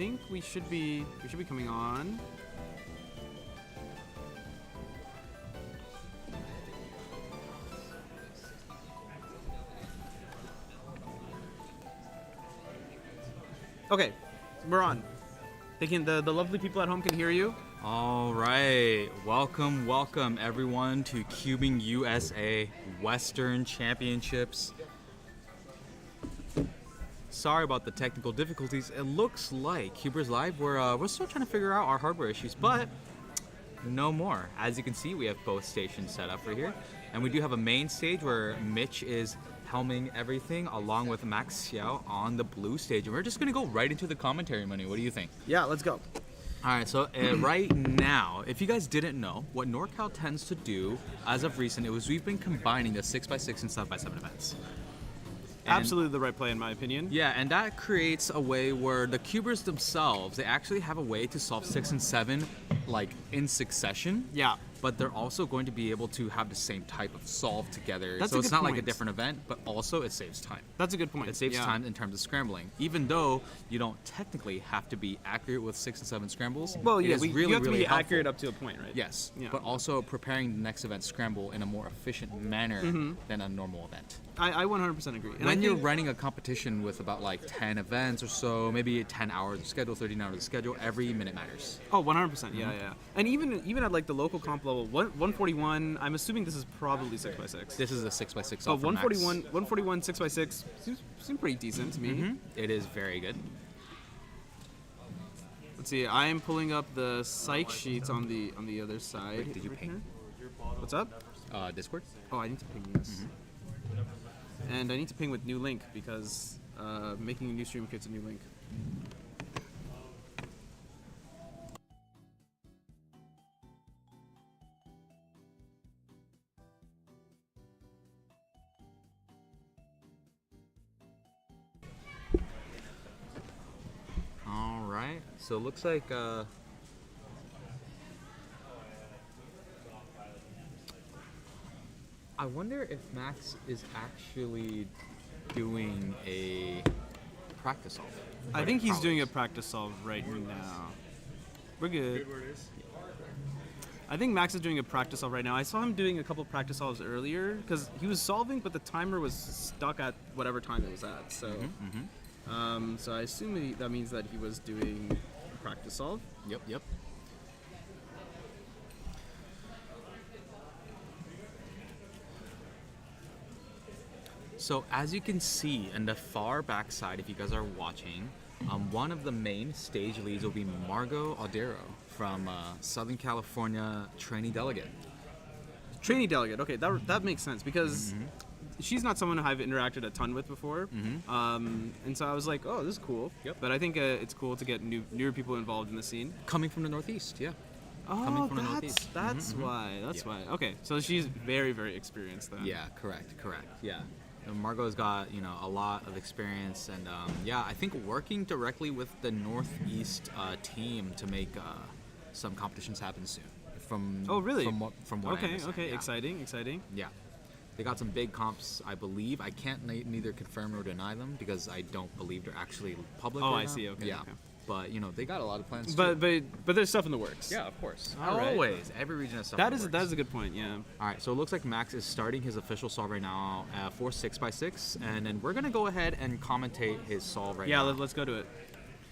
think we should be coming on. Okay, we're on. The lovely people at home can hear you. All right, welcome everyone to CubingUSA Western Championships. Sorry about the technical difficulties. It looks like CubersLive, we're still trying to figure out our hardware issues, but no more. As you can see, we have both stations set up for here, and we do have a main stage where Mitch is helming everything along with Max Xiao on the blue stage, and we're just gonna go right into the commentary menu. What do you think? Yeah, let's go. All right, so right now, if you guys didn't know, what NorCal tends to do as of recent, we've been combining the 6x6 and 7x7 events. And absolutely the right play in my opinion. yeah, and that creates a way where the cubers themselves, they actually have a way to solve 6 and 7 like in succession. Yeah. But they're also going to be able to have the same type of solve together. That's so a it's good not like a point. different event, but also it saves time. That's a good point. It saves yeah. time in terms of scrambling. Even though you don't technically have to be accurate with 6 and 7 scrambles. Well, it yeah, is you really, have to really be helpful. accurate up to a point, right? Yes, Yeah. but also preparing the next event scramble in a more efficient manner than a normal event. I 100% agree. And When you're running a competition with about like 10 events or so, maybe 10 hours of schedule, 13 hours of schedule, every minute matters. Oh, 100%. Yeah, yeah. And even at like the local comp level, 141. I'm assuming this is probably 6x6. This is a 6x6. Oh, 141 6x6 seems pretty decent to me. It is very good. Let's see. I am pulling up the psych sheets on the other side. Wait, did you ping? What's up? Discord? Oh, I need to ping this. And I need to ping with new link because making a new stream creates a new link. All right. So it looks like I wonder if Max is actually doing a practice solve. I think he's doing a practice solve right now. We're good. I think Max is doing a practice solve right now. I saw him doing a couple practice solves earlier because he was solving, but the timer was stuck at whatever time it was at. So, so I assume that means that he was doing a practice solve. Yep. So as you can see in the far back side, if you guys are watching, one of the main stage leads will be Margot Aldero from Southern California trainee delegate. Trainee delegate. Okay, that makes sense because she's not someone I've interacted a ton with before, and so I was like, oh, this is cool. Yep. But I think it's cool to get newer people involved in the scene. Coming from the Northeast, yeah. Oh, from the Northeast. that's why. That's why. Okay, so she's very, very experienced then. Yeah, correct. Yeah. And Margot's got, a lot of experience, and I think working directly with the Northeast team to make some competitions happen soon. Oh, really? From what I understand. Okay, Yeah. exciting. Yeah. They got some big comps, I believe. I can't neither confirm or deny them because I don't believe they're actually public. Oh, right I now. see. Okay. Yeah. Okay. But, they got a lot of plans But too. there's stuff in the works. Yeah, of course. All right. Always. Every region has stuff That in is the that works. is a good point. Yeah. All right, so it looks like Max is starting his official solve right now for 6x6, and then we're gonna go ahead and commentate his solve right now. Yeah. Let's go to it.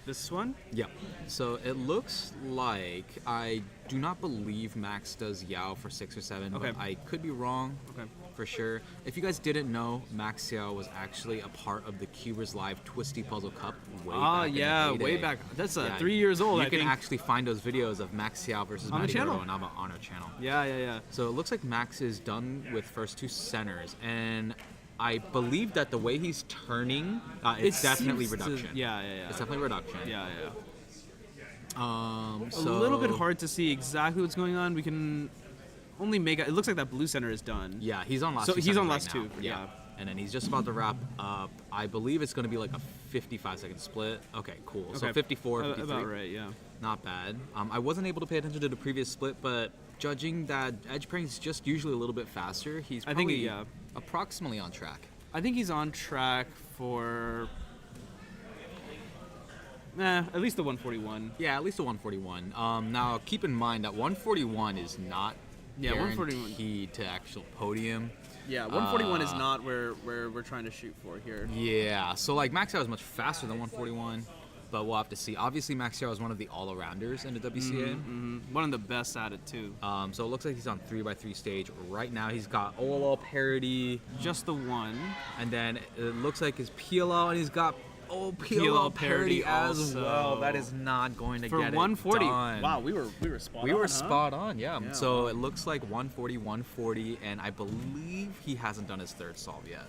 This one. Yeah. So it looks like I do not believe Max does Xiao for 6 or 7, Okay. but I could be wrong. Okay. For sure. If you guys didn't know, Max Xiao was actually a part of the CubersLive Twisty Puzzle Cup way back in the heyday. way back. That's Yeah, 3 years old. You I can think. actually find those videos of Max Xiao versus On the Matty channel. Goro and Ava on our channel. Yeah. So it looks like Max is done with first 2 centers, and I believe that the way he's turning, it's definitely seems to- reduction. yeah. It's definitely reduction. Yeah. So A little bit hard to see exactly what's going on. We can only make it looks like that blue center is done. Yeah, he's on last. So 2 he's on centers last right now. two, yeah. And then he's just about to wrap up. I believe it's going to be like a 55-second split. Okay, cool. So Okay. 54, 53. About right. Yeah. Not bad. I wasn't able to pay attention to the previous split, but judging that edge pairing is just usually a little bit faster, he's I probably think, yeah. approximately on track. I think he's on track for At least the 141. Yeah, at least a 141. Now, keep in mind that 141 is not guaranteed to actual podium. Yeah, 141 is not where we're trying to shoot for here. Yeah, so like Max Xiao is much faster than 141, but we'll have to see. Obviously, Max Xiao is one of the all-arounders in the WCA. One of the best at it too. So it looks like he's on 3x3 stage right now. He's got OLL parity, Just the one. and then it looks like his PLL, and he's got PLL parity as also. well. That is not going to For get 140. it done. Wow, we were spot on. We were huh? spot on, yeah. Yeah, So wow. it looks like 140, 140, and I believe he hasn't done his third solve yet.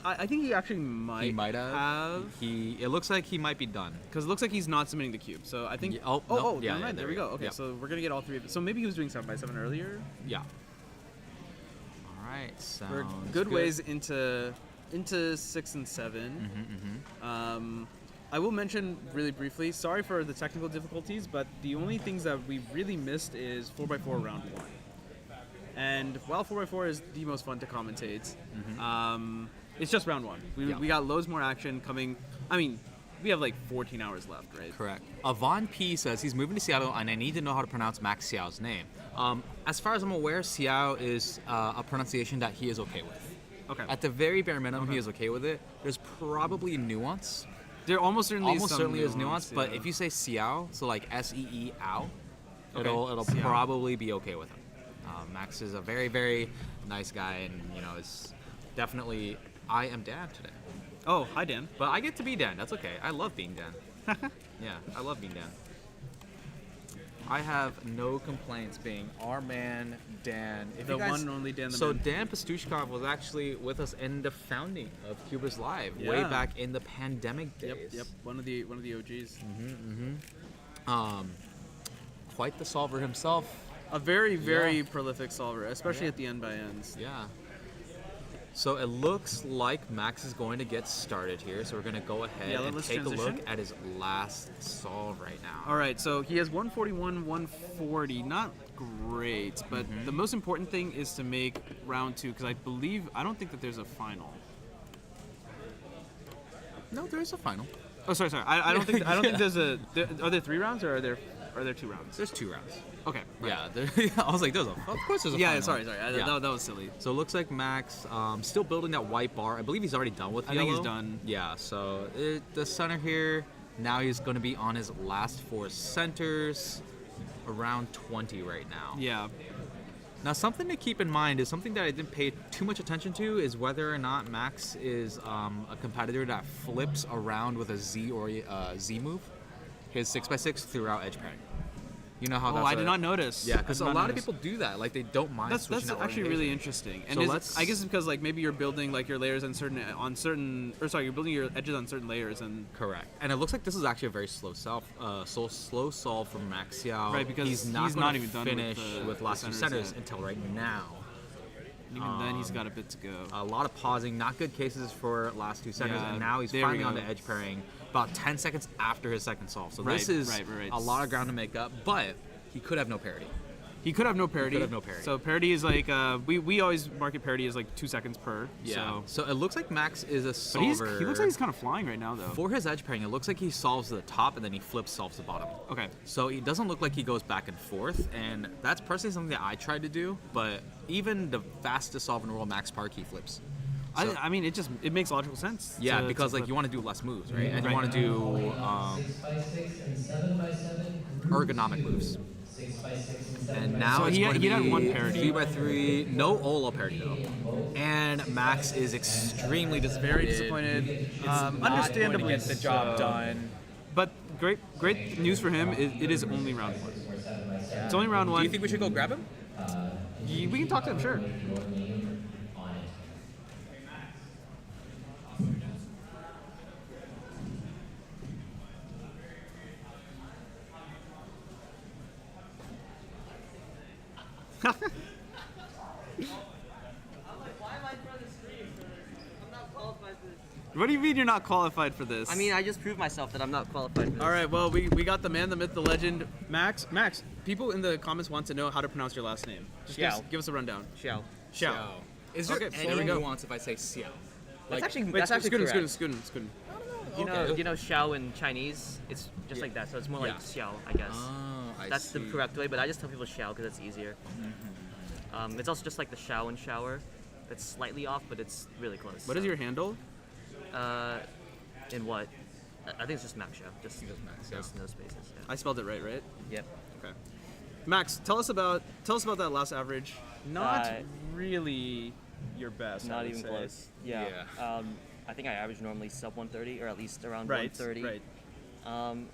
I think he actually might. He might have. It looks like he might be done. Because it looks like he's not submitting the cube. So I think. Yeah, no, yeah, never mind. There we go. Okay, Yep. so we're gonna get all three of it. So maybe he was doing 7x7 earlier. Yeah. All right. Sounds We're good ways into 6 and 7. I will mention really briefly. Sorry for the technical difficulties, but the only things that we really missed is 4x4 round 1. And while 4x4 is the most fun to commentate, it's just round 1. We got loads more action coming. I mean, we have like 14 hours left, right? Correct. Avon P says he's moving to Seattle, and I need to know how to pronounce Max Xiao's name. As far as I'm aware, Xiao is a pronunciation that he is okay with. Okay. At the very bare minimum, he is okay with it. There's probably nuance. There almost certainly is nuance, but if you say Xiao, so like S-E-E, ow, it'll Xiao. probably be okay with him. Max is a very, very nice guy, and it's definitely. I am Dan today, Oh, hi Dan. but I get to be Dan. That's okay. I love being Dan. Yeah, I love being Dan. I have no complaints being our man Dan. If The you guys- one and only Dan the So man. Dan Pastushkov was actually with us in the founding of CubersLive way Yeah. back in the pandemic days. Yep. One of the OGs. Quite the solver himself. A very prolific solver, especially at the end by ends. Yeah. So it looks like Max is going to get started here. So we're going to go ahead and let's take a look transition. at his last solve right now. All right, so he has 141, 140. Not great, but the most important thing is to make round 2 because I don't think that there's a final. No, there is a final. Oh, sorry. I don't think there's a. Are there 3 rounds or are there 2 rounds? There's 2 rounds. Okay. Right. Yeah, I was like, of course there's a final. Sorry. Yeah. That was silly. So it looks like Max still building that white bar. I believe he's already done with I yellow. think he's done. Yeah, so the center here, now he's going to be on his last 4 centers, around 20 right now. Yeah. Now, something to keep in mind is something that I didn't pay too much attention to is whether or not Max is a competitor that flips around with a Z or Z move, his 6x6 throughout edge pairing. You know how that's I did not notice. Yeah, because I a did not lot of notice. people do that. Like, they don't mind That's switching that actually orientation. really interesting. And So I let's- guess it's because like maybe you're building like your layers on you're building your edges on certain layers and Correct. And it looks like this is actually a very slow slow solve from Max Xiao. Right, because he's not he's gonna not even done with finish the- with the last 2 centers centers yet. until right now. even then he's got a bit to go. A lot of pausing, not good cases for last 2 centers, Yeah, and now he's there we finally on go. the edge pairing about 10 seconds after his second solve. So Right, this is right. a lot of ground to make up, but he could have no parity. He could have no parity. could have no parity. So parity is like we always market parity as like 2 seconds per. So it looks like Max is a But solver. he looks like he's kind of flying right now though. For his edge pairing, it looks like he solves to the top and then he flips solves the bottom. Okay. So it doesn't look like he goes back and forth, and that's personally something that I tried to do, but even the fastest solve in the world, Max Park, he flips. So- I mean, it makes logical sense. yeah, to because like flip. you want to do less moves, right? And you Right. want to do 6x6 and 7x7. ergonomic moves. 6x6 and 7x7. And now So it's he going to had be one parity. 3x3, no Ola parity though. And Max is extremely disappointed. very disappointed. Not Understandably going to get the job so. done. But great news for him. It is only round 1. It's only round 1. Do you think we should go grab him? We can talk to him, sure. What do you mean you're not qualified for this? I mean, I just proved myself that I'm not qualified for this. all right. Well, we got the man, the myth, the legend, Max. Max, people in the comments want to know how to pronounce your last name. Just Xiao. give us a rundown. Xiao. Xiao. Is there Okay, any there we go. nuance if I say Xiao? That's actually Wait, correct. Scootin. I don't know. You know Xiao in Chinese? It's just like that, so it's more like Xiao, I guess. Oh, That's the correct way, but I just tell people Xiao because it's easier. It's also just like the Xiao and shower. It's slightly off, but it's really close. What is your handle? In what? I think it's just Max Xiao. Just Max, no spaces. Yeah. I spelled it right, right? Yep. Okay. Max, tell us about that last average. Not really your best. I Not would even say. close. Yeah. I think I average normally sub 130 or at least around Right. 130. Right.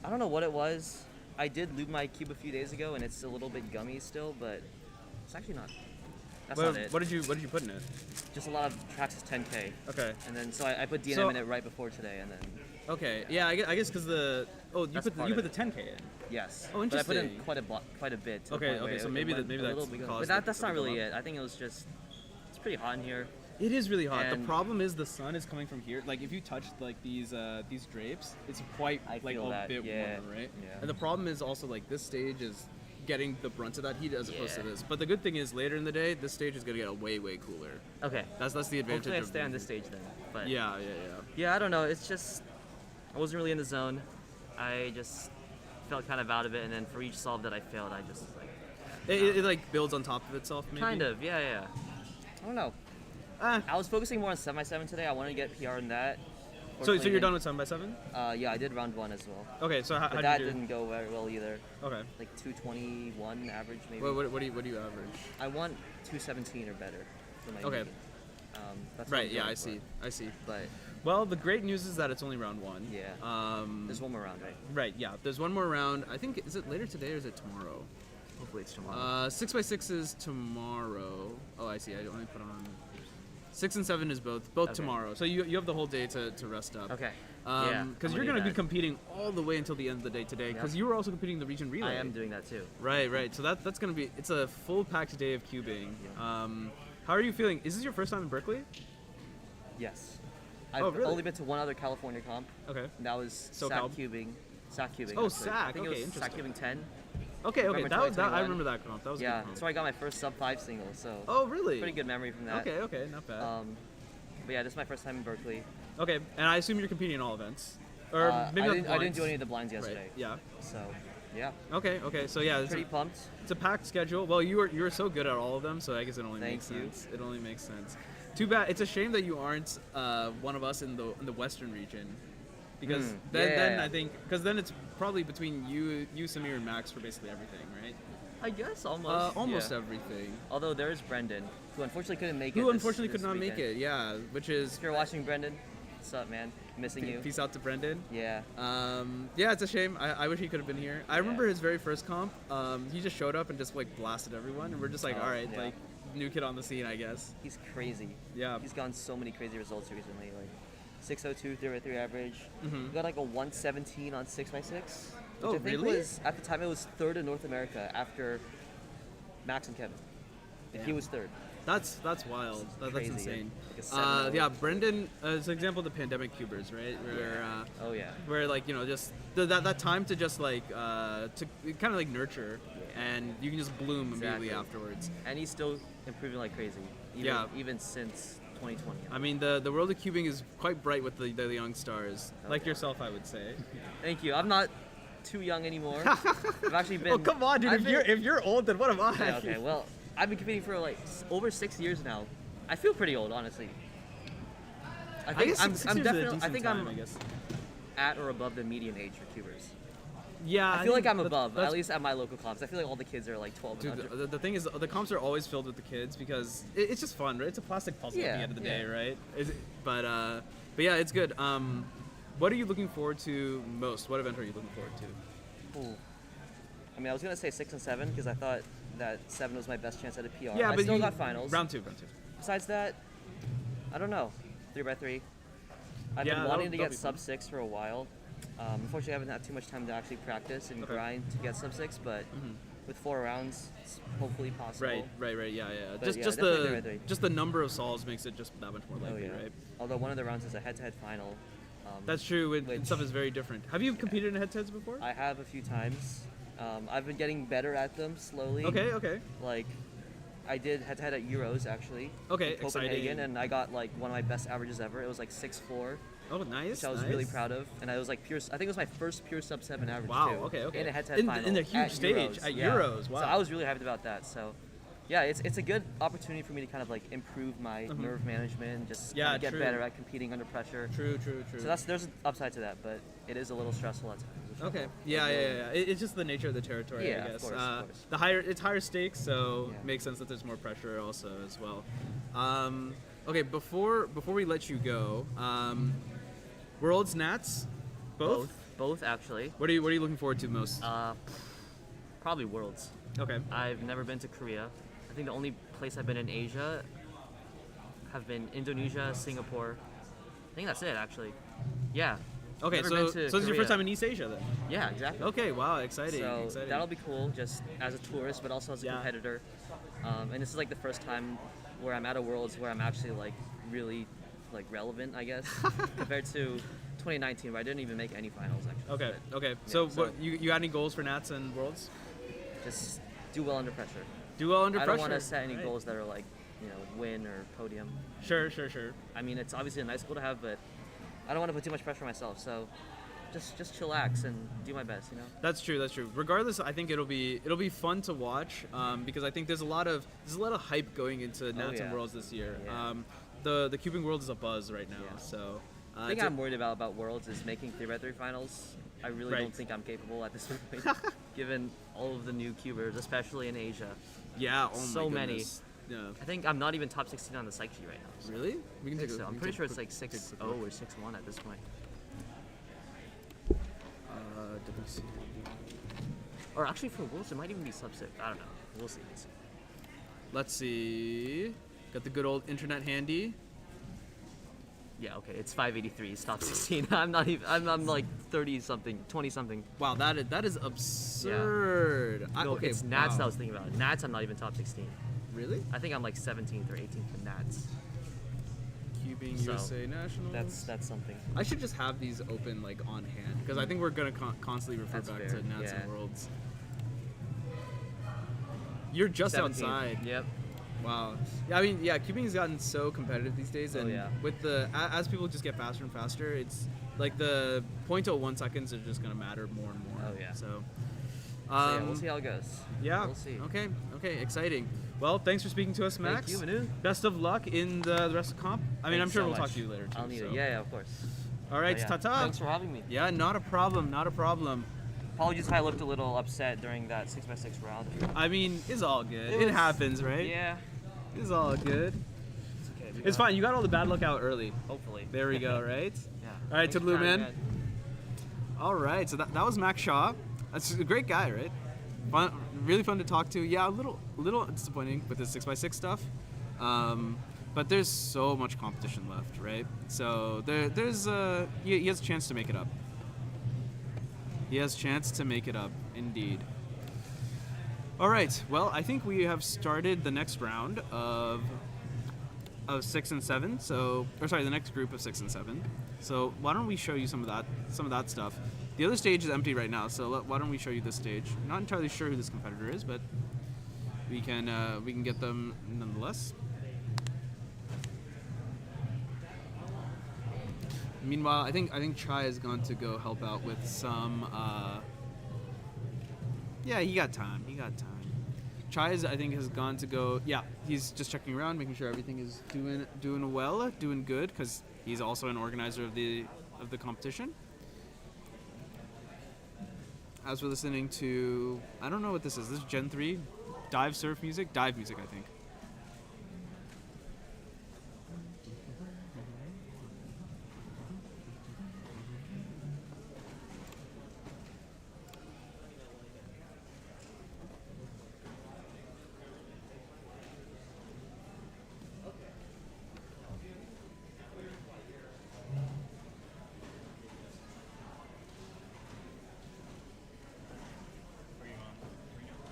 I don't know what it was. I did lube my cube a few days ago, and it's a little bit gummy still, but it's actually not. That's not it. What did you put in it? Just a lot of Traxxas 10K. Okay. And then so I put DNM So- in it right before today, and then Okay. Yeah, I guess because you That's put part the of it. 10K in. yes. Oh, But I put in interesting. quite a bit. to the Okay, point okay, where so it maybe went maybe a little that's bit- caused But it that's to not come really up. it. I think it was just it's pretty hot in here. It is really hot. The And- problem is the sun is coming from here. Like if you touch like these drapes, it's quite I like feel a that, bit yeah, warmer, right? yeah. And the problem is also like this stage is getting the brunt of that heat as opposed to Yeah. this. But the good thing is later in the day, this stage is gonna get way cooler. Okay. That's the advantage. Hopefully I of stay on being this stage then. But here. Yeah. Yeah, I don't know. It's just I wasn't really in the zone. I just felt kind of out of it, and then for each solve that I failed, I just like It like builds on top of itself, maybe. kind of yeah. I don't know. Ah. I was focusing more on 7x7 today. I wanted to get PR in that. So you're Fortunately, done with 7x7? Yeah, I did round 1 as well. Okay. So how But did that you do? didn't go very well either. Okay. Like 221 average maybe. What do you average? I want 217 or better for my Okay. median. That's what Right. I'm Yeah. going I for. see. But Well, the great news is that it's only round 1. yeah, there's one more round, right? Right. Yeah. There's one more round. I think is it later today or is it tomorrow? Hopefully it's tomorrow. 6x6 is tomorrow. Oh, I see. I only put on 6 and 7 is both Okay. tomorrow. So you have the whole day to rest up. Okay. Yeah, Because I'm you're gonna going to do be that. competing all the way until the end of the day today. Because Yep. you were also competing in the region relay. I am doing that too. Right. So that's going to be. It's a full packed day of cubing. How are you feeling? Is this your first time in Berkeley? Yes. I've Oh, really? only been to one other California comp, Okay. and that was SoCal? SAC cubing. Oh, actually. SAC, I think okay, it was SAC interesting. cubing 10. Okay. November That I 2021. remember that comp. That was a Yeah, good comp. that's where I got my first sub 5 single. So Oh, really? pretty good memory from that. Okay. Not bad. But yeah, this is my first time in Berkeley. Okay, and I assume you're competing in all events, or maybe I not didn't, the I didn't do blinds. any of the blinds yesterday. Right. Yeah. So yeah, Okay. So yeah, pretty pumped. it's a packed schedule. Well, you were so good at all of them, so I guess it only Thank makes you. sense. It only makes sense. Too bad. It's a shame that you aren't one of us in the Western region, because then yeah. I think then it's probably between you, Samir, and Max for basically everything, right? I guess almost. Almost yeah. everything. Although there's Brendan, who unfortunately couldn't make it. Who this- unfortunately this could not make weekend. it. Yeah, which is If you're watching, Brendan, what's up, man? Missing you. peace out to Brendan. Yeah. Yeah, it's a shame. I wish he could have been here. I remember his very first comp. He just showed up and just like blasted everyone, and we're just like, Oh, all right, yeah. like new kid on the scene, I guess. He's crazy. Yeah. He's gotten so many crazy results recently, like 602, 3x3 average. Mhm. He got like a 117 on 6x6. Which Oh, I think really? was, at the time, it was third in North America after Max and Kevin. And he Damn. was third. That's wild. That's Crazy, insane. like a 7-0. Yeah, Brendan is an example of the pandemic cubers, right? Where Oh yeah. where like just that time to just like to kind of like nurture, and you can just bloom immediately Exactly. afterwards. And he's still improving like crazy. Even, Yeah. Even since 2020. I mean, the world of cubing is quite bright with the young stars, like yeah. yourself, I would say. Thank you. I'm not too young anymore. I've actually been. Oh come on, dude! I've If you're old, then what am I? Okay. Well, I've been competing for like over 6 years now. I feel pretty old, honestly. I I think guess I'm, 6 I'm years is a definitely. I decent think time, I'm I guess. at or above the median age for cubers. Yeah, I feel like think I'm that's- above, that's- at least at my local comps. I feel like all the kids are like 12 and Dude, under. the thing is, the comps are always filled with the kids because it's just fun, right? It's a plastic puzzle at Yeah, the end of the yeah. day, right? But yeah, it's good. What are you looking forward to most? What event are you looking forward to? Ooh. I mean, I was gonna say 6 and 7 because I thought that 7 was my best chance at a PR. Yeah, I but still you, got finals. Round two. Besides that, I don't know. 3x3. I've Yeah, been that'll- wanting to that'll get be sub fun. 6 for a while. Unfortunately, I haven't had too much time to actually practice and Okay. grind to get sub 6, but with 4 rounds, it's hopefully possible. Right. Yeah. But Just yeah, just definitely the 3x3. just the number of solves makes it just that much more Oh likely, yeah. right? Although one of the rounds is a head-to-head final. That's true. And Which- stuff is very different. Have you competed in head-to-heads before? I have a few times. I've been getting better at them slowly. Okay. Like, I did head-to-head at Euros actually. Okay, in Copenhagen, exciting. and I got like one of my best averages ever. It was like 6'4", Oh, nice. which I was really proud of. And I was like pure. I think it was my first pure sub 7 average Wow. too. Okay. In a head-to-head final. In the huge at stage Euros. at Yeah. Euros. Wow. So I was really hyped about that. So. Yeah, it's a good opportunity for me to kind of like improve my nerve management, just Yeah, kind of get true. better at competing under pressure. True. So there's an upside to that, but it is a little stressful at times. Okay. Yeah. It's just the nature of the territory, Yeah, I of guess. course. It's higher stakes, so Yeah. it makes sense that there's more pressure also as well. Okay. Before we let you go, Worlds, Nats, both. Both actually. What are you looking forward to most? Probably Worlds. Okay. I've never been to Korea. I think the only place I've been in Asia have been Indonesia, Singapore. I think that's it actually. Yeah. Okay. Never So been this to is your Korea. first time in East Asia then? Yeah, exactly. Okay. Wow. Exciting. So exciting. that'll be cool, just as a tourist, but also as a Yeah. competitor. And this is like the first time where I'm at a Worlds where I'm actually like really like relevant, I guess, compared to 2019 where I didn't even make any finals actually. Okay. But Okay. So, so- what you got any goals for Nats and Worlds? just do well under pressure. Do well under I pressure. don't want to set any Right. goals that are like, win or podium. Sure. I mean, it's obviously a nice goal to have, but I don't want to put too much pressure on myself. So just chillax and do my best, That's true. Regardless, I think it'll be fun to watch because I think there's a lot of hype going into Nats and yeah. Worlds this year. Yeah. The Cubing World is a buzz right now. Yeah. So I think it's a- I'm worried about Worlds is making 3x3 finals. I really Right. don't think I'm capable at this point, given all of the new cubers, especially in Asia. yeah. Oh so my many. goodness. Yeah. I think I'm not even top 16 on the psych sheet right now. So Really? We can I think take a- so. we I'm can pretty take sure a it's like quick- 6-0 take a quick or 6-1 at this point. WC. Or actually for Worlds, it might even be sub 6. I don't know. We'll see. Let's see. Got the good old internet handy. Yeah, okay. It's 583. It's top 16. I'm not even. I'm like 30 something, 20 something. Wow, that is absurd. No, Okay, it's Nats wow. that I was thinking about. Nats, I'm not even top 16. Really? I think I'm like 17th or 18th in Nats. Cubing So, USA Nationals. That's something. I should just have these open like on hand because I think we're gonna constantly refer That's back fair, to Nats yeah. and Worlds. You're just 17th. outside. Yep. Wow. Yeah, I mean, yeah, cubing's gotten so competitive these days, and yeah. with as people just get faster and faster, it's like the 0.01 seconds are just gonna matter more and more. Oh, yeah. So. So yeah, we'll see how it goes. Yeah. We'll see. Okay. Exciting. Well, thanks for speaking to us, Max. Thank you, Manu. Best of luck in the rest of comp. I mean, I'm Thanks sure so we'll much. talk to you later too. I'll need so. it. Yeah, of course. All right, But yeah, ta-ta. Thanks for having me. Yeah, not a problem. Apologies if I looked a little upset during that 6x6 round. I mean, it's all good. It was- happens, right? Yeah. It's all good. It's okay. we It's got- fine. You got all the bad luck out early. Hopefully. There we go, right? Yeah. All right, Thanks for toodaloo, trying, man. All right, so that was Max Shaw. That's a great guy, right? Fun, really fun to talk to. Yeah, a little disappointing with the 6x6 stuff, but there's so much competition left, right? So there's he has a chance to make it up. He has a chance to make it up, indeed. All right, well, I think we have started the next round of 6 and 7. So, or sorry, the next group of 6 and 7. So why don't we show you some of that stuff? The other stage is empty right now, so why don't we show you this stage? Not entirely sure who this competitor is, but we can get them nonetheless. Meanwhile, I think Chai has gone to go help out with some. Yeah, he got time. Chai I think has gone to go. Yeah, he's just checking around, making sure everything is doing well, doing good, because he's also an organizer of the competition. As we're listening to, I don't know what this is. This is Gen 3 dive music, I think.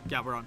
Yeah, we're on.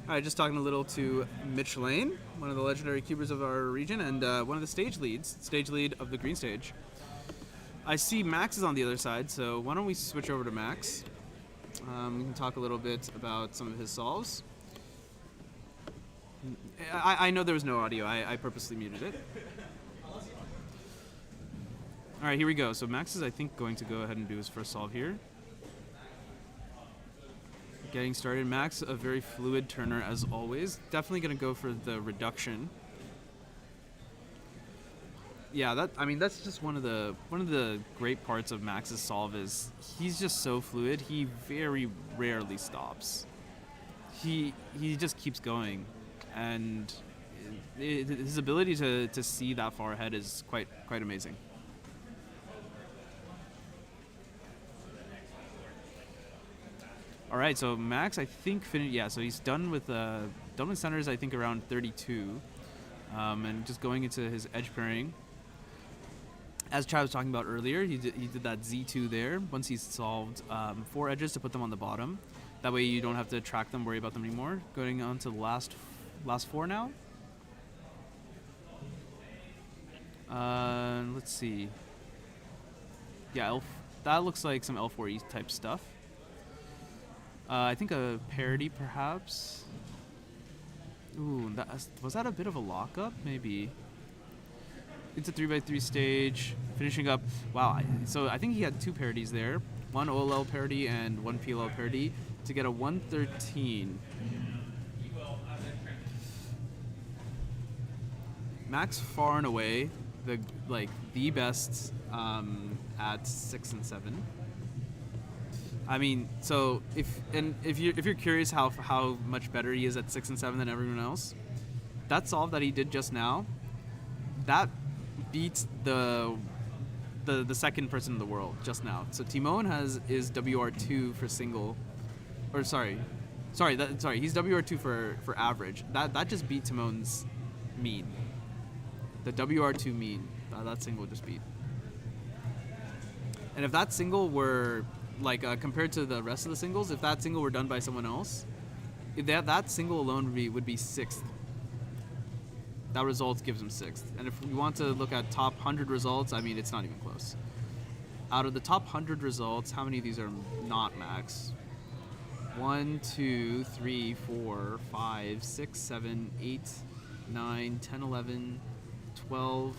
All right, just talking a little to Mitch Lane, one of the legendary cubers of our region, and one of the stage lead of the green stage. I see Max is on the other side, so why don't we switch over to Max? We can talk a little bit about some of his solves. I know there was no audio. I purposely muted it. All right, here we go. So Max is, I think, going to go ahead and do his first solve here. Getting started. Max, a very fluid turner as always. Definitely going to go for the reduction. Yeah, that's just one of the great parts of Max's solve is he's just so fluid. He very rarely stops. He just keeps going, and his ability to see that far ahead is quite amazing. All right, so Max, I think so he's done with centers. I think around 32, and just going into his edge pairing. As Chad was talking about earlier, he did that Z2 there. Once he's solved 4 edges to put them on the bottom, that way you don't have to track them, worry about them anymore. Going on to the last 4 now. Let's see. Yeah, that looks like some L4E type stuff. I think a parody, perhaps. Ooh, was that a bit of a lockup? Maybe. It's a 3x3 stage, finishing up. Wow, so I think he had 2 parodies there. 1 OLL parody and 1 PLL parody to get a 113. Max far and away the best at 6 and 7. I mean, so if you're curious how much better he is at 6 and 7 than everyone else, that solve that he did just now, that beats the second person in the world just now. So Timon is WR2 for single, or he's WR2 for average. That just beat Timon's mean. The WR2 mean that single just beat. And if that single were compared to the rest of the singles, if that single were done by someone else, that single alone would be 6th. That result gives him 6th. And if we want to look at top 100 results, I mean, it's not even close. Out of the top 100 results, how many of these are not Max? 1, 2, 3, 4, 5, 6, 7, 8, 9, 10, 11, 12,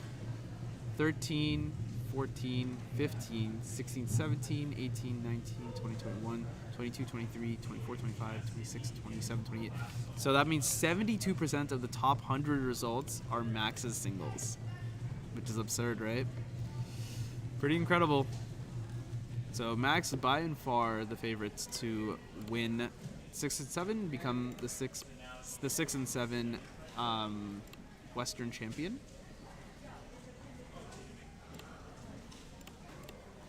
13, 14, 15, 16, 17, 18, 19, 20, 21, 22, 23, 24, 25, 26, 27, 28. So that means 72% of the top 100 results are Max's singles, which is absurd, right? Pretty incredible. So Max, by and far, the favorites to win 6 and 7, become the 6 and 7 Western champion.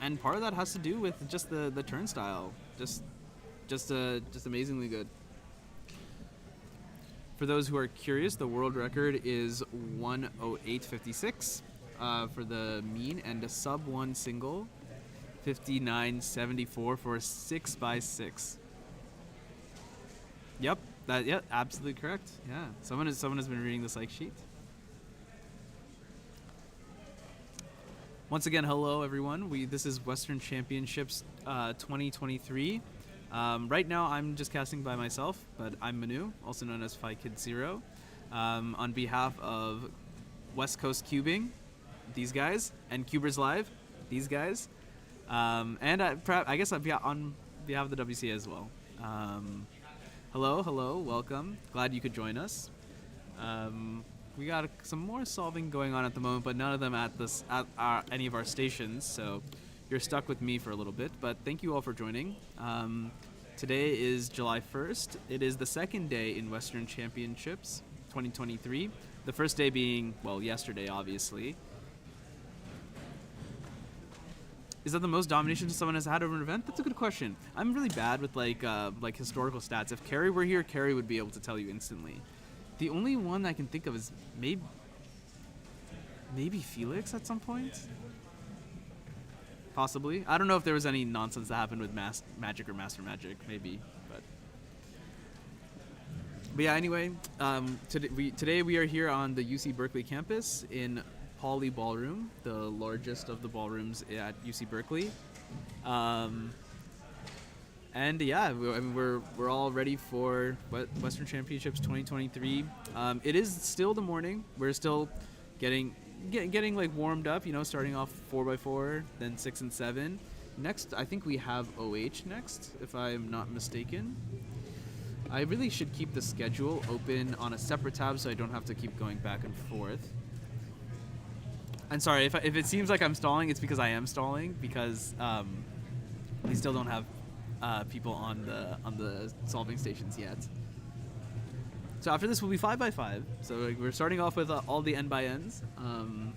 And part of that has to do with just the turn style, just amazingly good. For those who are curious, the world record is 108.56 for the mean, and a sub 1 single, 59.74 for 6x6. Yep, absolutely correct. Yeah, someone has been reading the psych sheet. Once again, hello everyone. This is Western Championships 2023. Right now, I'm just casting by myself, but I'm Manu, also known as FiKid0, on behalf of West Coast Cubing, these guys, and CubersLive, these guys, and I guess on behalf of the WCA as well. Hello, welcome. Glad you could join us. We got some more solving going on at the moment, but none of them at any of our stations, so you're stuck with me for a little bit. But thank you all for joining. Today is July 1st. It is the second day in Western Championships 2023. The first day being, well, yesterday, obviously. Is that the most domination someone has had over an event? That's a good question. I'm really bad with like historical stats. If Carrie were here, Carrie would be able to tell you instantly. The only one I can think of is maybe Felix at some point. Possibly. I don't know if there was any nonsense that happened with Magic or Master Magic. Maybe, But yeah, anyway, today we are here on the UC Berkeley campus in Poly Ballroom, the largest of the ballrooms at UC Berkeley. And yeah, we're all ready for Western Championships 2023. It is still the morning. We're still getting like warmed up. You know, starting off 4x4, then 6 and 7. Next, I think we have OH next, if I'm not mistaken. I really should keep the schedule open on a separate tab so I don't have to keep going back and forth. I'm sorry if it seems like I'm stalling. It's because I am stalling because we still don't have people on the solving stations yet. So after this will be 5x5. So we're starting off with all the n by n's, and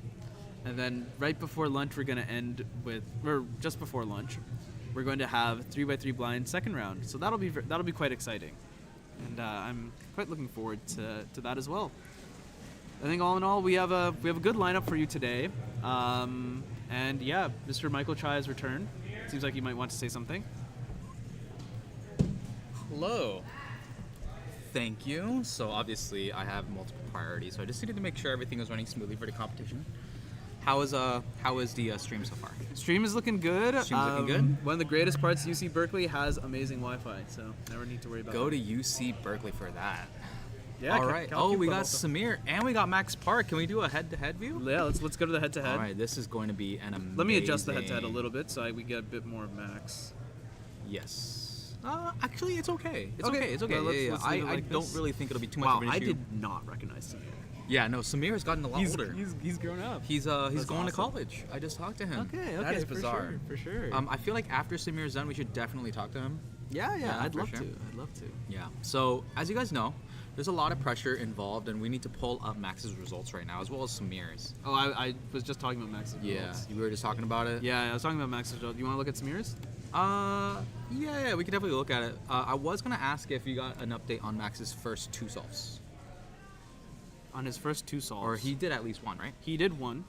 then right before lunch we're gonna end with, or just before lunch, we're going to have 3x3 blind second round. So that'll be quite exciting, and I'm quite looking forward to that as well. I think all in all we have a good lineup for you today, and yeah, Mr. Michael Chai has returned. Seems like you might want to say something. Hello. Thank you. So obviously I have multiple priorities, so I just needed to make sure everything was running smoothly for the competition. How is the stream so far? Stream is looking good. Stream's looking good. One of the greatest parts, UC Berkeley has amazing Wi-Fi, so never need to worry about Go that. to UC Berkeley for that. Yeah. All right. Oh, we got Samir and we got Max Park. Can we do a head-to-head view? Yeah, let's go to the head-to-head. All right. This is going to be an amazing. Let me adjust the head-to-head a little bit so we get a bit more of Max. Yes. Actually, it's okay. It's okay. It's okay. Well, let's yeah, leave it I like don't this. really think it'll be too much Wow, of an I issue. did not recognize Samir. Yeah, no, Samir has gotten a lot older. He's grown up. He's going to awesome. college. I just talked to him. Okay, That is bizarre. For sure. I feel like after Samir's done, we should definitely talk to him. Yeah, I'd for love sure. to. I'd love to. Yeah. So as you guys know, there's a lot of pressure involved, and we need to pull up Max's results right now, as well as Samir's. Oh, I was just talking about Max's Yeah. results. We were just talking about it. Yeah, I was talking about Max's results. You want to look at Samir's? Yeah, we could definitely look at it. I was gonna ask if you got an update on Max's first 2 solves, On his first 2 solves. or he did at least one, right? He did one.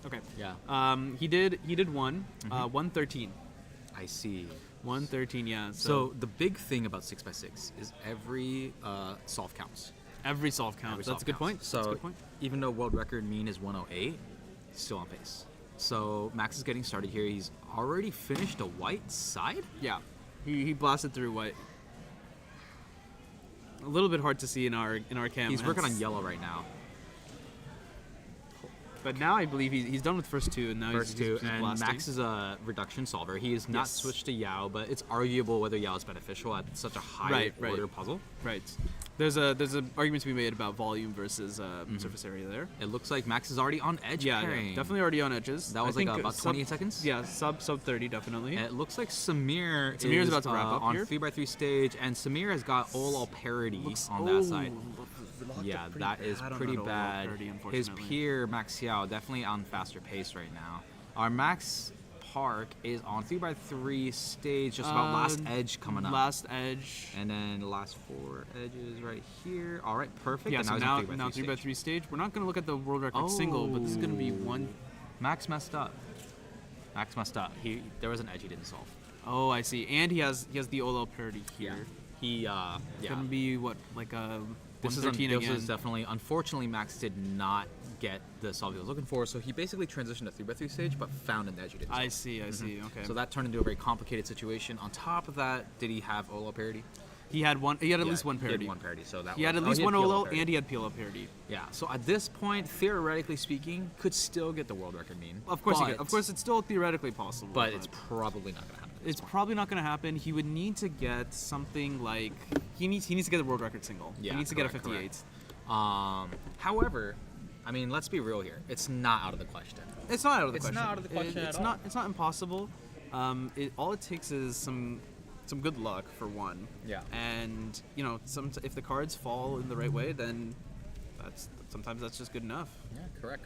Okay. Yeah. He did one. 113. I see. 113. Yeah. So the big thing about 6x6 is every solve counts. Every solve counts. Every That's solve a good point. counts. So That's a good point. even though world record mean is 108, he's still on pace. So Max is getting started here. He's already finished a white side. Yeah. He blasted through white. A little bit hard to see in our cam. He's working on yellow right now. But now I believe he's done with first 2, and now First he's 2, he's and blasting. Max is a reduction solver. He is not Yes. switched to Xiao, but it's arguable whether Xiao is beneficial at such a high Right. order puzzle. Right. There's an argument to be made about volume versus surface area there. It looks like Max is already on edge. Yeah, carrying. definitely already on edges. That was I like think, about 28 seconds. Yeah, sub 30 definitely. And it looks like Samir Samir's is about to wrap up on here. 3x3 stage, and Samir has got all parity on that side. Yeah, that is pretty bad. His peer, Max Xiao, definitely on faster pace right now. Our Max Park is on 3x3 stage, just about last edge coming up. Last edge. And then the last 4 edges right here. All right, perfect. Yeah, and so he's now on 3x3 stage. 3x3 stage. We're not going to look at the world record single, but this is going to be one. Max messed up. Max messed up. There was an edge he didn't solve. Oh, I see. And he has the OLL parity here. He It's going to be what, like a This 113 is again. definitely. Unfortunately, Max did not get the solve he was looking for, so he basically transitioned to 3x3 stage, but found an edge he didn't solve. I see. Okay. So that turned into a very complicated situation. On top of that, did he have OLO parity? he had one. He had at least one He parity. had one parity, so that He had was- at least he one PLO OLO, parity. and he had PLO parity. Yeah. So at this point, theoretically speaking, could still get the world record mean. Of course, of course, it's still theoretically possible. but it's probably not going to happen. at this It's point. probably not going to happen. He would need to get something like he needs to get a world record single. Yeah, he needs to get a correct, 58. However, I mean, let's be real here. It's not out of the question. It's not out of the It's question. not out of the question It's at not. It's not impossible. All it takes is some good luck for one. Yeah. And if the cards fall in the right way, then sometimes that's just good enough. Yeah, correct.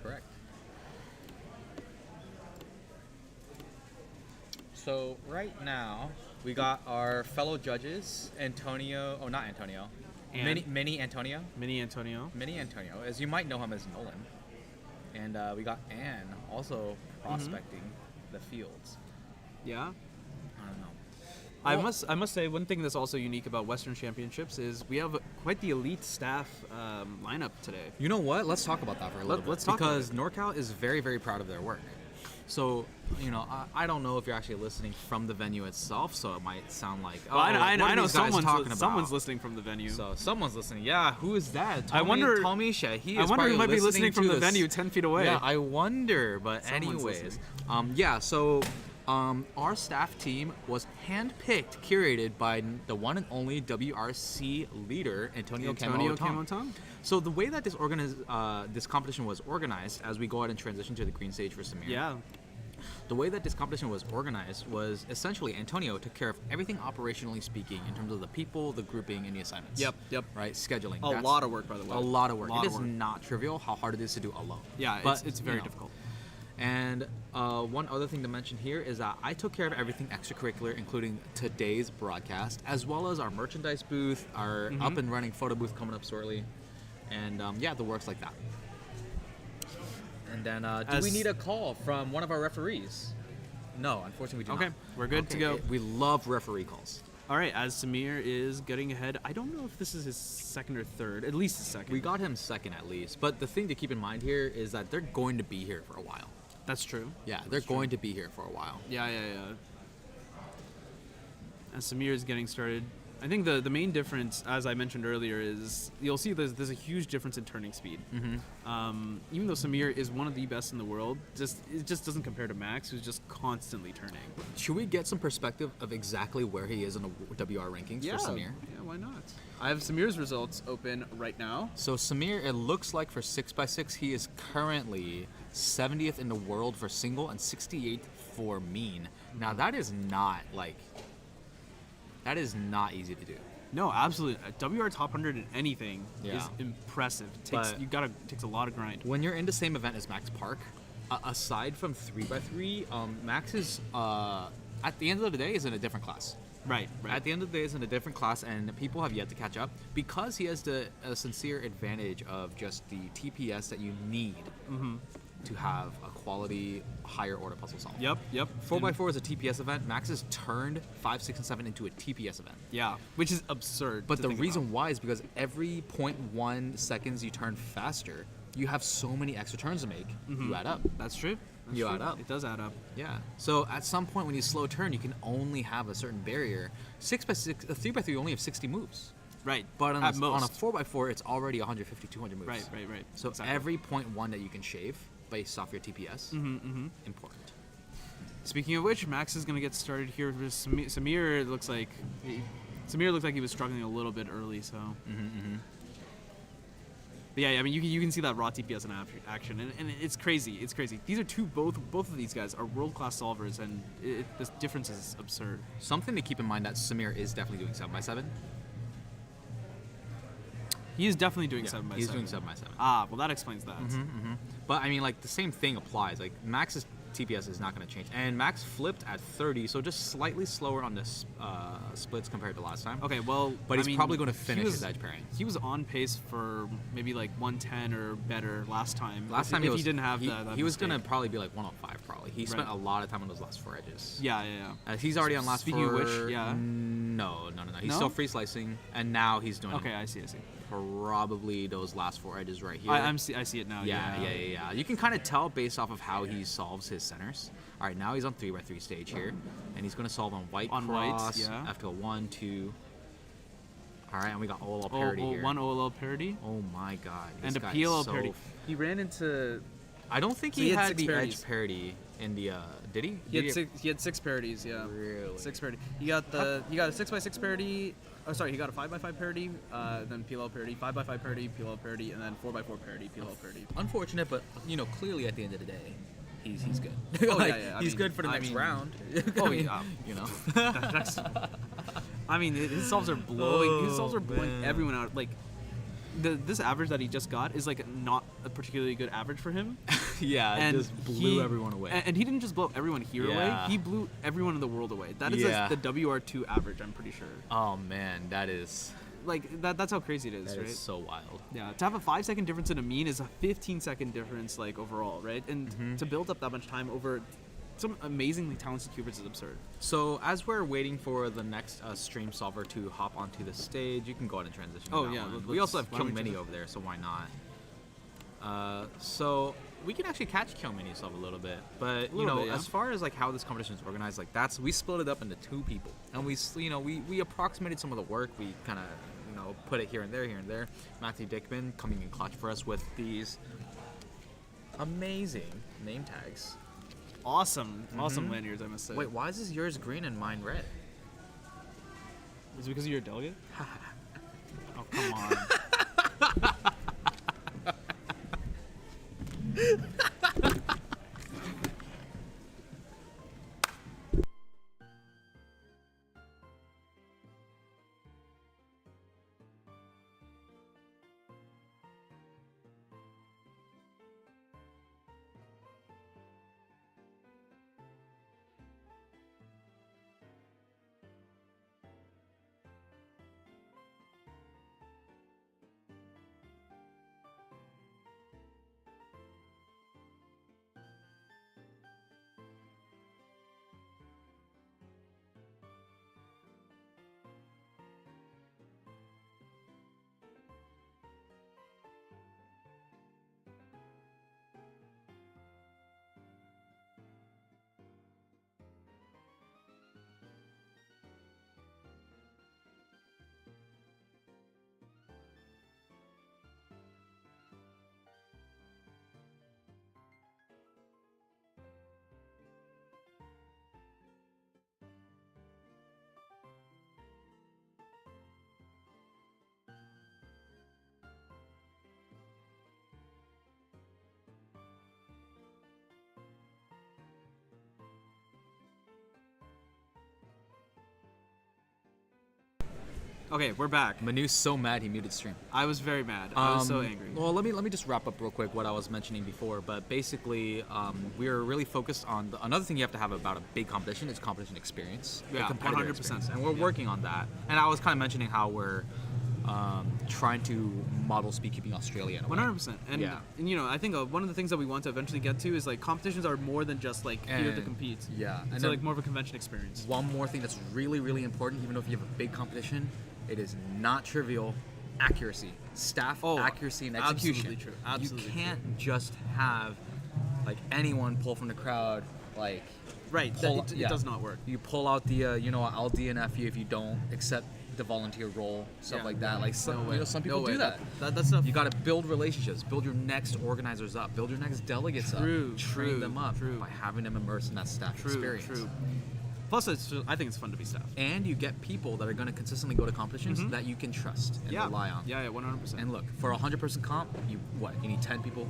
So right now, we got our fellow judges, Antonio. Oh, not Antonio. And? Mini Antonio. Mini Antonio. Mini Antonio, as you might know him as Nolan. And we got Anne also prospecting the fields. Yeah. I don't know. I must say one thing that's also unique about Western Championships is we have quite the elite staff lineup today. You know what? Let's talk about that for a little bit. Let's talk because about NorCal is very, very proud of their work. So, I don't know if you're actually listening from the venue itself, so it might sound like, Well, I what are know these guys talking someone's about? listening from the venue. So someone's listening. Yeah, who is that? I wonder. Tommy Shahi. I wonder who might be listening from to the this. venue 10 feet away. Yeah, I wonder. But Someone's anyways, listening. So our staff team was handpicked, curated by the one and only WRC leader Antonio Camotong. So the way that this competition was organized, as we go ahead and transition to the green stage for Samir. Yeah. The way that this competition was organized was essentially Antonio took care of everything operationally speaking in terms of the people, the grouping, and the assignments. Yep. Right? Scheduling. A lot of work, by the way. A lot of work. It is not trivial how hard it is to do alone. Yeah, but, it's very difficult. And one other thing to mention here is that I took care of everything extracurricular, including today's broadcast, as well as our merchandise booth, our up and running photo booth coming up shortly, and the works like that. And then, do we need a call from one of our referees? No, unfortunately we do not. Okay, we're good to go. We love referee calls. All right, as Samir is getting ahead, I don't know if this is his second or third, at least his second. We got him second at least, but the thing to keep in mind here is that they're going to be here for a while. That's true. Yeah, they're going to be here for a while. Yeah. As Samir is getting started, I think the main difference, as I mentioned earlier, is you'll see there's a huge difference in turning speed. Even though Samir is one of the best in the world, it just doesn't compare to Max, who's just constantly turning. Should we get some perspective of exactly where he is in the WR rankings for Samir? Yeah, why not? I have Samir's results open right now. So Samir, it looks like for 6x6, he is currently 70th in the world for single and 68th for mean. Now that is not easy to do. No, absolutely. WR top 100 in anything Yeah. is impressive. Takes a lot of grind. When you're in the same event as Max Park, aside from 3x3, Max is at the end of the day is in a different class. Right. At the end of the day, is in a different class, and people have yet to catch up because he has the sincere advantage of just the TPS that you need to have a quality higher order puzzle solve. Yep. 4x4 is a TPS event. Max has turned 5, 6, and 7 into a TPS event. Yeah, which is absurd. But to the think reason about. why is because every 0.1 seconds you turn faster, you have so many extra turns to make. You add up. That's true. You add up. It does add up. Yeah. So at some point when you slow turn, you can only have a certain barrier. 6x6, 3x3, you only have 60 moves. Right. But on At a most. 4x4, it's already 150, 200 moves. Right. So Exactly. every 0.1 that you can shave based off your TPS, important. Speaking of which, Max is going to get started here with Samir. It looks like Samir looked like he was struggling a little bit early. So. But yeah, I mean, you can see that raw TPS in action, and it's crazy. It's crazy. These are both of these guys are world-class solvers, and this difference is absurd. Something to keep in mind that Samir is definitely doing 7x7. He is definitely doing 7x7. He's doing 7x7. Ah, well, that explains that. But I mean, like the same thing applies. Like Max's TPS is not going to change, and Max flipped at 30, so just slightly slower on the splits compared to last time. Okay, well, But he's probably going to he finish was- his edge pairing. He was on pace for maybe like 110 or better last time. Last time if he he didn't have he, that he was mistake. going to probably be like 105 probably. He spent Right. a lot of time on those last 4 edges. Yeah. He's already on last Speaking of four. which, yeah. No. He's No? still free slicing, and now he's doing Okay, I see. probably those last 4 edges right here. I see it now. Yeah. You can kind of tell based off of how he solves his centers. All right, now he's on 3x3 stage here, and he's going to solve on white On cross. whites, yeah. After 1, 2. All right, and we got OLL parity here. One OLL parity Oh my god. and this a guy is PLL so parity. He ran into. I don't think So he he had had 6 the parodies. edge parity in the. Did he? He had 6 parodies. Yeah. Really? 6 parity. He got a 6x6 parity. Oh, sorry. He got a 5x5 parity, then PLL parity, 5x5 parity, PLL parity, and then 4x4 parity, PLL parity. Unfortunate, but clearly at the end of the day, he's good. Oh, Like, yeah. he's good for the next round. Oh, I mean, yeah. You know. That's, I mean, his solves are blowing. His solves are blowing man. everyone out. Like, this average that he just got is like not a particularly good average for him. Yeah, it And just blew everyone away. And he didn't just blow everyone here away. Yeah. He blew everyone in the world away. That is Yeah. the WR2 average, I'm pretty sure. Oh man, that is Like that's how crazy it is, right? so wild. Yeah, to have a 5-second difference in a mean is a 15-second difference, like overall, right? And to build up that much time over some amazingly talented cubers is absurd. So as we're waiting for the next stream solver to hop onto the stage, you can go ahead and transition. to Oh, that yeah, one. let's- We also have why don't Kill we Mini just- over there, so why not? So we can actually catch Kill Mini stuff a little bit, but you little know, bit, yeah. as far as like how this competition is organized, like we split it up into 2 people, and we approximated some of the work. We kind of put it here and there. Matthew Dickman coming in clutch for us with these amazing name tags. Awesome lanyards, I must say. Wait, why is yours green and mine red? Is it because of your delegate? Oh, come on. Okay, we're back. Manu's so mad he muted stream. I was very mad. I was so angry. Well, let me just wrap up real quick what I was mentioning before. But basically, we're really focused on another thing you have to have about a big competition is competition experience. Yeah, the competitor 100%. experience. And we're Yeah. working on that. And I was kind of mentioning how we're trying to model speedkeeping Australia. in a way. 100%. And, Yeah. and you know, I think one of the things that we want to eventually get to is like competitions are more than just like here to And- compete. Yeah. It's then like more of a convention experience. one more thing that's really, really important, even if you have a big competition, it is not trivial. Accuracy, staff accuracy, and execution. absolutely true. Absolutely you can't just have like anyone pull from the crowd. Like Right. pull- It yeah. does not work. you pull out the I'll DNF you if you don't accept the volunteer role, stuff Yeah. like that. Like some, No way. some No people way. do that. That's stuff. You got to build relationships, build your next organizers up, build your next delegates True, up, train true, them up true. by having them immersed in that staff True. experience. True. Plus, I think it's fun to be staff. And you get people that are going to consistently go to competitions Mhm. that you can trust and Yeah. rely on. Yeah. 100%. And look, for a 100% comp, you need 10 people,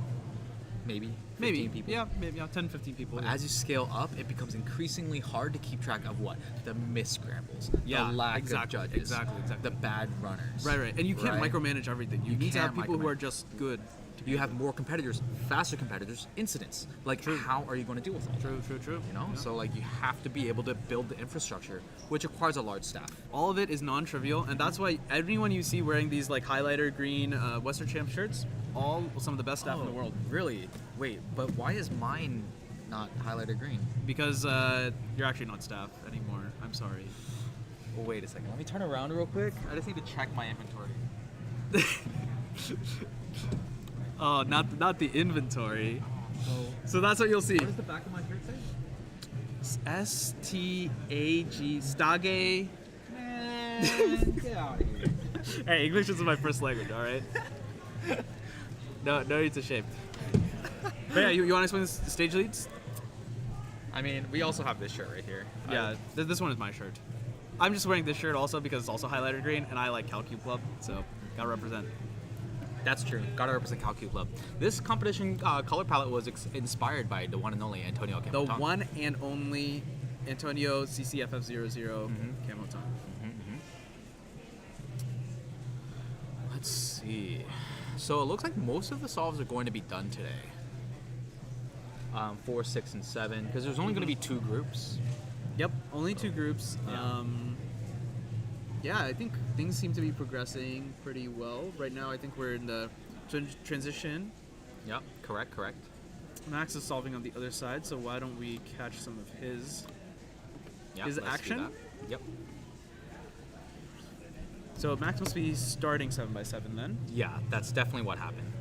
maybe 15 maybe people. Yeah. Maybe 10, 15 people. But as you scale up, it becomes increasingly hard to keep track of what? The misscrambles, Yeah, the lack exactly, of judges, exactly. the bad runners. Right. And you can't right? micromanage everything. You You need to have can't people who are micromanage. just good. You have more competitors, faster competitors, incidents. Like, how are you going to deal with all that? True. You know, Yeah. so like you have to be able to build the infrastructure, which requires a large staff. All of it is non-trivial, and that's why everyone you see wearing these like highlighter green Western Champ shirts, all some of the best staff in the world. Really? Wait, but why is mine not highlighted green? Because you're actually not staff anymore. I'm sorry. Well, wait a second. Let me turn around real quick. I just need to check my inventory. Oh, not the inventory. So that's what you'll see. What does the back of my shirt say? STAG Stage. Man, get out of here. Hey, English is my first language. All right. No need to shame. But yeah, you want to explain the stage leads? I mean, we also have this shirt right here. Yeah, this one is my shirt. I'm just wearing this shirt also because it's also highlighter green, and I like CalCube Club, so gotta represent. That's true. Gotta represent CalCube Club. This competition color palette was inspired by the one and only Antonio The Camoton. one and only Antonio CCFF00 Camoton. Let's see. So it looks like most of the solves are going to be done today. 4, 6, and 7, because there's only going to be 2 groups. Yep, only 2 groups. Yeah. Yeah, I think things seem to be progressing pretty well. Right now, I think we're in the transition. Yep, correct. Max is solving on the other side, so why don't we catch some of his Yeah, Is it let's do action? that. Yep. So Max must be starting 7x7 then. Yeah, that's definitely what happened.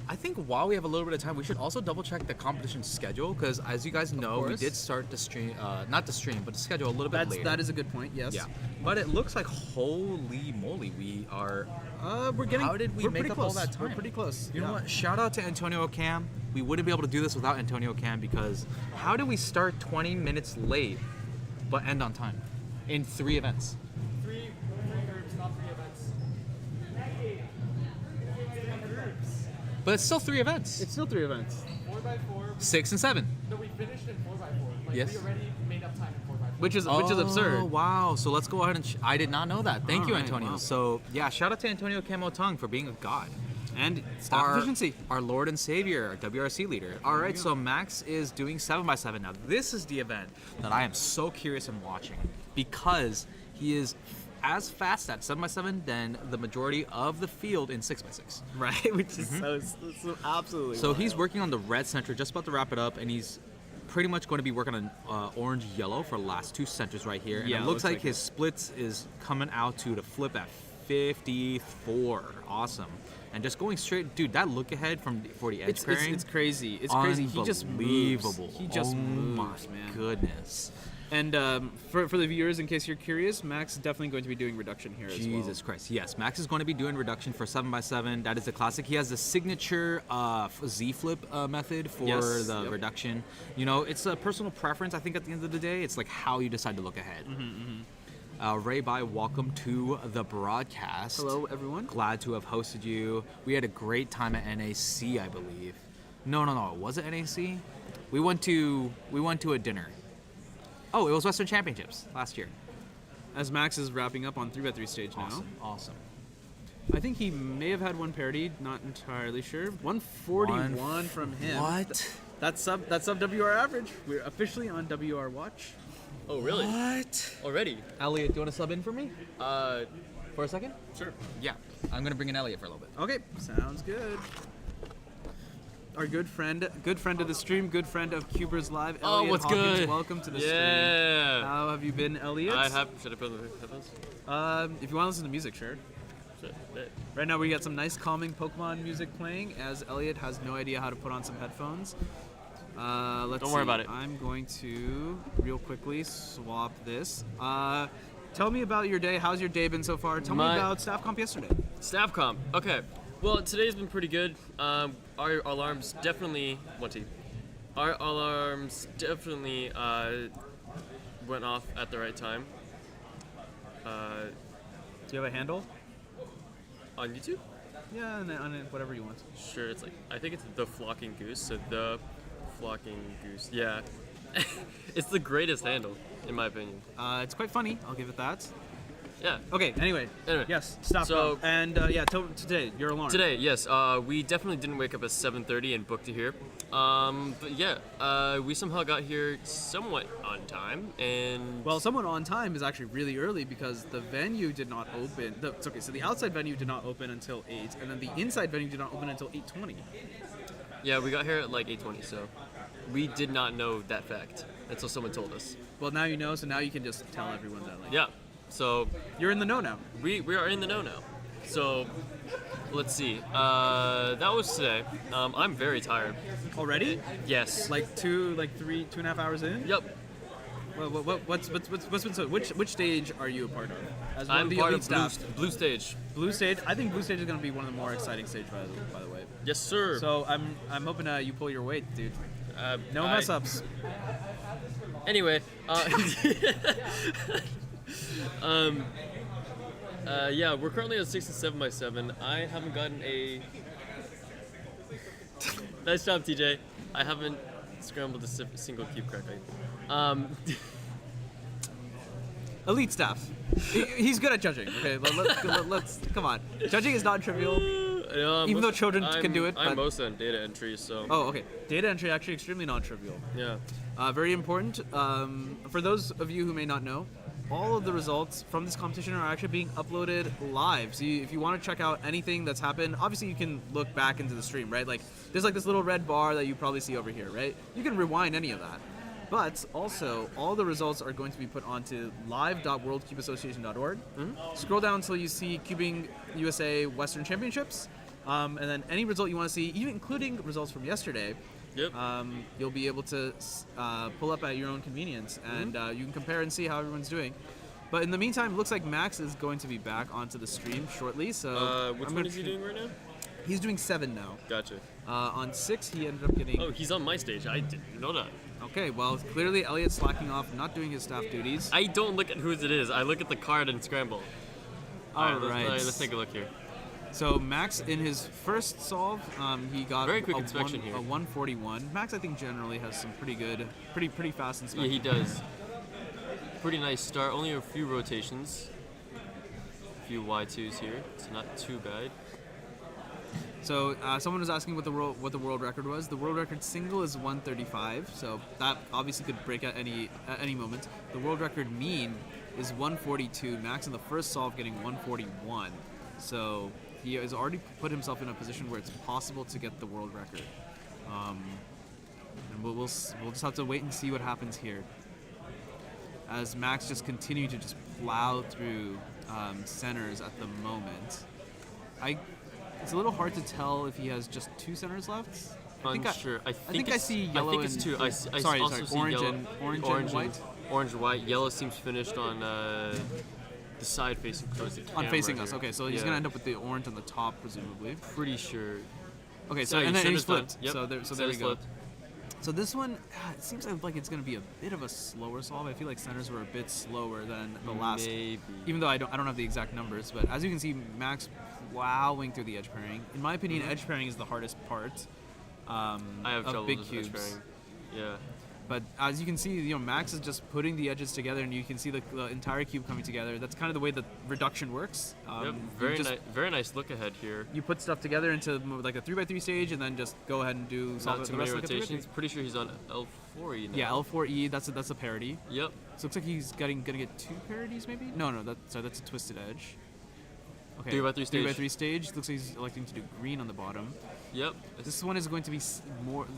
I think while we have a little bit of time, we should also double check the competition schedule because, as you guys know, we course. did start the stream, not the stream, but the schedule a little bit later. That is a good point. Yes. Yeah, but it looks like holy moly, we are. We're getting. How did we we're make pretty up all close. that time? We're pretty close. You know Yeah. what? Shout out to Antonio Cam. We wouldn't be able to do this without Antonio Cam because how did we start 20 minutes late but end on time in 3 events? Three groups, not 3 events. 3 groups. But it's still 3 events. It's still 3 events. 4x4. 6 and 7. No, we finished in 4x4. Like, Yes. we already made up time in 4x4. Which is Oh, absurd. wow. So let's go ahead and. I did not know that. Thank you, Alright, Antonio. wow. So, yeah, shout out to Antonio Camo Tung for being a god. And staff efficiency. Our Lord and Savior, our WRC leader. All right, so Max is doing 7x7 now. This is the event that I am so curious in watching because he is as fast at 7x7 than the majority of the field in 6x6. Right, which is so absolutely. So he's working on the red center, just about to wrap it up, and he's pretty much going to be working on orange yellow for the last 2 centers right here. And Yeah, it it looks looks like like his splits is coming out to the flip at 54. Awesome. And just going straight, dude, that look ahead for the edge it's pairing. it's crazy. It's crazy. He just moves. Unbelievable. He just oh moves, my man. goodness. And for the viewers, in case you're curious, Max is definitely going to be doing reduction here as well. Jesus Christ. Yes, Max is going to be doing reduction for 7x7. That is a classic. He has the signature Z flip method for Yes, the yep. reduction. You know, it's a personal preference, I think, at the end of the day. It's like how you decide to look ahead. Ray Bai, welcome to the broadcast. Hello, everyone. Glad to have hosted you. We had a great time at NAC, I believe. No. Was it NAC? We went to a dinner. Oh, it was Western Championships last year. As Max is wrapping up on 3x3 stage now. Awesome. I think he may have had one parity, not entirely sure. 141 from him. What? That's sub WR average. We're officially on WR watch. Oh, really? What? Already? Elliot, do you want to sub in for me? For a second? Sure. Yeah. I'm gonna bring in Elliot for a little bit. Okay, sounds good. Our good friend of the stream, good friend of CubersLive, Oh, Elliot what's Hawkins. good? Welcome to the stream. Yeah. How have you been, Elliot? Should I put on the headphones? If you want to listen to music, sure. Shit, bet. Right now we got some nice calming Pokemon music playing as Elliot has no idea how to put on some headphones. Let's Don't worry see. about it. I'm going to real quickly swap this. Tell me about your day. How's your day been so far? Tell me about staff comp yesterday. Staff comp. Okay. Well, today's been pretty good. Our alarms definitely Our alarms definitely went off at the right time. Do you have a handle? On YouTube? Yeah, on it, whatever you want. Sure. It's like I think it's the flocking goose. So the flocking goose. Yeah. It's the greatest handle, in my opinion. It's quite funny. I'll give it that. Yeah. Okay. Anyway. Yes. Staff So- comp. And yeah. Today your alarm. Today, yes, we definitely didn't wake up at 7:30 and book to here. But yeah, we somehow got here somewhat on time, and Well, someone on time is actually really early because the venue did not open. So the outside venue did not open until 8, and then the inside venue did not open until 8:20. yeah, we got here at like 8:20, so we did not know that fact until someone told us. Well, now you know, so now you can just tell everyone that. Like, Yeah, so You're in the know now. we are in the know now. So let's see. That was today. I'm very tired. Already? Yes. Like 2.5 hours in? Yep. What's been so? Which stage are you a part of? As one I'm of the part elite of staff. Blue Stage. Blue stage. I think blue stage is going to be one of the more exciting stages, by the way. Yes, sir. So I'm hoping you pull your weight, dude. No I- mess ups. Anyway, yeah, we're currently at 6 and 7x7. I haven't gotten a. Nice job, TJ. I haven't scrambled a single cube correctly. Elite staff. He's good at judging. Okay, let's come on. Judging is not trivial. Even though children can do it, I'm but- mostly on data entry, so Oh, okay. Data entry actually extremely non-trivial. yeah. Very important. For those of you who may not know, all of the results from this competition are actually being uploaded live. So if you want to check out anything that's happened, obviously you can look back into the stream, right? Like there's like this little red bar that you probably see over here, right? You can rewind any of that. But also, all the results are going to be put onto live.worldcubeassociation.org. Scroll down until you see CubingUSA Western Championships, and then any result you want to see, even including results from yesterday, Yep. you'll be able to pull up at your own convenience, and you can compare and see how everyone's doing. But in the meantime, it looks like Max is going to be back onto the stream shortly. So Which one is he doing right now? He's doing 7 now. Gotcha. On 6, he ended up getting. Oh, he's on my stage. I didn't know that. Okay, well, clearly Elliot's slacking off, not doing his staff duties. I don't look at whose it is. I look at the card and scramble. All right. right. Let's take a look here. So Max, in his first solve, he got Very quick a inspection here. a 141. Max, I think, generally has some pretty good, pretty fast Yeah, inspection. he does. Pretty nice start. Only a few rotations. A few Y2s here. It's not too bad. So someone was asking what the world record was. The world record single is 135. So that obviously could break at any moment. The world record mean is 142. Max in the first solve getting 141. So he has already put himself in a position where it's possible to get the world record. And we'll just have to wait and see what happens here. As Max just continued to just plow through centers at the moment. It's a little hard to tell if he has just 2 centers left. Unsure. I think I see yellow I think it's and 2. I sorry, also see orange yellow, and white. Orange and white. Yellow seems finished on the side facing towards the camera. On facing us. here. Okay, so he's Yeah. gonna end up with the orange on the top, presumably. Pretty sure. Okay, so Yeah, and then center's he's flipped. done. Yep. So there we Center's go. flipped. So this one, it seems like it's going to be a bit of a slower solve. I feel like centers were a bit slower than the last. Maybe. Even though I don't have the exact numbers, but as you can see, Max plowing through the edge pairing. In my opinion, edge pairing is the hardest part I have of trouble big with cubes. edge pairing. Yeah. But as you can see, Max is just putting the edges together, and you can see the entire cube coming together. That's kind of the way the reduction works. Yep. You Very nice look ahead here. You put stuff together into like a 3x3 stage, and then just go ahead and do solve Not it too the many rest like a 3x3. rotations. Pretty sure he's on L4E now. Yeah, L4E. That's a parity. Yep. So it looks like he's gonna get 2 parodies, maybe? No, that's a twisted edge. Okay. 3x3 stage. 3x3 stage. Looks like he's electing to do green on the bottom. Yep. This one is going to be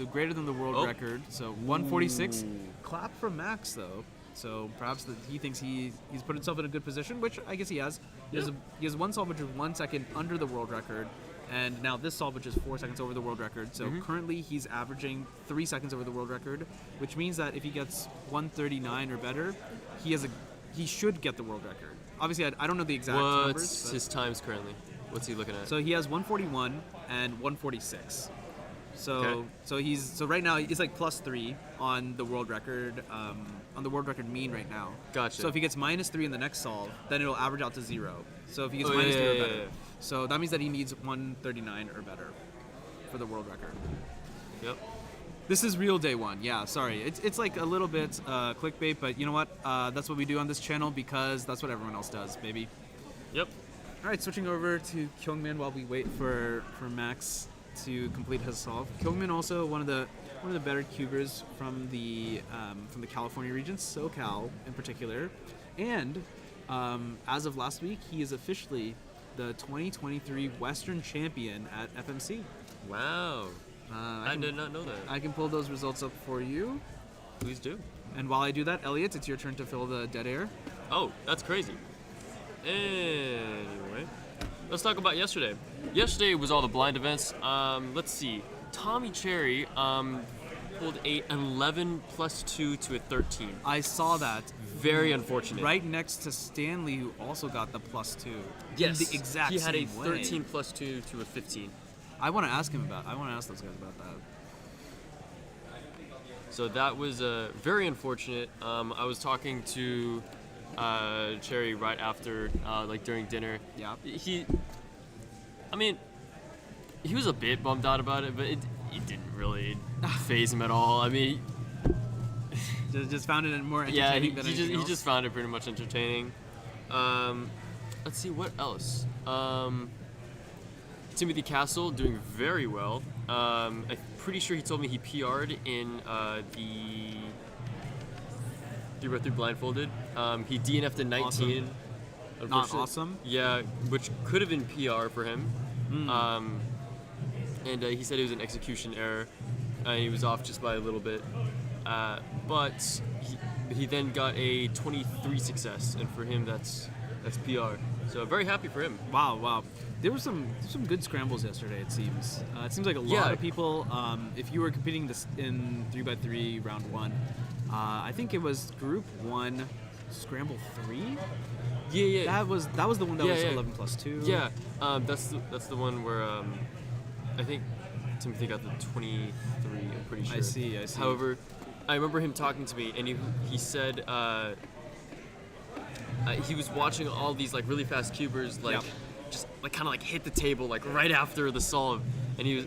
greater than the world record. So 146. Clap for Max though. So perhaps he thinks he's put himself in a good position, which I guess he has. He has one solve which is 1 second under the world record, and now this solve which is 4 seconds over the world record. So currently he's averaging 3 seconds over the world record, which means that if he gets 139 or better, he should get the world record. Obviously, I don't know the exact numbers. What's But his times currently? What's he looking at? so he has 141 and 146. So Okay. so right now he's like +3 on the world record mean right now. Gotcha. So if he gets -3 in the next solve, then it'll average out to 0. So if he gets Oh, -3 yeah, or yeah, better, yeah. so that means that he needs 139 or better for the world record. Yep. This is real day one. Yeah, sorry. It's like a little bit clickbait, but you know what? That's what we do on this channel because that's what everyone else does, baby. Yep. All right, switching over to Kyungmin while we wait for Max to complete his solve. Kyungmin also one of the better cubers from the California region, SoCal in particular, and as of last week, he is officially the 2023 Western Champion at FMC. Wow. I did not know that. I can pull those results up for you. Please do. And while I do that, Elliot, it's your turn to fill the dead air. Oh, that's crazy. Anyway, let's talk about yesterday. Yesterday was all the blind events. Let's see. Tommy Cherry pulled a 11 + 2 to a 13. I saw that Very unfortunate. right next to Stanley, who also got the +2. Yes. In the exact he had a same way. 13 + 2 to a 15. I want to ask those guys about that. So that was very unfortunate. I was talking to Cherry right after, like during dinner. Yeah. He was a bit bummed out about it, but it didn't really faze him at all. I mean, Just found it more yeah, entertaining than anything he else. just found it pretty much entertaining. Let's see what else. Timothy Castle doing very well. I'm pretty sure he told me he PR'd in the 3x3 blindfolded. He DNF'd in 19. Awesome. Not Unfortunately- awesome? Yeah, which could have been PR for him. And he said it was an execution error. He was off just by a little bit. But he then got a 23 success, and for him that's PR. So very happy for him. Wow. There were some good scrambles yesterday, it seems. It seems like a lot Yeah. of people, if you were competing this in 3x3 round 1, I think it was group 1, scramble 3? Yeah. That was the one that Yeah, was yeah. 11 plus 2. Yeah, that's the one where I think Timothy got the 23. I'm pretty sure. I see. However, I remember him talking to me, and he said he was watching all these like really fast cubers like Yep. just like kind of like hit the table like right after the solve, and he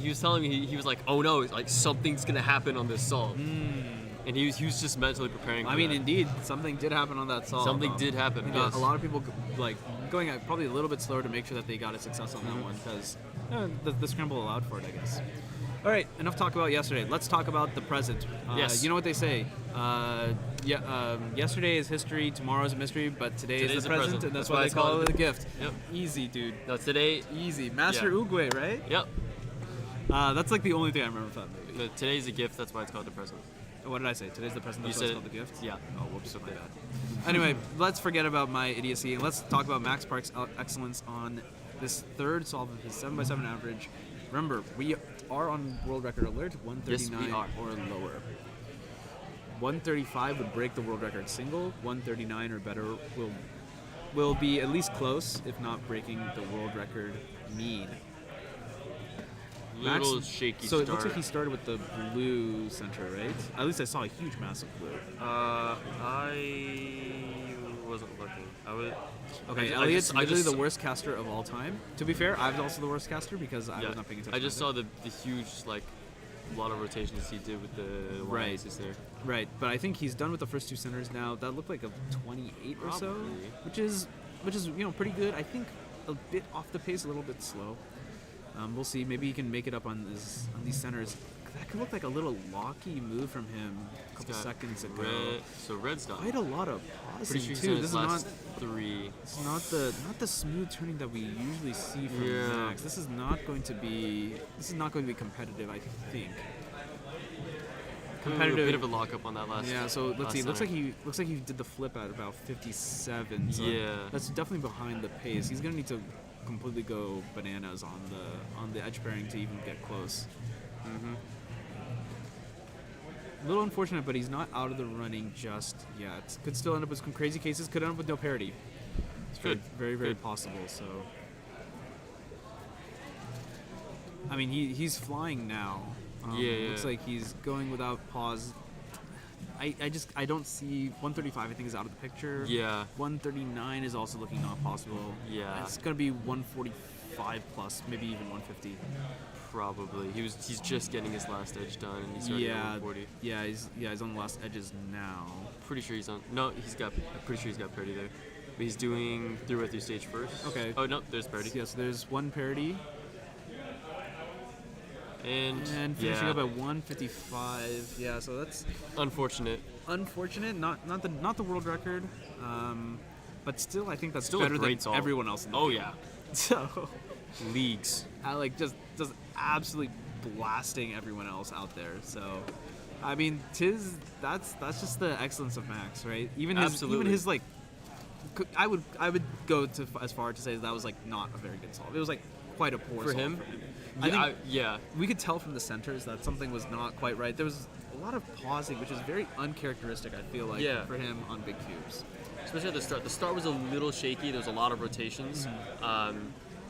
was telling me he was like, oh no, like something's gonna happen on this solve, and he was just mentally preparing. For I mean, that. indeed, something did happen on that solve. Something did happen, You know, yes. A lot of people like going at probably a little bit slower to make sure that they got a success on that one because the scramble allowed for it, I guess. All right, enough talk about yesterday. Let's talk about the present. Yes. You know what they say. Yesterday is history, tomorrow is a mystery, but today is Today's the the present, present. and that's That's why why they it's call called it a gift. Yep. Easy, dude. No, today. Easy. Master Yeah. Oogway, right? Yep. That's like the only thing I remember from that movie. No, today's a gift. That's why it's called the present. What did I say? Today's the present, You that's why it's said called the gift? Yeah. Oh, whoops, my bad. Anyway, let's forget about my idiocy and let's talk about Max Park's excellence on this third solve of his 7x7 average. Remember, we are on world record alert, 139 Yes, we are. or lower. 135 would break the world record single. 139 or better will be at least close, if not breaking the world record mean. Little shaky So start. it looks like he started with the blue center, right? At least I saw a huge mass of blue. I wasn't looking. I was. Okay, I Elliot's just- I literally just- the worst caster of all time. To be fair, I was also the worst caster because I was not paying attention. I just to saw it. the huge like lot of rotations he did with the Right. Y-axis there. Right, but I think he's done with the first two centers now. That looked like a 28 or so, Probably. which is pretty good. I think a bit off the pace, a little bit slow. We'll see. Maybe he can make it up on these centers. That could look like a little locky move from him a couple Got seconds ago. So red's done. Quite a lot of pausing Pretty sure he's too. done This his is not last 3. It's not the smooth turning that we usually see from Yeah. Max. This is not going to be competitive, I think. A bit of a lockup on that last. Yeah, so let's last see. Looks center. like he did the flip at about 57. So Yeah. that's definitely behind the pace. He's gonna need to completely go bananas on the edge pairing to even get close. A little unfortunate, but he's not out of the running just yet. Could still end up with some crazy cases. Could end up with no parity. It's Good. very Good. possible. So, I mean, he's flying now. Yeah. Looks like he's going without pause. I don't see 135. I think is out of the picture. Yeah. 139 is also looking not possible. Yeah. It's gonna be 145 plus, maybe even 150. Probably. He's just getting his last edge done, and he's already at 140. Yeah, he's on the last edges now. Pretty sure he's on. No, I'm pretty sure he's got parity there. But he's doing through stage first. Okay. Oh no, there's parity. Yeah, so there's one parity And finishing up at 155. Yeah, so that's unfortunate. unfortunate. Not the world record, but still I think that's Still a better than great solve. everyone else. In the Oh field. yeah, So leagues. I like just absolutely blasting everyone else out there. So I mean, that's just the excellence of Max, right? Even Absolutely. his like, I would go to as far to say that was like not a very good solve. It was like quite a poor For solve him? For him. Yeah, We could tell from the centers that something was not quite right. There was a lot of pausing, which is very uncharacteristic, I feel like, Yeah. for him on big cubes. especially at the start. The start was a little shaky. There was a lot of rotations.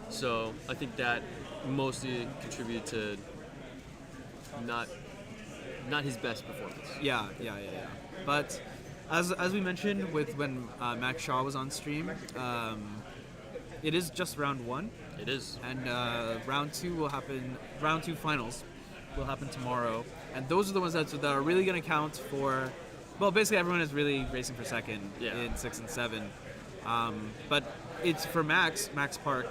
So I think that mostly contributed to not his best performance. Yeah. But as we mentioned with when Max Xiao was on stream, it is just round 1, It is. and round 2 will happen. Round 2 finals will happen tomorrow, and those are the ones that are really going to count for. Well, basically everyone is really racing for second Yeah. in 6 and 7, but it's for Max Park.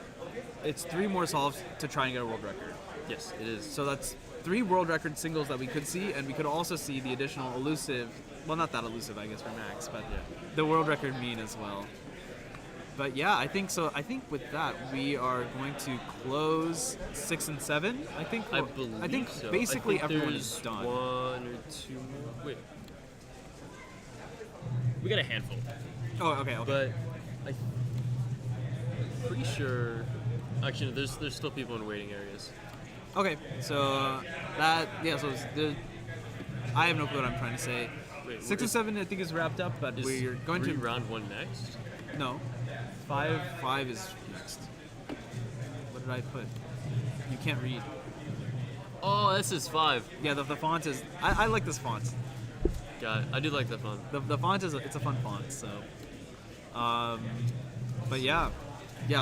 It's 3 more solves to try and get a world record. Yes, it is. So that's 3 world record singles that we could see, and we could also see the additional elusive well, not that elusive, I guess, for Max, but the world record mean as well. But yeah, I think so. I think with that, we are going to close 6 and 7. I think. I believe I think so. basically I think everyone there's is done. 1 or 2 more. Wait. We got a handful, Oh, okay. but I'm pretty sure. Actually, there's still people in waiting areas. Okay, so that so I have no clue what I'm trying to say. Wait, 6 and 7 I think is wrapped up, but Is we're going to round 1 next? no. 5 is next. What did I put? You can't read. Oh, this is 5. Yeah, the font is. I like this font. Got it. I do like that font. The font is it's a fun font. So, but yeah.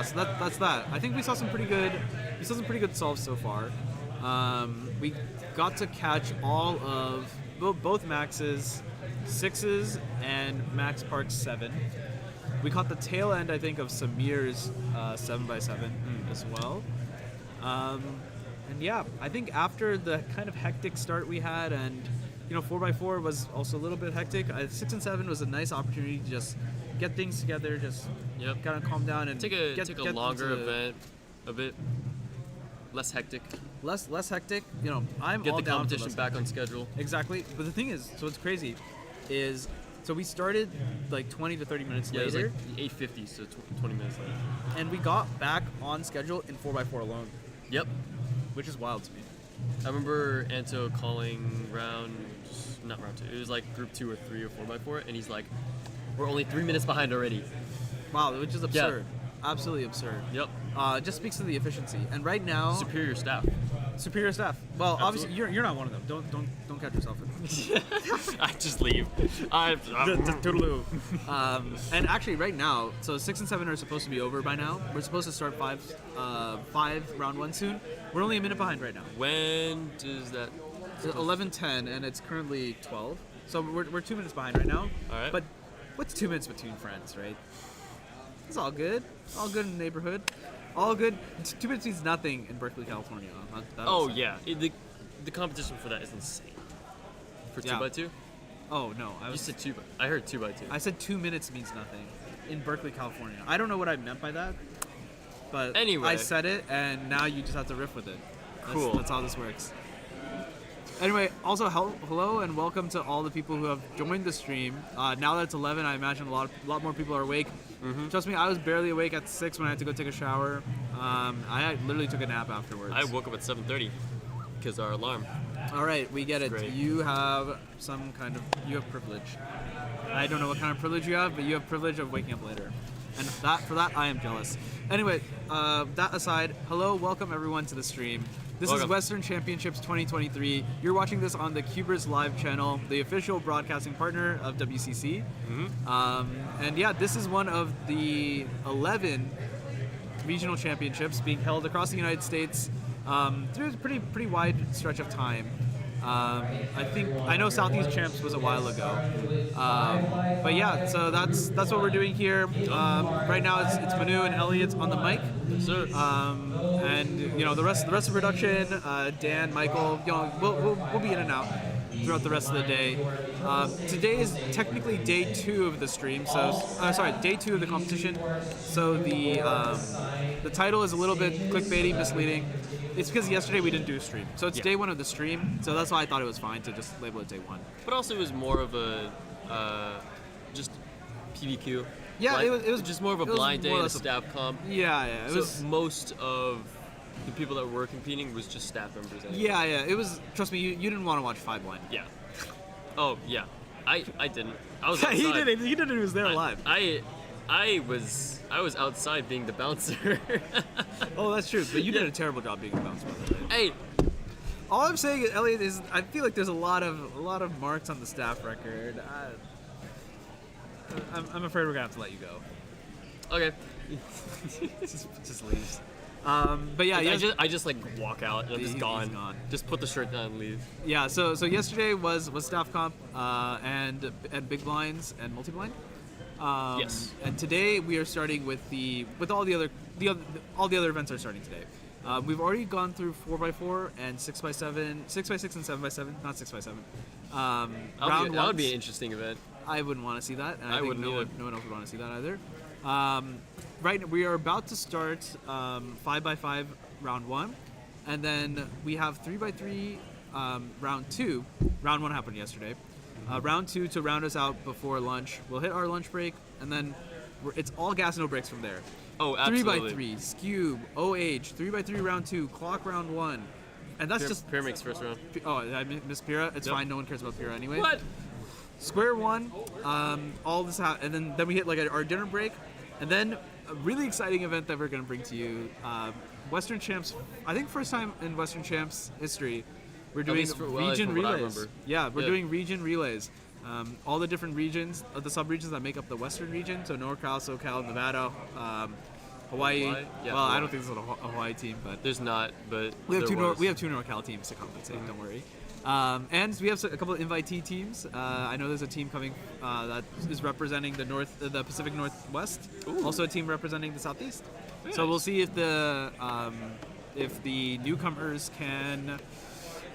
So that's that. I think we saw some pretty good solves so far. We got to catch all of both Max's 6s and Max Park's 7. We caught the tail end, I think, of Samir's 7x7 as well. And yeah, I think after the kind of hectic start we had, and 4x4 was also a little bit hectic. 6 and 7 was a nice opportunity to just get things together, just Yep. kind of calm down and Take a longer into event, a bit less hectic. less hectic. I'm Get all the down for competition less back on schedule. Exactly. But the thing is, so what's crazy is, so we started like 20 to 30 minutes Yeah, it was later, like 8:50, so 20 minutes later. and we got back on schedule in 4x4 alone, Yep. which is wild to me. I remember Anto calling not round 2. It was like group 2 or 3 or 4x4, and he's like, "We're only 3 minutes behind already." Wow, which is Yeah. absurd. Absolutely absurd. Yep. It just speaks to the efficiency. And right now, Superior staff. superior staff. Well, obviously, Absolutely. you're not one of them. Don't catch yourself in. I just leave. Toodaloo. And actually, right now, so 6 and 7 are supposed to be over by now. We're supposed to start 5 round 1 soon. We're only a minute behind right now. When does that? It's 11:10, and it's currently 12. So we're 2 minutes behind right now. All right. But what's 2 minutes between friends, right? It's all good. All good in the neighborhood. All good. 2 minutes means nothing in Berkeley, California. Oh yeah, the competition for that is insane. For Yeah. 2x2? Oh no, You said 2. I heard 2x2. I said 2 minutes means nothing in Berkeley, California. I don't know what I meant by that, but Anyway. I said it, and now you just have to riff with it. Cool. That's how this works. Anyway, also hello and welcome to all the people who have joined the stream. Now that it's 11, I imagine a lot more people are awake. Trust me, I was barely awake at 6 when I had to go take a shower. I literally took a nap afterwards. I woke up at 7:30 because our alarm. All right, we get it. Great. You have you have privilege. I don't know what kind of privilege you have, but you have privilege of waking up later. And for that, I am jealous. Anyway, that aside, hello, welcome everyone to the stream. This Welcome. is Western Championships 2023. You're watching this on the CubersLive channel, the official broadcasting partner of WCC. And yeah, this is one of the 11 regional championships being held across the United States through a pretty wide stretch of time. I know Southeast Champs was a while ago, but yeah. So that's what we're doing here. Right now it's Manu and Elliot on the mic, Sir. and the rest of production, Dan, Michael, we'll be in and out throughout the rest of the day. Today is technically day 2 of the stream, so day 2 of the competition. So the title is a little bit clickbaity, misleading. It's because yesterday we didn't do a stream, so it's day 1 of the stream. So that's why I thought it was fine to just label it day 1. But also it was more of a just PBQ. Yeah, it was just more of a it was blind day more or and a less a- staff comp. Yeah, it So was. most of the people that were competing was just staff members. Anyway. Yeah, it was. Trust me, you didn't want to watch 5 blind. Yeah. Oh yeah. I didn't. I was Yeah, outside. he did it. He did it. He was there live. I was outside being the bouncer. Oh, that's true. But you did a terrible job being a bounce brother. Hey, All I'm saying, Elliot, is I feel like there's a lot of marks on the staff record. I'm afraid we're gonna have to let you go. okay. just leaves. But yeah, I just like walk out and I'm just He's gone. gone. Just put the shirt down and leave. yeah. So yesterday was staff comp and big blinds and multi blind. Yes. And today we are starting with all the other events are starting today. We've already gone through 4x4 and 6x7, 6x6 and 7x7, not 6x7. Round That would be an ones, interesting event. I wouldn't want to see that, and I, I think wouldn't no either. one else would want to see that either. Right, we are about to start 5x5 round 1, and then we have 3x3 round 2. Round 1 happened yesterday. Round 2 to round us out before lunch. We'll hit our lunch break, and then it's all gas, no breaks from there. Oh, absolutely. 3x3, Scube, OH, 3x3 round 2, clock round 1. And that's just. Pyramid's first round. Oh, I missed Pyrrha. It's Yep. fine, no one cares about Pyrrha anyway. What? Square one, all this and then we hit like our dinner break, and then a really exciting event that we're gonna bring to you, Western Champs. I think first time in Western Champs history, we're doing least from what I region relays. remember. Yeah, we're Yeah. doing region relays. All the different regions, the sub-regions that make up the Western region. So NorCal, SoCal, Nevada, Hawaii. Hawaii? Yeah, well, I Hawaii. don't think there's a Hawaii team, but There's not, but we have there two. was. We have two NorCal teams to compensate. Don't worry. And we have a couple of invitee teams. I know there's a team coming that is representing the Pacific Northwest. Ooh. Also a team representing the Southeast. Very So nice. we'll see if the newcomers can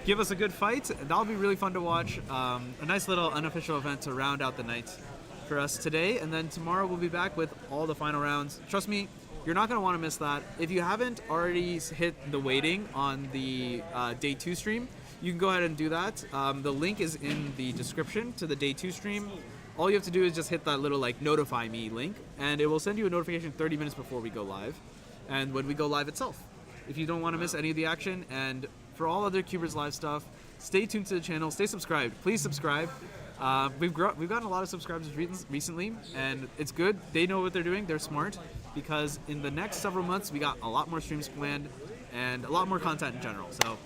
give us a good fight. That'll be really fun to watch. A nice little unofficial event to round out the night for us today. And then tomorrow we'll be back with all the final rounds. Trust me, you're not going to want to miss that. If you haven't already hit the waiting on the day 2 stream, you can go ahead and do that. The link is in the description to the day 2 stream. All you have to do is just hit that little like notify me link, and it will send you a notification 30 minutes before we go live, and when we go live itself. If you don't want to miss any of the action, and for all other CubersLive stuff, stay tuned to the channel, stay subscribed. Please subscribe. We've gotten a lot of subscribers recently, and it's good. They know what they're doing. They're smart, because in the next several months we got a lot more streams planned and a lot more content in general. So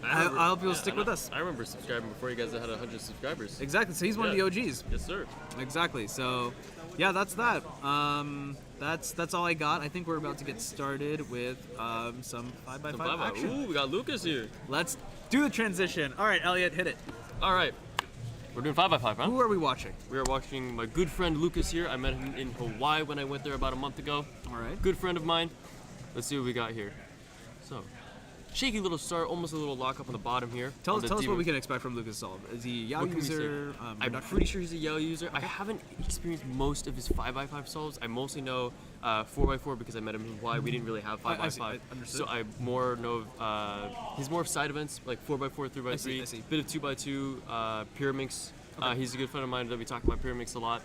I hope you'll stick with us. I remember subscribing before you guys had 100 subscribers. Exactly. So he's one of the Yeah. OGs. Yes, sir. Exactly. So, yeah, that's that. That's all I got. I think we're about to get started with some 5x5 action. Ooh, we got Lucas here. Let's do the transition. All right, Elliot, hit it. All right. We're doing 5x5, huh? Who are we watching? We are watching my good friend Lucas here. I met him in Hawaii when I went there about a month ago. All right. Good friend of mine. Let's see what we got here. So, shaky little start, almost a little lock up on the bottom here. Tell on us the what demon. we can expect from Lucas Solve. Is he a Yao What can we say? user? I'm production? pretty sure he's a Yao user. I haven't experienced most of his 5x5 solves. I mostly know 4x4 because I met him in Hawaii. We didn't really have 5x5. I see. I understood. So I more know he's more of side events like 4x4, 3x3, I see. bit of 2x2, Pyramix. He's a good friend of mine that we talk about Pyramix a lot.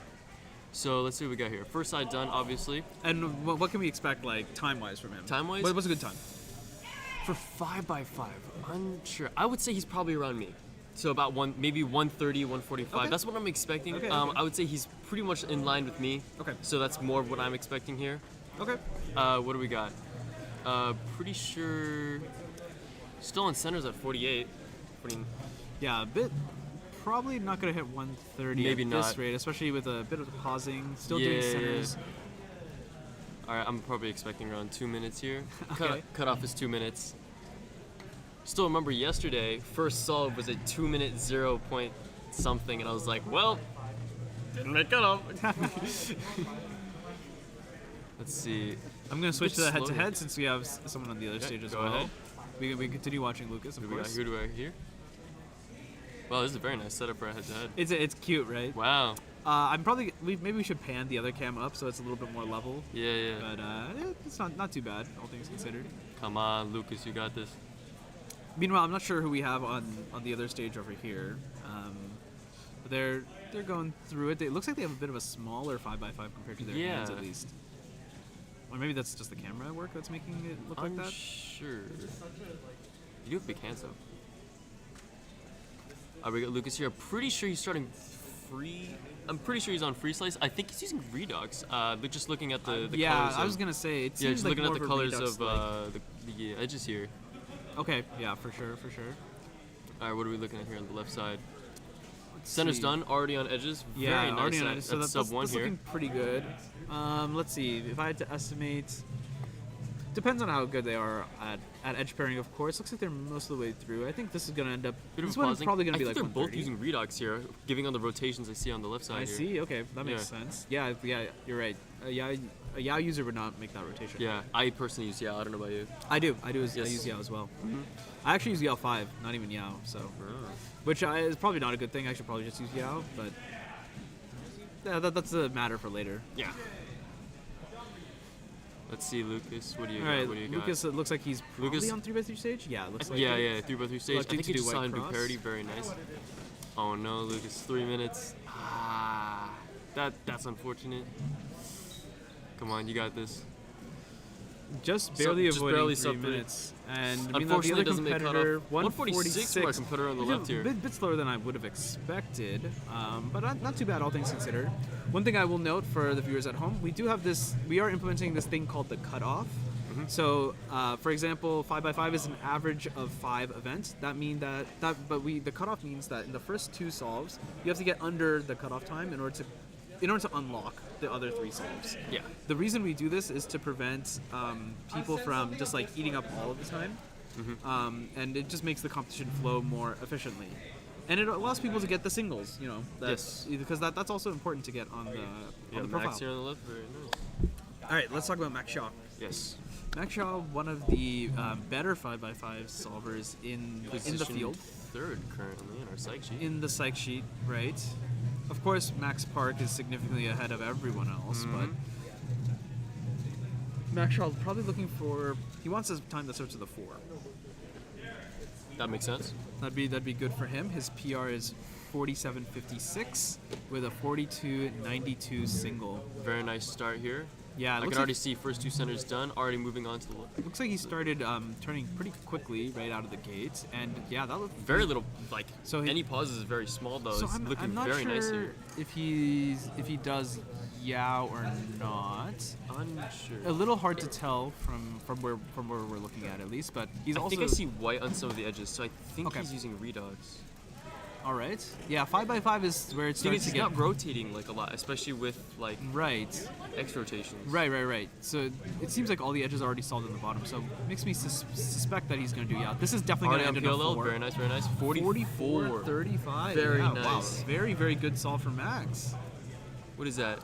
So let's see what we got here. First side done, obviously. And what can we expect, like, time-wise from him? Time-wise? What's a good time? For 5x5, unsure. I would say he's probably around me. So about maybe 130, 145. Okay. That's what I'm expecting. Okay, I would say he's pretty much in line with me. Okay. So that's more of what I'm expecting here. Okay. What do we got? Pretty sure. Still in centers at 48. 40, Yeah, a bit. Probably not going to hit 130 Maybe at this not. rate, especially with a bit of pausing. Still Yeah. doing centers. All right, I'm probably expecting around 2 minutes here. Okay. Cut off is 2 minutes. Still remember yesterday, first solve was a 2 minute 0 point something, and I was like, well, didn't make cut off. Let's see. I'm going to switch to the Bit slow head-to-head here. since we have someone on the other stage as go well. ahead. We continue watching Lucas, of Who do we got? course. Who do I hear? Well, this is a very nice setup for a head-to-head. It's cute, right? Wow. Maybe we should pan the other cam up so it's a little bit more level. Yeah. But it's not too bad, all things considered. Come on, Lucas, you got this. Meanwhile, I'm not sure who we have on the other stage over here. But they're going through it. It looks like they have a bit of a smaller 5x5 compared to their hands, Yeah. at least. Or maybe that's just the camera work that's making it look like that. Sure. You do have big hands, though. We got Lucas here. I'm pretty sure he's starting free. I'm pretty sure he's on free slice. I think he's using Redux. Just looking at the Yeah, colors. I was gonna say it Yeah, seems just like looking at more the of a colors Redux, of the edges here. Okay, yeah, for sure. All right, what are we looking at here on the left side? Let's Center's see. done. Already on edges. Yeah, Very nice. already on at, it. So at that's sub one that's here. looking pretty good. Let's see. If I had to estimate, depends on how good they are at edge pairing, of course. Looks like they're most of the way through. I think this is going to end up. Bit of This a one's pausing. probably going to I be think like they're both 130. using redox here, giving on the rotations I see on the left side I here. see. Okay, that makes Yeah. sense. Yeah, you're right. A Yao user would not make that rotation. Yeah, I personally use Xiao. I don't know about you. I do. I Yes. use Yao as well. I actually use Yao 5, not even Yao. So, which is probably not a good thing. I should probably just use Yao, but yeah, that's a matter for later. Yeah. Let's see, Lucas. What do you All got? right, What do you Lucas. It looks like he's probably Lucas- on 3x3 stage. Yeah, it looks like. Yeah, it. yeah, 3x3 stage. I Electing think to he do just saw white him do cross. parity. Very nice. Oh no, Lucas, 3 minutes. Ah, that's unfortunate. Come on, you got this. Just barely just avoiding barely 3 sub three. minutes. And Unfortunately, the other doesn't make competitor, cutoff. 146 for our competitor on the left here. A bit slower than I would have expected, but not too bad, all things considered. One thing I will note for the viewers at home, we are implementing this thing called the cutoff. So, for example, 5x5 is an average of 5 events. That means the cutoff means that in the first 2 solves, you have to get under the cutoff time in order to unlock the other 3 solves. Yeah. The reason we do this is to prevent people from just like eating up all of the time, and it just makes the competition flow more efficiently, and it allows people to get the singles. Yes. Because that's also important to get on the Yeah, profile. Max here on the left. Very nice. All right, let's talk about Max Xiao. Yes. Max Xiao, one of the better 5x5 solvers in the Positioned field. third currently in our psych sheet. In the psych sheet, right? Of course, Max Park is significantly ahead of everyone else, but Max Xiao probably looking for. He wants a time that starts with a 4. That makes sense. That'd be good for him. His PR is 47.56 with a 42.92 single. Very nice start here. Yeah, I can already see first 2 centers done. Already moving on to the left. looks like he started turning pretty quickly right out of the gate, and yeah, that looked Very little, like, So he- any pauses is very small though. So It's I'm looking not very sure nice here. if he does Yao or not. Unsure. A little hard to tell from where we're looking at least, but he's I also think I see white on some of the edges, so I think Okay. he's using redogs. all right. Yeah, 5x5 is where it Thing starts is, to he's get not rotating like a lot, especially with like right. X rotations. Right. So it seems like all the edges are already solved in the bottom, so it makes me suspect that he's going to do Yao. This is definitely Already going on to end in a PLL. 4. Very nice, very nice. 44. 35. Very yeah, Wow. nice. Very, very good solve for Max. What is that?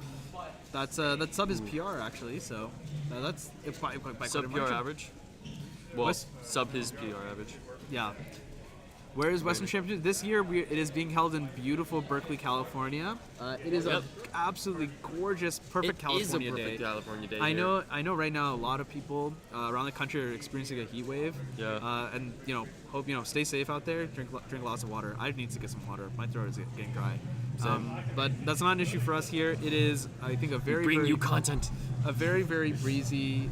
That's sub his PR actually, so that's by quite a Sub PR margin. average? Well, West- sub his PR average. Yeah. Where is Western Championship this year? It is being held in beautiful Berkeley, California. It is Yep. an absolutely gorgeous, perfect It is a California perfect day. California day. I here. know. Right now, a lot of people around the country are experiencing a heat wave. Yeah. And hope stay safe out there. Drink lots of water. I need to get some water. My throat is getting dry. But that's not an issue for us here. It is, I think, a very Bring very, you content. a very very breezy,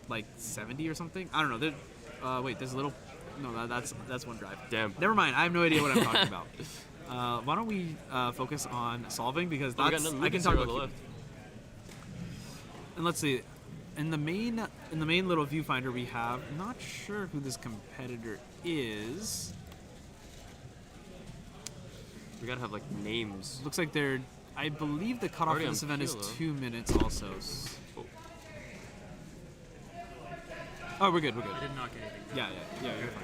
like 70 or something. I don't know. Wait, there's a little. No, that's one drive. Damn. Never mind. I have no idea what I'm talking about. Why don't we focus on solving because Oh, we got that's another I can Lucas talk here on about. the left. And let's see, in the main little viewfinder we have. Not sure who this competitor is. We gotta have like names. Looks like they're. I believe the cutoff Already for this on event is Kilo. 2 minutes also. Oh. Oh, we're good. I did not get anything. Yeah, you're fine.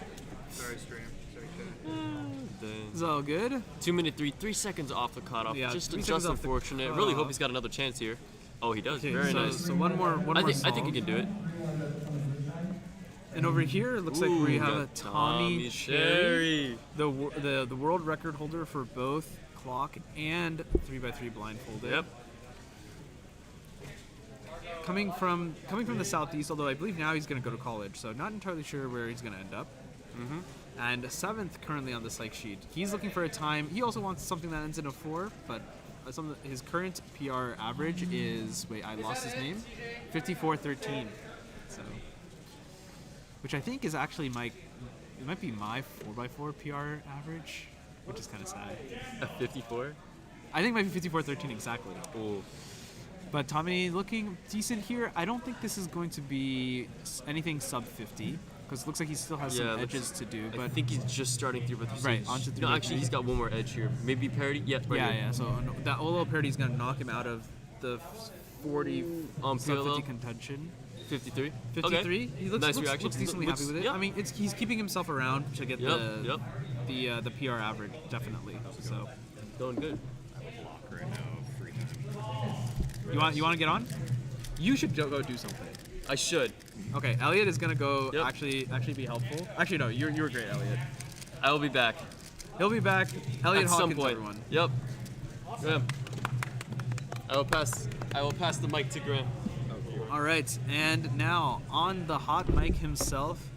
Sorry, stream. Sorry, chat. It's all good. 2 minute 3 seconds off the cutoff. Yeah, just 3 seconds off the unfortunate. Really hope cutoff. he's got another chance here. Oh, he does. Okay, Very so, nice. So one more I think solve. he can do it. And over here, it looks like we have a got Tommy Cherry, Cherry. the world record holder for both clock and 3x3 blindfolded. Yep. Coming from the southeast, although I believe now he's going to go to college, so not entirely sure where he's going to end up. And 7th currently on the psych sheet. He's looking for a time. He also wants something that ends in a 4, but his current PR average is I lost his name, 54.13. So, which I think is actually it might be my 4x4 PR average, which is kind of sad. A 54. I think it might be 54.13 exactly. Oh. But Tommy looking decent here. I don't think this is going to be anything sub 50 because it looks like he still has some Yeah, edges to do. I But think he's just starting 3x3 Right, stage. onto No, 3x3. actually, he's got one more edge here. Maybe parity. Yeah, right here. yeah. So that Olo parity is going to knock him out of the 40 On sub 50 PLL. contention. 53. 53. Okay. He looks, Nice looks, reaction. looks decently Looks- happy with it. yep. I mean, he's keeping himself around to get Yep, the PR average, definitely. So Going good. Block right now, free time. you want to get on? You should go do something. I should. Okay, Elliot is gonna go Yep. actually be helpful. Actually, no, you were great, Elliot. I will be back He'll be back. Elliot at Hawkins, some point. everyone. Yep. Graham. I will pass the mic to Graham. All right, and now on the hot mic himself,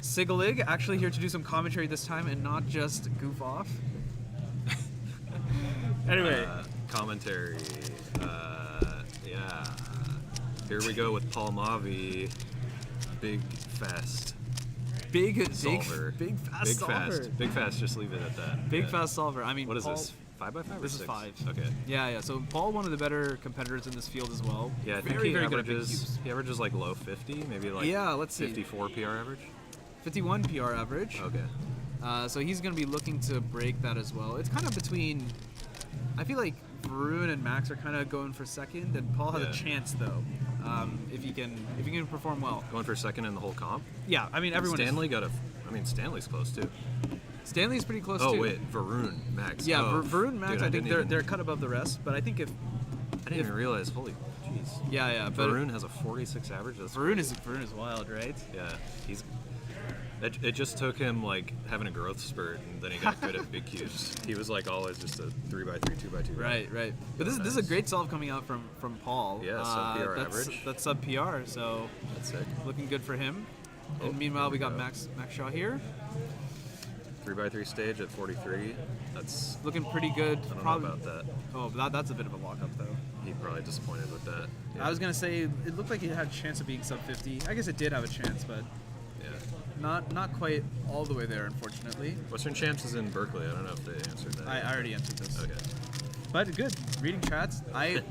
Sigalig, actually here to do some commentary this time and not just goof off. Anyway, Commentary. Yeah. Here we go with Paul Mavi. Big fast big solver. fast Big solver. fast. Big fast. Just leave it at that. Big Yeah. fast solver. I mean, What is Paul, this? 5x5 or This is 6? 5. Okay. Yeah. So Paul, one of the better competitors in this field as well. Yeah, I think very he good at big averages. cubes. He averages like low 50, maybe like Yeah, let's see. 54 PR average. 51 PR average. Okay. So he's going to be looking to break that as well. It's kind of between. I feel like Varun and Max are kind of going for second, and Paul has Yeah. a chance though, if he can perform well. Going for second in the whole comp. Yeah, I mean everyone. Stanley got a. I mean Stanley's close too. Stanley's pretty close Oh too. wait, Varun, Max. Yeah, oh, Varun and Max. dude, I think didn't they're even- cut above the rest, but I think if I didn't even realize. Holy, jeez. yeah, but Varun has a 46 average. That's Varun is wild, right? Yeah, he's. It just took him like having a growth spurt, and then he got good at big cubes. He was like always just a 3x3, 2x2. Right. But this is a great solve coming out from Paul. Yeah, sub PR that's, average. That's sub PR, so That's sick. looking good for him. Oh, And meanwhile, here we got go. Max Shaw here, 3x3 stage at 43. That's. looking pretty good. I don't know about that. Oh, that's a bit of a lockup though. He's probably disappointed with that. Yeah. I was gonna say it looked like it had a chance of being sub 50. I guess it did have a chance, but Yeah. not quite all the way there, unfortunately. Western Champs is in Berkeley. I don't know if they answered that. I already answered this. Okay. But good, reading chats.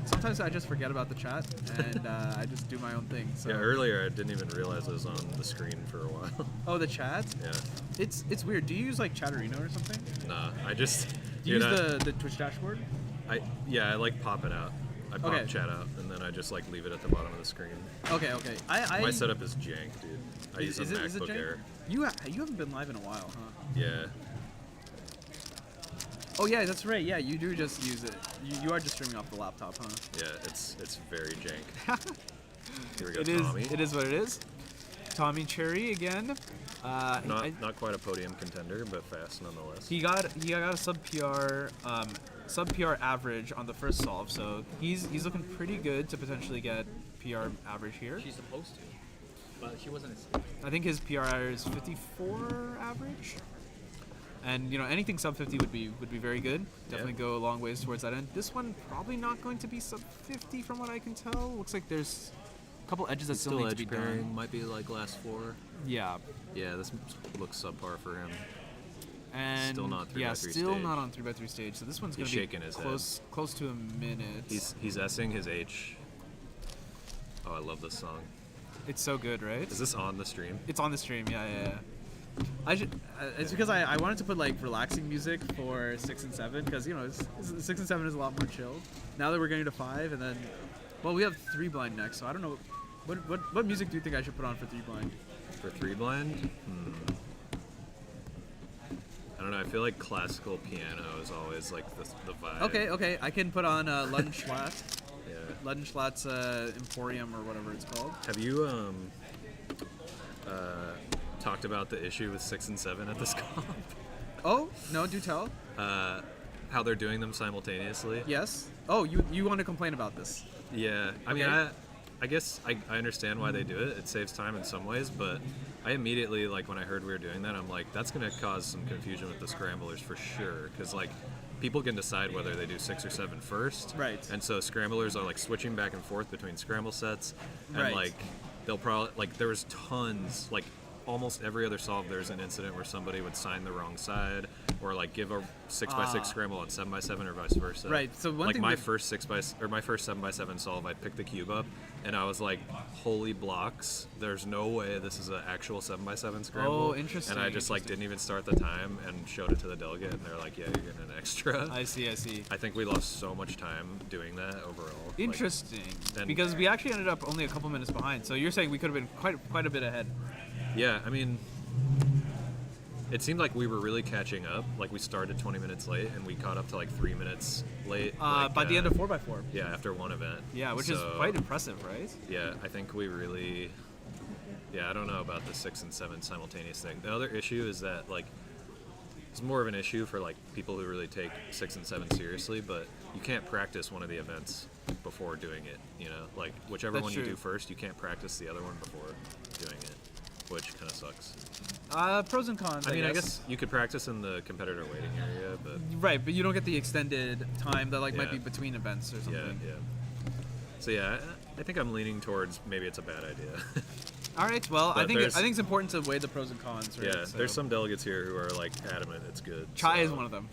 Sometimes I just forget about the chat and I just do my own thing. So. Yeah, earlier I didn't even realize it was on the screen for a while. Oh, the chat. Yeah. It's weird. Do you use like Chatterino or something? Nah, I just. Do you dude, use the Twitch dashboard? I like pop it out. I pop Okay. chat out, and then I just like leave it at the bottom of the screen. Okay. My setup is jank, dude. I use a is it MacBook jank? Air. You haven't been live in a while, huh? Yeah. Oh yeah, that's right. Yeah, you do just use it. You are just streaming off the laptop, huh? Yeah, it's very jank. Here we go, It is. Tommy. It is what it is. Tommy Cherry again. Not quite a podium contender, but fast nonetheless. He got a sub PR average on the first solve, so he's looking pretty good to potentially get PR average here. She's supposed to, but she wasn't. I think his PR is 54 average, and anything sub 50 would be very good. Definitely go a long ways towards that end. This one probably not going to be sub 50 from what I can tell. Looks like there's a couple edges that still need to be edge pairing, done. might be like last 4. Yeah, Yeah, this looks subpar for him. and Still not 3x3 still stage. not on 3x3 stage. So this one's He's gonna be shaking his head. close to a minute. He's S-ing his H. Oh, I love this song. It's so good, right? Is this on the stream? It's on the stream, yeah. It's because I wanted to put like relaxing music for 6 and 7 because 6 and 7 is a lot more chilled. Now that we're getting to 5, and then, well, we have 3 blind next, so I don't know. What music do you think I should put on for 3 blind? For 3 blind? I don't know. I feel like classical piano is always like the vibe. Okay, I can put on Ludenschlatt. Yeah. Ludenschlatt's Emporium or whatever it's called. Have you talked about the issue with 6 and 7 at this comp? Oh no, do tell. How they're doing them simultaneously? Yes. Oh, you want to complain about this? Yeah. I mean, Okay. I guess I understand why they do it. It saves time in some ways, but I immediately, like, when I heard we were doing that, I'm like, that's going to cause some confusion with the scramblers for sure. Because, like, people can decide whether they do 6 or 7 first. Right. And so scramblers are, like, switching back and forth between scramble sets. And, Right. like, they'll probably, like, there was tons, like, almost every other solve, there's an incident where somebody would sign the wrong side, or like give a 6x6 scramble on 7x7, or vice versa. Right, so one like thing my that- first 7x7 solve, I picked the cube up, and I was like, holy blocks! There's no way this is an actual 7x7 scramble. Oh, interesting, And I just like didn't even start the time and showed it to the delegate, and they're like, yeah, you're getting an extra. I see. I think we lost so much time doing that overall. Like, Interesting. and- Because we actually ended up only a couple minutes behind. So you're saying we could have been quite a bit ahead. yeah, I mean, it seemed like we were really catching up. Like we started 20 minutes late, and we caught up to like 3 minutes late. By the end of 4x4. Yeah, after one event. Yeah, which is So, quite impressive, right? Yeah, I think we really. Yeah, I don't know about the 6 and 7 simultaneous thing. The other issue is that like it's more of an issue for like people who really take 6 and 7 seriously, but you can't practice one of the events before doing it. You know, like whichever That's one true. you do first, you can't practice the other one before doing it, which kind of sucks. Pros and cons. I mean, I guess you could practice in the competitor waiting area, but Right, but you don't get the extended time that like might Yeah. be between events or something. yeah. So yeah, I think I'm leaning towards maybe it's a bad idea. All right. Well, I But think there's- it's important to weigh the pros and cons. Right? Yeah, So- there's some delegates here who are like adamant it's good. Chai is so- one of them.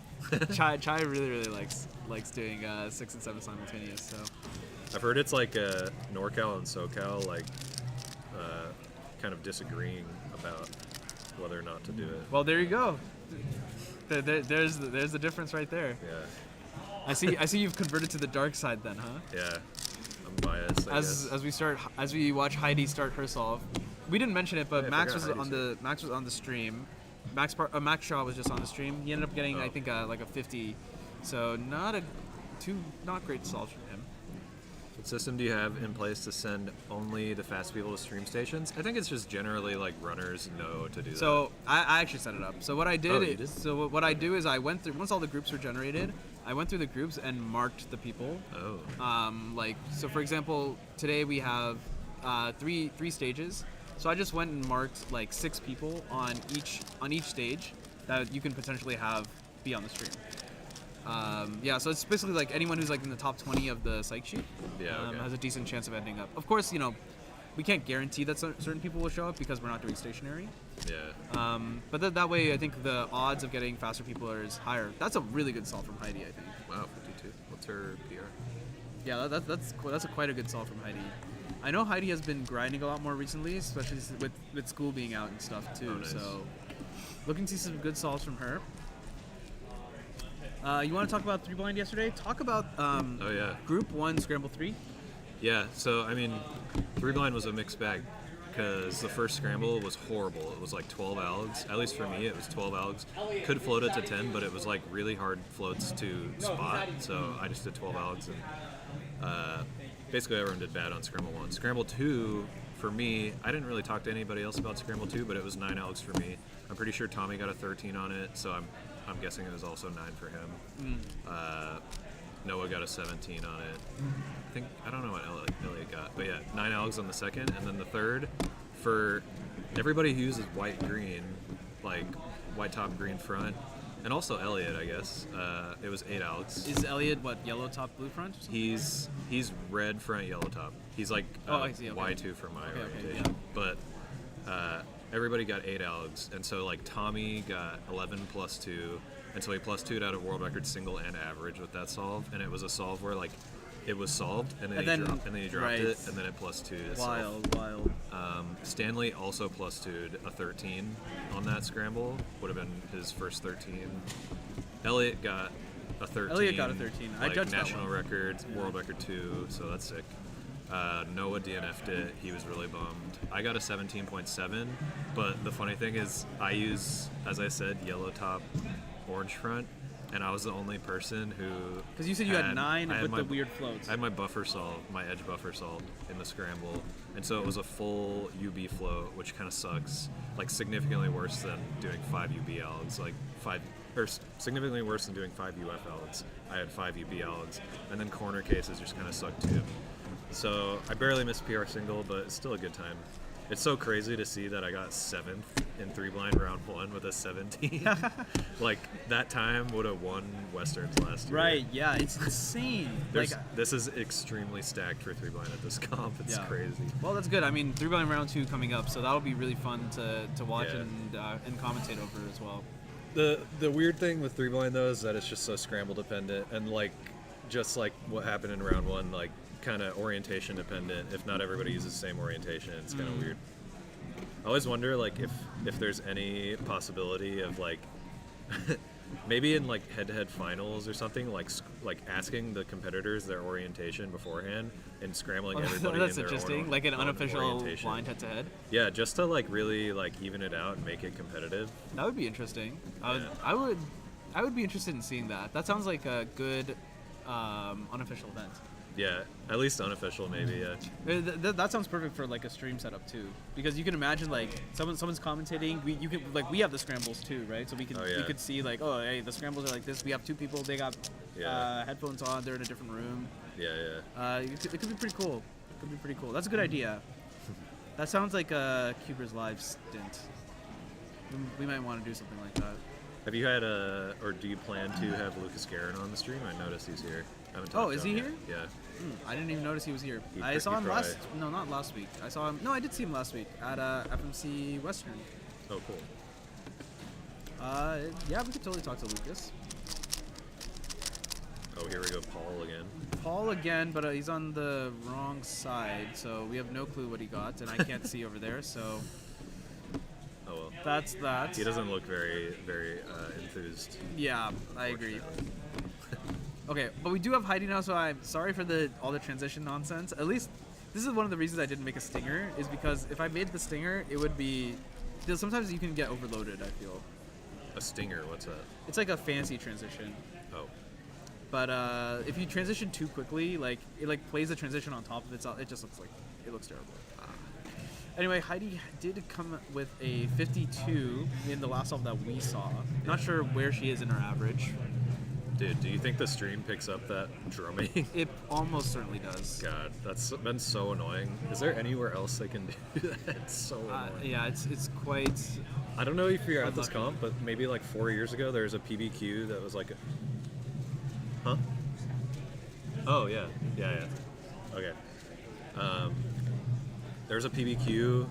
Chai really likes doing 6 and 7 simultaneous. So I've heard it's like NorCal and SoCal like kind of disagreeing about whether or not to do it. well, there you go. There's the difference right there. Yeah, I see you've converted to the dark side then, huh? yeah. I'm biased. I guess. As we watch Heidi start her solve, we didn't mention it, but Yeah, I Max forgot was Heidi's on the stream. Max Xiao was just on the stream. He ended up getting I Oh. think like a 50, so not great solves from him. What system do you have in place to send only the fast people to stream stations? I think it's just generally like runners know to do that. So I actually set it up. So what I did, Oh, you did? so what I do is I went through once all the groups were generated, I went through the groups and marked the people. Oh. Like so, for example, today we have three stages. So I just went and marked like 6 people on each stage that you can potentially have be on the stream. Yeah, so it's basically like anyone who's like in the top 20 of the psych sheet Yeah, okay. has a decent chance of ending up. Of course, we can't guarantee that certain people will show up because we're not doing stationary. Yeah. But that way, I think the odds of getting faster people is higher. That's a really good solve from Heidi, I think. Wow, 52. What's her PR? Yeah, that's quite a good solve from Heidi. I know Heidi has been grinding a lot more recently, especially with school being out and stuff too. Oh, nice. So, looking to see some good solves from her. You want to talk about 3 blind yesterday? Talk about Oh yeah. Group 1 Scramble 3. Yeah, so I mean, 3 blind was a mixed bag because the first scramble was horrible. It was like 12 algs. At least for me, it was 12 algs. Could float it to 10, but it was like really hard floats to spot. So I just did 12 algs, and basically everyone did bad on Scramble 1. Scramble 2, for me, I didn't really talk to anybody else about Scramble 2, but it was 9 algs for me. I'm pretty sure Tommy got a 13 on it, so I'm guessing it was also 9 for him. Noah got a 17 on it. I don't know what Elliot got, but yeah, 9 algs on the second, and then the third, for everybody who uses white-green, like white top, green front, and also Elliot, I guess, it was 8 algs. Is Elliot what, yellow top, blue front? Or something? He's red front, yellow top. He's like I see, okay. Y2 for my Okay, orientation. But everybody got 8 algs, and so like Tommy got 11 plus 2, and so he plus 2'd out a world record single and average with that solve, and it was a solve where like it was solved, and then he dropped right. it, and then it plus 2'd itself. Wild. Stanley also plus 2'd a 13 on that scramble, would have been his first 13. Elliot got a 13. Elliot got a 13. I Like judged that national one. record, world record 2, so that's sick. Noah DNF'd it. He was really bummed. I got a 17.7, but the funny thing is I use, as I said, yellow top, orange front, and I was the only person who... Because you said you had 9 I had with my- the weird floats. I had my buffer solved, my edge buffer solved in the scramble, and so it was a full UB float, which kind of sucks. Like significantly worse than doing 5 UB algs, significantly worse than doing 5 UF algs. I had 5 UB algs, and then corner cases just kind of sucked too. So I barely missed PR single, but it's still a good time. It's so crazy to see that I got 7th in 3-blind round 1 with a 17. Like, that time would have won Westerns last year. Right, yeah, it's insane. Like, This is extremely stacked for 3-blind at this comp. It's Yeah. crazy. well, that's good. I mean, 3-blind round 2 coming up, so that'll be really fun to watch Yeah. and commentate over as well. The weird thing with 3-blind, though, is that it's just so scramble dependent. And, like, just like what happened in round 1, like, kind of orientation dependent. If not everybody uses the same orientation, it's kind of weird. I always wonder, like, if there's any possibility of, like, maybe in, like, head-to-head finals or something, like asking the competitors their orientation beforehand and scrambling everybody That's in their interesting, own, like an own unofficial orientation. blind head-to-head. Yeah, just to, like, really, like, even it out and make it competitive. That would be interesting. Yeah. I would be interested in seeing that. That sounds like a good unofficial event. Yeah, at least unofficial, maybe, yeah. That sounds perfect for like a stream setup too, because you can imagine like someone's commentating. We have the scrambles too, right? So we yeah. could see like, oh, hey, the scrambles are like this. We have 2 people. They got headphones on. They're in a different room. Yeah. It could be pretty cool. It could be pretty cool. That's a good idea. That sounds like a CubersLive stint. We might want to do something like that. Have you had or do you plan to have Lucas Guerin on the stream? I noticed he's here. I haven't talked Oh, to is him he yet. here? Yeah. I didn't even notice he was here. He I saw him probably- not last week. I saw him. No, I did see him last week at FMC Western. Oh, cool. Yeah, we could totally talk to Lucas. Oh, here we go, Paul again. Paul again, but he's on the wrong side, so we have no clue what he got, and I can't see over there, so Oh well. that's that. He doesn't look very, very enthused. Yeah, I agree. Okay, but we do have Heidi now, so I'm sorry for all the transition nonsense. At least this is one of the reasons I didn't make a stinger, is because if I made the stinger, it would be. Because sometimes you can get overloaded, I feel. A stinger, what's that? It's like a fancy transition. Oh. But if you transition too quickly, like it like plays the transition on top of itself, it just looks like it looks terrible. Anyway, Heidi did come with a 52 in the last off that we saw. Not sure where she is in her average. Dude, do you think the stream picks up that drumming? It almost certainly does. God, that's been so annoying. Is there anywhere else they can do that? It's so annoying. Yeah, it's quite. I don't know if you're at this Unlucky. comp, but maybe like 4 years ago there was a PBQ that was like Huh? Oh, yeah. Okay. There's a PBQ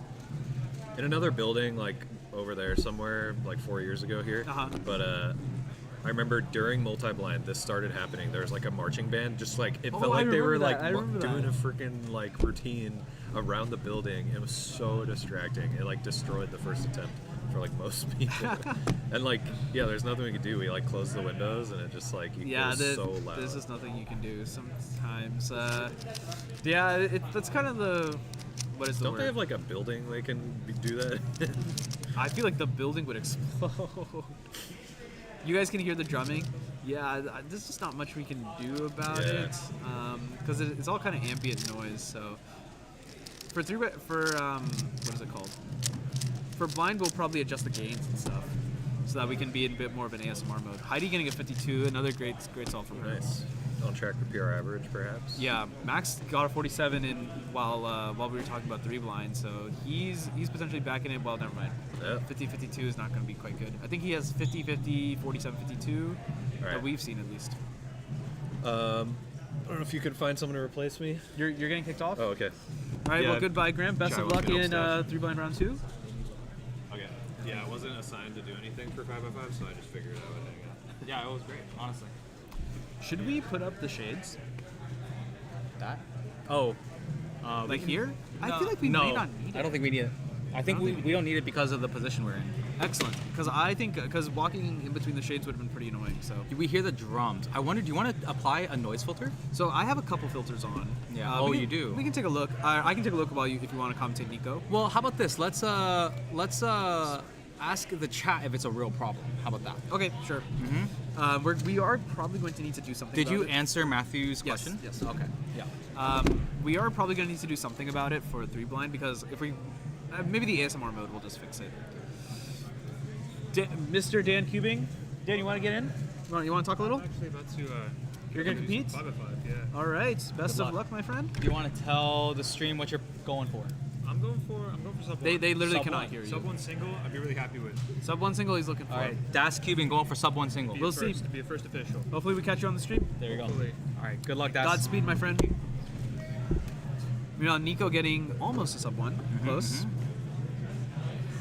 in another building, like over there somewhere, like 4 years ago here. Uh-huh. But I remember during multi-blind, this started happening. There was like a marching band, just like it felt I like they were remember like that. I remember doing that. a freaking like routine around the building. It was so distracting. It like destroyed the first attempt for like most people. And like, yeah, there's nothing we could do. We like closed the windows, and it just like it was so loud. There's just nothing you can do sometimes. Yeah, that's kind of the. What is the Don't word? they have like a building they can do that? I feel like the building would explode. You guys can hear the drumming. Yeah, there's just not much we can do about Yeah. it, because it's all kind of ambient noise. So for what is it called? For blind, we'll probably adjust the gains and stuff, so that we can be in a bit more of an ASMR mode. Heidi getting a 52, another great solve from her. Nice. On track for PR average, perhaps. Yeah, Max got a 47 in while we were talking about 3 blind, so he's potentially back in it. Well, never mind. Yeah. 50-52 is not going to be quite good. I think he has 50-50, 47-52 All right. that we've seen at least. I don't know if you could find someone to replace me. You're getting kicked off? Oh, okay. All right, yeah. well, goodbye, Graham. Best Xiao of luck wants me in upstairs. 3 blind round 2. Okay. Yeah, I wasn't assigned to do anything for 5x5, so I just figured I would hang out. Yeah, it was great, honestly. Should we put up the shades? That? Oh, We like can- here? I No. feel like we no, may not need it. I don't think we need it. I think we don't need it because of the position we're in. Excellent, because walking in between the shades would have been pretty annoying. So We hear the drums. I wonder, do you want to apply a noise filter? I have a couple filters on. Yeah. Oh, we you can- do? We can take a look. I can take a look while if you want to commentate, Nico. Well, how about this? Let's ask the chat if it's a real problem. How about that? Okay, sure. We are probably going to need to do something. Did about you it. answer Matthew's Yes, question? yes. Okay. Yeah. We are probably going to need to do something about it for 3 blind, because if we maybe the ASMR mode will just fix it. Mr. Dan Cubing, Dan, you want to get in? You want to talk a little? Actually, about to. You're gonna do compete? some 5x5, yeah. All right. Best Good of luck, my friend. Do you want to tell the stream what you're going for? I'm going for sub one. They literally Sub cannot one. hear you. Sub one single. I'd be really happy with. Sub 1 single he's looking for. All right, Das Cubing going for sub 1 single. We'll see. To be a first official. Hopefully we catch you on the stream. There you go. Hopefully. All right, good luck, Das. Godspeed, my friend. Meanwhile, Nico getting almost a sub 1. Close.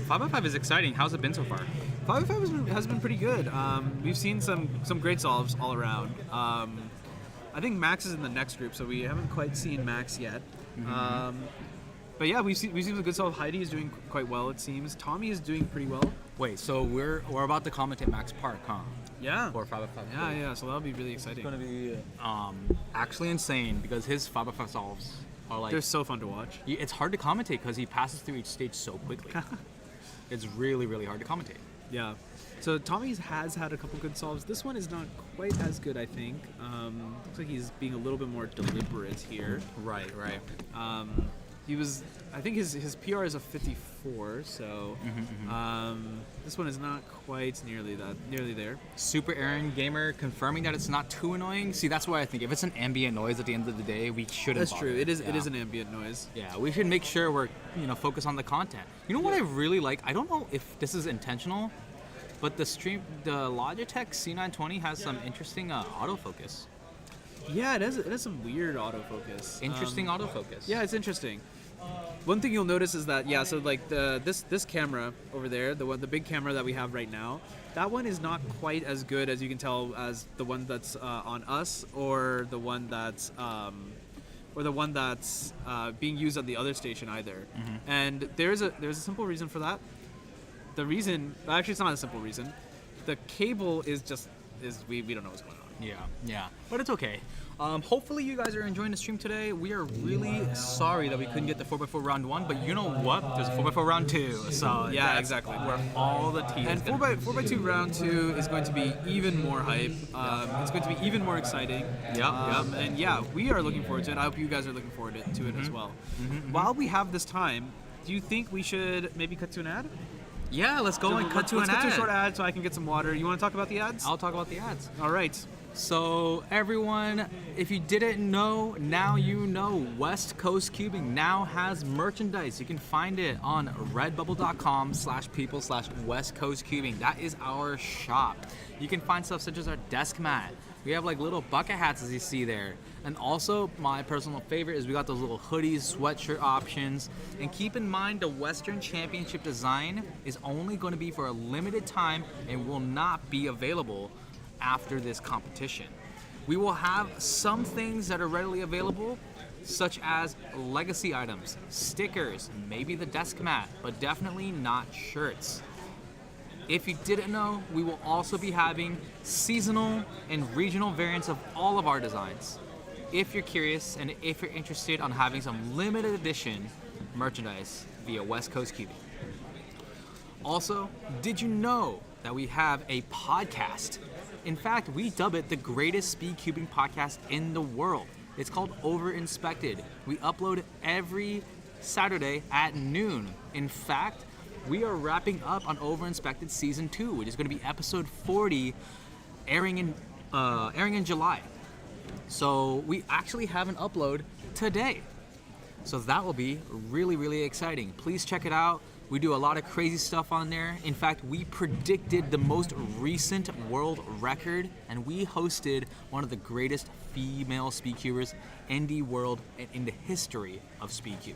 5x5 is exciting. How's it been so far? 5v5 has been pretty good. We've seen some great solves all around. I think Max is in the next group, so we haven't quite seen Max yet. But yeah, we've seen some good solve. Heidi is doing quite well, it seems. Tommy is doing pretty well. Wait, so we're about to commentate Max Park, huh? Yeah. For 5x5. Yeah. So that'll be really exciting. It's gonna be actually insane because his 5x5 solves are like They're so fun to watch. it's hard to commentate because he passes through each stage so quickly. It's really, really hard to commentate. Yeah. So Tommy's has had a couple good solves. This one is not quite as good, I think. Looks like he's being a little bit more deliberate here. Right. He was, I think his PR is a 54, so this one is not quite nearly there. Super Aaron Gamer confirming that it's not too annoying. See, that's why I think if it's an ambient noise at the end of the day, we shouldn't. That's bother. true. It is Yeah. an ambient noise. Yeah, we should make sure we're focus on the content. You know what I really like? I don't know if this is intentional, but the Logitech C920 has some interesting autofocus. Yeah, it has some weird autofocus. Interesting autofocus. Yeah, it's interesting. One thing you'll notice is that so like this camera over there, the big camera that we have right now, that one is not quite as good as you can tell as the one that's on us or the one that's being used on the other station either. And there's a simple reason for that. The reason, actually, it's not a simple reason. The cable is we don't know what's going on. Yeah, but it's okay. Hopefully you guys are enjoying the stream today. We are really sorry that we couldn't get the 4x4 round 1, but you know what? There's a 4x4 round 2. So Yeah, that's exactly. Where all the tea And is gonna 4x2 round 2 is going to be even more hype. It's going to be even more exciting. Yep. And yeah, we are looking forward to it. I hope you guys are looking forward to it as well. While we have this time, do you think we should maybe cut to an ad? Yeah, let's go and cut to an Let's cut to a ad. short ad so I can get some water. You want to talk about the ads? I'll talk about the ads. All right. So everyone, if you didn't know, now you know. West Coast Cubing now has merchandise. You can find it on redbubble.com/people/West Coast Cubing. That is our shop. You can find stuff such as our desk mat. We have like little bucket hats as you see there. And also my personal favorite is we got those little hoodies, sweatshirt options. And keep in mind the Western Championship design is only going to be for a limited time and will not be available after this competition. We will have some things that are readily available, such as legacy items, stickers, maybe the desk mat, but definitely not shirts. If you didn't know, we will also be having seasonal and regional variants of all of our designs. If you're curious and if you're interested on having some limited edition merchandise via West Coast Cubing. Also, did you know that we have a podcast? In fact, we dub it the greatest speed cubing podcast in the world. It's called Overinspected. We upload every Saturday at noon. In fact, we are wrapping up on Overinspected Season 2, which is going to be episode 40, airing in July. So we actually have an upload today. So that will be really, really exciting. Please check it out. We do a lot of crazy stuff on there. In fact, we predicted the most recent world record, and we hosted one of the greatest female speed cubers in the world and in the history of speed cubing.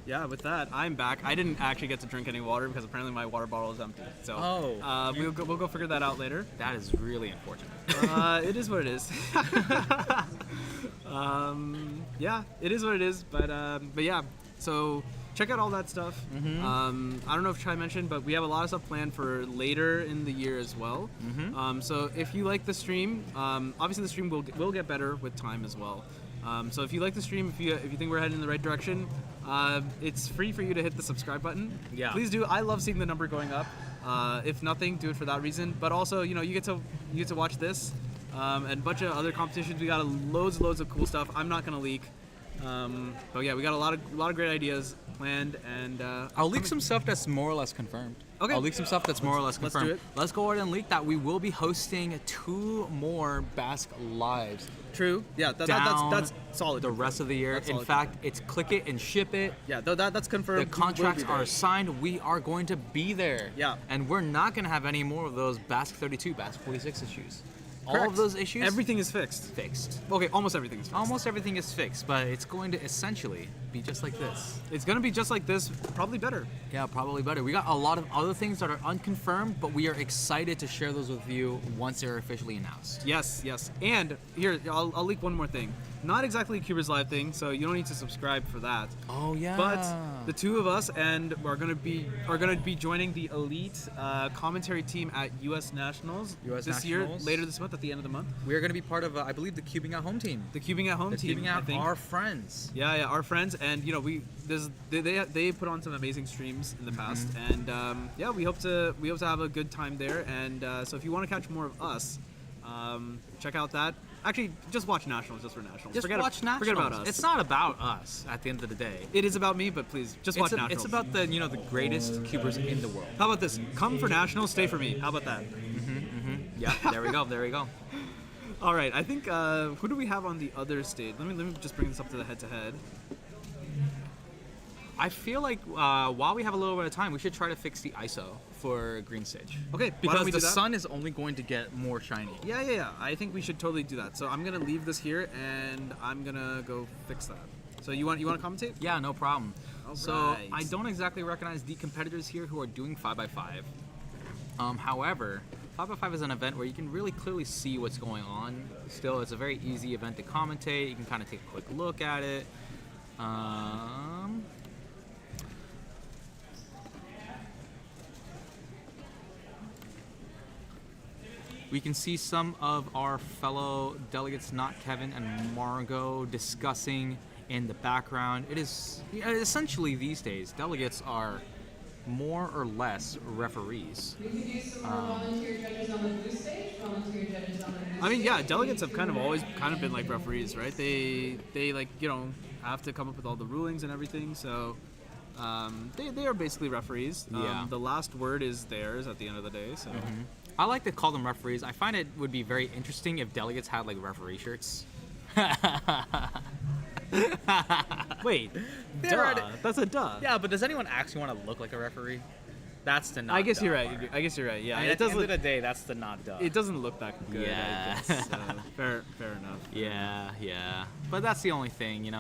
Yeah, with that, I'm back. I didn't actually get to drink any water because apparently my water bottle is empty. So we'll go figure that out later. That is really unfortunate. It is what it is. Yeah, it is what it is. But yeah, so check out all that stuff. I don't know if Chai mentioned, but we have a lot of stuff planned for later in the year as well. So if you like the stream, obviously the stream will get better with time as well. So if you like the stream, if you think we're heading in the right direction, it's free for you to hit the subscribe button. Yeah. Please do. I love seeing the number going up. If nothing, do it for that reason. But also, you get to watch this and a bunch of other competitions. We got loads of cool stuff. I'm not gonna leak. But yeah, we got a lot of great ideas planned, and I'll leak some stuff that's more or less confirmed. Okay. I'll leak some stuff that's more or less let's confirmed. do it. Let's go ahead and leak that we will be hosting 2 more Basque Lives True. Yeah, down that's solid. the rest of the year. That's In solid fact, it's click it and ship it. Yeah, that's confirmed. The contracts are signed. We are going to be there. Yeah. And we're not going to have any more of those Basque 32, Basque 46 issues. All Correct. of those issues Everything is fixed. fixed. Okay, almost everything is fixed. Almost everything is fixed, but it's going to essentially be just like this. It's gonna be just like this, probably better. Yeah, probably better. We got a lot of other things that are unconfirmed, but we are excited to share those with you once they're officially announced. Yes. And here, I'll leak one more thing. Not exactly a CubersLive thing, so you don't need to subscribe for that. Oh yeah. But the 2 of us and are gonna be joining the elite commentary team at US Nationals US this Nationals. year, later this month, at the end of the month. we are going to be part of, I believe, the Cubing at Home team. The Cubing at Home The team. Cubing I at think. our friends. Yeah, our friends, and they put on some amazing streams in the past, and we hope to have a good time there. And so if you want to catch more of us, check out that. Actually, just watch Nationals, just for Nationals. Just watch Nationals. Forget about us. It's not about us at the end of the day. It is about me, but please just watch Nationals. It's about the the greatest cubers in the world. How about this? Come for Nationals, stay for me. How about that? Yeah, there we go. There we go. All right, I think who do we have on the other stage? Let me just bring this up to the head-to-head. I feel like while we have a little bit of time, we should try to fix the ISO for green stage. Okay, why don't Because we the do that? sun is only going to get more shiny. Yeah. I think we should totally do that. So I'm gonna leave this here, and I'm gonna go fix that. So you want to commentate? Yeah, no problem. All So right. I don't exactly recognize the competitors here who are doing 5x5. However, 5x5 is an event where you can really clearly see what's going on. Still, it's a very easy event to commentate. You can kind of take a quick look at it. We can see some of our fellow delegates, not Kevin and Margot, discussing in the background. It is essentially these days, delegates are more or less referees. We could use some more volunteer judges on the blue stage, volunteer judges on the blue I mean, stage. yeah, delegates have kind of always kind of been like referees, right? They like have to come up with all the rulings and everything. So they are basically referees. Yeah. The last word is theirs at the end of the day. So I like to call them referees. I find it would be very interesting if delegates had like referee shirts. wait, They're duh. That's a duh. Yeah, but does anyone actually want to look like a referee? That's the not. I guess duh you're right. part. I guess you're right. Yeah, I mean, it at the does end look. of the day, that's the not duh. It doesn't look that good. Yeah. I guess. Fair enough. Yeah. But that's the only thing,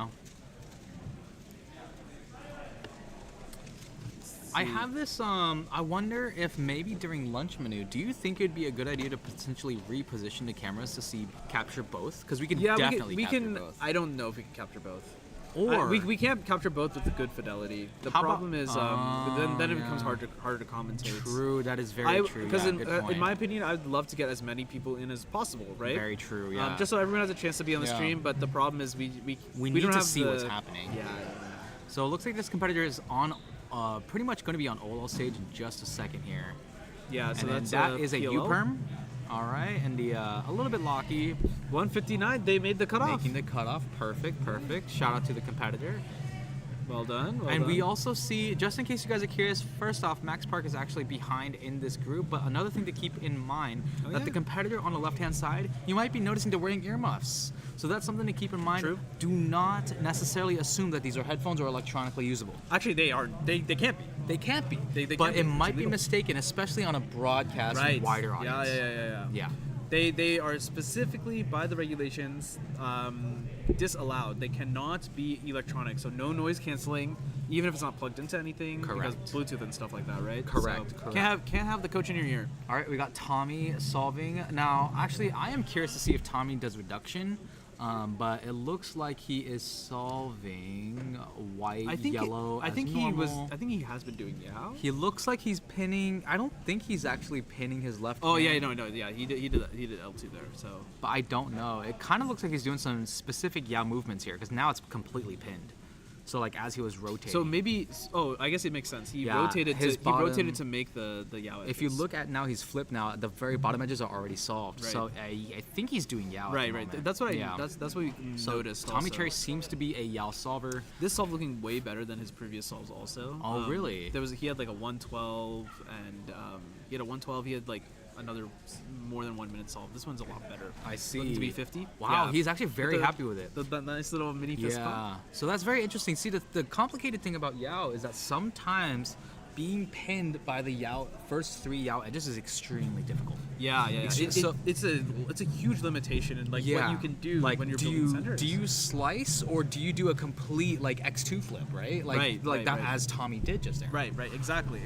I have this, I wonder if maybe during lunch menu, do you think it'd be a good idea to potentially reposition the cameras to capture both? Because we can Yeah, definitely we capture can. both. I don't know if we can capture both. Or we can't capture both with good fidelity. The How about- problem is then it becomes harder to commentate. True, that is very true. Because Yeah, good in point. my opinion, I'd love to get as many people in as possible, right? Very true, yeah. Just so everyone has a chance to be on the Yeah. stream. But the problem is we need don't to have see the, what's happening. Yeah. So it looks like this competitor is on, pretty much going to be on Olo stage in just a second here. Yeah. So And then that's that is a PLL. U-perm. All right, and the a little bit locky, 159. They made the cutoff. making the cutoff. Perfect. Shout out to the competitor. Well done. And we also see, just in case you guys are curious, first off, Max Park is actually behind in this group, but another thing to keep in mind, that yeah. the competitor on the left-hand side, you might be noticing they're wearing earmuffs. So that's something to keep in mind. True. Do not necessarily assume that these are headphones or electronically usable. Actually, they are. They can't be. They can't be. They but can't it be. might It's be illegal. mistaken, especially on a broadcast Right. with wider audience. Yeah. Yeah. They are specifically by the regulations disallowed. They cannot be electronic, so no noise canceling, even if it's not plugged into anything. Correct. Because Bluetooth and stuff like that, right? Correct, So correct. Can't have the coach in your ear. All right, we got Tommy solving. Now, actually, I am curious to see if Tommy does reduction, but it looks like he is solving white, yellow. I as think normal. I think he has been doing Xiao. He looks like he's pinning. I don't think he's actually pinning his left. Oh hand, yeah, yeah, he did L2 there. So But I don't know. It kind of looks like he's doing some specific Xiao movements here because now it's completely pinned. So like as he was rotating. So maybe. Oh, I guess it makes sense. He Yeah, rotated. his He rotated bottom- to make the Yao edges. if you look at now, he's flipped now. The very bottom edges are already solved. Right. So I think he's doing Yao. at Right, the right. moment. That's what I. Yeah. That's what we So noticed. Tommy also. Cherry seems to be a Yao solver. This solve looking way better than his previous solves. Also. Oh, really? He had like a 112 and he had a 112. He had like another more than 1 minute solve. This one's a lot better. I see. Looking to be 50. Wow, Yeah. he's actually very the- happy with it. The nice little mini fist pump. Yeah. So that's very interesting. See, the complicated thing about Yao is that sometimes being pinned by the Yao first 3 Yao edges is extremely difficult. Yeah. It's a huge limitation in like what you can do like, when you're do building you centers. do you slice or do you do a complete like X2 flip, right? Like Right, like right, that right. as Tommy did just there. Right, exactly.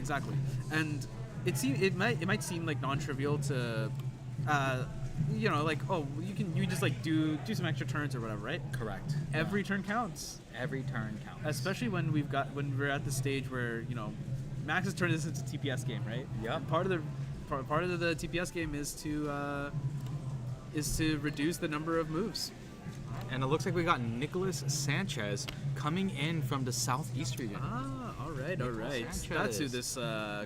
And it might seem like non-trivial to, like you just like do some extra turns or whatever, right? Correct. Every turn counts, Every turn counts. especially when we're at the stage where Max has turned this into a TPS game, right? Yep. And part of the TPS game is to reduce the number of moves. And it looks like we got Nicholas Sanchez coming in from the southeast region. Ah, all right. Sanchez. That's who this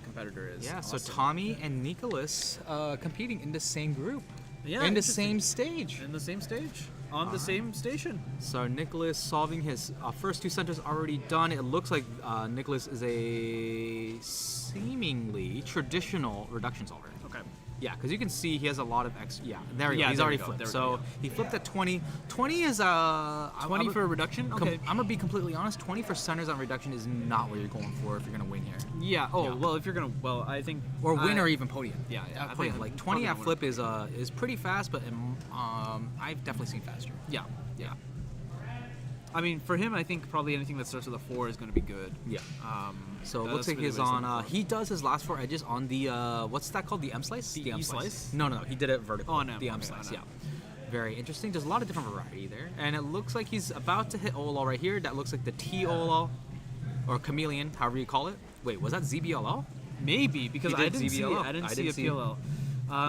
competitor is. Yeah, Awesome. so Tommy and Nicholas competing in the same group. Yeah, in the interesting. same stage. in the same stage on the same station. So Nicholas solving his first 2 centers already done. It looks like Nicholas is a seemingly traditional reduction solver. Okay. Yeah, because you can see he has a lot of Yeah, there we go. Yeah, He's there already we go, flipped. there we So go. he flipped at 20. 20 is 20 for a reduction? Okay. I'm gonna be completely honest. 20 for centers on reduction is not what you're going for if you're gonna win here, Yeah. Oh, Yeah. well, if you're gonna, I think or win or even podium. Yeah, I podium. think Like probably 20 at gonna flip is pretty fast, but I've definitely seen faster. Yeah. I mean, for him, I think probably anything that starts with a 4 is going to be good. Yeah. So it that's looks like really he's what he's on. looking for. He does his last 4 edges on the what's that called? The M slice. The M E-slice? No. He did it vertical. On M, The M okay, slice. on Yeah. M. Very interesting. There's a lot of different variety there, and it looks like he's about to hit OLL right here. That looks like the T OLL or chameleon, however you call it. Wait, was that ZBLL? Maybe because He I did didn't see it. ZBLL. I didn't I see didn't a see- PLL.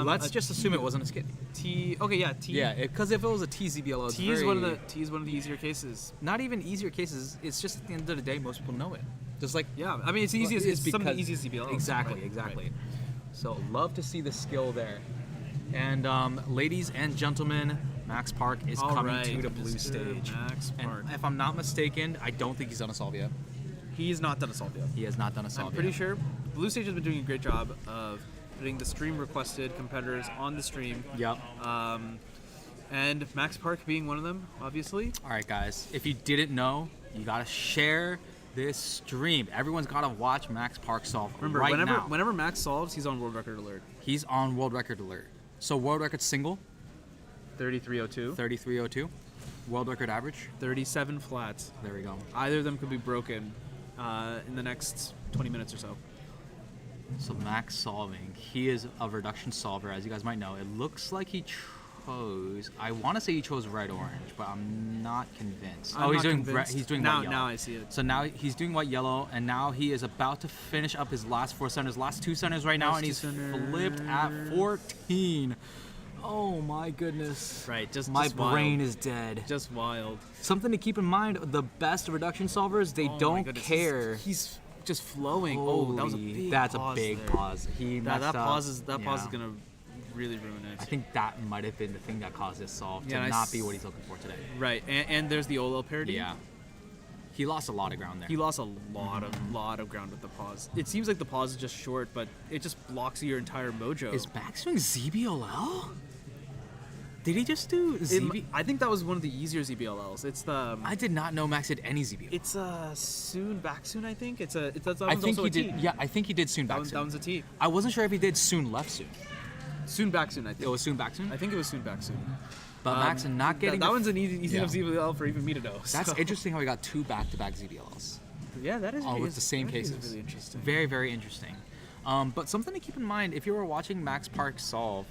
Let's a just assume it wasn't a skid. T. Okay, yeah, T. Yeah, because if it was a T ZBLL, it's T is one of very- the easier cases. not even easier cases. It's just at the end of the day, most people know it. Just like Yeah, I mean it's easy. It's some of the because- easiest CBLs. Exactly, Right, exactly. right. So love to see the skill there. And ladies and gentlemen, Max Park is All coming right, to the blue Mr. stage. Max Park. And if I'm not mistaken, I don't think he's done a solve yet. He's not done a solve yet. He has not done a solve I'm pretty yet. sure Blue Stage has been doing a great job of putting the stream requested competitors on the stream. Yep. And Max Park being one of them, obviously. All right, guys. If you didn't know, you gotta share this stream. Everyone's gotta watch Max Park solve Remember, right now. whenever Max solves, he's on world record alert. He's on world record alert. So world record single, 3302. 3302. World record average. 37 flats. There we go. Either of them could be broken in the next 20 minutes or so. So Max solving. He is a reduction solver, as you guys might know. It looks like he chose. I want to say he chose red orange, but I'm not convinced. I'm he's not doing convinced. he's doing now. white yellow. Now I see it. So now he's doing white yellow, and now he is about to finish up his last 4 centers, last 2 centers right now, Last and two he's centers. flipped at 14. Oh my goodness. Right, just my just brain wild. is dead. Just wild. Something to keep in mind: the best reduction solvers, they Oh my don't goodness, care. He's just flowing. Oh, that was a Holy- big That's pause a big there. pause. He That messed up. pause is Yeah. gonna really ruin I it. think that might have been the thing that caused this solve Yeah, to I not s- be what he's looking for today. Right, and there's the OLL parity. Yeah. He lost a lot of ground there. He lost a lot of ground with the pause. It seems like the pause is just short, but it just blocks your entire mojo. Is Max doing ZBLL? Did he just do ZB? I think that was one of the easier ZBLLs. It's the I did not know Max did any ZBL. it's soon back soon. I think that I one's think also he a T. did. Yeah, I think he did soon That back one's, soon. that one's a T. I wasn't sure if he did soon left soon. Soon back soon. I It think. was soon back soon. I think it was soon back soon. But Max not getting that the- one's an easy Yeah. enough ZBL for even me to know. That's so. interesting how he got 2 back-to-back ZBLs. Yeah, that is. All with is- the same that is cases. Really interesting. Very, very interesting. But something to keep in mind if you were watching Max Park solve,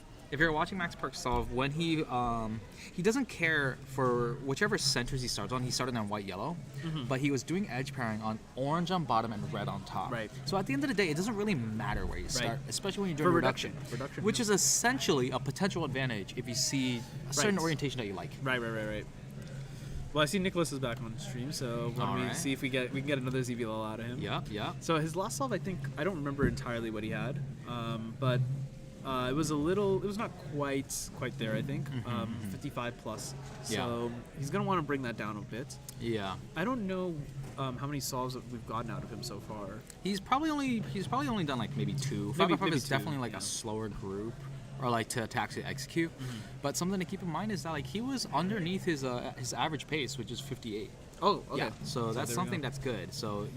when he doesn't care for whichever centers he starts on. He started on white yellow, but he was doing edge pairing on orange on bottom and red on top. Right. So at the end of the day, it doesn't really matter where you start, especially when you're doing For reduction, reduction. which is essentially a potential advantage if you see a certain Right. orientation that you like. Right. Well, I see Nicholas is back on stream, so why don't we Alright. see if we can get another ZVL out of him. Yep, yep. So his last solve, I don't remember entirely what he had, but it was not quite there, I think. 55 plus. So he's gonna want to bring that down a bit. Yeah. I don't know how many solves that we've gotten out of him so far. He's probably only done like maybe 2. Maybe 5x5 is two, definitely like yeah. a slower group, or like to actually execute. But something to keep in mind is that like he was underneath his average pace, which is 58. Oh, okay. Yeah, so that's there we something go. that's good. So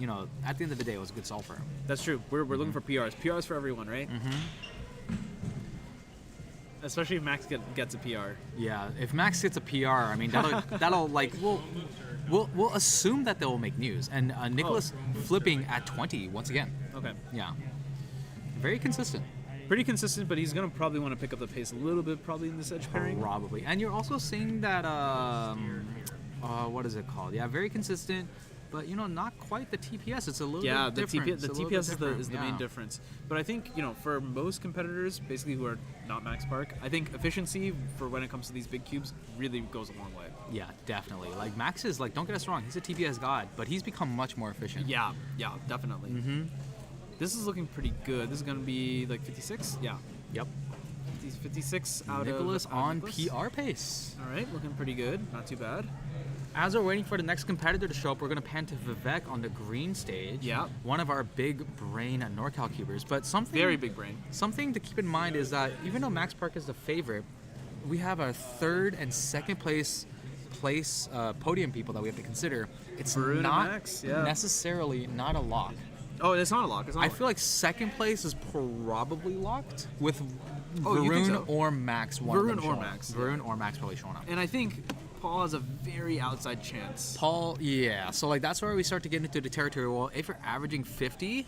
at the end of the day, it was a good solve for him. That's true. We're looking for PRs. PRs for everyone, right? Especially if Max gets a PR. Yeah, if Max gets a PR, I mean that'll like we'll assume that they will make news. And Nicholas flipping at 20 once again. Okay. Yeah, very consistent. Pretty consistent, but he's gonna probably want to pick up the pace a little bit, probably in this edge pairing. Probably. And you're also seeing that what is it called? Yeah, very consistent, but not quite the TPS. It's a little bit different. The It's a little TPS bit is the different, main yeah. difference. But I think for most competitors, basically who are not Max Park, I think efficiency for when it comes to these big cubes really goes a long way. Yeah, definitely. Like Max is like, don't get us wrong, he's a TPS god, but he's become much more efficient. Yeah, definitely. This is looking pretty good. This is gonna be like 56. Yeah, Yep. 56 out Nicholas of on Nicholas. PR pace. All right, looking pretty good. Not too bad. As we're waiting for the next competitor to show up, we're going to pan to Vivek on the green stage. Yeah. One of our big brain NorCal cubers. But something Very big brain. Something to keep in mind is that even though Max Park is the favorite, we have our third and second place podium people that we have to consider. It's Varun and not Max, yeah. necessarily not a lock. Oh, it's not a lock. It's not I a lock. feel like second place is probably locked with Oh, you think Varun so? or Max. One of them Varun or showing up. Max, yeah. Varun or Max probably showing up. And I think Paul has a very outside chance. Paul, yeah. So like that's where we start to get into the territory. Well, if you're averaging 50,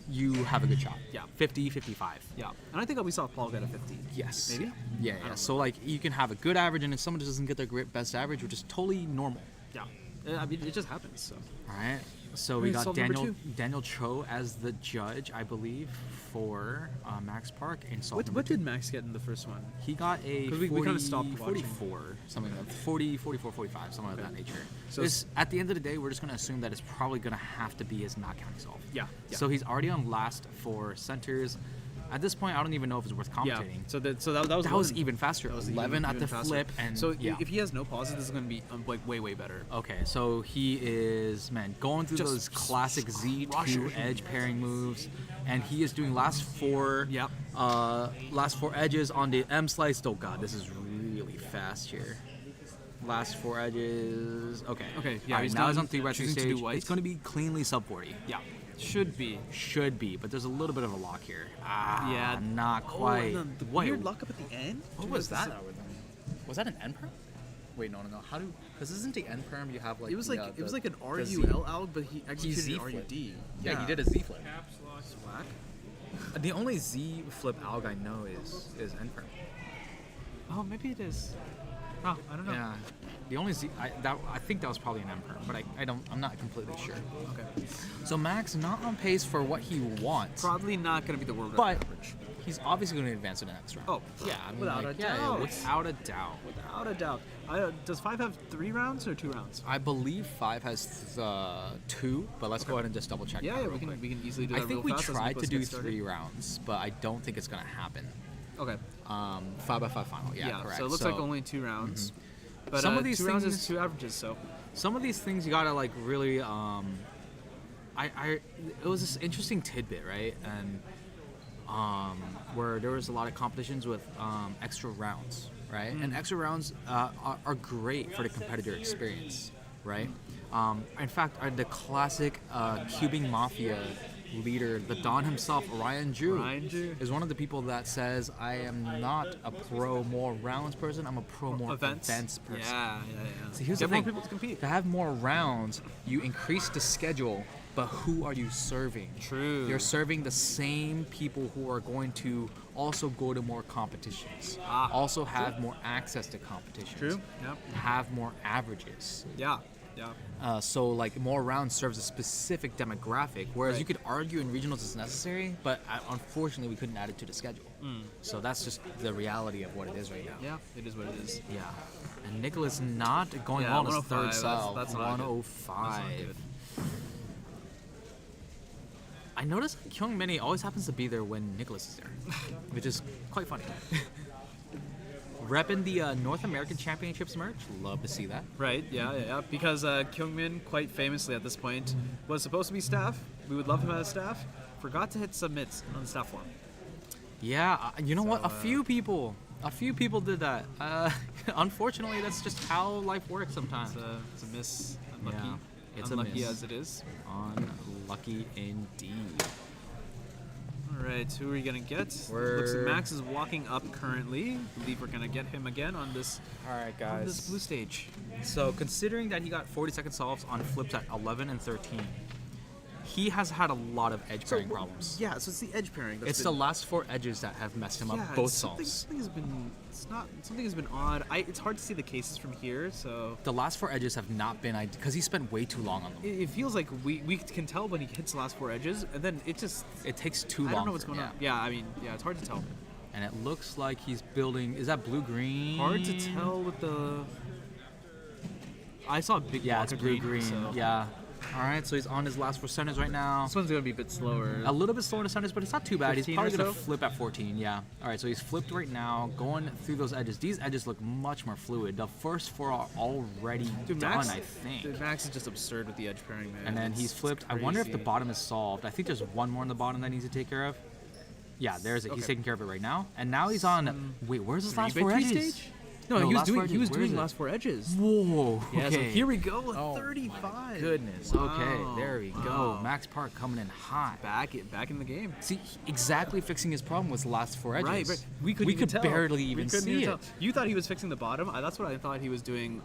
you have a good shot. Yeah. 50, 55. Yeah, and I think we saw Paul get a 50. Yes. Maybe? Yeah, yeah. So like you can have a good average, and if someone just doesn't get their best average, which is totally normal. Yeah. I mean, it just happens. So. All right. So we Okay, got solve number Daniel 2. Cho as the judge, I believe, for Max Park in solve number What 2. did Max get in the first one? He got a 'Cause we 40, kinda stopped watching. 44, something like that. 40, 44, 45, something of that nature. So So at the end of the day, we're just going to assume that it's probably going to have to be his not counting solve. Yeah. So he's already on last for centers. At this point, I don't even know if it's worth Yeah. commentating. So that was That was one. even faster. That was 11 at even the faster. flip, and so yeah. if he has no pauses, this is going to be like way better. Okay, so he is, going through Just those classic Z2 crushing. edge pairing moves, and he is doing last 4 Yep. last 4 edges on the M slice. Oh god, this is really fast here. Last 4 edges. Okay. Okay, yeah, All right, he's now he's done on 3x3 choosing to do stage. white. It's going to be cleanly sub 40. Yeah. Should be. Should be, but there's a little bit of a lock here. Yeah. Not quite. Oh, and the Wait, weird lockup at the end. what was that? Was that an end perm? Wait, no. How do? Because isn't the end perm you have like? It was like the, it was like an the Z- RUL out, but he executed Z an flipped. RUD. Yeah, he did a Z flip. Swag. The only Z flip alg I know is end perm. Oh, maybe it is. Oh, I don't know. Yeah. The only Z I think that was probably an end perm, but I'm not completely sure. Okay. So Max not on pace for what he wants, Probably not going to be the world but record average. he's obviously going to advance to the next round. Oh, yeah, I mean, without like, a yeah, doubt. without a doubt. Without a doubt. Does 5 have 3 rounds or 2 rounds? I believe 5 has 2, but let's go ahead and just double check. Yeah, that yeah, real we quick. can easily do I that think real we fast as tried Nicholas to do gets started. 3 rounds, but I don't think it's gonna happen. Okay. 5x5 final. Yeah, correct. So it looks like only 2 rounds. But Some of these 2 rounds is things- 2 averages, so. Some of these things you gotta like really. It was this interesting tidbit, right? And where there was a lot of competitions with extra rounds, right? And extra rounds are great for the competitor experience, right? In fact, the classic cubing mafia leader, the Don himself, Ryan Ju, is one of the people that says, I am not a pro more rounds person, I'm a pro more events person. Yeah. See, here's Get the more thing. people to compete. To have more rounds, you increase the schedule, but who are you serving? True. You're serving the same people who are going to also go to more competitions, also have more access to competitions, True. Yep. have more averages. Yeah. Yeah. So like more rounds serves a specific demographic, whereas Right. you could argue in regionals it's necessary, but unfortunately we couldn't add it to the schedule. So that's just the reality of what it is right now. Yeah, it is what it is. Yeah. And Nicholas not going Yeah, well on his 105, third salve. that's not good. 105. That's not good. I noticed Kyung Mini always happens to be there when Nicholas is there, which is quite funny. Repping the North American Championships merch. Love to see that. Right, yeah. Because Kyungmin, quite famously at this point, was supposed to be staff. We would love him as staff. Forgot to hit submits on the staff form. Yeah, you know what? So, A few people did that. Unfortunately, that's just how life works sometimes. It's a miss. Unlucky. Yeah, it's a Unlucky miss. as it is. Unlucky indeed. All right, who are we gonna get? Looks like Max is walking up currently. Believe we're gonna get him again on this. All right, On this blue stage. So considering that he got 40-second solves on flips at 11 and 13, he has had a lot of edge pairing problems. Yeah, so it's the edge pairing. That's It's the last 4 edges that have messed him up yeah, both it's something, solves. something has been odd. It's hard to see the cases from here, so The last 4 edges have not been because he spent way too long on them. it feels like we can tell when he hits the last 4 edges, and then it just It takes too long. I don't know what's for going him, on. Yeah, I mean, yeah, it's hard to tell. And it looks like he's building. Is that blue green? Hard to tell with the. I saw a big Yeah, block it's of blue green. So. Yeah. All right, so he's on his last 4 centers right now. This one's gonna be a bit slower. A little bit slower in the centers, but it's not too bad. He's 15 probably or gonna so? flip at 14. Yeah. All right, so he's flipped right now, going through those edges. These edges look much more fluid. The first 4 are already Dude, done, Max, I think. Dude, Max is just absurd with the edge pairing, man. And then he's It's flipped. I wonder if the crazy. bottom is solved. I think there's one more on the bottom that needs to take care of. Yeah, there's it. He's Okay. taking care of it right now. And now he's on. Wait, where's his last 4 3x3 edges? stage? No, he was last 4 doing edges. he was Where doing is it? last 4 edges. Whoa. Yeah, so okay. here we go with Oh, 35. Goodness. Wow. Okay, there we go. Wow. Max Park coming in hot. Back in the game. See, exactly fixing his problem was the last 4 edges. Right. We could barely even see it. You thought he was fixing the bottom. That's what I thought he was doing.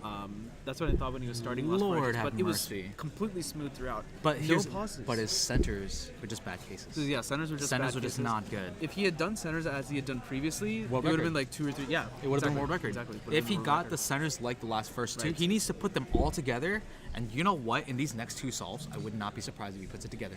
That's what I thought when he was starting last 4 Lord edges. have But it mercy. was completely smooth throughout. But no here's, pauses. but his centers were just bad cases. So, yeah, centers were just Centers bad were just cases. not good. If he had done centers as he had done previously, World it would have record. been like 2 or 3. Yeah, It would have exactly, been world record. Exactly. Would've If been he world got record. the centers like the last first 2, Right. he needs to put them all together. And you know what? In these next 2 solves, I would not be surprised if he puts it together.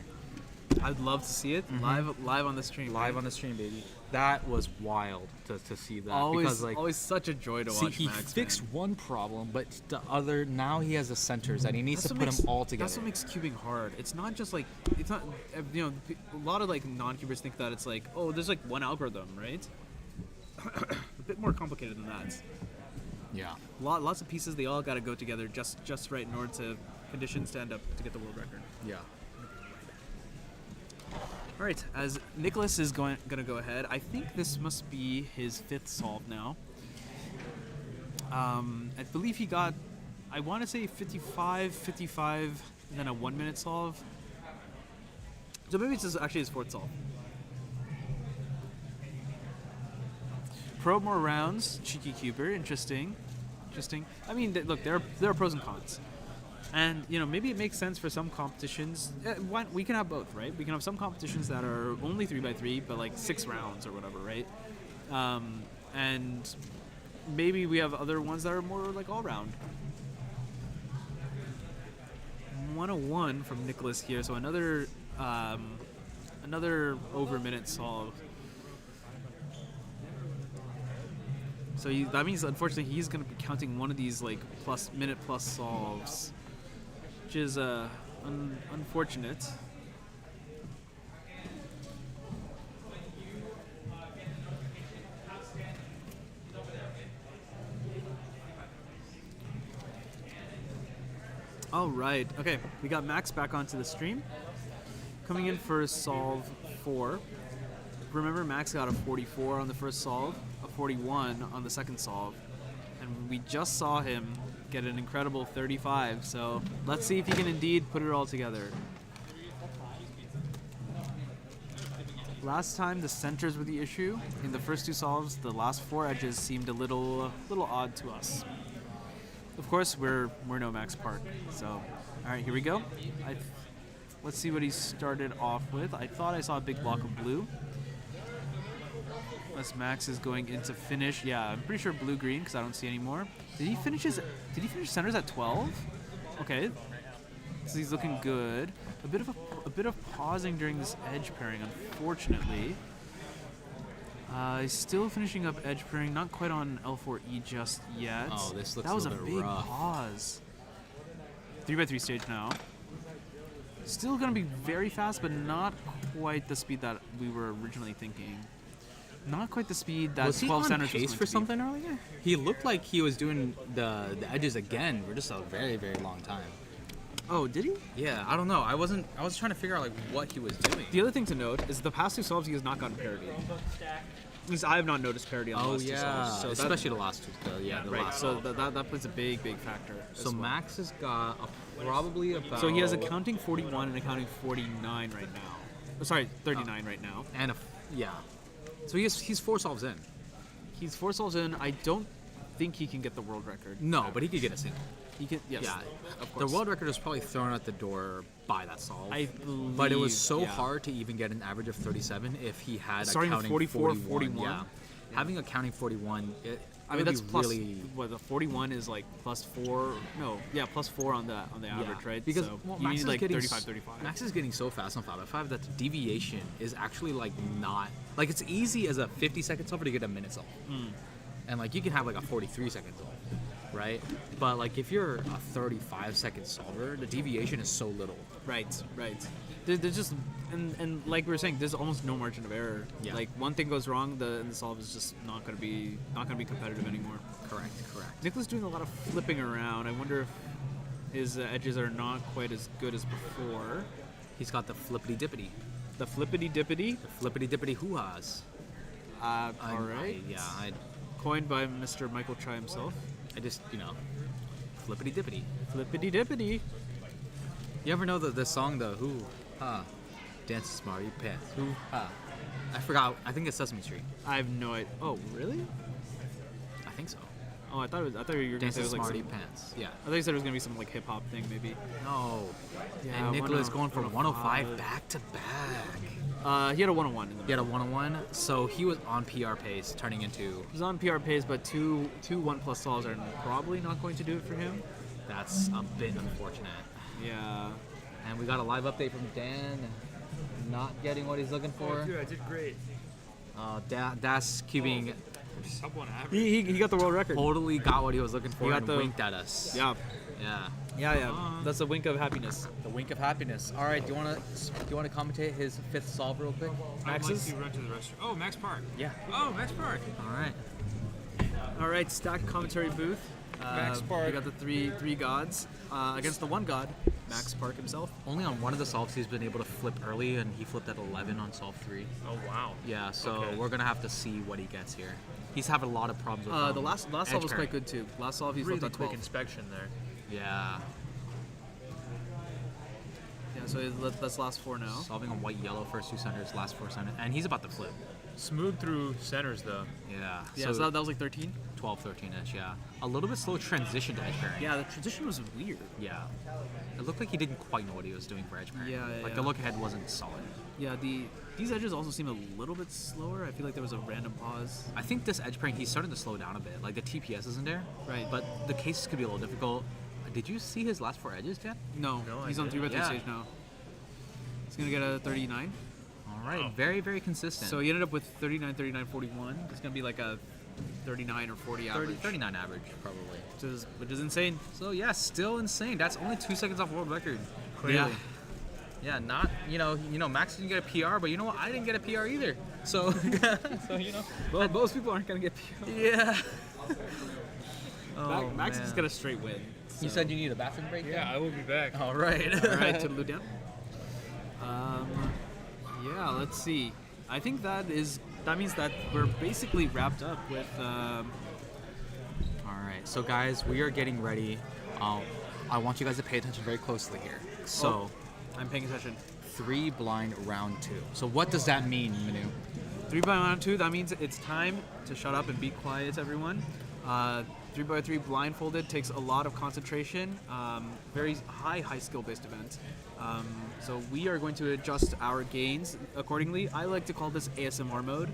I'd love to see it live on the stream. Live on the stream, baby. That was wild to see that. Always, because, like, always such a joy to see, watch. he Max, fixed man. one problem, but the other, now he has the centers and he needs That's to what put makes- them all together. That's what makes cubing hard. It's not just like it's not. A lot of like non-cubers think that it's like, oh, there's like one algorithm, right? A bit more complicated than that. Yeah. Lots of pieces. They all got to go together just right in order to conditions to end up to get the world record. Yeah. All right, as Nicholas is gonna go ahead, I think this must be his 5th solve now. I believe he got, I want to say 55, and then a 1-minute solve. So maybe it's actually his 4th solve. Probe more rounds, cheeky cuber, interesting. I mean, look, there are pros and cons. And, maybe it makes sense for some competitions. We can have both, right? We can have some competitions that are only 3x3, but like 6 rounds or whatever, right? And maybe we have other ones that are more like all round. 101 from Nicholas here, so another over minute solve. So that means, unfortunately, he's going to be counting one of these like minute plus solves, which is unfortunate. All right. Okay, we got Max back onto the stream, coming in for solve 4. Remember, Max got a 44 on the first solve, a 41 on the second solve, and we just saw him get an incredible 35. So let's see if he can indeed put it all together. Last time the centers were the issue. In the first 2 solves, the last 4 edges seemed a little odd to us. Of course, we're no Max Park. So, all right, here we go. Let's see what he started off with. I thought I saw a big block of blue. As Max is going into finish, yeah, I'm pretty sure blue-green because I don't see any more. Did he finish centers at 12? Okay. So he's looking good. A bit of pausing during this edge pairing, unfortunately. He's still finishing up edge pairing, not quite on L4E just yet. Oh, this looks that was a little bit big rough. pause. 3x3 stage now. Still gonna be very fast, but not quite the speed that we were originally thinking. Not quite the speed that Was he 12 on centers pace for something earlier? He looked like he was doing the edges again for just a very, very long time. Oh, did he? Yeah, I don't know. I was trying to figure out like what he was doing. The other thing to note is the past two solves he has not gotten parity. At least I have not noticed parity on the last two solves. So especially the last two. The right. last. So that plays a big factor. So as well. Max has got probably about. So he has a counting 41 and a counting 49 right now. Oh, sorry, 39 right now. And yeah. So he's 4 solves in. He's 4 solves in. I don't think he can get the world record. No, but he could get a single. He can. Yes. Yeah, Of the course. world record was probably thrown out the door by that solve. I believe. But it was so yeah. hard to even get an average of 37 if he had Starting a with counting 44, 41. 41? Yeah. Having a counting 41, I mean, that's plus. really. What, the 41 is like plus 4. No, yeah, plus 4 on the average, right? Because so well, you Max need is like getting 35, 35. Max is getting so fast on 5x5 that the deviation is actually like not like it's easy as a 50-second solver to get a minute solve, and like you can have like a 43-second solve, right? But like if you're a 35-second solver, the deviation is so little. Right. There's just and like we were saying, there's almost no margin of error. Yeah. Like one thing goes wrong, the solve is just not gonna be competitive anymore. Correct. Nicholas doing a lot of flipping around. I wonder if his edges are not quite as good as before. He's got the flippity dippity. The flippity dippity. Flippity dippity hoo-has. All right. I Coined by Mr. Michael Chai himself. just, flippity dippity. Flippity dippity. You ever know the song, the Who Ha Dance Smarty Pants? Who Ha. I forgot. I think it's Sesame Street. I have no idea. Oh, really? I think so. Oh, I thought you were gonna Dance say it was like Smarty some, Pants. Yeah. I thought you said it was gonna be some like hip hop thing, maybe. No. Yeah, And Nicholas going for 105. 105 back to back. He had a 101 in the He had a 101, so he was on PR pace, turning into. He's on PR pace, but two 1+ solves are probably not going to do it for him. That's a bit unfortunate. Yeah. And we got a live update from Dan, not getting what he's looking for. Dude, I did great. Das cubing Sub 1 average. He got the world record. totally got what he was looking He for got and the- winked at us. Yeah. Yeah. That's a wink of happiness. The wink of happiness. All right, do you want to commentate his 5th solve real quick? Max's? I'd like to run to the restroom. Oh, Max Park. Yeah. Oh, Max Park. All right. All right, stacked commentary booth. Max Park. We got the three gods against the one god, Max Park himself. Only on one of the solves he's been able to flip early, and he flipped at 11 on solve 3. Oh, wow. Yeah, so Okay. we're gonna have to see what he gets here. He's having a lot of problems with The last edge solve was pairing. quite good too. Last solve he Really flipped at quick 12. inspection there. Yeah, Yeah, so that's last 4 now. solving on white yellow first 2 centers, last 4 centers, and he's about to flip. Smooth through centers, though. Yeah, Yeah, so that was like 13. 12, 13-ish. Yeah, a little bit slow transition to edge pairing. Yeah, the transition was weird. Yeah, it looked like he didn't quite know what he was doing for edge pairing. Yeah, like yeah. the look ahead wasn't solid. Yeah, these edges also seem a little bit slower. I feel like there was a random pause. I think this edge pairing, he's starting to slow down a bit. Like the TPS isn't there, Right. But the cases could be a little difficult. Did you see his last 4 edges, Dan? No, he's on 3x3 Yeah. stage now. He's gonna get a 39. All right, very, very consistent. So he ended up with 39, 39, 41. It's gonna be like a 39 or 40 average, 39 average, probably. which is insane. So yeah, still insane. That's only 2 seconds off world record. Yeah. Yeah, not Max didn't get a PR, but you know what? I didn't get a PR either. So, Well, most people aren't gonna get PR. yeah. Max man. just got a straight win. You said you need a bathroom break. Yeah, I will be back. All right. All right, toodaloo down. Yeah, let's see. I think that means that we're basically wrapped up with. All right. So guys, we are getting ready. I want you guys to pay attention very closely here. So, I'm paying attention. 3 blind round 2. So what does that mean, Manu? 3x2. That means it's time to shut up and be quiet, everyone. 3x3 blindfolded takes a lot of concentration. Very high skill based event. So we are going to adjust our gains accordingly. I like to call this ASMR mode.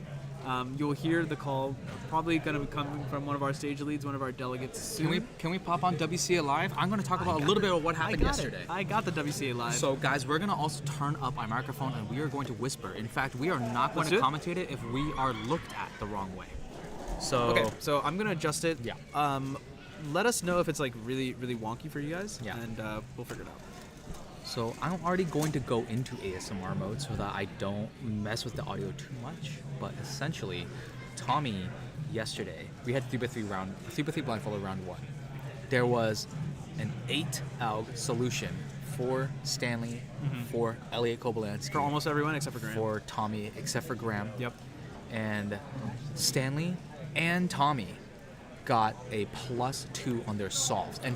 You'll hear the call. Probably going to be coming from one of our stage leads, one of our delegates soon. Can we pop on WCA Live? I'm going to talk about a little bit of what happened yesterday. I got the WCA Live. So guys, we're going to also turn up our microphone and we are going to whisper. In fact, we are not going to commentate it if we are looked at the wrong way. So okay, so I'm going to adjust it. Yeah. Let us know if it's like really, really wonky for you guys, Yeah. and we'll figure it out. So I'm already going to go into ASMR mode so that I don't mess with the audio too much. But essentially, Tommy, yesterday, we had 3x3 blindfolded round 1. There was an 8-out solution for Stanley, for Elliot Kobolansky, For almost everyone except for Graham. for Tommy, except for Graham. Yep. And Stanley and Tommy got a +2 on their solves. And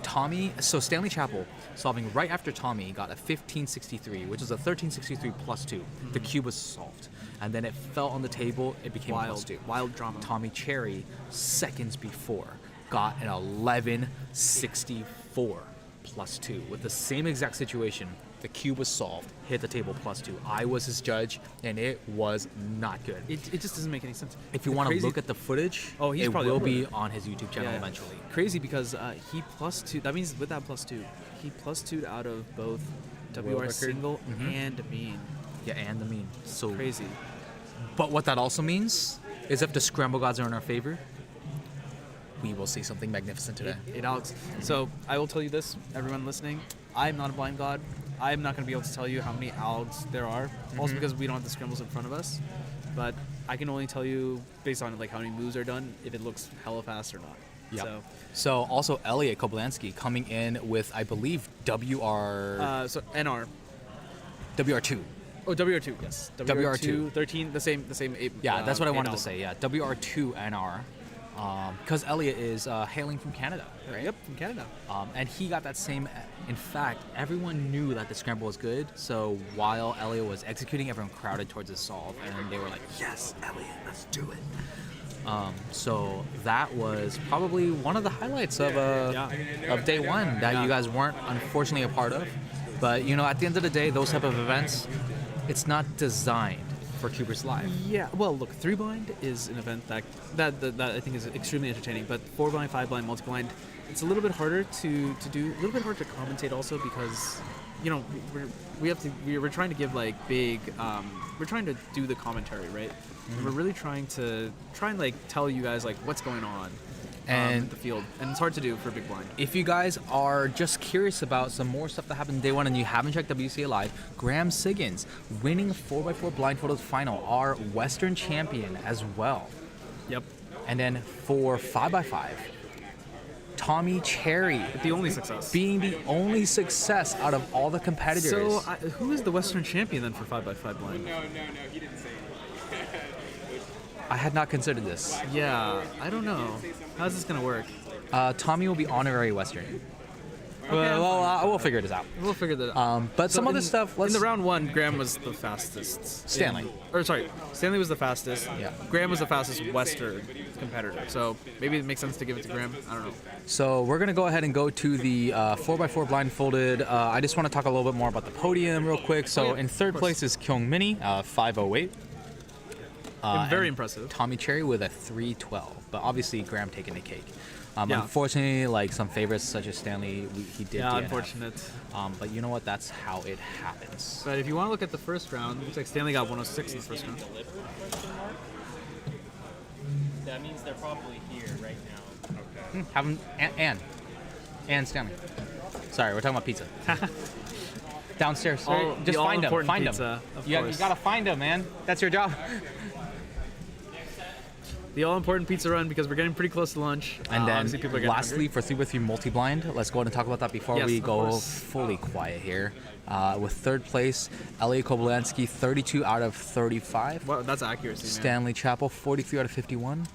so Stanley Chappell, solving right after Tommy, got a 1563, which is a 1363 +2. The cube was solved. And then it fell on the table, it became a +2. Wild drama. Tommy Cherry, seconds before, got an 1164 +2. With the same exact situation, the cube was solved, hit the table +2. I was his judge, and it was not good. It just doesn't make any sense. If you want to look at the footage, he's it probably will over be it. on his YouTube channel Yeah. eventually. Crazy because he +2. That means with that +2, he +2'd out of both WR record. single and mean. Yeah, and the mean. So Crazy. But what that also means is if the scramble gods are in our favor, we will see something magnificent today. Alex. So I will tell you this, everyone listening. I'm not a blind god. I'm not going to be able to tell you how many algs there are. Also because we don't have the scrambles in front of us. But I can only tell you based on like how many moves are done if it looks hella fast or not. Yeah. So also Elliot Kobolansky coming in with, I believe, So NR. WR2. Oh, WR2, yes. WR2. 13, the same 8. Yeah, that's what I wanted to alg. say. Yeah, WR2 NR. Because Elliot is hailing from Canada, right? Yep, from Canada. And he got that same. In fact, everyone knew that the scramble was good. So while Elliot was executing, everyone crowded towards his solve, and they were like, "Yes, Elliot, let's do it." So that was probably one of the highlights of day one that you guys weren't unfortunately a part of. But at the end of the day, those type of events, it's not designed for CubersLive. Yeah, well, look, 3-blind is an event that I think is extremely entertaining, but 4-blind, 5-blind, multi-blind, it's a little bit harder to do, a little bit harder to commentate also because, we're trying to give like big, we're trying to do the commentary, right? And we're really trying to like tell you guys like what's going on. And in the field, and it's hard to do for big blind. If you guys are just curious about some more stuff that happened day one and you haven't checked WCA Live, Graham Siggins winning 4x4 blindfolded final, our Western champion as well. Yep. And then for 5x5, Tommy Cherry, The only success. being the only success out of all the competitors. So who is the Western champion then for 5x5 blind? No, he didn't say it. I had not considered this. Yeah, I don't know. How's this gonna work? Tommy will be honorary Western. We'll figure this out. We'll figure that out. But some So other in- stuff. In the round one, Graham was the fastest. Stanley. Stanley was the fastest. Yeah. Graham was the fastest Western competitor. So maybe it makes sense to give it to Graham. I don't know. So we're gonna go ahead and go to the 4x4 blindfolded. I just want to talk a little bit more about the podium real quick. So in third place is Kyung Mini, 508. Very and impressive. Tommy Cherry with a 312, but obviously Graham taking the cake. Yeah. Unfortunately, like some favorites such as Stanley, he did. Yeah, DNF. unfortunate. But you know what? That's how it happens. But if you want to look at the first round, it looks like Stanley got 106 in the first round. That means they're probably here right now. Have him and Stanley. Sorry, we're talking about pizza. Downstairs. Oh, Just the find him. all-important Find pizza, him. of You course. gotta find him, man. That's your job. The all-important pizza run because we're getting pretty close to lunch. And then, obviously people are getting lastly, hungry. for 3x3 multi-blind, let's go ahead and talk about that before Yes, we of go course. fully quiet here. With third place, Elliot Kobolansky, 32 out of 35. Well, that's accuracy, man. Stanley Chappell, 43 out of 51.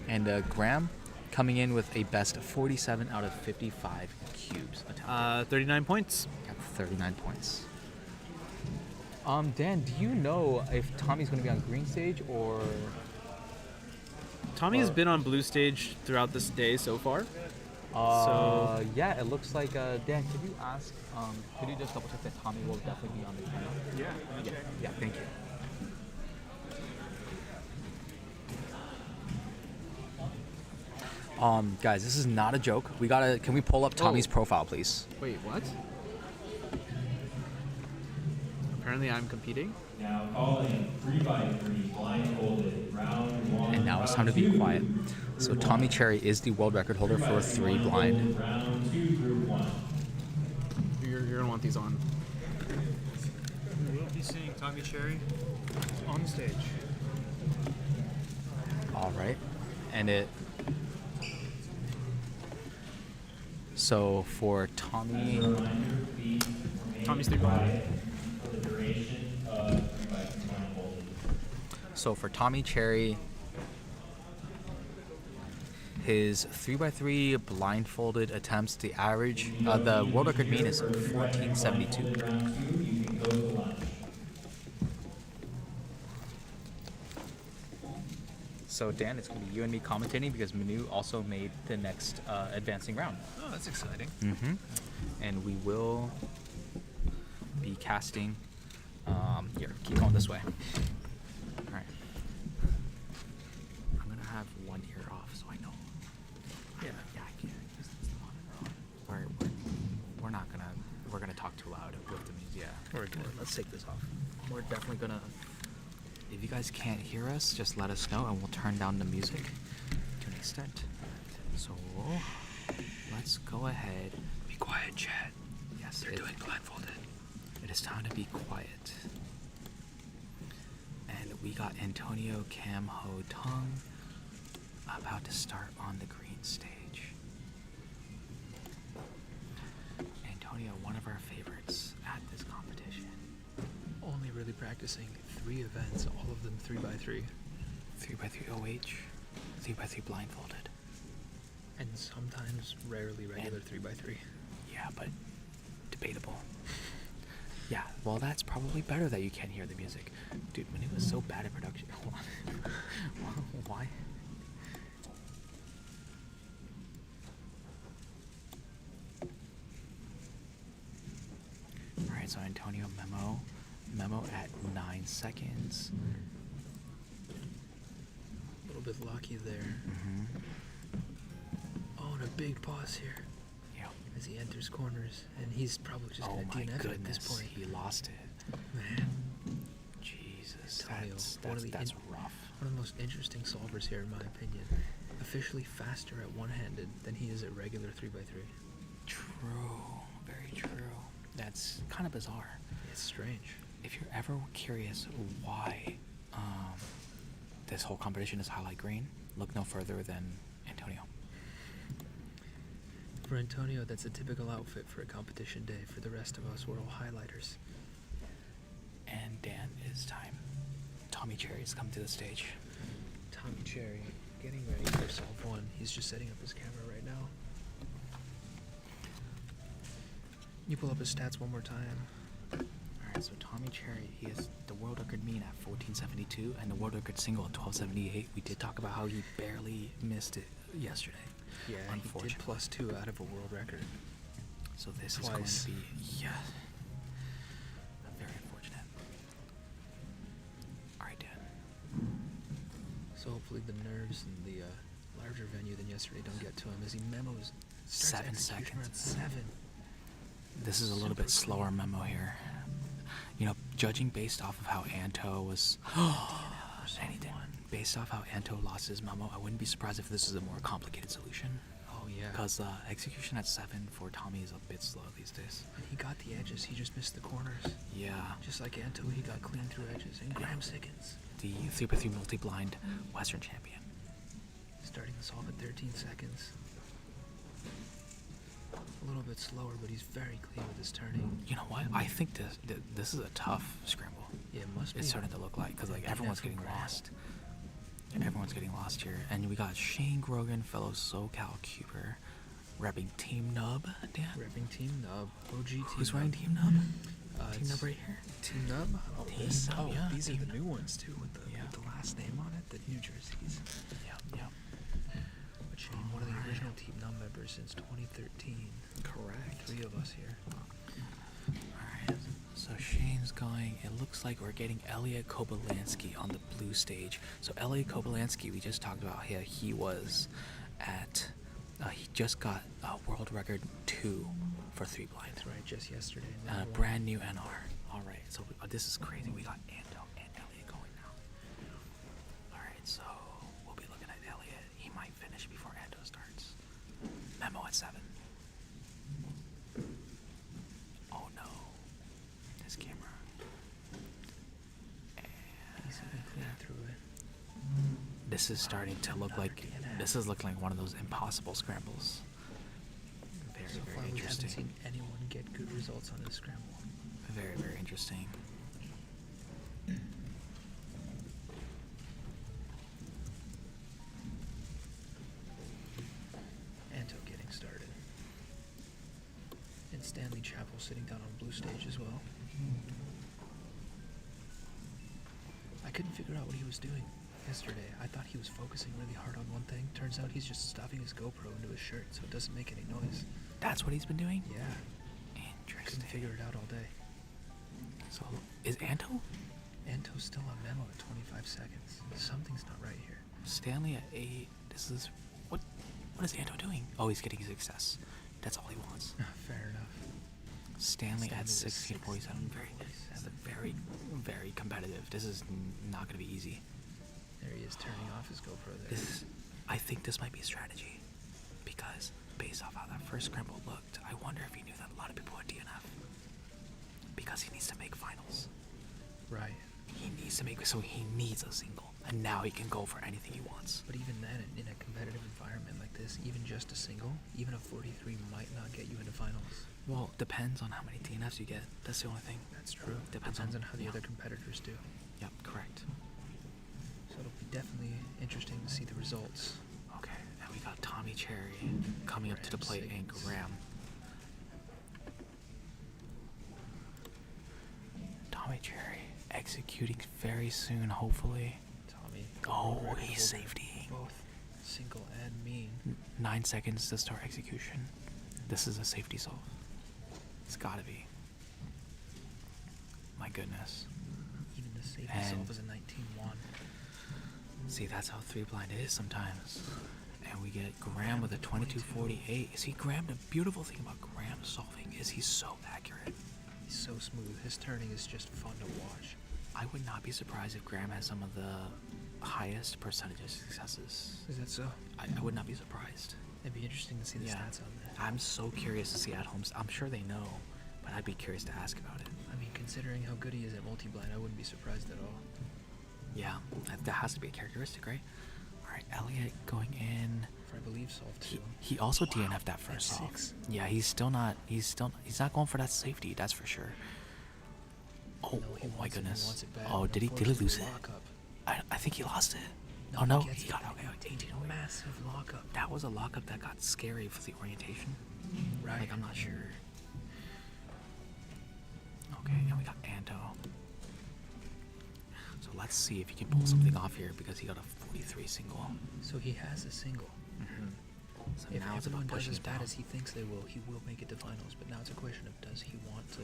And Graham coming in with a best 47 out of 55 cubes attempted. 39 points. Got 39 points. Dan, do you know if Tommy's going to be on green stage or... Tommy has been on blue stage throughout this day so far. Yeah, it looks like Dan. Could you ask? Could you just double check that Tommy will definitely be on the panel? Yeah. Thank you. Guys, this is not a joke. Can we pull up Tommy's profile, please? Wait, what? Apparently I'm competing. Now calling 3x3 blindfolded round 1. And now it's time to be quiet. So Tommy Cherry is the world record holder for 3 blind. Round 2, group 1. You're gonna want these on. We'll be seeing Tommy Cherry on the stage. All right, and it. So for Tommy, Tommy's 3 blind. So for Tommy Cherry, his 3x3 blindfolded attempts, the average, the world record mean is 1472. So Dan, it's going to be you and me commentating because Manu also made the next advancing round. Oh, that's exciting. Mm-hmm. And we will be casting. Here, keep going this way. All right. I'm gonna have one ear off so I know. Yeah, I can't. This is the monitor on. We're not gonna. We're gonna talk too loud with the music. Yeah. We're good. Let's take this off. We're definitely gonna. If you guys can't hear us, just let us know and we'll turn down the music to an extent. So let's go ahead. Be quiet, chat. Yes, they're doing blindfolded. It is time to be quiet. And we got Antonio Cam Ho Tung about to start on the green stage. Antonio, one of our favorites at this competition. Only really practicing 3 events, all of them 3x3. 3x3 OH, 3x3 blindfolded. And sometimes, rarely regular 3x3. Yeah, but debatable. Yeah, well, that's probably better that you can't hear the music. Dude, when it was so bad at production. Hold on. Why? Alright, so Antonio memo at 9 seconds. A little bit lucky there. Mm-hmm. Oh, and a big pause here. Yep. As he enters corners, and he's probably just going to DNF it at this point. He lost it. Man. Jesus, Antonio, that's rough. One of the most interesting solvers here, in my opinion. Officially faster at one-handed than he is at regular 3x3. True, very true. That's kind of bizarre. It's strange. If you're ever curious why this whole competition is highlight green, look no further than Antonio. For Antonio, that's a typical outfit for a competition day. For the rest of us, we're all highlighters. And Dan, it's time. Tommy Cherry's come to the stage. Tommy Cherry, getting ready for Solve 1. He's just setting up his camera right now. You pull up his stats one more time. Alright, so Tommy Cherry, he has the world record mean at 1472 and the world record single at 1278. We did talk about how he barely missed it yesterday. Yeah, he did +2 out of a world record. So this is going to be, very unfortunate. Alright, Dan. So hopefully the nerves and the larger venue than yesterday don't get to him as he memos 7 seconds. At 7. This is a little bit slower memo here. You know, judging based off of how Anto was anything. Based off how Anto lost his memo, I wouldn't be surprised if this is a more complicated solution. Oh yeah. Because execution at 7 for Tommy is a bit slow these days. And he got the edges, he just missed the corners. Yeah. Just like Anto, he got clean through edges. And Graham Sickens, the 3x3 multi-blind Western champion. starting to solve at 13 seconds. A little bit slower, but he's very clean with his turning. You know what? I think this is a tough scramble. Yeah, it must be. It's starting to look like, because like everyone's getting lost. And everyone's getting lost here. And we got Shane Grogan, fellow SoCal Cuber, repping Team Nub. Dan? Repping Team Nub. OG Team Who's Nub. running Team Nub? Team Nub right here. Team Nub? Oh, Team this, Nub, oh yeah, these Team are the Nub. new ones too, with the last name on it, the New Jerseys. Yep. But Shane, one of the original Team Nub members since 2013. Correct. 3 of us here. Alright, so Shane's going. It looks like we're getting Elliot Kobolansky on the blue stage. So Elliot Kobolansky, we just talked about here, he was at. He just got world record 2 for 3 blind. That's right, just yesterday. Brand new NR. All right, so this is crazy. We got Ando and Elliot going now. All right, so we'll be looking at Elliot. He might finish before Ando starts. Memo at 7. Oh no, his camera. And he's clean through it. This is starting to look like looking like one of those impossible scrambles. Very, so very far, interesting. We haven't seen anyone get good results on this scramble. Very, very interesting. Anto getting started. And Stanley Chapel sitting down on blue stage as well. I couldn't figure out what he was doing yesterday. I thought he was focusing really hard on one thing. Turns out he's just stuffing his GoPro into his shirt so it doesn't make any noise. That's what he's been doing? Yeah. Interesting. Couldn't figure it out all day. So, is Anto? Anto's still on memo at 25 seconds. Something's not right here. Stanley at 8. This is... What is Anto doing? Oh, he's getting success. That's all he wants. Fair enough. Stanley at 16:47. Very, very competitive. This is not going to be easy. There he is turning off his GoPro there. I think this might be a strategy. Because based off how that first scramble looked, I wonder if he knew that a lot of people would DNF. Because he needs to make finals. Right. He needs to make, so he needs a single. And now he can go for anything he wants. But even then, in a competitive environment like this, even just a single, even a 43 might not get you into finals. Well, depends on how many DNFs you get. That's the only thing. That's true. Depends on how the other competitors do. Yep, correct. So it'll be definitely interesting to see the results. Okay, and we got Tommy Cherry coming up to the plate and Graham. Tommy Cherry executing very soon, hopefully. Tommy. Oh, he's safety. Both single and mean. 9 seconds to start execution. This is a safety solve. It's gotta be. My goodness. Even the safety solve is a 19-1. See, that's how 3 blind is sometimes. And we get Graham with a 22:48. See, Graham, the beautiful thing about Graham solving is he's so accurate. He's so smooth. His turning is just fun to watch. I would not be surprised if Graham has some of the highest percentage of successes. Is that so? I would not be surprised. It'd be interesting to see the stats on that. I'm so curious to see at homes. I'm sure they know, but I'd be curious to ask about it. I mean, considering how good he is at multi-blind, I wouldn't be surprised at all. Yeah, that has to be a characteristic, right? All right, Elliot going in. For I believe solve 2. He also DNF'd that first solve. Yeah, he's not going for that safety. That's for sure. Oh, no, oh my goodness. Oh, did he lose it? I think he lost it. Oh no, he got okay. Massive lockup. That was a lockup that got scary for the orientation. Right. Like, I'm not sure. Okay, and we got Anto. So let's see if he can pull something off here because he got a 43 single. So he has a single. Mm-hmm. So if now it's about everyone does pushing as it bad down. as he thinks they will, he will make it to finals. But now it's a question of does he want to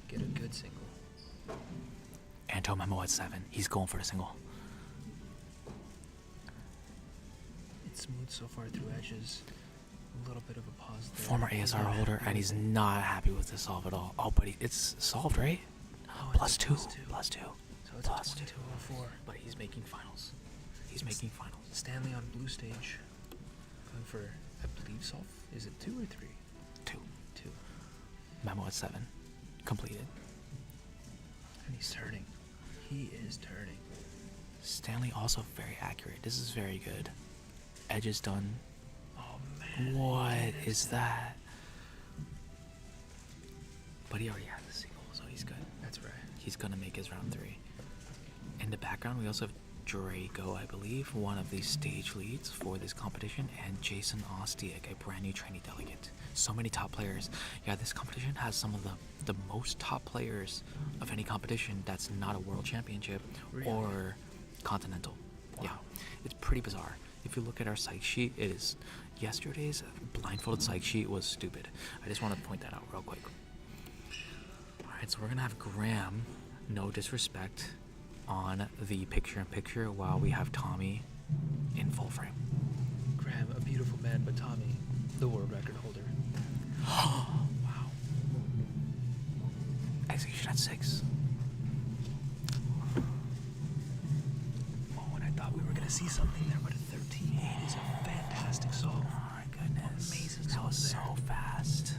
get a good single? Anto Memo at 7. He's going for the single. It's smooth so far through edges. A little bit of a pause there. Former ASR holder, and he's not happy with the solve at all. Oh, but it's solved, right? Oh, +2. +2. So it's +2. 22:04. But he's making finals. He's making finals. Stanley on blue stage. Going for, I believe, solve. Is it 2 or 3? 2. 2. Memo at 7. Completed. And he's turning. He is turning. Stanley also very accurate. This is very good. Edge is done. Oh man. What is that? But he already has a single, so he's good. That's right. He's gonna make his round 3. In the background, we also have Draco, I believe, one of the stage leads for this competition, and Jason Ostiak, a brand new trainee delegate. So many top players. Yeah, this competition has some of the most top players of any competition that's not a world championship or continental. Wow. Yeah, it's pretty bizarre. If you look at our psych sheet, it is yesterday's blindfolded psych sheet was stupid. I just want to point that out real quick. Alright, so we're gonna have Graham, no disrespect, on the picture-in-picture while we have Tommy in full frame. Graham, a beautiful man, but Tommy, the world record holder. Wow. Execution at 6. Oh, and I thought we were going to see something there, but a 13-8 is a fantastic solve. Oh my goodness. Amazing That solve was there. so fast.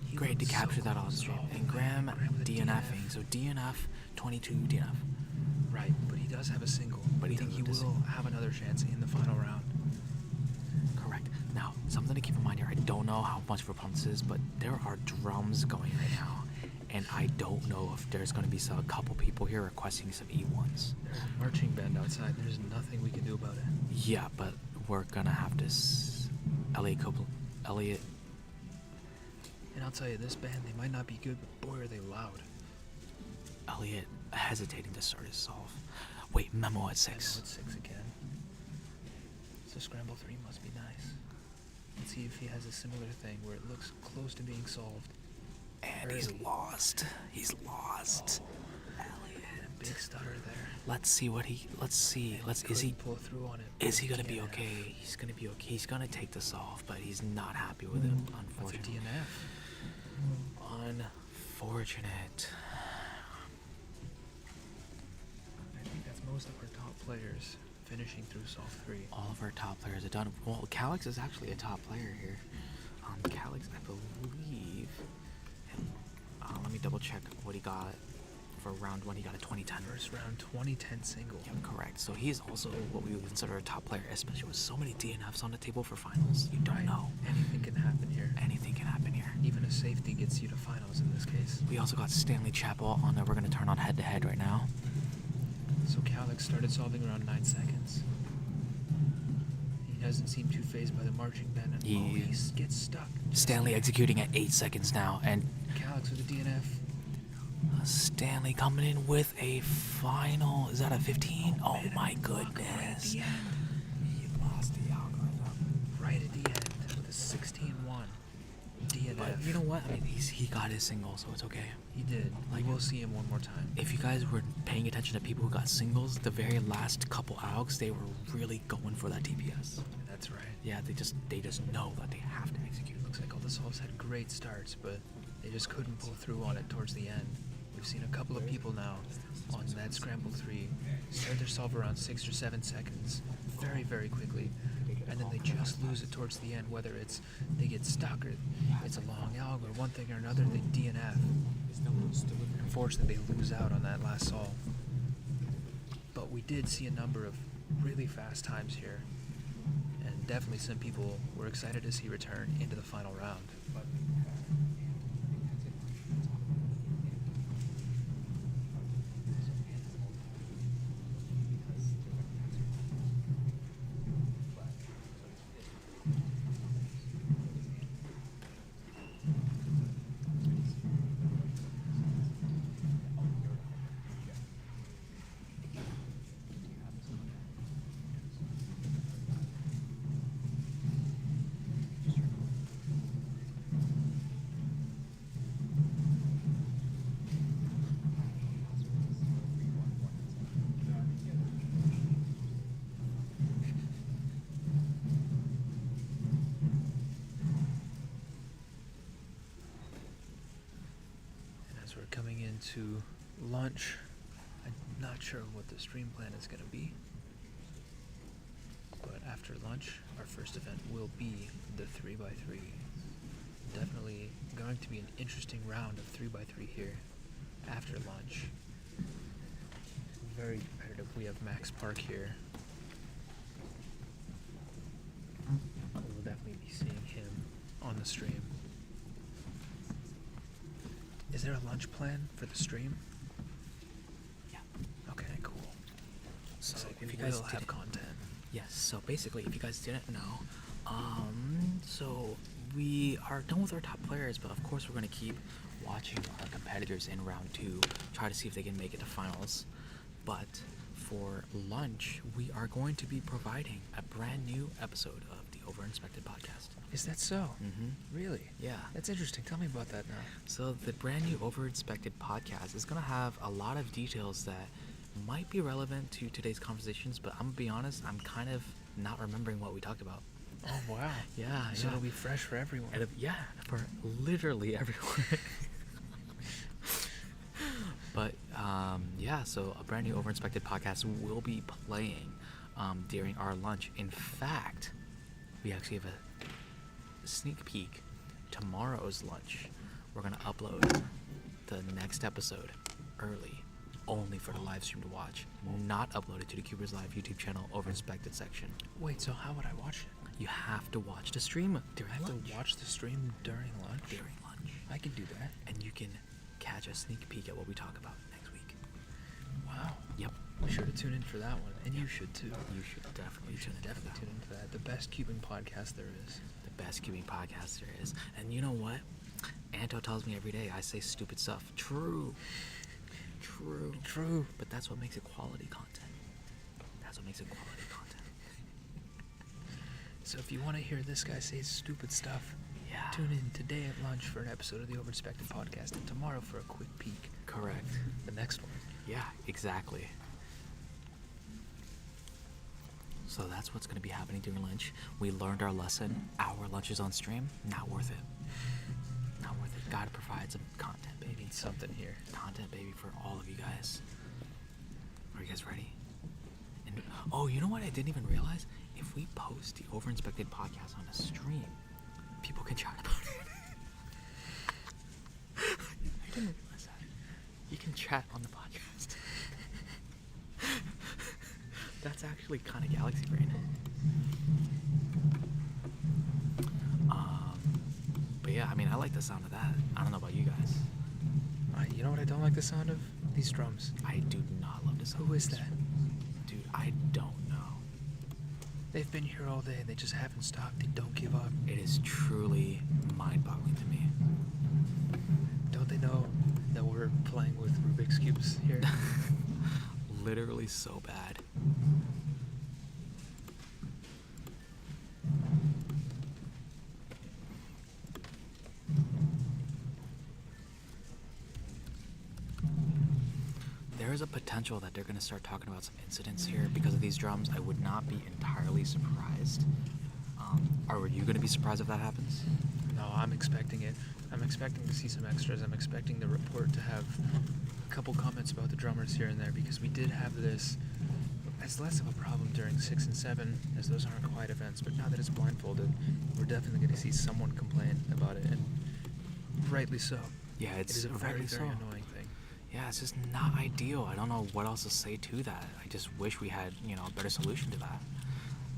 He Great to looked so capture that close on to stream. solve. And Graham with a DNFing. So DNF, 22 DNF. Right, but he does have a single. But We he think does he have a will single. have another chance in the final round. Correct. Now, something to keep in mind here. I don't know how much of a pump this is, but there are drums going right now. And I don't know if there's going to be a couple people here requesting some E1s. There's a marching band outside. There's nothing we can do about it. Yeah, but we're going to have this Elliot. And I'll tell you, this band, they might not be good, but boy, are they loud. Elliot hesitating to start his solve. Wait, Memo at 6. Memo at 6 again. So Scramble 3 must be nice. Let's see if he has a similar thing where it looks close to being solved. And he's lost. He's lost. Elliot. Big stutter there. Let's see what he. Let's see. Is he pull through on it? Is he gonna be okay? He's gonna be okay. He's gonna take the solve, but he's not happy with it. Unfortunately. What's a DNF? Unfortunate. I think that's most of our top players finishing through solve 3. All of our top players are done. Well, Calix is actually a top player here. Calix, I believe. Let me double check what he got for round 1. He got a 2010. First round 2010 single. Yep, correct. So he's also what we would consider a top player, especially with so many DNFs on the table for finals. You don't know. Anything can happen here. Anything can happen here. Even a safety gets you to finals in this case. We also got Stanley Chappell on there. We're going to turn on head-to-head right now. So Calix started solving around 9 seconds. He doesn't seem too phased by the marching band. And he gets stuck. Stanley executing at 8 seconds now, and Calix with a DNF. Stanley coming in with a final. Is that a 15? Oh my goodness. Right at the end. He lost the algorithm. Right at the end with a 16-1 DNF. But you know what? I mean, he got his single, so it's okay. He did. Like, we'll see him one more time. If you guys were paying attention to people who got singles, the very last couple algs, they were really going for that DPS. That's right. Yeah, they just know that they have to execute. Looks like all the solves had great starts, but they just couldn't pull through on it towards the end. We've seen a couple of people now on that Scramble 3 start their solve around 6 or 7 seconds very, very quickly, and then they just lose it towards the end, whether it's they get stuck or it's a long alg or one thing or another, they DNF. Unfortunately, they lose out on that last solve. But we did see a number of really fast times here, and definitely some people were excited to see return into the final round. Coming into lunch, I'm not sure what the stream plan is going to be, but after lunch, our first event will be the 3x3. Definitely going to be an interesting round of 3x3 here after lunch. Very competitive. We have Max Park here. We'll definitely be seeing him on the stream. Is there a lunch plan for the stream? Yeah. Okay, cool. So if you guys will have content. Yes, so basically, if you guys didn't know, so we are done with our top players, but of course we're going to keep watching our competitors in round 2, try to see if they can make it to finals. But for lunch, we are going to be providing a brand new episode of the Over-Inspected podcast. Is that so? Mm-hmm. Really? Yeah. That's interesting. Tell me about that now. So the brand new Over-Inspected podcast is going to have a lot of details that might be relevant to today's conversations, but I'm going to be honest, I'm kind of not remembering what we talked about. Oh wow. Yeah, So it'll be fresh for everyone. Yeah, for literally everyone. But yeah, so a brand new Overinspected podcast will be playing during our lunch. In fact, we actually have a sneak peek tomorrow's lunch. We're gonna upload the next episode early, only for the live stream to watch, not uploaded to the CubersLive YouTube channel Overinspected section. Wait, so how would I watch it? You have to watch the stream during lunch. I have to watch the stream during lunch? During lunch. I can do that. And you can catch a sneak peek at what we talk about next week. Wow. Yep. Be sure to tune in for that one. And you should too. You should definitely tune into that. The best cubing podcast there is. The best cubing podcast there is. And you know what? Anto tells me every day I say stupid stuff. True. But that's what makes it quality content. So if you want to hear this guy say stupid stuff, tune in today at lunch for an episode of the Overinspected podcast, and tomorrow for a quick peek. Correct. The next one. Yeah, exactly. So that's what's going to be happening during lunch. We learned our lesson. Our lunch is on stream. Not worth it. Gotta provide some content, baby. Need something here. Content, baby, for all of you guys. Are you guys ready? And oh, you know what I didn't even realize? If we post the Overinspected podcast on a stream, people can chat about it. I didn't realize that. You can chat on the podcast. That's actually kind of galaxy brain. But yeah, I mean, I like the sound of that. I don't know about you guys. You know what I don't like the sound of? These drums. I do not love the sound. Who is that? Dude, I don't know. They've been here all day and they just haven't stopped. They don't give up. It is truly mind-boggling to me. Don't they know that we're playing with Rubik's Cubes here? Literally so bad. There is a potential that they're going to start talking about some incidents here because of these drums. I would not be entirely surprised. Are you going to be surprised if that happens? No, I'm expecting it. I'm expecting to see some extras. I'm expecting the report to have a couple comments about the drummers here and there because we did have this as less of a problem during 6 and 7 as those aren't quiet events, but now that it's blindfolded, we're definitely going to see someone complain about it, and rightly so. Yeah, it is a very, very annoying thing. Yeah, it's just not ideal. I don't know what else to say to that. I just wish we had, a better solution to that.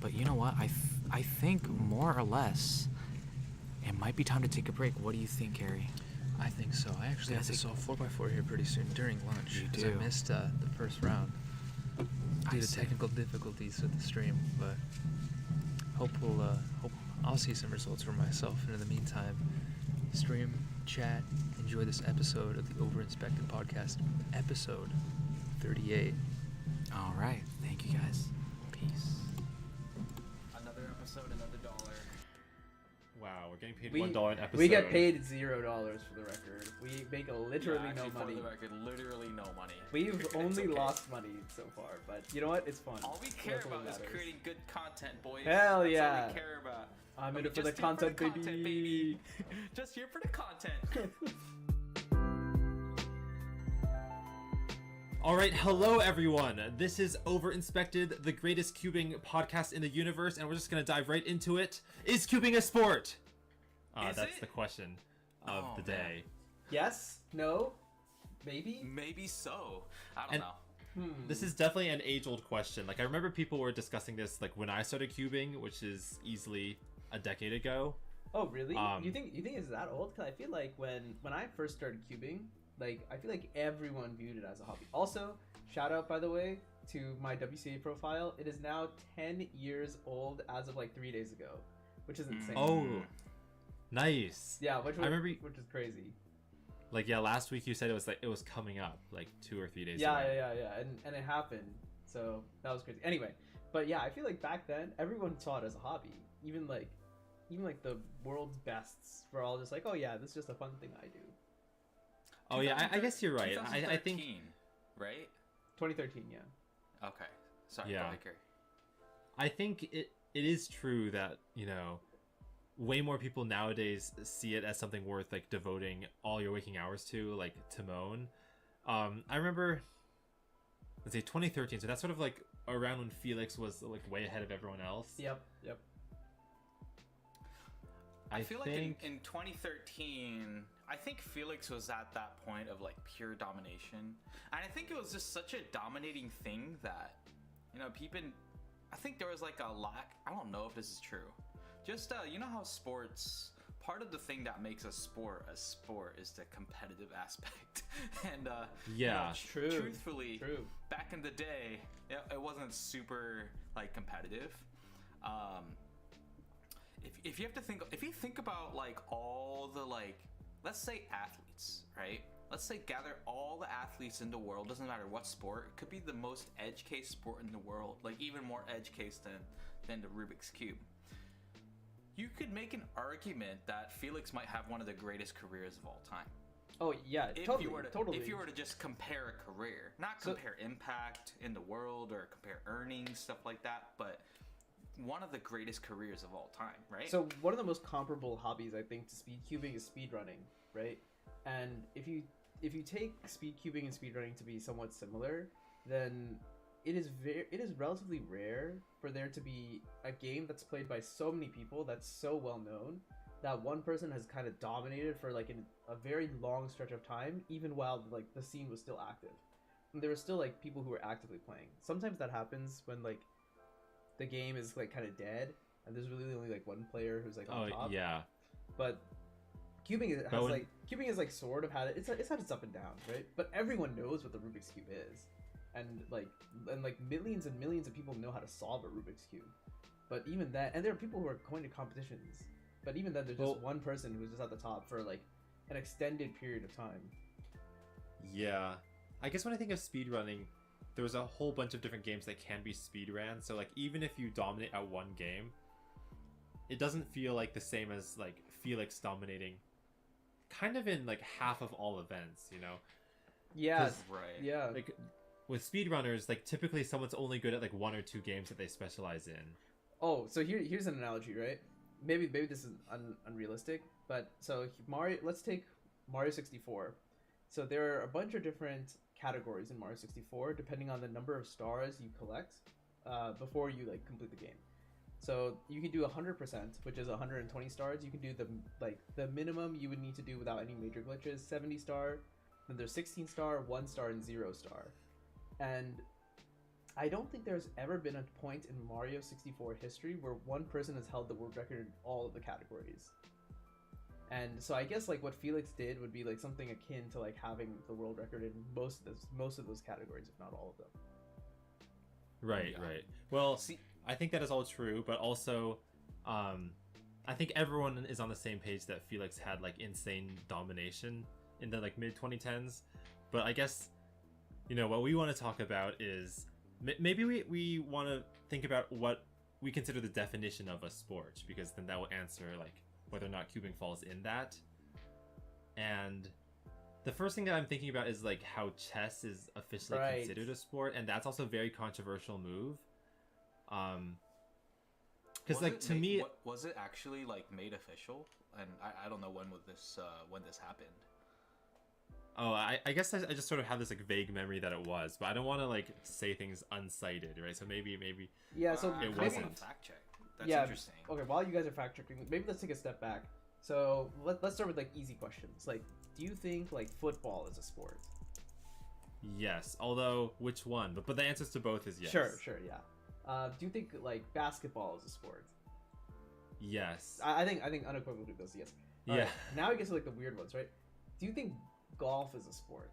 But you know what? I think more or less it might be time to take a break. What do you think, Harry? I think so. I actually have to solve 4x4 here pretty soon during lunch. You because do. I missed the first round due to technical difficulties with the stream, but hope I'll see some results for myself. And in the meantime, stream, chat, enjoy this episode of the Overinspected podcast, episode 38. All right. Thank you, guys. Peace. Another episode, another $1. Wow, we're getting paid $1 an episode. We get paid $0 for the record. We make literally no money. For the record, literally no money. We've only lost money so far, but you know what? It's fun. All we care about is creating good content, boys. Hell That's yeah. all we care about. I'm in it for the content, baby. Just here for the content. All right, hello everyone. This is Overinspected, the greatest cubing podcast in the universe, and we're just gonna dive right into it. Is cubing a sport? That's the question of the day. Yes? No? Maybe? Maybe so. I don't know. This is definitely an age-old question. Like, I remember people were discussing this like when I started cubing, which is easily a decade ago. Oh, really? You think it's that old? Because I feel like when I first started cubing, like, I feel like everyone viewed it as a hobby. Also, shout out, by the way, to my WCA profile. It is now 10 years old as of like 3 days ago, which is insane. Oh, nice. Yeah, which is crazy. Like, yeah, last week you said it was coming up like 2 or 3 days yeah, away. Yeah, and it happened. So that was crazy. Anyway, but yeah, I feel like back then everyone saw it as a hobby. Even like the world's bests were all just like, oh yeah, this is just a fun thing I do. Oh yeah, I guess you're right. I think right? 2013, yeah. Okay. Sorry. Yeah. Biker. I think it is true that, you know, way more people nowadays see it as something worth like devoting all your waking hours to, like Timon. I remember, let's say 2013, so that's sort of like around when Felix was like way ahead of everyone else. Yep. I feel like in 2013, I think Felix was at that point of like pure domination. And I think it was just such a dominating thing that, you know, I think there was like a lack, I don't know if this is true. Just, you know how sports, part of the thing that makes a sport is the competitive aspect. And, yeah, you know, truthfully, back in the day, it wasn't super like competitive. If you think about like all the like, let's say athletes, right? Let's say gather all the athletes in the world, doesn't matter what sport, it could be the most edge case sport in the world, like even more edge case than the Rubik's Cube. You could make an argument that Felix might have one of the greatest careers of all time. Oh yeah, totally. If you were to just compare a career, not compare impact in the world or compare earnings, stuff like that, but one of the greatest careers of all time, right? So one of the most comparable hobbies I think to speed cubing is speedrunning, right? And if you take speed cubing and speedrunning to be somewhat similar, then it is relatively rare for there to be a game that's played by so many people that's so well known that one person has kind of dominated for like a very long stretch of time, even while like the scene was still active. And there were still like people who were actively playing. Sometimes that happens when like the game is like kind of dead and there's really only like one player who's like on top. Yeah. But cubing is like sort of had it's had its up and downs, right? But everyone knows what the Rubik's Cube is. And millions and millions of people know how to solve a Rubik's Cube. But even that, and there are people who are going to competitions, but even then there's just one person who's just at the top for like an extended period of time. Yeah. I guess when I think of speedrunning, there's a whole bunch of different games that can be speedran. So like even if you dominate at one game, it doesn't feel like the same as like Felix dominating kind of in like half of all events, you know? Yeah. Right. Yeah. Like with speedrunners, like typically someone's only good at like one or two games that they specialize in. Oh, so here's an analogy, right? Maybe this is unrealistic, but so let's take Mario 64. So there are a bunch of different categories in Mario 64 depending on the number of stars you collect before you like complete the game. So you can do 100%, which is 120 stars. You can do the minimum you would need to do without any major glitches, 70 star. Then there's 16 star, 1 star, and 0 star. And I don't think there's ever been a point in Mario 64 history where one person has held the world record in all of the categories. And so I guess like what Felix did would be like something akin to like having the world record in most of those categories, if not all of them. Right, right. Well, see, I think that is all true, but also I think everyone is on the same page that Felix had like insane domination in the like mid 2010s. But I guess, you know, what we want to talk about is maybe we want to think about what we consider the definition of a sport, because then that will answer like whether or not cubing falls in that. And the first thing that I'm thinking about is like how chess is officially considered a sport, and that's also a very controversial move. Because like to me, was it actually like made official? And I don't know when this happened. Oh, I guess I just sort of have this like vague memory that it was, but I don't want to like say things uncited, right? So maybe yeah. So it maybe wasn't. Fact check. That's interesting. Okay, while you guys are fact checking, maybe let's take a step back. So let's start with like easy questions. Like, do you think like football is a sport? Yes, although which one? But the answers to both is yes. Sure, yeah. Do you think like basketball is a sport? Yes. I think unequivocally goes yes. All yeah. Right, now we get to like the weird ones, right? Do you think golf is a sport?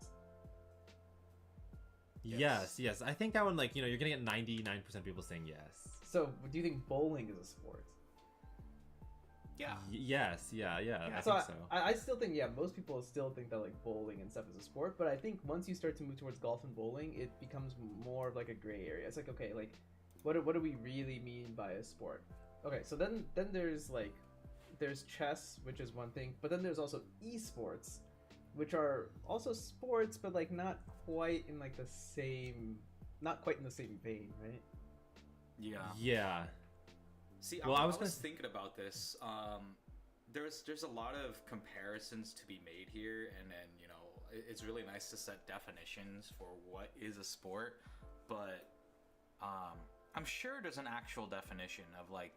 Yes. I think that one, like, you know, you're gonna get 99% of people saying yes. So, do you think bowling is a sport? Yeah. Yes. Yeah. I So think so. I still think, most people still think that like bowling and stuff is a sport, but I think once you start to move towards golf and bowling, it becomes more of like a gray area. It's like, okay, like what do we really mean by a sport? Okay, so then there's chess, which is one thing, but then there's also esports, which are also sports, but like not quite in the same vein, right? Yeah. Yeah. See, Well, I I was was thinking about this. There's a lot of comparisons to be made here, and then it's really nice to set definitions for what is a sport, but I'm sure there's an actual definition of like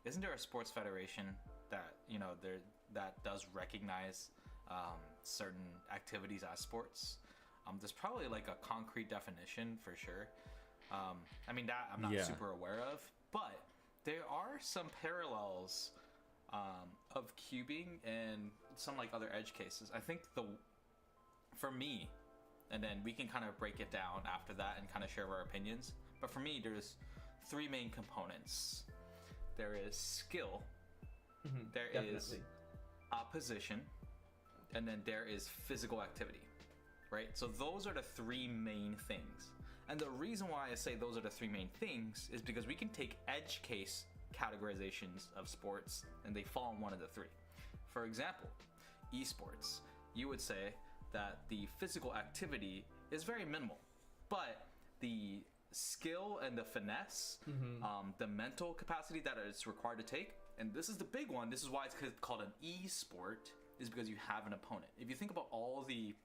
isn't there a sports federation that that does recognize certain activities as sports? There's probably like a concrete definition for sure. I mean, that I'm not super aware of, but there are some parallels of cubing and some like other edge cases. I think for me, and then we can kind of break it down after that and kind of share our opinions. But for me, there's three main components. There is skill, there is opposition, and then there is physical activity, right? So those are the three main things. And the reason why I say those are the three main things is because we can take edge case categorizations of sports and they fall in one of the three. For example, esports, you would say that the physical activity is very minimal, but the skill and the finesse, the mental capacity that it's required to take, and this is the big one, this is why it's called an e-sport, is because you have an opponent. If you think about all the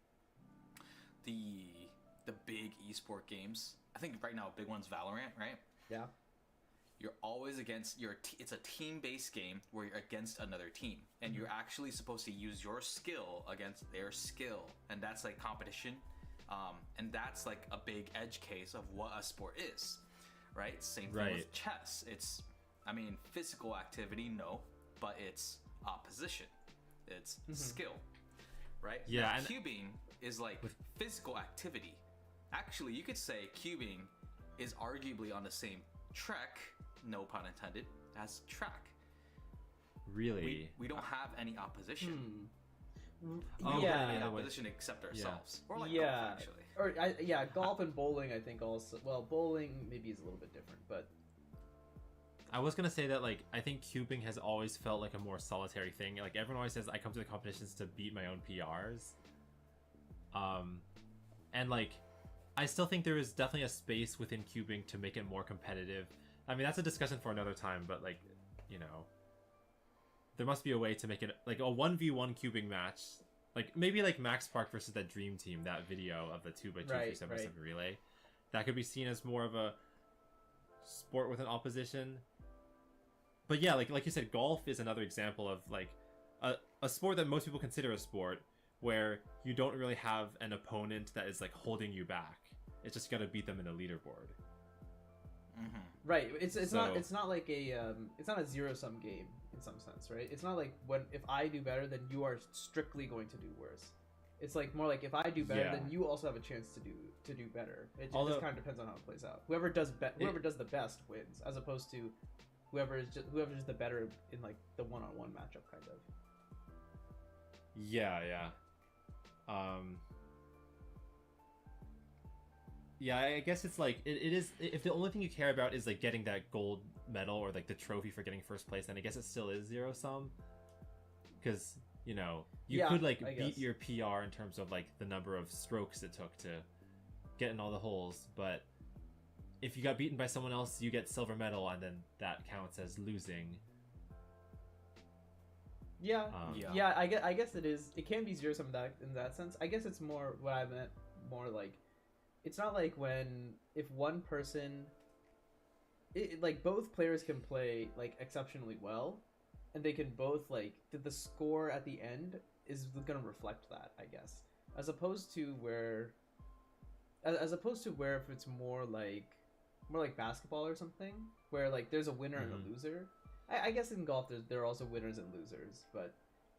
big esport games, I think right now a big one's Valorant, right? Yeah. You're always against it's a team-based game where you're against another team, and you're actually supposed to use your skill against their skill, and that's like competition, and that's like a big edge case of what a sport is, right? Same thing with chess. It's, I mean, physical activity, no, but it's opposition, it's skill, right? Yeah, now, and cubing is like physical activity. Actually, you could say cubing is arguably on the same trek, no pun intended, as track. Really? We don't have any opposition. We Yeah. don't have any opposition except ourselves. Or like golf, actually. Or golf and bowling, I think also. Well, bowling maybe is a little bit different, but I was gonna say that like I think cubing has always felt like a more solitary thing. Like everyone always says, I come to the competitions to beat my own PRs. And like I still think there is definitely a space within cubing to make it more competitive. I mean, that's a discussion for another time, but like, there must be a way to make it like a 1v1 cubing match. Like maybe like Max Park versus that Dream Team, that video of the 2x2 3x7 relay. That could be seen as more of a sport with an opposition. But yeah, like you said, golf is another example of like a sport that most people consider a sport, where you don't really have an opponent that is like holding you back. It's just gotta beat them in a leaderboard. Right. It's not like it's not a zero sum game in some sense, right? It's not like if I do better, then you are strictly going to do worse. It's like more like if I do better, then you also have a chance to do better. It just kind of depends on how it plays out. Whoever does the best wins, as opposed to whoever's just the better in like the one-on-one matchup kind of. Yeah. Yeah, I guess it's like it is. If the only thing you care about is like getting that gold medal or like the trophy for getting first place, then I guess it still is zero sum. Because you could like beat your PR in terms of like the number of strokes it took to get in all the holes, but if you got beaten by someone else, you get silver medal, and then that counts as losing. Yeah. I guess it is. It can be zero sum in that sense. I guess it's more what I meant. More like, it's not like if one person, like both players can play like exceptionally well, and they can both like the score at the end is gonna reflect that, I guess, as opposed to where if it's more like basketball or something, where like there's a winner and a loser. I guess in golf there are also winners and losers, but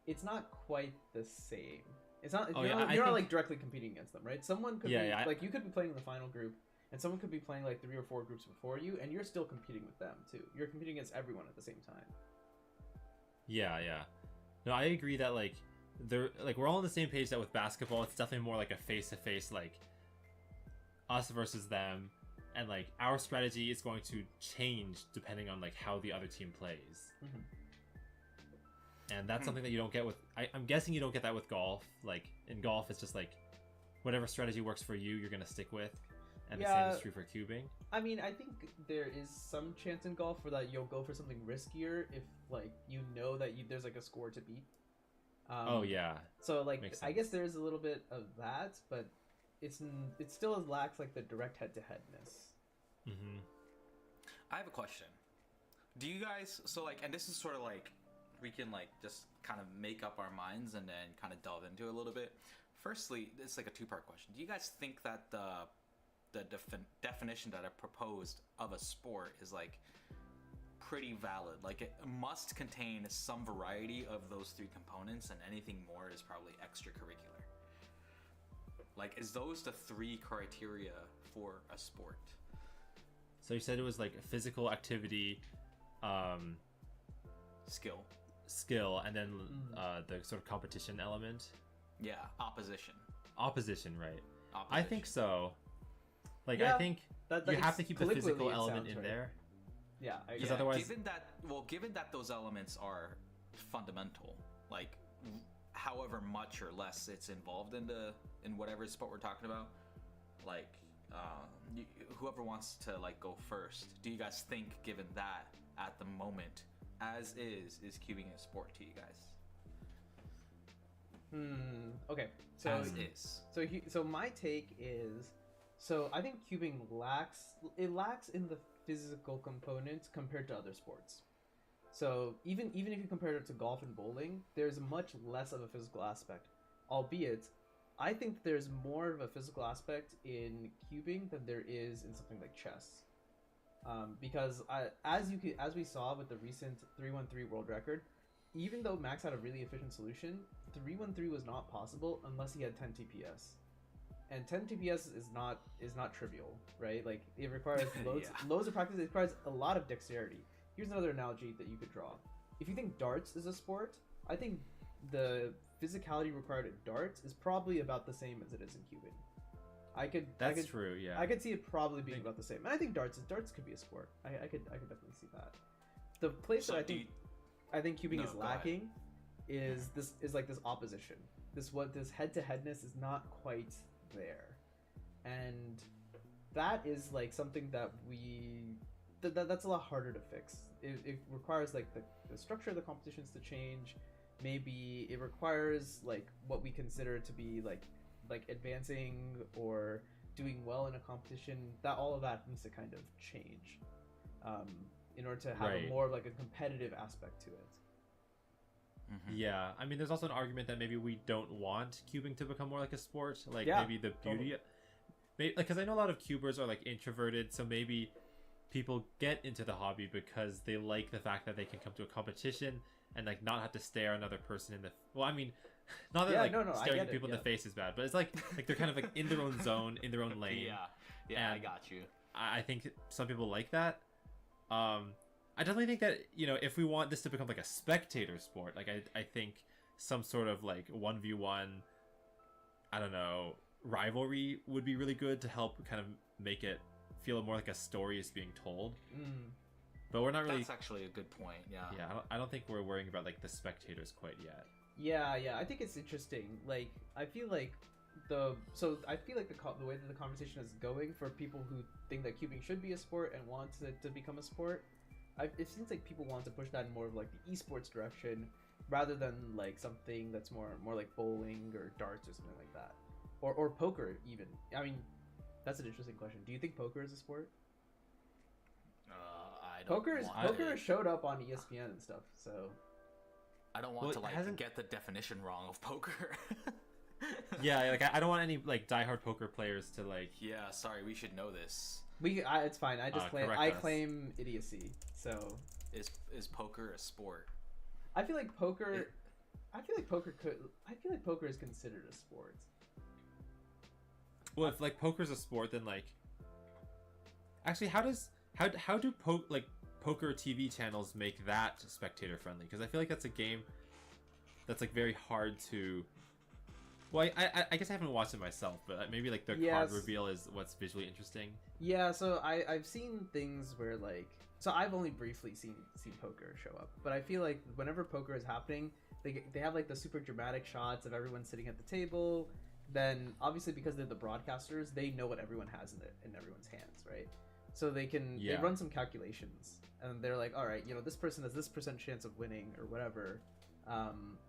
it's not quite the same. It's not. You're not like directly competing against them, right? Someone could be like you could be playing in the final group, and someone could be playing like 3 or 4 groups before you, and you're still competing with them too. You're competing against everyone at the same time. Yeah. No, I agree that like we're all on the same page that with basketball, it's definitely more like a face-to-face, like us versus them. And like our strategy is going to change depending on like how the other team plays. And that's something that you don't get with I'm guessing you don't get that with golf. Like in golf it's just like whatever strategy works for you, you're gonna stick with. And the same is true for cubing. I mean, I think there is some chance in golf for that you'll go for something riskier if like you know that there's like a score to beat. Oh yeah. So like I guess there is a little bit of that, but it still lacks like the direct head-to-headness. Mm-hmm. I have a question. Do you guys and this is sort of like we can like just kind of make up our minds and then kind of delve into it a little bit. Firstly, it's like a two-part question. Do you guys think that the definition that I proposed of a sport is like pretty valid? Like it must contain some variety of those three components, and anything more is probably extracurricular. Like, is those the three criteria for a sport? So you said it was like physical activity, skill, and then the sort of competition element. Yeah, opposition, right? Opposition. I think so. Like, Yeah, I think you have to keep the physical element in there. Yeah, because otherwise, given that those elements are fundamental, like however much or less it's involved in whatever sport we're talking about, like whoever wants to like go first, do you guys think, given that at the moment as is cubing a sport to you guys? Okay. So as is. So my take is, so I think cubing lacks in the physical components compared to other sports. So even if you compare it to golf and bowling, there's much less of a physical aspect. Albeit, I think there's more of a physical aspect in cubing than there is in something like chess. Because as we saw with the recent 313 world record, even though Max had a really efficient solution, 313 was not possible unless he had 10 TPS. And 10 TPS is not trivial, right? Like, it requires loads of practice. It requires a lot of dexterity. Here's another analogy that you could draw. If you think darts is a sport, I think the physicality required at darts is probably about the same as it is in cubing. That's true. Yeah, I could see it probably being about the same. And I think darts could be a sport. I could definitely see that. The place that I think cubing is lacking is this opposition. This head-to-headness is not quite there, and that is like something that that's a lot harder to fix. It requires like the structure of the competitions to change. Maybe it requires like what we consider to be like advancing or doing well in a competition. That all of that needs to kind of change in order to have a more like a competitive aspect to it. Mm-hmm. Yeah, I mean, there's also an argument that maybe we don't want cubing to become more like a sport. Like, maybe the beauty, because I know a lot of cubers are like introverted, so maybe people get into the hobby because they like the fact that they can come to a competition and like not have to stare another person in the. Well, I mean, not that staring at people in the face is bad, but it's like they're kind of like in their own zone, in their own lane. Yeah, I got you. I think some people like that. I definitely think that, if we want this to become like a spectator sport, like I think some sort of like 1v1, I don't know, rivalry would be really good to help kind of make it feel more like a story is being told. But we're not really. That's actually a good point. Yeah. Yeah, I don't think we're worrying about like the spectators quite yet. Yeah, I think it's interesting. Like, I feel like the way that the conversation is going for people who think that cubing should be a sport and want it to become a sport, it seems like people want to push that in more of like the esports direction rather than like something that's more like bowling or darts or something like that, or poker even. I mean, that's an interesting question. Do you think poker is a sport? I don't. Poker showed up on ESPN and stuff, so I don't want to get the definition wrong of poker. Yeah, like I don't want any like diehard poker players to like. Yeah, sorry, we should know this. It's fine. I just claim idiocy. So is poker a sport? I feel like poker. I feel like poker is considered a sport. Well, if like poker's a sport, then like. Actually, how do poker TV channels make that spectator friendly? Because I feel like that's a game that's like very hard to. Well, I guess I haven't watched it myself, but maybe like the card reveal is what's visually interesting. Yeah, so I've seen things where like, so I've only briefly seen poker show up, but I feel like whenever poker is happening, they have like the super dramatic shots of everyone sitting at the table. then obviously because they're the broadcasters, they know what everyone has in everyone's hands, right? So they run some calculations, and they're like, all right, this person has this % chance of winning or whatever.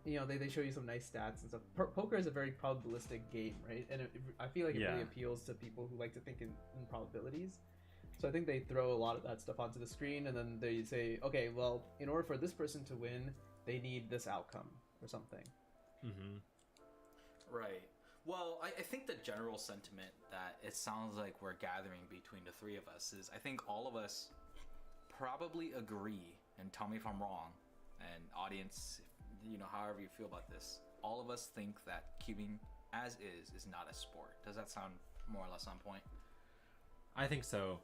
They show you some nice stats and stuff. Poker is a very probabilistic game, right? And I feel like it really appeals to people who like to think in probabilities. So I think they throw a lot of that stuff onto the screen, and then they say, okay, well, in order for this person to win, they need this outcome or something. Mm-hmm. Right. Well, I think the general sentiment that it sounds like we're gathering between the three of us is I think all of us probably agree, and tell me if I'm wrong, and audience, however you feel about this, all of us think that cubing as is not a sport. Does that sound more or less on point? I think so.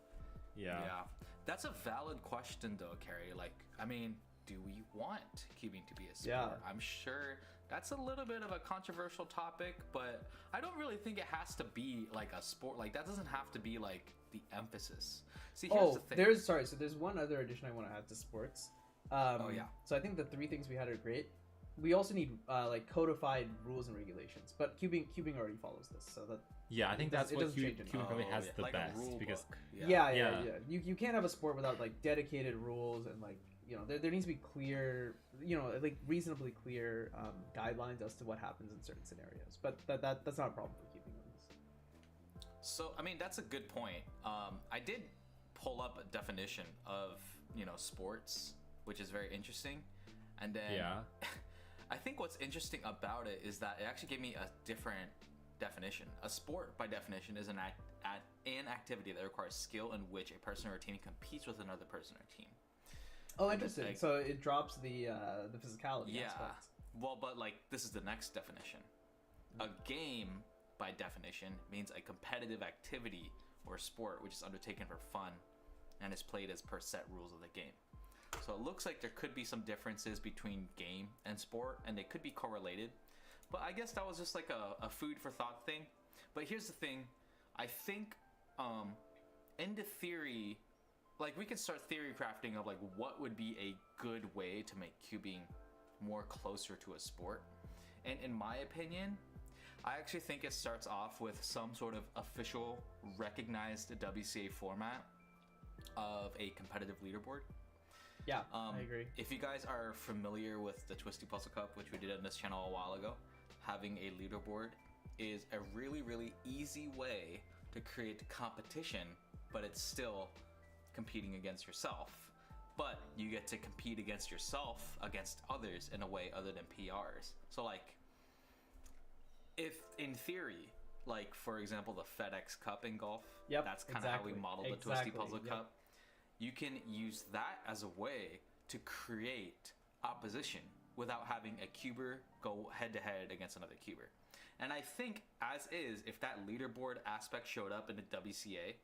Yeah. That's a valid question though, Carrie. Like, I mean, do we want cubing to be a sport? Yeah. I'm sure that's a little bit of a controversial topic, but I don't really think it has to be like a sport. Like, that doesn't have to be like the emphasis. See, here's the thing. There's one other addition I want to add to sports. So I think the three things we had are great. We also need like codified rules and regulations, but cubing already follows this, so that I think that's what cubing probably has the like best because you can't have a sport without like dedicated rules and like there needs to be clear like reasonably clear guidelines as to what happens in certain scenarios, but that's not a problem for cubing. So I mean that's a good point. I did pull up a definition of sports, which is very interesting, and then I think what's interesting about it is that it actually gave me a different definition. A sport, by definition, is an activity that requires skill in which a person or a team competes with another person or team. Oh, interesting. Like, so it drops the physicality aspect. Well, but like this is the next definition. A game, by definition, means a competitive activity or sport which is undertaken for fun and is played as per set rules of the game. So it looks like there could be some differences between game and sport, and they could be correlated. But I guess that was just like a food for thought thing. But here's the thing. I think in the theory, like we can start theory crafting of like what would be a good way to make cubing more closer to a sport. And in my opinion, I actually think it starts off with some sort of official recognized WCA format of a competitive leaderboard. Yeah, I agree. If you guys are familiar with the Twisty Puzzle Cup, which we did on this channel a while ago, having a leaderboard is a really, really easy way to create competition, but it's still competing against yourself. But you get to compete against yourself against others in a way other than PRs. So like, if in theory, like for example, the FedEx Cup in golf, that's kind of how we modeled the Twisty Puzzle Cup. You can use that as a way to create opposition without having a cuber go head-to-head against another cuber. And I think, as is, if that leaderboard aspect showed up in the WCA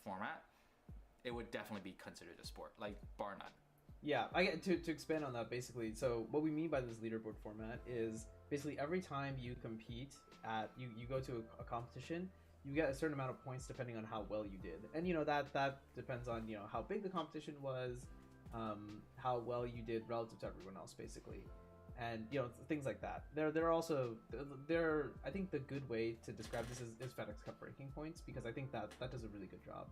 format, it would definitely be considered a sport, like bar none. Yeah, I get to expand on that basically. So what we mean by this leaderboard format is basically every time you compete at, you go to a competition, you get a certain amount of points depending on how well you did. And that depends on how big the competition was, how well you did relative to everyone else basically. And things like that. There are also I think the good way to describe this is FedEx Cup ranking points, because I think that does a really good job.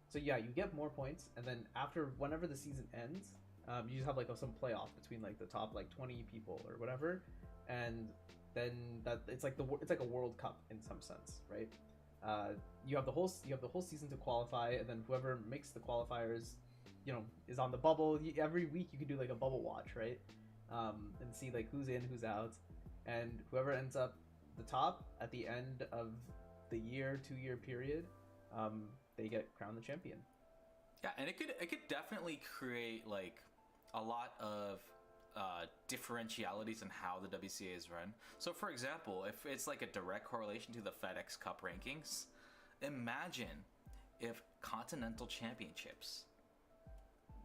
So yeah, you get more points, and then whenever the season ends, you just have like some playoff between like the top like 20 people or whatever, and then it's like a World Cup in some sense, right? You have the whole season to qualify, and then whoever makes the qualifiers, is on the bubble. Every week you can do like a bubble watch, right? And see like who's in, who's out, and whoever ends up the top at the end of the 2-year period, they get crowned the champion. Yeah, and it could definitely create like a lot of differentialities in how the WCA is run. So for example, if it's like a direct correlation to the FedEx Cup rankings, imagine if continental championships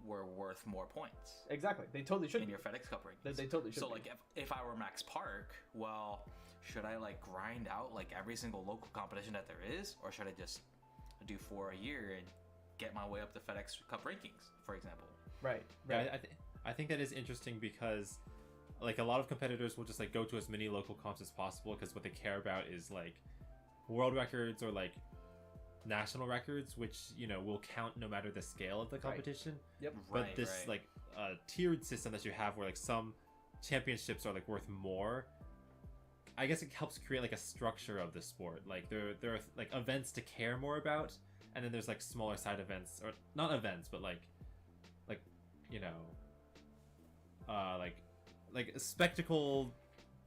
were worth more points. Exactly, they totally should in your FedEx Cup rankings. They totally should. So like if I were Max Park, well, should I like grind out like every single local competition that there is, or should I just do 4 a year and get my way up the FedEx Cup rankings, for example? Right. Yeah, I think that is interesting because like a lot of competitors will just like go to as many local comps as possible because what they care about is like world records or like national records, which will count no matter the scale of the competition. Yep. But this like tiered system that you have where like some championships are like worth more, I guess it helps create like a structure of the sport. Like there are like events to care more about, and then there's like smaller side events, or not events, but like like spectacle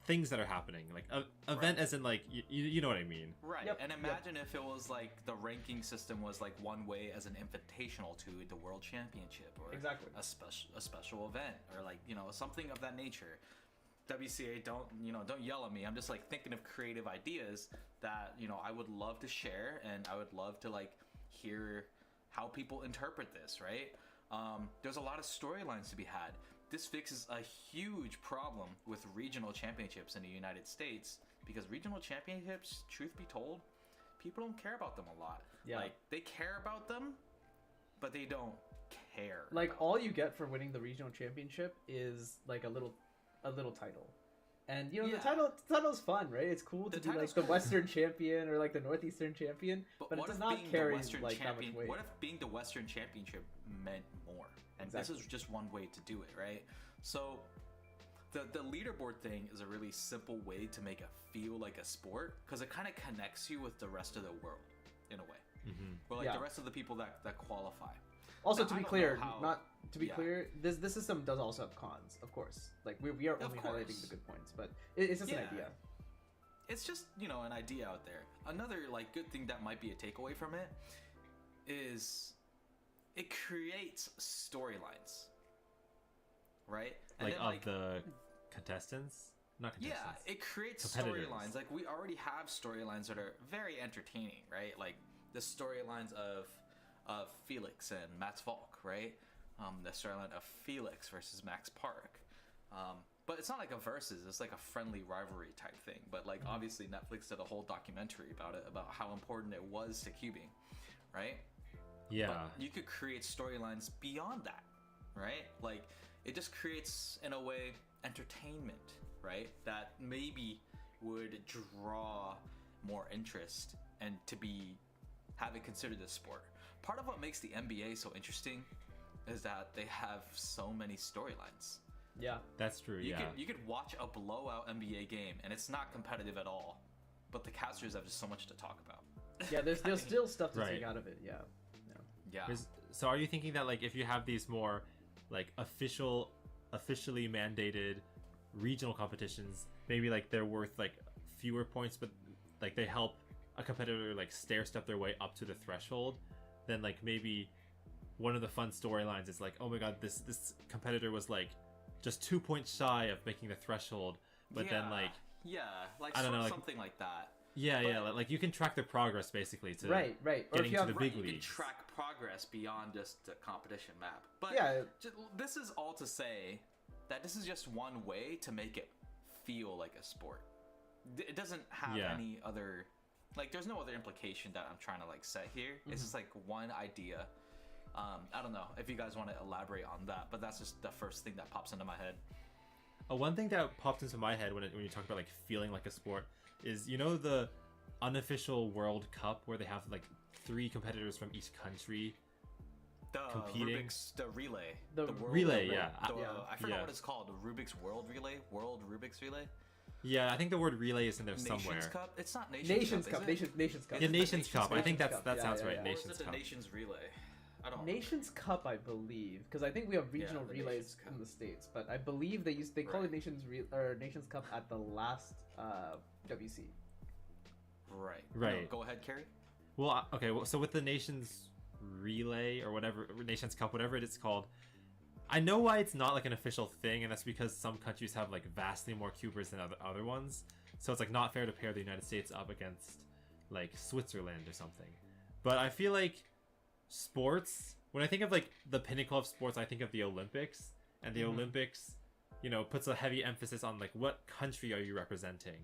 things that are happening, like event as in like you know what I mean. Right. Yep. And imagine if it was like the ranking system was like one way as an invitational to the world championship, or exactly a special event, or like something of that nature. WCA, don't yell at me. I'm just like thinking of creative ideas that I would love to share, and I would love to like hear how people interpret this. Right. There's a lot of storylines to be had. This fixes a huge problem with regional championships in the United States, because regional championships, truth be told, people don't care about them a lot. Yeah. Like they care about them, but they don't care. Like all you get for winning the regional championship is like a little title. And the title's fun, right? It's cool to be like the Western champion or like the Northeastern champion, but it does not carry like that much weight. What if being the Western championship meant more? And this is just one way to do it, right? So the leaderboard thing is a really simple way to make it feel like a sport, because it kind of connects you with the rest of the world in a way, or like the rest of the people that qualify. Also, to be clear, clear, this system does also have cons, of course. Like we are only highlighting the good points, but it's just an idea. It's just an idea out there. Another like good thing that might be a takeaway from it is it creates storylines, right? And like of the contestants, not contestants. Yeah, it creates storylines. Like we already have storylines that are very entertaining, right? Like the storylines of Felix and Max Volk, right? The storyline of Felix versus Max Park. But it's not like a versus, it's like a friendly rivalry type thing. But like obviously Netflix did a whole documentary about it, about how important it was to cubing, right? Yeah. But you could create storylines beyond that, right? Like it just creates, in a way, entertainment, right? That maybe would draw more interest and to have it considered a sport. Part of what makes the NBA so interesting is that they have so many storylines. Yeah, that's true. You could watch a blowout NBA game and it's not competitive at all, but the casters have just so much to talk about. Yeah, there's still stuff to take out of it. Yeah. So are you thinking that like if you have these more like officially mandated regional competitions, maybe like they're worth like fewer points, but like they help a competitor like stair step their way up to the threshold, then like maybe one of the fun storylines is like, oh my god, this competitor was like just 2 points shy of making the threshold, but then like I don't know, like, something like that. Like you can track their progress basically to right. Or getting to the big leagues. You leagues. can track progress beyond just the competition map. But this is all to say that this is just one way to make it feel like a sport. It doesn't have any other, like there's no other implication that I'm trying to like set here. It's just like one idea. I don't know if you guys want to elaborate on that, but that's just the first thing that pops into my head. One thing that popped into my head when you talk about like feeling like a sport is, the unofficial World Cup where they have like 3 competitors from each country competing. The relay. The relay, I forgot what it's called. The Rubik's World Relay? World Rubik's Relay? Yeah, I think the word relay is in there Nations somewhere. Cup? It's not Nations Cup. Nations Cup. Yeah, Nations Cup. I think that sounds right. Or Nations is it Cup. the Nations Relay? I don't Nations Cup, I believe, because I think we have regional relays in the States, but I believe they call it Nations Cup at the last WC. Right. Right. No, go ahead, Carrie. Well, okay. Well, so with the Nations Relay or whatever, Nations Cup, whatever it is called, I know why it's not like an official thing, and that's because some countries have like vastly more cubers than other ones. So it's like not fair to pair the United States up against like Switzerland or something. But I feel like sports, when I think of like the pinnacle of sports, I think of the Olympics, and the Olympics, puts a heavy emphasis on like what country are you representing.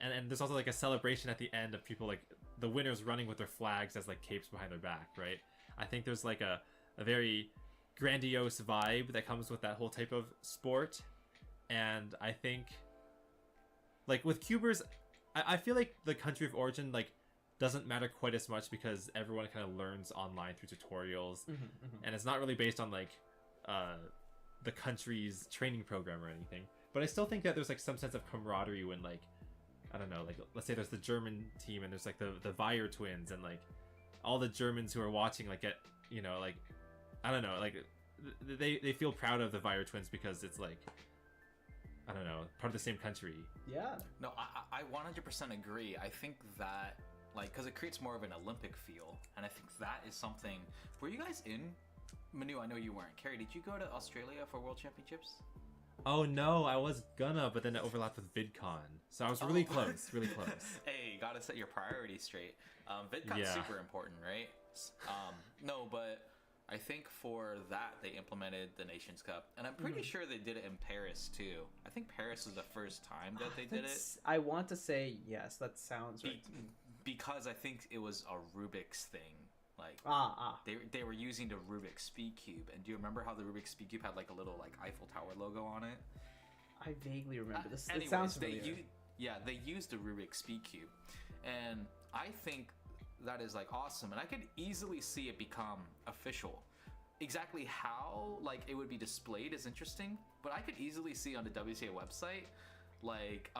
And there's also like a celebration at the end of people like the winners running with their flags as like capes behind their back, right? I think there's like a very grandiose vibe that comes with that whole type of sport. and I think like with cubers, I feel like the country of origin like doesn't matter quite as much because everyone kind of learns online through tutorials, and it's not really based on like the country's training program or anything. But I still think that there's like some sense of camaraderie when like, I don't know, like let's say there's the German team and there's like the Weyer twins and like all the Germans who are watching like get, you know, like I don't know, like they feel proud of the Weyer twins because it's like, I don't know, part of the same country. Yeah. No, I 100% agree. I think that like because it creates more of an Olympic feel, and I think that is something. Were you guys in Manu? I know you weren't. Carrie, did you go to Australia for World Championships? Oh no, I was gonna, but then it overlapped with VidCon, so I was really close, really close. Hey, gotta set your priorities straight. VidCon's super important, right? No, but I think for that they implemented the Nations Cup, and I'm pretty sure they did it in Paris too. I think Paris was the first time that they did it. I want to say yes. That sounds right. Because I think it was a Rubik's thing. Like they were using the Rubik's Speed Cube, and do you remember how the Rubik's Speed Cube had like a little like Eiffel Tower logo on it? I vaguely remember this. Anyways, it sounds familiar. They used the Rubik's Speed Cube, and I think that is like awesome, and I could easily see it become official. Exactly how like it would be displayed is interesting, but I could easily see on the WTA website like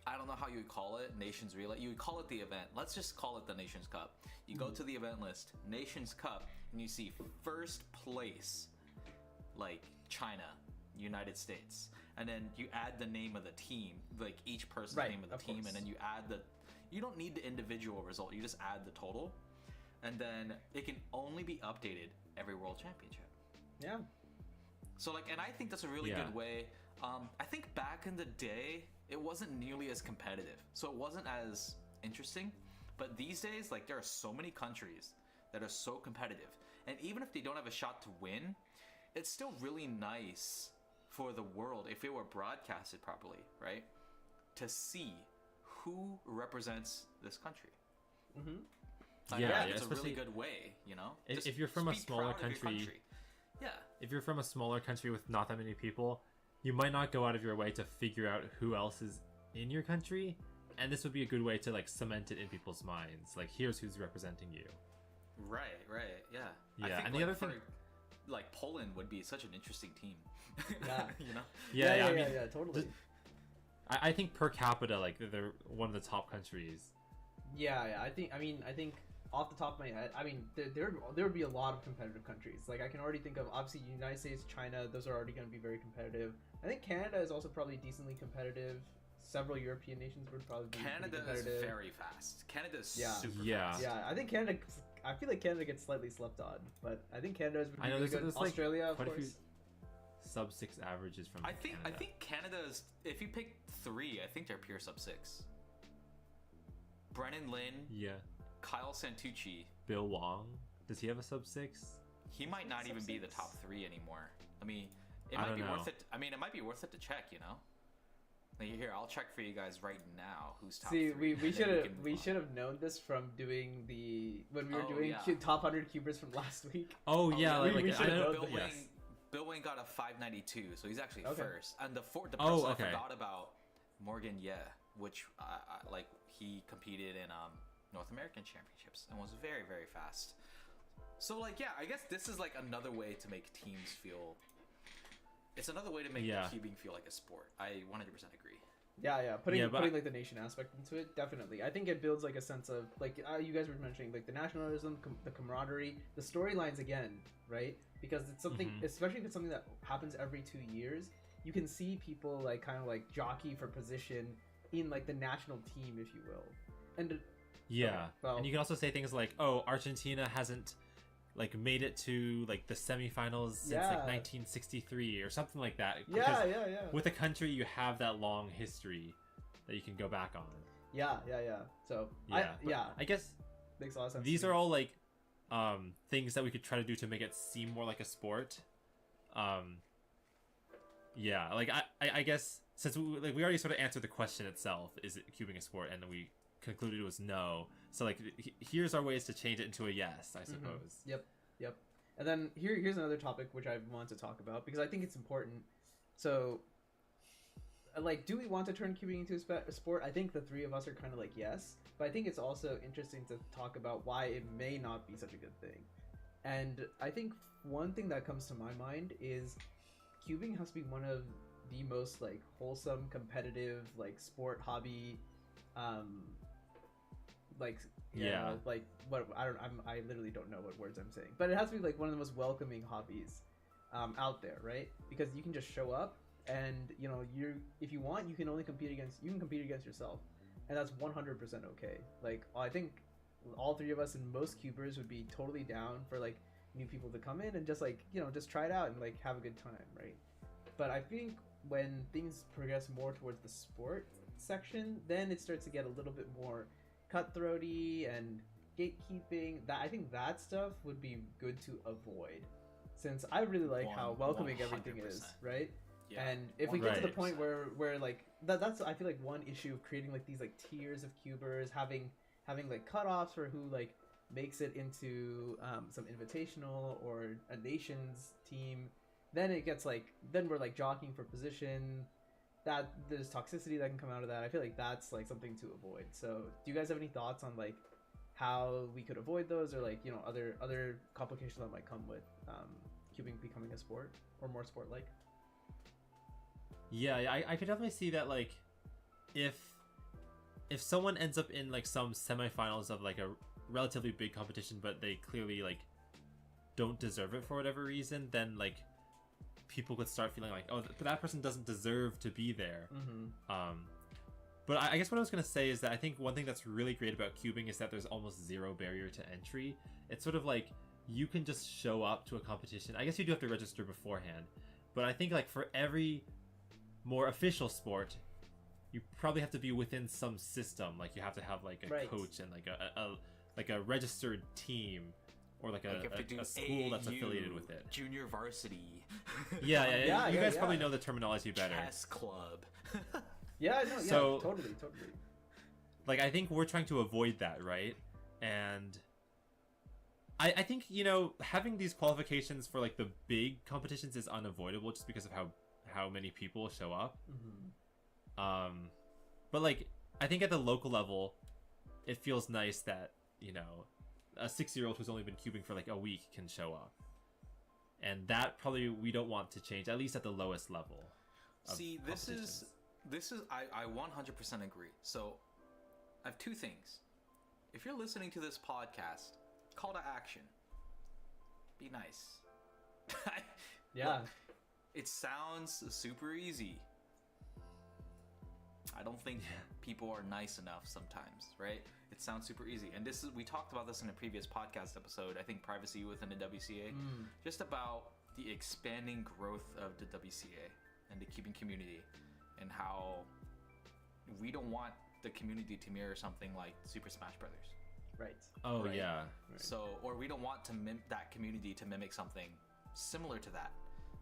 I don't know how you would call it, Nations Relay. You would call it the event. Let's just call it the Nations Cup. You go to the event list, Nations Cup, and you see first place, like China, United States. And then you add the name of the team, like each person's name of the team, and then you add you don't need the individual result, you just add the total. And then it can only be updated every World Championship. Yeah. So like, and I think that's a really good way. I think back in the day, it wasn't nearly as competitive, so it wasn't as interesting. But these days, like there are so many countries that are so competitive, and even if they don't have a shot to win, it's still really nice for the world if it were broadcasted properly, right? To see who represents this country. It's a really good way, you know. If you're from a smaller country, if you're from a smaller country with not that many people, you might not go out of your way to figure out who else is in your country, and this would be a good way to like cement it in people's minds. Like, here's who's representing you. Right, yeah. Yeah, I think, and like, the other thing, like Poland would be such an interesting team. Yeah, you know. Yeah, totally. I think per capita, like they're one of the top countries. Yeah. I think off the top of my head, I mean, there would be a lot of competitive countries. Like I can already think of obviously United States, China. Those are already going to be very competitive. I think Canada is also probably decently competitive. Several European nations would probably be Canada is very fast. Canada is super fast. Yeah, I think Canada. I feel like Canada gets slightly slept on, but I think Canada is really good. There's Australia, like of quite course. A few sub-6 averages from. I think Canada's. If you pick 3, I think they're pure sub-6. Brennan Lin. Yeah. Kyle Santucci. Bill Wong. Does he have a sub-6? He might not even be the top 3 anymore. I mean, it I might don't be know. worth it. I mean, it might be worth it to check. You know. Like, here, I'll check for you guys right now. Who's top 3? See, we should have known this from doing when we were doing top 100 cubers from last week. Oh yeah, we should have known Bill this. Wayne. Bill Wayne got a 592, so he's actually first. And the person I forgot about, Morgan which like he competed in North American Championships and was very, very fast. So like, yeah, I guess this is like another way to make teams feel. It's another way to make cubing feel like a sport. I 100% agree. Yeah. Putting like the nation aspect into it, definitely. I think it builds like a sense of like you guys were mentioning, like the nationalism, the camaraderie, the storylines again, right? Because it's something, especially if it's something that happens every 2 years, you can see people like kind of like jockey for position in like the national team, if you will. And and you can also say things like, "Oh, Argentina hasn't like made it to like the semifinals since like 1963 or something like that." Yeah. With a country, you have that long history that you can go back on. Yeah. So I guess makes a lot of sense. These are all like things that we could try to do to make it seem more like a sport. Like I guess since we already sort of answered the question itself, is it cubing a sport, and we concluded it was no. So like here's our ways to change it into a yes, I suppose. Yep. And then here's another topic which I want to talk about because I think it's important. So, like, do we want to turn cubing into a sport? I think the three of us are kind of like yes, but I think it's also interesting to talk about why it may not be such a good thing. And I think one thing that comes to my mind is cubing has to be one of the most like wholesome, competitive, like sport hobby, like Yeah. like what I literally don't know what words I'm saying, but it has to be like one of the most welcoming hobbies out there, right? Because you can just show up and if you want you can compete against yourself, and that's 100% okay. Like I think all three of us and most cubers would be totally down for like new people to come in and just like just try it out and like have a good time, right? But I think when things progress more towards the sport section, then it starts to get a little bit more cutthroaty and gatekeeping. That I think that stuff would be good to avoid, since I really like how welcoming everything is, right? Yeah, and if we get to the 100%. point where like that's I feel like one issue of creating like these like tiers of cubers, having like cutoffs for who like makes it into some invitational or a nations team, then it gets like then we're like jockeying for position. That there's toxicity that can come out of that. I feel like that's like something to avoid. So do you guys have any thoughts on like how we could avoid those, or like other complications that might come with cubing becoming a sport or more sport like? Yeah, I could definitely see that, like, if someone ends up in like some semifinals of like a relatively big competition, but they clearly like don't deserve it for whatever reason, then like people could start feeling like, oh, that person doesn't deserve to be there. But I guess what I was gonna say is that I think one thing that's really great about cubing is that there's almost zero barrier to entry. It's sort of like you can just show up to a competition. I guess you do have to register beforehand, but I think like for every more official sport, you probably have to be within some system. Like you have to have like a coach and like a registered team, or like a school that's affiliated with it. Junior varsity. Yeah. You guys probably know the terminology better. Chess club. Totally. Like I think we're trying to avoid that, right? And I think having these qualifications for like the big competitions is unavoidable just because of how many people show up. But like I think at the local level, it feels nice that a 6-year-old who's only been cubing for like a week can show up, and that probably we don't want to change, at least at the lowest level. See, this is I 100% agree. So I have two things. If you're listening to this podcast, call to action. Be nice. Look, it sounds super easy. I don't think people are nice enough sometimes, right? It sounds super easy. And we talked about this in a previous podcast episode, I think privacy within the WCA, just about the expanding growth of the WCA and the cubing community, and how we don't want the community to mirror something like Super Smash Brothers. Right. Oh, right? yeah. Right. So, or we don't want to that community to mimic something similar to that.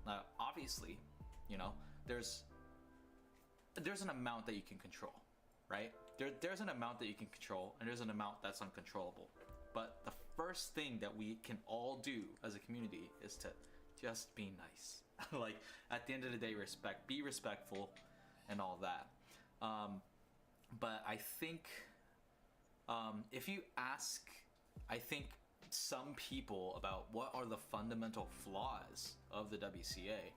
Now, obviously, there's an amount that you can control, right? There's an amount that you can control, and there's an amount that's uncontrollable. But the first thing that we can all do as a community is to just be nice. Like, at the end of the day, be respectful, and all that. But I think if you ask, I think some people about what are the fundamental flaws of the WCA,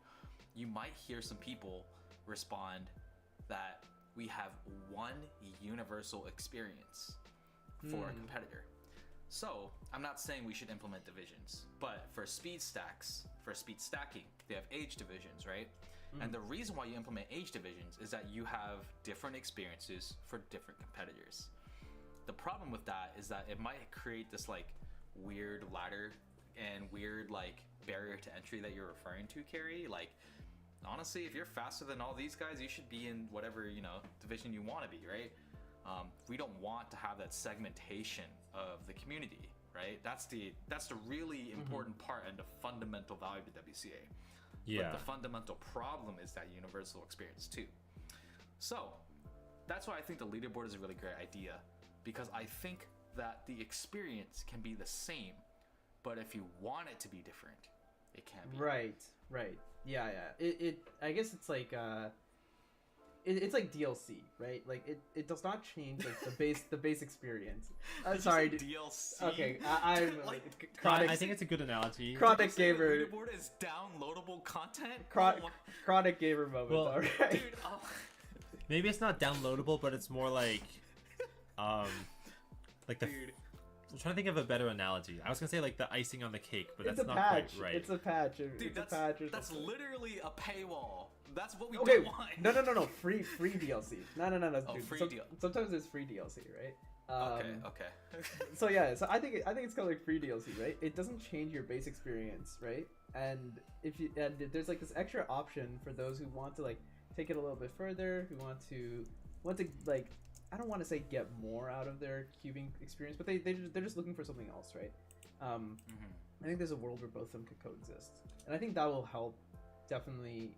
you might hear some people respond that we have one universal experience for a competitor. So I'm not saying we should implement divisions, but for speed stacking, they have age divisions, right? And the reason why you implement age divisions is that you have different experiences for different competitors. The problem with that is that it might create this like weird ladder and weird like barrier to entry that you're referring to, Carrie. Like, honestly, if you're faster than all these guys, you should be in whatever division you want to be, right? We don't want to have that segmentation of the community, right? That's the really important part and the fundamental value of the WCA. But the fundamental problem is that universal experience too. So that's why I think the leaderboard is a really great idea, because I think that the experience can be the same but if you want it to be different, it can be. Right. Yeah. It I guess it's like it's like DLC, right? Like it does not change like the base experience. I'm sorry. DLC. Okay, I'm like, chronic. I think it's a good analogy. Chronic gamer. Leaderboard is downloadable content. Chronic gamer moment. Well, all right. Dude, maybe it's not downloadable, but it's more like the. Dude. I'm trying to think of a better analogy. I was gonna say like the icing on the cake, but It's that's a not patch. quite right. It's a patch. Dude, it's that's, a patch or that's something. literally a paywall. That's what we Okay, don't want. no. Free DLC. No. Oh, Dude. free deal. Sometimes there's free DLC, right? Okay. So yeah, so I think it's kind of like free DLC, right? It doesn't change your base experience, right? And there's like this extra option for those who want to like take it a little bit further, who want to like, I don't want to say get more out of their cubing experience, but they're just looking for something else, right? I think there's a world where both of them could coexist, and I think that will help definitely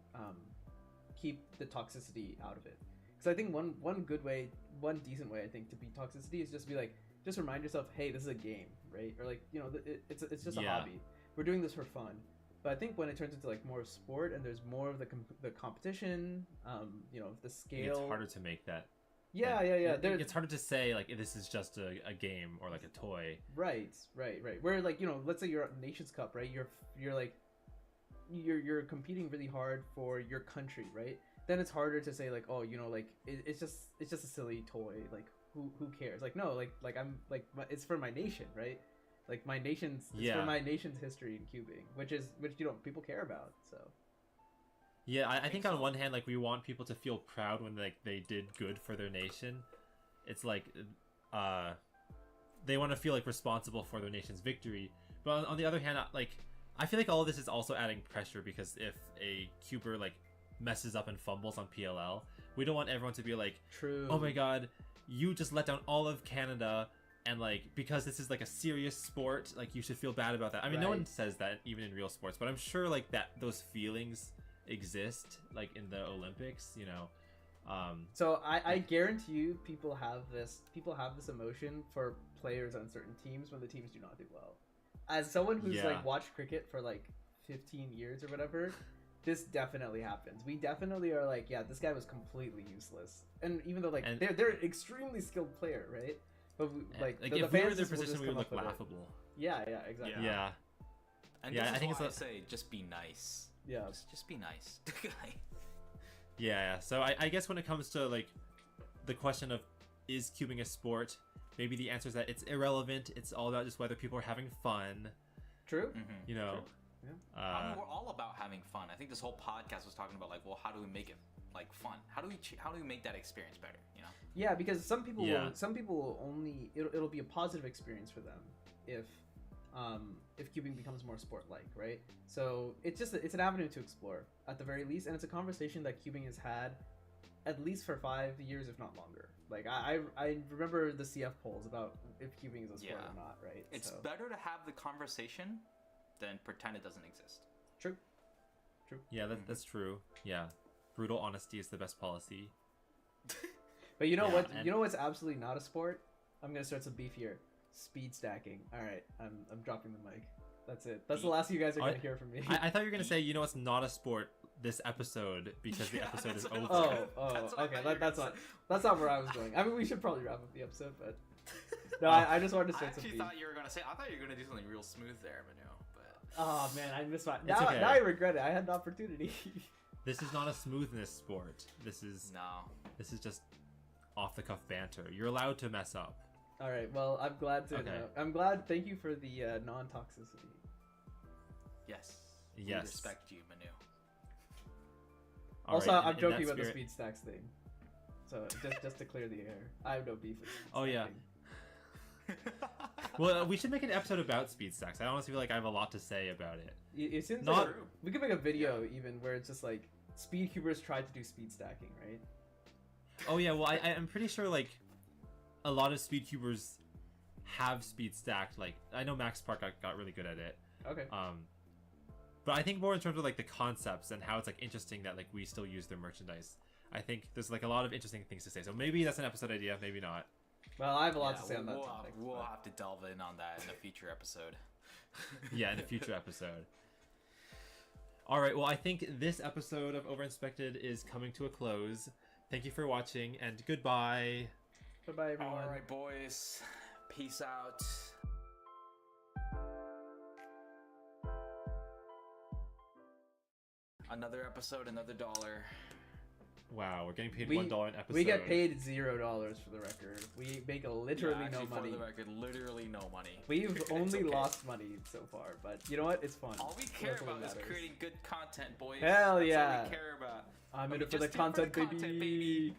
keep the toxicity out of it. Because I think one decent way I think to beat toxicity is just be like, just remind yourself, hey, this is a game, right? Or like, you know, it's just a hobby. We're doing this for fun. But I think when it turns into like more sport and there's more of the competition, you know, the scale. It's harder to make that. Yeah. It's harder to say like this is just a game or like a toy. Right. Where like, you know, let's say you're at Nations Cup, right? You're like you're competing really hard for your country, right? Then it's harder to say like, oh, you know, like it's just a silly toy. Like who cares? Like no, like I'm like it's for my nation, right? Like my nation's it's for my nation's history in cubing, which you know people care about. So. Yeah, I think on one hand, like we want people to feel proud when like they did good for their nation. It's like they want to feel like responsible for their nation's victory. But on the other hand, like I feel like all of this is also adding pressure because if a cuber like messes up and fumbles on PLL, we don't want everyone to be like, true. Oh my god, you just let down all of Canada. And like because this is like a serious sport, like you should feel bad about that. I mean, no one says that even in real sports, but I'm sure like that those feelings exist like in the Olympics, you know. So I guarantee you people have this emotion for players on certain teams when the teams do not do well. As someone who's like watched cricket for like 15 years or whatever, this definitely happens. We definitely are like, yeah, this guy was completely useless. And even though like they're an extremely skilled player, right? But like if we were in their position, we would look laughable. Yeah, exactly. Yeah. And this is I think why I say just be nice. Yeah. Just be nice. Yeah. So I guess when it comes to like the question of is cubing a sport, maybe the answer is that it's irrelevant. It's all about just whether people are having fun. True. You know. True. Yeah. I mean, we're all about having fun. I think this whole podcast was talking about like, well, how do we make it like fun? How do we make that experience better? You know. Yeah, because some people will only it'll be a positive experience for them if cubing becomes more sport-like, right? So it's an avenue to explore at the very least, and it's a conversation that cubing has had at least for 5 years, if not longer. Like I remember the CF polls about if cubing is a sport or not, right? It's better to have the conversation than pretend it doesn't exist. True. Yeah, that's true. Yeah, brutal honesty is the best policy. But you know what? You know what's absolutely not a sport? I'm gonna start some beef here. Speed stacking. All right, I'm dropping the mic. That's it. That's the last you guys are gonna hear from me. I thought you were gonna say, you know, it's not a sport this episode because the episode is over. Oh, okay. That's not where I was going. I mean, we should probably wrap up the episode, but no, I just wanted to start some beef. I thought you were gonna do something real smooth there, Manu. But oh man, I missed my. Now I regret it. I had an opportunity. This is not a smoothness sport. This is just off the cuff banter. You're allowed to mess up. All right. Well, I'm glad to. I'm glad. Thank you for the non-toxicity. Yes. Yes. We respect you, Manu. Also, I'm joking about the speed stacks thing. So just to clear the air, I have no beef with speed stacking. Well, we should make an episode about speed stacks. I honestly feel like I have a lot to say about it. It seems like we could make a video even where it's just like speed cubers tried to do speed stacking, right? Oh yeah, well I'm pretty sure like a lot of speed cubers have speed stacked. Like I know Max Park got really good at it. Okay. But I think more in terms of like the concepts and how it's like interesting that like we still use their merchandise. I think there's like a lot of interesting things to say. So maybe that's an episode idea, maybe not. Well, I have a lot to say on that topic. We'll have to delve in on that in a future episode. Yeah, in a future episode. All right, well, I think this episode of Overinspected is coming to a close. Thank you for watching, and goodbye. Goodbye, everyone. All right, boys. Peace out. Another episode, another dollar. Wow, we're getting paid $1 an episode. We get paid $0 for the record. We make literally no money. For the record, literally no money. We've only okay. lost money so far, but you know what? It's fun. All we care about is creating good content, boys. Hell That's yeah! all we care about. I'm in it for the content, baby.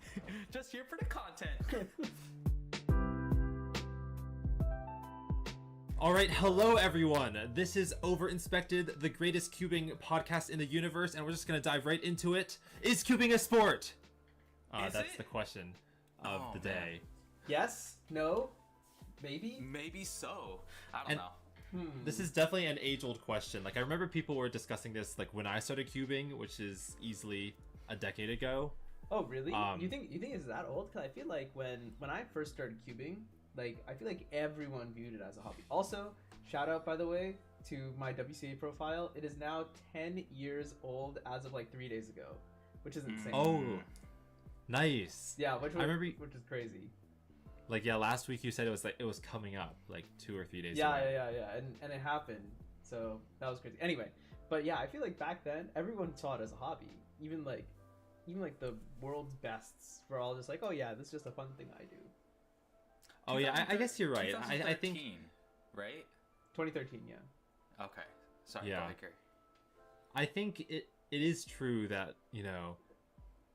Just here for the content. All right, hello everyone. This is Overinspected, the greatest cubing podcast in the universe, and we're just gonna dive right into it. Is cubing a sport? That's the question of the day. Yes? No? Maybe? Maybe so. I don't know. This is definitely an age-old question. Like, I remember people were discussing this like when I started cubing, which is easily a decade ago. Oh, really? You think it's that old? Because I feel like when I first started cubing, like, I feel like everyone viewed it as a hobby. Also, shout out, by the way, to my WCA profile. It is now 10 years old as of like 3 days ago, which is insane. Oh, nice. Yeah, which is crazy. Like, yeah, last week you said it was coming up like 2 or 3 days yeah, away. Yeah, and it happened. So that was crazy. Anyway, but yeah, I feel like back then everyone saw it as a hobby. Even like the world's bests were all just like, oh yeah, this is just a fun thing I do. Oh yeah, I guess you're right. I think right? 2013, yeah. Okay. Sorry, yeah. Baker. I think it is true that, you know,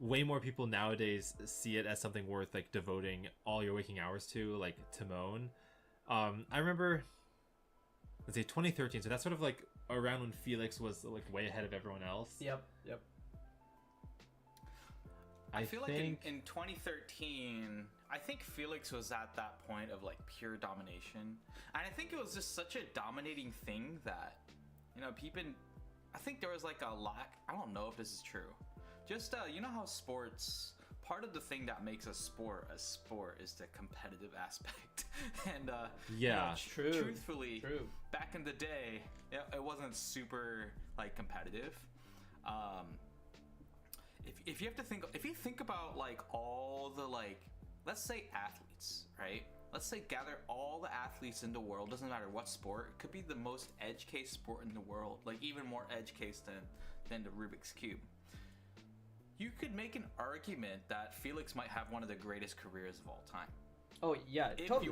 way more people nowadays see it as something worth like devoting all your waking hours to, like Timon. I remember, let's say 2013, so that's sort of like around when Felix was like way ahead of everyone else. Yep. I feel like in 2013, I think Felix was at that point of like pure domination. And I think it was just such a dominating thing that, you know, people, I think there was like a lack, I don't know if this is true. Just, you know how sports, part of the thing that makes a sport is the competitive aspect. And, yeah, you know, truthfully, back in the day, it wasn't super like competitive. If you think about like all the like, let's say athletes, right? Let's say gather all the athletes in the world, doesn't matter what sport, it could be the most edge case sport in the world, like even more edge case than the Rubik's Cube. You could make an argument that Felix might have one of the greatest careers of all time. Oh yeah, totally.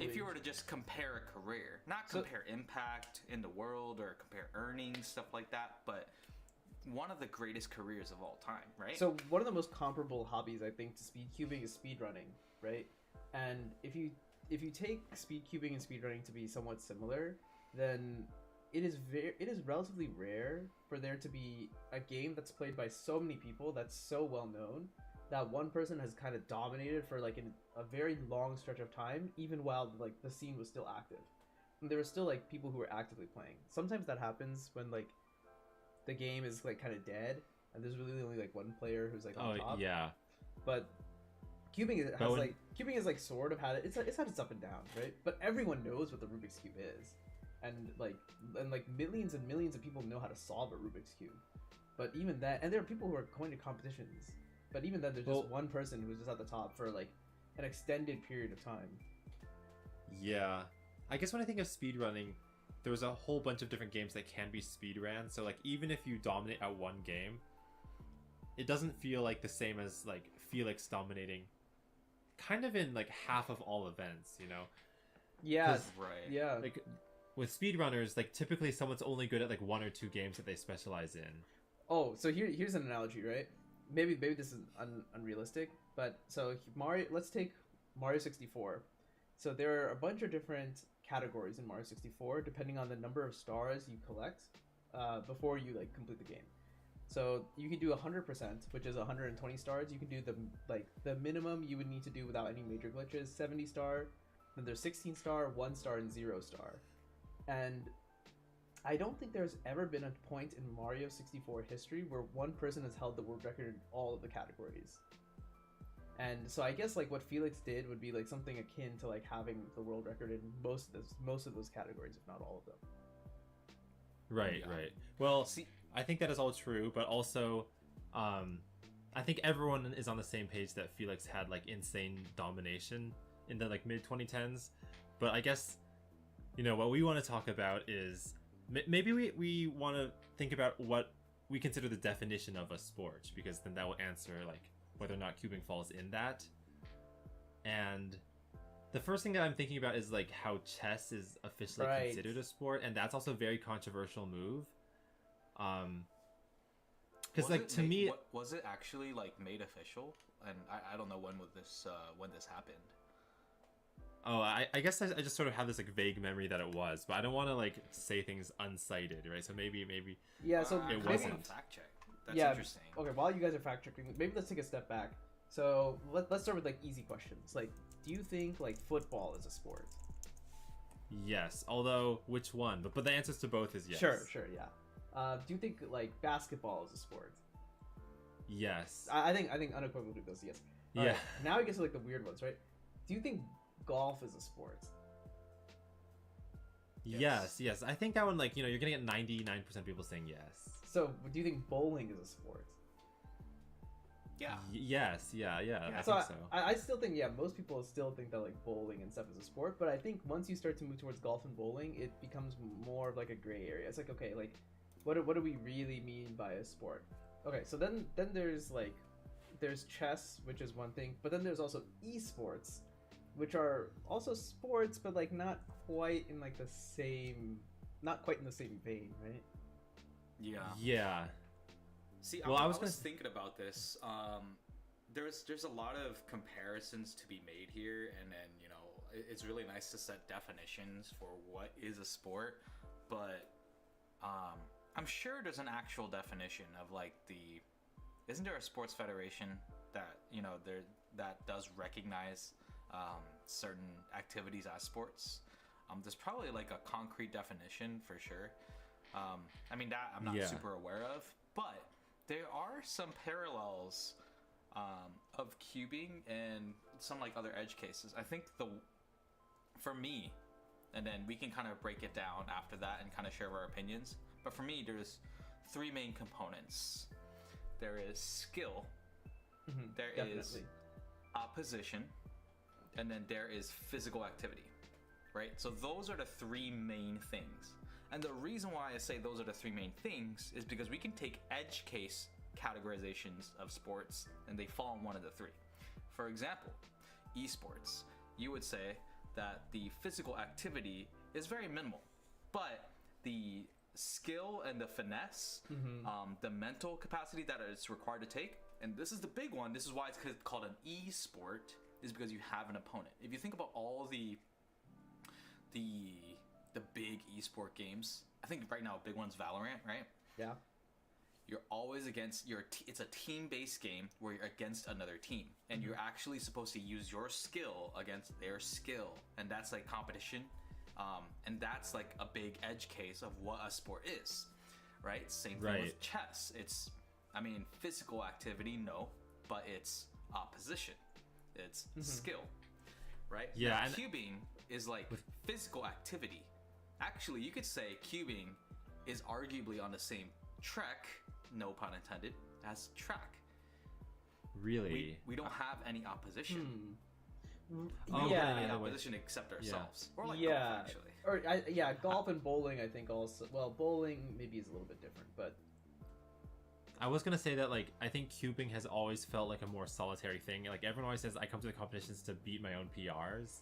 If you were to just compare a career, not compare impact in the world or compare earnings, stuff like that, but one of the greatest careers of all time, right? So one of the most comparable hobbies, I think, to speed cubing is speedrunning, right? And if you take speed cubing and speedrunning to be somewhat similar, then it is relatively rare for there to be a game that's played by so many people that's so well known that one person has kind of dominated for like a very long stretch of time, even while like the scene was still active. And there were still like people who were actively playing. Sometimes that happens when like the game is like kind of dead and there's really only like one player who's like on top. Oh yeah. But cubing is like sort of had it's had its up and downs, right? But everyone knows what the Rubik's Cube is. And millions and millions of people know how to solve a Rubik's Cube. But even that, and there are people who are going to competitions. But even then, there's just one person who's just at the top for like an extended period of time. Yeah, I guess when I think of speedrunning, there's a whole bunch of different games that can be speedran. So like even if you dominate at one game, it doesn't feel like the same as like Felix dominating kind of in like half of all events, you know? Yeah, right. Yeah. Like with speedrunners, like typically someone's only good at like one or two games that they specialize in. Oh, so here's an analogy, right? Maybe this is unrealistic, but so let's take Mario 64. So there are a bunch of different categories in Mario 64 depending on the number of stars you collect before you like complete the game. So you can do 100%, which is 120 stars. You can do the minimum you would need to do without any major glitches, 70 star. Then there's 16 star, 1 star, and 0 star. And I don't think there's ever been a point in Mario 64 history where one person has held the world record in all of the categories. And so I guess like what Felix did would be like something akin to like having the world record in most of those categories, if not all of them. Right, right. Well, see, I think that is all true, but also, I think everyone is on the same page that Felix had like insane domination in the like mid 2010s. But I guess, you know, what we want to talk about is maybe we want to think about what we consider the definition of a sport, because then that will answer like whether or not cubing falls in that. And the first thing that I'm thinking about is like how chess is officially considered a sport, and that's also a very controversial move. Because like to me, was it actually like made official? And I don't know when this happened. Oh, I guess I just sort of have this like vague memory that it was, but I don't want to like say things uncited, right? So maybe yeah. So it maybe, wasn't. Fact check. That's interesting. Okay, while you guys are fact checking, maybe let's take a step back. So let's start with like easy questions. Like, do you think like football is a sport? Yes, although which one? But the answers to both is yes. Sure, yeah. Do you think like basketball is a sport? Yes. I think unequivocally goes yes. All yeah. Right, now we get to like the weird ones, right? Do you think golf is a sport? Yes. I think that one, like, you know, you're gonna get 99% of people saying yes. So, do you think bowling is a sport? Yeah. Yes. Yeah. I so think so. I still think, yeah, most people still think that like bowling and stuff is a sport, but I think once you start to move towards golf and bowling, it becomes more of like a gray area. It's like, okay, like what do we really mean by a sport? Okay, so then there's chess, which is one thing, but then there's also esports, which are also sports, but like not quite in the same vein, right? Yeah. See, well, I was thinking about this. There's a lot of comparisons to be made here, and then, you know, it's really nice to set definitions for what is a sport, but I'm sure there's an actual definition of like isn't there a sports federation that, you know, that does recognize certain activities as sports? There's probably like a concrete definition for sure. I mean, that I'm not super aware of, but there are some parallels of cubing and some like other edge cases. I think for me, and then we can kind of break it down after that and kind of share our opinions. But for me, there's three main components. There is skill, there is opposition, and then there is physical activity, right? So those are the three main things. And the reason why I say those are the three main things is because we can take edge case categorizations of sports and they fall in one of the three. For example, esports, you would say that the physical activity is very minimal, but the skill and the finesse, the mental capacity that it's required to take, and this is the big one, this is why it's called an e-sport, is because you have an opponent. If you think about all the big esport games, I think right now a big one's Valorant, right? Yeah. You're always against it's a team-based game where you're against another team, and you're actually supposed to use your skill against their skill, and that's like competition. And that's like a big edge case of what a sport is, right? Same thing with chess. It's, I mean, physical activity, no, but it's opposition. It's skill, right? Yeah. Now, cubing is like physical activity. Actually, you could say cubing is arguably on the same track, no pun intended, as track. Really? We don't have any opposition. Oh, we don't have any opposition except ourselves. Or like golf, actually. Or golf and bowling, I think also. Well, bowling maybe is a little bit different, but I was gonna say that, like, I think cubing has always felt like a more solitary thing. Like, everyone always says I come to the competitions to beat my own PRs.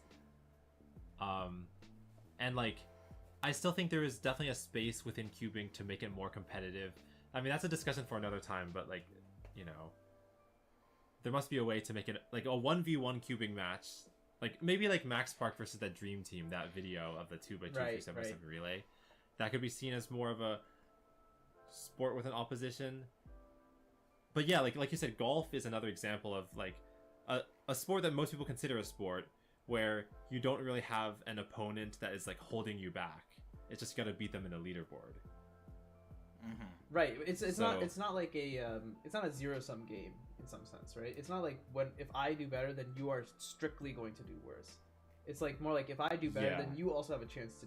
And like, I still think there is definitely a space within cubing to make it more competitive. I mean, that's a discussion for another time, but like, you know, there must be a way to make it like a 1v1 cubing match. Like, maybe like Max Park versus that Dream Team, that video of the 2x2 3x7 relay. That could be seen as more of a sport with an opposition. But yeah, like you said, golf is another example of like a sport that most people consider a sport, where you don't really have an opponent that is like holding you back. It's just got to beat them in a leaderboard. Right. It's not like it's not a zero sum game in some sense, right? It's not like if I do better, then you are strictly going to do worse. It's like more like if I do better, then you also have a chance to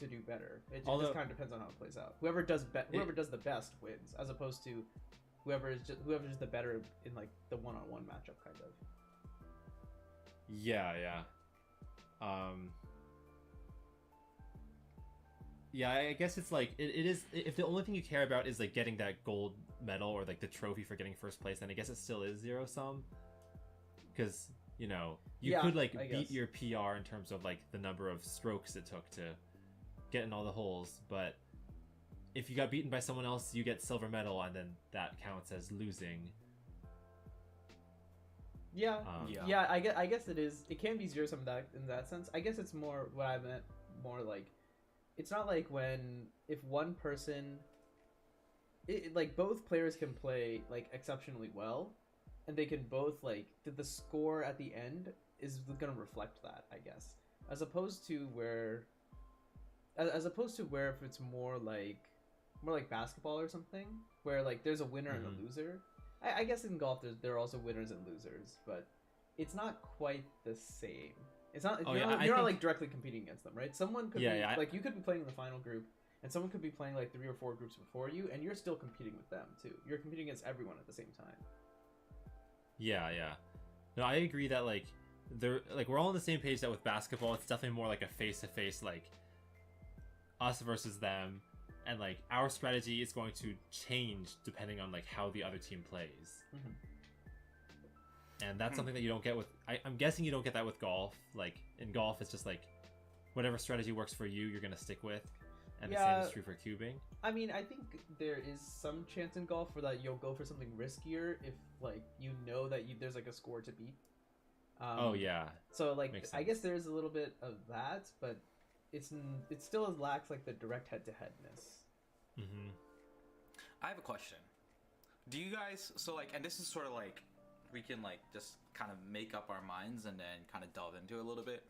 do better. It just kind of depends on how it plays out. Whoever does the best wins, as opposed to whoever's just the better in like the one-on-one matchup kind of. Yeah. Yeah, I guess it's like it is. If the only thing you care about is like getting that gold medal or like the trophy for getting first place, then I guess it still is zero sum. Because you could like beat your PR in terms of like the number of strokes it took to get in all the holes, but if you got beaten by someone else, you get silver medal, and then that counts as losing. Yeah. I guess it is. It can be zero sum in that sense. I guess it's more what I meant. More like, it's not like if one person, like both players can play like exceptionally well, and they can both like the score at the end is gonna reflect that, I guess, as opposed to where if it's more like basketball or something, where like there's a winner and a loser. I guess in golf there are also winners and losers, but it's not quite the same. It's not. You're not like directly competing against them, right? Someone could like you could be playing in the final group, and someone could be playing like 3 or 4 groups before you, and you're still competing with them too. You're competing against everyone at the same time. Yeah. No, I agree that like we're all on the same page that with basketball, it's definitely more like a face-to-face, like us versus them. And like our strategy is going to change depending on like how the other team plays, and that's something that you don't get with. I'm guessing you don't get that with golf. Like in golf, it's just like whatever strategy works for you, you're gonna stick with, and the same is true for cubing. I mean, I think there is some chance in golf for that you'll go for something riskier if like that there's like a score to beat. So like I guess there's a little bit of that, but it still lacks like the direct head-to-headness. I have a question. Do you guys and this is sort of like we can like just kind of make up our minds and then kind of delve into it a little bit.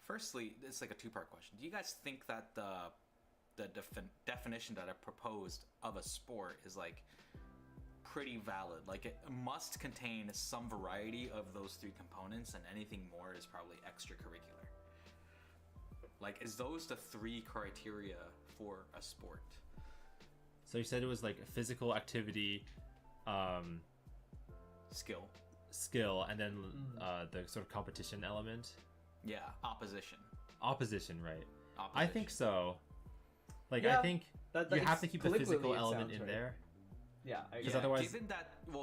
Firstly, it's like a two-part question. Do you guys think that the definition that I proposed of a sport is like pretty valid? Like it must contain some variety of those 3 components, and anything more is probably extracurricular. Like, is those the 3 criteria for a sport? So you said it was like a physical activity, skill, and then the sort of competition element. Yeah, opposition, right? I think so. Like, I think you have to keep the physical element in there. Yeah, because otherwise,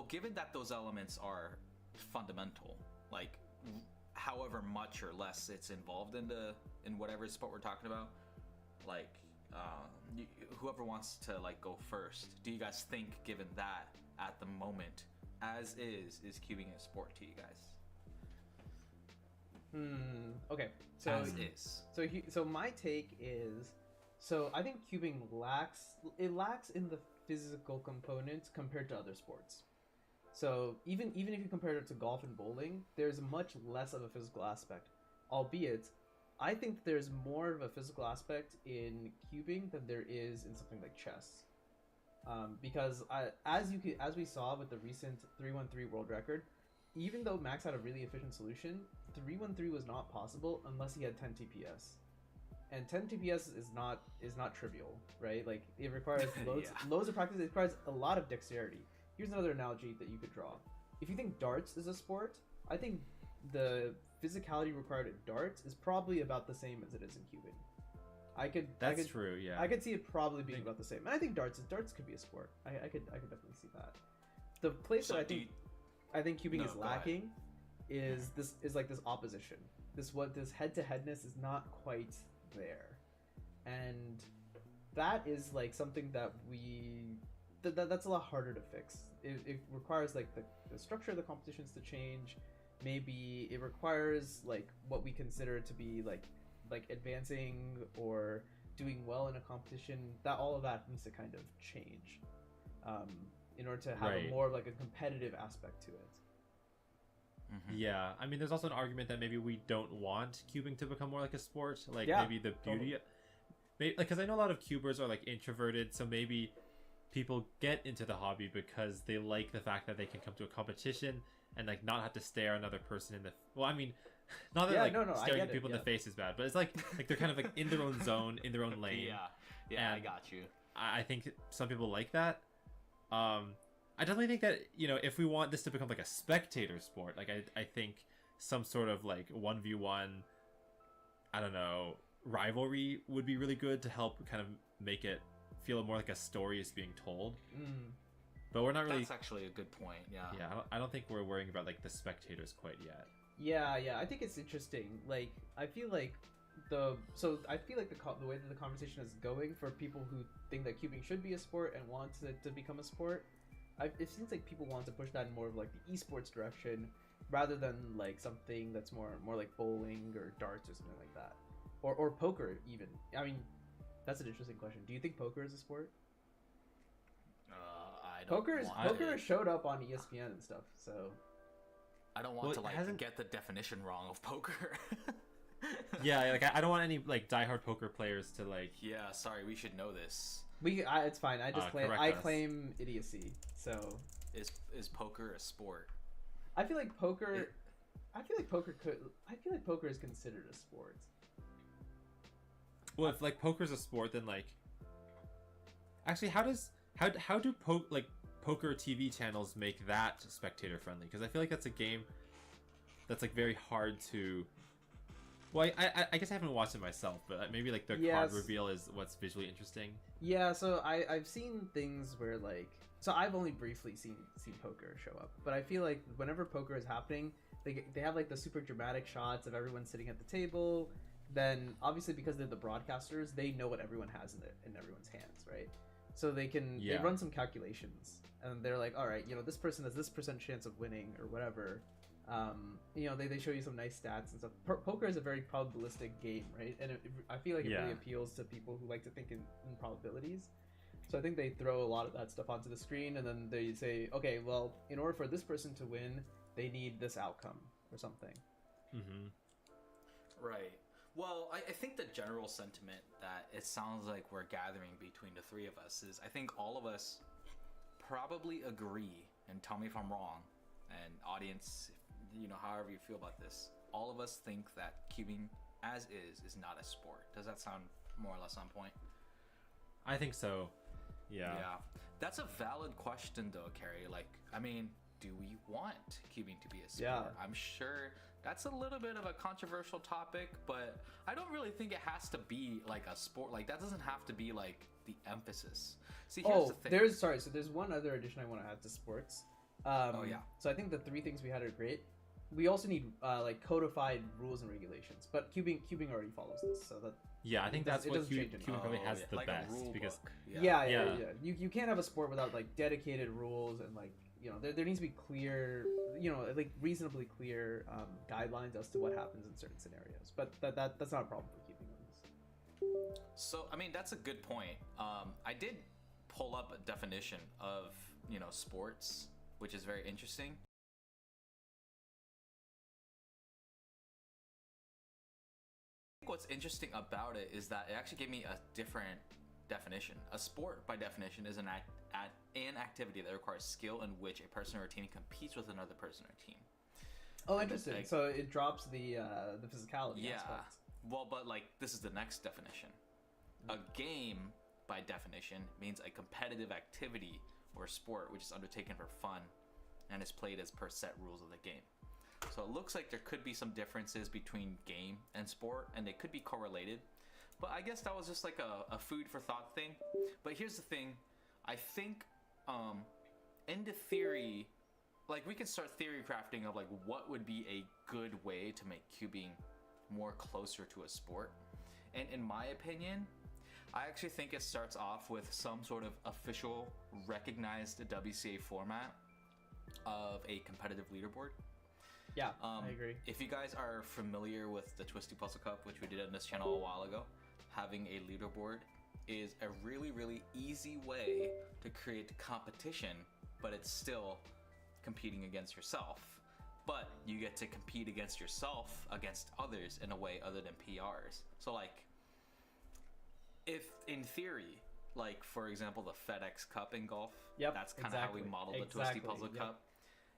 given that those elements are fundamental, like however much or less it's involved in whatever sport we're talking about, like whoever wants to like go first, do you guys think, given that at the moment as is cubing a sport to you guys? Okay, so my take is, I think cubing lacks in the physical component compared to other sports. So even if you compare it to golf and bowling, there's much less of a physical aspect. Albeit, I think there's more of a physical aspect in cubing than there is in something like chess. Because as we saw with the recent 313 world record, even though Max had a really efficient solution, 313 was not possible unless he had 10 TPS. And 10 TPS is not trivial, right? Like it requires loads of practice. It requires a lot of dexterity. Here's another analogy that you could draw. If you think darts is a sport, I think the physicality required at darts is probably about the same as it is in cubing. That's true. Yeah, I could see it probably being about the same. And I think darts could be a sport. I could definitely see that. The place that I think cubing is lacking is like this opposition. This head-to-headness is not quite there, and that is like something that that's a lot harder to fix. It requires like the structure of the competitions to change. Maybe it requires like what we consider to be like advancing or doing well in a competition. That all of that needs to kind of change in order to have a more like a competitive aspect to it. Yeah, I mean, there's also an argument that maybe we don't want cubing to become more like a sport. Like maybe the beauty, because I know a lot of cubers are like introverted, so maybe people get into the hobby because they like the fact that they can come to a competition and like not have to stare another person in the. Well, I mean, not that staring at people in the face is bad, but it's like they're kind of like in their own zone, in their own lane. Yeah, I got you. I think some people like that. I definitely think that, you know, if we want this to become like a spectator sport, like I think some sort of like 1v1, I don't know, rivalry would be really good to help kind of make it feel more like a story is being told. But we're not really. That's actually a good point. Yeah. Yeah, I don't think we're worrying about like the spectators quite yet. Yeah, I think it's interesting. Like, I feel like the way that the conversation is going for people who think that cubing should be a sport and want it to become a sport, it seems like people want to push that in more of like the esports direction rather than like something that's more like bowling or darts or something like that, or poker even. I mean, that's an interesting question. Do you think poker is a sport? Poker showed up on ESPN and stuff, so I don't want to get the definition wrong of poker. Yeah, like I don't want any like diehard poker players to like. Yeah, sorry, we should know this. It's fine. I just claim idiocy. So is poker a sport? I feel like poker. I feel like poker is considered a sport. Well, if like poker's a sport, then like. Actually, how do poker TV channels make that spectator friendly? Because I feel like that's a game that's like very hard to. Well, I guess I haven't watched it myself, but maybe like the card reveal is what's visually interesting. Yeah, so I've seen things where like, so I've only briefly seen poker show up, but I feel like whenever poker is happening, they have like the super dramatic shots of everyone sitting at the table. Then obviously because they're the broadcasters, they know what everyone has in everyone's hands, right? So they run some calculations, and they're like, all right, you know, this person has this % chance of winning or whatever. You know, they show you some nice stats and stuff. Poker is a very probabilistic game, right? And I feel like it really appeals to people who like to think in probabilities. So I think they throw a lot of that stuff onto the screen, and then they say, okay, well, in order for this person to win, they need this outcome or something. Right. Well, I think the general sentiment that it sounds like we're gathering between the three of us is I think all of us probably agree, and tell me if I'm wrong, and audience, you know, however you feel about this, all of us think that cubing as is not a sport. Does that sound more or less on point? I think so. Yeah. That's a valid question though, Carrie. Like, I mean, do we want cubing to be a sport? Yeah. I'm sure that's a little bit of a controversial topic, but I don't really think it has to be like a sport. Like, that doesn't have to be like the emphasis. See, here's the thing. There's one other addition I want to add to sports. Yeah. So I think the three things we had are great. We also need like codified rules and regulations, but cubing already follows this, so that. Yeah, I think that's what cubing probably has the like best because. Yeah. You can't have a sport without like dedicated rules and like, you know, there needs to be clear, you know, like reasonably clear guidelines as to what happens in certain scenarios. But that's not a problem for keeping on this. So I mean, that's a good point. I did pull up a definition of, you know, sports, which is very interesting. I think what's interesting about it is that it actually gave me a different definition. A sport, by definition, is an activity that requires skill in which a person or a team competes with another person or team. Oh, interesting. Like, so it drops the physicality aspect. Well, but like this is the next definition. A game, by definition, means a competitive activity or sport which is undertaken for fun and is played as per set rules of the game. So it looks like there could be some differences between game and sport, and they could be correlated. But I guess that was just like a food for thought thing. But here's the thing. I think in the theory, like we can start theory crafting of like what would be a good way to make cubing more closer to a sport. And in my opinion, I actually think it starts off with some sort of official recognized WCA format of a competitive leaderboard. Yeah, I agree. If you guys are familiar with the Twisty Puzzle Cup, which we did on this channel a while ago, having a leaderboard is a really, really easy way to create competition, but it's still competing against yourself. But you get to compete against yourself, against others in a way other than PRs. So like, if in theory, like for example the FedEx Cup in golf. Yep, That's kind of how we exactly. modeled the Twisty Puzzle Cup.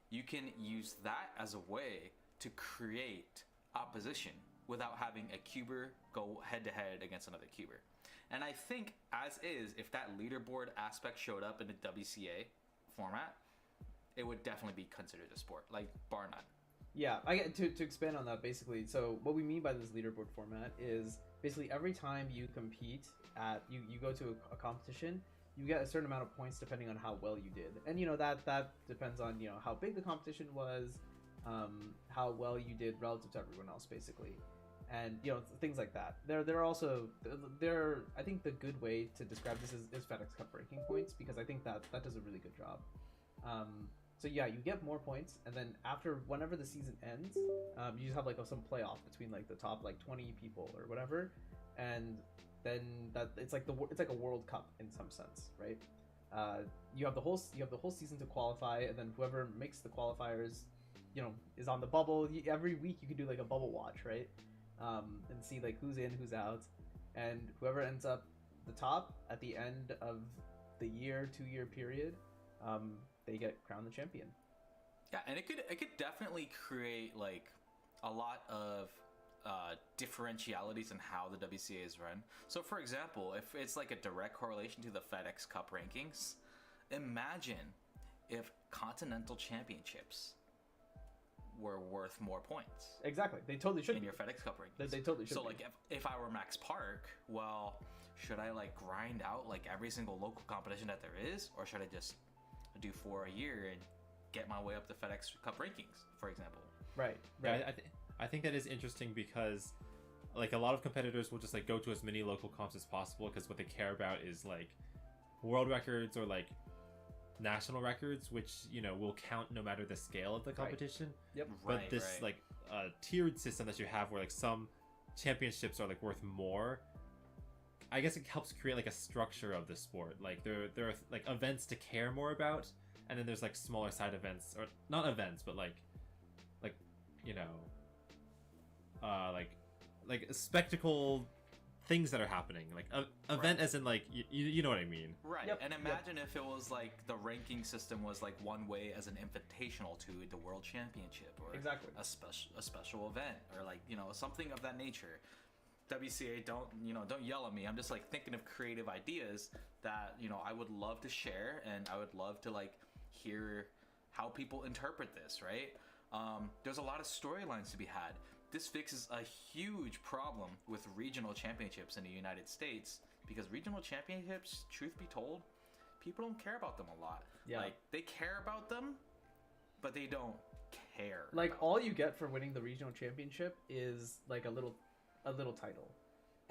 You can use that as a way to create opposition without having a cuber go head to head against another cuber. And I think as is, if that leaderboard aspect showed up in the WCA format, it would definitely be considered a sport, like bar none. Yeah, I get to expand on that basically. So what we mean by this leaderboard format is basically every time you compete at you go to a competition, you get a certain amount of points depending on how well you did. And that depends on how big the competition was, how well you did relative to everyone else basically. And things like that. They're also I think the good way to describe this is FedEx Cup ranking points, because I think that does a really good job. So yeah, you get more points, and then whenever the season ends, you just have like some playoff between like the top like 20 people or whatever, and then it's like a World Cup in some sense, right? You have the whole season to qualify, and then whoever makes the qualifiers, is on the bubble. Every week you can do like a bubble watch, right? And see like who's in, who's out, and whoever ends up the top at the end of the 2-year period, they get crowned the champion. Yeah, and it could definitely create like a lot of differentialities in how the WCA is run. So for example, if it's like a direct correlation to the FedEx Cup rankings, imagine if continental championships were worth more points. Exactly, they totally should in your FedEx Cup rankings. They totally should. So like if I were Max Park, well, should I like grind out like every single local competition that there is, or should I just do 4 a year and get my way up the FedEx Cup rankings, for example? Right. Yeah, I think that is interesting because like a lot of competitors will just like go to as many local comps as possible, because what they care about is like world records or like national records, which will count no matter the scale of the competition. Yep. But this like tiered system that you have, where like some championships are like worth more, I guess it helps create like a structure of the sport. Like there are like events to care more about, and then there's like smaller side events, or not events, but like like spectacle things that are happening, like event as in like you know what I mean. Right. Yep. And imagine if it was like the ranking system was like one way as an invitational to the World Championship, or exactly a special event, or like something of that nature. WCA, don't yell at me. I'm just like thinking of creative ideas that I would love to share, and I would love to like hear how people interpret this, right? There's a lot of storylines to be had. This fixes a huge problem with regional championships in the United States, because regional championships, truth be told, people don't care about them a lot. Yeah. Like they care about them, but they don't care. Like all you get for winning the regional championship is like a little title.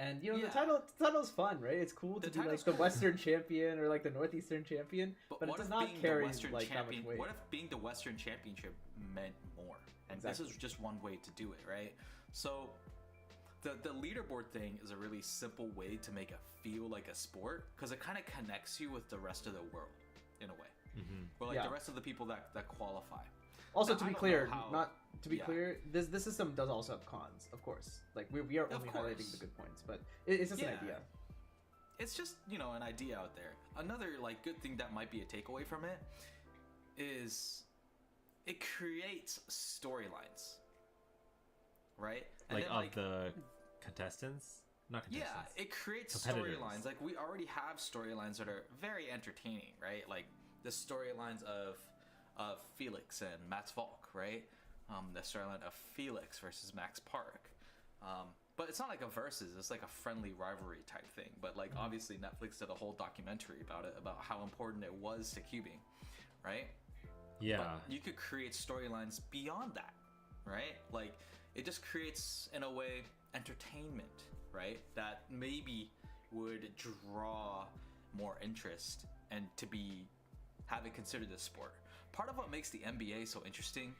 And the title's fun, right? It's cool to be like the Western champion or like the Northeastern champion, but it does not carry like that much weight. What if being the Western championship meant more? And this is just one way to do it, right? So the leaderboard thing is a really simple way to make it feel like a sport, because it kind of connects you with the rest of the world in a way. Or like the rest of the people that qualify. Also, to be clear, this system does also have cons, of course. Like we are only highlighting the good points, but it's just an idea. It's just an idea out there. Another like good thing that might be a takeaway from it is it creates storylines, right? And like then, of the contestants, not contestants. Yeah, it creates storylines. Like we already have storylines that are very entertaining, right? Like the storylines of Felix and Max Volk, right? The storyline of Felix versus Max Park. But it's not like a versus, it's like a friendly rivalry type thing. But like obviously Netflix did a whole documentary about it, about how important it was to cubing, right? Yeah. But you could create storylines beyond that, right? Like it just creates in a way entertainment, right? That maybe would draw more interest and to have it considered a sport. Part of what makes the NBA so interesting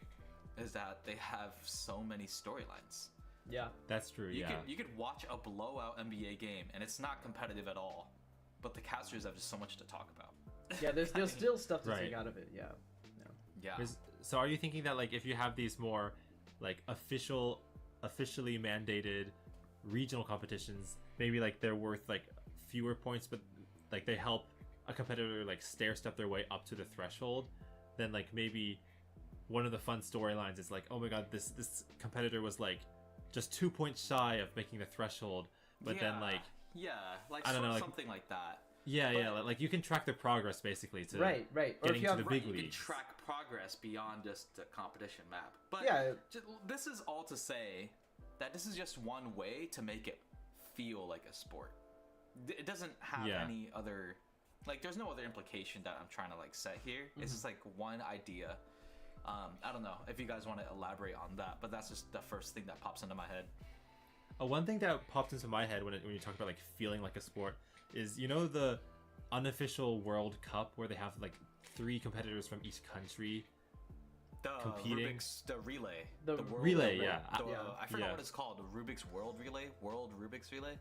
is that they have so many storylines. Yeah, that's true. You could watch a blowout NBA game and it's not competitive at all, but the casters have just so much to talk about. Yeah, there's still stuff to take out of it. Yeah. So are you thinking that like if you have these more like officially mandated regional competitions, maybe like they're worth like fewer points, but like they help a competitor like stair step their way up to the threshold, then like maybe one of the fun storylines is like, oh my god, this competitor was like just 2 points shy of making the threshold, but then like like I don't know, like, something like that. Like you can track their progress basically to right. Or getting if you to have, the big you can leagues. track progress beyond just the competition map. But Yeah. this is all to say that this is just one way to make it feel like a sport. It doesn't have any other, like, there's no other implication that I'm trying to like set here. It's just like one idea. I don't know if you guys want to elaborate on that, but that's just the first thing that pops into my head. One thing that popped into my head when you talk about like feeling like a sport is, you know, the unofficial World Cup where they have like 3 competitors from each country competing. The relay. The world relay, relay. yeah. I forgot what it's called. The Rubik's World Relay? World Rubik's Relay?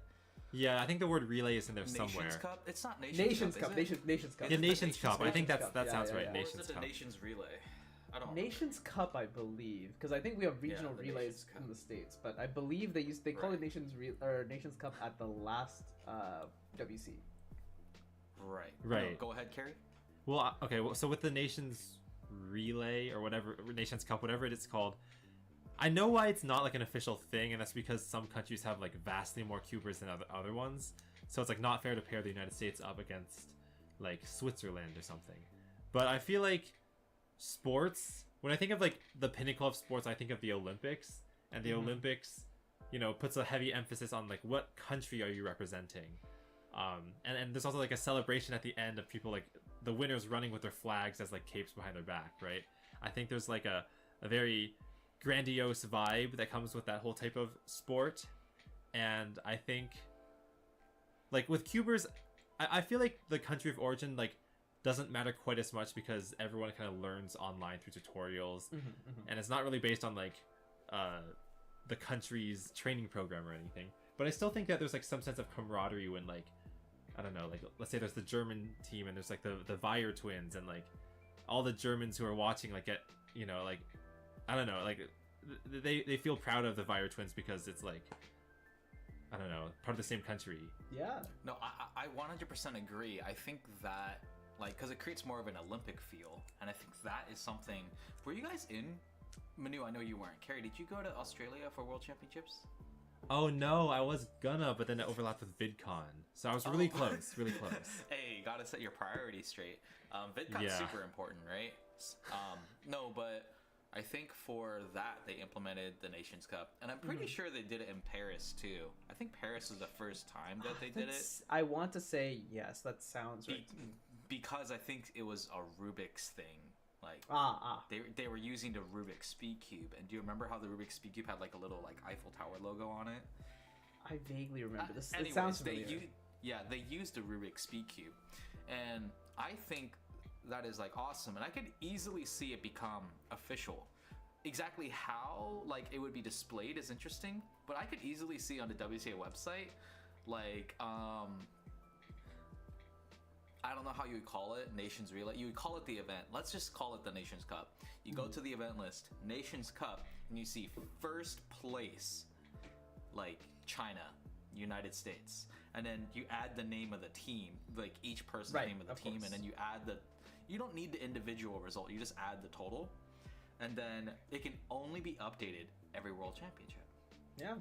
Yeah, I think the word relay is in there Nations somewhere. Cup? It's not Nations Cup. Is it? Nations Cup. Yeah, Nations Cup. I think that sounds yeah, right. yeah. Nations Or is it Cup. the Nations Relay? I don't know. Nations Cup, I believe, because I think we have regional the relays in the States, but I believe they call it Nations Cup at the last WC. Right. Right. No, go ahead, Carrie. Well, okay. Well, so with the Nations Relay or whatever, Nations Cup, whatever it is called, I know why it's not like an official thing, and that's because some countries have like vastly more cubers than other ones. So it's like not fair to pair the United States up against like Switzerland or something. But I feel like sports, when I think of like the pinnacle of sports, I think of the Olympics, and the Olympics, you know, puts a heavy emphasis on like what country are you representing. And there's also like a celebration at the end of people like the winners running with their flags as like capes behind their back, right? I think there's like a very grandiose vibe that comes with that whole type of sport. And I think like with cubers, I feel like the country of origin like doesn't matter quite as much because everyone kind of learns online through tutorials, and it's not really based on like the country's training program or anything. But I still think that there's like some sense of camaraderie when like, I don't know, like let's say there's the German team and there's like the Weyer twins, and like all the Germans who are watching like get, you know, like I don't know, like they feel proud of the Weyer twins because it's like, I don't know, part of the same country. Yeah. No, I 100% agree. I think that, like, because it creates more of an Olympic feel, and I think that is something. Were you guys in? Manu, I know you weren't. Carrie, did you go to Australia for World Championships? Oh no, I was gonna, but then it overlapped with VidCon, so I was really close, really close. Hey, gotta set your priorities straight. VidCon's super important, right? No, but I think for that they implemented the Nations Cup, and I'm pretty sure they did it in Paris too. I think Paris was the first time that they did it. I want to say yes. That sounds right to me. Because I think it was a Rubik's thing. Like they were using the Rubik's Speed Cube, and do you remember how the Rubik's Speed Cube had like a little like Eiffel Tower logo on it? I vaguely remember this. Anyways, it sounds familiar. They used the Rubik's Speed Cube, and I think that is like awesome, and I could easily see it become official. Exactly how like it would be displayed is interesting, but I could easily see on the WTA website, like I don't know how you would call it, Nations Relay. You would call it the event. Let's just call it the Nations Cup. You go to the event list, Nations Cup, and you see first place, like China, United States, and then you add the name of the team, like each person's name of the team, and then you add you don't need the individual result, you just add the total, and then it can only be updated every World Championship. Yeah.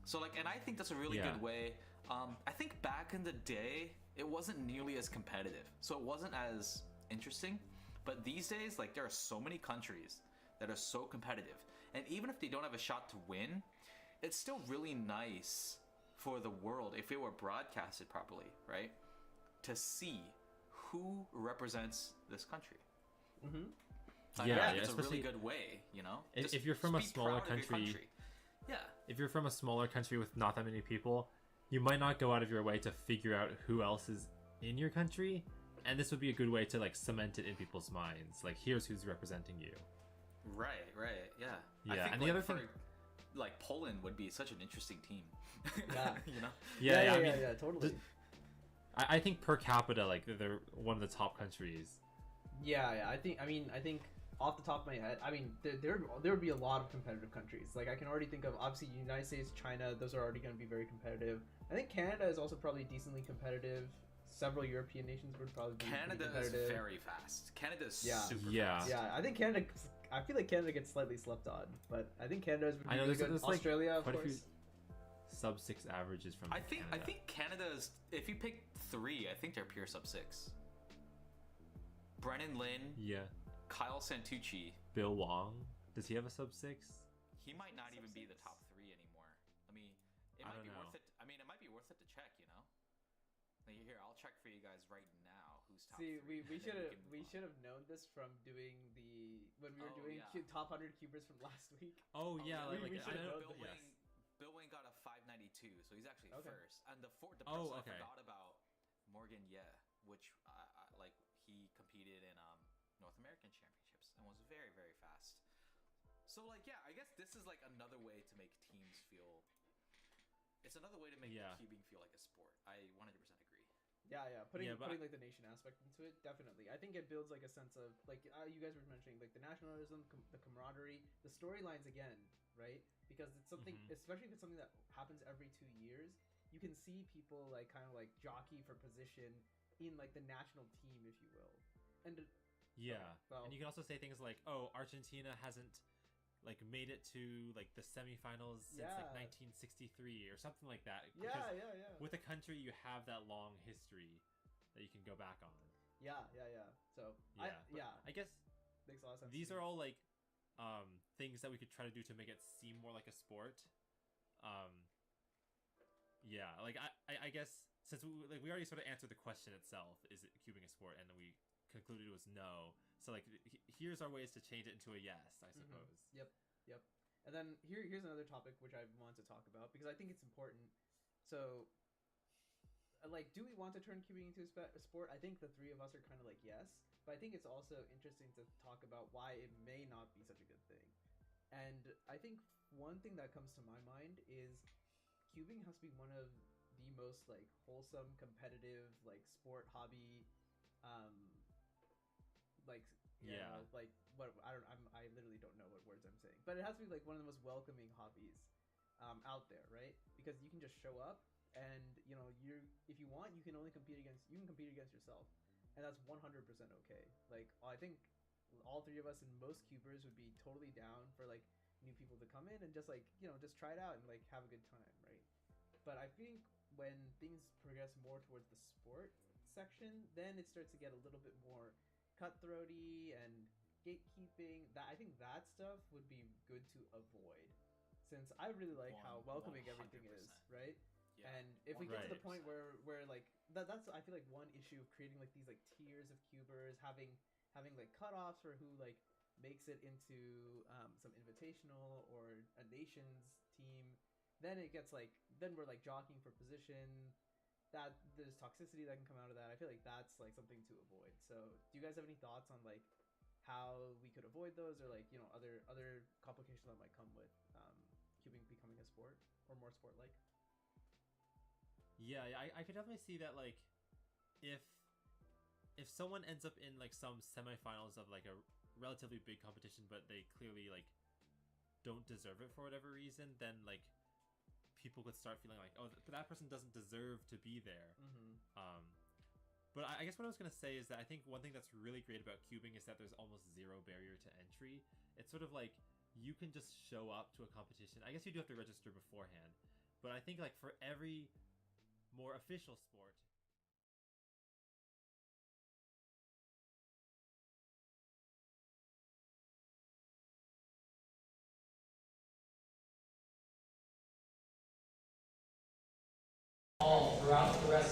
So like, and I think that's a really good way. I think back in the day, it wasn't nearly as competitive, so it wasn't as interesting. But these days, like, there are so many countries that are so competitive, and even if they don't have a shot to win, it's still really nice for the world, if it were broadcasted properly, right, to see who represents this country. It's a really good way, you know. If you're from a smaller country, if you're from a smaller country with not that many people, you might not go out of your way to figure out who else is in your country, and this would be a good way to like cement it in people's minds. Like, here's who's representing you. Right, yeah. Yeah, I think, and like, the other thing, like Poland would be such an interesting team. Yeah, you know. Yeah, totally. I think per capita, like they're one of the top countries. Yeah. I think off the top of my head, there would be a lot of competitive countries. Like, I can already think of, obviously, United States, China, those are already going to be very competitive. I think Canada is also probably decently competitive. several European nations would probably be Canada is competitive. very fast. Canada is Yeah. super Yeah. fast. Yeah, I think Canada. I feel like Canada gets slightly slept on, but I think Canada's would be I know really there's, good. there's like Australia, of quite a few course. sub-6 averages from I think Canada. Canada's. If you pick 3, I think they're pure sub-6. Brennan Lin, Yeah. Kyle Santucci. Bill Wong, does he have a sub-6? He might not even be the top 3 anymore. I mean, it I might don't be know. worth it. I mean, it might be worth it to check. You know. Like, here, I'll check for you guys right now. Who's top See, 3? we and should then have can move we on. should have known this from doing when we were Oh, doing yeah. top 100 cubers from last week. Oh yeah, we like I should've know. known Bill this. Wayne, Bill Wayne got a 592, so he's actually Okay. first. And the person Oh, I okay. forgot about, Morgan Ye, which like he competed in North American Championships and was very, very fast. So like, yeah, I guess this is like another way to make teams feel. It's another way to make cubing feel like a sport. I 100% agree. Yeah, putting Yeah, but like the nation aspect into it, definitely. I think it builds like a sense of like you guys were mentioning like the nationalism, the camaraderie, the storylines again, right? Because it's something, especially if it's something that happens every 2 years, you can see people like kind of like jockey for position in like the national team, if you will, and Yeah, well, and you can also say things like, "Oh, Argentina hasn't like made it to like the semifinals since like 1963 or something like that." Yeah. With a country, you have that long history that you can go back on. Yeah. So I guess makes a lot of sense. these are all like things that we could try to do to make it seem more like a sport. Yeah, like I guess since we already sort of answered the question itself, is it cubing a sport, and we concluded it was no. So like here's our ways to change it into a yes, I suppose. Yep. And then here's another topic which I want to talk about because I think it's important. So like, do we want to turn cubing into a sport? I think the three of us are kind of like yes, but I think it's also interesting to talk about why it may not be such a good thing. And I think one thing that comes to my mind is cubing has to be one of the most like wholesome, competitive, like sport hobby, like like what I literally don't know what words I'm saying, but it has to be like one of the most welcoming hobbies out there, right? Because you can just show up and if you want, you can compete against yourself, and that's 100% okay. Like I think all three of us and most cubers would be totally down for like new people to come in and just like just try it out and like have a good time, right? But I think when things progress more towards the sport section, then it starts to get a little bit more cutthroaty and gatekeeping. That I think that stuff would be good to avoid, since I really like how welcoming everything is, right? Yeah, and if we get to the point where like that's I feel like one issue of creating like these like tiers of cubers, having like cutoffs for who like makes it into some invitational or a nations team, then it gets like then we're like jockeying for position. That there's toxicity that can come out of that. I feel like that's like something to avoid. So do you guys have any thoughts on like how we could avoid those, or like other complications that might come with cubing becoming a sport or more sport like? Yeah, I could definitely see that, like, if someone ends up in like some semifinals of like a relatively big competition, but they clearly like don't deserve it for whatever reason, then like people could start feeling like, oh, that person doesn't deserve to be there. But I guess what I was gonna say is that I think one thing that's really great about cubing is that there's almost zero barrier to entry. It's sort of like you can just show up to a competition. I guess you do have to register beforehand, but I think like for every more official sport,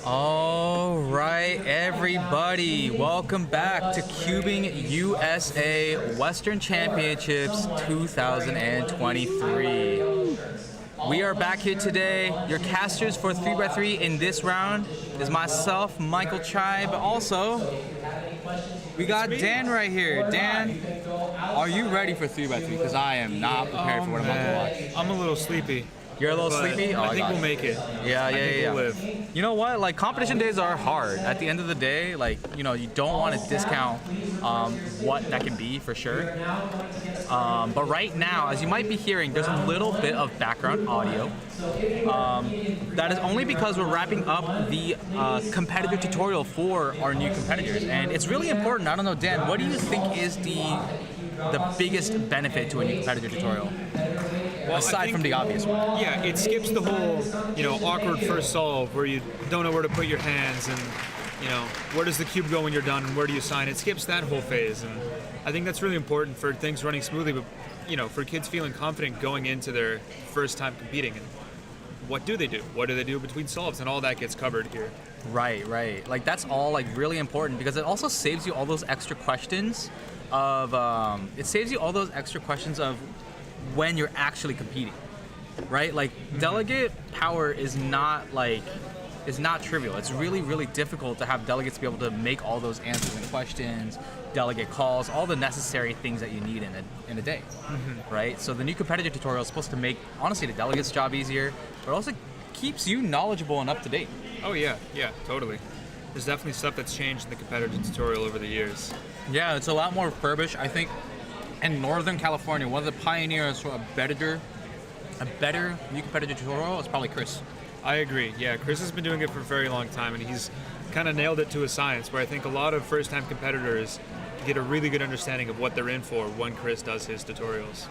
All right, everybody, welcome back to CubingUSA Western Championships 2023. We are back here today. Your casters for 3x3 in this round is myself, Michael Chai, but also we got Dan right here. Dan, are you ready for 3x3? Because I am not prepared for what I'm about to watch. I'm a little sleepy. You're a little But sleepy? Oh, I think got we'll make it. Yeah, I yeah, think yeah. we'll live. You know what? Like, competition days are hard. At the end of the day, like, you know, you don't want to discount what that can be for sure. But right now, as you might be hearing, there's a little bit of background audio. That is only because we're wrapping up the competitor tutorial for our new competitors. And it's really important. I don't know, Dan, what do you think is the biggest benefit to a new competitor tutorial? Well, aside from the obvious one. Yeah, it skips the whole, awkward first solve where you don't know where to put your hands and, where does the cube go when you're done and where do you sign? It skips that whole phase, and I think that's really important for things running smoothly, but, for kids feeling confident going into their first time competing. And what do they do? What do they do between solves? And all that gets covered here. Right. Like, that's all, like, really important because it also saves you all those extra questions of, when you're actually competing, right? Like, delegate power is not trivial. It's really, really difficult to have delegates be able to make all those answers and questions, delegate calls, all the necessary things that you need in a day, right? So the new competitive tutorial is supposed to make, honestly, the delegate's job easier, but also keeps you knowledgeable and up to date. Oh yeah, totally. There's definitely stuff that's changed in the competitive tutorial over the years. Yeah, it's a lot more furbish. I think in Northern California, one of the pioneers for a better new competitive tutorial is probably Chris. I agree. Yeah, Chris has been doing it for a very long time, and he's kind of nailed it to a science where I think a lot of first-time competitors get a really good understanding of what they're in for when Chris does his tutorials.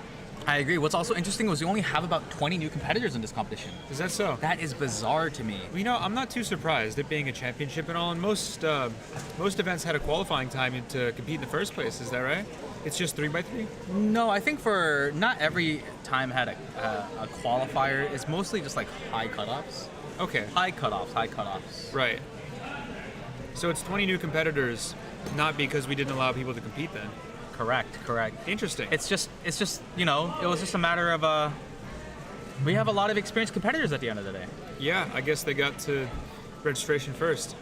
I agree. What's also interesting was we only have about 20 new competitors in this competition. Is that so? That is bizarre to me. Well, I'm not too surprised, it being a championship and all, and most events had a qualifying time to compete in the first place. Is that right? It's just 3x3? No, I think for not every time had a qualifier. It's mostly just like high cutoffs. Okay. High cutoffs. Right. So it's 20 new competitors, not because we didn't allow people to compete then. Correct. Interesting. It's just it was just a matter of we have a lot of experienced competitors at the end of the day. Yeah, I guess they got to registration first.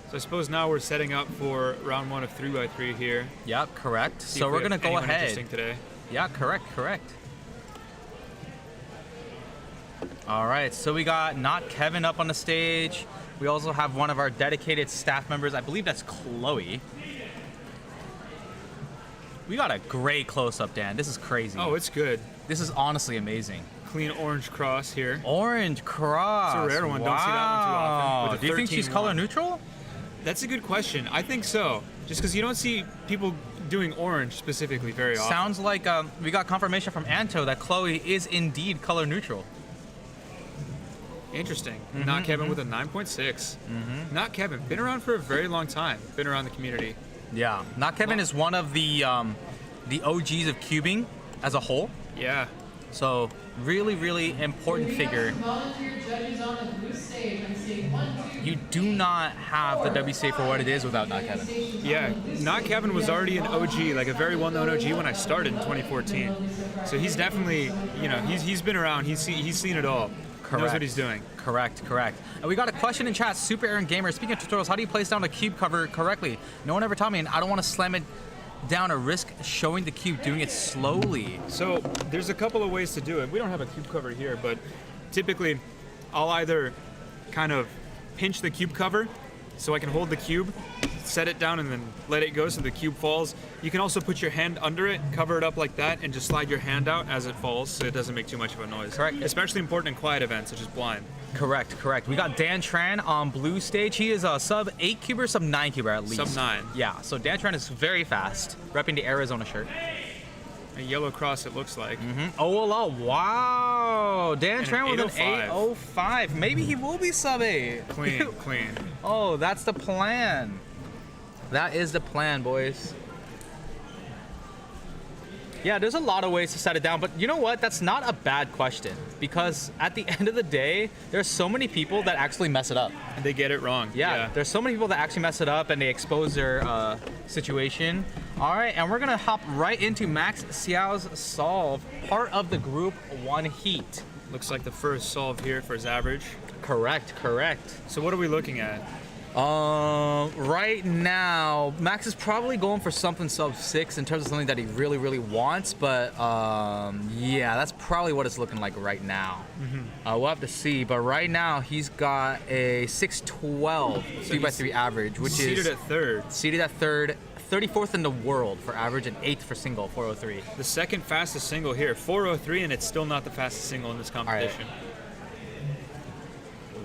So I suppose now we're setting up for round 1 of 3x3 here. Yep, correct. See so if we're we have gonna go anyone ahead. Interesting today. Yeah, correct. All right, so we got not Kevin up on the stage. We also have one of our dedicated staff members. I believe that's Chloe. We got a great close-up, Dan. This is crazy. Oh, it's good. This is honestly amazing. Clean orange cross here. Orange cross. It's a rare one. Wow. Don't see that one too often. With a Do you think she's 13-1. color neutral? That's a good question. I think so. Just because you don't see people doing orange specifically very often. Sounds like we got confirmation from Anto that Chloe is indeed color neutral. Interesting. Not Kevin with a 9.6. Not Kevin. Been around for a very long time. Been around the community. Yeah. Not Kevin is one of the OGs of cubing as a whole. Yeah. So really, really important figure. Volunteer judges on the blue stage. I'm seeing 1, 2, You do not have the WCA for what it is without Not Kevin. Yeah. Not Kevin was already an OG, like a very well-known OG when I started in 2014. So he's definitely, he's been around. He's seen it all. Correct. Knows what he's doing. Correct. And we got a question in chat. Super Aaron Gamer. Speaking of tutorials, how do you place down a cube cover correctly? No one ever taught me, and I don't want to slam it down or risk showing the cube, doing it slowly. So there's a couple of ways to do it. We don't have a cube cover here, but typically I'll either kind of pinch the cube cover so I can hold the cube, set it down, and then let it go so the cube falls. You can also put your hand under it, cover it up like that, and just slide your hand out as it falls so it doesn't make too much of a noise. Correct. Especially important in quiet events such as blind. Correct. We got Dan Tran on blue stage. He is a sub 8 cuber, sub 9 cuber at least. Sub 9. Yeah, so Dan Tran is very fast, repping the Arizona shirt. A yellow cross, it looks like. Oh, wow. Dan And Tran an with an 805. Maybe he will be sub 8. Clean. Oh, that's the plan. That is the plan, boys. Yeah, there's a lot of ways to set it down, but you know what? That's not a bad question because at the end of the day, there's so many people that actually mess it up. And they get it wrong. Yeah, there's so many people that actually mess it up and they expose their situation. All right, and we're gonna hop right into Max Xiao's solve, part of the Group 1 heat. Looks like the first solve here for his average. Correct. So what are we looking at? Right now, Max is probably going for something sub 6 in terms of something that he really, really wants. But yeah, that's probably what it's looking like right now. We'll have to see. But right now, he's got a 612 3x3 average, which seated is at third. Seated at third, 34th in the world for average and 8th for single, 403. The second fastest single here, 403, and it's still not the fastest single in this competition.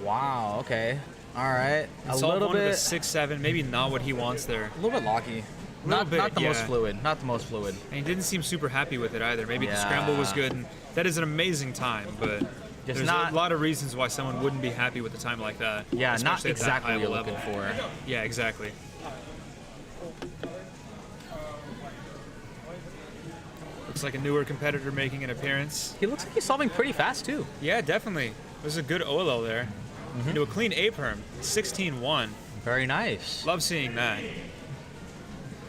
Wow. Okay. All right. It's a all little one bit. of a 6-7, maybe not what he wants there. A little bit locky. Not the most fluid. Not the most fluid. And he didn't seem super happy with it either. Maybe the scramble was good, and that is an amazing time, but there's a lot of reasons why someone wouldn't be happy with a time like that. Yeah, not especially at that exactly high what you're level. looking for. Yeah, exactly. Looks like a newer competitor making an appearance. He looks like he's solving pretty fast too. Yeah, definitely. There's a good OLL there. Into a clean A-perm, 16-1. Very nice. Love seeing that. And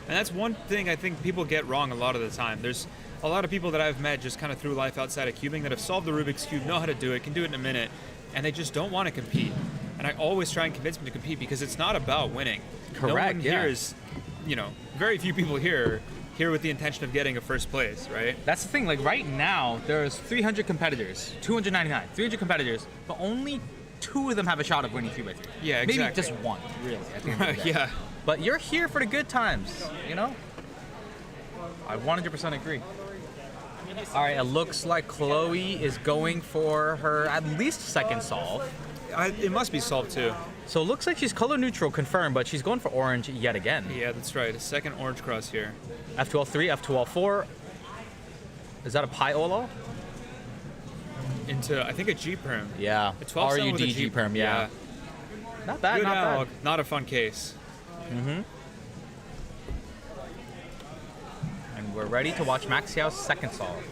that's one thing I think people get wrong a lot of the time. There's a lot of people that I've met just kind of through life outside of cubing that have solved the Rubik's Cube, know how to do it, can do it in a minute, and they just don't want to compete. And I always try and convince them to compete because it's not about winning. Correct, No one yeah. here is, very few people here with the intention of getting a first place, right? That's the thing. Like right now, there's 300 competitors, 299, 300 competitors, but only 2 of them have a shot of winning 3x3. Yeah, Maybe exactly. just 1, really. At the end of the day. Yeah. But you're here for the good times, I 100% agree. All right, it looks like Chloe is going for her at least second solve. It must be solved too. So it looks like she's color neutral, confirmed, but she's going for orange yet again. Yeah, that's right. A second orange cross here. F12-3, F12-4. Is that a pi OLO? Into, I think, a G-perm. Yeah. A 12 RUD with a G-perm, yeah. Not bad, Good not analog, bad. not a fun case. And we're ready to watch Max Xiao's second solve.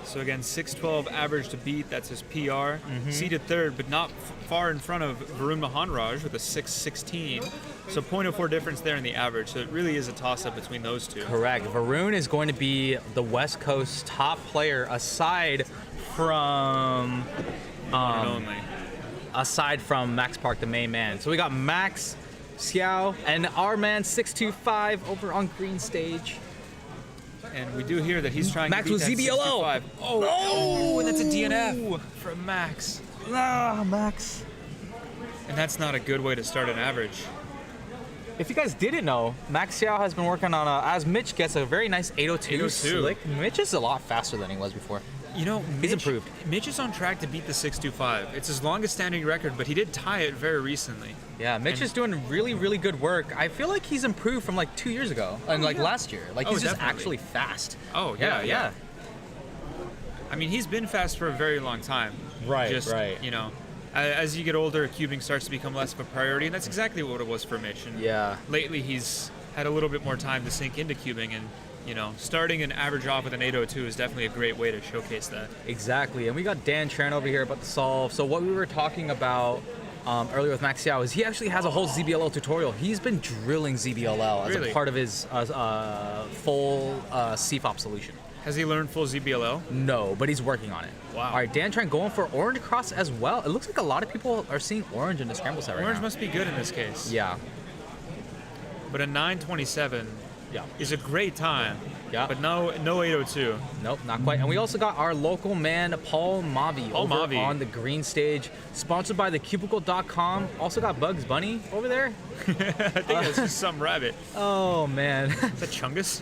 So again, 612 average to beat, that's his PR. Seated third, but not far in front of Varun Mahanraj with a 616. So 0.04 difference there in the average. So it really is a toss-up between those two. Correct. Varun is going to be the West Coast top player aside from aside from Max Park, the main man. So we got Max, Xiao, and our man 625 over on green stage. And we do hear that he's trying Max to beat with that ZBLO. 65. Oh, and that's a DNF from Max. Max. And that's not a good way to start an average. If you guys didn't know, Max Xiao has been working on as Mitch gets a very nice 802. 802. Slick. Mitch is a lot faster than he was before. He's improved. Mitch is on track to beat the 625. It's his longest standing record, but he did tie it very recently. Yeah, Mitch is doing really, really good work. I feel like he's improved from like 2 years ago and last year. Like he's just actually fast. Oh, yeah. I mean, he's been fast for a very long time. Right, just, right. As you get older, cubing starts to become less of a priority, and that's exactly what it was for Mitch. And lately, he's had a little bit more time to sink into cubing, and starting an average off with an 802 is definitely a great way to showcase that. Exactly, and we got Dan Tran over here about the solve. So what we were talking about earlier with Max Xiao is he actually has a whole ZBLL tutorial. He's been drilling ZBLL as a part of his full CFOP solution. Has he learned full ZBLL? No, but he's working on it. Wow. All right, Dan Tran going for orange cross as well. It looks like a lot of people are seeing orange in the scramble set right now. Orange must be good in this case. Yeah. But a 927 is a great time. Yeah. But no 802. Nope, not quite. And we also got our local man, Paul Mavi, on the green stage, sponsored by thecubicle.com. Also got Bugs Bunny over there. I think that's just some rabbit. Oh, man. Is that Chungus?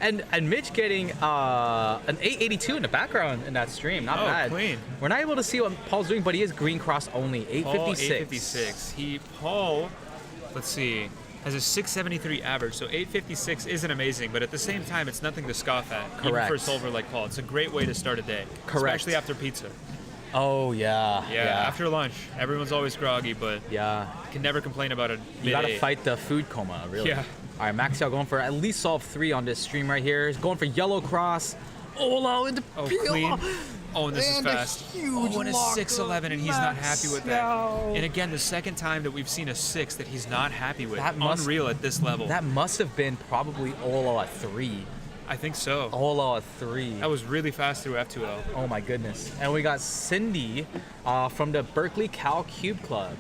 And Mitch getting an 882 in the background in that stream. Not bad. Clean. We're not able to see what Paul's doing, but he is green cross only. 856. Paul, let's see, has a 673 average, so 856 isn't amazing, but at the same time, it's nothing to scoff at. Correct. Even for a solver like Paul, it's a great way to start a day. Correct. Especially after pizza. Oh, yeah. Yeah, after lunch. Everyone's always groggy, but can never complain about it. You got to fight the food coma, really. Yeah. All right, Max Xiao going for at least solve 3 on this stream right here. He's going for yellow cross. Olo into clean. Oh, and this is fast. Huge and a 611, and he's not happy with that. Xiao. And again, the second time that we've seen a 6 that he's not happy with. Unreal at this level. That must have been probably Olo at 3. I think so. Olo at 3. That was really fast through F2L. Oh my goodness. And we got Cindy from the Berkeley Cal Cube Club.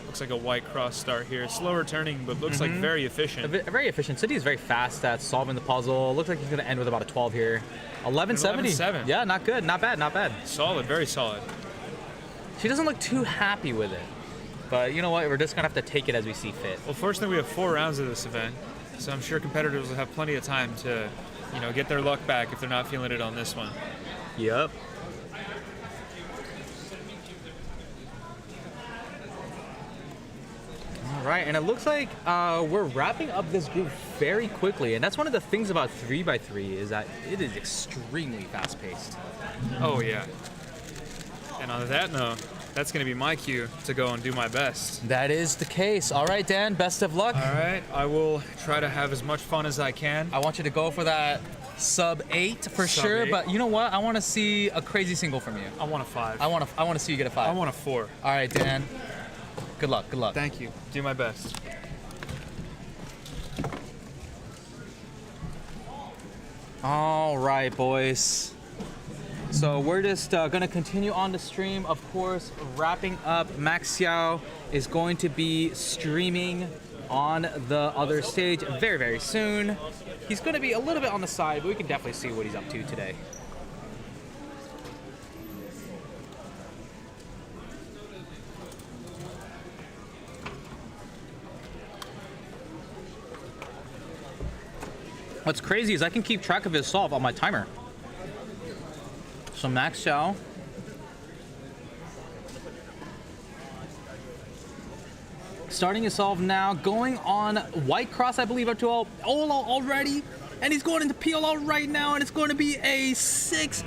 Looks like a white cross start here. Slower turning, but looks like very efficient. Very efficient. City is very fast at solving the puzzle. Looks like he's going to end with about a 12 here. 1170. 11.7. Yeah, not good. Not bad. Not bad. Solid. Very solid. She doesn't look too happy with it. But you know what? We're just going to have to take it as we see fit. Well, fortunately, we have 4 rounds of this event, so I'm sure competitors will have plenty of time to, get their luck back if they're not feeling it on this one. Yep. All right, and it looks like we're wrapping up this group very quickly, and that's one of the things about 3x3 is that it is extremely fast-paced. Oh, yeah. And on that note, that's going to be my cue to go and do my best. That is the case. All right, Dan, best of luck. All right, I will try to have as much fun as I can. I want you to go for that sub 8 for Sub sure, 8. but you know what? I want to see a crazy single from you. I want a 5. I want to see you get a 5. I want a 4. All right, Dan. Good luck. Good luck. Thank you. Do my best. All right, boys. So we're just gonna continue on the stream. Of course, wrapping up. Max Xiao is going to be streaming on the other stage very, very soon. He's gonna be a little bit on the side, but we can definitely see what he's up to today. What's crazy is I can keep track of his solve on my timer. So Max Xiao. Starting his solve now, going on white cross, I believe, up to Ola already. And he's going into PLL right now, and it's going to be a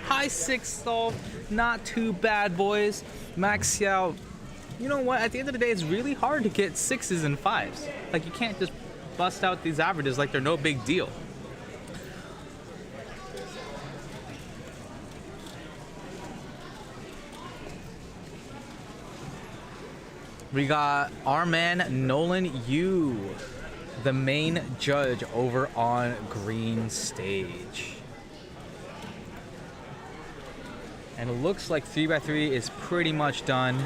high 6 solve. Not too bad, boys. Max Xiao, you know what? At the end of the day, it's really hard to get 6s and 5s. Like, you can't just bust out these averages like they're no big deal. We got our man Nolan Yu, the main judge over on green stage. And it looks like 3x3 is pretty much done.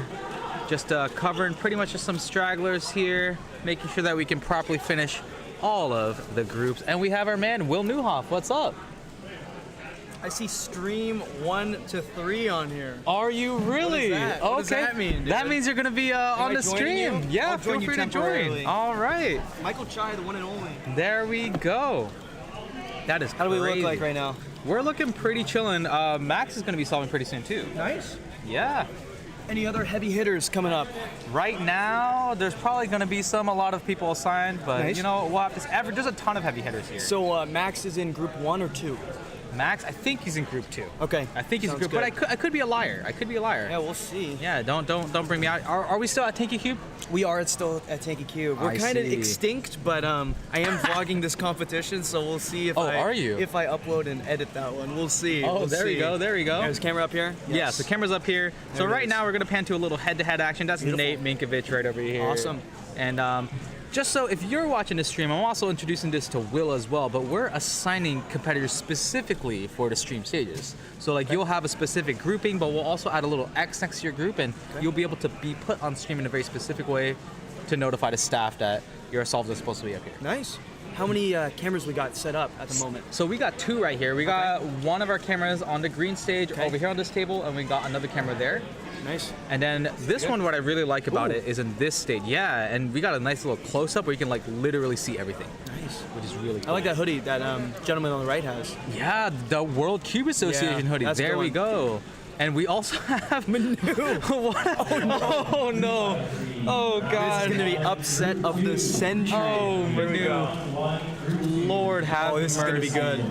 Just covering pretty much just some stragglers here, making sure that we can properly finish all of the groups. And we have our man Will Newhoff. What's up? I see stream 1 to 3 on here. Are you really? What does that mean, dude? That means you're gonna be on the stream. You? Yeah, I'll feel join you free to temporarily. join. All right. Michael Chai, the one and only. There we go. That is How do we look crazy. like right now? We're looking pretty chillin'. Max is gonna be solving pretty soon too. Nice. Yeah. Any other heavy hitters coming up? Right now, there's probably gonna be a lot of people assigned, but Nice. you know, we'll have to, there's a ton of heavy hitters here. So Max is in group 1 or 2? Max, I think he's in group 2. Okay. I think he's in Sounds group, good. but I could be a liar. I could be a liar. Yeah, we'll see. Yeah, don't bring me out. Are we still at Tanky Cube? We are still at Tanky Cube. We're kind of see. extinct, but I am vlogging this competition, so we'll see if are you? If I upload and edit that one. We'll see. Oh, We'll there we see. go. There we go. There's camera up here. Yeah, so camera's up here. So There it right is. now we're gonna pan to a little head-to-head action. That's Beautiful. Nate Minkovich right over here. Awesome. And just so if you're watching this stream, I'm also introducing this to Will as well, but we're assigning competitors specifically for the stream stages. So like you'll have a specific grouping, but we'll also add a little X next to your group, and you'll be able to be put on stream in a very specific way to notify the staff that your solves are supposed to be up here. Nice. How many cameras we got set up at the moment? So we got 2 right here. We got one of our cameras on the green stage over here on this table, and we got another camera there. Nice. And then this Good. one, what I really like about Ooh. it is in this stage. Yeah, and we got a nice little close-up where you can like literally see everything. Nice. Which is really cool. I like that hoodie that gentleman on the right has. Yeah, the World Cube Association Yeah, hoodie. that's a There good we one. go. And we also have Manu. Oh no. Oh god. This is gonna be upset of the century. Oh Here we go. Manu. Lord have mercy. This is gonna be good.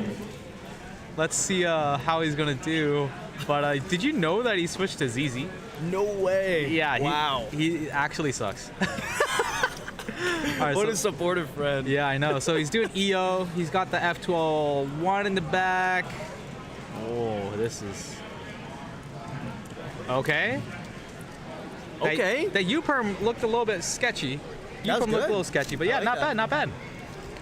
Let's see how he's gonna do. But did you know that he switched to ZZ? No way. Yeah. Wow. He actually sucks. All right, What so- a supportive friend. Yeah, I know. So he's doing EO. He's got the F12-1 in the back. Oh, this is... Okay. Okay. That U-perm looked a little bit sketchy. That was U-perm looked a good. little sketchy, but I yeah, like not that. bad, not bad.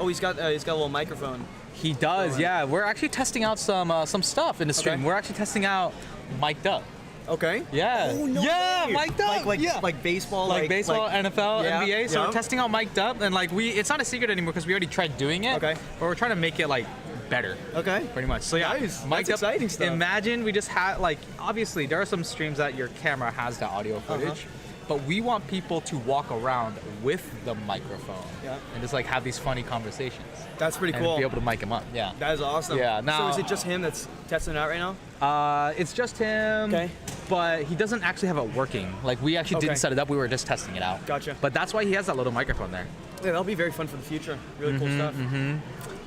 Oh, he's got a little microphone. He does, yeah. We're actually testing out some stuff in the stream. Okay. We're actually testing out mic'd up. Okay. Yeah. Oh, no yeah, way. mic'd up. Like baseball. Like baseball, NFL, yeah, NBA. So yeah. we're testing out mic'd up, and like it's not a secret anymore because we already tried doing it. Okay. But we're trying to make it like better. Okay. Pretty much. So yeah, Nice. mic'd That's up. exciting stuff. Imagine we just had like obviously there are some streams that your camera has the audio footage. But we want people to walk around with the microphone and just like have these funny conversations. That's pretty and cool. be able to mic him up. Yeah. That is awesome. Yeah. Now, so is it just him that's testing it out right now? It's just him. Okay. But he doesn't actually have it working. Like we actually didn't set it up. We were just testing it out. Gotcha. But that's why he has that little microphone there. Yeah, that'll be very fun for the future. Really cool stuff.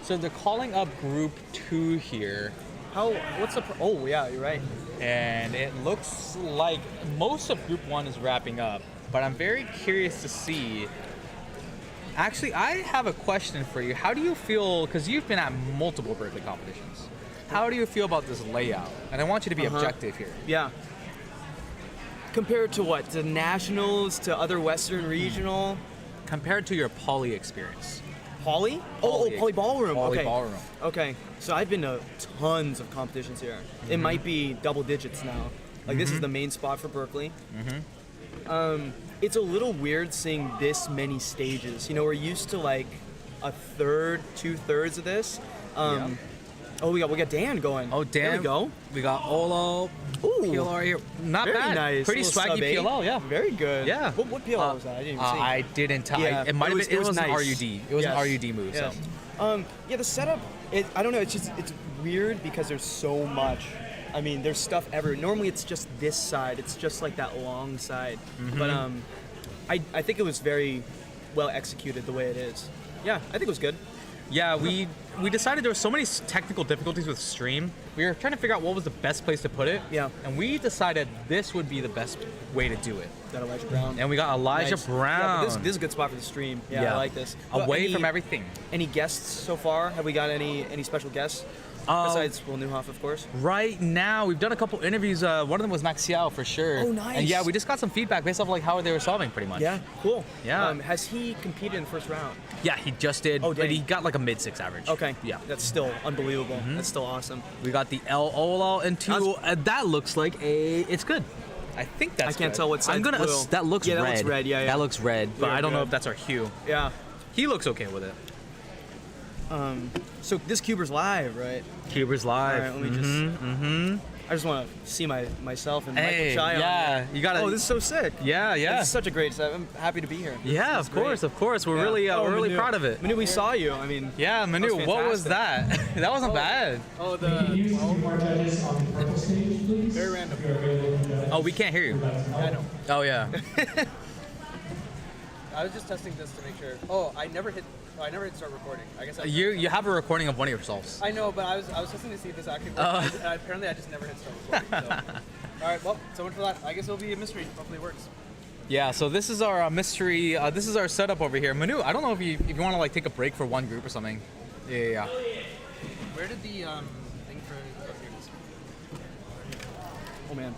So they're calling up Group 2 here. What's the? Oh yeah, you're right. And it looks like most of Group 1 is wrapping up. But I'm very curious to see. Actually, I have a question for you. How do you feel, because you've been at multiple Berkeley competitions, how do you feel about this layout? And I want you to be objective here. Yeah. Compared to what? To nationals, to other Western regional? Compared to your poly experience. Poly? Poly ballroom. Poly okay. ballroom. Okay. So I've been to tons of competitions here. It might be double digits now. Like this is the main spot for Berkeley. It's a little weird seeing this many stages. You know, we're used to like a third, 2/3 of this. Oh, we got Dan going. Oh, Dan. There we go. We got Olo. Ooh. PLR here. Not Very bad. nice. Pretty Little swaggy sub 8. PLL, yeah. Very good. Yeah. What PLL was that? I didn't even see. I didn't tell. Yeah, It might have been. It was an nice. RUD. It was an RUD move. Yeah. So. Yeah, the setup. I don't know. It's weird because there's so much. I mean, there's stuff everywhere. Normally, it's just this side. It's just like that long side. But I think it was very well executed the way it is. Yeah, I think it was good. Yeah, we decided there were so many technical difficulties with stream. We were trying to figure out what was the best place to put it. Yeah. And we decided this would be the best way to do it. Got Elijah Brown. And we got Elijah Nice. Brown. Yeah, but this is a good spot for the stream. Yeah, I like this. Away from everything. Any guests so far? Have we got any special guests? Besides Will Newhoff, of course. Right now, we've done a couple interviews. One of them was Max Xiao for sure. Oh, nice. And yeah, we just got some feedback based off like how they were solving pretty much. Yeah, cool. Yeah. Has he competed in the first round? Yeah, he just did. Oh, but dang. he got like a mid-6 average. Okay. Yeah. That's still unbelievable. That's still awesome. We got the El Olo into that looks like it's good. I think that's I can't good. tell what side I'm gonna blue. that looks Yeah, red. that looks red, yeah. That looks red, but Yeah, I don't know good. if that's our hue. Yeah. He looks okay with it. So this CubersLive, right? CubersLive. All right, let me just. I just want to see myself and Hey, Michael Xiao. yeah, you gotta. Oh, this is so sick. Yeah, yeah. This is such a great set. I'm happy to be here. Yeah, This is of course, great. of course. We're Yeah. really, Oh, we're really Manu. proud of it. Manu, we saw you. I mean. Yeah, Manu, that what was that? fantastic. That wasn't bad. Oh, Can you use 2 more judges on the purple stage, please? Very random. If you're available to judge. Oh, we can't hear you. I know. Oh yeah. I was just testing this to make sure. Oh, I never hit start recording. I guess You have a recording of one of yourselves. I know, but I was testing to see if this actually works. Oh. And apparently, I just never hit start recording. So. All right, well, so much for that. I guess it'll be a mystery. Hopefully, it works. Yeah, so this is our mystery. This is our setup over here. Manu, I don't know if you want to like take a break for one group or something. Yeah. Where did the thing for? Oh, here it is. Oh man.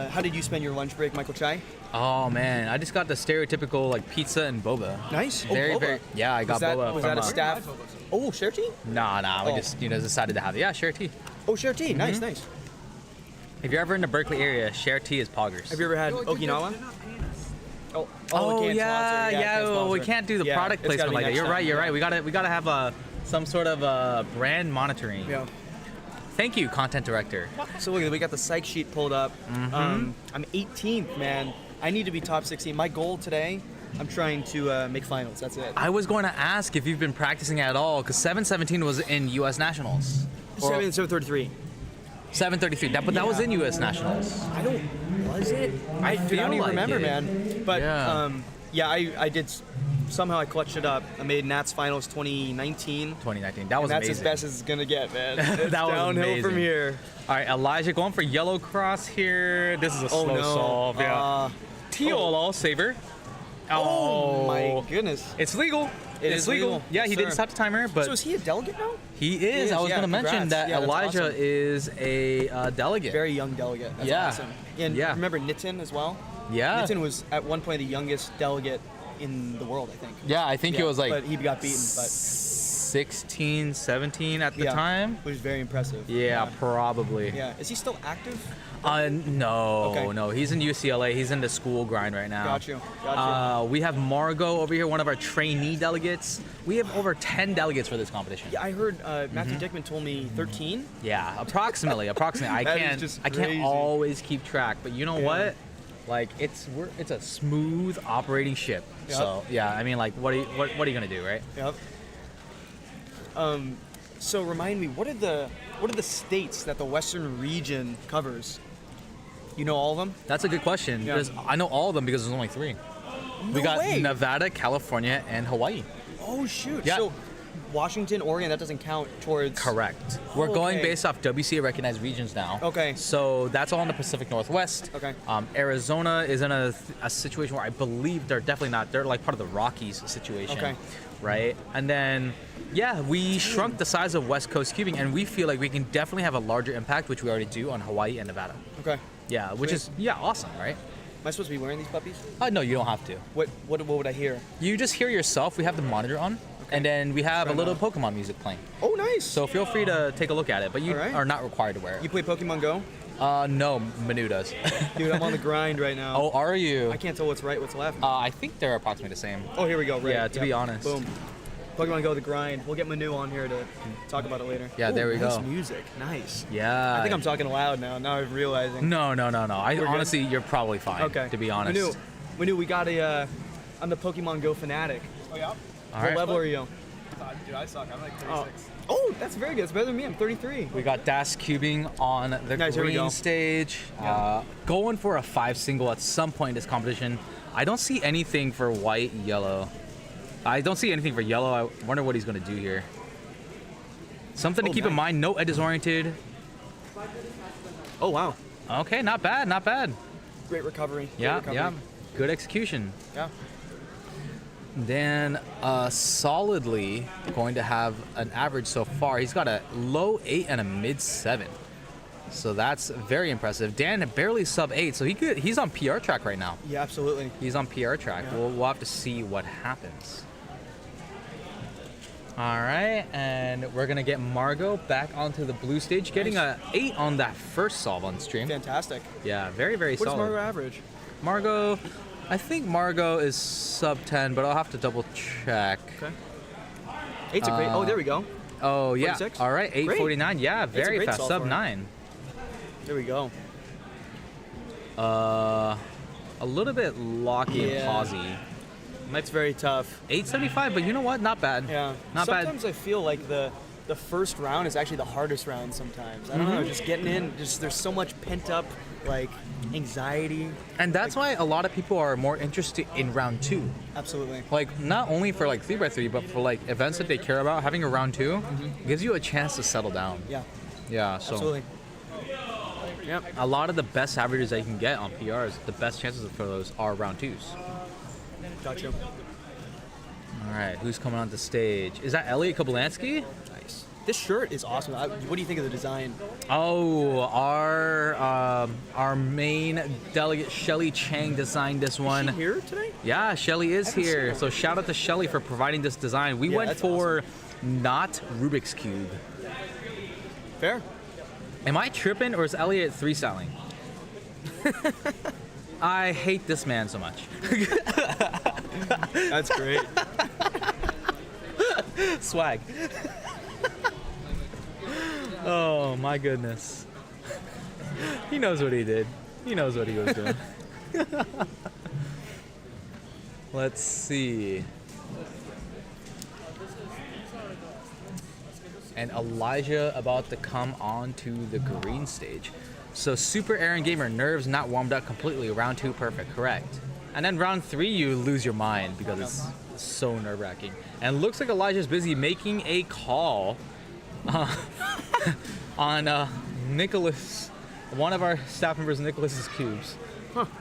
How did you spend your lunch break, Michael Chai? Oh man, I just got the stereotypical like pizza and boba. Nice. Oh, Very, boba. very. Yeah, I got boba. Was from, that a staff? Oh, share tea? Nah. We just decided to have it. Yeah, share tea. Oh, share tea. Nice, nice. If you're ever in the Berkeley area, share tea is poggers. Have you ever had Okinawa? Oh we can't yeah, sponsor. yeah. Can't Well, we sponsor. can't do the Yeah, product it's gotta placement be like that. next You're time. right. You're Yeah. right. We gotta have some sort of brand monitoring. Yeah. Thank you, content director. So look, we got the psych sheet pulled up. I'm 18th, man. I need to be top 16. My goal today, I'm trying to make finals. That's it. I was going to ask if you've been practicing at all, because 717 was in U.S. Nationals. 733. 733. That was in U.S. Nationals. I don't. Was it? I don't even like remember, it. man. But Yeah. I did. Somehow I clutched it up. I made Nats Finals 2019. 2019. That was and that's amazing. as best as it's gonna get, man. It's That was downhill amazing. from here. All right, Elijah going for yellow cross here. This is a slow no. solve. Yeah. Teal saver. Oh my goodness. It's legal. It's legal. Yeah, Yes, he didn't sir. stop the timer, but So is he a delegate now? he is. I was yeah, going to mention congrats. that Yeah, that's Elijah awesome. is a delegate. Very young delegate. That's Yeah. awesome. And Yeah. remember Nitin as well? Yeah. Nitin was at one point the youngest delegate in the world, I think. Yeah, I think it was like But he got beaten, but 16, 17 at the yeah, time. which is very impressive. Yeah, probably. Yeah. Is he still active? No, Okay. no. He's in UCLA. He's in the school grind right now. Got you. We have Margot over here, one of our trainee delegates. We have over 10 delegates for this competition. Yeah, I heard Matthew Dickman told me 13. Yeah, approximately. I That is can't. just I can't crazy. always keep track, but you know what? Like it's a smooth operating ship. Yep. So yeah, I mean, like, what are you gonna do, right? Yep. So remind me, what are the states that the Western region covers? You know all of them? That's a good question. Yeah. Because I know all of them because there's only 3. We No got way. Nevada, California, and Hawaii. Oh shoot. Yeah. So Washington, Oregon, that doesn't count towards. Correct. We're going Okay. based off WCA recognized regions now. Okay. So that's all in the Pacific Northwest. Okay. Arizona is in a situation where I believe they're definitely not. They're like part of the Rockies situation. Okay. Right. And then, yeah, we shrunk the size of West Coast cubing, and we feel like we can definitely have a larger impact, which we already do on Hawaii and Nevada. Okay. Yeah, which is awesome, right? Am I supposed to be wearing these puppies? No, you don't have to. What would I hear? You just hear yourself. We have the monitor on, and then we have a little Pokemon music playing. Oh, nice. So feel free to take a look at it, but you All right. are not required to wear it. You play Pokemon Go? No, Manu does. Dude, I'm on the grind right now. Oh, are you? I can't tell what's right, what's left. I think they're approximately the same. Oh, here we go. Right. Yeah, to be honest. Boom. Pokemon Go, the grind. We'll get Manu on here to talk about it later. Yeah, there we nice go. Music. Nice. Yeah. I think I'm talking loud now. Now I'm realizing. No. We're good? Honestly, you're probably fine. Okay. To be honest. Manu, we got a. I'm the Pokemon Go fanatic. Oh yeah. All What level are you? Dude, I suck. I'm like 36. Oh, that's very good. It's better than me. I'm 33. We got Das cubing on the Nice, here we go. green stage. Going for a 5 single at some point in this competition. I don't see anything for white, yellow. I don't see anything for yellow. I wonder what he's going to do here. Something to keep in mind, no edge oriented. Oh, wow. Okay, not bad, not bad. Great recovery. Great Yeah, recovery. yeah. Good execution. Yeah. Then solidly going to have an average so far. He's got a low 8 and a mid 7. So that's very impressive. Dan barely sub 8, so he's on PR track right now. Yeah, absolutely. He's on PR track. Yeah. We'll have to see what happens. All right, and we're gonna get Margot back onto the blue stage, getting a 8 on that first solve on stream. Fantastic. Yeah, very, very What solid. does Margot average? Margot, I think Margot is sub 10, but I'll have to double check. Okay. 8's a great. Oh, there we go. Oh, yeah. 46? All right, 849. Yeah, Eight's a very great fast. solve Sub for him. 9. There we go. A little bit locky and Yeah. pausy. It's very tough. 875, but you know what? Not bad. Yeah. Not bad. Sometimes I feel like the first round is actually the hardest round sometimes. I don't know, Mhm. just getting in, just there's so much pent up like anxiety. And that's why a lot of people are more interested in round 2. Absolutely. Like, not only for like 3x3, but for like events that they care about, having a round 2 gives you a chance to settle down. Yeah. Yeah, so. Absolutely. Yep. A lot of the best averages that you can get on PRs, the best chances for those are round 2s. Gotcha. All right, who's coming on the stage? Is that Elliot Kablansky? Nice. This shirt is awesome. What do you think of the design? Oh, our main delegate Shelly Chang designed this one. Is she here today? Yeah, Shelly is I haven't seen here. her. So shout out to Shelly for providing this design. We Yeah, went that's for not Rubik's Cube. Fair. Am I tripping or is Elliot 3-styling? I hate this man so much. That's great. Swag. Oh my goodness. He knows what he did. He knows what he was doing. Let's see. And Elijah about to come on to the green stage. So Super Aaron Gamer, nerves not warmed up completely. Round 2 perfect, correct. And then round 3 you lose your mind because it's so nerve-wracking. And looks like Elijah's busy making a call on Nicholas, one of our staff members, Nicholas's cubes.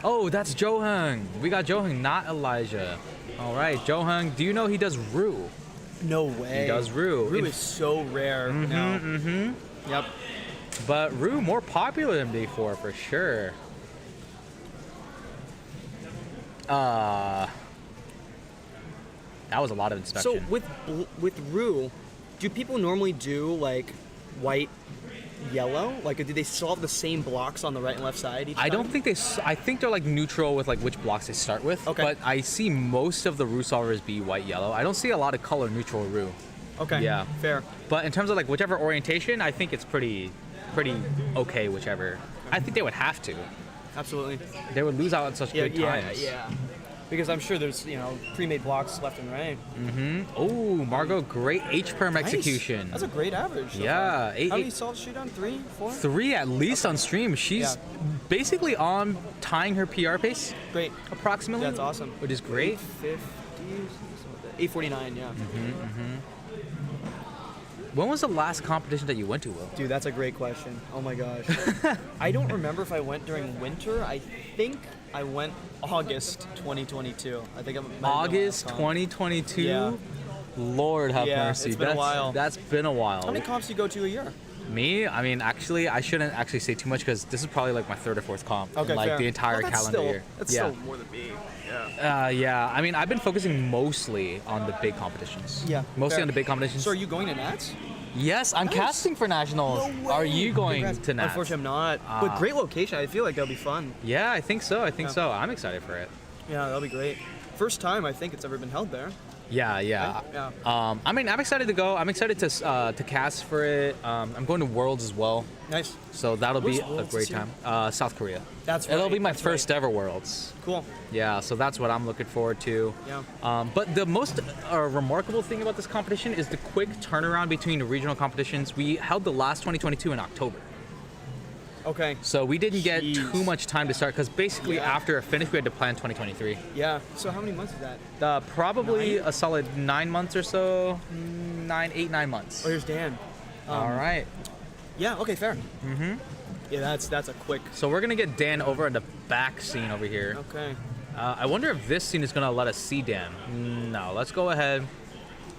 Oh, that's Johung. We got Johung, not Elijah. All right, Johung, do you know he does Rue? No way. He does Rue. Rue is so rare now. Yep. But Rue more popular than Day4 for sure. That was a lot of inspection. So with Rue, do people normally do like white, yellow? Like, do they still have the same blocks on the right and left side each I don't time? think I think they're like neutral with like which blocks they start with. Okay. But I see most of the Roux solvers be white yellow. I don't see a lot of color neutral Roux. Okay. Yeah. Fair. But in terms of like whichever orientation, I think it's pretty okay whichever. I think they would have to. Absolutely. They would lose out at such good times. Yeah. Because I'm sure there's, pre-made blocks left and right. Mm-hmm. Oh, Margot, great H-perm Nice. execution. That's a great average. So Yeah. far. How many solves she done? 3, 4? 3 at least on stream. She's basically on tying her PR pace. Great. Approximately. That's awesome. Which is great. 849, yeah. When was the last competition that you went to, Will? Dude, that's a great question. Oh my gosh. I don't remember if I went during winter. I think I went August 2022. I think I'm August 2022? Yeah. Lord have Yeah, mercy. it's been a while. That's been a while. How many comps do you go to a year? Me? I mean, actually, I shouldn't actually say too much because this is probably like my 3rd or 4th comp Okay, in like fair. the entire Well, that's calendar still, year. That's yeah. still more than me. Yeah. Yeah. I mean, I've been focusing mostly on the big competitions. Yeah. Mostly fair. on the big competitions. So are you going to Nats? Yes, I'm casting for nationals. No Are way. you going Congrats. to Nats? Unfortunately, I'm not. But great location. I feel like that'll be fun. Yeah, I think so. I think Yeah. so. I'm excited for it. Yeah, that'll be great. First time I think it's ever been held there. Yeah. Yeah. I mean, I'm excited to go. I'm excited to cast for it. I'm going to Worlds as well. Nice. So that'll be Where's a Worlds great this year? time. South Korea. That's It'll right, be my that's first ever Worlds. Cool. Yeah, so that's what I'm looking forward to. Yeah. But the most remarkable thing about this competition is the quick turnaround between the regional competitions. We held the last 2022 in October. Okay. So we didn't get Jeez. too much time to start because basically Yeah. after it finished, we had to plan 2023. Yeah. So how many months is that? Probably a solid 9 months or so. 8, 9 months. Oh, here's Dan. All right. Yeah. Okay. Fair. Mm-hmm. Yeah. That's a quick. So we're gonna get Dan over in the back scene over here. Okay. I wonder if this scene is gonna let us see Dan. No, let's go ahead.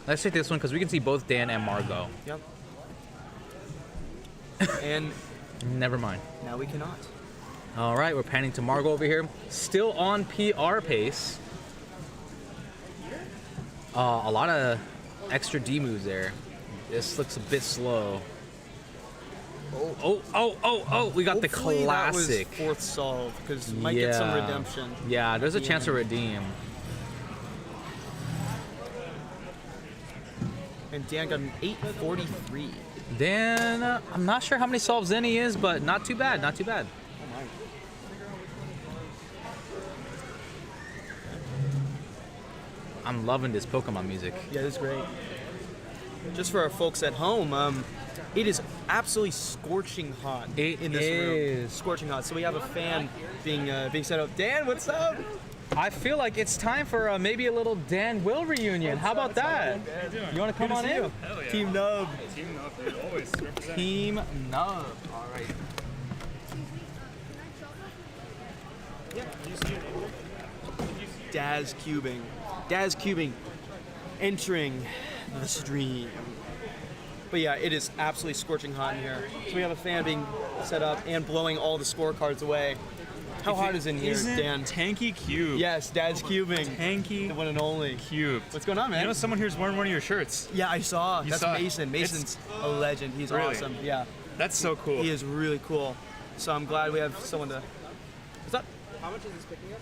Let's take this one because we can see both Dan and Margot. Yep. And never mind. Now we cannot. All right, we're panning to Margot over here. Still on PR pace. A lot of extra D moves there. This looks a bit slow. Oh, we got the Hopefully classic. That was 4th solve because might get some redemption. Yeah, there's a chance to redeem. And Dan got an 843. Dan, I'm not sure how many solves in he is, but not too bad, not too bad. Oh my. I'm loving this Pokemon music. Yeah, this is great. Just for our folks at home, it is absolutely scorching hot in this room. Scorching hot. So we have a fan being set up. Dan, what's up? I feel like it's time for maybe a little Dan Will reunion. How about that? You want to come on in? Hell yeah. Team Nub. Team Nub, dude, always represent. Team Nub. All right. Daz Cubing. Daz Cubing entering the stream. But yeah, it is absolutely scorching hot in here. So we have a fan being set up and blowing all the scorecards away. How hot is in here, Dan? Tanky Cube. Yes, Dad's Cubing. Tanky. The one and only. Cube. What's going on, man? You know someone here's wearing one of your shirts. Yeah, I saw. You That's saw it? Mason. Mason's a legend. He's Really? awesome. Yeah. That's so cool. He is really cool. So I'm glad we have someone to. What's up? How much is this picking up?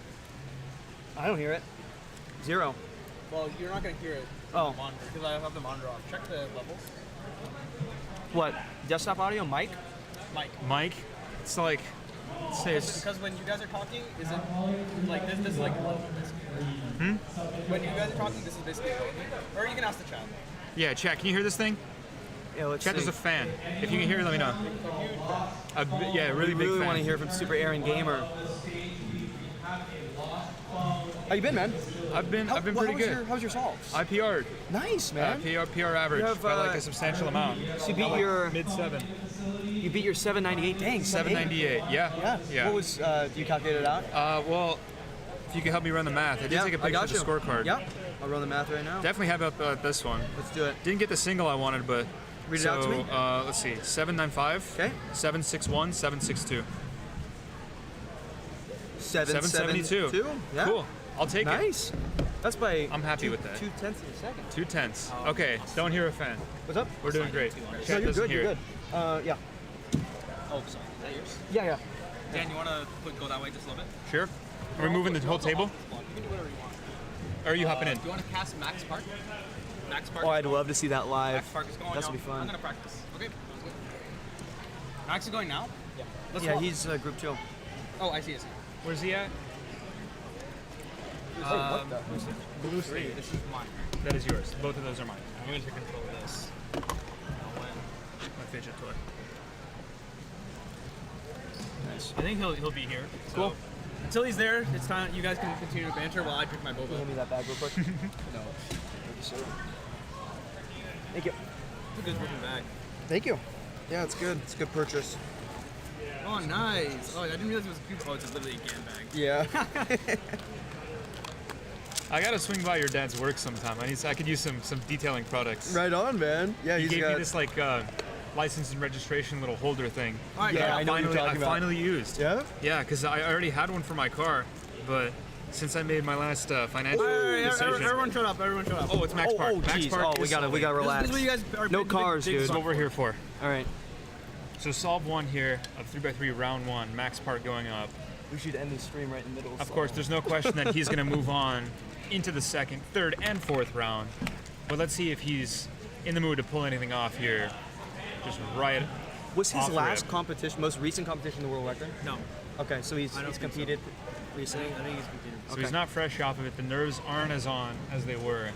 I don't hear it. 0. Well, you're not going to hear it. Oh. On the monitor because I have the monitor off. Check the levels. What? Desktop audio? Mic? Mike, it's like, say it's. Because when you guys are talking, is it like this? This is like low. When you guys are talking, this is basically low. Or you can ask the chat. Yeah, chat. Can you hear this thing? Yeah, let's Chat, see. there's a fan. If you can hear it, let me know. Yeah, really we big really fan. want to hear from Super Aaron Gamer. How you been, man? I've been pretty good. How's your solves? I PR'd. Nice, man. PR average You have, by like a substantial amount. So you beat your mid-7. You beat your 798. Dang. 798. Yeah. What was? You calculated it out? Well, if you could help me run the math, I did take a picture of the scorecard. Yeah. I'll run the math right now. Definitely have up this one. Let's do it. Didn't get the single I wanted, but read it so, out to me. Let's see, 795. Okay. 761, 762. 772. Yeah. Cool. I'll take it. Nice. That's by. I'm happy with that. 2/10 of a second. 2/10. Okay. Don't hear a fan. What's up? We're doing great. No, Chat you're doesn't good. hear You're it. good. Yeah. Oh, sorry. Is that yours? Yeah. Dan, you want to go that way just a little bit? Sure. Are we moving the whole table? You can do whatever you want. Or are you hopping in? Do you want to cast Max Park? Max Park. Oh, I'd love to see that live. Max Park is going. That would be fun. I'm gonna practice. Okay. Max is going now. Yeah. Let's Yeah, walk. he's group 2. Oh, I see. Where's he at? What the? Blue 3. This is mine. That is yours. Both of those are mine. I'm going to take control of this. My fidget toy. Nice. I think he'll be here. So Cool. Until he's there, it's time. You guys can continue to banter while I drink my boba. Hand me that bag real quick. No. Thank you. It's a good looking bag. Thank you. Yeah, it's good. It's a good purchase. Oh, nice. Oh, I didn't realize it was a cube. Oh, it's literally a GAN bag. Yeah. I gotta swing by your dad's work sometime. I could use some detailing products. Right on, man. Yeah, he he's gave got... me this like license and registration little holder thing. All right, yeah, I know what you're talking about. Finally used. Yeah? Yeah, because I already had one for my car, but since I made my last financial decision. Everyone shut up. Everyone shut up. Oh, it's Max Park. Oh, Max geez. Park Oh, we is gotta solving. relax. This is what you guys are No big- cars, big- dude. This is what we're here for. All right. So solve 1 here of 3x3 round 1. Max Park going up. We should end the stream right in the middle. Of course, there's no question that he's going to move on into the 2nd, 3rd, and 4th round. But let's see if he's in the mood to pull anything off here. Just right. Was his off last rip. competition, most recent competition, the world record? No. Okay, so he's I don't think competed recently. I think he's competed. So he's not fresh off of it. The nerves aren't as on as they were.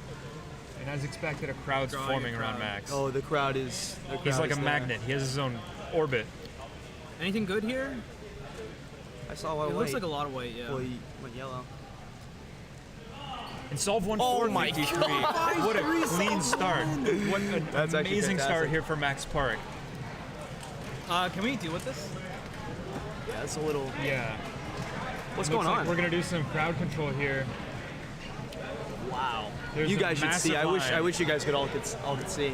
And as expected, a crowd's Drawing a forming around crowd. Max. Oh, the crowd is. He's like a magnet. He has his own orbit. Anything good here? I saw a lot It of looks white. like a lot of weight. Yeah. Well, he went yellow. And solve 1 Oh 4 my 53. God! What a clean start. What an That's actually amazing start fantastic. here for Max Park. Can we deal with this? Yeah, it's a little. Yeah. What's Looks going like on? We're going to do some crowd control here. Wow. There's You a guys should see. I massive wish you guys could all could see.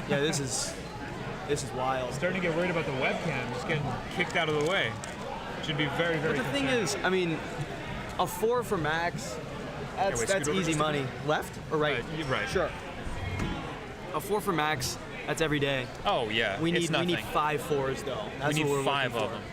Yeah, this is wild. Starting to get worried about the webcam just getting kicked out of the way. Should be very, very But the thing is, I mean, a 4 for Max, that's wait, scoot over easy just a money. Left or right? You're right. Sure. A 4 for Max, that's every day. Oh, yeah. We it's need nothing. 5 4s though. That's we what need we're 5 looking of for. them.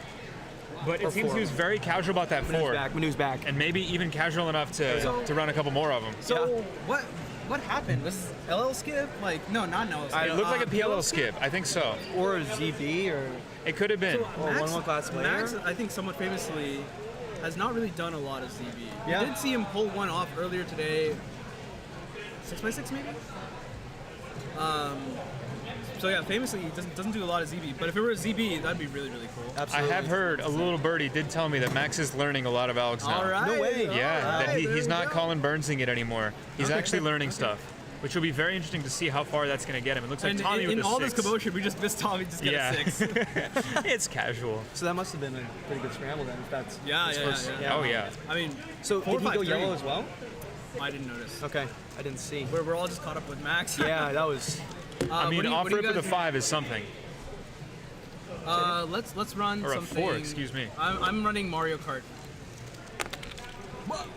But Or it seems 4. he was very casual about that 4. Manu's back. And maybe even casual enough to run a couple more of them. So what happened? Was LL skip? Like no, not LL skip. It looked like a PLL skip. I think so. Or a ZB, or it could have been. So Or one class later. Max, I think somewhat famously, has not really done a lot of ZB. Yeah. We did see him pull one off earlier today. 6x6 maybe? So yeah, famously he doesn't do a lot of ZB, but if it were a ZB, that'd be really, really cool. Absolutely. I have heard a little birdie did tell me that Max is learning a lot of Alex now. All right. No way. Yeah, all that right, he's there we not go. Colin Burnsing it anymore. He's actually learning stuff, which will be very interesting to see how far that's going to get him. It looks like And Tommy with in a all 6. this commotion, we just missed Tommy just get a 6. It's casual. So that must have been a pretty good scramble then. If that's Yeah, his yeah, first- yeah. Oh yeah. I mean, So did he go 4-5-3. yellow as well? I didn't notice. Okay, I didn't see. We're all just caught up with Max. Yeah, that was. I mean, what do you off rip guys with a 5 is something. Let's run Or a something. 4, excuse me. I'm running Mario Kart.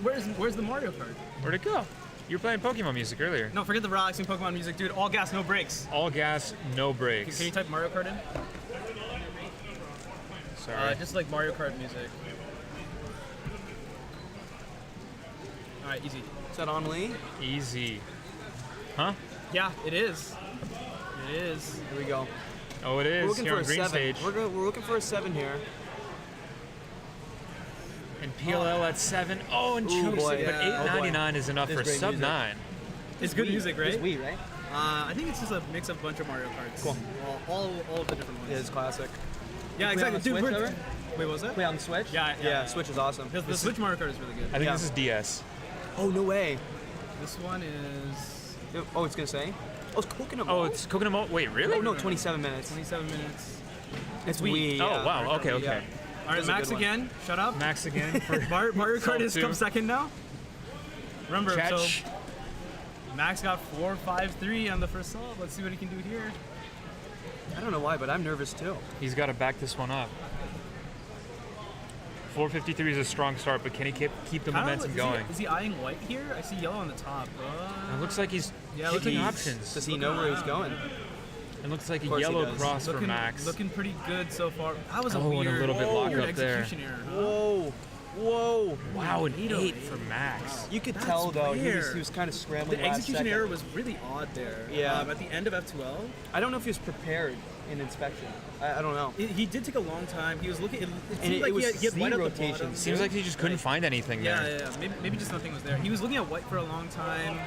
Where's the Mario Kart? Where'd it go? You were playing Pokemon music earlier. No, forget the relaxing Pokemon music, dude. All gas, no brakes. All gas, no brakes. Can you type Mario Kart in? Sorry. Just like Mario Kart music. All right, easy. Is that on Lee? Easy. Huh? Yeah, it is. It is. Here we go. Oh, it We're is looking here for on a green 7. stage. We're looking for a 7 here. And PLL at 7. Oh, and Ooh, Chooks. boy. But Yeah. 8.99 is enough This for is great sub music. 9. It's good music, right? It's Wii, right? I think it's just a mix of a bunch of Mario Karts. Cool. All of the different ones. Yeah, it's classic. Yeah, Play exactly. on the Dude, Switch we're, ever? wait, what was that? Play on the Switch? Yeah. Switch is awesome. The Switch Mario Kart is really good. I think Yeah. this is DS. Oh, no way. This one is Oh, it's gonna say? Oh, it's Coconut Oh, Malt. it's Coconut Malt. Wait, really? Oh, no, 27 minutes. 27 minutes. It's Wii. Wii. Oh, yeah. wow. Okay, okay. Yeah. All right, This is a Max good one. again. Shut up. Max again. For Mario Kart has Two. come second now. Remember, Catch. so Max got 4-5-3 on the first solve. Let's see what he can do here. I don't know why, but I'm nervous too. He's got to back this one up. 453 is a strong start, but can he keep the momentum going? Is he eyeing white here? I see yellow on the top. It looks like he's Yeah, looks taking like options. Does he know where he's going? It looks like a course he yellow does. cross for Max. Looking pretty good so far. That was a Oh, weird, and a little bit locked weird up there. execution error. Huh? Whoa. Whoa. Wow, an 8 for Max. You could That's tell though weird. he was kind of scrambling. The last execution second. error was really odd there. Yeah. At the end of F12. I don't know if he was prepared in inspection. I don't know. He did take a long time. He was looking. It And seemed it like was he had white at the rotations. bottom. Seems like he just couldn't find anything Yeah, there. yeah. Maybe just nothing was there. He was looking at white for a long time.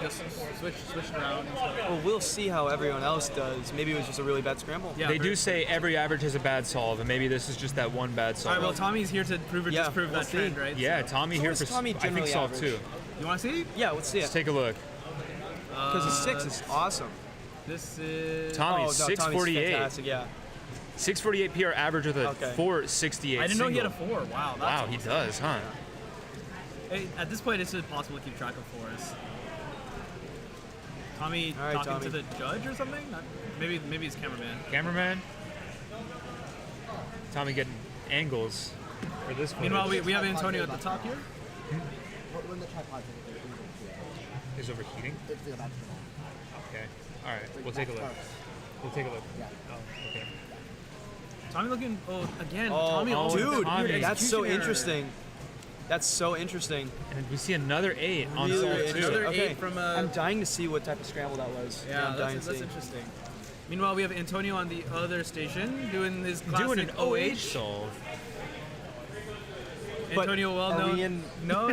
Just switched around and stuff. Well, we'll see how everyone else does. Maybe it was just a really bad scramble. Yeah, They do say every average has a bad solve, and maybe this is just that one bad All solve. right. Well, Tommy's here to prove or Yeah, disprove we'll that see. trend, right? Yeah, So- Tommy So here is for Tommy I think generally solve average? 2. You want to see? Yeah, let's see it. Let's take a look. Because the 6 is awesome. This is. Tommy's Oh, no, 648. fantastic, yeah. 648 PR average with a Okay. 468 I didn't know he had a single. 4. Wow. That's Wow, he awesome. does, huh? Hey, at this point, it's impossible to keep track of fours. Tommy All right, talking Tommy. to the judge or something? Maybe he's cameraman. Cameraman. Tommy getting angles for this one. Meanwhile, we have Antonio at the top here. Is overheating? Okay. All right. We'll take a look. We'll take a look. Oh, okay. Tommy looking. Oh, again. Oh, Tommy. Oh, dude, weird that's so execution error. interesting. That's so interesting. And we see another 8 on Really solve 2. interesting. Another Okay. 8 from I'm dying to see what type of scramble that was. Yeah, I'm dying that's to see. interesting. Meanwhile, we have Antonio on the other station doing this classic Doing an OH OH. solve. But Antonio, well are known. we in- No.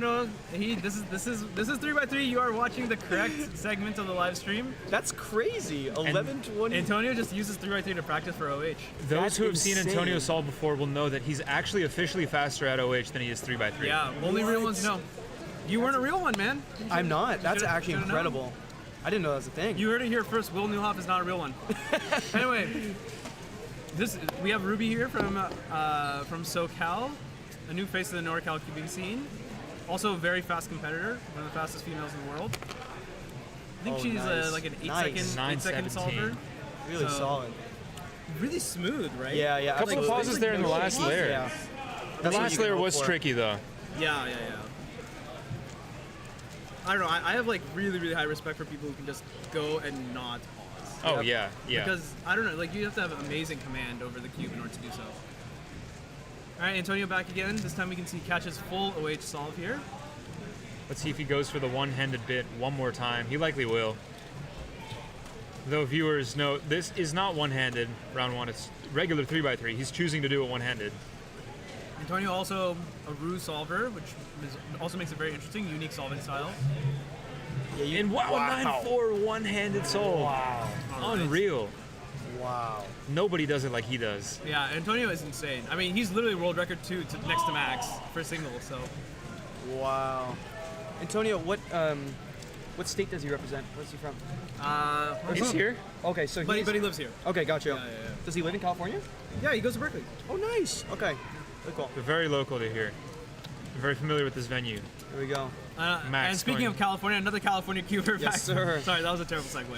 This is 3x3. You are watching the correct segment of the live stream. That's crazy. 11:20. Antonio just uses 3x3 to practice for OH. Those That's who have seen Antonio insane. solve before will know that he's actually officially faster at OH than he is 3x3. Yeah, only real What? ones know. You weren't a real one, man. I'm not. That's should've- actually should've incredible. I didn't know that was a thing. You heard it here first. Will Newhoff is not a real one. Anyway, we have Ruby here from SoCal, a new face of the NorCal cubing scene. Also a very fast competitor, one of the fastest females in the world. I think Oh, she's nice. like an 8 Nice. second solver. Really So, solid. Really smooth, right? Yeah, yeah. A couple of absolutely. pauses there in the last layer. Yeah. The That's what last you can layer hope was for. tricky though. Yeah. I don't know. I have like really high respect for people who can just go and not pause. Oh yeah. Because I don't know, like you have to have amazing command over the cube in order to do so. All right, Antonio back again. This time we can see catches full OH solve here. Let's see if he goes for the one-handed bit one more time. He likely will. Though viewers know this is not one-handed round 1. It's regular 3x3. He's choosing to do it one-handed. Antonio also a roux solver, which also makes it very interesting, unique solving style. Yeah, And wow, 9-4 one-handed solve. Wow. Unreal. Wow. Nobody does it like he does. Yeah, Antonio is insane. I mean, he's literally world record 2 next to Max for single. So Wow. Antonio, what state does he represent? Where's he from? He's here. Okay, so but he's... he lives here. Okay, gotcha. Yeah. Does he live in California? Yeah, he goes to Berkeley. Oh, nice. Okay. Very cool. They're very local to here. They're very familiar with this venue. Here we go. Max And speaking going- of California, another California cuber. Yes, sir. Sorry, that was a terrible segue.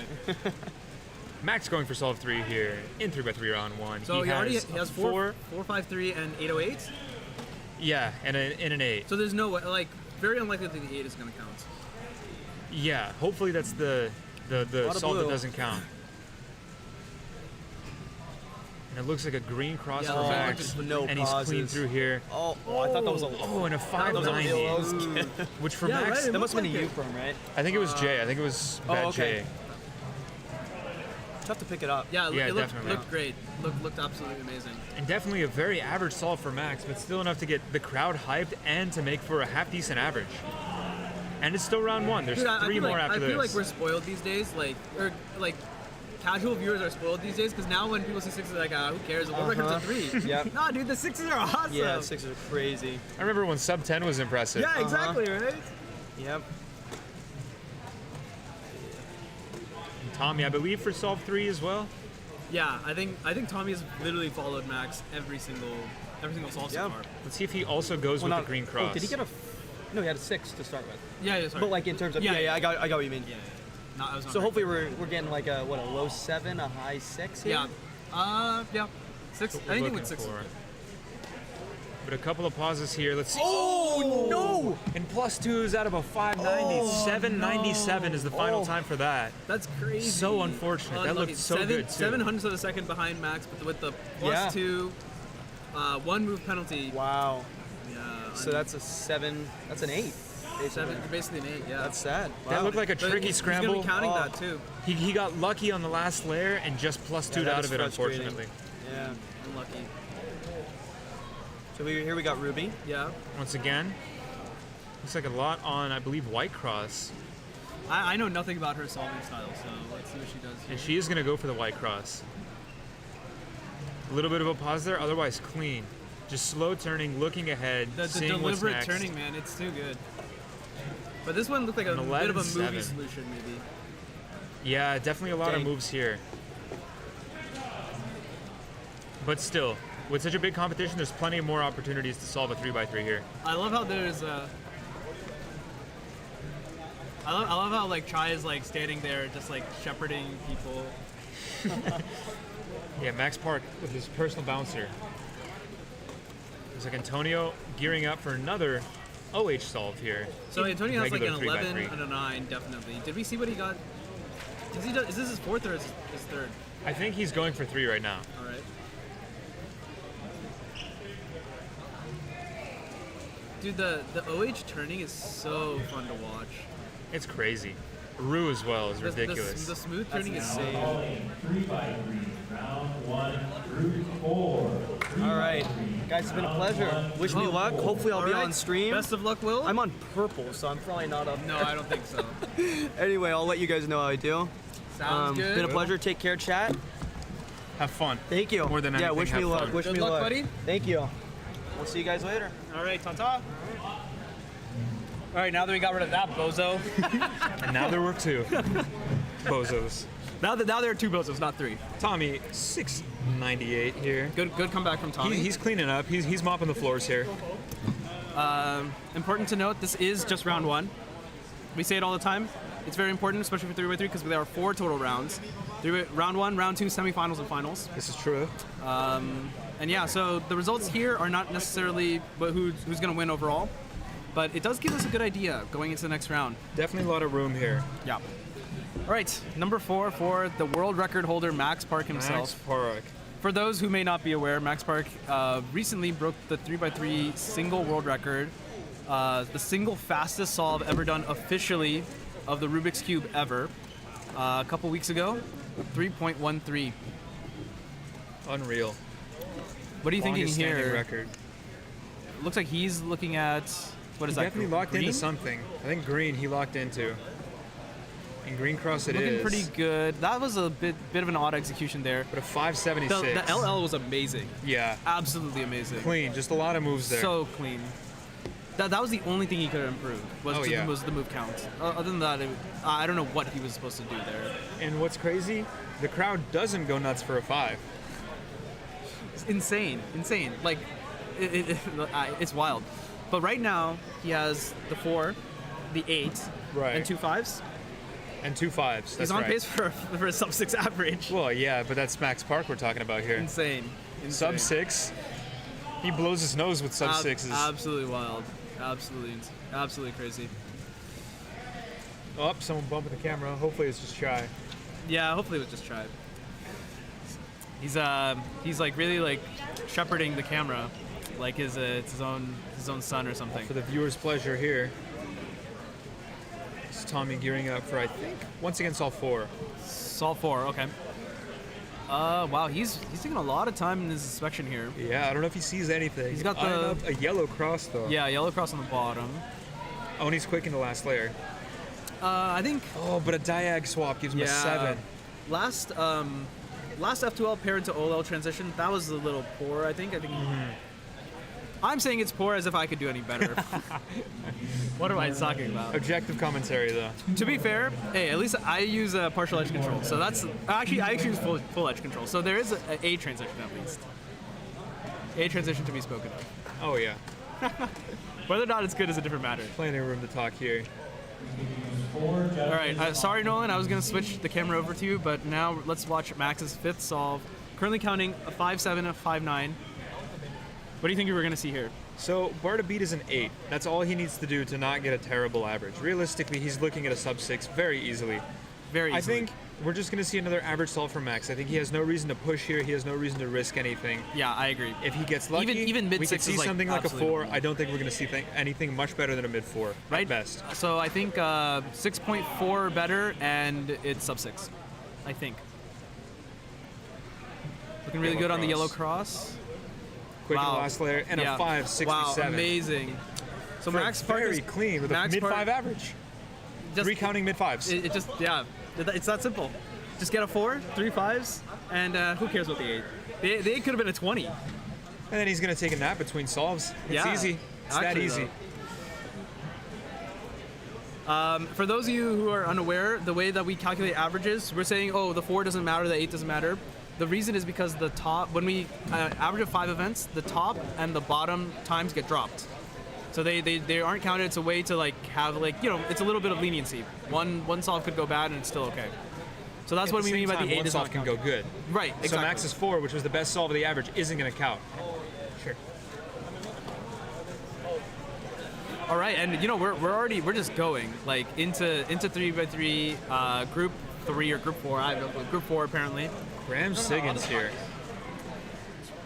Max going for solve 3 here in 3x3 round 1. So he has 4, 5, 3, and 808. Yeah, and an 8. So there's no way, like, very unlikely that the 8 is going to count. Yeah, hopefully that's the solve that blue. doesn't count. And it looks like a green cross Yeah, for oh, Max, just no and he's clean pauses. through here. Oh, I thought that was a... Oh, and a That was a 590, real- which for Yeah, Max, right. That must have been a Like U it. from, right? I think it was J. I think it was bad okay. J. Tough to pick it up. Yeah, Yeah, it looked, definitely. looked great. Looked absolutely amazing. And definitely a very average solve for Max, but still enough to get the crowd hyped and to make for a half-decent average. And it's still round 1. There's Dude, I 3 feel more like, after I this. feel like we're spoiled these days. Like casual viewers are spoiled these days because now when people see 6s, they're like, who cares? The world record's a 3. Yep. Nah, dude, the 6s are awesome. Yeah, 6s are crazy. I remember when sub 10 was impressive. Yeah, exactly, right? Yep. And Tommy, I believe for solve 3 as well. Yeah, I think Tommy has literally followed Max every single solve so Yep. far. Let's see if he also goes with the green cross. Oh, did he get a... No, he had a 6 to start with. Yeah, sorry. But like in terms of... Yeah, I got what you mean. Yeah. No, I was on So record. hopefully we're getting like a low 7, a high 6 here? Yeah. Yeah. 6. What we're Anything looking with 6. for. But a couple of pauses here. Let's see. Oh, no! And +2s out of a 590. 797 is the final time for that. That's crazy. So unfortunate. That looked so good too. 700 of a second behind Max, but with the +2, 1 move penalty. Wow. Yeah. So that's a 7. That's an 8. Basically an 8. Yeah. That's sad. That Wow. looked like a tricky He's scramble. gonna be counting that too. He got lucky on the last layer and just +2'd that out was of it, frustrating. unfortunately. Yeah. Unlucky. So here we got Ruby. Yeah. Once again, looks like a lot on, I believe, White Cross. I know nothing about her solving style, so let's see what she does here. And she is going to go for the White Cross. A little bit of a pause there, otherwise clean. Just slow turning, looking ahead, The seeing what's deliberate next. turning, man, it's too good. But this one looked like a An bit of a 11-7. movie solution, maybe. Yeah, definitely a lot of Dang. moves here. But still, with such a big competition, there's plenty more opportunities to solve a 3x3 here. I love how there's I love how like Chai is like standing there just like shepherding people. Yeah, Max Park with his personal bouncer. Looks like Antonio gearing up for another OH solve here. So Antonio has like an Regular 11 3x3. and a 9, definitely. Did we see what he got? Is this his 4th or his 3rd? I think he's going for 3 right now. All right. Dude, the OH turning is so fun to watch. It's crazy. Rue as well is The- ridiculous. The smooth turning is Now insane. calling 3x3, round 1, group 4. All right, guys, it's been a pleasure. Wish me luck. Hopefully, I'll be All right. on stream. Best of luck, Will. I'm on purple, so I'm probably not up. No, I don't think so. Anyway, I'll let you guys know how I do. Sounds good. Been a pleasure. Take care, chat. Have fun. Thank you. More than anything, wish me have luck. fun. Wish Good me luck, luck, buddy. Thank you. We'll see you guys later. All right, ta-ta. All right, now that we got rid of that bozo. And now there were 2 bozos. Now there are 2 bozos, not 3. Tommy, 698 here. Good comeback from Tommy. He's cleaning up. He's mopping the floors here. Important to note, this is just round 1. We say it all the time. It's very important, especially for 3x3, because there are 4 total rounds. Round 1, round 2, semifinals, and finals. This is true. And yeah, so the results here are not necessarily who's going to win overall, but it does give us a good idea going into the next round. Definitely a lot of room here. Yeah. All right, number 4 for the world record holder, Max Park himself. Max Park. For those who may not be aware, Max Park recently broke the 3x3 single world record, the single fastest solve ever done officially of the Rubik's Cube ever, a couple weeks ago, 3.13. Unreal. What are you thinking Longest standing here? record. Looks like he's looking at, what is that? Definitely locked green? into something. I think green he locked into. And green cross it Looking is. pretty good. That was a bit of an odd execution there. But a 576. The LL was amazing. Yeah. Absolutely amazing. Clean. Just a lot of moves there. So clean. That was the only thing he could have improved was the move count. Other than that, I don't know what he was supposed to do there. And what's crazy, the crowd doesn't go nuts for a 5. It's insane. Like, it's wild. But right now, he has the 4, the 8, Right. and 2 5s. And 2 5s. He's on pace for a sub 6 average. Well, yeah, but that's Max Park we're talking about here. Insane. Sub 6. He blows his nose with sub 6s. Absolutely wild. Absolutely crazy. Oh, someone bumping the camera. Hopefully it's just Shy. Yeah, hopefully it was just Tribe. He's like really like shepherding the camera, like it's his own son or something. For the viewer's pleasure here. It's Tommy gearing up for, I think, once again, Sol 4. Sol 4, okay. Wow, he's taking a lot of time in his inspection here. Yeah, I don't know if he sees anything. He's got a yellow cross though. Yeah, yellow cross on the bottom. Oh, and he's quick in the last layer. I think. Oh, but a diag swap gives him a 7. Last F2L paired to OL transition, that was a little poor. I think. I'm saying it's poor as if I could do any better. What am I talking about? Objective commentary, though. To be fair, hey, at least I use a partial edge control, so that's I actually use full edge control. So there is a transition at least. A transition to be spoken of. Oh yeah. Whether or not it's good is a different matter. Plenty of room to talk here. All right, sorry Nolan, I was gonna switch the camera over to you, but now let's watch Max's 5th solve. Currently counting a 5-7, a 5-9. What do you think we were gonna see here? So bar to beat is an 8. That's all he needs to do to not get a terrible average. Realistically, he's looking at a sub 6 very easily. Very easily. I think we're just going to see another average solve from Max. I think he has no reason to push here. He has no reason to risk anything. Yeah, I agree. If he gets lucky, even mid we could six see is like something like a absolutely 4. I don't think we're going to see anything much better than a mid 4 right? at best. So I think 6.4 better, and it's sub 6. I think. Looking really Yellow good on the cross. yellow cross. Quick Wow. in the last layer, and Yeah. a 5.67. Wow, amazing. So For Max very Park is clean with Max a mid Park- 5 average. Just- 3 counting mid 5s. It just, yeah, it's that simple. Just get a 4, 3 5s, and who cares about the 8? The 8 could have been a 20. And then he's going to take a nap between solves. It's Yeah, easy. It's that actually, easy. For those of you who are unaware, the way that we calculate averages, we're saying, oh, the 4 doesn't matter, the 8 doesn't matter. The reason is because the top, when we average of 5 events, the top and the bottom times get dropped. So they aren't counted. It's a way to like have like, you know, it's a little bit of leniency. One solve could go bad and it's still okay. So that's At what the we mean same by time, the 8 one is solve not can counted. go good. Right, exactly. So Max's 4, which was the best solve of the average, isn't going to count. Sure. All right, and you know we're just going like into 3x3 group 3 or group 4. I don't know, group 4 apparently. Graham Siggins here.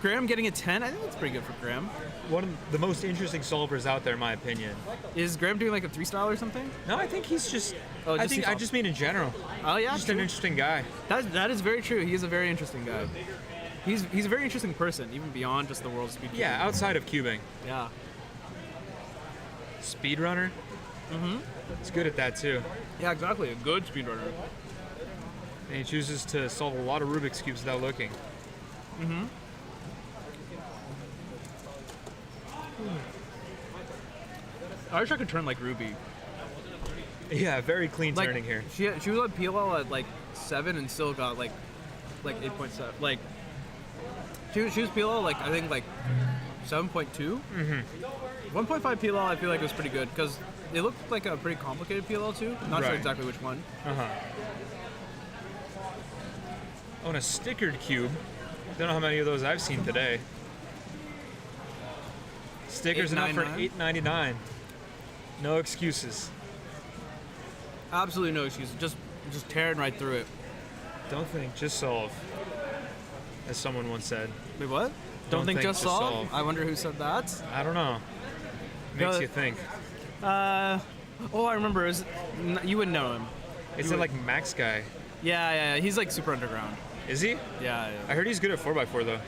Graham getting a 10. I think that's pretty good for Graham. One of the most interesting solvers out there, in my opinion. Is Graham doing like a 3-style or something? No, I think he's just. Oh, I think I just mean in general. Oh yeah, just true. an interesting guy. That is very true. He is a very interesting guy. He's a very interesting person, even beyond just the world speed. Yeah, cubing. outside of cubing. Yeah. Speedrunner. Mm-hmm. He's good at that too. Yeah, exactly. A good speedrunner. And he chooses to solve a lot of Rubik's cubes without looking. Mm-hmm. I wish I could turn like Ruby. Yeah, very clean Like, turning here. She was on PLL at like 7 and still got like 8.7. Like she was PLL like I think like 7.2. Mm-hmm. 1.5 PLL I feel like was pretty good because it looked like a pretty complicated PLL too. Not sure Right. exactly which one. Uh-huh. Oh, and a stickered cube. Don't know how many of those I've seen today. Stickers enough for $8.99. No excuses. Absolutely no excuses. Just tearing right through it. Don't think, just solve. As someone once said. Wait, what? Don't think just solve? I wonder who said that. I don't know. Makes No, you think. Oh, I remember. You wouldn't know him. Is it like Max guy? Yeah. He's like super underground. Is he? Yeah. I heard he's good at 4x4 though.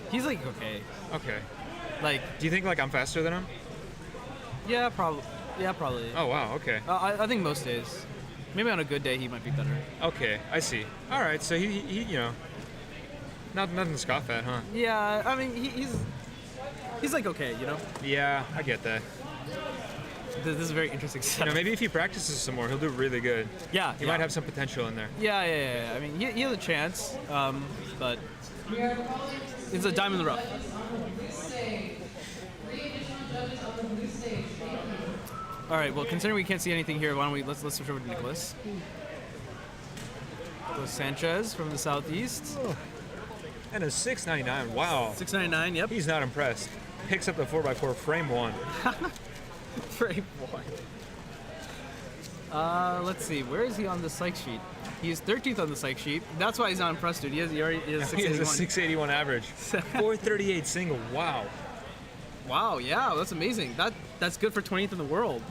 He's like okay. Okay. Like, do you think like I'm faster than him? Yeah, probably. Yeah, probably. Oh wow. Okay. I think most days. Maybe on a good day he might be better. Okay, I see. All right, so he you know, nothing to scoff at, huh? Yeah, I mean he's like okay, you know. Yeah, I get that. This is a very interesting You setup. know, maybe if he practices some more, he'll do really good. Yeah, he yeah. might have some potential in there. Yeah. I mean, he has a chance, but it's a diamond in the rough. All right. Well, considering we can't see anything here, why don't we let's switch over to Nicholas. Nicholas Sanchez from the southeast. Oh. And a 699. Wow. 699. Yep. He's not impressed. Picks up the 4x4 frame 1. Frame 1. Let's see. Where is he on the psych sheet? He is 13th on the psych sheet. That's why he's not impressed, dude. He has 681. He has a 681 average. 438 single. Wow. Wow. Yeah, that's amazing. That's good for 20th in the world.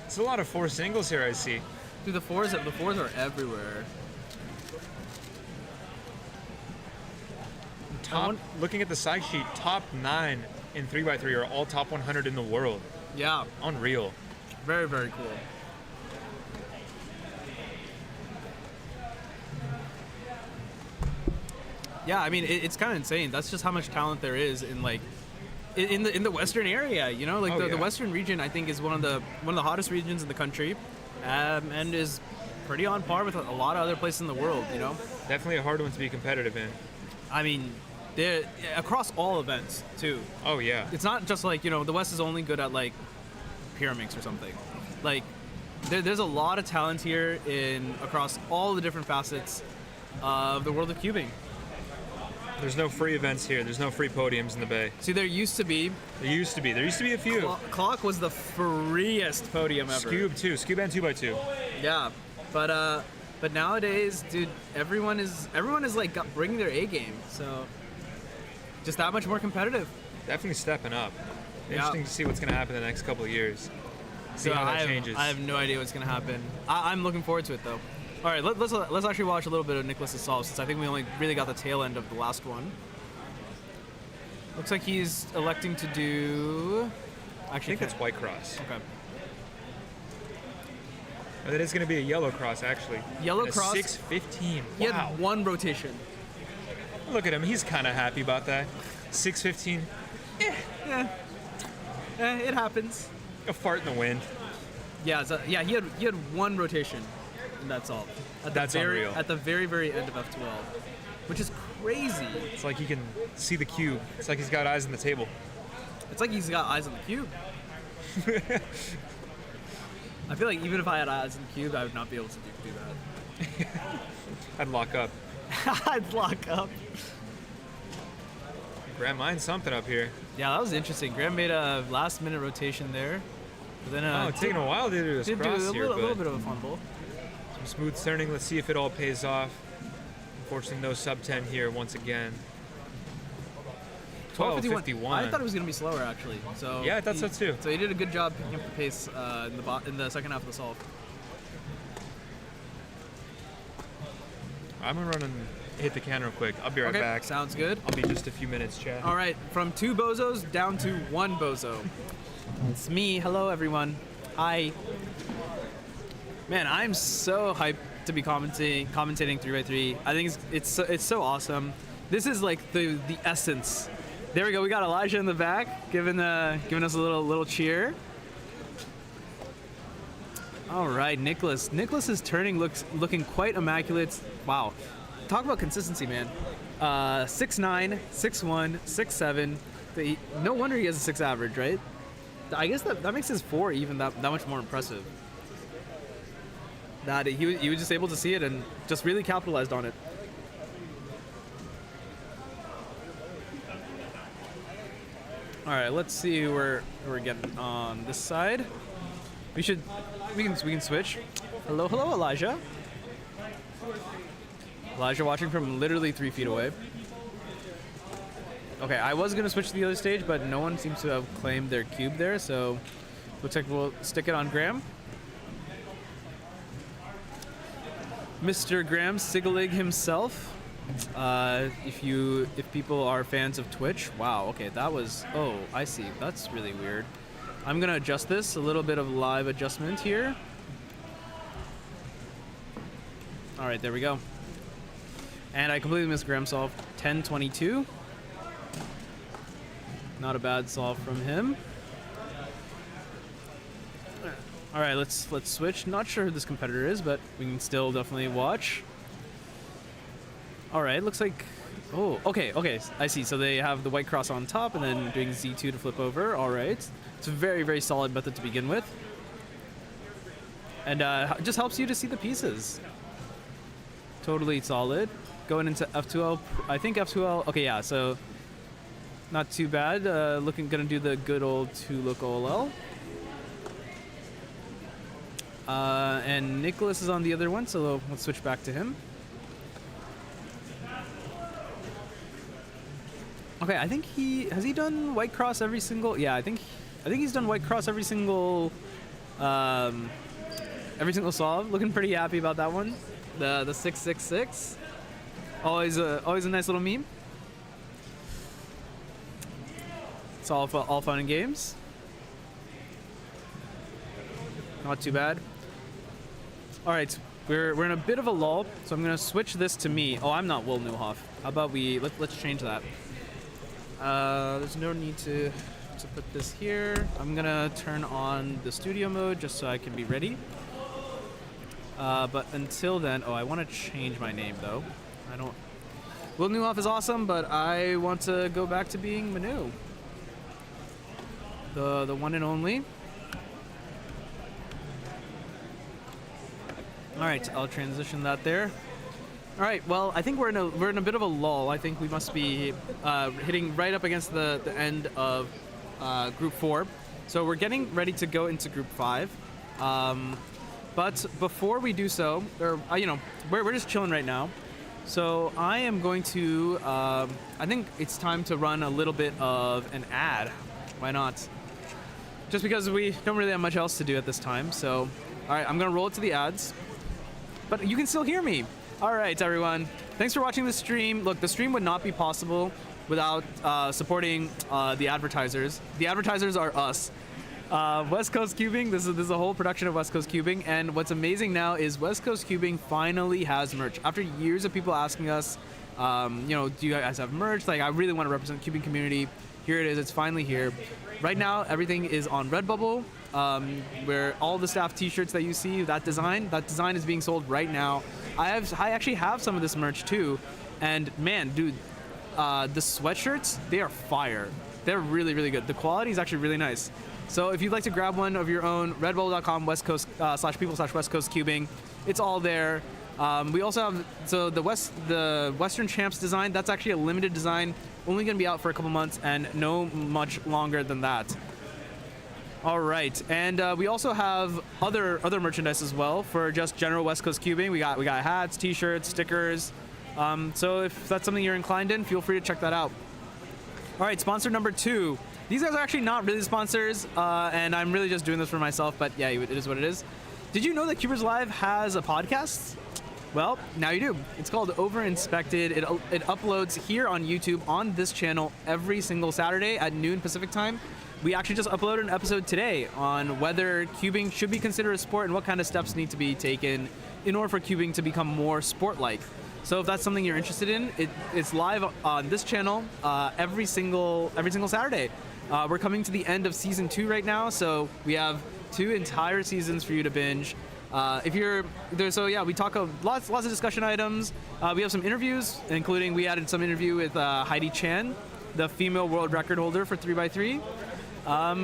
It's a lot of 4 singles here, I see. Dude, the fours are everywhere. Looking at the side sheet, top 9 in 3x3 are all top 100 in the world. Yeah. Unreal. Very, very cool. Yeah, I mean, it's kind of insane. That's just how much talent there is in like in the Western area. You know, like the Western region, I think, is one of the hottest regions in the country, and is pretty on par with a lot of other places in the world. You know, definitely a hard one to be competitive in. I mean, they're across all events too. Oh yeah. It's not just like, you know, the West is only good at like pyramids or something. Like there's a lot of talent here across all the different facets of the world of cubing. There's no free events here. There's no free podiums in the Bay. See, there used to be. There used to be. There used to be a few. Clock was the freest podium ever. Scoob too. Scoob and 2x2. Yeah, but nowadays, dude, everyone is like bringing their A game. So just that much more competitive. Definitely stepping up. Yeah. Interesting to see what's gonna happen in the next couple of years. See how that changes. I have no idea what's gonna happen. I'm looking forward to it though. All right, let's actually watch a little bit of Nicholas's solve since I think we only really got the tail end of the last one. Looks like he's electing to do. Actually, I think it's white cross. Okay. Oh, that is going to be a yellow cross, actually. Yellow and a cross. 6:15. He Wow. had one rotation. Look at him. He's kind of happy about that. 6:15. Yeah. It happens. A fart in the wind. Yeah. He had one rotation, and that's all. That's unreal. At the very end of F12, which is crazy. It's like he can see the cube. It's like he's got eyes on the table. It's like he's got eyes on the cube. I feel like even if I had eyes on the cube, I would not be able to do that. I'd lock up. I'd lock up. Graham mined something up here. Yeah, that was interesting. Graham made a last-minute rotation there. But then, taking a while to do this cross do a here, little bit of a fumble. Some smooth turning. Let's see if it all pays off. Unfortunately, no sub 10 here once again. 12:51. I thought it was going to be slower, actually. So yeah, I thought so too. So he did a good job picking up the pace in the second half of the solve. I'm going to run and hit the can real quick. I'll be right back. Sounds good. I'll be just a few minutes, chat. All right, from 2 bozos down to 1 bozo. It's me. Hello, everyone. Hi. Man, I'm so hyped to be commentating 3x3. I think it's so awesome. This is like the essence. There we go. We got Elijah in the back, giving us a little cheer. All right, Nicholas. Nicholas's turning looking quite immaculate. Wow, talk about consistency, man. 6'9", 6'1", 6'7". No wonder he has a 6 average, right? I guess that makes his 4 even that much more impressive. That he was just able to see it and just really capitalized on it. All right, let's see who we're getting on this side. We can switch. Hello, Elijah. Elijah watching from literally 3 feet away. Okay, I was gonna switch to the other stage, but no one seems to have claimed their cube there, so looks like we'll stick it on Graham. Mr. Graham Sigalig himself. If people are fans of Twitch, wow, okay, oh, I see, that's really weird. I'm gonna adjust this, a little bit of live adjustment here. All right, there we go. And I completely missed Graham's solve, 10-22. Not a bad solve from him. All right, let's switch. Not sure who this competitor is, but we can still definitely watch. All right, looks like, oh, okay, I see. So they have the white cross on top and then doing Z2 to flip over. All right, it's a very, very solid method to begin with. And just helps you to see the pieces. Totally solid. Going into F2L, I think F2L, okay, yeah, so not too bad. Gonna do the good old 2-look OLL. And Nicholas is on the other one, so let's switch back to him. Okay, I think has he done white cross every single? Yeah, I think he's done white cross every single solve. Looking pretty happy about that one. The 666. Always a nice little meme. It's all fun and games. Not too bad. All right, we're in a bit of a lull, so I'm gonna switch this to me. Oh, I'm not Will Newhoff. How about let's change that. There's no need to put this here. I'm gonna turn on the studio mode just so I can be ready. But until then, I want to change my name though. Will Newhoff is awesome, but I want to go back to being Manu. The one and only. All right, I'll transition that there. All right. Well, I think we're in a bit of a lull. I think we must be hitting right up against the end of Group 4. So we're getting ready to go into Group 5. But before we do so, or we're just chilling right now. So I am going to. I think it's time to run a little bit of an ad. Why not? Just because we don't really have much else to do at this time. So, all right, I'm gonna roll it to the ads. But you can still hear me. All right, everyone. Thanks for watching the stream. Look, the stream would not be possible without supporting the advertisers. The advertisers are us. West Coast Cubing, this is a whole production of West Coast Cubing, and what's amazing now is West Coast Cubing finally has merch. After years of people asking us, do you guys have merch? Like, I really want to represent the Cubing community. Here it is, it's finally here. Right now, everything is on Redbubble, where all the staff t-shirts that you see, that design is being sold right now. I actually have some of this merch too, and man, dude, the sweatshirts, they are fire. They're really, really good. The quality is actually really nice. So if you'd like to grab one of your own, redbubble.com West Coast /people/West Coast Cubing, it's all there. We also have the Western Champs design. That's actually a limited design, only going to be out for a couple months and no much longer than that. All right, and we also have other merchandise as well for just general West Coast Cubing. We got hats, t-shirts, stickers. So if that's something you're inclined in, feel free to check that out. All right, sponsor number 2. These guys are actually not really sponsors, and I'm really just doing this for myself, but yeah, it is what it is. Did you know that CubersLive has a podcast? Well, now you do. It's called Overinspected. It uploads here on YouTube on this channel every single Saturday at noon Pacific time. We actually just uploaded an episode today on whether cubing should be considered a sport and what kind of steps need to be taken in order for cubing to become more sport-like. So if that's something you're interested in, it's live on this channel every single Saturday. We're coming to the end of season 2 right now, so we have 2 entire seasons for you to binge. If you're there, so yeah, we talk of lots of discussion items. We have some interviews, including we added some interview with Heidi Chan, the female world record holder for 3x3.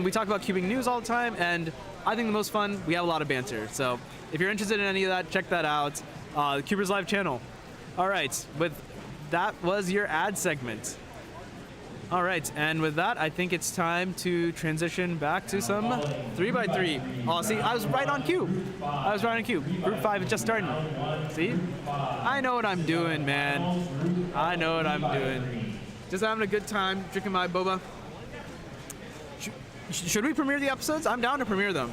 We talk about cubing news all the time, and I think the most fun, we have a lot of banter. So if you're interested in any of that, check that out. The CubersLive channel. All right, that was your ad segment. All right, and with that, I think it's time to transition back to some 3x3. Oh, see, I was right on cue. Group 5 is just starting. See? I know what I'm doing, man. I know what I'm doing. Just having a good time, drinking my boba. Should we premiere the episodes? I'm down to premiere them.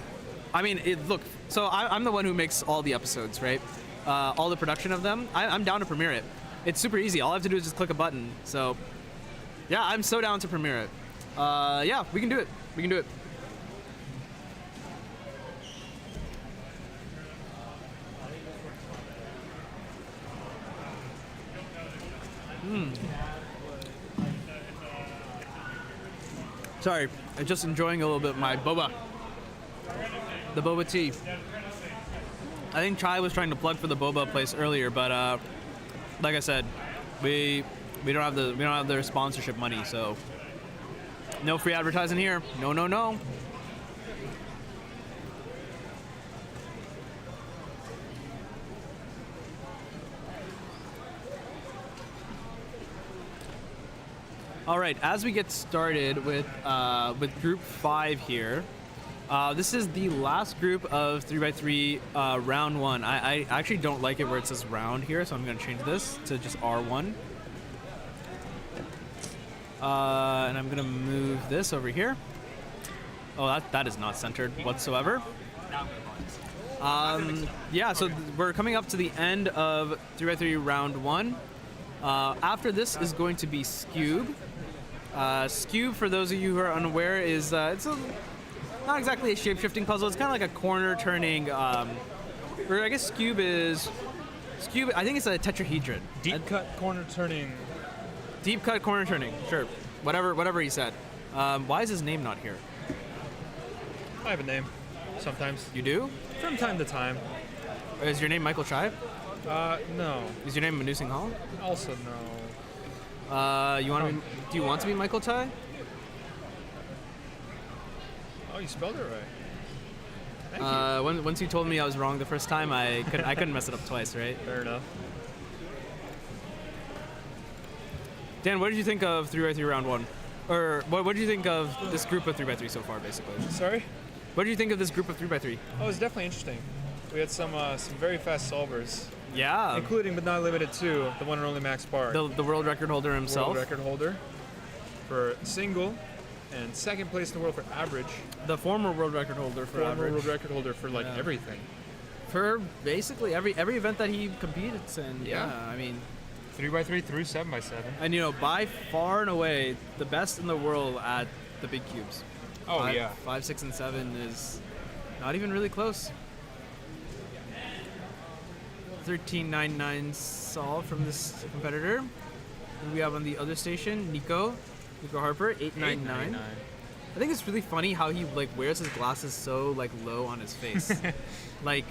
I mean, look, so I'm the one who makes all the episodes, right? All the production of them. I'm down to premiere it. It's super easy. All I have to do is just click a button. So, yeah, I'm so down to premiere it. Yeah, we can do it. We can do it. Sorry, I'm just enjoying a little bit of my boba. The boba tea. I think Chai was trying to plug for the boba place earlier, but like I said, we don't have their sponsorship money, so no free advertising here. No. All right, as we get started with Group 5 here, this is the last group of 3x3 round 1. I actually don't like it where it says round here, so I'm going to change this to just R1. And I'm going to move this over here. Oh, that is not centered whatsoever. Yeah, so we're coming up to the end of 3x3 round 1. After this is going to be Scube. Scube, for those of you who are unaware, is it's not exactly a shape-shifting puzzle. It's kind of like a corner-turning. Or I guess Scube. I think it's a tetrahedron. Deep cut corner turning. Deep cut corner turning. Sure, whatever he said. Why is his name not here? I have a name. Sometimes. You do? From time to time. Is your name Michael Chai? No. Is your name Manu Singh Hall? Also no. Do you want to be Michael Chai? Oh, you spelled it right. Thank you. Once you told me I was wrong the first time, I couldn't mess it up twice, right? Fair enough. Dan, what did you think of 3x3 round 1? Or what did you think of this group of 3x3 so far, basically? Sorry? What did you think of this group of 3x3? Oh, it was definitely interesting. We had some very fast solvers. Yeah. Including, but not limited to, the one and only Max Park. The world record holder himself. World record holder for single, and second place in the world for average. The former world record holder for average. Former world record holder for like everything. For basically every event that he competes in. Yeah. I mean, 3x3 through 7x7. And by far and away the best in the world at the big cubes. Oh, yeah. 5, 6, and 7 is not even really close. 13.99 solve from this competitor. And we have on the other station Nico Harper, 8.99. I think it's really funny how he wears his glasses so low on his face. like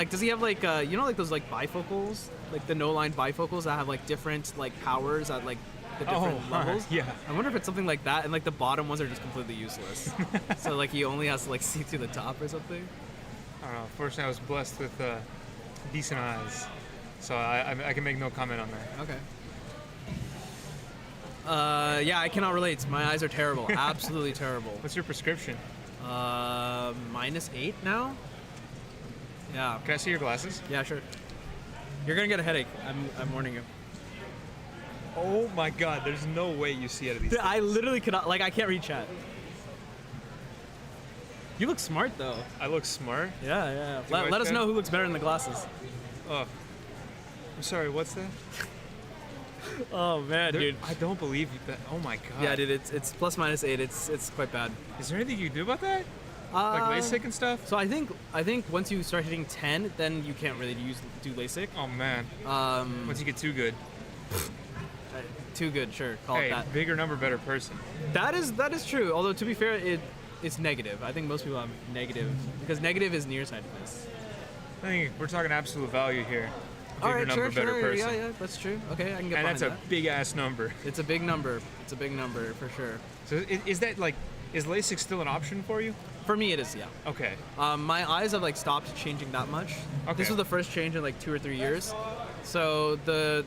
does he have those bifocals, the no line bifocals that have different powers at the different levels? Yeah. I wonder if it's something like that, and the bottom ones are just completely useless. So he only has to see through the top or something. I don't know. Fortunately, I was blessed with decent eyes, so I can make no comment on that. Okay. Yeah, I cannot relate. My eyes are terrible. Absolutely terrible. What's your prescription? -8 now. Yeah. Can I see your glasses? Yeah, sure. You're gonna get a headache. I'm warning you. Oh my God! There's no way you see out of these. Dude, I literally cannot. I can't read chat. You look smart though. I look smart? Yeah. Let us know who looks better in the glasses. Oh. I'm sorry. What's that? Oh man, dude. I don't believe you. Oh my God. Yeah, dude. It's +/-8. It's quite bad. Is there anything you can do about that? Like LASIK and stuff? So I think once you start hitting 10, then you can't really do LASIK. Oh man. Once you get too good. Too good, sure. Call it that. Bigger number, better person. That is true. Although to be fair, it's negative. I think most people have negative because negative is nearsightedness. I think we're talking absolute value here. All right, number, sure. better person. Yeah, that's true. Okay, I can get and behind that's a big ass number. It's a big number. It's a big number for sure. So is that is LASIK still an option for you? For me, it is. Yeah. Okay. My eyes have stopped changing that much. Okay. This was the first change in 2 or 3 years. So the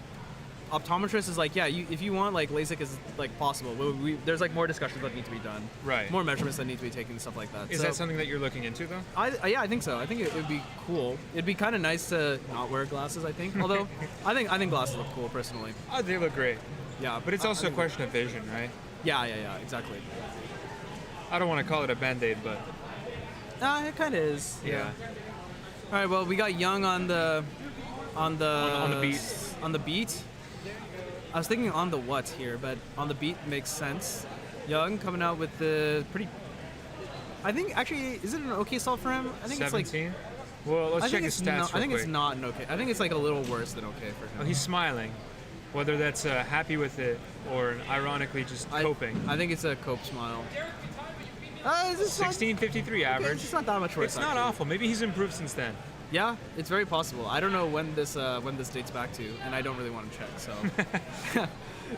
optometrist is if you want LASIK is possible. There's more discussions that need to be done. Right. More measurements that need to be taken and stuff like that. Is that something that you're looking into though? I think so. I think it would be cool. It'd be kind of nice to not wear glasses. I think. Although I think glasses look cool personally. Oh, they look great. Yeah. But it's also a question of vision, right? Yeah. Exactly. I don't want to call it a band-aid, but it kind of is. Yeah. All right. Well, we got Young on the beat. On the beat. I was thinking on the what here, but on the beat makes sense. Young coming out with the pretty. I think actually, is it an okay solve for him? I think 17? it's Well, let's check his stats. I think it's not an okay. I think it's a little worse than okay for him. Oh, he's smiling. Whether that's happy with it or ironically just coping. I think it's a cope smile. 1653 average. It's not that much worse. It's not awful. Maybe he's improved since then. Yeah, it's very possible. I don't know when this dates back to, and I don't really want to check. So,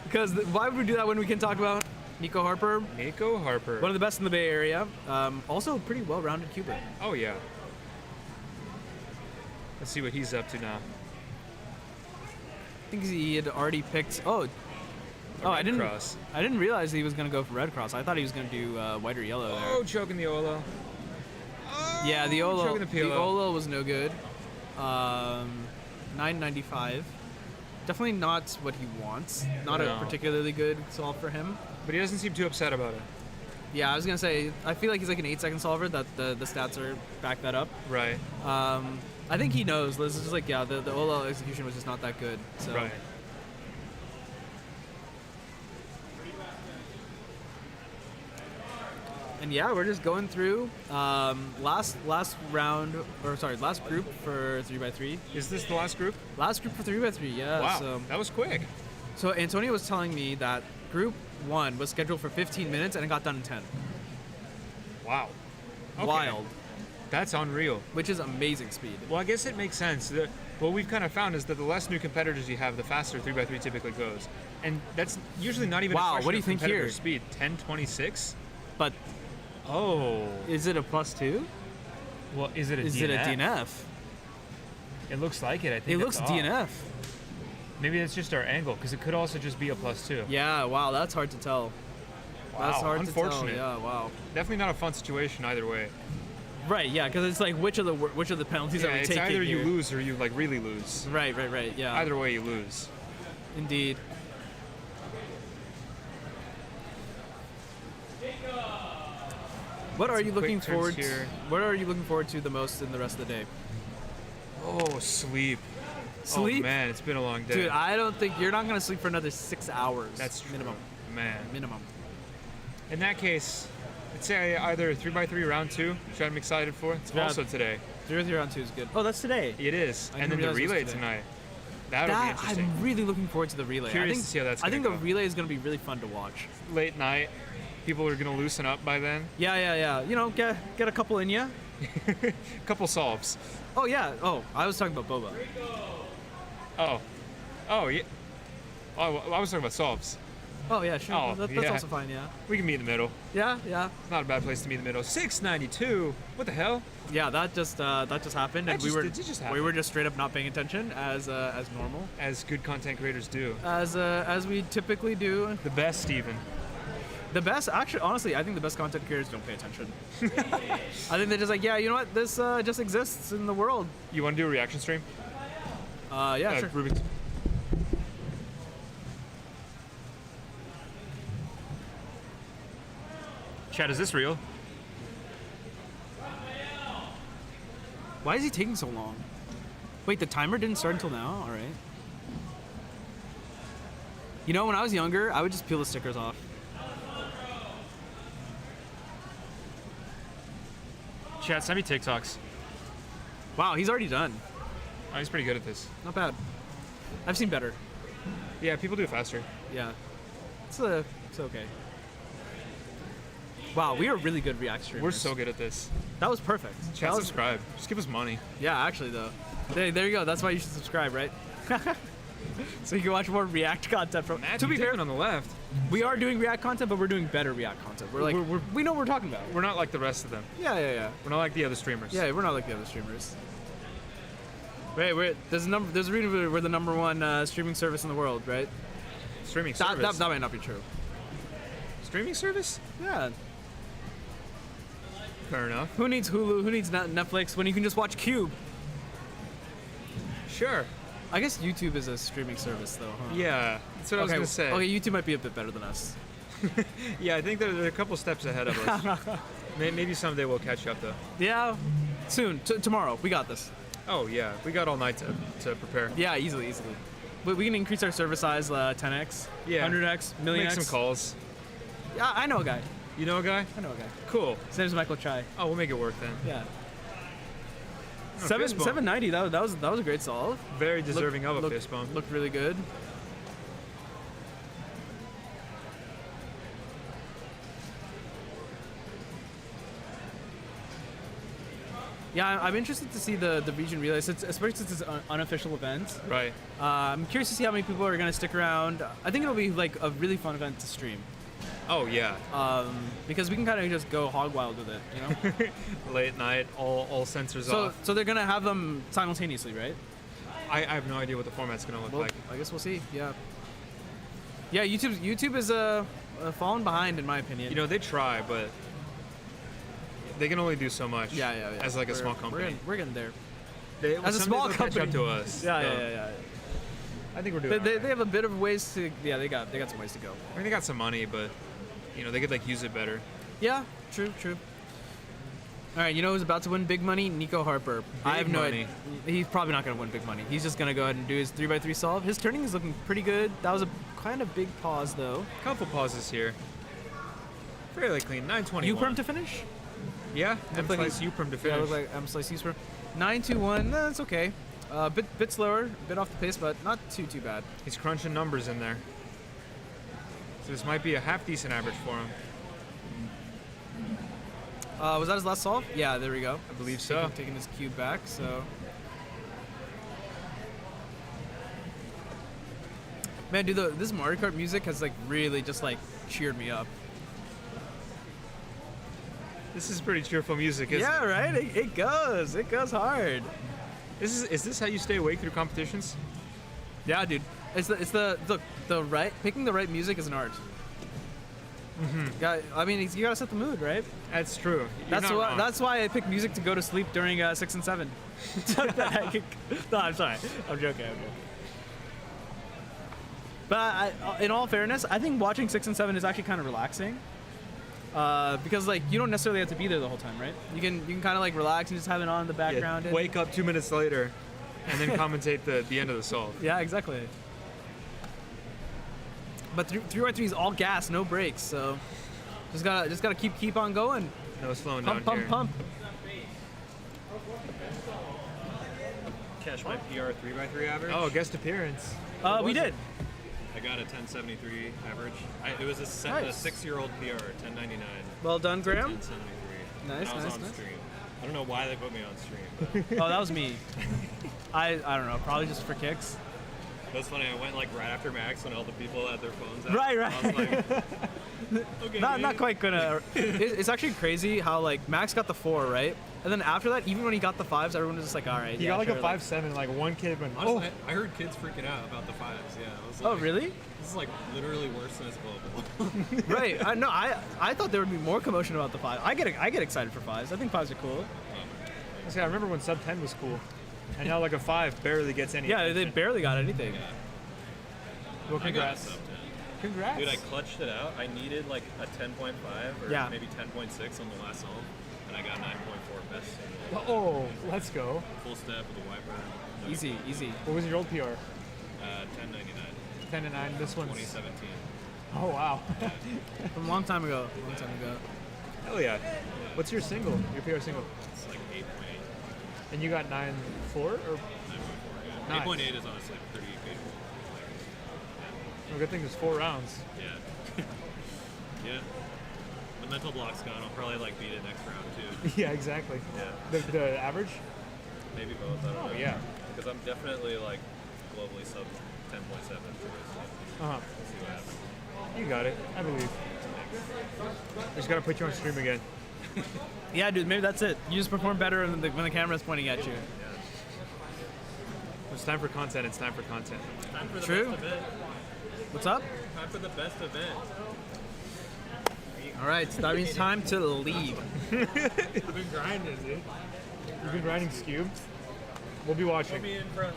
because why would we do that when we can talk about Nico Harper? Nico Harper, one of the best in the Bay Area. Also, a pretty well-rounded cuber. Oh yeah. Let's see what he's up to now. I think he had already picked. I didn't realize he was gonna go for Red Cross. I thought he was gonna do white or yellow there. Oh, choking the Olo. Yeah, the Olo. Choking The Olo was no good. 995. Definitely not what he wants. Not a particularly good solve for him. But he doesn't seem too upset about it. Yeah, I was gonna say. I feel like he's an 8-second solver. That the stats are back that up. Right. I think he knows. This is just the Olo execution was just not that good. So. Right. And yeah, we're just going through last group for 3x3. Is this the last group? Last group for 3x3, yeah. Wow, so, that was quick. So Antonio was telling me that group 1 was scheduled for 15 minutes and it got done in 10. Wow. Okay. Wild. That's unreal. Which is amazing speed. Well, I guess it makes sense. What we've kind of found is that the less new competitors you have, the faster 3x3 typically goes. And that's usually not even a question what do you of think competitor here? Speed. 10:26? But is it a +2? Well, is it a DNF? Is it a DNF? It looks like it. I think it looks off. DNF. Maybe that's just our angle, because it could also just be a +2. Yeah, wow, that's hard to tell. Wow, That's hard unfortunate. to tell. Yeah, wow. Definitely not a fun situation either way. Right, yeah, because it's like which of the penalties Yeah, are we it's taking either here? you lose or you like really lose. Right, yeah. Either way, you lose. Indeed. What are Some you quick looking turns forward to? here. What are you looking forward to the most in the rest of the day? Oh, sleep. Sleep? Oh man, it's been a long day. Dude, I don't think you're not gonna sleep for another 6 hours. That's true. minimum. Man. Minimum. In that case, I'd say either 3x3 round 2, which I'm excited for. It's Yeah. also today. 3x3 round 2 is good. Oh, that's today. It is. I And didn't then the realize it was relay today. tonight. That'll be interesting. I'm really looking forward to the relay. Curious to see how that's I think gonna the go. relay is gonna be really fun to watch. Late night. People are gonna loosen up by then. Yeah. You know, get a couple in ya. Couple solves. Oh yeah. Oh, I was talking about Boba. Oh yeah. Oh, I was talking about solves. Oh yeah, sure. Oh, That's yeah. also fine. Yeah. We can meet in the middle. Yeah. It's not a bad place to meet in the middle. 692. What the hell? Yeah, that just happened, and It just we happened. were just straight up not paying attention as normal, As good content creators do. as we typically do. The best, even. The best, actually, honestly, I think the best content creators don't pay attention. I think they're just like, yeah, you know what, this just exists in the world. You want to do a reaction stream? Yeah, sure. Rubik's. Chat, is this real? Why is he taking so long? Wait, the timer didn't start until now? All right. You know, when I was younger, I would just peel the stickers off. Chat, send me TikToks. Wow, he's already done. Oh, he's pretty good at this. Not bad. I've seen better. Yeah, people do it faster. Yeah. It's okay. Wow, we are really good react streamers. We're so good at this. That was perfect. Chat, That was- subscribe. Just give us money. Yeah, actually though. There you go. That's why you should subscribe, right? So you can watch more React content from. Matthew To be fair, Dickman on the left. we are doing React content, but we're doing better React content. We're like, we know what we're talking about. We're not like the rest of them. Yeah. We're not like the other streamers. Yeah, we're not like the other streamers. Wait, there's a reason we're the number one streaming service in the world, right? Streaming service. That might not be true. Streaming service? Yeah. Fair enough. Who needs Hulu? Who needs Netflix when you can just watch Cube? Sure. I guess YouTube is a streaming service, though, huh? Yeah, that's what I was gonna say. Okay, YouTube might be a bit better than us. Yeah, I think they're a couple steps ahead of us. Maybe someday we'll catch up, though. Yeah, soon. Tomorrow. We got this. Oh yeah, we got all night to prepare. Yeah, easily. But we can increase our server size 10x, Yeah. 100x, million Make x. some calls. Yeah, I know a guy. You know a guy? I know a guy. Cool. His name's Michael Chai. Oh, we'll make it work then. Yeah. Oh, 790. That was a great solve. Very deserving of a fist bump. Looked really good. Yeah, I'm interested to see the region relays, especially since it's an unofficial event. Right. I'm curious to see how many people are going to stick around. I think it'll be like a really fun event to stream. Oh yeah. Because we can kind of just go hog wild with it, you know. Late night, all sensors off. So they're gonna have them simultaneously, right? I have no idea what the format's gonna look like. I guess we'll see. Yeah. Yeah, YouTube is falling behind in my opinion. You know, they try, but they can only do so much. Yeah. As like a small company. We're getting there. As a small catch company up to us. Yeah. I think we're doing. They have a bit of ways to. Yeah, they got some ways to go. I mean, they got some money, but you know, they could like use it better. Yeah, true. All right, you know who's about to win big money? Nico Harper. I have no idea. He's probably not going to win big money. He's just going to go ahead and do his 3x3 solve. His turning is looking pretty good. That was a kind of big pause, though. Couple pauses here. Fairly clean. 921. U-perm to finish? Yeah, M-slice U-perm to finish. Yeah, look like M-slice U-perm. 921. That's okay. Bit slower, a bit off the pace, but not too bad. He's crunching numbers in there. So this might be a half decent average for him. Was that his last solve? Yeah, there we go. I believe so. Taking his cube back, so. Man, dude, this Mario Kart music has like really just like cheered me up. This is pretty cheerful music, isn't Yeah, it? right? It goes hard. Is this how you stay awake through competitions? Yeah, dude. It's the right picking the right music is an art. I mean, you gotta set the mood, right? That's true. That's why I pick music to go to sleep during 6 and 7. No, I'm sorry. I'm joking. But in all fairness, I think watching 6 and 7 is actually kind of relaxing. Because like you don't necessarily have to be there the whole time, right? You can kind of like relax and just have it on in the background. Yeah, wake up 2 minutes later, and then commentate the end of the solve. Yeah, exactly. But 3x3 is all gas, no brakes, so just gotta keep on going. No slowing pump, down pump. Catch my PR 3x3 average. Oh, guest appearance. We did. I got a 1073 average. It was a 6-year-old PR, 1099. Well done, Graham. 1073. Nice, I was nice, on nice. stream. I don't know why they put me on stream. But Oh, that was me. I don't know, probably just for kicks. That's funny. I went like right after Max when all the people had their phones out. Right. I was like, okay, Not quite gonna. It's actually crazy how like Max got the 4, right? And then after that, even when he got the 5s, everyone was just like, all right. He got like a 5.7. Like one kid went. honestly, I heard kids freaking out about the 5s. Yeah. I was like, Oh, really? This is like literally worse than it's global. Right. I thought there would be more commotion about the 5. I get excited for 5s. I think 5s are cool. See, I remember when sub 10 was cool, and now like a 5 barely gets any. Yeah, they attention. barely got anything. Well, I got a congrats. sub 10. Congrats. Dude, I clutched it out. I needed like a 10.5 or Yeah. maybe 10.6 on the last solve, and I got 9.4 best. Oh, let's go. Full step with a wiper. Easy. What was your old PR? 1099. 10 and 9. This one's 2017. Oh wow. From a long time ago. Hell yeah. What's your single? Your PR single? It's like 8.8. And you got 9.4 or? 9.4. Yeah. Nice. 8.8 is honestly pretty faithful. Well, good thing there's 4 rounds. Yeah. Yeah. The mental block's gone. I'll probably like beat it next round too. Yeah, exactly. Yeah. The average? Maybe both. I don't know. Yeah. Because I'm definitely like globally sub 10.7. Uh-huh. We'll see what happens. You got it. I believe. Just gotta put you on stream again. Yeah, dude. Maybe that's it. You just perform better when the camera's pointing at you. It's time for content. It's time for content. Time for the True. best event. What's up? Time for the best event. All right. That means time to leave. I've been grinding, dude. You've been grinding Cube? We'll be watching. Put me in front.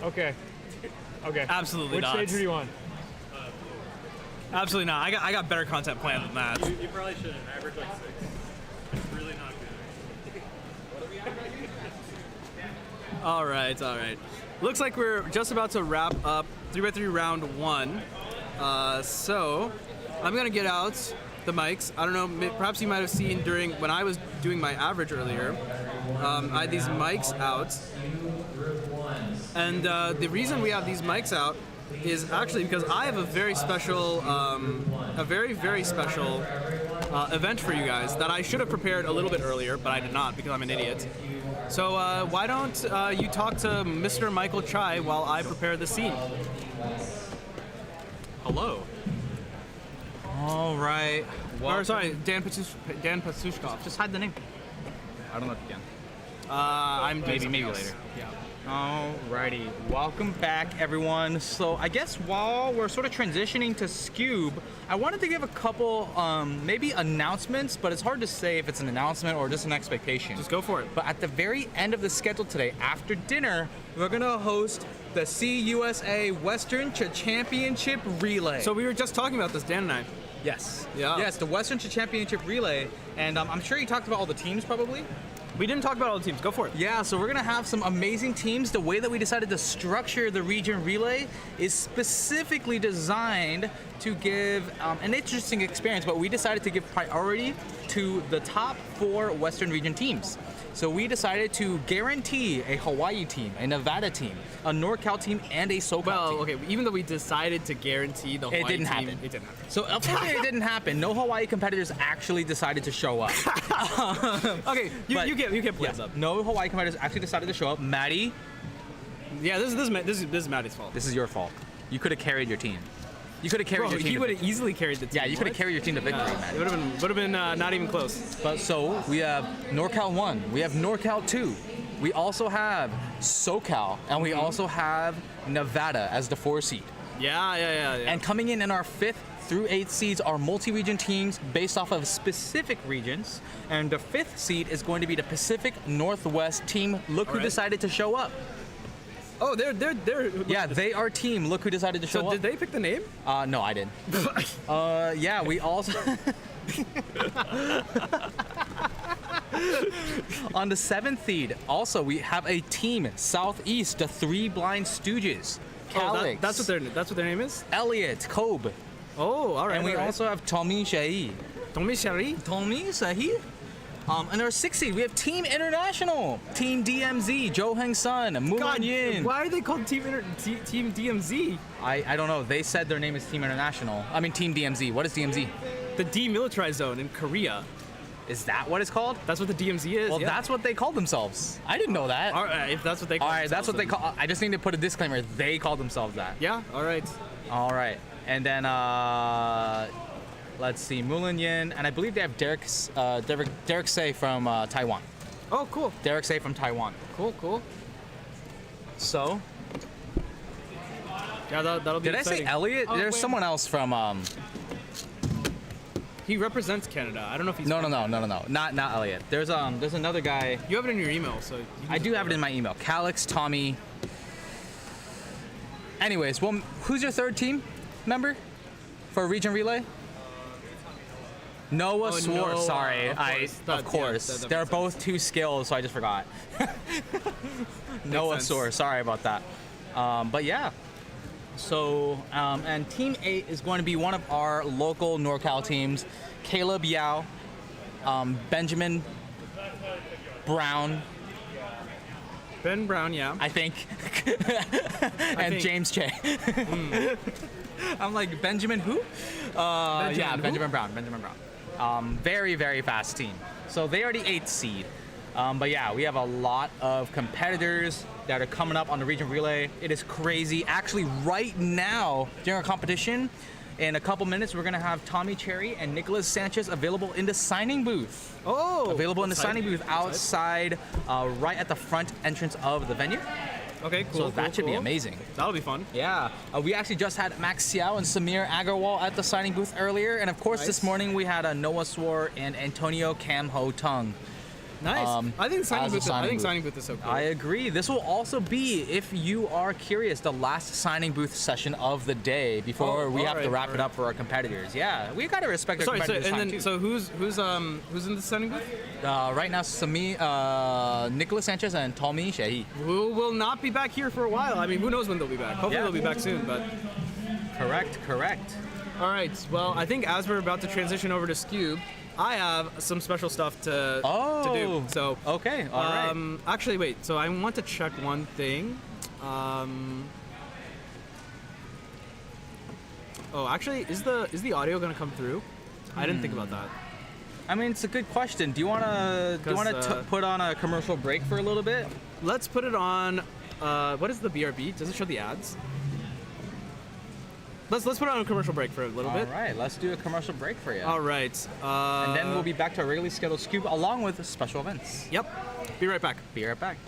Okay. Okay. Absolutely Which not. stage are you on? Absolutely not. I got better content planned than that. You probably shouldn't. Average like 6. It's really not good. All right. Looks like we're just about to wrap up 3x3 round 1. So I'm gonna get out the mics. I don't know. Perhaps you might have seen when I was doing my average earlier. I had these mics out, and the reason we have these mics out is actually because I have a very special, very special event for you guys that I should have prepared a little bit earlier, but I did not because I'm an idiot. So why don't you talk to Mr. Michael Chai while I prepare the scene? Hello. All right. Or sorry, Dan Pasushkov. Just hide the name. I don't know if you can. I'm doing maybe something later. else. Yeah. Alrighty, welcome back everyone. So I guess while we're sort of transitioning to Scube, I wanted to give a couple maybe announcements, but it's hard to say if it's an announcement or just an expectation. Just go for it. But at the very end of the schedule today, after dinner, we're gonna host the CUSA Western Championship Relay. So we were just talking about this, Dan and I. Yes. Yeah. Yes, the Western Championship Relay, and I'm sure you talked about all the teams probably. We didn't talk about all the teams. Go for it. Yeah, so we're gonna have some amazing teams. The way that we decided to structure the region relay is specifically designed to give an interesting experience, but we decided to give priority to the top 4 Western region teams. So we decided to guarantee a Hawaii team, a Nevada team, a NorCal team, and a SoCal team. Well, okay, even though we decided to guarantee the Hawaii It didn't team, happen. it didn't happen. So unfortunately, it didn't happen. No Hawaii competitors actually decided to show up. Okay, you get plays up. No Hawaii competitors actually decided to show up. Maddie. Yeah, this is Maddie's fault. This is your fault. You could have carried your team. You could have carried your team. He would have easily carried the team. Yeah, you could have carried your team to victory, Maddie. It would have been not even close. But so we have NorCal 1, we have NorCal 2, We also have SoCal, and we also have Nevada as the 4 seed. Yeah. And coming in our 5th through 8th seeds are multi-region teams based off of specific regions. And the 5th seed is going to be the Pacific Northwest team. Look who decided to show up. Oh, they're. Yeah, they are team. Look who decided to show up. So did they pick the name? No, I didn't. Yeah, we also. On the 7th seed, also we have a team Southeast, the 3 Blind Stooges. Calix. That's what their name is. Elliot, Kobe. Oh, all right. And we also have Tommy Shahi. Tommy Shahi. And our 6th seed, we have Team International, Team DMZ, Jo Heng Sun, Mulan Yin. Why are they called Team DMZ? I don't know. They said their name is Team International. I mean Team DMZ. What is DMZ? The Demilitarized Zone in Korea. Is that what it's called? That's what the DMZ is. Well, that's what they call themselves. I didn't know that. All right, if that's what they call themselves. That's what they call. I just need to put a disclaimer. They call themselves that. Yeah. All right. All right. And then let's see, Mulan Yin, and I believe they have Derek Say from Taiwan. Oh, cool. Derek Say from Taiwan. Cool. So. Yeah, that'll be. Did exciting. I say Elliot? There's someone else from. He represents Canada. I don't know if he's. No. Not Elliot. There's another guy. You have it in your email, so. I do have it in my email. Calix, Tommy. Anyways, well, who's your 3rd team member for region relay? Noah Swore. Noah, Sorry, of course. Yeah, they're both 2 skills, so I just forgot. Noah Swore. Sorry about that. But yeah. So, and Team 8 is going to be one of our local NorCal teams. Caleb Yao, Benjamin Brown. Ben Brown, yeah. I think. And James Che. I'm like, Benjamin who? Benjamin Brown. Very, very fast team. So they are the 8th seed. But yeah, we have a lot of competitors that are coming up on the region relay. It is crazy. Actually, right now, during our competition, in a couple minutes, we're gonna have Tommy Cherry and Nicholas Sanchez available in the signing booth. Oh! Available in the signing booth outside, right at the front entrance of the venue. Okay, cool. So that should be amazing. That'll be fun. Yeah. We actually just had Max Xiao and Samir Agarwal at the signing booth earlier. And of course, this morning we had Noah Swore and Antonio Cam Ho Tung. Nice. I think signing booth is so cool. I agree. This will also be, if you are curious, the last signing booth session of the day before we have to wrap it up for our competitors. Yeah, we gotta respect our competitors' time too. So who's in the signing booth? Right now, Nicholas Sanchez and Tommy Shahi. Who will not be back here for a while. I mean, who knows when they'll be back? Hopefully they'll be back soon. But correct. All right. Well, I think as we're about to transition over to Scube, I have some special stuff to do. So okay, all right. Actually, wait. So I want to check one thing. Actually, is the audio gonna come through? I didn't think about that. I mean, it's a good question. Do you wanna put on a commercial break for a little bit? Let's put it on. What is the BRB? Does it show the ads? Let's put on a commercial break for a little bit. All right, let's do a commercial break for you. All right. And then we'll be back to our regularly scheduled Scoop along with special events. Yep. Be right back. Be right back.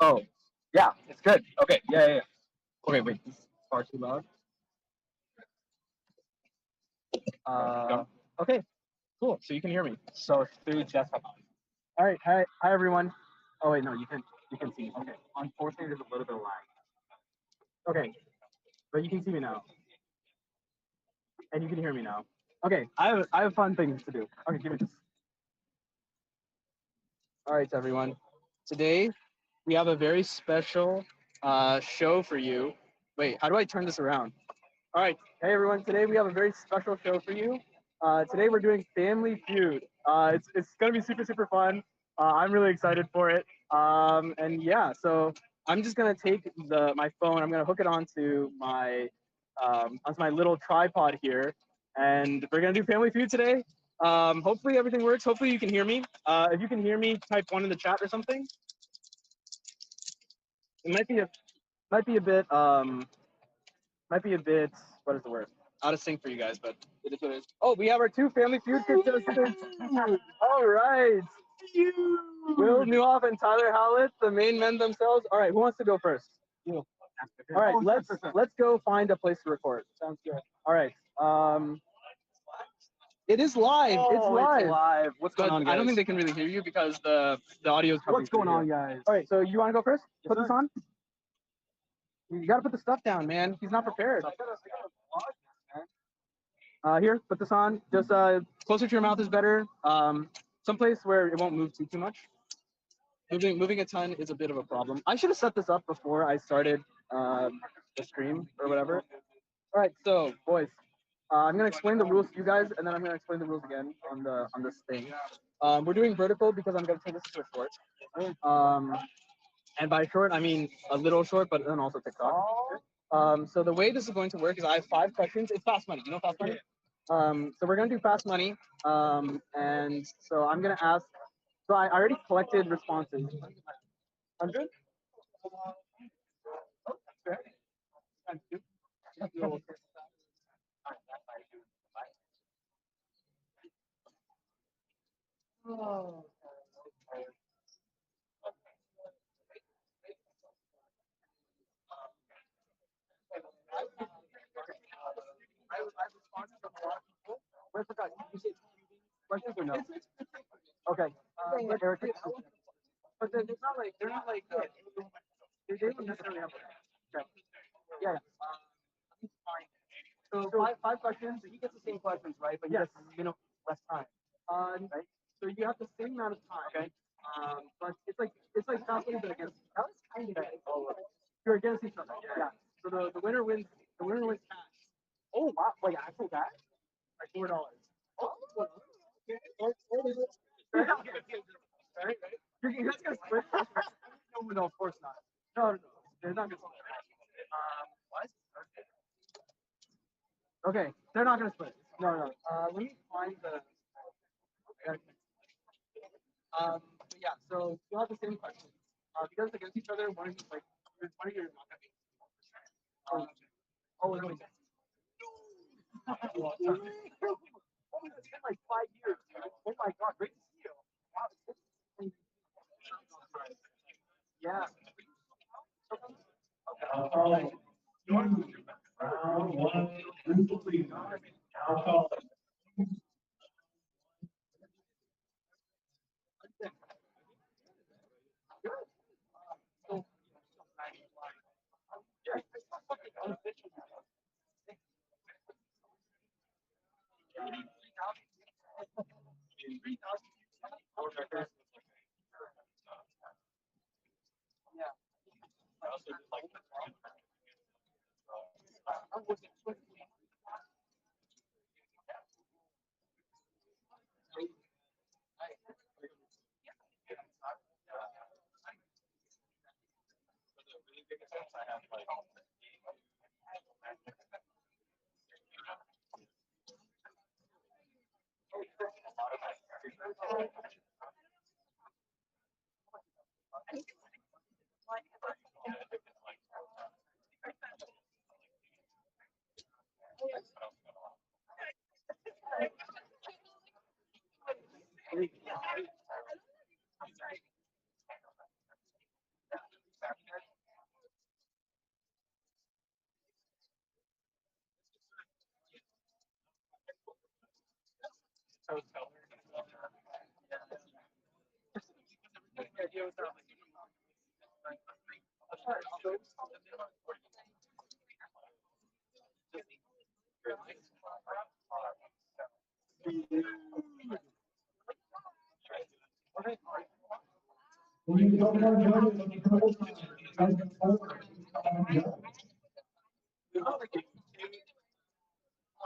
Oh, yeah, it's good. Okay, yeah. Okay, wait, this is far too loud. Okay, cool. So you can hear me. So through desktop. All right, hi everyone. Oh wait, no, you can see me. Okay, unfortunately, there's a little bit of lag. Okay, but you can see me now, and you can hear me now. Okay, I have fun things to do. Okay, give me this. All right, everyone. Today we have a very special show for you. Wait, how do I turn this around? All right, hey everyone. Today we have a very special show for you. Today we're doing Family Feud. It's gonna be super fun. I'm really excited for it. And yeah, so I'm just gonna take my phone. I'm gonna hook it onto my little tripod here, and we're gonna do Family Feud today. Hopefully everything works. Hopefully you can hear me. If you can hear me, type 1 in the chat or something. It might be a bit what is the word? Out of sync for you guys, but it is what it is. Oh, we have our 2 Family Feud contestants. All right. Will Newhoff and Tyler Howlett, the main men themselves. All right, who wants to go first? You. All right, let's go find a place to record. Sounds good. All right. It is live. It's live. What's going on, guys? I don't think they can really hear you because the audio is coming. What's going on, guys? All right, so you want to go first? Put this on. You got to put the stuff down, man. He's not prepared. Here, put this on. Just closer to your mouth is better. Someplace where it won't move too much. Moving a ton is a bit of a problem. I should have set this up before I started the stream or whatever. All right, so boys, I'm gonna explain the rules to you guys, and then I'm gonna explain the rules again on this thing. We're doing vertical because I'm gonna turn this to a short. And by short, I mean a little short, but then also TikTok. So the way this is going to work is I have 5 questions. It's fast money. You know fast money? So we're gonna do fast money. And so I'm gonna ask. So I already collected responses. 100? Oh. I forgot. You said questions or no? Okay. But they're not like they don't necessarily have. Okay. Yeah. Fine. So five questions. He gets the same questions, right? But yes, less time. Right. So you have the same amount of time. Okay. But it's like something but against. That was kind of you're against each other. Yeah. So the winner wins. The winner wins cash. Oh wow! Wait, actual cash? Like $4. Oh. Okay. Right? You guys gonna split? No, of course not. No. They're not gonna split. What? Okay, they're not gonna split. No. Let me find the. But yeah, so you'll have the same question. Because against each other, one of you not gonna be. Wait. Oh, it's been like 5 years. Oh my god, great to see you. Wow. Yeah. Round 1, complete. Now call it.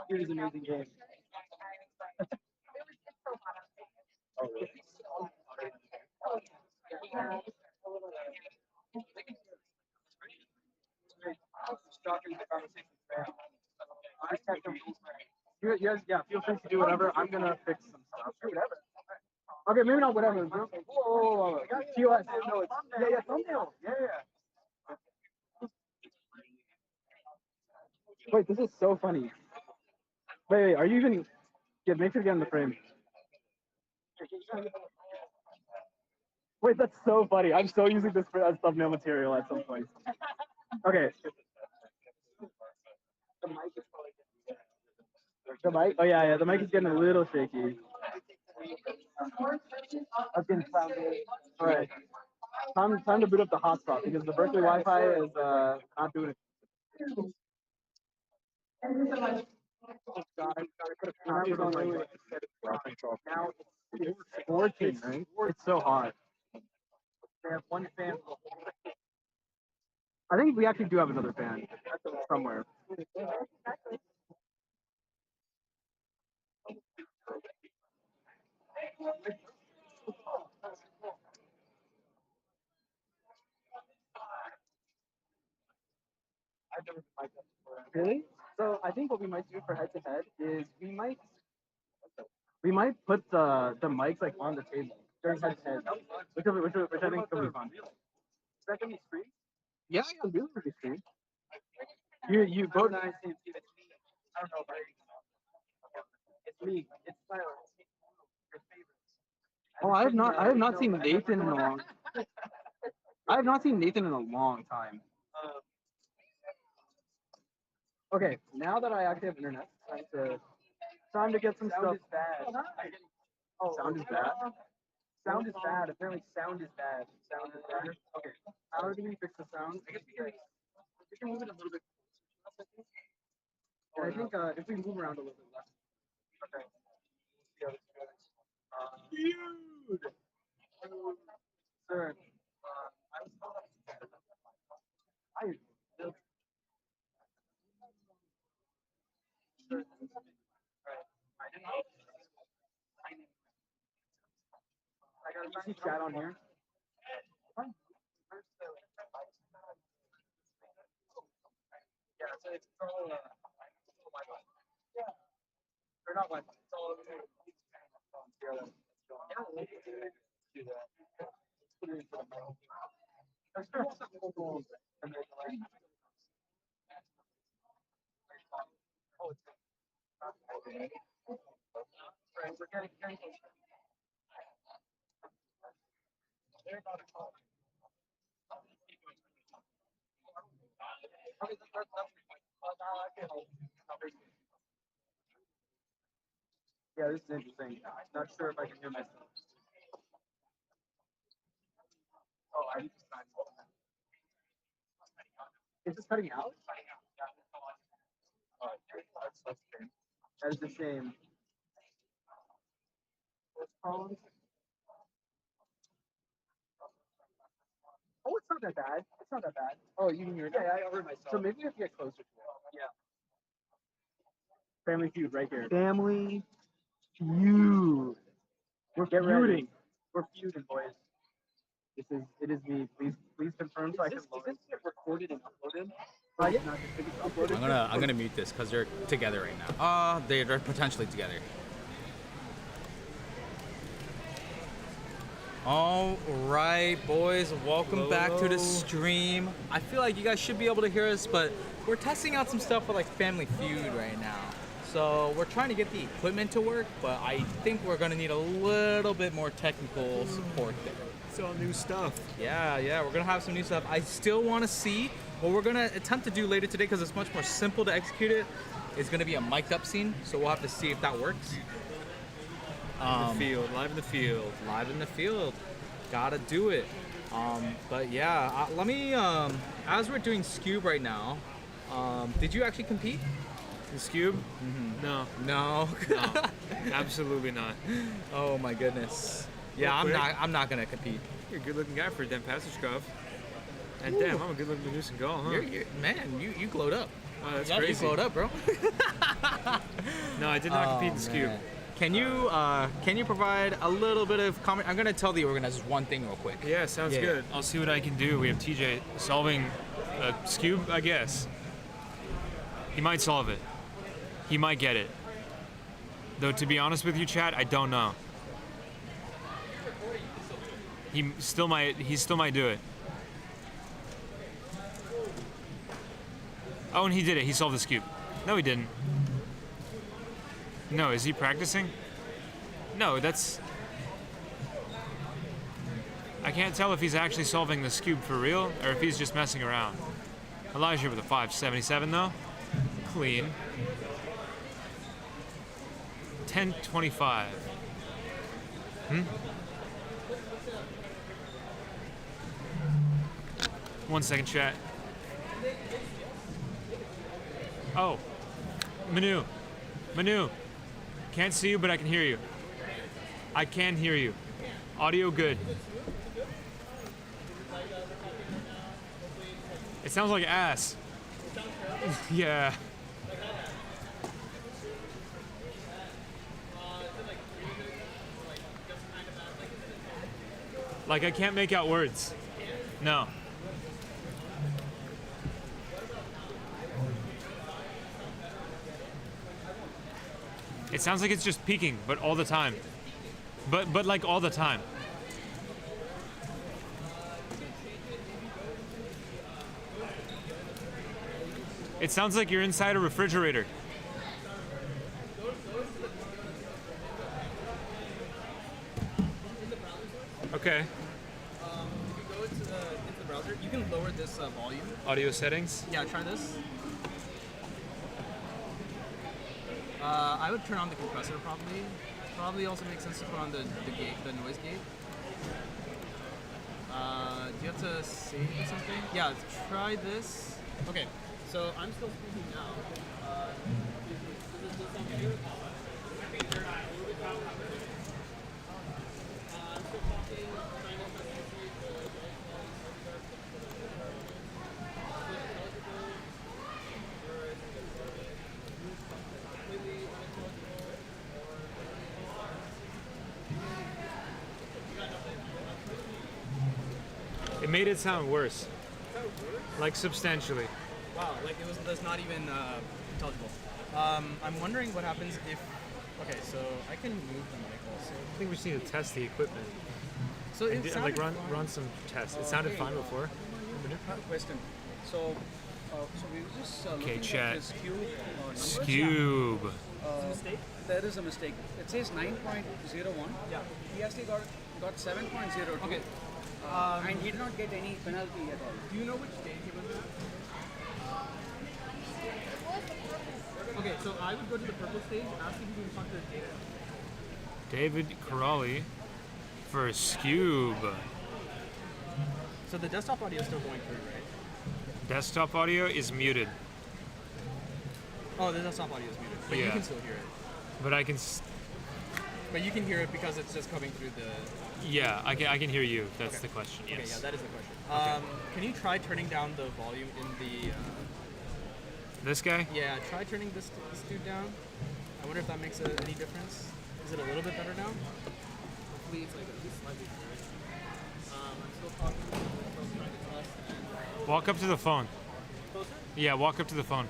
It was an amazing game. You guys, yeah, feel free to do whatever. I'm gonna fix some stuff. Whatever. Okay, maybe not whatever. Whoa, whoa, whoa. TOS. No, it's, yeah, thumbnail. Yeah. Wait, this is so funny. Wait, are you even? Yeah, make sure to get in the frame. Wait, that's so funny. I'm so using this as thumbnail material at some point. Okay. The mic? Oh yeah, the mic is getting a little shaky. I've been all right. Time to boot up the hotspot because the Berkeley Wi-Fi is not doing it. Now it's 14, right? It's so hot. They have one fan. I think we actually do have another fan somewhere. Really? So I think what we might do for head to head is we might put the mics like on the table during head to head, which I think could be fun. Is that gonna be streamed? Yeah, I'm doing it streamed. You both. I don't know. It's me. It's Tyler. Your favorite. Oh, I have not seen Nathan in a long. I have not seen Nathan in a long time. Okay, now that I actually have internet, time to get some stuff. Sound is bad. Sound is bad. Sound is bad. Apparently, sound is bad. Sound is bad. Okay, how do we fix the sound? I guess we can move it a little bit. And I think if we move around a little bit less. Okay. Feud. Sir. You see chat on here? Yeah, so it's all yeah. Or not Wi-Fi. It's all do that. Put it into the middle. And then oh, it's right, we're getting they're not at all. Yeah, this is interesting. Not sure if I can hear myself. Oh, I need to sign. Is this cutting out? Oh, that's a shame. That is a shame. Oh, it's not that bad. It's not that bad. Oh, you can hear it? Yeah, I heard myself. So maybe we have to get closer to it. Yeah. Family Feud right here. Family Feud. We're feuding. We're feuding, boys. It is me. Please confirm so I can load it. Is this recorded and uploaded? Yeah. I'm gonna mute this because they're together right now. They're potentially together. All right, boys, welcome back to the stream. I feel like you guys should be able to hear us, but we're testing out some stuff for like Family Feud right now. So we're trying to get the equipment to work, but I think we're gonna need a little bit more technical support there. It's all new stuff. Yeah, we're gonna have some new stuff. I still wanna see what we're gonna attempt to do later today because it's much more simple to execute it. It's gonna be a mic'd up scene, so we'll have to see if that works. Um, Live in the field. Live in the field. Gotta do it. But yeah, let me, as we're doing Scube right now, did you actually compete? The Scube? No. No, absolutely not. Oh my goodness. Yeah, I'm not gonna compete. You're a good-looking guy for a Den Pasterskov. And damn, I'm a good-looking producer and goal, huh? Man, you glowed up. Oh, that's You crazy. glowed up, bro. No, I did not compete in Scube. Man. Can you provide a little bit of comment? I'm gonna tell the organizers one thing real quick. Yeah, sounds good. I'll see what I can do. We have TJ solving a Scube, I guess. He might solve it. He might get it. Though, to be honest with you, Chad, I don't know. He still might do it. Oh, and he did it. He solved the Scube. No, he didn't. No, is he practicing? No, that's... I can't tell if he's actually solving the Scube for real, or if he's just messing around. Elijah with a 577 though. Clean. 1025. 1 second, chat. Oh. Manu. Can't see you, but I can hear you. I can hear you. Audio good. It sounds like ass. Yeah. Like, I can't make out words. No. It sounds like it's just peaking, but all the time. But like all the time. It sounds like you're inside a refrigerator. Okay. If you go into the browser, you can lower this volume. Audio settings? Yeah, try this. I would turn on the compressor probably. Probably also makes sense to put on the gate, the noise gate. Do you have to save or something? Yeah, try this. Okay, so I'm still speaking now. Does this sound better? I think they're a little bit louder. I'm still talking, trying to It made it sound worse. Like substantially. Wow, like that's not even intelligible. I'm wondering what happens if. Okay, so I can move the mic also. I think we just need to test the equipment. So it like run some tests. It sounded fine before. I have a question. So we were just Okay, looking chat. at this Cube. Scube. There is a mistake. It says 9.01. Yeah. He actually got 7.02. Okay. And he did not get any penalty at all. Do you know which day he was at? Okay, so I would go to the purple stage, ask if you can talk to the data. David Corrali for Scube. So the desktop audio is still going through, right? Desktop audio is muted. Oh, the desktop audio is muted, but you can still hear it. But I can. But you can hear it because it's just coming through the. Yeah, I can hear you. That's the question. Yes. Okay, yeah, that is the question. Okay. Can you try turning down the volume in the? This guy? Yeah, try turning this dude down. I wonder if that makes any difference. Is it a little bit better now? Hopefully it's like at least slightly better. I'm still talking. Still trying to test. And... Walk up to the phone. Closer? Yeah, walk up to the phone.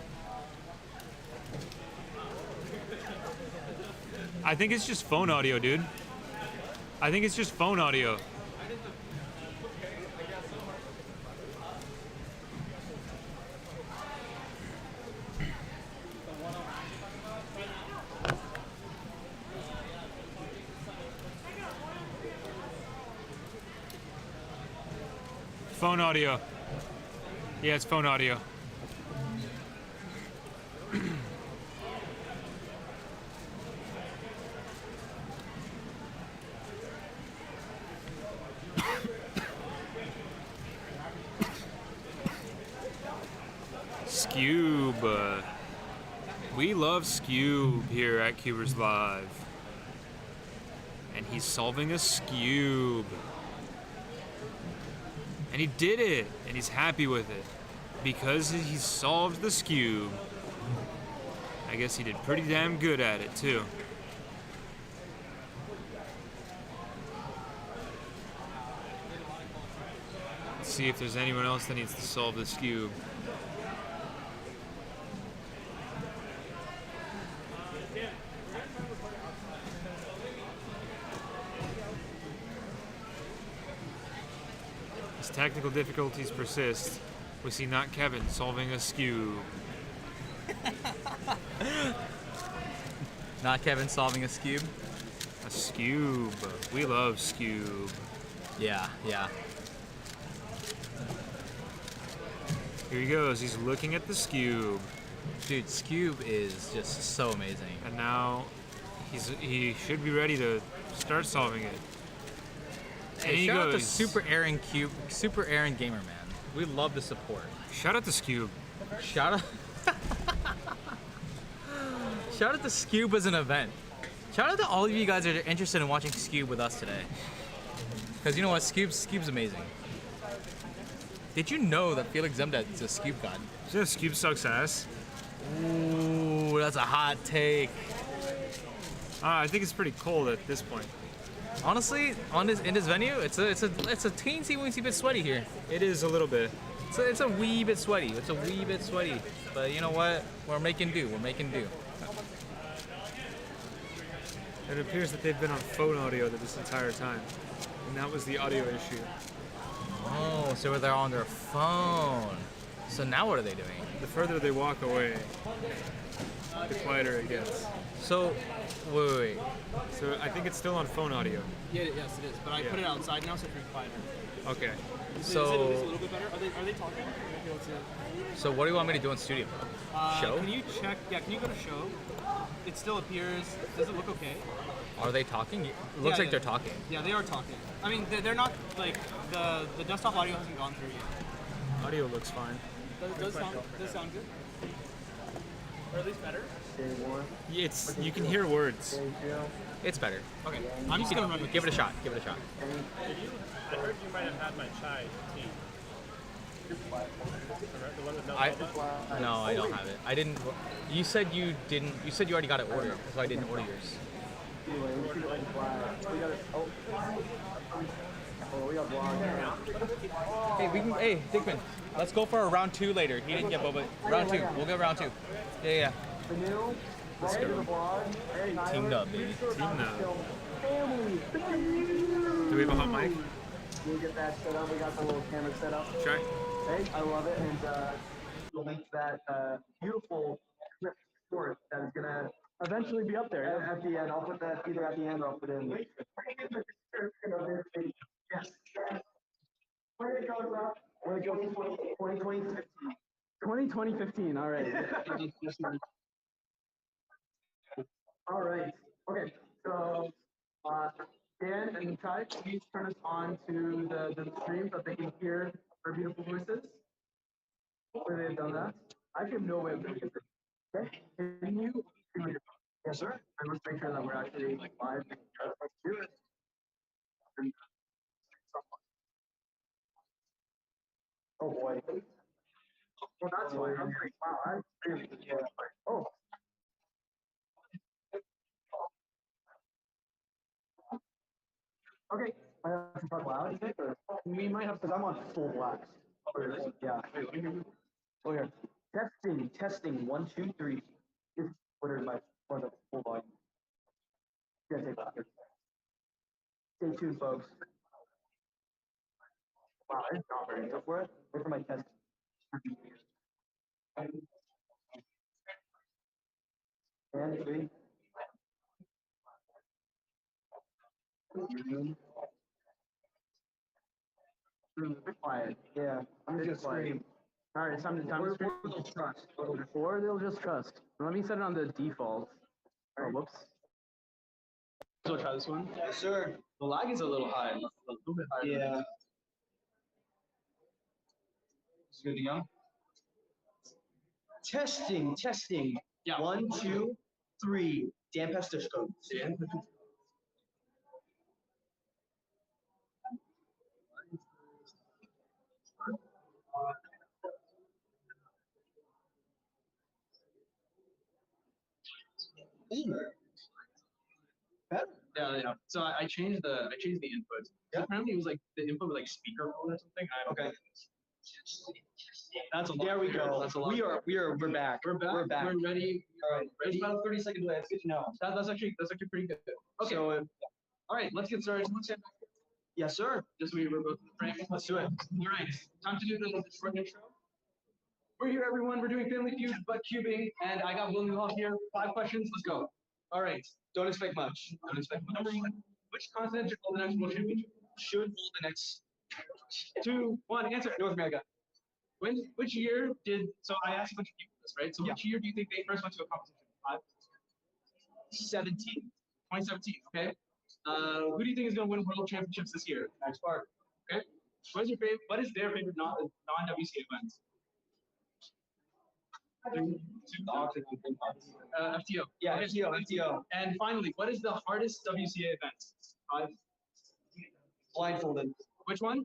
I think it's just phone audio, dude. I think it's just phone audio. Phone audio. Yeah, it's phone audio. Scube. We love Scube here at CubersLive. And he's solving a Scube. And he did it, and he's happy with it. Because he solved the Scube. I guess he did pretty damn good at it, too. Let's see if there's anyone else that needs to solve this Scube. As technical difficulties persist, we see not Kevin solving a Scube. Not Kevin solving a Scube? A Scube. We love Scube. Yeah, yeah. Here he goes. He's looking at the Scube. Dude, Scube is just so amazing. And now he should be ready to start solving it. Hey, and he shout out to goes. Super Aaron Gamer, man. We love the support. Shout out to Scube. Shout out Shout out to Scube as an event. Shout out to all of you guys that are interested in watching Scube with us today. Because you know what, Scube's amazing. Did you know that Felix Zemda is a Scube god? Yeah, Scube sucks ass. Ooh, that's a hot take. I think it's pretty cold at this point. Honestly, in this venue, it's a teensy weensy bit sweaty here. It is a little bit. It's a wee bit sweaty. But you know what? We're making do. It appears that they've been on phone audio this entire time. And that was the audio issue. Oh, so they're on their phone. So now what are they doing? The further they walk away, the quieter it gets. So, wait. So I think it's still on phone audio. Yeah, yes, it is. But I put it outside now, so it's quieter. Okay. Is it a little bit better? Are they talking? So what do you want me to do in studio? Show? Can you check? Yeah, can you go to show? It still appears. Does it look okay? Are they talking? It looks like they're talking. Yeah, they are talking. I mean, they're not like the desktop audio hasn't gone through yet. Audio looks fine. Does sound good? Or at least better? You can hear words. It's better. Okay, I'm just gonna run with Give it a shot. I heard you might have had my chai tea. The one with no boba? No, I don't have it. I didn't. You said you didn't. You said you already got it ordered, so I didn't order yours. Hey, Dickman, let's go for a round 2 later. He didn't get boba. Round 2. We'll get round 2. Yeah. Let's go. Teamed up, baby. Teamed up. Do we have a hot mic? We'll get that set up. We got the little camera set up. Try. Hey, I love it. And we'll link that beautiful sport that is going to eventually be up there at the end. I'll put that either at the end or I'll put it in. Yes. Where it goes up. Where it goes 2015. 2015, all right. All right. Okay, so Dan and Kai, please turn us on to the stream so they can hear our beautiful voices. Hopefully they've done that. I actually have no way of doing it. Okay, can you? Yes, sir. And let's make sure that we're actually live. Let's do it. And, oh boy. Well, that's fine. I'm like, wow, I'm really good. Oh. Okay. I have to talk loud, is it? Or we might have, because I'm on full blast. Yeah. Oh, here. Testing. 1, 2, 3. What is my for the full volume? Yeah, take that. Stay tuned, folks. Wow, it's not very good for it. Wait for my test. And 3. Be quiet. Yeah, I'm just scream. All right, it's time to scream. Or they'll just trust. Let me set it on the default. Oh, whoops. So we'll try this one. Yes, sir. The lag is a little high. A little bit higher. Yeah. It's good to go. Testing, testing. Yeah. 1, 2, 3. Dan Pastishko. Dan. Better. Yeah. So I changed the input. Yeah. Apparently it was like the input was like speakerphone or something. Okay. That's a lot. There we go. That's a lot. We're back. We're back. We're back. We're ready. All right. Ready? It's about 30 seconds away. That's good to know. That's actually pretty good. Okay. So, All right. Let's get started. yes, sir. Just we were both in the frame. Let's do it. All right. Time to do the short intro. We're here, everyone. We're doing Family Feud, but cubing, and I got Will Newhoff here. 5 questions. Let's go. All right. Don't expect much. Don't expect much. Number 1. Which continent should hold the next World Championship? Should hold the next 2, 1. Answer. North America. Which year did I asked a bunch of people this, right? So which year do you think they first went to a competition? 17. 2017. Okay. Who do you think is going to win World Championships this year? Max Park. Okay. What is their favorite non-WCA event? FTO. Yeah, Okay. FTO. And finally, what is the hardest WCA event? 5. Blindfolded. Which one?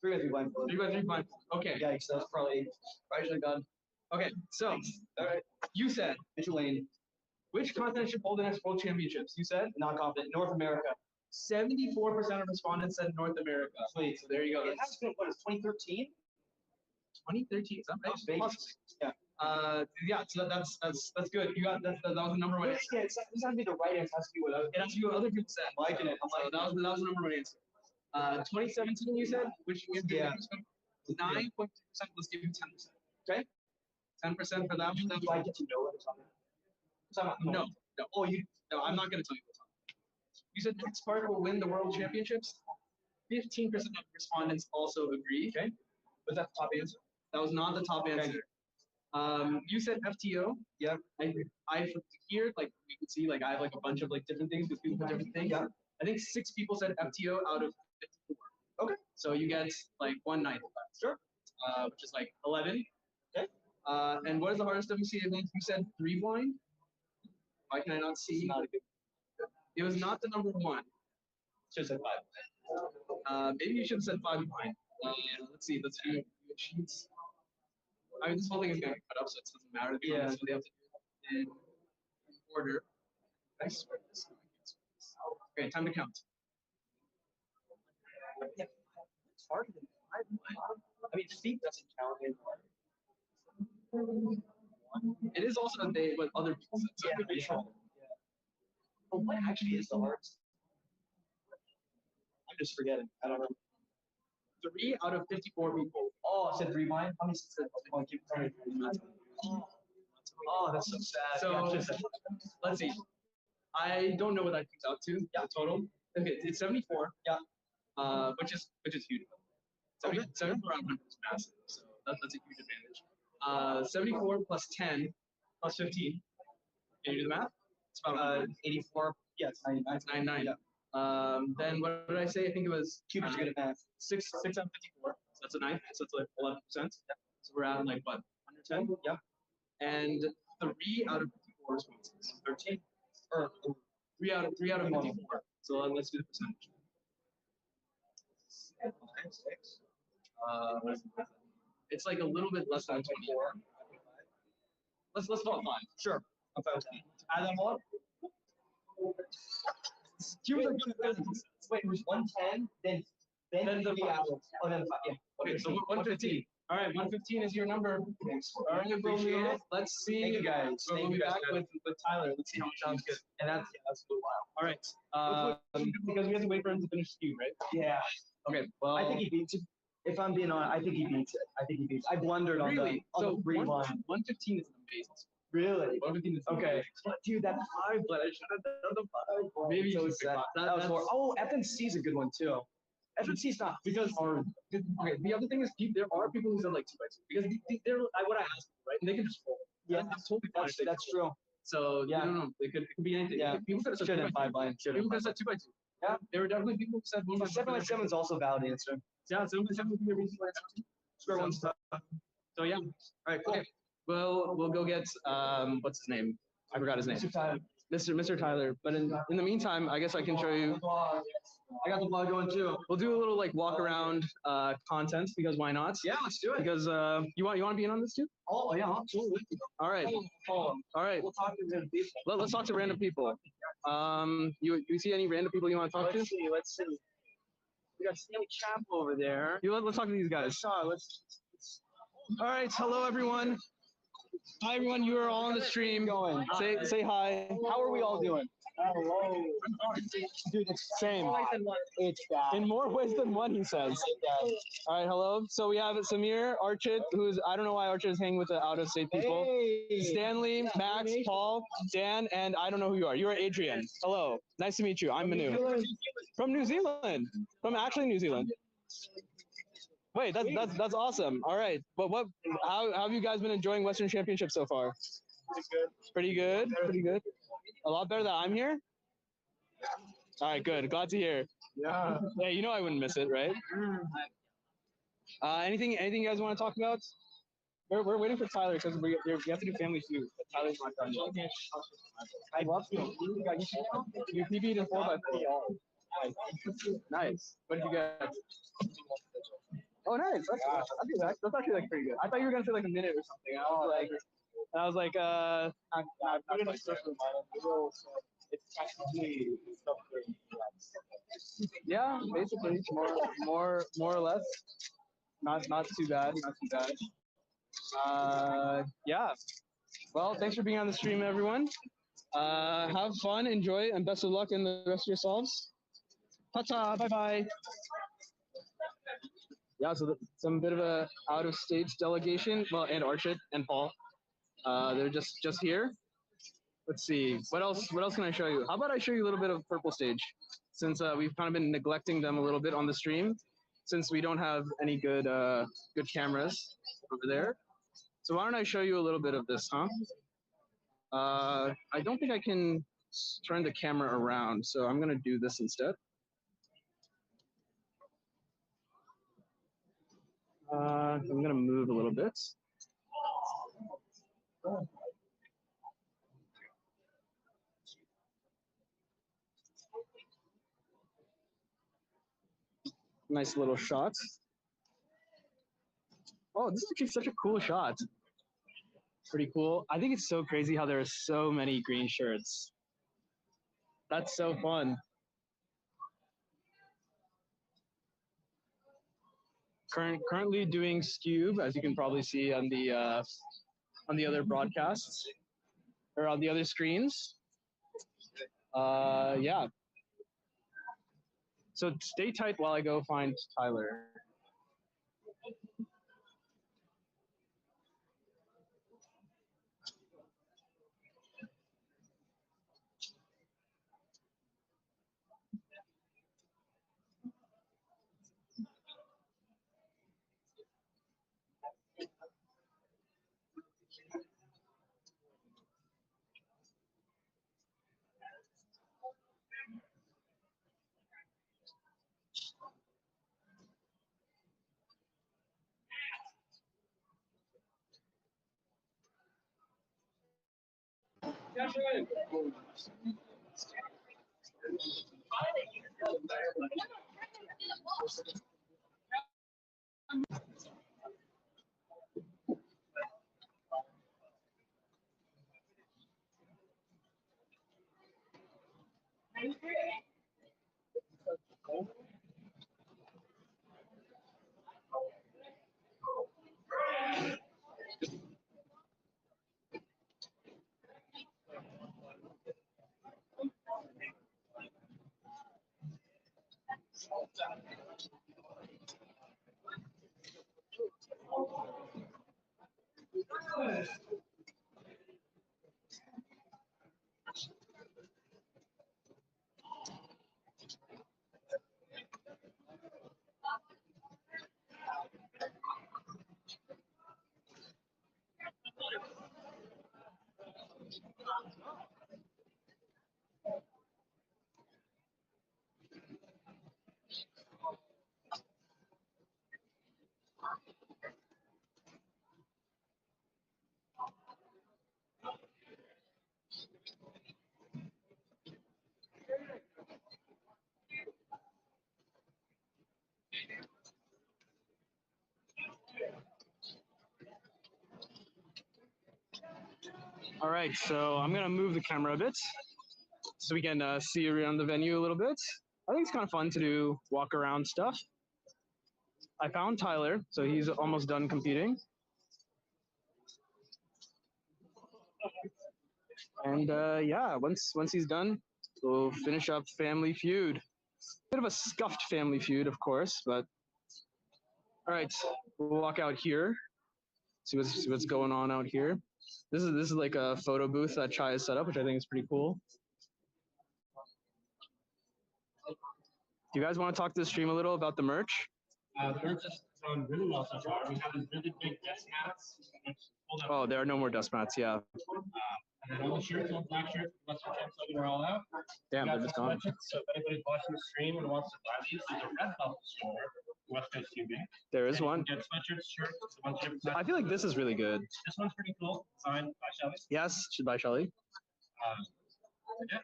3x3 blindfolded. 3x3 blindfold. Okay. Yikes, that's probably should have gone. Okay. So, All right. you said Mitchell Lane. which continent should hold the next World Championships? You said Not confident. North America. 74% of respondents said North America. Sweet. So there you go. It has been, what is 2013? 2013. Is that right? Vegas. Yeah. Yeah. So that's good. You got that was the number 1 answer. Yeah, it doesn't have to be the right answer. It has to be what It has to be what other people said. I'm liking it. I'm So liking that was the number 1 answer. 2017, you said, which year? Yeah. 9.2%. Let's give you 10%. Okay. 10% for that one. Do I get to know what it's on? No. Oh, no. I'm not going to tell you what's on. You said Max Park will win the World Championships. 15% of respondents also agree. Okay. Was that the top answer? That was not the top answer. You said FTO. Yeah. I here, like we can see, like I have like a bunch of like different things because people put different things. Yeah. I think 6 people said FTO out of 54. Okay. So you get like 1/9 of that. Sure. Which is like 11. Okay. And what is the hardest WCA event? You said 3 blind. Why can I not see? Not a good. It was not the number 1. Should have said 5. Maybe you should have said 5 blind. Let's see. Let's do sheets. I mean, this whole thing is going to be cut up, so it doesn't matter. Yeah. So they have to do it in order. I swear this. Okay, time to count. Yeah. It's harder than 5 blind. I mean, feet doesn't count in. It is also what other people said. So it could be trouble. But what actually is the hardest? I'm just forgetting. I don't know. 3 out of 54 people. Oh, I said 3 blind? How many said? Oh, that's so sad. So let's see. I don't know what that comes out to. The total. Okay, it's 74. Yeah. Which is huge. 74 out of 100 is massive. So that's a huge advantage. 74 plus 10 plus 15. Can you do the math? It's about 84. Yeah, it's 99. It's 99. Yeah. Then what did I say? I think it was Cubers are good at math. 6 out of 54. So that's a 9. So it's like 11%. So we're at like what? 110. Yeah. And 3 out of 54 responses. 13. Or 3 out of 54. So let's do the percentage. It's like a little bit less than 24. Let's call it 5. Sure. I'm fine with that. Add them all up. Cubers are good at math. Wait, it was 110, then the 5. Oh, then 5. Yeah. Okay, so 115. All right, 115 is your number. All right, Appreciate it. Let's see. Thank you guys. So we'll be back with Tyler. Let's see how much sounds good. And that's a little while. All right. Because we have to wait for him to finish Feud, right? Yeah. Okay. Well, I think he beats it. If I'm being honest, I think he beats it. I blundered on the rewind. 115 is amazing. Really? 115 is okay. But dude, that 5, but I should have done the 5. Maybe so you should pick 5. That was horrible. Oh, FNC is a good one too. FNC is not because hard. Okay, the other thing is there are people who said like 2x2 because they're what I asked, right? And they can just roll. Yeah, that's totally fine. That's true. So yeah, no, it could be anything. Yeah, people could have said 5 blind. People could have said 2x2. Yeah, there were definitely people who said 7x7 is also a valid answer. Yeah, 7x7 would be a reasonable answer. Square one's tough. So yeah. All right, cool. Okay. we'll go get what's his name? I forgot his name. Mr. Tyler. But in the meantime, I guess I can show you. I got the vlog going too. We'll do a little like walk around content because why not? Yeah, let's do it. Because you want to be in on this too? Oh yeah, absolutely. All right. All right. We'll talk to random people. Let's talk to random people. You see any random people you want to talk to? Let's see. We got Stanley Chapel over there. Let's talk to these guys. Let's. All right. Hello everyone. Hi everyone. You are all on the stream. Say hi. How are we all doing? Hello. Dude, it's same. It's bad. In more ways than one, he says. All right, hello. So we have Samir, Archit, who's, I don't know why Archit is hanging with the out-of-state people. Hey. Stanley, Max, Paul, Dan, and I don't know who you are. You are Adrian. Hello. Nice to meet you. I'm Manu. From New Zealand. From actually New Zealand. Wait, that's awesome. All right. But how have you guys been enjoying Western Championships so far? Pretty good. Pretty good. A lot better that I'm here? All right, good. Glad to hear. Yeah. Yeah, you know I wouldn't miss it, right? Anything you guys want to talk about? We're waiting for Tyler because we have to do family feud, but Tyler's not done yet. I'd love to. You PB'd in 4x4. Nice. What did you get? Oh, nice. I'll do that. That's actually like pretty good. I thought you were gonna say like a minute or something. I was like, yeah, basically, more or less. Not too bad. Not too bad. Yeah. Well, thanks for being on the stream, everyone. Have fun, enjoy, and best of luck in the rest of your solves. Ta-ta, bye-bye. Yeah, so some bit of a out-of-state delegation. Well, and Archit and Paul. They're just here. Let's see. What else can I show you? How about I show you a little bit of purple stage, since we've kind of been neglecting them a little bit on the stream, since we don't have any good cameras over there. So why don't I show you a little bit of this, huh? I don't think I can turn the camera around, so I'm gonna do this instead. I'm gonna move a little bit. Nice little shot. Oh, this is actually such a cool shot. Pretty cool. I think it's so crazy how there are so many green shirts. That's so fun. Currently doing Scube, as you can probably see on the other broadcasts or on the other screens. Yeah. So stay tight while I go find Tyler. All right, so I'm gonna move the camera a bit so we can see around the venue a little bit. I think it's kind of fun to do walk around stuff. I found Tyler, so he's almost done competing. And yeah, once he's done, we'll finish up Family Feud. Bit of a scuffed Family Feud, of course, but all right, we'll walk out here. See what's going on out here. This is like a photo booth that Chai has set up, which I think is pretty cool. Do you guys want to talk to the stream a little about the merch? The merch is going really well so far. We have these really big desk mats. Oh, there are no more dust mats, yeah. And then all the shirts, all black shirts, Western Champs, are all out. Damn, they're just gone. So if anybody's watching the stream and wants to buy these, there's a red bubble store, West Coast Cubing. There is one. Get sweatshirts, shirts, a bunch of I feel like this is really good. This one's pretty cool. Signed by Shelly. Yes, should buy Shelly. Yeah.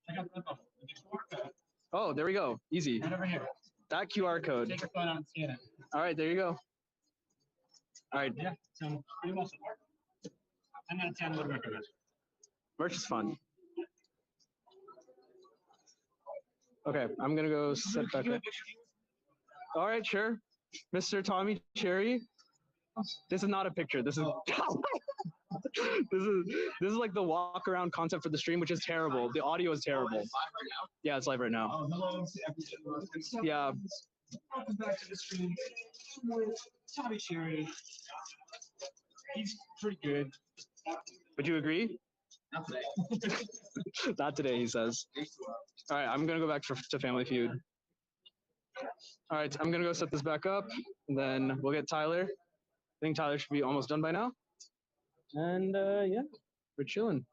Check out the red bubble. Oh, there we go. Easy. Right over here. That QR code. Take your phone out and scan it. All right, there you go. All right. Yeah, so pretty well so far. 10 out of 10 would recommend. Merch is fun. Okay, I'm gonna go set back up. All right, sure. Mr. Tommy Cherry. This is not a picture. This is this is like the walk around concept for the stream, which is terrible. The audio is terrible. Yeah, it's live right now. Oh, hello to everyone. Yeah. Welcome back to the stream with Tommy Cherry. He's pretty good. Would you agree? Not today. Not today, he says. All right, I'm gonna go back to Family Feud. All right, I'm gonna go set this back up, and then we'll get Tyler. I think Tyler should be almost done by now. And yeah, we're chilling.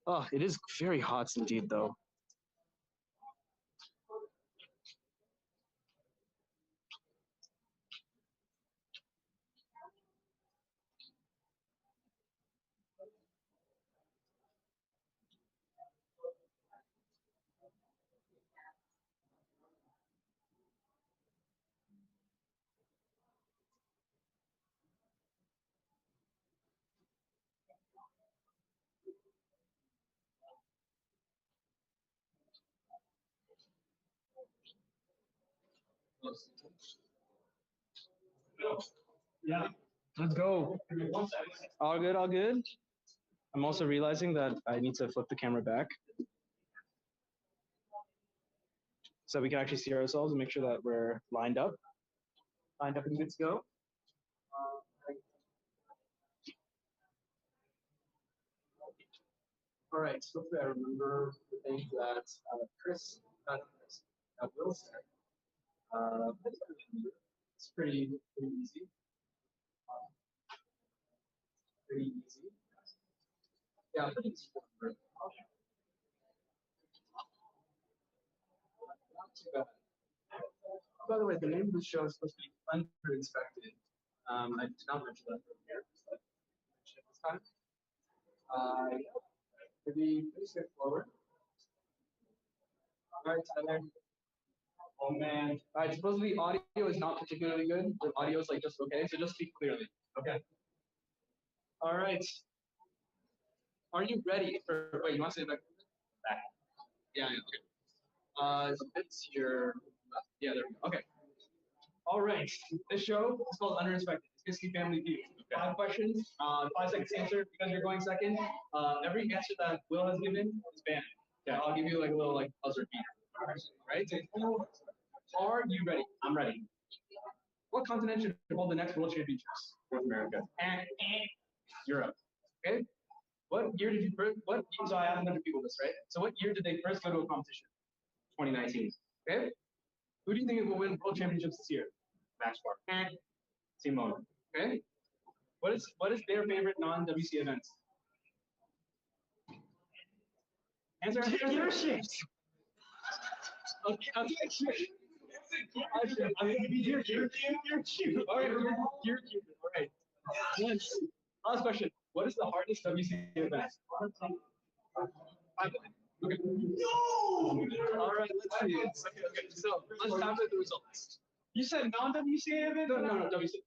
Oh, it is very hot indeed, though. Yeah, let's go. All good, all good. I'm also realizing that I need to flip the camera back so we can actually see ourselves and make sure that we're lined up and good to go. All right, so hopefully I remember the things that Will said. It's pretty easy. Pretty easy. Yeah, pretty easy. Not too bad. By the way, the name of the show is supposed to be Unexpected. I did not mention that earlier, but I mentioned it this time. Yeah, pretty straightforward. All right, Tyler. Oh man. All right, supposedly audio is not particularly good. The audio is like just okay, so just speak clearly. Okay. All right. Are you ready for, wait, you want to say back? Yeah, okay. It's your left. Yeah, there we go. Okay. All right. This show is called Unexpected. It's basically Family Feud. 5 questions, 5 seconds to answer because you're going second. Every answer that Will has given is banned. Yeah, I'll give you like a little like buzzer beater. Right? Are you ready? I'm ready. What continent should hold the next World Championships? North America. And Europe. Okay. What year did you first? So I asked 100 people this, right? So what year did they first go to a competition? 2019. Okay. Who do you think will win World Championships this year? Max Park. Simone. Okay. What is their favorite non-WC event? Answer. Your shit. Okay. You're cute. All right. You're cute. All right. Last question. What is the hardest WC event? Okay. No! All right, let's see. Okay. So let's tabulate the results. You said non-WCA event? No, WC.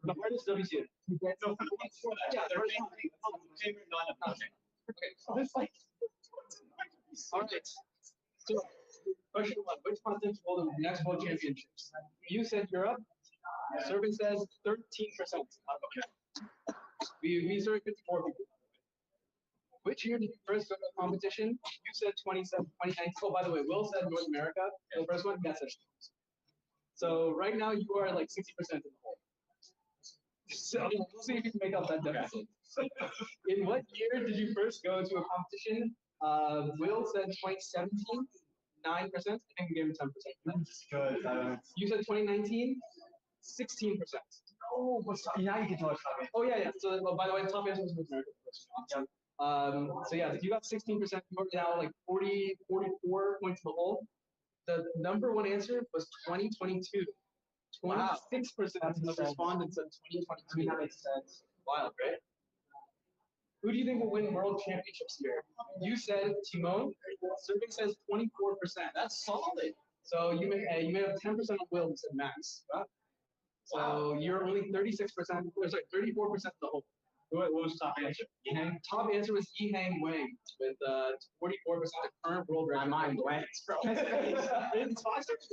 The hardest WCA. Yeah, they're favorite non-option. Okay, so it's like. All right. So, question one: which continent will hold the next World Championships? You said Europe. Survey says 13%. Okay. We surveyed 54 people. Which year did you first go to a competition? You said 2019. Oh, by the way, Will said North America. The first one, yes. So right now you are like 60% in the hole. So we'll see if you can make up that deficit. In what year did you first go to a competition? Will said 2017, 9%. I think we gave him 10%. Good. You said 2019, 16%. Oh, now you can tell us. Oh yeah. So by the way, the top answer was North America. So yeah, you got 16%. You're now like 44 points in the hole. The number one answer was 2022. 26% of the respondents said 2022. That makes sense. Wild, right? Who do you think will win World Championships here? You said Timon. Survey says 24%. That's solid. So you may have 10% of Will, said Max. So you're only 36%. Or sorry, 34% of the whole. What was top answer? Yihang. Top answer was Yihang Wang with 44% of current world record. My mind blanks, bro. It's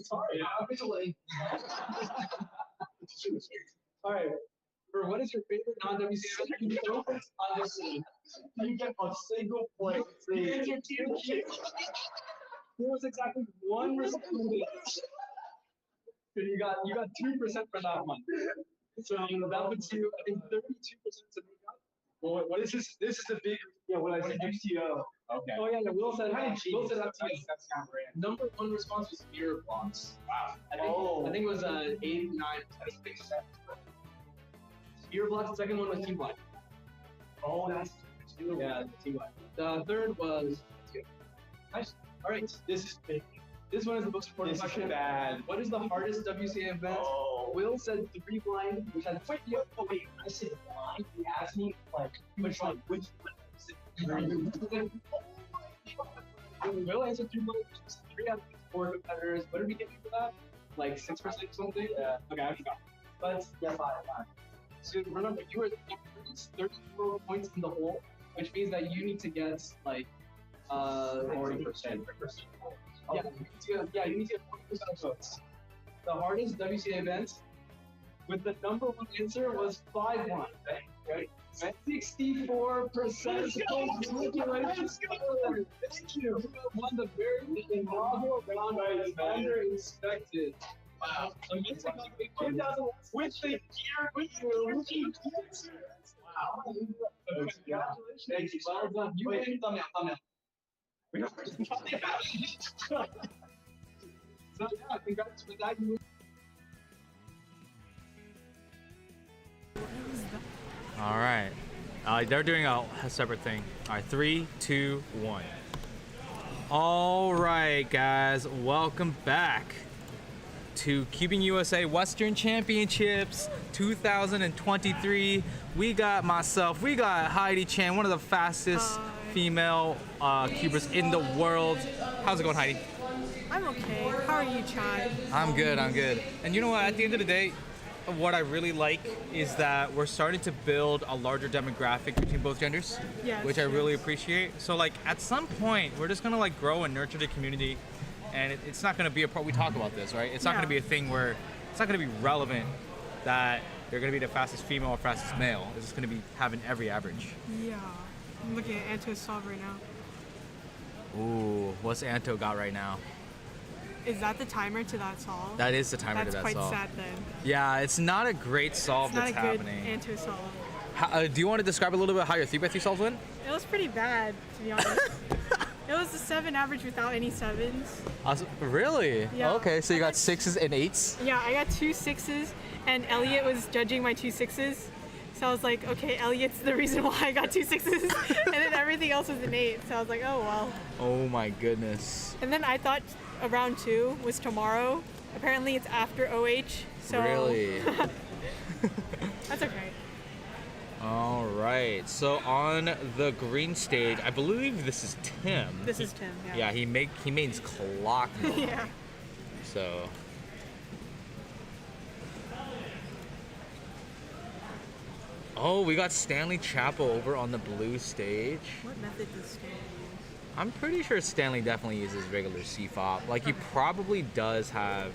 hard. Yeah, officially. All right. For what is your favorite non-WCA show on this scene? You get a single point. There was exactly one respondent. You got 2% for that one. So that puts you, I think, 32% to make up. Well, what is this? This is a big. Yeah, what I said, XTO. Okay. Oh yeah, Will said FTO. That's kind of random. Number one response was beer blocks. Wow. I think it was 8, 9, 10. Beer blocks. Second one was Team White. Oh, that's yeah, Team White. The third was. Nice. All right, this is big. This one is the most important question. Bad. What is the hardest WCA event? Oh. Will said 3 blind, which has wait, I said blind. You asked me like which one? Which one? Will answered 3 blind, which is 3 out of 4 competitors. What did we get for that? Like 6% or something? Yeah. Okay, I forgot. But yeah, 5. So remember, you were 34 points in the hole, which means that you need to get like 40%. Yeah, you need to get 40% of votes. The hardest WCA event with the number one answer was 5-1. Right? 64%. Congratulations. Thank you. You won the very inaugural round by Banter inspected. Wow. Amazing. With the gear with you. Wow. Congratulations. Thank you. Well done. You win. Thumbnail. So yeah, congrats with that. All right. They're doing a separate thing. All right, 3, 2, 1. All right, guys, welcome back to CubingUSA Western Championships 2023. We got Heidi Chan, one of the fastest female cubers in the world. How's it going, Heidi? I'm okay. How are you, Chad? I'm good. And you know what? At the end of the day, what I really like is that we're starting to build a larger demographic between both genders, which I really appreciate. So like at some point, we're just gonna like grow and nurture the community, and it's not gonna be a part. We talk about this, right? It's not gonna be a thing where it's not gonna be relevant that they're gonna be the fastest female or fastest male. It's just gonna be having every average. Yeah. I'm looking at Anto's solve right now. Ooh, what's Anto got right now? Is that the timer to that solve? That is the timer to that solve. That's quite sad then. Yeah, it's not a great solve it's not that's a good happening. Anto solve. Do you want to describe a little bit how your 3x3 solves went? It was pretty bad, to be honest. It was a 7 average without any 7s. Really? Yeah. Okay, so you got 6s and 8s? Yeah, I got 2 6s, and Elliot was judging my 2 6s. So I was like, okay, Elliot's the reason why I got 2 6s, and then everything else was an 8. So I was like, oh well. Oh my goodness. And then I thought round 2 was tomorrow. Apparently it's after OH. So really? That's okay. All right. So on the green stage, I believe this is Tim. This is Tim. Yeah. Yeah. He means clock. Yeah. So. Oh, we got Stanley Chappell over on the blue stage. What method does Stanley use? I'm pretty sure Stanley definitely uses regular CFOP. Like he probably does have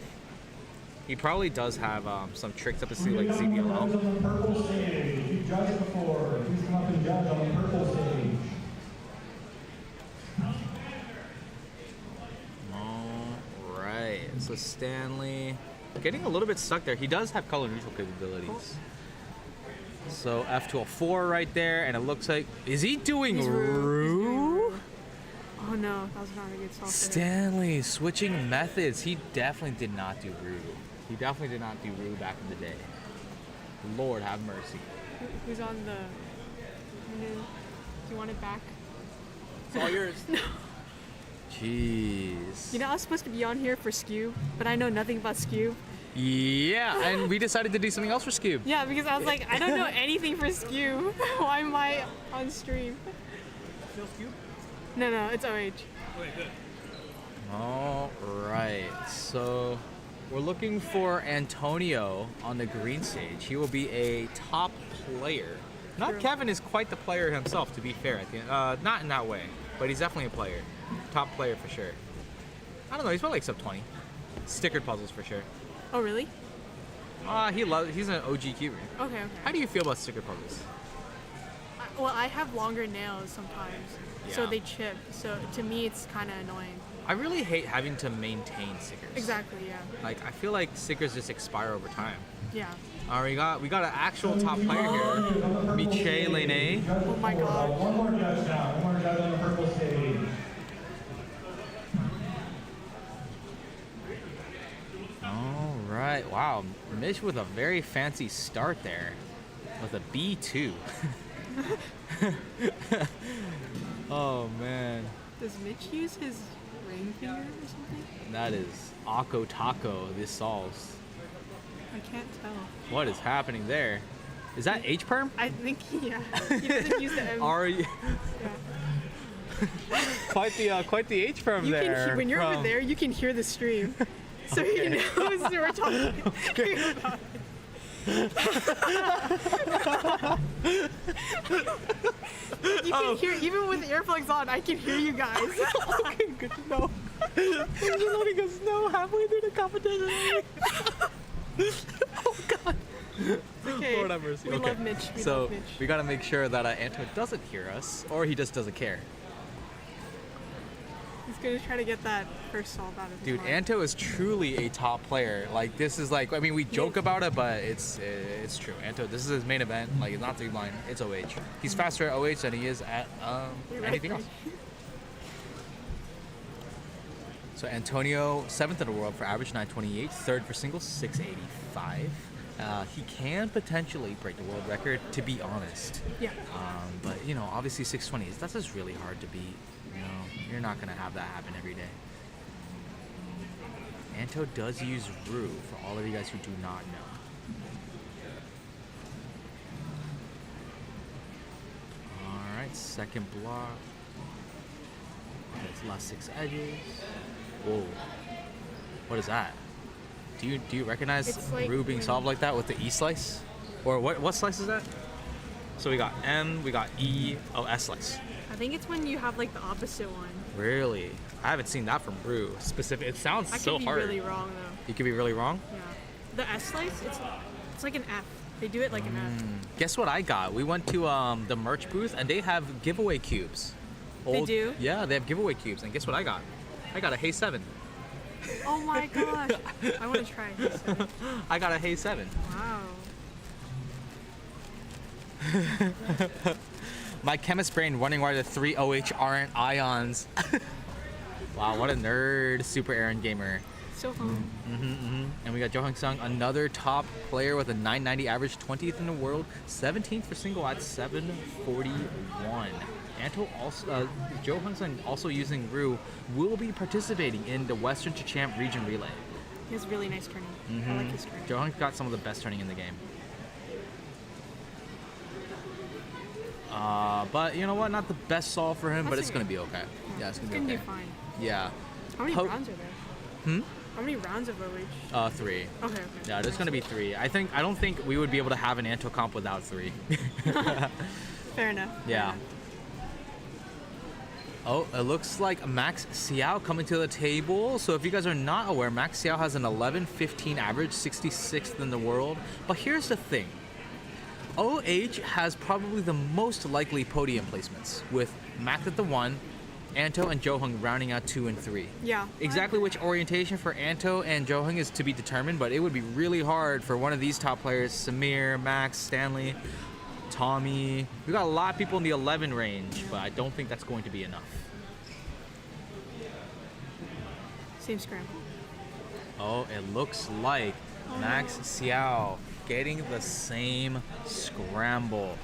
some tricks up his sleeve like ZBLL. On the purple stage. You've judged before. Please come up and judge on the purple stage. Alright, so Stanley getting a little bit stuck there. He does have color neutral capabilities. So F to a 4 right there, and it looks like, is he doing Rue? Oh no, that was not a good solve. Stanley switching methods. He definitely did not do Rue. He definitely did not do Rue back in the day. Lord have mercy. Who's on the... Do you want it back? It's all yours. No. Jeez. You know, I was supposed to be on here for Skew, but I know nothing about Skew. Yeah, and we decided to do something else for Scoob. Yeah, because I was like, I don't know anything for Skew. Why am I on stream? Still Skew? No, it's OH. Okay, good. All right, so we're looking for Antonio on the green stage. He will be a top player. Not Kevin is quite the player himself, to be fair. At the end. Not in that way, but he's definitely a player. Top player for sure. I don't know, he's probably like sub 20. Stickered puzzles for sure. Oh, really? He's an OG cuber. Okay. How do you feel about sticker puzzles? Well, I have longer nails sometimes, so Yeah. they chip. So to me, it's kind of annoying. I really hate having to maintain stickers. Exactly, yeah. Like I feel like stickers just expire over time. Yeah. We got an actual top player here, Michele Lene. Oh my god. One more judge now. One more judge on the purple stage. All right, wow, Mitch with a very fancy start there, with a B2. Oh man. Does Mitch use his ring finger or something? That is Akko Taco. This solves. I can't tell. What is happening there? Is that H perm? I think, yeah. He doesn't use the M. Are you? Quite the H perm You there. can when you're over there, you can hear the stream. So he knows we're talking about You can hear, even with earplugs on, I can hear you guys. Okay, good to know. You're letting us know halfway through the competition. Oh god. Okay. Lord have mercy. We love Mitch. We love Mitch. We gotta make sure that Anto doesn't hear us, or he just doesn't care. He's gonna try to get that first solve out of his Dude, mind. Anto is truly a top player. Like this is like, I mean, we joke about it, but it's true. Anto, this is his main event. Like it's not 3 blind, it's OH. He's faster at OH than he is at anything else. So Antonio, 7th in the world for average 928, 3rd for singles 685. He can potentially break the world record, to be honest. Yeah. But you know, obviously 620s, that's just really hard to beat. You know, you're not gonna have that happen every day. Anto does use Rue, for all of you guys who do not know. Alright, second block. That's last 6 edges. Whoa. What is that? Do you recognize It's like Rue being when- solved like that with the E slice? Or what slice is that? So we got M, we got E, oh, S slice. I think it's when you have like the opposite one. Really? I haven't seen that from Rue. Specific. It sounds I so could be hard. really wrong though. You could be really wrong? Yeah. The S slice, it's like an F. They do it like an F. Guess what I got? We went to the merch booth and they have giveaway cubes. They do? Yeah, they have giveaway cubes. And guess what I got? I got a Hey 7. Oh my gosh. I want to try this. I got a Hey 7. Wow. My chemist brain wondering why the 3 OH aren't ions. Wow, what a nerd. Super Aaron gamer. So fun. And we got Jo Hyung Sung, another top player with a 990 average, 20th in the world, 17th for single at 741. Anto also, Jo Hyung Sung also using Rue, will be participating in the Western Champ region relay. He has really nice turning. I like his turning. Jo Hyung's got some of the best turning in the game. But you know what? Not the best solve for him, but That's it's gonna be okay. Yeah, it's gonna be He's gonna okay. do fine. Yeah. How many Ho- bronze are there? How many rounds of OH? 3. Okay. Yeah, there's gonna be 3. I don't think we would be able to have an Anto comp without 3. Fair enough. Yeah. Oh, it looks like Max Xiao coming to the table. So if you guys are not aware, Max Xiao has an 11-15 average, 66th in the world. But here's the thing. OH has probably the most likely podium placements, with Max at the 1, Anto and Johung rounding out 2 and 3. Yeah. Exactly which orientation for Anto and Johung is to be determined, but it would be really hard for one of these top players, Samir, Max, Stanley, Tommy. We got a lot of people in the 11 range, but I don't think that's going to be enough. Same scramble. Oh, it looks like Max Xiao getting the same scramble.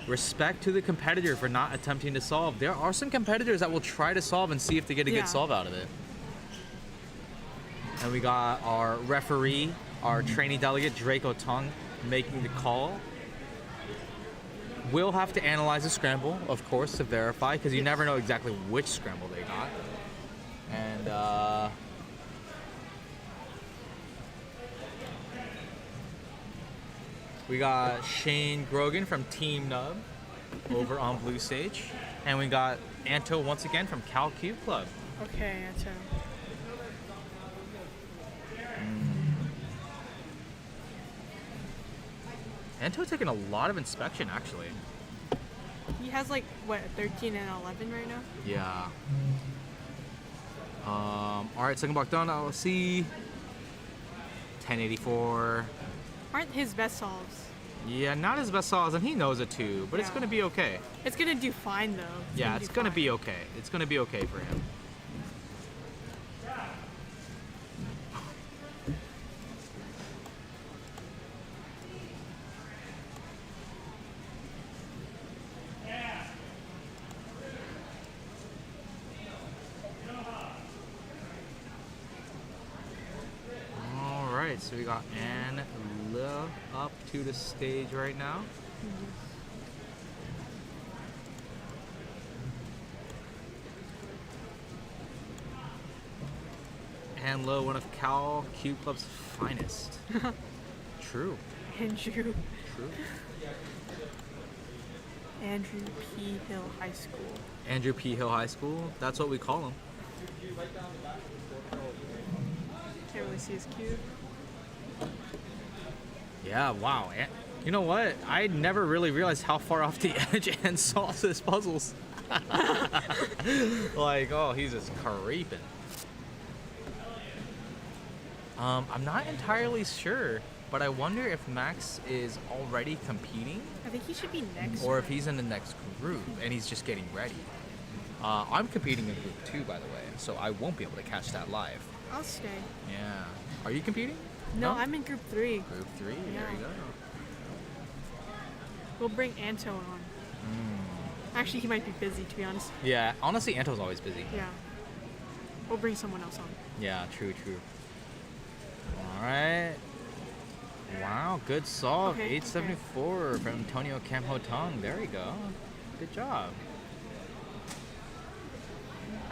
Respect to the competitor for not attempting to solve. There are some competitors that will try to solve and see if they get a good solve out of it. And we got our referee, our trainee delegate, Draco Tong, making the call. We'll have to analyze the scramble, of course, to verify, because you never know exactly which scramble they got. And we got Shane Grogan from Team Nub over on blue stage. And we got Anto once again from Cal Cube Club. Okay, Anto. Anto taking a lot of inspection, actually. He has like, what, 13 and 11 right now? Yeah. Alright, second block done. I'll see. 1084. Aren't his best solves? Yeah, not his best solves, and he knows it too, but it's gonna be okay. It's gonna do fine though. Yeah, it's gonna be okay. It's gonna be okay for him. Alright, so we got Anne up to the stage right now. Anne Lowe, one of Cal Cube Club's finest. True. Andrew. True. Andrew P. Hill High School. Andrew P. Hill High School, that's what we call him. Can't really see his cube. Yeah, wow. You know what? I never really realized how far off the edge Anne solves his puzzles. Like, oh, he's just creeping. I'm not entirely sure, but I wonder if Max is already competing. I think he should be next. Or if he's in the next group and he's just getting ready. I'm competing in group 2, by the way, so I won't be able to catch that live. I'll stay. Yeah. Are you competing? No, I'm in group 3. Group 3, Yeah. there you go. We'll bring Anto on. Actually, he might be busy, to be honest. Yeah, honestly, Anto's always busy. Yeah. We'll bring someone else on. Yeah, true. Alright. Wow, good solve. Okay, 874 from Antonio Campo Tong. There we go. Good job.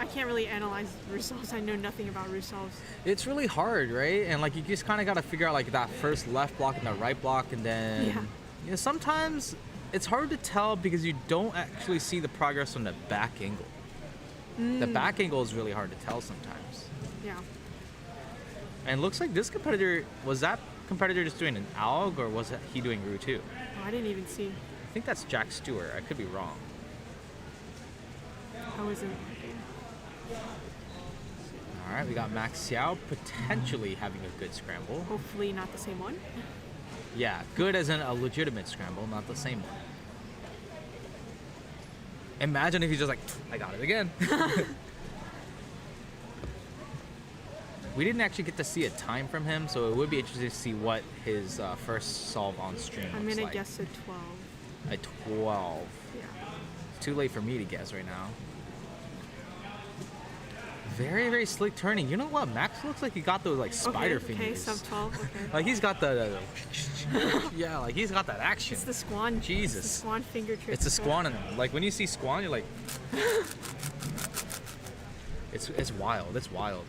I can't really analyze Rusovs. I know nothing about Rusovs. It's really hard, right? And like you just kind of got to figure out like that first left block and the right block, and then you know, sometimes it's hard to tell because you don't actually see the progress from the back angle. The back angle is really hard to tell sometimes. Yeah. And it looks like this competitor, was that competitor just doing an ALG or was he doing Ru too? Oh, I didn't even see. I think that's Jack Stewart. I could be wrong. I wasn't. All right, we got Max Xiao potentially having a good scramble. Hopefully not the same one. Yeah, good as in a legitimate scramble, not the same one. Imagine if he's just like, I got it again. We didn't actually get to see a time from him, so it would be interesting to see what his first solve on stream I'm looks gonna like. guess a 12. A 12. Yeah. It's too late for me to guess right now. Very, very slick turning. You know what? Max looks like he got those like spider fingers. Okay, sub 12. Okay. Like he's got the yeah, like he's got that action. It's the squan. Jesus. It's the squan finger trick. It's a squan in him. Like when you see squan, you're like, it's wild. It's wild.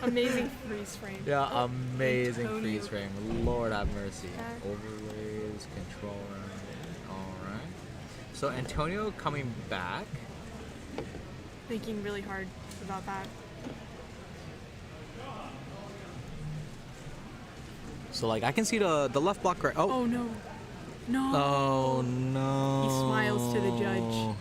Amazing freeze frame. Yeah, Oh, amazing Antonio. freeze frame. Lord have mercy. Overlays, controller. Alright. So Antonio coming back. Thinking really hard about that. So like I can see the left block right. Oh no. No. Oh no. He smiles to the judge.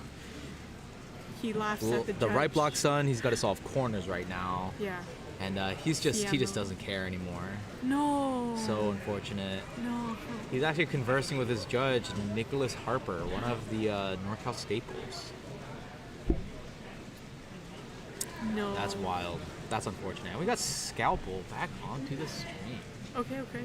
He laughs at the The judge. right block son, he's got to solve corners right now. Yeah. And he just doesn't care anymore. No. So unfortunate. No. He's actually conversing with his judge, Nicholas Harper, one of the NorCal staples. No. That's wild. That's unfortunate. And we got Scalpel back onto the stream. Okay, okay.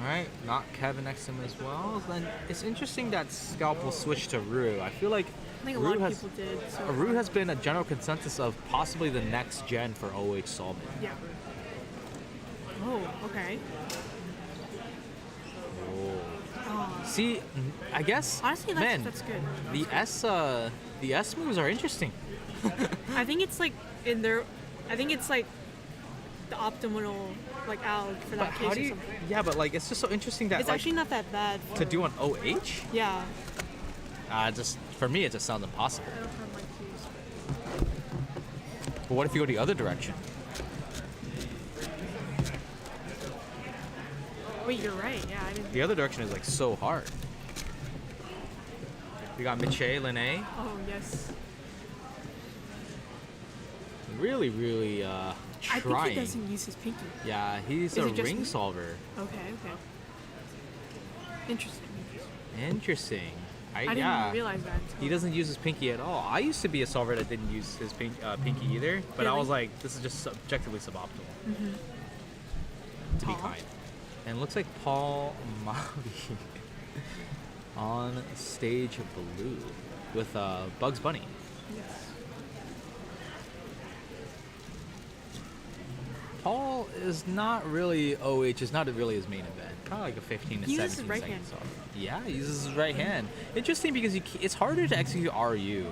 Alright, not Kevin next to him as well. Then it's interesting that Scalpel switched to Rue. I feel like I think a lot of people did. So Rue has been a general consensus of possibly the next gen for OH solving. Yeah. Oh, okay. Oh. See, I guess Honestly, that's good. The S moves are interesting. I think it's like in their. I think it's like the optimal like out for that But case how do or you? something. Yeah, but like it's just so interesting that It's like, actually not that bad. to do an OH. Yeah. Just for me, it just sounds impossible. I don't have my keys. But what if you go the other direction? Wait, you're right. Yeah, I didn't. The other direction is like so hard. We got Miche Lene. Oh yes. Really, really I trying. think he doesn't use his pinky. Yeah, he's Is a it just ring me? solver. Okay, okay. Interesting. Interesting. I didn't even realize that. He doesn't use his pinky at all. I used to be a solver that didn't use his pinky either, but I Really? was like, this is just subjectively suboptimal. Mm-hmm. To be kind. And it looks like Paul Mavi on stage blue with Bugs Bunny. Yes. Paul is not really OH, is not really his main event. Probably like a 15 to He uses 17 his right second hand. solver. Yeah, he uses his right hand. Interesting because it's harder to execute RU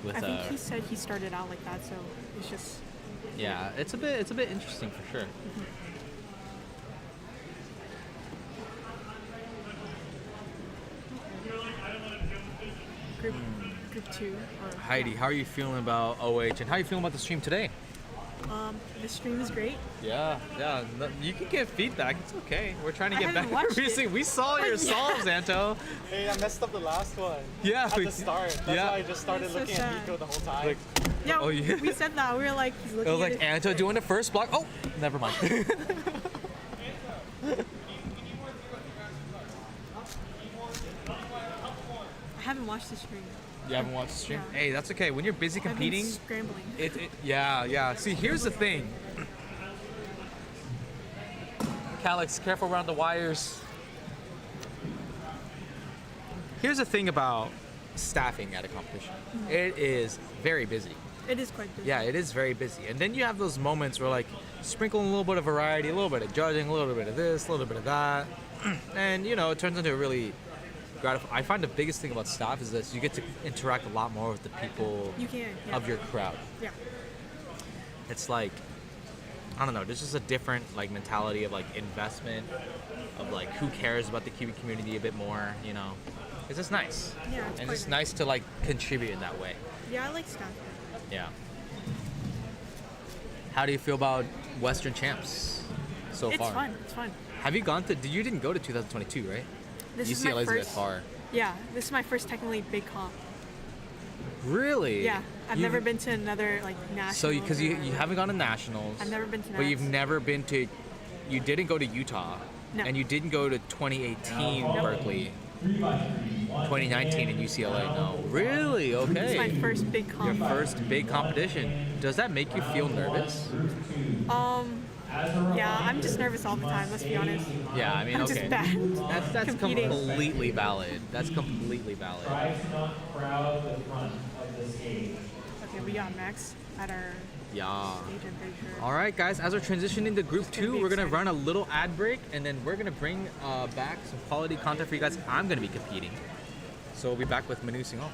with I think he said he started out like that, so it's just. yeah, it's a bit interesting for sure. Group 2. Or, Heidi, how are you feeling about OH and how are you feeling about the stream today? The stream is great. Yeah, you can get feedback. It's okay. We're trying to I get haven't better. watched it. We saw your Yeah. solves, Anto. Hey, I messed up the last one. Yeah, At the start. That's yeah. why I just started That's so looking sad. at Nico the whole time. Like, Yeah, oh, yeah. we said that. We were like, he's It looking was at like it. Anto doing the first block. Oh, never mind. I haven't watched the stream. You haven't watched the stream? Yeah. Hey, that's okay. When you're busy I've been competing, scrambling. yeah. See, here's the thing. Calix, careful around the wires. Here's the thing about staffing at a competition. Mhm. It is very busy. It is quite busy. Yeah, it is very busy. And then you have those moments where like sprinkle a little bit of variety, a little bit of judging, a little bit of this, a little bit of that. And you know, it turns into a really gratifying. I find the biggest thing about staff is that you get to interact a lot more with the people You can, yeah. of your crowd. Yeah. It's like, I don't know, there's just a different like mentality of like investment, of like who cares about the Cuban community a bit more, you know. It's just nice. Yeah, it's and quite it's nice to like contribute in that way. Yeah, I like staff. Yeah. How do you feel about Western Champs so It's far? fun. It's fun. Have you gone to? You didn't go to 2022, right? This is my UCLA's a bit first. far. Yeah, this is my first technically big comp. Really? Yeah, I've You've- never been to another like national. So because you haven't gone to nationals. I've never been to But you've Nats. never been to. You didn't go to Utah. No. And you didn't go to 2018 Nope. Berkeley. 2019 in UCLA. No. Really? Okay. It's my first big comp. Your first big competition. Does that make you feel nervous? Yeah, I'm just nervous all the time. Let's be honest. Yeah, I mean, I'm okay. just bad. That's competing. completely valid. That's completely valid. Okay, we got Max at our Yeah. stage, I'm pretty sure. All right, guys. As we're transitioning to Group 2, we're gonna run a little ad break, and then we're gonna bring back some quality content for you guys. I'm gonna be competing, so we'll be back with Manu Singhal.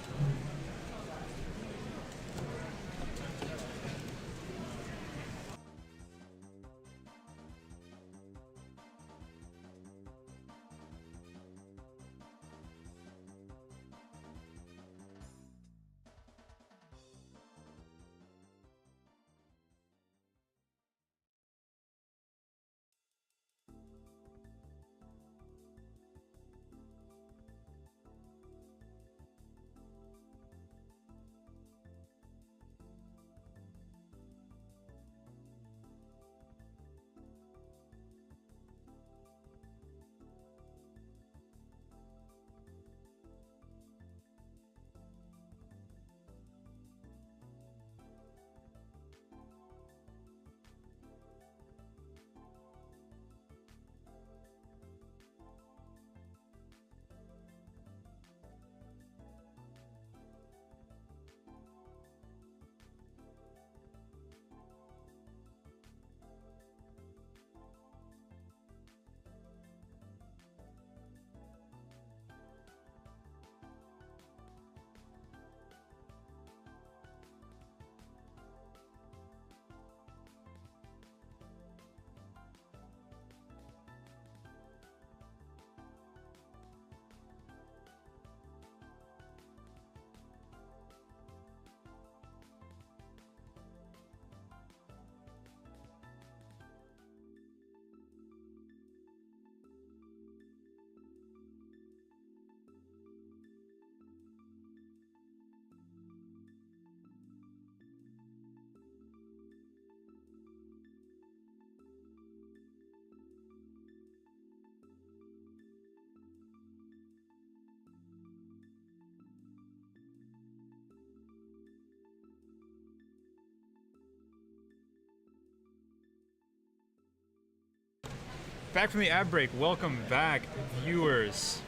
Back from the ad break. Welcome back, viewers,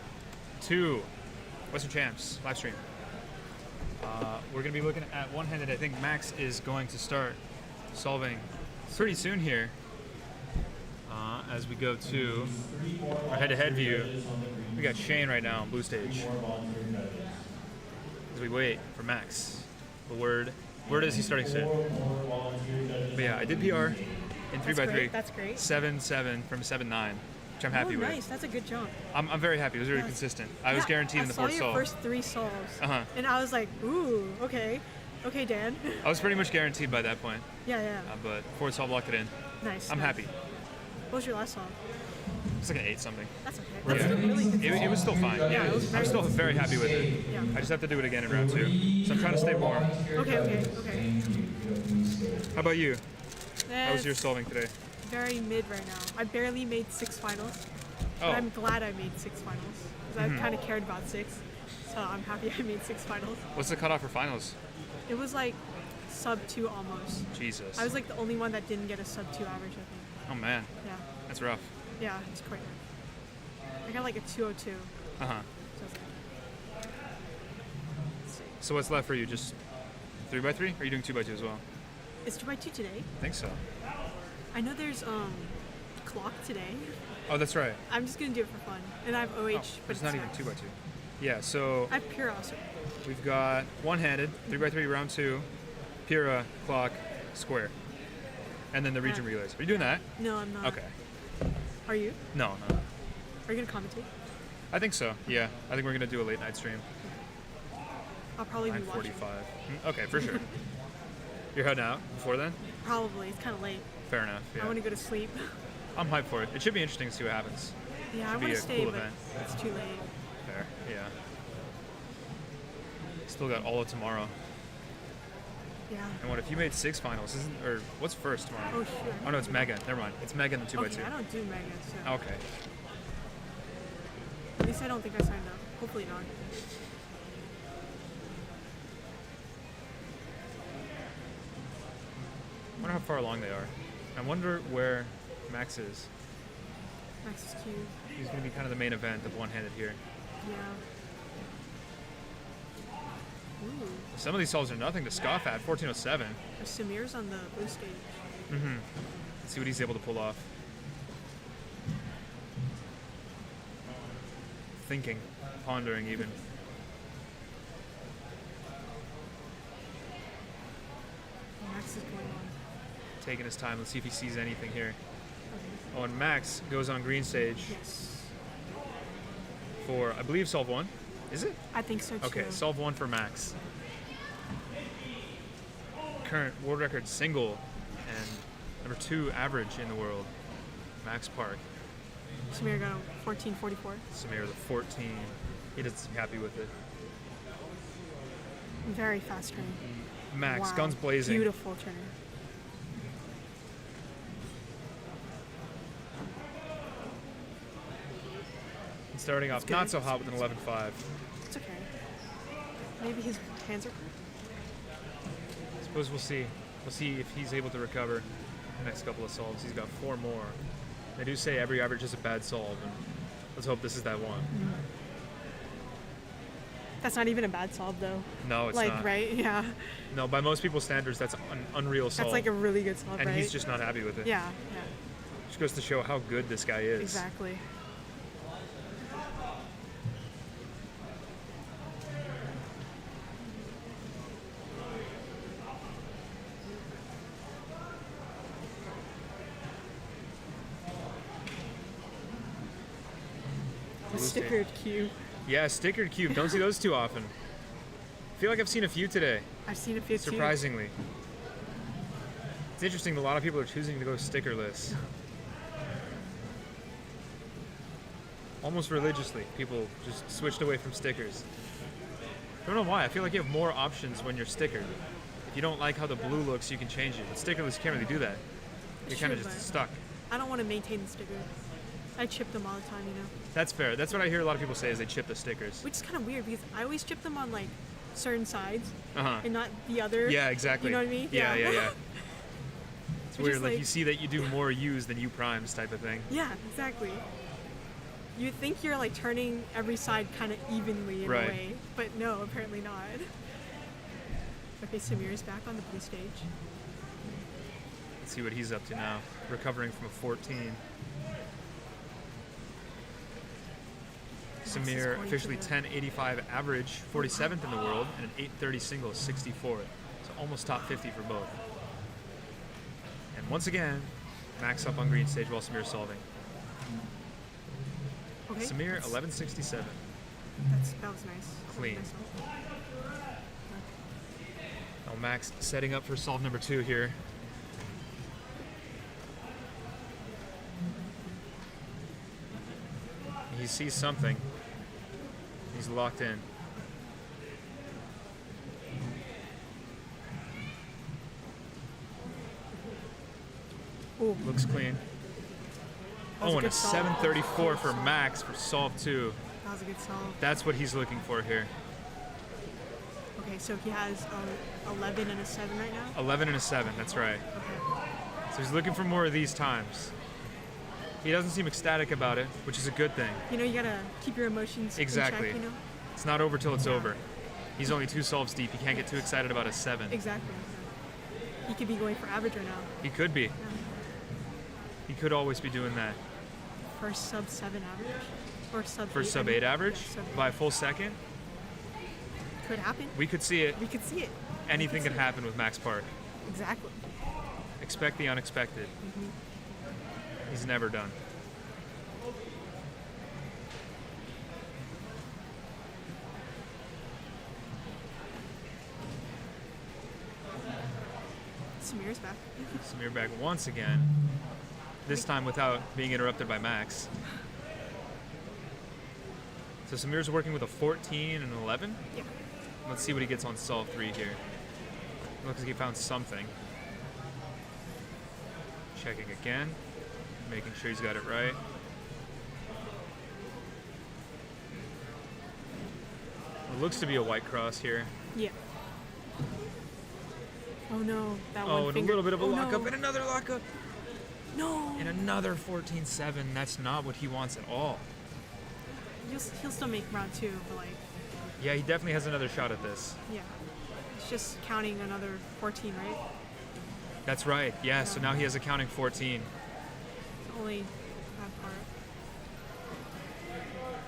to Western Champs live stream. We're going to be looking at one-handed. I think Max is going to start solving pretty soon here as we go to our head-to-head view. We got Shane right now on blue stage as we wait for Max. The word is he starting soon. But yeah, I did PR in 3x3. That's great. 7-7 from 7-9, which I'm happy with. Nice. That's a good jump. I'm very happy. It was really consistent. I was guaranteed in the fourth I saw solve. your first 3 solves, and I was like, ooh, okay, Dan. I was pretty much guaranteed by that point. Yeah. But fourth solve locked it in. Nice. I'm happy. What was your last solve? It's like an 8 something. That's okay. That's still really good. It was still fine. Yeah, it was I'm still very happy with it. Yeah. I just have to do it again in round 2. So I'm trying to stay warm. Okay. How about you? How was your solving today? Very mid right now. I barely made 6 finals. Oh. But I'm glad I made 6 finals. Because I kind of cared about 6. So I'm happy I made 6 finals. What's the cutoff for finals? It was like sub 2 almost. Jesus. I was like the only one that didn't get a sub 2 average, I think. Oh man. Yeah. That's rough. Yeah, it's quite rough. I got like a 202. Uh-huh. So, it's like, So what's left for you? Just 3x3? Or are you doing 2x2 as well? it's 2x2 today. I think so. I know there's clock today. Oh, that's right. I'm just gonna do it for fun. And I have OH, but it's not even 2x2. Yeah, so I have Pure also. we've got one-handed, 3x3 round 2, Pira, clock, square. And then the region relays. Are you doing that? No, I'm not. Okay. Are you? No. Are you gonna commentate? I think so, yeah. I think we're gonna do a late night stream. I'll probably be watching. 9:45. Okay, for sure. You're heading out before then? Probably. It's kind of late. Fair enough, yeah. I want to go to sleep. I'm hyped for it. It should be interesting to see what happens. Yeah, I Should want be to a stay, cool but event. it's too late. Fair, yeah. Still got all of tomorrow. Yeah. And what if you made 6 finals? Or what's first tomorrow? Oh, sure. Oh no, it's Mega. Never mind. It's Mega and the 2x2. Okay, I don't do Mega, so. Okay. At least I don't think I signed up. Hopefully not. I wonder how far along they are. I wonder where Max is. Max is cute. He's going to be kind of the main event of one-handed here. Yeah. Ooh. Some of these solves are nothing to scoff at. 1407. Samir's on the blue stage. Mm-hmm. Let's see what he's able to pull off. Thinking, pondering even. Max is going on. Taking his time. Let's see if he sees anything here. Oh, and Max goes on green stage. Yes. For, I believe, solve 1. Is it? I think so too. Okay, solve 1 for Max. Current world record single and number 2 average in the world. Max Park. Samir got a 14.44. Samir with a 14. He doesn't seem happy with it. Very fast turn. Max, Wow. guns blazing. Beautiful turn. And starting off not so hot with an 11.5. It's okay. Maybe his hands are cold. Suppose we'll see. We'll see if he's able to recover the next couple of solves. He's got 4 more. They do say every average is a bad solve, and let's hope this is that one. That's not even a bad solve though. No, it's like, not. Right? Yeah. No, by most people's standards, that's an unreal solve. That's like a really good solve, and right? he's just not happy with it. Yeah, yeah. Just goes to show how good this guy is. Exactly. A stickered cube. Yeah, stickered cube. Don't see those too often. I feel like I've seen a few today. I've seen a few too. Surprisingly. It's interesting, a lot of people are choosing to go stickerless. Almost religiously, people just switched away from stickers. I don't know why, I feel like you have more options when you're stickered. If you don't like how the blue looks, you can change it. But stickerless, you can't really do that. You're kind of True, just but stuck. I don't want to maintain the sticker. I chip them all the time, you know. That's fair. That's what I hear a lot of people say is they chip the stickers. Which is kind of weird because I always chip them on like certain sides Uh-huh. and not the other. Yeah, exactly. You know what I mean? Yeah. It's Which weird, is like like- you see that you do more U's than U primes type of thing. Yeah, exactly. You think you're like turning every side kind of evenly in Right. a way, but no, apparently not. Okay, Samir's back on the blue stage. Let's see what he's up to now. Recovering from a 14. Samir officially 10.85 average, 47th in the world, and an 8.30 single, 64th. So almost top 50 for both. And once again, Max up on green stage while Samir's solving. Okay. Samir 11.67. That was nice. Clean. Nice one. Now Max setting up for solve number 2 here. He sees something. He's locked in. Ooh. Looks clean. That was Oh, a and a good solve. 734 for Max for solve 2. That was a good solve. That's what he's looking for here. Okay, so he has 11 and a 7 right now. 11 and a 7, that's right. Okay. So he's looking for more of these times. He doesn't seem ecstatic about it, which is a good thing. You know, you gotta keep your emotions Exactly. in check, you know? It's not over till it's Yeah. over. He's only 2 solves deep. He can't get too excited about a 7. Exactly. He could be going for average right now. He could be. He could always be doing that. For sub 7 average. Or sub For 8. sub I mean. 8 average, Yeah, sub by a full second, Could happen. we could see it. We could see it. Anything We can could see it. happen with Max Park. Exactly. Expect the unexpected. Mhm. He's never done. Samir's back. Samir back once again. This time without being interrupted by Max. So Samir's working with a 14 and an 11? Yeah. Let's see what he gets on solve 3 here. Looks like he found something. Checking again. Making sure he's got it right. It looks to be a white cross here. Yeah. Oh no, that one Oh, and finger. a little bit of a Oh, lockup no. and another lockup. No. And another 14-7. That's not what he wants at all. He'll still make round 2, but like. Yeah, he definitely has another shot at this. Yeah. It's just counting another 14, right? That's right. Yeah, so now he has a counting 14. Only that part.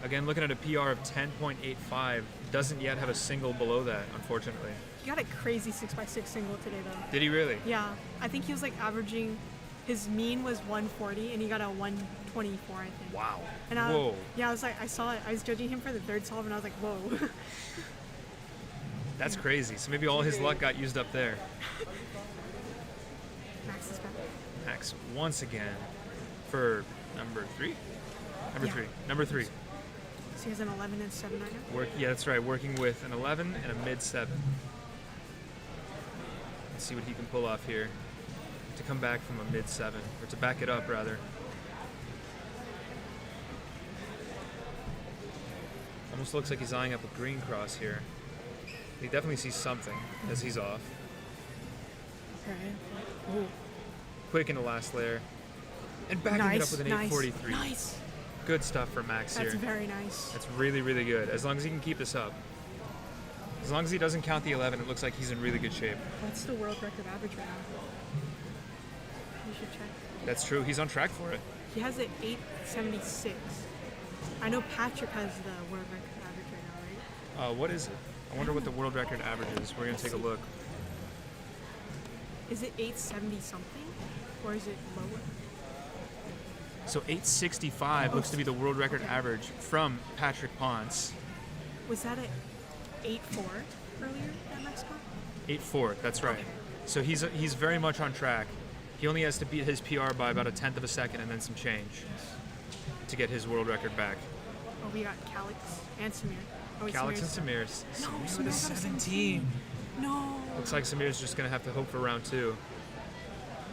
Again, looking at a PR of 10.85. Doesn't yet have a single below that, unfortunately. He got a crazy 6x6 single today, though. Did he really? Yeah. I think he was like averaging, his mean was 140, and he got a 124, I think. Wow. And Whoa. Yeah, I was like, I saw it. I was judging him for the third solve, and I was like, whoa. That's crazy. So maybe all his luck got used up there. Max is back. Max once again for number 3? Number 3. So he has an 11 and 7 right now? Yeah, that's right. Working with an 11 and a mid 7. Let's see what he can pull off here to come back from a mid 7, or to back it up rather. Almost looks like he's eyeing up a green cross here. He definitely sees something as he's off. Okay. Ooh. Quick in the last layer. And backing it up with an 843. Nice. Good stuff for Max here. That's very nice. That's really, really good. As long as he can keep this up. As long as he doesn't count the 11, it looks like he's in really good shape. What's the world record average right now? You should check. That's true. He's on track for it. He has an 876. I know Patrick has the world record average right now, right? What is it? I wonder what the world record average is. We're going to take a look. Is it 870 something? Or is it lower? So 865 looks to be the world record average from Patrick Ponce. Was that at 8.4 earlier at Mexico? 8.4, that's right. So he's very much on track. He only has to beat his PR by about 1/10 of a second and then some change to get his world record back. Oh, we got Calix and Samir. Oh, wait, Calix Samir's and Samir's. No, Samir with a Samir got a 17. No. Looks like Samir's just going to have to hope for round 2.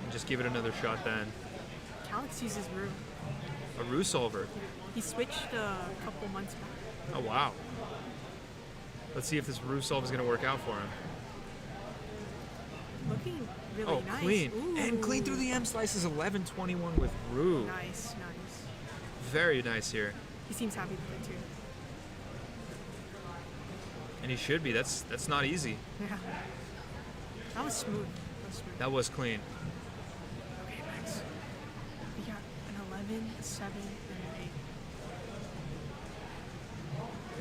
And just give it another shot then. Calix uses Rue. A Rue solver. He switched a couple months back. Oh, wow. Let's see if this Rue solve is going to work out for him. Looking really nice. Clean. Ooh. And clean through the M slices, 11-21 with Rue. Nice. Very nice here. He seems happy with it too. And he should be. That's not easy. Yeah. That was smooth. That was clean. Okay, Max. We got an 11, a 7, and an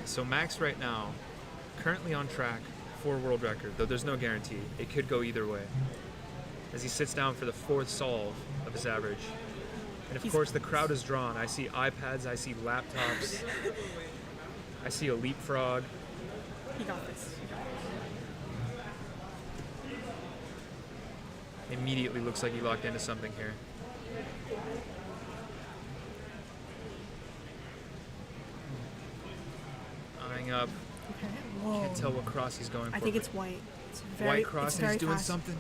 8. So Max right now, currently on track for world record, though there's no guarantee. It could go either way. As he sits down for the 4th solve of his average. And of course the crowd is drawn. I see iPads, I see laptops, I see a leapfrog. He got this. Immediately looks like he locked into something here. Eyeing up. Okay. Can't tell what cross he's going for. I think it's white. It's very, white cross, it's and he's very doing fast. something.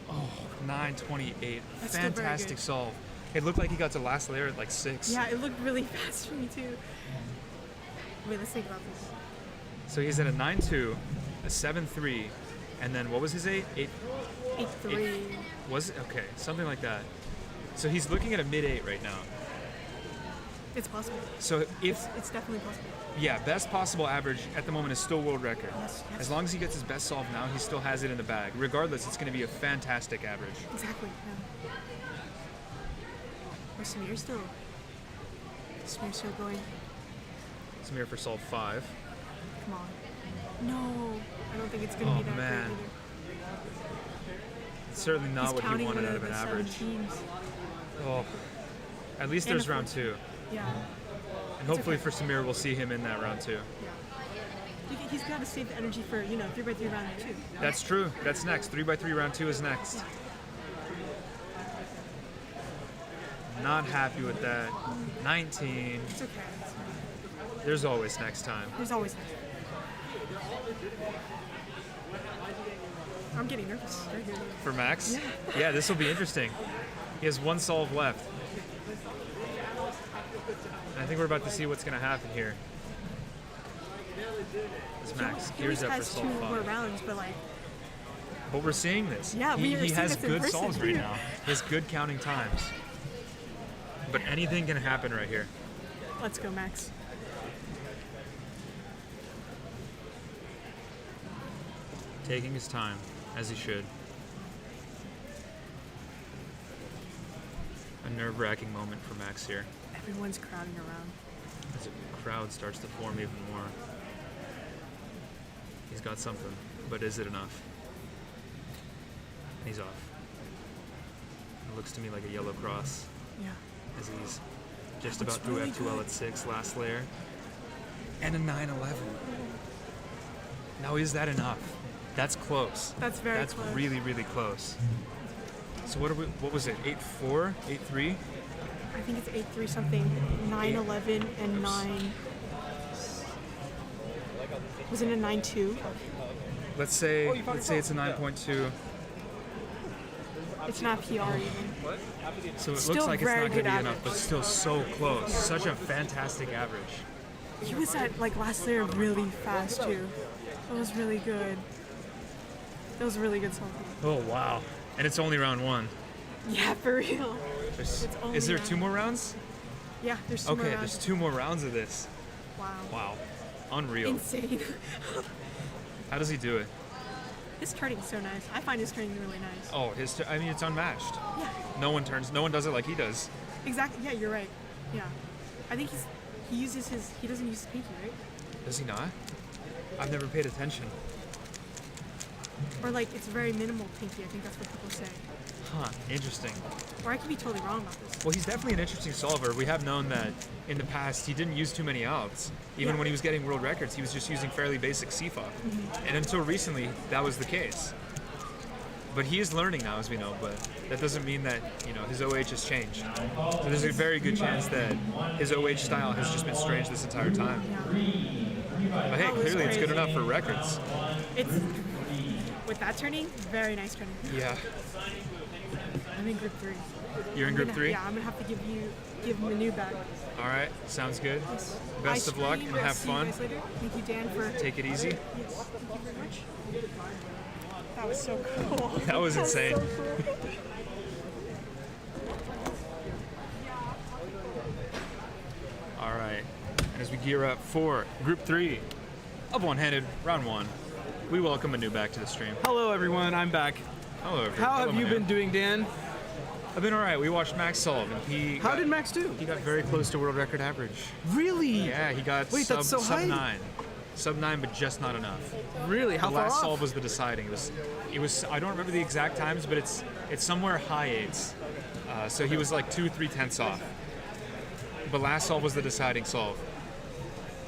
Oh, 928. That's still very Fantastic good. solve. It looked like he got to last layer at like 6. Yeah, it looked really fast for me too. Wait, let's think about this. So he's at a 9-2, a 7-3, and then what was his 8? 8-3. Was it? Okay, something like that. So he's looking at a mid-8 right now. It's possible. So if It's definitely possible. yeah, best possible average at the moment is still world record. Yes. As long as he gets his best solve now, he still has it in the bag. Regardless, it's going to be a fantastic average. Exactly. Yeah. Or Samir's still going. Samir for solve 5. Come on. No, I don't think it's gonna Oh, be that man. great either. It's certainly not He's what he counting wanted one out of an the average. 17s. Oh, at least And there's a round 2. Yeah. And hopefully okay. for Samir, we'll see him in that round 2. He's got to save the energy for 3x3 round 2. That's true. That's next. 3x3 round 2 is next. Not happy with that. 19. It's okay. There's always next time. There's always next. I'm getting nervous. Very good. For Max? Yeah. Yeah, this will be interesting. He has 1 solve left. And I think we're about to see what's going to happen here. This Max He gears always up for has solve 2 more 5. rounds, but But we're seeing this. Yeah, he we are seeing has this in good person, solves right too. now. He has good counting times. But anything can happen right here. Let's go, Max. Taking his time, as he should. A nerve-wracking moment for Max here. Everyone's crowding around. As the crowd starts to form even more. He's got something, but is it enough? He's off. It looks to me like a yellow cross. Yeah. As he's just Looks about to really F2L good. at 6, last layer. And a 9-11. Now is that enough? That's close. That's very That's close. really, really close. So what was it? 8-4? 8-3? I think it's 8-3 something. 9-11 and 9. Was it a 9-2? Let's say it's a 9.2. It's not PR even. So it Still looks like it's very not going to good be enough, average. but still so close. Such a fantastic average. He was at like last layer really fast too. That was really good. That was really good solving. Oh wow! And it's only round 1. Yeah, for real. There's- It's only is there round 2 more rounds? Yeah, there's 2 more Okay, rounds. there's 2 more rounds of this. Wow. Wow, unreal. Insane. How does he do it? His turning's so nice. I find his turning really nice. Oh, I mean, it's unmatched. Yeah. No one does it like he does. Exactly. Yeah, you're right. Yeah. I think he doesn't use his pinky, right? Does he not? I've never paid attention. Or like it's very minimal pinky. I think that's what people say. Huh, interesting. Or I could be totally wrong about this. Well, he's definitely an interesting solver. We have known that in the past he didn't use too many outs. Even Yeah. when he was getting world records, he was just using fairly basic CFA. And until recently, that was the case. But he is learning now, as we know, but that doesn't mean that, his OH has changed. So there's a very good chance that his OH style has just been strange this entire time. But hey, That was clearly it's good crazy. enough for records. It's with that turning, very nice turning. Yeah. I'm in group 3. You're in I'm group gonna- 3? Yeah, I'm gonna have to give him a new bag. All right, sounds good. Yes. Best I of luck stream. and have See you fun. guys later. Thank you, Dan, for Take it easy. Yes, thank you very much. That was so cool. That was insane. so cool. All right, and as we gear up for Group 3 of One-Handed, Round 1, we welcome Anu back to the stream. Hello, everyone. I'm back. Hello, everyone. How have Hello, you Manu. been doing, Dan? I've been all right. We watched Max solve, and How did Max do? He got very close to world record average. Really? Yeah, he got Wait, that's so sub high. 9. Sub 9, but just not enough. Really? How the far last off? solve was the deciding. It was. I don't remember the exact times, but it's somewhere high 8s. So he was like 2-3 tenths off. But last solve was the deciding solve.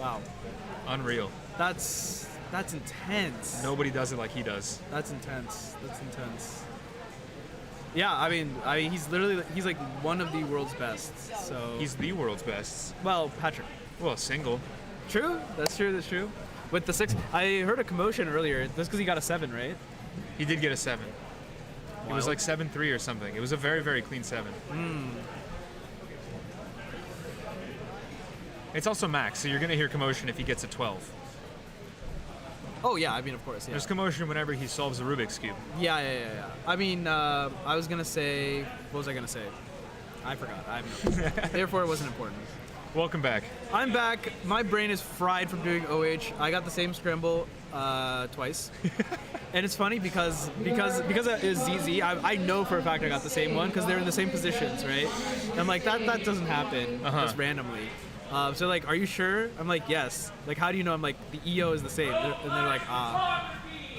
Wow. Unreal. That's intense. Nobody does it like he does. That's intense. That's intense. Yeah, I mean, he's like one of the world's best. So He's the world's best. Well, Patrick. Well, single. True. That's true. That's true. With the 6, I heard a commotion earlier. That's because he got a 7, right? He did get a 7. It was Wild. like 7-3 or something. It was a very, very clean 7. It's also Max, so you're going to hear commotion if he gets a 12. Oh yeah, I mean, of course. Yeah. There's commotion whenever he solves a Rubik's Cube. Yeah. I mean, I was gonna say, what was I gonna say? I forgot. I have no. Therefore, it wasn't important. Welcome back. I'm back. My brain is fried from doing OH. I got the same scramble twice, and it's funny because it is ZZ. I know for a fact I got the same one because they're in the same positions, right? And I'm like that doesn't happen just randomly. So like, are you sure? I'm like, yes. Like, how do you know? I'm like, the EO is the same. And they're like, I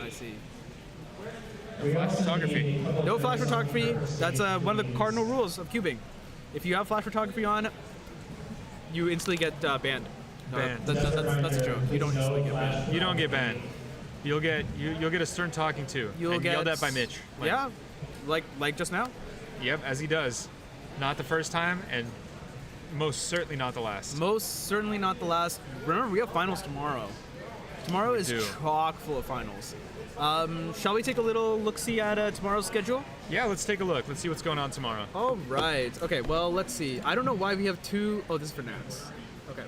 see. Flash photography. No flash photography. That's one of the cardinal rules of cubing. If you have flash photography on, you instantly get banned. No, Banned. That's a joke. You don't instantly get banned. You don't get banned. You'll get a stern talking to. You'll and get yelled at by Mitch. Yeah, like just now. Yep, as he does. Not the first time, and most certainly not the last. Most certainly not the last. Remember, we have finals tomorrow. Tomorrow is chock full of finals. Shall we take a little look-see at tomorrow's schedule? Yeah, let's take a look. Let's see what's going on tomorrow. All right. Okay, well, let's see. I don't know why we have 2. Oh, this is for Nats. Okay.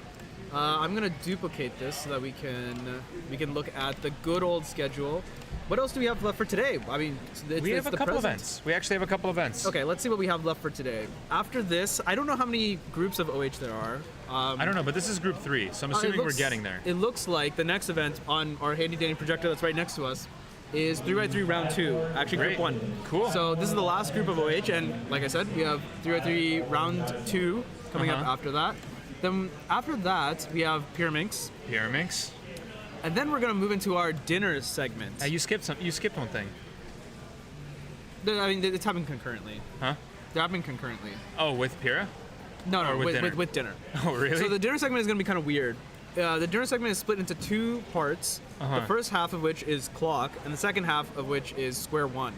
I'm going to duplicate this so that we can look at the good old schedule. What else do we have left for today? I mean, We have it's a the couple present. events. We actually have a couple events. Okay, let's see what we have left for today. After this, I don't know how many groups of OH there are. I don't know, but this is Group 3, so I'm assuming we're getting there. It looks like the next event on our handy dandy projector that's right next to us is 3x3 round 2, actually Great. group 1. Cool. So this is the last group of OH, and like I said, we have 3x3 round 2 coming up after that. Then after that, we have Pyraminx. Pyraminx. And then we're gonna move into our dinner segment. You skipped one thing. I mean, it's happening concurrently. Huh? They're happening concurrently. Oh, with Pyra? No, Or with dinner? with dinner. Oh, really? So the dinner segment is going to be kind of weird. The dinner segment is split into 2 parts. Uh-huh. The first half of which is clock, and the second half of which is square 1.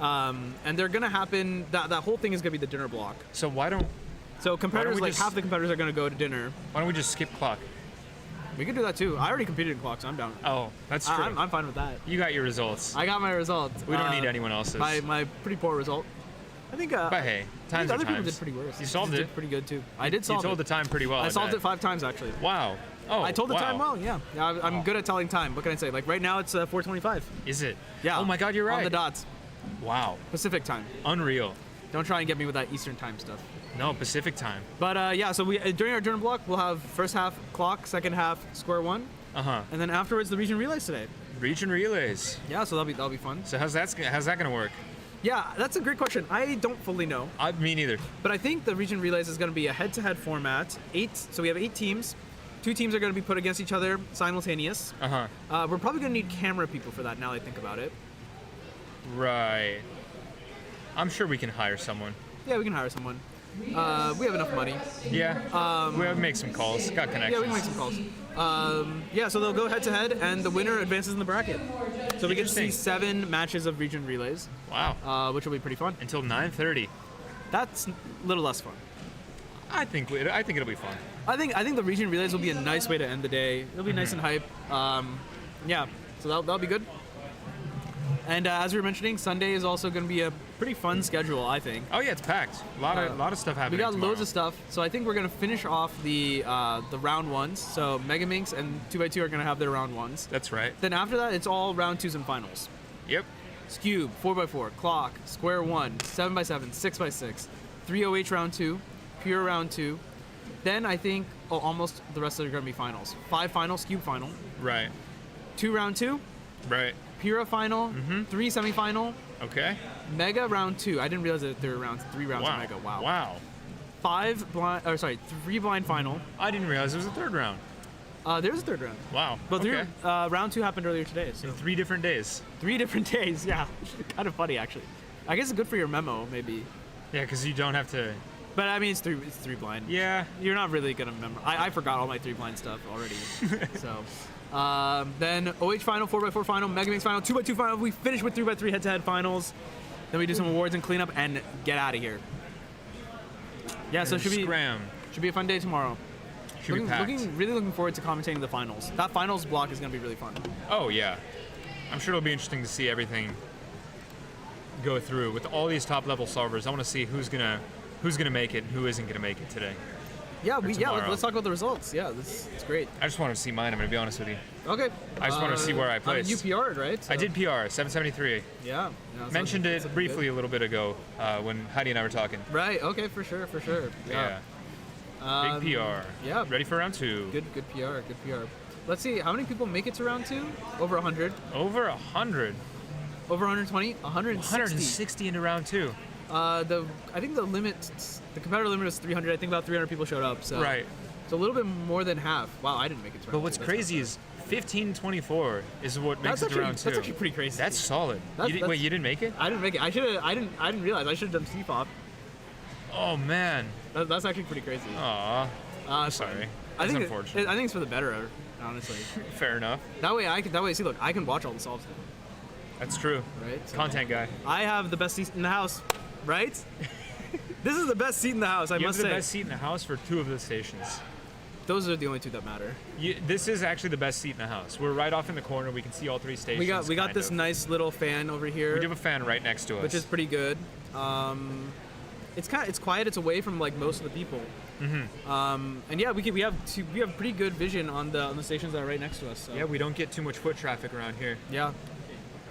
And they're going to happen. That whole thing is going to be the dinner block. So why don't? So competitors, we like just- half the competitors are going to go to dinner. Why don't we just skip clock? We could do that too. I already competed in clock, so I'm down. Oh, that's true. I'm fine with that. You got your results. I got my results. We don't need anyone else's. My pretty poor result. I think. But hey, times I are think other people times. did pretty worse. You solved Did it. pretty good too. I did solve it. You told the time pretty well. I solved bet. it 5 times actually. Wow. Oh, I told the wow. time well. Yeah. I'm good at telling time. What can I say? Like right now it's 4:25. Is it? Yeah. Oh my God, you're right. On the dots. Wow. Pacific time. Unreal. Don't try and get me with that Eastern time stuff. No, Pacific time. But yeah, so we during our dinner block we'll have first half clock, second half square 1. Uh-huh. And then afterwards the region relays today. Region relays. Yeah, so that'll be fun. So how's that gonna work? Yeah, that's a great question. I don't fully know. Me neither. But I think the region relays is going to be a head-to-head format. So we have 8 teams. 2 teams are going to be put against each other simultaneous. Uh-huh. We're probably going to need camera people for that now that I think about it. Right. I'm sure we can hire someone. Yeah, we can hire someone. We have enough money. Yeah. We'll make some calls. Got connections. Yeah, we can make some calls. Yeah, so they'll go head-to-head, and the winner advances in the bracket. So we get to see 7 matches of region relays. Wow. Which will be pretty fun. Until 9:30. That's a little less fun. I think it'll be fun. I think the region relays will be a nice way to end the day. It'll be nice and hype. Yeah, so that'll be good. And as we were mentioning, Sunday is also going to be a pretty fun schedule, I think. Oh yeah, it's packed. A lot of stuff happening. We got tomorrow. loads of stuff, so I think we're going to finish off the round 1s. So Megaminx and 2x2 are going to have their round 1s. That's right. Then after that, it's all round 2s and finals. Yep. Cube, 4x4, clock, square 1, 7x7, 6x6, 3OH round 2, pure round 2. Then I think almost the rest of it are going to be finals. 5 finals, cube final. Right. 2 round 2. Right. Pura final, 3 semifinal. Okay. Mega round 2. I didn't realize that there were 3 rounds Wow. of Mega. Wow. Wow. 3 blind final. I didn't realize there was a 3rd round. There's a 3rd round. Wow. But okay. round 2 happened earlier today. So. In 3 different days. 3 different days, yeah. Kind of funny, actually. I guess it's good for your memo, maybe. Yeah, because you don't have to. But I mean, it's three blind. Yeah. You're not really gonna remember. I forgot all my 3 blind stuff already. So. Then OH final, 4x4 final, Megaminx final, 2x2 final. We finish with 3x3 head-to-head finals. Then we do some awards and cleanup and get out of here. Yeah, so it should be a fun day tomorrow. Should be packed. Really looking forward to commentating the finals. That finals block is gonna be really fun. Oh yeah, I'm sure it'll be interesting to see everything go through with all these top level solvers. I want to see who's gonna make it and who isn't gonna make it today. Yeah, let's talk about the results. Yeah, it's great. I just want to see mine. I'm gonna be honest with you. Okay. I just want to see where I placed. You PR'd, right? I did PR 773. Yeah. Mentioned it briefly a little bit ago when Heidi and I were talking. Right. Okay. For sure. Yeah. Big PR. Yeah. Ready for round 2. Good PR. Let's see. How many people make it to round 2? Over 100. Over 100. Over 120. 160. 160 into round 2. I think the competitor limit was 300. I think about 300 people showed up. So. Right. So a little bit more than half. Wow, I didn't make it to round 2. But what's crazy is 1524 is what makes it to round 2. That's actually pretty crazy. That's solid. Wait, you didn't make it? I didn't make it. I didn't realize. I should have done C-pop. Oh man. That's actually pretty crazy. Aw. I'm sorry. That's unfortunate. I think it's for the better, honestly. Fair enough. That way, see, look, I can watch all the solves now. That's true. Right. So Content guy. I have the best seat in the house, right? This is the best seat in the house, I must say. You have the best seat in the house for 2 of the stations. Those are the only 2 that matter. This is actually the best seat in the house. We're right off in the corner. We can see all 3 stations. We got this nice little fan over here. We do have a fan right next to us, which is pretty good. It's quiet. It's away from like most of the people. And yeah, we have pretty good vision on the stations that are right next to us. So. Yeah, we don't get too much foot traffic around here. Yeah.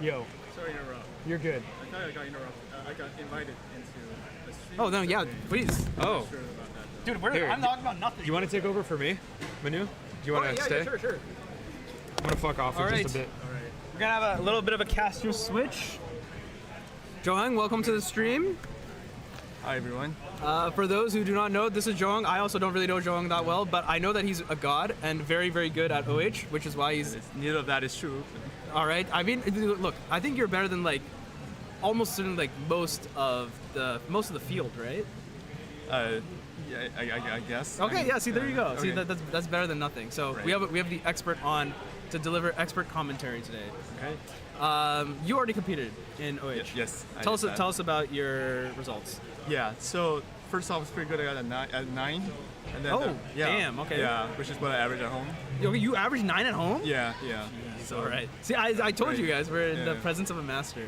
Yo. Sorry to interrupt. You're good. I thought I got interrupted. I got invited into a stream. Oh no, yeah, please. Oh. Sure about that. Dude, I'm talking about nothing. Do you want to take over for me, Manu? Do you want to stay? Sure. I'm gonna fuck off for just a bit. We're gonna have a little bit of a caster switch. Joang, welcome to the stream. Hi everyone. For those who do not know, this is Joang. I also don't really know Joang that well, but I know that he's a god and very, very good at OH, which is why he's. Neither of that is true. All right. I mean, look, I think you're better than like almost in like most of the field, right? Yeah, I guess. Okay. Yeah. See, there you go. Okay. See, that's better than nothing. So Right. we have the expert on to deliver expert commentary today. Okay. You already competed in OH. Yes. I Tell did us that. about your results. Yeah. So first off, it's pretty good. I got a nine. And then Oh, damn, okay. Yeah, which is what I average at home. You average 9 at home? Yeah. So, all right. See, I told you guys we're in the Yeah. presence of a master.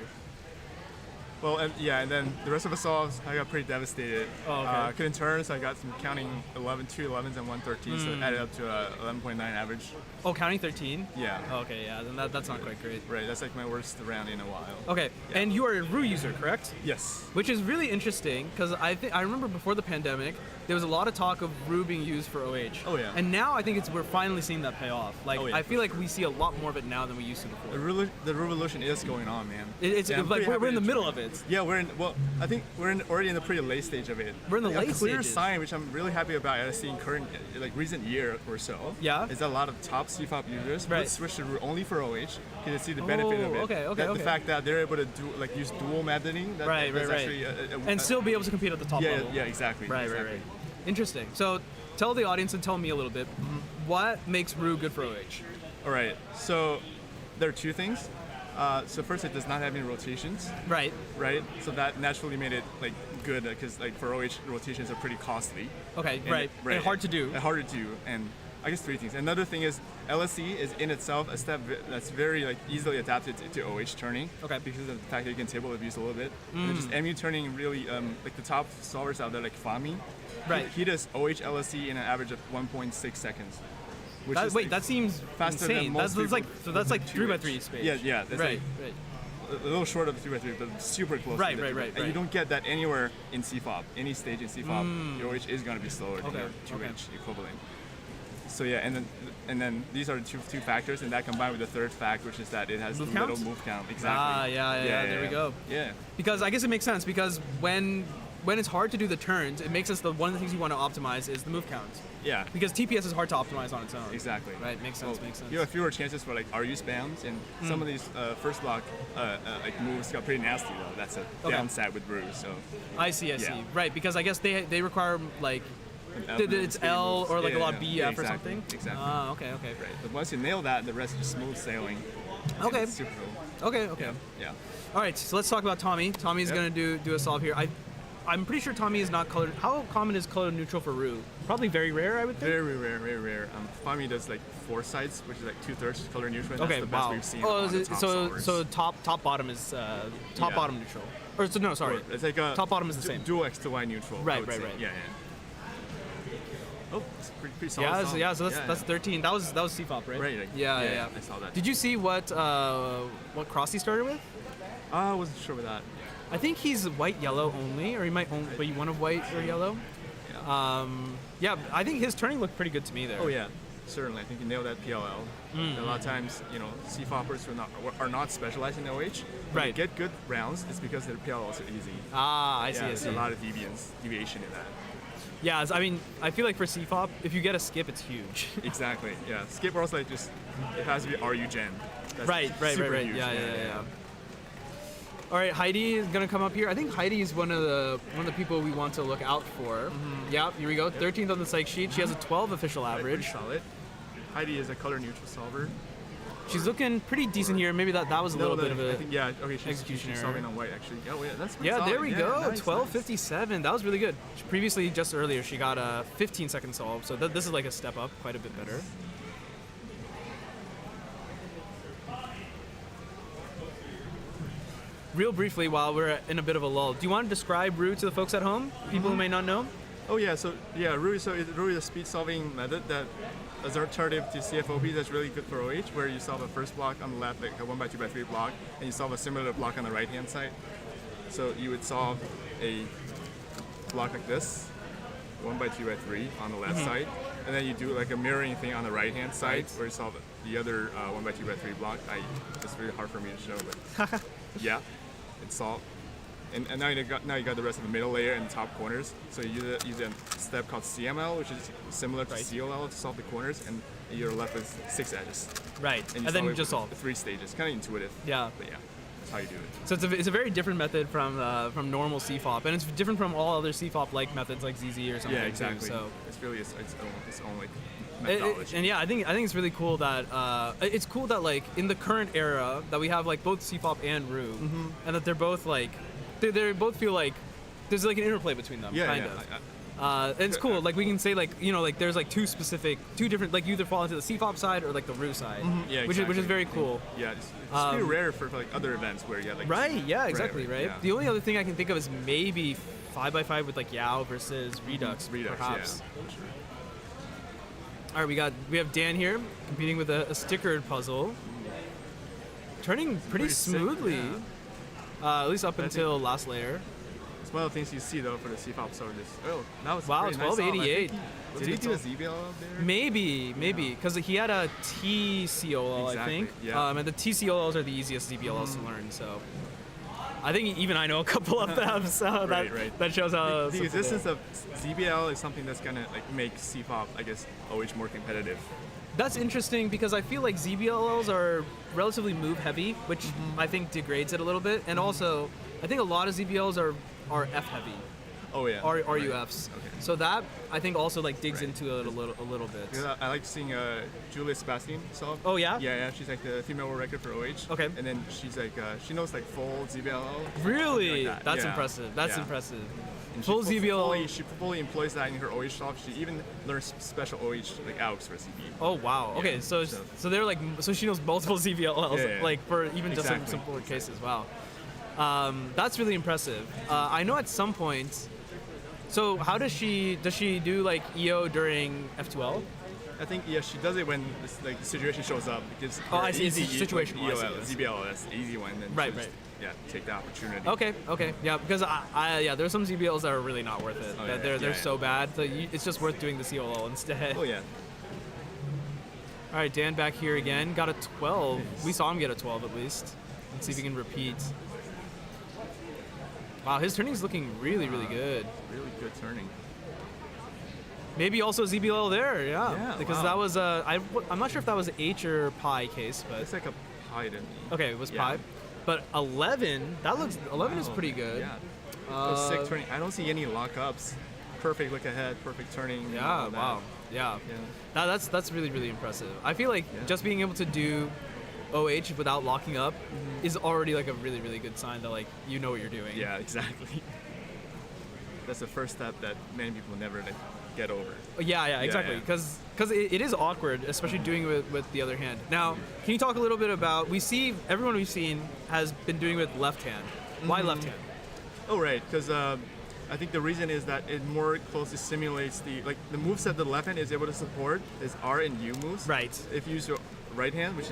Well, and then the rest of the solves, I got pretty devastated. Oh, okay. Couldn't turn, so I got some counting 2 11s and 1 13, so it added up to a 11.9 average. Oh, counting 13? Yeah. Oh, okay, yeah, then that's not quite great. Right, that's like my worst round in a while. Okay, Yeah. and you are a Ru user, correct? Yes. Which is really interesting because I remember before the pandemic there was a lot of talk of Ru being used for OH. Oh, yeah. And now I think we're finally seeing that pay off. Like Oh, yeah, I for feel like we see a lot more of it now than we used to before. The revolution is going on, man. It's Yeah, I'm like pretty we're in the happy to middle join. of it. Yeah, I think we're already in the pretty late stage of it. We're in the A late clear stages. sign, which I'm really happy about, I see in current, like recent year or so. Yeah. Is that a lot of top CFOP users Right. would switch to Ru only for OH because they see the benefit of it. okay, The okay. fact that they're able to use dual methoding. That's actually and still be able to compete at the top level. Yeah, exactly. Right. Interesting. So tell the audience and tell me a little bit, what makes Ru good for OH? All right. So there are two things. So first, it does not have any rotations. Right. So that naturally made it like good because like for OH rotations are pretty costly. Okay. Right. And hard to do. Hard to do, and I guess three things. Another thing is LSE is in itself a step that's very like easily adapted to OH turning. Okay. Because of the fact that you can table abuse a little bit. And then just MU turning really like the top solvers out there like Fami. Right. He does OH LSE in an average of 1.6 seconds. Which is, Wait, like, that seems faster insane. than most That's like people that's like with 3x3 space. Yeah. That's right. a little short of the 3x3, but super close. Right, to the right. And you don't get that anywhere in CFOP. Any stage in CFOP, your OH is going to be slower than your 2H equivalent. So yeah, and then these are the two factors, and that combined with the third fact, which is that it has Move the count? little move count. Exactly. Yeah. There we go. Yeah. Because I guess it makes sense because when it's hard to do the turns, it makes us one of the things you want to optimize is the move count. Yeah. Because TPS is hard to optimize on its own. Exactly. Right. Makes sense. Well, you have fewer chances for like RU spams, and some of these first block like moves got pretty nasty though. That's a downside with Ru. So. I see. Yeah. Right. Because I guess they require like. It's L or like a lot of BF or something? Exactly. Okay. Right. But once you nail that, the rest is smooth sailing. Okay. It's super cool. Okay. Yeah. All right, so let's talk about Tommy. Tommy's gonna do a solve here. I'm pretty sure Tommy is not color. How common is color neutral for Ru? Probably very rare, I would think. Very rare. Fami does like 4 sides, which is like 2/3 color neutral. And Okay, that's the best wow. we've seen. Oh, on the top solvers. so top bottom is bottom neutral. Or so no, sorry. It's like a top bottom is the same. Dual X to Y neutral. I Right. would say. Yeah. Oh, it's pretty solid. So that's 13. That was CFOP, right? Right. Yeah. I saw that. Did you see what cross he started with? I wasn't sure with that. I think he's white yellow only, or he might only be one of white or yellow. Yeah. I think his turning looked pretty good to me there. Oh yeah, certainly. I think he nailed that PLL. A lot of times, CFOPers are not specialized in OH. When they get good rounds, it's because their PLLs are easy. I see. There's a lot of deviation in that. Yeah, I mean, I feel like for CFOP, if you get a skip, it's huge. Exactly. Yeah. Skip rolls like just it has to be RU gen. That's Right. super huge. Yeah. All right, Heidi is gonna come up here. I think Heidi is one of the people we want to look out for. Yeah, here we go. 13th on the psych sheet. She has a 12 official average. Pretty solid. Heidi is a color neutral solver. She's looking pretty decent here. Maybe that was a little bit of a execution error. Solving on white actually. Oh yeah, that's pretty Yeah, solid. there we go. Nice, 12:57. That was really good. Previously, just earlier, she got a 15-second solve. So this is like a step up, quite a bit better. Real briefly, while we're in a bit of a lull, do you want to describe Ru to the folks at home? People who may not know? Oh yeah, Ru is a speed solving method that as an alternative to CFOP that's really good for OH, where you solve a first block on the left, like a 1x2x3 block, and you solve a similar block on the right hand side. So you would solve a block like this, 1x2x3 on the left side, and then you do like a mirroring thing on the right hand side where you solve the other 1x2x3 block. It's very hard for me to show, but yeah, it's solved. And now you got the rest of the middle layer and top corners. So you use a step called CML, which is similar to CLL to solve the corners, and you're left with 6 edges. Right, and then you just solve 3 stages. Kind of intuitive. Yeah. But yeah, that's how you do it. So it's a very different method from normal CFOP, and it's different from all other CFOP-like methods like ZZ or something. Yeah, exactly. Too, so it's really its own like methodology. and yeah, I think it's really cool that it's cool that like in the current era that we have like both CFOP and Ru, and that they're both like they both feel like there's like an interplay between them, kind of. And it's cool. Like we can say like like there's like two different like you either fall into the CFOP side or like the Ru side, Yeah, which is very cool. Yeah, it's pretty rare for like other events where you have like right. Yeah, exactly. Right. Yeah. The only other thing I can think of is maybe 5x5 with like Xiao versus Redux, perhaps. Yeah, sure. All right, we have Dan here competing with a stickered puzzle, turning pretty smoothly. Sick, at least up until last layer. It's one of the things you see though for the CFOP soldiers. Oh, that was wow, pretty nice 1288. Did he do a ZBL out there? Maybe, because he had a TCOL, I think. Yeah. And the TCOLs are the easiest ZBLs to learn, so. I think even I know a couple of them, so that shows how the existence of ZBL is something that's gonna like make CFOP, I guess, always more competitive. That's interesting because I feel like ZBLLs are relatively move heavy, which I think degrades it a little bit, and also I think a lot of ZBLs are F heavy. Oh yeah. RUFs. Okay. So that I think also like digs into it a little bit. Because I like seeing Julia Sebastian solve. Oh yeah. Yeah. She's like the female world record for OH. Okay. And then she's like she knows like full ZBL. Really? Like that. That's Yeah. impressive. That's impressive. And Full ZBL. She fully employs that in her OH solve. She even learns special OH like AUX for ZB. Oh wow. Okay. So they're like she knows multiple ZBLLs Yeah. like for even just some simpler cases. Wow. That's really impressive. I know at some point. So how does she do like EO during F2L? I think she does it when like the situation shows up. It gives I see. It's situational. ZBL, that's the easy one. Then right. Yeah, take the opportunity. Okay. Yeah, because there's some ZBLs that are really not worth it. Oh, They're so bad. So it's just worth doing the COL instead. Oh yeah. All right, Dan back here again. Got a 12. We saw him get a 12 at least. Let's see if he can repeat. Wow, his turning's looking really good. Really good turning. Maybe also ZBL there, Yeah, because wow. that was I'm not sure if that was H or Pi case, but it's like a Pi to me. Okay, it was Pi, but 11. That looks 11 is pretty good. Yeah. Sick turning. I don't see any lockups. Perfect look ahead. Perfect turning. Yeah. Wow. Yeah. That's really impressive. I feel like just being able to do OH without locking up is already like a really good sign that like you know what you're doing. Yeah, exactly. That's the first step that many people never like, get over. Yeah, exactly. Because it is awkward, especially doing it with the other hand. Now, can you talk a little bit about? Everyone we've seen has been doing it with left hand. Why left hand? Oh right, because I think the reason is that it more closely simulates the moveset the left hand is able to support is R and U moves. Right. If you use your right hand, which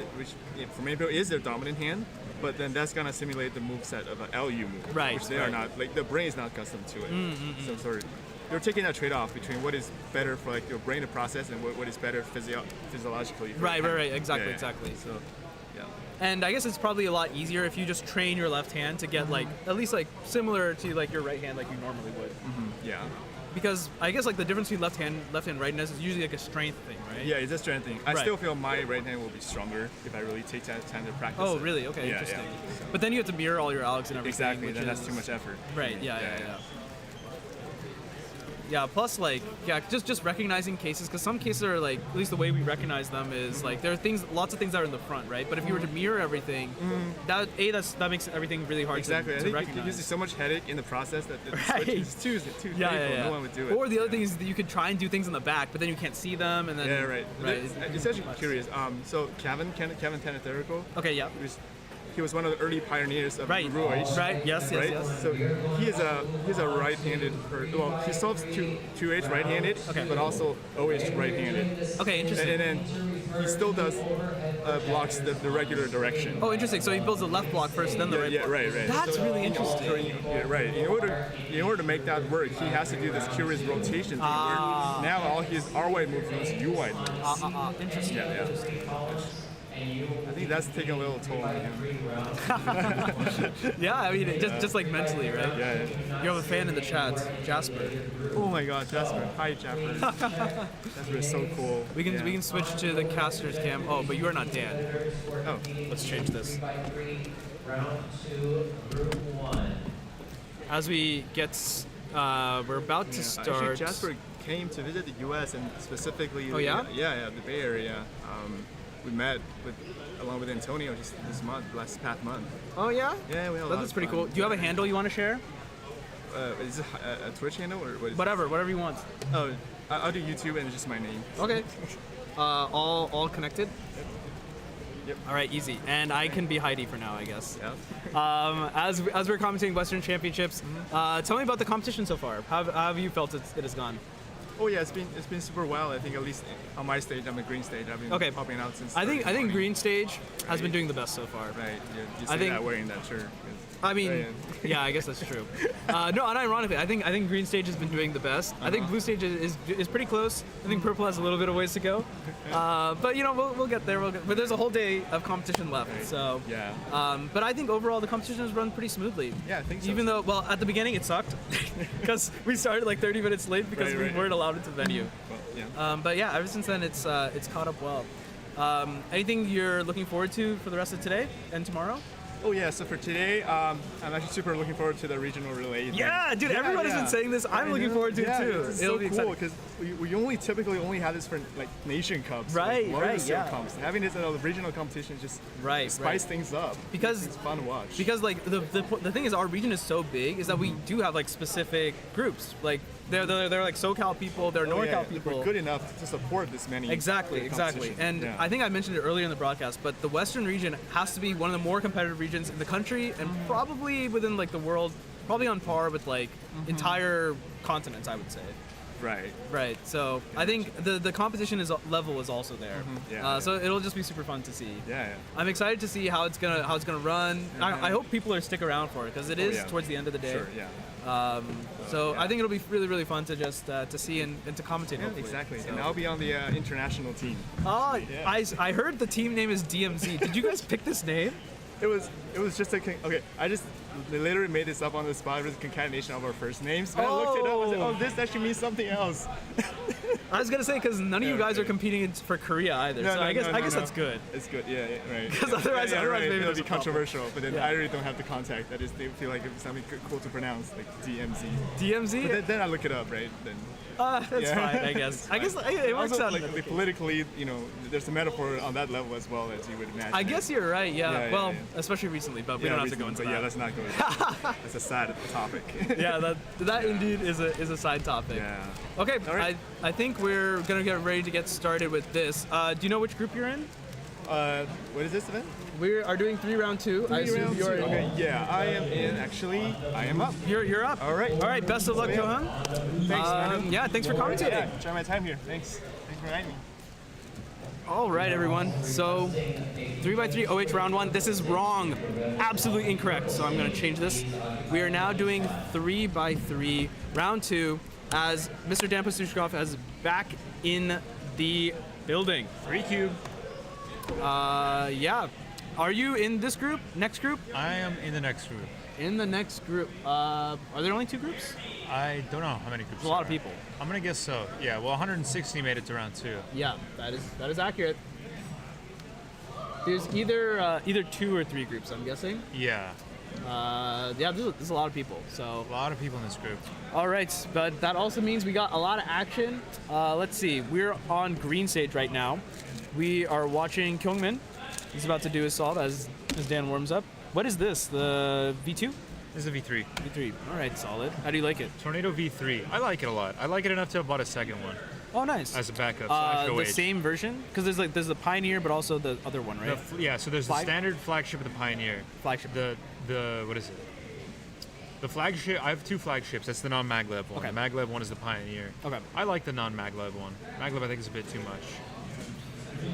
for many people is their dominant hand, but then that's gonna simulate the moveset of an LU move, right? Which they are not. Like the brain is not accustomed to it. So sort of, you're taking that trade-off between what is better for like your brain to process and what is better physiologically. Right. Exactly. So, yeah. And I guess it's probably a lot easier if you just train your left hand to get like at least like similar to like your right hand like you normally would. Yeah. Because I guess like the difference between left hand rightness is usually like a strength thing, right? Yeah, it's a strength thing. I still feel my right hand will be stronger if I really take time to practice. Oh, it. really? Okay, Yeah, interesting. yeah. So. But then you have to mirror all your Alex and everything. Exactly, which then that's too much effort. Right. Yeah. Yeah, plus like just recognizing cases because some cases are like at least the way we recognize them is like there are lots of things that are in the front, right? But if you were to mirror everything, that makes everything really hard to I think recognize. it gives you so much headache in the process that it's too painful. Yeah. No one would do it. Or the other thing is that you could try and do things in the back, but then you can't see them, and then Right. It's actually curious. So Kevin Tenetherico. Okay, yeah. he was one of the early pioneers of Ruoish. Right. Yes. So he's a right-handed. Well, he solves 2H right-handed, but also OH right-handed. Okay, interesting. And then he still does blocks the regular direction. Oh, interesting. So he builds the left block first, then the right block. Right. That's really interesting. Right. In order to make that work, he has to do this curious rotation thing. Where now all his RY movements UI moves. Interesting. Interesting. I think that's taking a little toll on him. Yeah, I mean, just like mentally, right? Yeah. You have a fan in the chat, Jasper. Oh my God, Jasper! Hi, Jasper. Jasper is so cool. We can switch to the caster's cam. Oh, but you are not Dan. Oh, let's change this. As we get, we're about to start. Actually, Jasper came to visit the U.S. and specifically. Oh yeah? The Bay Area. We met along with Antonio just this past month. Oh yeah? Yeah, we had a lot That's of pretty fun. cool. Do you have a handle you want to share? Is it a Twitch handle or what is Whatever you want. Oh, I'll do YouTube and just my name. Okay. All connected. Yep. All right, easy. And I can be Heidi for now, I guess. Yeah. As we're commenting Western Championships, tell me about the competition so far. How have you felt it has gone? Oh yeah, it's been super well. I think at least on my stage, I'm a green stage. I've been popping out since. I think green stage has been doing the best so far. Right. You say that wearing that shirt. I mean, yeah, I guess that's true. No, unironically, I think green stage has been doing the best. I think blue stage is pretty close. I think purple has a little bit of ways to go. But you know, we'll get there. But there's a whole day of competition left. Right. So yeah. But I think overall the competition has run pretty smoothly. Yeah, I think so. Even though, well, at the beginning it sucked because we started like 30 minutes late because we weren't allowed into venue. Well, yeah. But yeah, ever since then it's caught up well. Anything you're looking forward to for the rest of today and tomorrow? Oh yeah, so for today, I'm actually super looking forward to the regional relay. Yeah, dude, everyone has been saying this. I'm looking forward to it too. It's so cool because we typically only have this for like nation cups, larger comps. Having this in a regional competition just spice things up. Because it's fun to watch. Because like the thing is, our region is so big is that we do have like specific groups. Like they're like SoCal people, they're NorCal people. We're good enough to support this many. Exactly. And I think I mentioned it earlier in the broadcast, but the Western region has to be one of the more competitive regions in the country and probably within like the world, probably on par with like entire continents, I would say. Right. So I think the competition level is also there. So it'll just be super fun to see. Yeah. I'm excited to see how it's gonna run. I hope people stick around for it because it is towards the end of the day. Sure. Yeah. So I think it'll be really, really fun to just to see and to commentate. Yeah, exactly. So. And I'll be on the international team. Oh, yeah. I heard the team name is DMZ. Did you guys pick this name? It was just they literally made this up on the spot. It was a concatenation of our first names. And I looked it up and said, oh, this actually means something else. I was gonna say because none of you guys are competing for Korea either. I guess that's good. It's good, yeah, right. Because otherwise maybe it'll be controversial. But then I really don't have the contact. I just feel like it's something cool to pronounce, like DMZ. DMZ. But then I look it up, right? Then. That's fine, I guess. I guess it works also, out. Like politically, you know, there's a metaphor on that level as well as you would imagine. I guess you're right. Yeah. Well, especially recently, but we don't have to go into that. Yeah, let's not go into that. That's a side topic. Yeah, that indeed is a side topic. Yeah. Okay. Right. I think we're gonna get ready to get started with this. Do you know which group you're in? What is this event? We are doing 3 round 2. I assume you're in. Okay, yeah, I am in. Actually, I am up. You're up. All right. Best of luck, Johan. Thanks, man. Yeah, thanks for commentating. Yeah, try my time here. Thanks for inviting me. All right, everyone. So, 3x3 OH round 1. This is wrong. Absolutely incorrect. So I'm going to change this. We are now doing 3x3 round 2 as Mr. Dan Pasushkov is back in the building. 3 cube. Yeah. Are you in this group? Next group? I am in the next group. In the next group. Are there only 2 groups? I don't know how many groups. There's a lot of people. I'm gonna guess so. Yeah. Well, 160 made it to round 2. Yeah, that is accurate. There's either 2 or 3 groups, I'm guessing. Yeah. There's a lot of people. So a lot of people in this group. All right, but that also means we got a lot of action. Let's see. We're on green stage right now. We are watching Kyungmin. He's about to do his solve as Dan warms up. What is this? The V2? This is a V3. V3. All right, solid. How do you like it? Tornado V3. I like it a lot. I like it enough to have bought a second one. Oh, nice. As a backup. So I the feel same version? Because there's the Pioneer, but also the other one, right? Yeah, so there's the standard flagship of the Pioneer. Flagship. The what is it? The flagship. I have 2 flagships. That's the non-maglev one. Okay. The maglev one is the Pioneer. Okay. I like the non-maglev one. Maglev I think is a bit too much.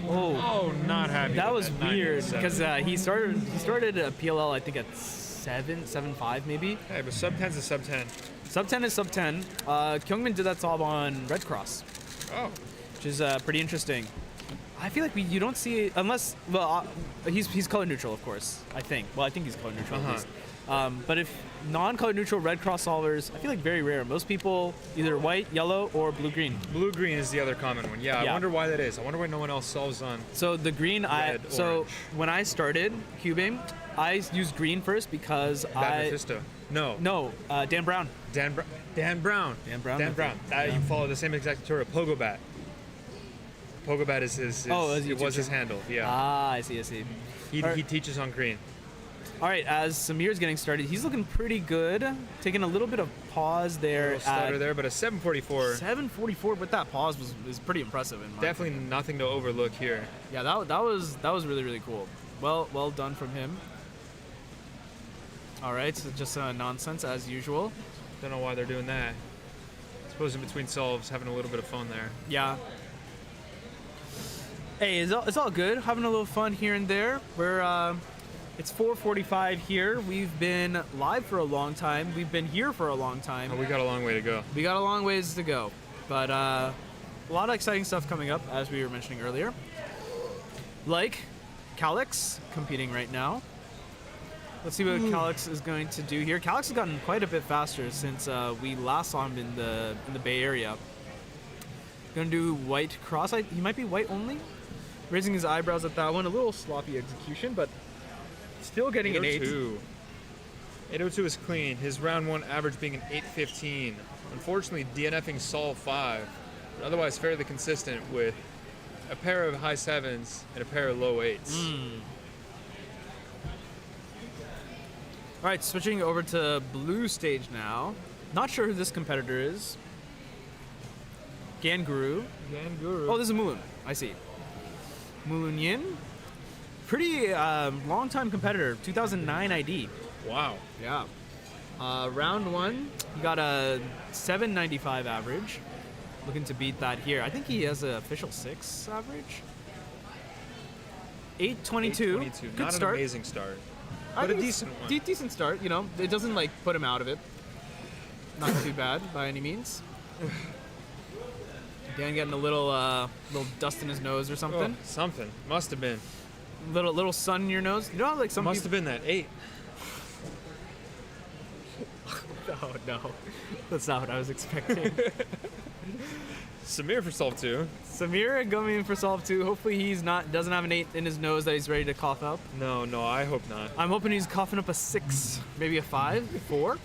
Oh, not happy. That with was that weird 987. because he started a PLL I think at 7.5 maybe. Hey, but sub 10's a sub 10. Sub 10 is sub 10. Kyungmin did that solve on Red Cross. Oh. Which is pretty interesting. I feel like you don't see it unless he's color neutral, of course. I think. Well, I think he's color neutral at least. But if non-color neutral Red Cross solvers, I feel like very rare. Most people either white, yellow, or blue-green. Blue-green is the other common one. Yeah, I wonder why that is. I wonder why no one else solves on. So the green, red, orange. When I started cubing, I used green first because Mephisto. No, Dan Brown. Dan Brown. You follow the same exact tutorial. Pogobat. Pogobat is his handle. Yeah. Ah, I see. He teaches on green. All right, as Samir's getting started, he's looking pretty good. Taking a little bit of pause there. A little stutter there, but a 744. 744, but that pause was pretty impressive. Definitely nothing to overlook here. Yeah, that was really cool. Well done from him. All right, so just nonsense as usual. Don't know why they're doing that. I suppose in between solves, having a little bit of fun there. Yeah. Hey, it's all good. Having a little fun here and there. It's 4:45 here. We've been live for a long time. We've been here for a long time. Oh, we got a long way to go. We got a long ways to go. But a lot of exciting stuff coming up, as we were mentioning earlier. Like Calix competing right now. Let's see what Calix is going to do here. Calix has gotten quite a bit faster since we last saw him in the Bay Area. Gonna do white cross. He might be white only. Raising his eyebrows at that one. A little sloppy execution, but still getting an 8. 802 is clean. His round 1 average being an 815. Unfortunately, DNFing Sol 5, but otherwise fairly consistent with a pair of high 7s and a pair of low 8s. All right, switching over to blue stage now. Not sure who this competitor is. Ganguru. Oh, this is Mulun. I see. Mulun Yin. Pretty long-time competitor. 2009 ID. Wow. Yeah. Round 1, he got a 795 average. Looking to beat that here. I think he has an official 6 average. 822. Good Not start. an amazing start, but a decent one. Decent start. You know, it doesn't like put him out of it. Not too bad by any means. Dan getting a little dust in his nose or something. Oh, something. Must have been. Little sun in your nose. You know how like some Must have been that 8. Oh no, that's not what I was expecting. Samir for solve 2. Samir going in for solve 2. Hopefully he's doesn't have an 8 in his nose that he's ready to cough up. No, I hope not. I'm hoping he's coughing up a 6, maybe a 5, 4.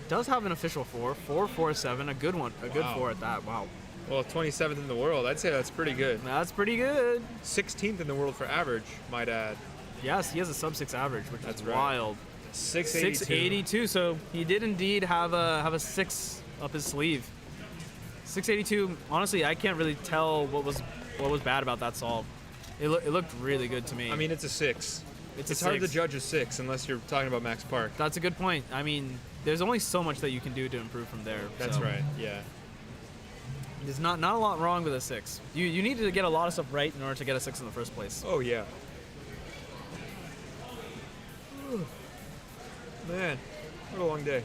Does have an official 4, 447, a good one, a good 4 at that. Wow. Well, 27th in the world. I'd say that's pretty good. That's pretty good. 16th in the world for average, might add. Yes, he has a sub 6 average, which is right. wild. 682. So he did indeed have a 6 up his sleeve. 682. Honestly, I can't really tell what was bad about that solve. It looked really good to me. I mean, it's a 6. It's a hard to 6. judge a 6 unless you're talking about Max Park. That's a good point. I mean, there's only so much that you can do to improve from there. That's right. Yeah. There's not a lot wrong with a 6. You need to get a lot of stuff right in order to get a 6 in the first place. Oh yeah. Man, what a long day.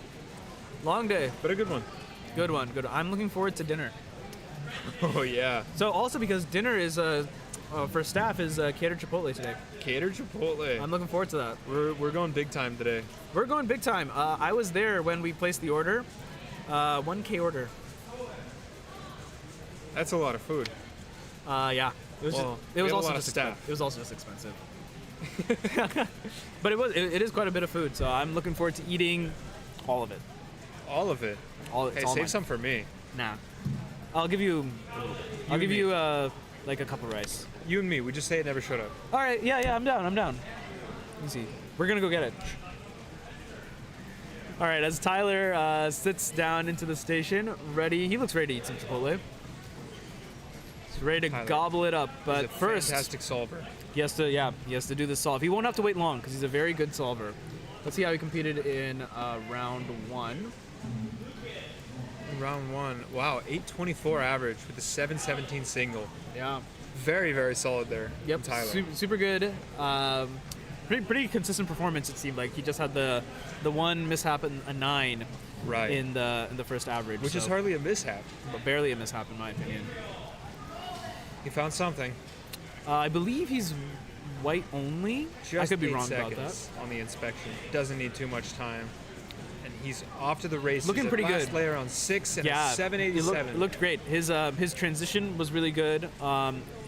Long day, but a good one. Good one. I'm looking forward to dinner. Oh yeah. So also because dinner is for staff is catered Chipotle today. Catered Chipotle. I'm looking forward to that. We're going big time today. We're going big time. I was there when we placed the order. 1K order. That's a lot of food. Yeah. It was also just expensive. But it is quite a bit of food, so I'm looking forward to eating all of it. All of it. Hey, save some for me. Nah. I'll give you a little bit. I'll give you like a cup of rice. You and me, we just say it never showed up. All right, yeah, I'm down. Easy. We're gonna go get it. All right, as Tyler sits down into the station, ready. He looks ready to eat some Chipotle. ready to Tyler. gobble it up. But He's a first, fantastic solver. he has to do this solve. He won't have to wait long because he's a very good solver. Let's see how he competed in round 1. Round 1, wow, 824 average with a 717 single. Yeah. Very, very solid there. Yep, from Tyler. super good. Pretty consistent performance, it seemed like. He just had the one mishap in a 9 right. in the first average. Which is hardly a mishap. But barely a mishap, in my opinion. He found something. I believe he's white only. Just I could be 8 wrong about seconds that. on the inspection. Doesn't need too much time. And he's off to the races. Looking pretty last good. layer on 6 and Yeah, a 787. It looked great. His transition was really good.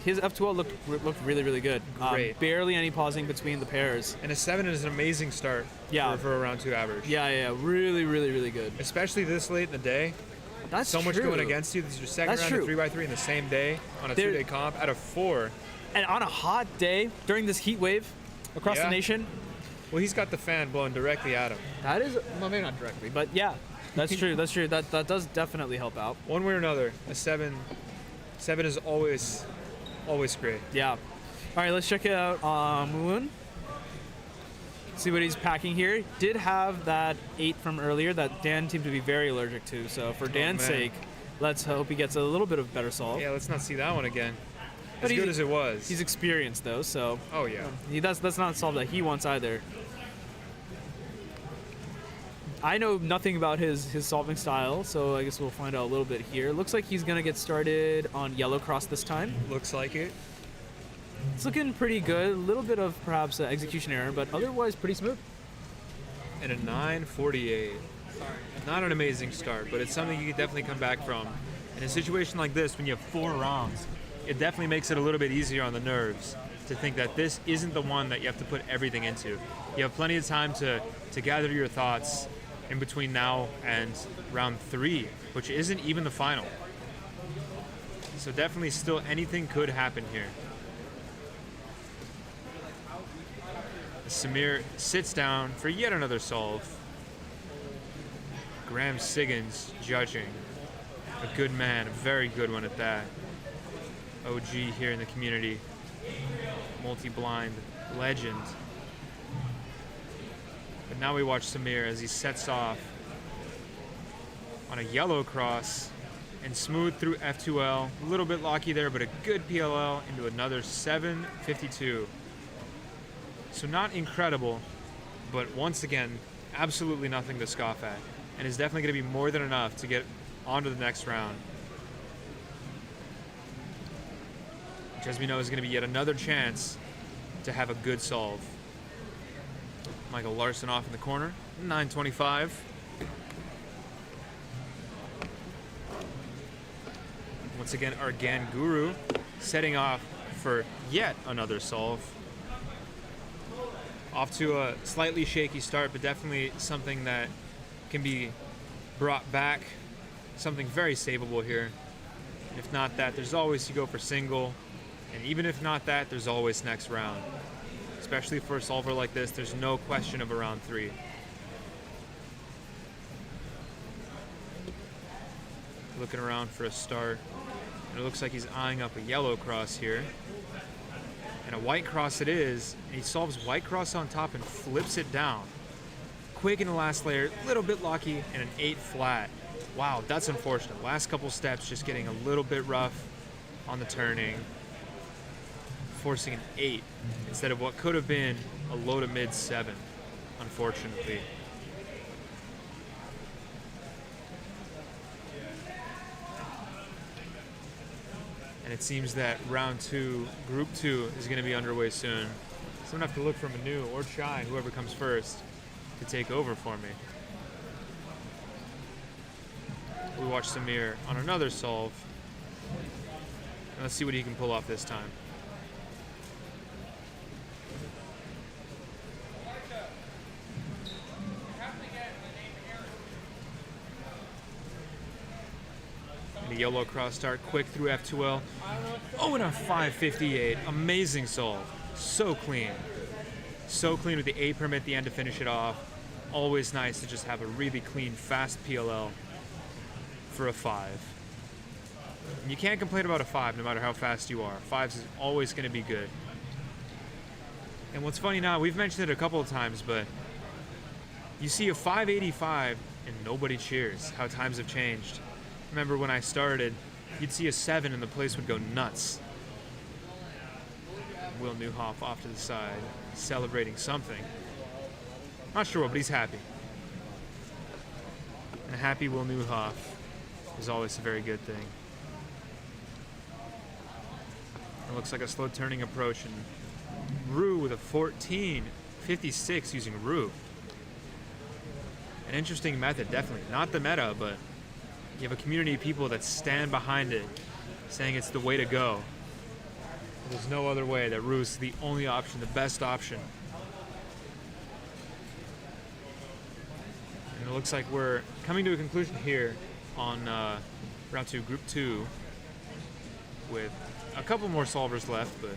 His F2L looked really, really good. Great. Barely any pausing between the pairs. And a 7 is an amazing start for a round 2 average. Yeah. Really, really, really good. Especially this late in the day. That's so much true. going against you. This is your second That's round true. of 3x3 in the same day on a 2-day comp out of 4. And on a hot day during this heat wave across the nation. Well, he's got the fan blowing directly at him. That is, well, maybe not directly, but yeah, that's true. That's true. That does definitely help out. One way or another, a 7 is always great. Yeah. All right, let's check it out. Moon. See what he's packing here. Did have that 8 from earlier that Dan seemed to be very allergic to. So for Dan's sake, let's hope he gets a little bit of better solve. Yeah, let's not see that one again. But As good as it was. He's experienced though, so. Oh yeah. That's not a solve that he wants either. I know nothing about his solving style, so I guess we'll find out a little bit here. Looks like he's gonna get started on yellow cross this time. Looks like it. It's looking pretty good. A little bit of perhaps execution error, but otherwise pretty smooth. And a 948. Not an amazing start, but it's something you can definitely come back from. In a situation like this, when you have 4 rounds, it definitely makes it a little bit easier on the nerves to think that this isn't the one that you have to put everything into. You have plenty of time to gather your thoughts in between now and round 3, which isn't even the final. So definitely still anything could happen here. Samir sits down for yet another solve. Graham Siggins judging. A good man, a very good one at that. OG here in the community. Multi-blind legend. But now we watch Samir as he sets off on a yellow cross and smooth through F2L. A little bit locky there, but a good PLL into another 752. So not incredible, but once again, absolutely nothing to scoff at. And is definitely going to be more than enough to get on to the next round. Which, as we know, is going to be yet another chance to have a good solve. Michael Larson off in the corner, 925. Once again, our GAN Guru setting off for yet another solve. Off to a slightly shaky start, but definitely something that can be brought back. Something very savable here. And if not that, there's always to go for single. And even if not that, there's always next round. Especially for a solver like this, there's no question of a round 3. Looking around for a start. And it looks like he's eyeing up a yellow cross here. And a white cross it is, and he solves white cross on top and flips it down. Quick in the last layer, a little bit lucky, and an 8 flat. Wow, that's unfortunate. Last couple steps just getting a little bit rough on the turning. Forcing an 8 instead of what could have been a low to mid 7, unfortunately. And it seems that round 2, group 2, is going to be underway soon. So I'm going to have to look for Manu or Chai, whoever comes first, to take over for me. We watch Samir on another solve. And let's see what he can pull off this time. The yellow cross start quick through F2L. Oh, and a 558. Amazing solve. So clean. So clean with the A permit at the end to finish it off. Always nice to just have a really clean, fast PLL for a 5. You can't complain about a 5 no matter how fast you are. 5s is always going to be good. And what's funny now, we've mentioned it a couple of times, but you see a 585 and nobody cheers. How times have changed. Remember when I started, you'd see a 7 and the place would go nuts. Will Newhoff off to the side, celebrating something. Not sure what, but he's happy. And a happy Will Newhoff is always a very good thing. It looks like a slow turning approach, and Rue with a 14.56 using Rue. An interesting method, definitely. Not the meta, but you have a community of people that stand behind it, saying it's the way to go. There's no other way, that Rue's the only option, the best option. And it looks like we're coming to a conclusion here on round 2, group 2, with a couple more solvers left, but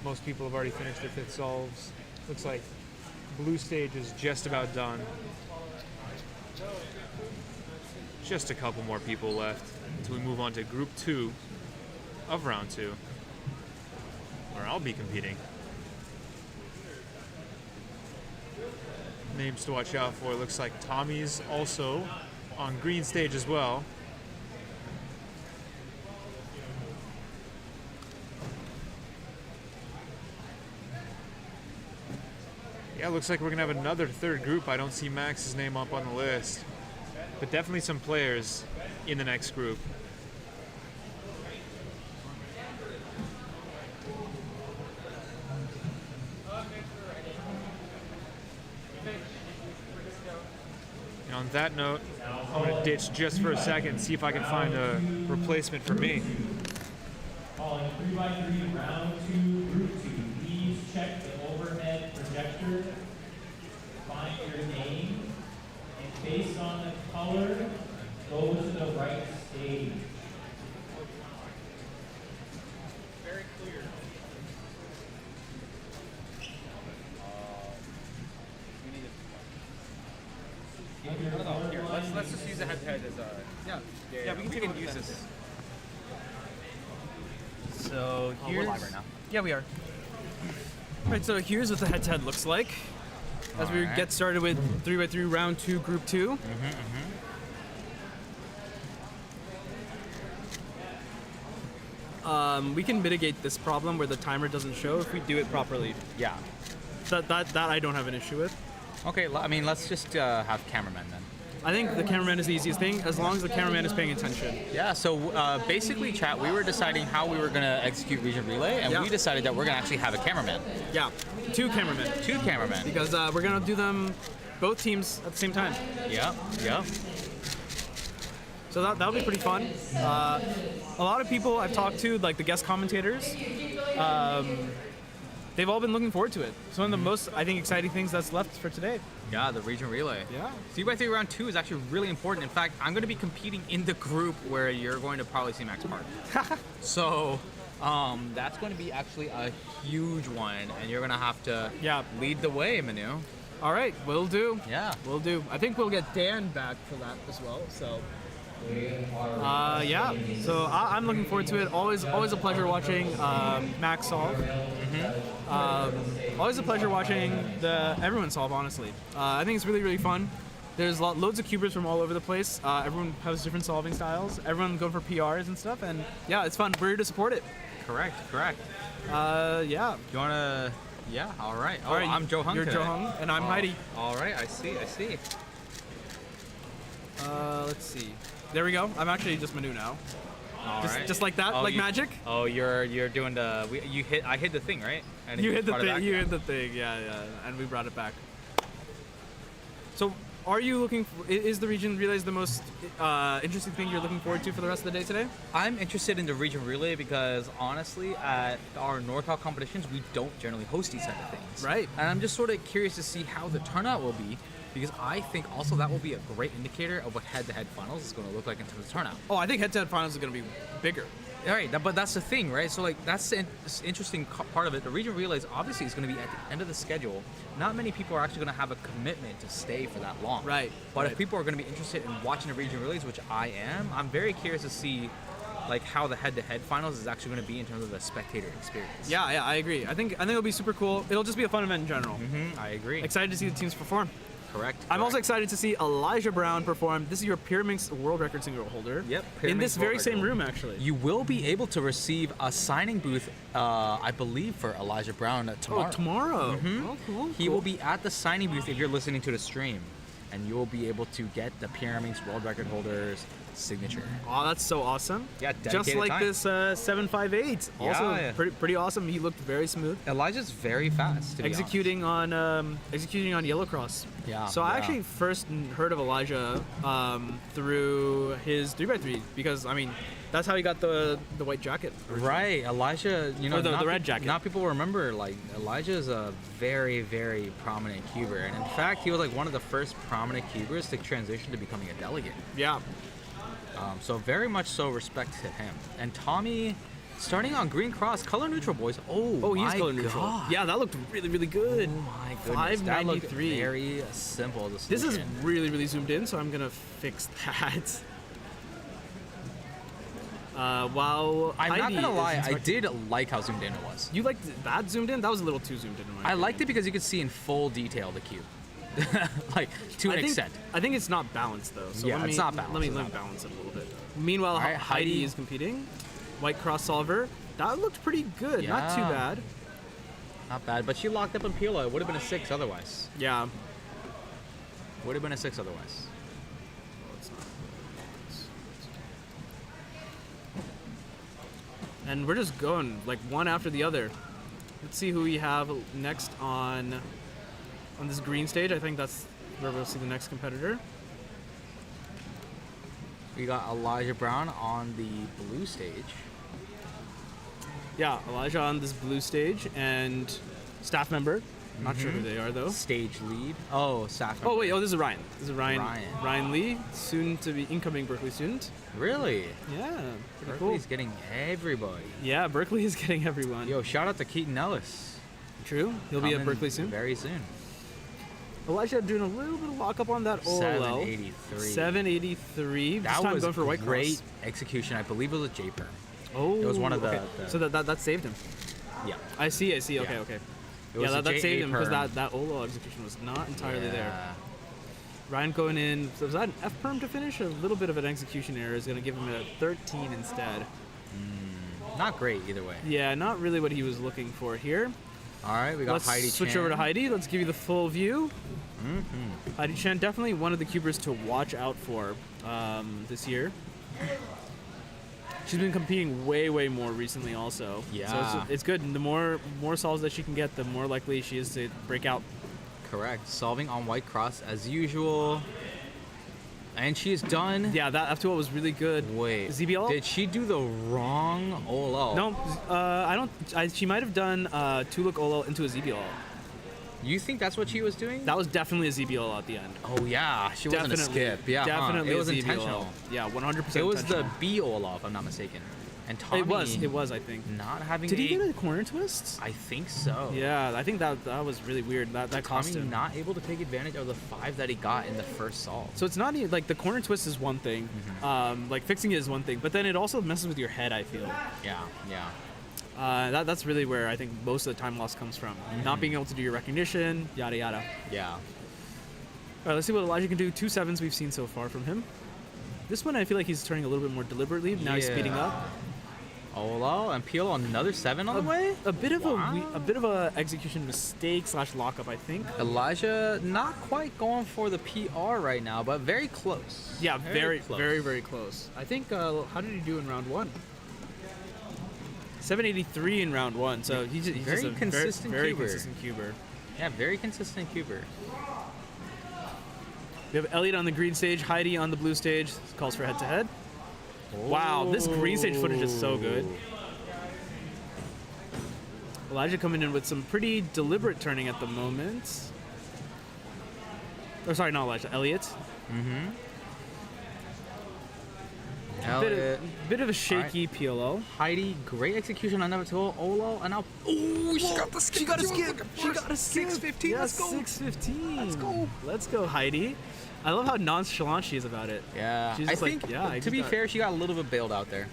most people have already finished their 5th solves. Looks like blue stage is just about done. Just a couple more people left until we move on to group 2 of round 2, where I'll be competing. Names to watch out for. Looks like Tommy's also on green stage as well. Yeah, looks like we're gonna have another 3rd group. I don't see Max's name up on the list, but definitely some players in the next group. And on that note, I'm gonna ditch just for a second, see if I can find a replacement for me. Calling 3x3 round 2, group 2. Please check the overhead projector. Find your name, and based on the color, go to the right stage. Very clear. Here, let's just use a head-to-head as a... Yeah, we can use this. So we're here's... live right now. Yeah, we are. Right, so here's what the head-to-head looks like. As we Alright. get started with 3x3 round 2, group 2. We can mitigate this problem where the timer doesn't show if we do it properly. Yeah. That I don't have an issue with. Okay, I mean, let's just have cameramen then. I think the cameraman is the easiest thing, as long as the cameraman is paying attention. Yeah, so basically, chat, we were deciding how we were going to execute Region Relay, and we decided that we're going to actually have a cameraman. Yeah, 2 cameramen. 2 cameramen. Because we're going to do them, both teams, at the same time. Yeah, yeah. So that'll be pretty fun. A lot of people I've talked to, like the guest commentators, they've all been looking forward to it. It's one of the most, I think, exciting things that's left for today. Yeah, the region relay. Yeah. 3x3 round 2 is actually really important. In fact, I'm going to be competing in the group where you're going to probably see Max Park. So that's going to be actually a huge one, and you're going to have to lead the way, Manu. All right, will do. Yeah. Will do. I think we'll get Dan back for that as well, so... yeah, so I'm looking forward to it. Always a pleasure watching Max solve. Always a pleasure watching everyone solve, honestly. I think it's really, really fun. There's loads of cubers from all over the place. Everyone has different solving styles. Everyone going for PRs and stuff, and yeah, it's fun. We're here to support it. Correct. Yeah. You want to... Yeah, all right. All right, I'm Joe Hung You're today. Joe Hung, and I'm Heidi. All right, I see. Let's see. There we go. I'm actually just Manu now. All right. Just like that, like magic. Oh, you're doing the. I hit the thing, right? And You it hit the brought it thing. back? You hit the thing. Yeah, and we brought it back. So, are you looking? Is the region relays the most interesting thing you're looking forward to for the rest of the day today? I'm interested in the region relay because honestly, at our NorCal competitions, we don't generally host these type of things. Right. And I'm just sort of curious to see how the turnout will be. Because I think also that will be a great indicator of what head-to-head finals is going to look like in terms of turnout. Oh, I think head-to-head finals is going to be bigger. All right, but that's the thing, right? So like that's the interesting part of it. The region relays obviously is going to be at the end of the schedule. Not many people are actually going to have a commitment to stay for that long. Right. But if people are going to be interested in watching the region relays, which I am, I'm very curious to see like how the head-to-head finals is actually going to be in terms of the spectator experience. Yeah, I agree. I think it'll be super cool. It'll just be a fun event in general. I agree. Excited to see the teams perform. Correct. I'm also excited to see Elijah Brown perform. This is your Pyraminx world record single holder. Yep. In this very same room, actually. You will be able to receive a signing booth, I believe, for Elijah Brown tomorrow. Oh, tomorrow. Oh, cool. He will be at the signing booth if you're listening to the stream, and you will be able to get the Pyraminx world record holder's signature. Oh, that's so awesome. Yeah, just like time. this 758. Also, Yeah. pretty awesome. He looked very smooth. Elijah's very fast. To executing on Yellow Cross. Yeah. So I actually first heard of Elijah through his 3x3 because I mean that's how he got the white jacket. Right, Elijah. You know, or the red jacket. Not people remember, like Elijah is a very, very prominent cuber, and in fact, he was like one of the first prominent cubers to transition to becoming a delegate. Yeah. So very much so respect to him. And Tommy, starting on green cross, color neutral, boys. Oh, he's my color neutral. God. Yeah, that looked really, really good. Oh my goodness, that looked 593. very simple. This is really, really zoomed in, so I'm gonna fix that. While I'm not Heidi gonna lie, is I did like how zoomed in it was. You liked that zoomed in? That was a little too zoomed in. In my I liked it because you could see in full detail the cube. Like to an extent. I think it's not balanced though. So Yeah, let me, it's not balanced, Let me it's not balance it a little bit. Meanwhile, All right, Heidi Heidi is competing. White cross solver. That looked pretty good. Not too Yeah. bad. Not bad, but she locked up on Pila. It would have been a 6 otherwise. Yeah. Would have been a 6 otherwise. And we're just going like one after the other. Let's see who we have next on this green stage. I think that's where we'll see the next competitor. We got Elijah Brown on the blue stage. Yeah, Elijah on this blue stage and staff member. Not sure who they are though. Stage lead. Oh, staff member. Oh wait, this is Ryan. This is Ryan. Ryan. Ryan Lee, soon to be incoming Berkeley student. Really? Yeah. Pretty Berkeley's cool. getting everybody. Yeah, Berkeley is getting everyone. Yo, shout out to Keaton Ellis. True. He'll be at Coming Berkeley soon. Very soon. Elijah doing a little bit of lockup on that OLL. 783. 783. This That time was going for white great cross. execution. I believe it was a J-perm. Oh, it was one of the. okay. So that saved him. Yeah. I see. Okay, Yeah. okay. It was Yeah, a that saved him because J-perm. that OLO execution was not entirely there. Yeah. Ryan going in. So was that an F perm to finish? A little bit of an execution error is going to give him a 13 instead. Not great either way. Yeah, not really what he was looking for here. All right, we got Let's Heidi switch Chan. over to Heidi. Let's give you the full view. Mm-hmm. Heidi Chan, definitely one of the cubers to watch out for this year. She's been competing way more recently also. Yeah. So it's good. And the more solves that she can get, the more likely she is to break out. Correct. Solving on white cross as usual. And she is done. Yeah, that F2L was really good. Wait. ZBL? Did she do the wrong OLO? No, I don't. She might have done 2-look OLO into a ZBL. You think that's what she was doing? That was definitely a ZBL at the end. Oh yeah, she wasn't a skip. Yeah, definitely it was a ZBL. intentional. Yeah, 100%. It was the intentional. B OLO, if I'm not mistaken. And Tommy. It was. I think. Not having. Did he get a corner twist? I think so. Yeah, I think that was really weird. That cost Tommy him. not able to take advantage of the 5 that he got in the first solve. So it's not even, like the corner twist is one thing, like fixing it is one thing, but then it also messes with your head. I feel. Yeah. That's really where I think most of the time loss comes from. Not being able to do your recognition, yada yada. Yeah. All right, let's see what Elijah can do. 2 7s we've seen so far from him. This one I feel like he's turning a little bit more deliberately. Now he's speeding up. OLO and PLO another 7 on the way. A bit of a execution mistake / lockup, I think. Elijah not quite going for the PR right now, but very close. Yeah, very close. close. I think. How did he do in round 1? 783 in round 1. So he's just very a consistent very cuber. consistent cuber. Yeah, very consistent cuber. We have Elliot on the green stage, Heidi on the blue stage. This calls for head-to-head. Wow, this green stage footage is so good. Elijah coming in with some pretty deliberate turning at the moment. Oh, sorry, not Elijah. Elliot. Mm-hmm. Elliot. Bit of a shaky PLO. Heidi, great execution on number 2. Olo, and now. Oh, she got the skip. She got a skip. She got a skip. 615. Yeah, Let's go. 615. Let's go. Let's go, Heidi. I love how nonchalant she is about it. Yeah. She's I just think, like, yeah. to be fair, she got a little bit bailed out there.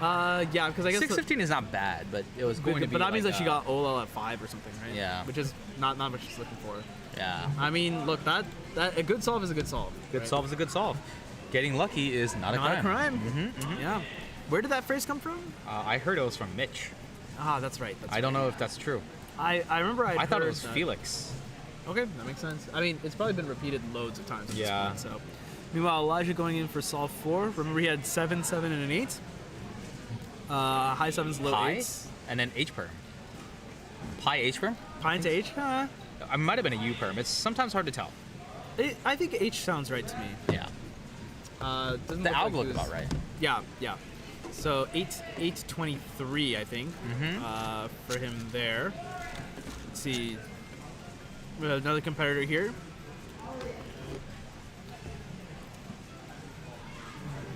Yeah, because I guess 6:15 is not bad, but it was going to be. But that like means that she got OL at 5 or something, right? Yeah. Which is not what she's looking for. Yeah. I mean, look, that a good solve is a good solve. Good right? solve is a good solve. Getting lucky is not a crime. Mm-hmm. Yeah. Where did that phrase come from? I heard it was from Mitch. Ah, that's right. I don't know if that's true. I remember I thought it heard was that. Felix. Okay, that makes sense. I mean, it's probably been repeated loads of times. At Yeah. This point, so, meanwhile, Elijah going in for solve 4. Remember, he had 7, 7, and an 8. High 7s, low Pi, 8s, and then H perm. Pi H perm. Pi into H. I might have been a U perm. It's sometimes hard to tell. I think H sounds right to me. Yeah. The alg looked about right. Yeah, yeah. So 823, I think, for him there. Let's see. We have another competitor here.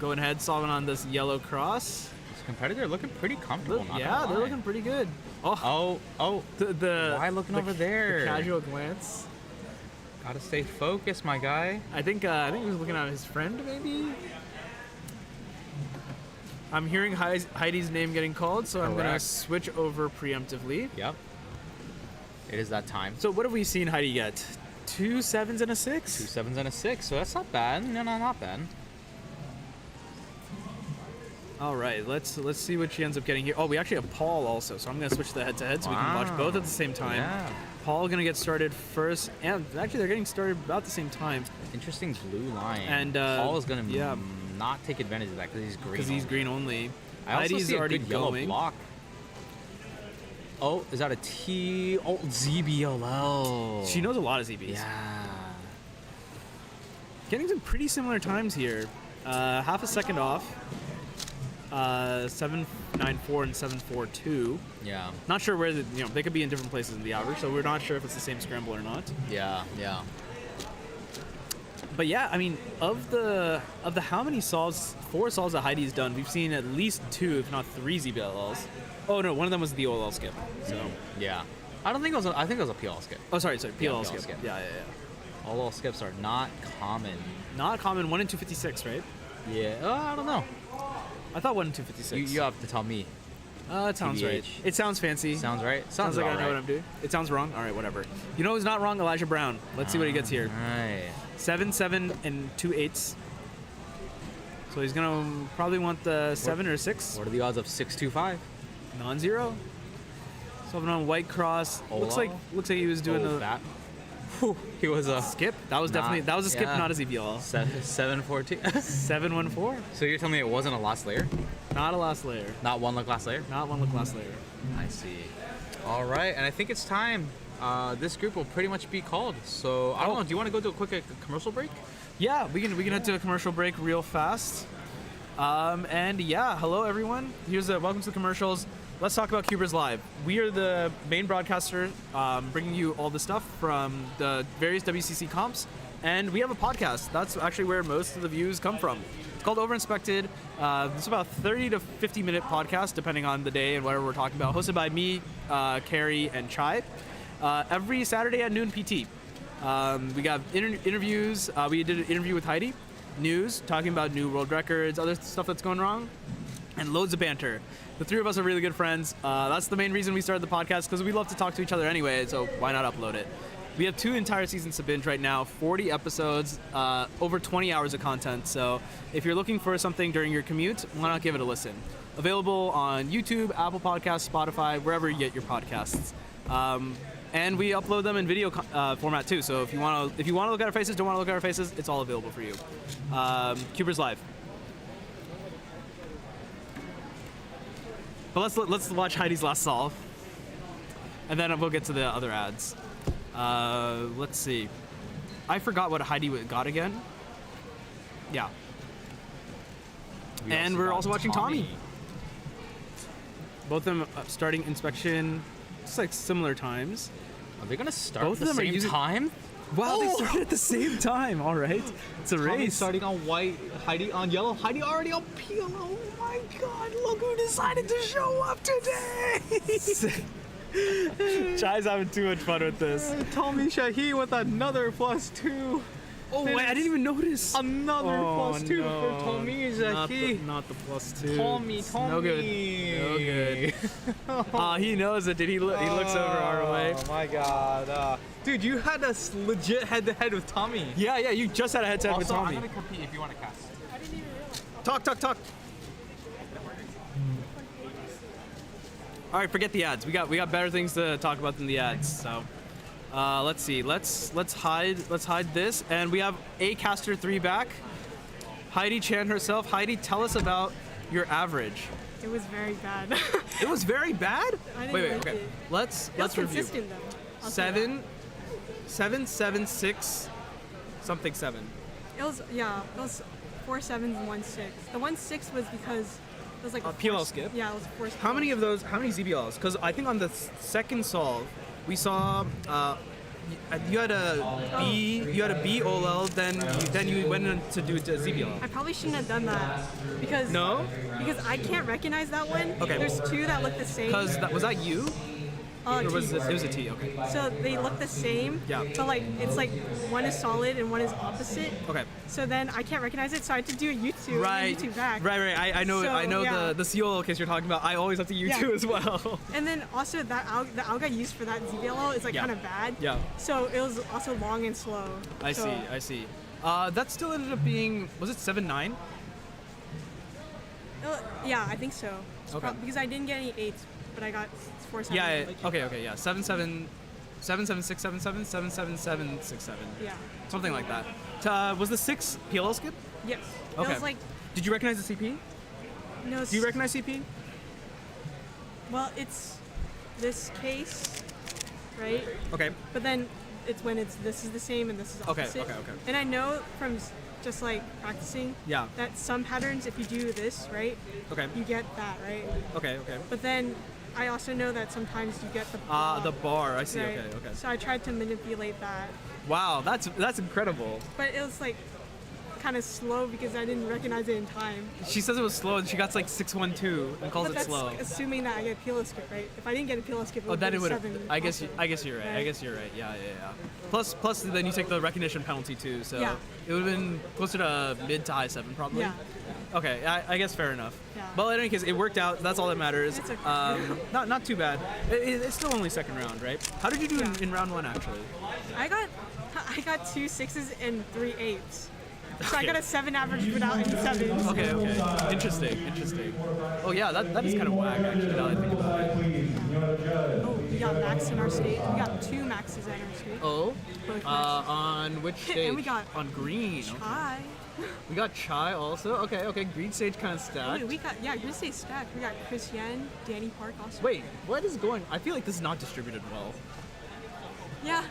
Going ahead, solving on this yellow cross. This competitor looking pretty comfortable. Not Yeah, they're looking pretty good. Oh, the why looking over there? The casual glance. Gotta stay focused, my guy. I think he was looking at his friend, maybe. I'm hearing Heidi's name getting called, so I'm gonna Correct. switch over preemptively. Yep. It is that time. So what have we seen Heidi get? 2 7s and a 6. 2 7s and a 6. So that's not bad. No, not bad. All right, let's see what she ends up getting here. Oh, we actually have Paul also, so I'm gonna switch the head-to-head so we can watch Wow. both at the same time. Yeah. Paul gonna get started first, and actually they're getting started about the same time. Interesting blue line. And Paul is gonna not take advantage of that because he's green. Because he's green only. I also Heidi's see a already good yellow going. block. Oh, is that a T? Oh, ZBLL. She knows a lot of ZBs. Yeah. Getting some pretty similar times here. Half a second off. 7.94 and 7.42. Yeah. Not sure where they could be in different places in the average, so we're not sure if it's the same scramble or not. Yeah. But yeah, I mean, of the how many solves, 4 solves that Heidi's done, we've seen at least 2, if not 3 ZBLLs. Oh no, one of them was the OLL skip. So Yeah. I don't think it was. I think it was a PL skip. oh sorry, PLL skip. Yeah. OLL skips are not common. Not common. 1 in 256, right? Yeah. I don't know. I thought 1 in 256. You have to tell me. It sounds right. TBH. It sounds fancy. Sounds right. Sounds like I about know right. what I'm doing. It sounds wrong. All right, whatever. You know who's not wrong? Elijah Brown. Let's see what he gets here. Right. 7, 7, and 2 8s. So he's gonna probably want the 7 or 6. What are the odds of 625? Non-zero. Solving on white cross. Looks like he was doing that. Whew, he was a skip. That was a skip, not a ZBL. 714. 714. So you're telling me it wasn't a last layer? Not a last layer. Not one look last layer? Not one look last layer. I see. All right, and I think it's time. This group will pretty much be called. So I don't know. Do you want to go to a quick commercial break? Yeah, we can head to a commercial break real fast. And yeah, hello everyone. Welcome to the commercials. Let's talk about CubersLive. We are the main broadcaster, bringing you all the stuff from the various WCC comps, and we have a podcast. That's actually where most of the views come from. It's called Overinspected. It's about 30 to 50 minute podcast, depending on the day and whatever we're talking about. Hosted by me, Carrie, and Chai. Every Saturday at noon PT. We got interviews. We did an interview with Heidi. News, talking about new world records, other stuff that's going wrong, and loads of banter. The 3 of us are really good friends. That's the main reason we started the podcast, because we love to talk to each other anyway, so why not upload it? We have 2 entire seasons to binge right now, 40 episodes, over 20 hours of content. So if you're looking for something during your commute, why not give it a listen? Available on YouTube, Apple Podcasts, Spotify, wherever you get your podcasts. And we upload them in video format too. So if you want to look at our faces, don't want to look at our faces, it's all available for you. CubersLive. But let's watch Heidi's last solve, and then we'll get to the other ads. Let's see. I forgot what Heidi got again. Yeah. And we're also watching Tommy. Both of them starting inspection, just like similar times. Are they gonna start Both at the of them same are using time? Wow, they started at the same time. All right, it's a Tommy race. starting on white, Heidi on yellow, Heidi already on peel. Oh my God! Look who decided to show up today. Chai's having too much fun with this. Tommy Shahi with another +2. Oh, wait, I didn't even notice. Another +2 for Tommy Zaki. Not the +2. Tommy. No good. No good. He knows it, dude. He looks over our way. Oh my god. Dude, you had a legit head-to-head with Tommy. Yeah, you just had a head-to-head with Also, Tommy. I'm gonna compete if you want to cast. Talk. All right, forget the ads. We got better things to talk about than the ads. So, let's see. Let's hide this, and we have a caster 3 back. Heidi Chan herself. Heidi, tell us about your average. It was very bad. It was very bad. I didn't Wait. like Okay. it. Let's It was review. consistent though. I'll say that. 7, 6, something 7. It was 4 7s and 1 6. The 1 6 was because it was like a PLL force- skip? Yeah, it was a force. How many ZBLs? Because I think on the second solve, we saw you had a B OLL, then you went in to do a ZBL. I probably shouldn't have done that because because I can't recognize that one. Okay. There's 2 that look the same. Because was that you? Or was T. it was a T? Okay. So they look the same. Yeah. But like it's like one is solid and one is opposite. Okay. So then I can't recognize it, so I had to do a U2 Right. and U2 back. Right. I know. So, I know yeah. the COL case you're talking about. I always have to U2 Yeah. as well. And then also the alga used for that ZBLO is like Yeah. kind of bad. Yeah. So it was also long and slow. I see. That still ended up being, was it 7-9? Yeah, I think so. Okay. Because I didn't get any 8s, but I got 4 7. Yeah. Okay. Yeah. 7 7 6 7 7 7 7 7 6 7. Yeah. Something like that. Was the 6 PLL skip? Yes. Okay. It was like, Did you recognize the CP? no. Do you recognize CP? Well, it's this case, right? Okay. But then it's when this is the same and this is Okay, opposite. okay. And I know from just like practicing Yeah. that some patterns, if you do this, right? Okay. You get that, right? Okay. But then I also know that sometimes you get the The bar. I see. right? Okay. So I tried to manipulate that, Wow, that's incredible. but it was like kind of slow because I didn't recognize it in time. She says it was slow, and she got like 6-1-2 and calls But it that's slow. assuming that I get PLO skip, right? If I didn't get a PLO skip, it Oh, would then be it would. 7. I guess also, you're right. I guess you're right. Yeah. Plus, then you take the recognition penalty too, so Yeah. it would have been closer to mid to high 7 probably. Yeah. Okay, I guess fair enough. Yeah. Well, in any case, it worked out. That's all that matters. It's okay. Not too bad. It's still only second round, right? How did you do in round 1 actually? I got 2 6s and 3 8s. So I Okay. got a 7 average without any 7s. Okay. Interesting. Oh yeah, that is kind of whack actually. Now that I think about it. Oh, we got Max in our stage. We got 2 Maxes in our stage. Oh. Both Maxes. On which stage? And we got on green. Okay. Chai. We got Chai also. Okay. Green stage kind of stacked. Wait, we got green stage stacked. We got Chris Yen, Danny Park also. Wait, what is going? I feel like this is not distributed well. Yeah.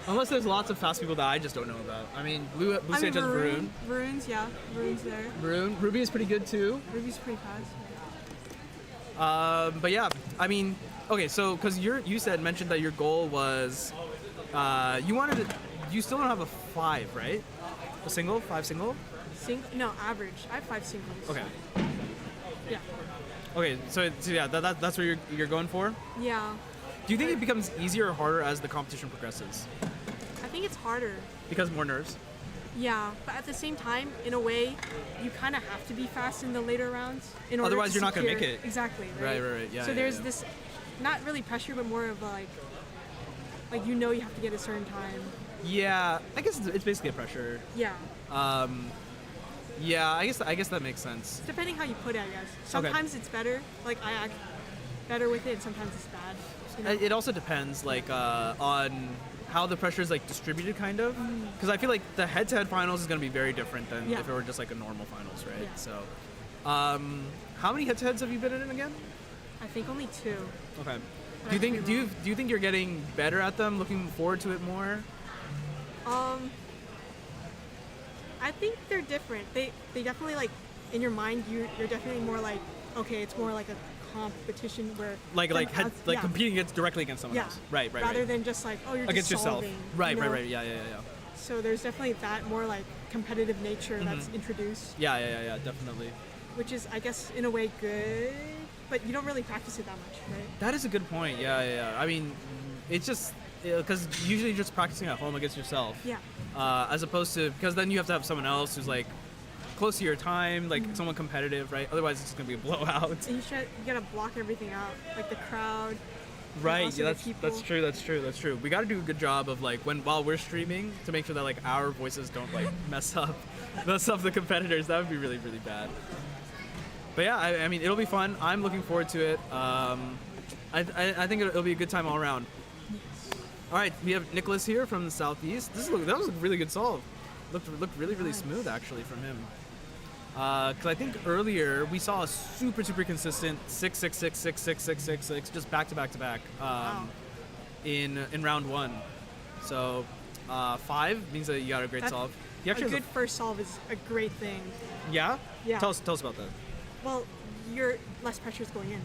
Unless there's lots of fast people that I just don't know about. I mean, blue stage has Varun. Varun's there. Varun. Ruby is pretty good too. Ruby's pretty fast. But yeah, I mean, okay, so because you mentioned that your goal was, you still don't have a 5, right? A single, 5 single. No, average. I have 5 singles. Okay. Yeah. Okay, so yeah, that's what you're going for. Yeah. Do you think it becomes easier or harder as the competition progresses? I think it's harder. Because more nerves. Yeah, but at the same time, in a way, you kind of have to be fast in the later rounds. In order Otherwise, to you're not gonna secure- make it. Exactly. Right. Right. Yeah. So yeah, there's yeah. this, not really pressure, but more of like you know you have to get a certain time. Yeah, I guess it's basically a pressure. Yeah. Yeah, I guess that makes sense. Depending how you put it, I guess. Sometimes it's better. Like I act better with it, and sometimes it's bad. You know? It also depends, like, on how the pressure is like distributed, kind of. Because I feel like the head-to-head finals is going to be very different than if it were just like a normal finals, right? Yeah. So, how many head-to-heads have you been in again? I think only 2. Okay. But Do you I think could be do you think you're getting better at them? Looking forward to it more? I think they're different. They definitely like in your mind you're definitely more like okay, it's more like a competition where like competing directly against someone else. Right. Rather than just like oh you're against just yourself. solving, Right. you know? Yeah. So there's definitely that more like competitive nature that's introduced. Yeah, definitely. Which is I guess in a way good, but you don't really practice it that much, right? That is a good point. Yeah. I mean, it's just because usually you're just practicing at home against yourself. Yeah. As opposed to, because then you have to have someone else who's like close to your time, like someone competitive, right? Otherwise, it's just gonna be a blowout. And you gotta block everything out, like the crowd. and Right. also Yeah, the people. that's true. That's true. That's true. We got to do a good job of like while we're streaming to make sure that like our voices don't like mess up the competitors. That would be really really bad. But yeah, I mean it'll be fun. I'm looking forward to it. I think it'll be a good time all around. All right, we have Nicholas here from the southeast. That was a really good solve. Looked really really smooth actually from him. Because I think earlier we saw a super consistent 6-6-6-6-6-6-6-6 just back to back in round 1. So 5 means that you got a great solve. He actually a good first solve is a great thing. Yeah. Yeah. Tell us about that. Well, you're less pressure's going in.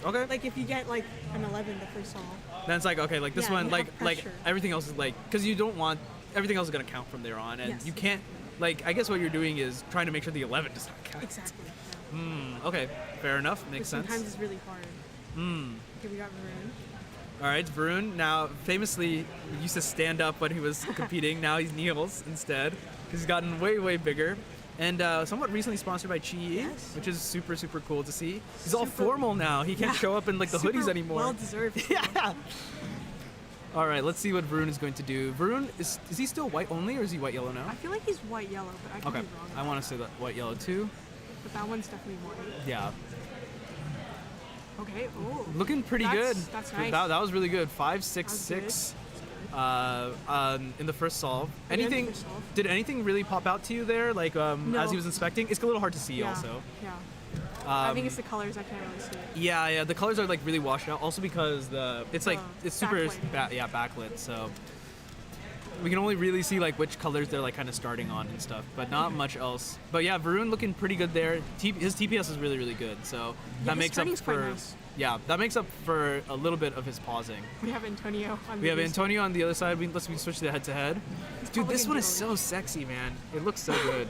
Okay. Like if you get like an 11 the first solve. Then it's like okay, like this Yeah, one, you like have like pressure. everything else is like because you don't want everything else is gonna count from there on, and Yes. you can't like I guess what you're doing is trying to make sure the 11 does not count. Exactly. Okay, fair enough. Makes sense. Sometimes it's really hard. Okay, we got Varun. All right, Varun now famously used to stand up when he was competing. Now he kneels instead because he's gotten way bigger. And somewhat recently sponsored by Chi, which is super cool to see. He's all formal now. He can't show up in like the hoodies anymore. Well deserved. Yeah. All right, let's see what Varun is going to do. Varun, is he still white only or is he white yellow now? I feel like he's white yellow, but I could Okay, be wrong. I want to say that white yellow too. But that one's definitely white. Yeah. Okay. Oh. Looking pretty That's- good. That's nice. That was really good. 5-6-6 in the first solve. Again, Anything? first solve. Did anything really pop out to you there? Like No. as he was inspecting, it's a little hard to see Yeah. also. Yeah. I think it's the colors. I can't really see it. Yeah, the colors are like really washed out. Also because it's like it's super backlit. backlit, so we can only really see like which colors they're like kind of starting on and stuff, but not much else. But yeah, Varun looking pretty good there. His TPS is really good, so that his makes up starting's quite for nice. that makes up for a little bit of his pausing. We have Antonio on We the have blue Antonio on the other side. Let's switch to the head-to-head. Dude, probably this gonna one be is so sexy, man. It looks so good.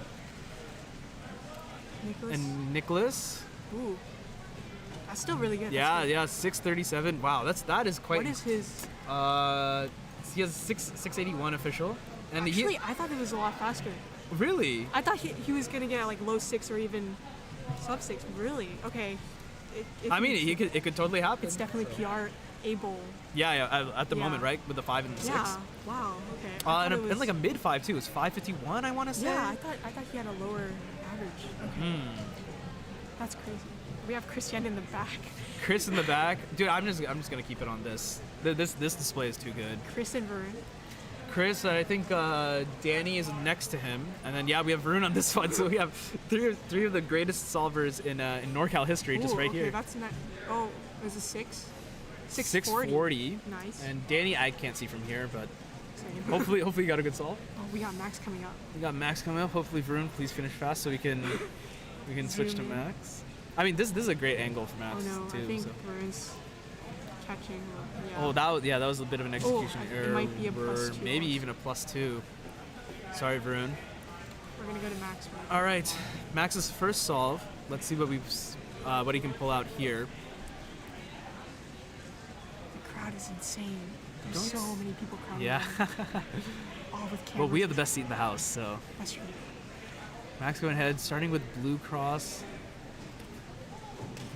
Nicholas. And Nicholas. Ooh. That's still really good. Yeah, 637. Wow, that is quite. What is his? He has 681 official, and Actually, I thought it was a lot faster. Really? I thought he was gonna get like low 6 or even sub 6. Really? Okay. I mean, it could totally happen. It's definitely PR able. Yeah, at the Yeah. moment, right, with the 5 and the 6. Yeah. Wow. Okay. I thought it was- And like a mid 5 too. It's 551, I want to say. Yeah, I thought he had a lower average. Okay. That's crazy. We have Christian in the back. Chris in the back, dude. I'm just gonna keep it on this. This display is too good. Chris and Varun. Chris, I think Danny is next to him, and then we have Varun on this one. So we have three of the greatest solvers in NorCal history, just Ooh, right okay, here. That's not. Oh, is it 6? 640. Nice. And Danny, I can't see from here, but Same. hopefully you got a good solve. Oh, we got Max coming up. We got Max coming up. Hopefully Varun, please finish fast so we can switch to Zoom in. Max. I mean, this is a great angle for Max Oh no, too. I think so. Varun's catching. Yeah. Oh, that was a bit of an execution it error. might be a +2 maybe even a +2. Sorry, Varun. We're gonna go to Max. Right? All right, Max's first solve. Let's see what he can pull out here. The crowd is insane. There's so many people crowding. Yeah. All with cameras. Well, we have the best seat in the house, so. That's true. Max going ahead, starting with Blue Cross.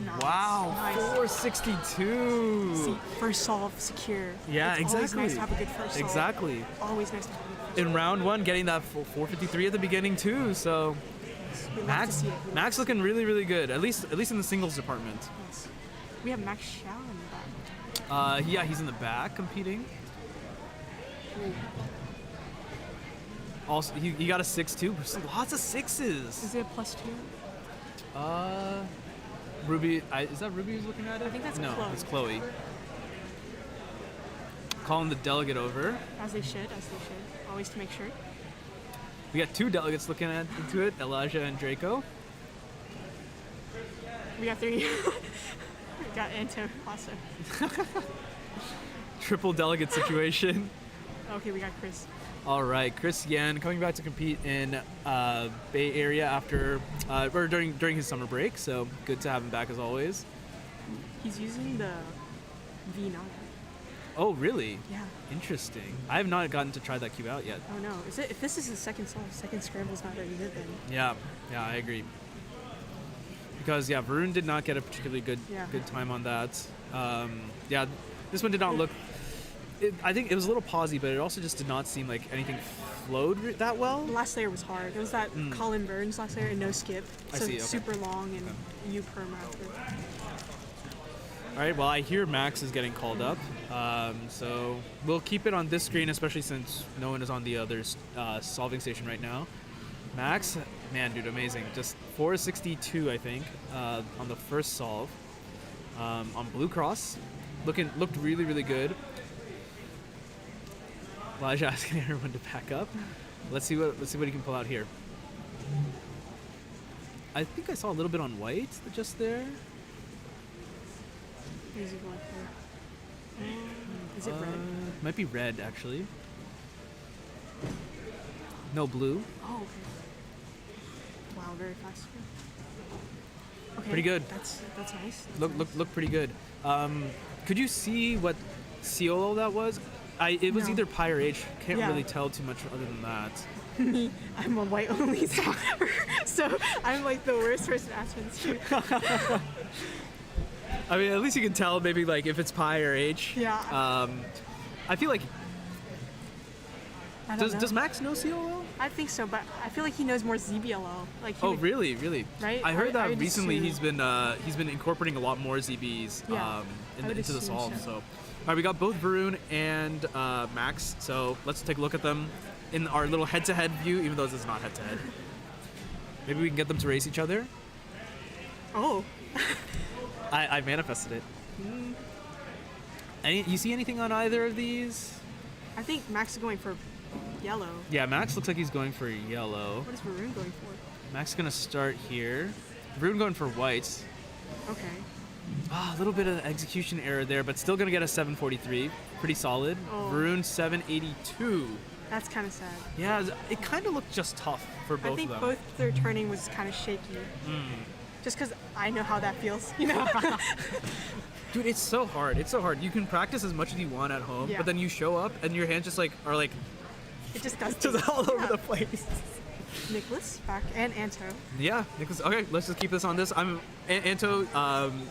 Nice. Wow, Nice. 462. See, first solve secure. Yeah, it's exactly. Always nice to have a good first solve. Exactly. Always nice to have a good first In round 1, getting that 453 at the beginning too. So We love to Max, see it. Max looking really good. At least in the singles department. Yes. We have Max Xiao in the back. Yeah, he's in the back competing. Also, he got a 6-2. Lots of 6s. Is it a +2? Ruby, is that Ruby who's looking at it? I think that's no, Chloe. it's Chloe. Calling the delegate over. As they should. Always to make sure. We got 2 delegates looking into it, Elijah and Draco. We got 3. We got Anto also. Triple delegate situation. Okay, we got Chris. All right, Chris Yan coming back to compete in Bay Area after or during his summer break. So good to have him back as always. He's using the V9. Oh, really? Yeah. Interesting. I have not gotten to try that cube out yet. Oh no, is it? If this is the second solve, second scramble's not very good then. Yeah, I agree. Because yeah, Varun did not get a particularly good time on that. Yeah, this one did not look. I think it was a little pausey, but it also just did not seem like anything flowed that well. The last layer was hard. It was that Colin Burns last layer and no skip. I So see, okay. super long and U perm after. All right, well, I hear Max is getting called up, so we'll keep it on this screen, especially since no one is on the other solving station right now. Max, man, dude, amazing. Just 462, I think, on the first solve. On Blue Cross, looked really, really good. Elijah asking everyone to back up. Let's see what he can pull out here. I think I saw a little bit on white just there. Easy one here. Is it red? Might be red, actually. No, blue. Oh, okay. Wow, very fast. Okay, Pretty good. That's nice. Look pretty good. Could you see what Ciolo that was? It was either Pi or H. Can't really tell too much other than that. Me, I'm a white only solver, so I'm like the worst person to ask for this too. I mean, at least you can tell maybe like if it's Pi or H. Yeah. I feel like. I don't know. Does Max know COO? I think so, but I feel like he knows more ZBLO. Like. Oh, really? Right? I heard that I would recently assume. he's been incorporating a lot more ZBs Yeah, into the assume solve. so. So, all right, we got both Varun and Max. So let's take a look at them in our little head-to-head view, even though this is not head-to-head. Maybe we can get them to race each other. Oh. I manifested it. You see anything on either of these? I think Max is going for yellow. Yeah, Max looks like he's going for yellow. What is Varun going for? Max is gonna start here. Varun going for white. Okay. A little bit of execution error there, but still gonna get a 743. Pretty solid. Oh. Varun 782. That's kind of sad. Yeah, it kind of looked just tough for both I think of them. both their turning was kind of shaky. Just because I know how that feels, you know? Dude, it's so hard. It's so hard. You can practice as much as you want at home, Yeah. but then you show up and your hands just are like It just does. just all over the place. Nicholas back and Anto. Yeah, Nicholas. Okay, let's just keep this on this. Anto,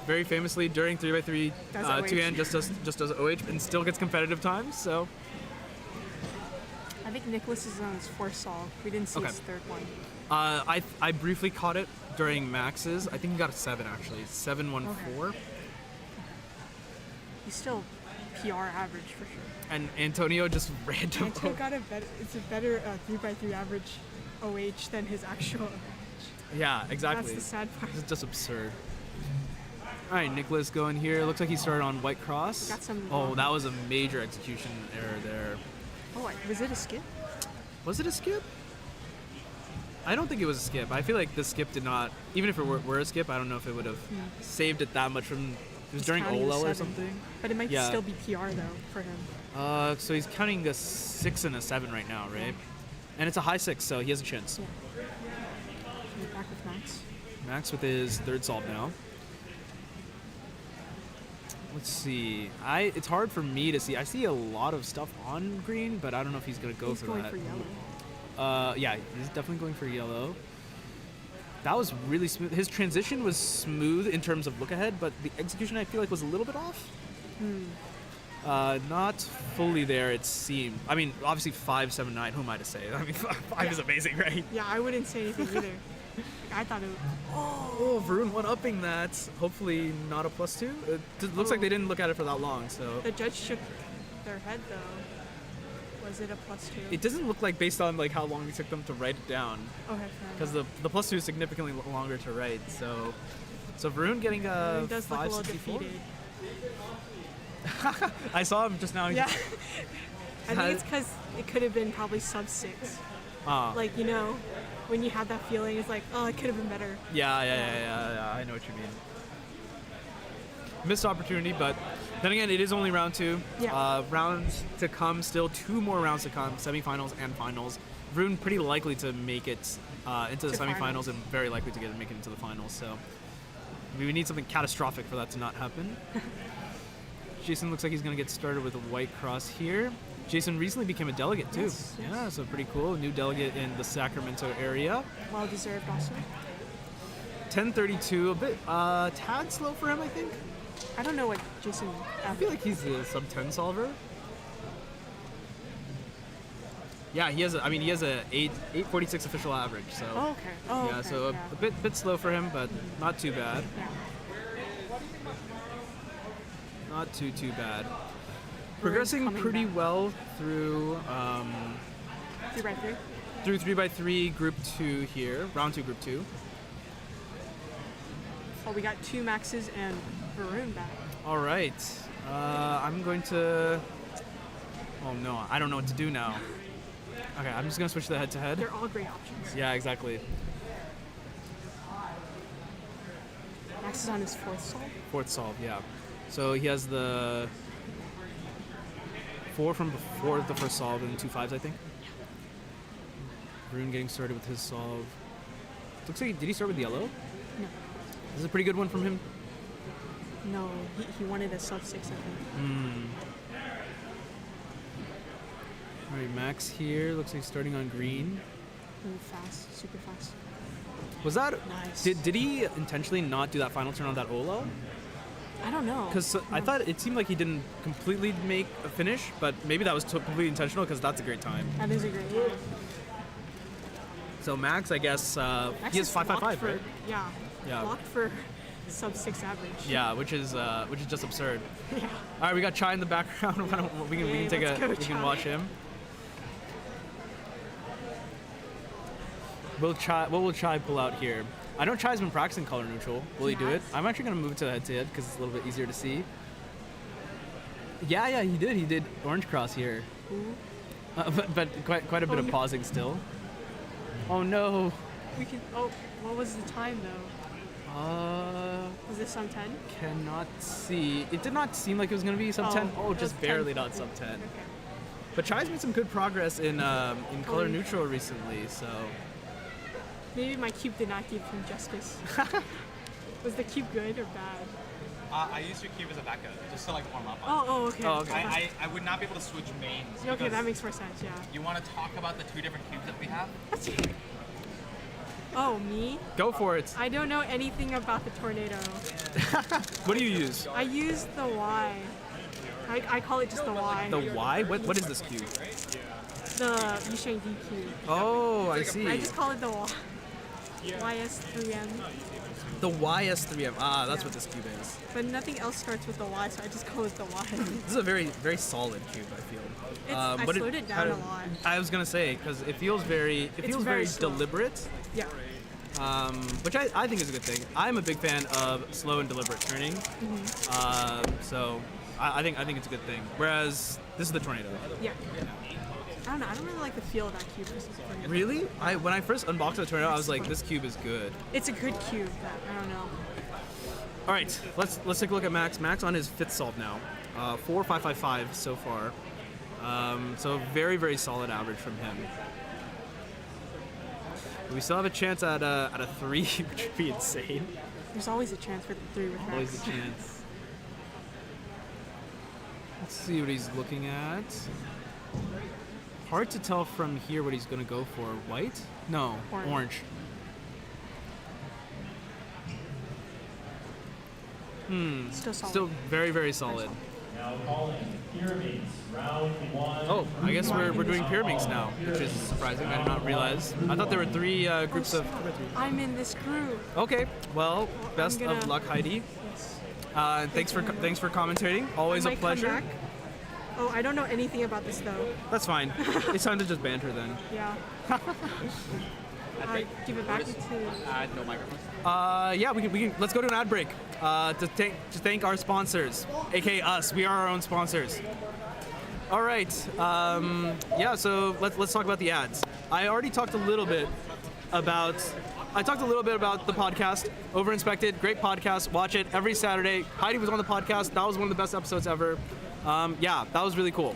very famously during 3x3 Does OH. two-hand just does OH and still gets competitive times. So I think Nicholas is on his fourth solve. We didn't see his third one. I briefly caught it during Max's. I think he got a 7 actually. 714. He's still PR average for sure. And Antonio just random. Anto got it's a better 3x3 average OH than his actual OH. Yeah, exactly. That's the sad part. This is just absurd. All right, Nicholas going here. Looks like he started on white cross. Got some Oh, wrong. that was a major execution error there. Oh, was it a skip? Was it a skip? I don't think it was a skip. I feel like the skip did not, even if it were a skip, I don't know if it would have saved it that much from, it was He's during counting the OLL or 7. something. But it might Yeah. still be PR though for him. So he's counting a 6 and a 7 right now, right? And it's a high 6, so he has a chance. He's back with Max. Max with his third solve now. Let's see. It's hard for me to see. I see a lot of stuff on green, but I don't know if he's gonna go He's for going that. for yellow. Yeah, he's definitely going for yellow. That was really smooth. His transition was smooth in terms of look ahead, but the execution I feel like was a little bit off. Not fully there, it seemed. I mean, obviously 5.79. Who am I to say? I mean, 5 is amazing, right? Yeah, I wouldn't say anything either. I thought it was. Oh, Varun one-upping that. Hopefully not a +2. It looks like they didn't look at it for that long, so. The judge shook their head though. Was it a +2? It doesn't look like based on like how long it took them to write it down. Okay, fair Because the +2 is significantly longer to write, so Varun getting a He does look a little 564. defeated. I saw him just now. Yeah. I think it's because it could have been probably sub 6. Like, you know, when you have that feeling, it's like, oh, it could have been better. Yeah. I know what you mean. Missed opportunity, but then again, it is only round 2. Yeah. Rounds to come, still 2 more rounds to come, semifinals and finals. Varun pretty likely to make it into the To semifinals finals. and very likely to make it into the finals. So we need something catastrophic for that to not happen. Jason looks like he's going to get started with a white cross here. Jason recently became a delegate too. Yes. Yeah, so pretty cool. New delegate in the Sacramento area. Well deserved also. 10:32, a bit tad slow for him, I think. I don't know what Jason. I feel like he's a sub 10 solver. Yeah, he has a 846 official average. So. Oh, okay. Oh, yeah, okay. so a bit slow for him, but not too bad. Yeah. Not too bad. Progressing pretty well through 3x3. Through 3x3 group 2 here, round 2 group 2. Oh, we got 2 Maxes and Varun back. All right, I'm going to. Oh no, I don't know what to do now. Okay, I'm just gonna switch the head-to-head. They're all great options. Yeah, exactly. Max is on his 4th solve. 4th solve, yeah. So he has the 4 from before the first solve and 2 5s, I think. Varun getting started with his solve. Looks like did he start with yellow? No. This is a pretty good one from him. No, he wanted a sub 6, I think. All right, Max here. Looks like he's starting on green. Ooh, fast, super fast. Was that? Nice. Did he intentionally not do that final turn on that Ola? I don't know. Because I thought it seemed like he didn't completely make a finish, but maybe that was completely intentional because that's a great time. That is a great time. So Max, I guess Max he has is 555, locked for- right? Yeah. Yeah. Locked for sub 6 average. Yeah, which is just absurd. Yeah. All right, we got Chai in the background. we can take let's go, we can Chai. watch him. What will Chai pull out here? I know Chai's been practicing color neutral. Will he do it? I'm actually gonna move to head-to-head because it's a little bit easier to see. Yeah, he did. He did orange cross here. But quite a bit of pausing still. Oh no. We can. Oh, what was the time though? Was it sub 10? Cannot see. It did not seem like it was gonna be sub 10. Oh, it just was barely 10. not sub 10. Okay. But Chai's made some good progress in color neutral recently, so. Maybe my cube did not give him justice. Was the cube good or bad? I used your cube as a backup, just to like warm up. Oh, okay. Oh, okay. I would not be able to switch mains. Okay, because that makes more sense. Yeah. You want to talk about the 2 different cubes that we have? Oh, me? Go for it. I don't know anything about the tornado. What do you use? I use the Y. I call it just the Y. The Y? What is this cube? The Yisheng D cube. Oh, I see. I just call it the Y. YS3M. The YS3M. Ah, that's what this cube is. But nothing else starts with the Y, so I just call it the Y. This is a very, very solid cube, I feel. I slowed it down a lot. I was gonna say because it feels very very slow. deliberate. Yeah. Which I think is a good thing. I'm a big fan of slow and deliberate turning. So I think it's a good thing. Whereas this is the tornado. Yeah. I don't know. I don't really like the feel of that cube. Really? When I first unboxed the tornado, I was like, this cube is good. It's a good cube, but I don't know. All right, let's take a look at Max. Max on his 5th solve now. 4.555 so far. So very, very solid average from him. We still have a chance at a 3, which would be insane. There's always a chance for the 3 with Max. Always a chance. Let's see what he's looking at. Hard to tell from here what he's going to go for. White? No, orange. Still very, very solid. Now calling pyramids, round 1. Oh, I guess we're doing pyramids now, which is surprising. I did not realize. I thought there were 3 groups of. I'm in this group. Okay, well, best of luck, Heidi. Yes. Thanks for commentating. Always a pleasure. Oh, I don't know anything about this though. That's fine. It's time to just banter then. Yeah. I give it back to. No microphones. Yeah, we can. Let's go to an ad break. To thank our sponsors, aka us. We are our own sponsors. All right. Yeah. So let's talk about the ads. I already talked a little bit about. the podcast, Overinspected. Great podcast. Watch it every Saturday. Heidi was on the podcast. That was one of the best episodes ever. Yeah, that was really cool.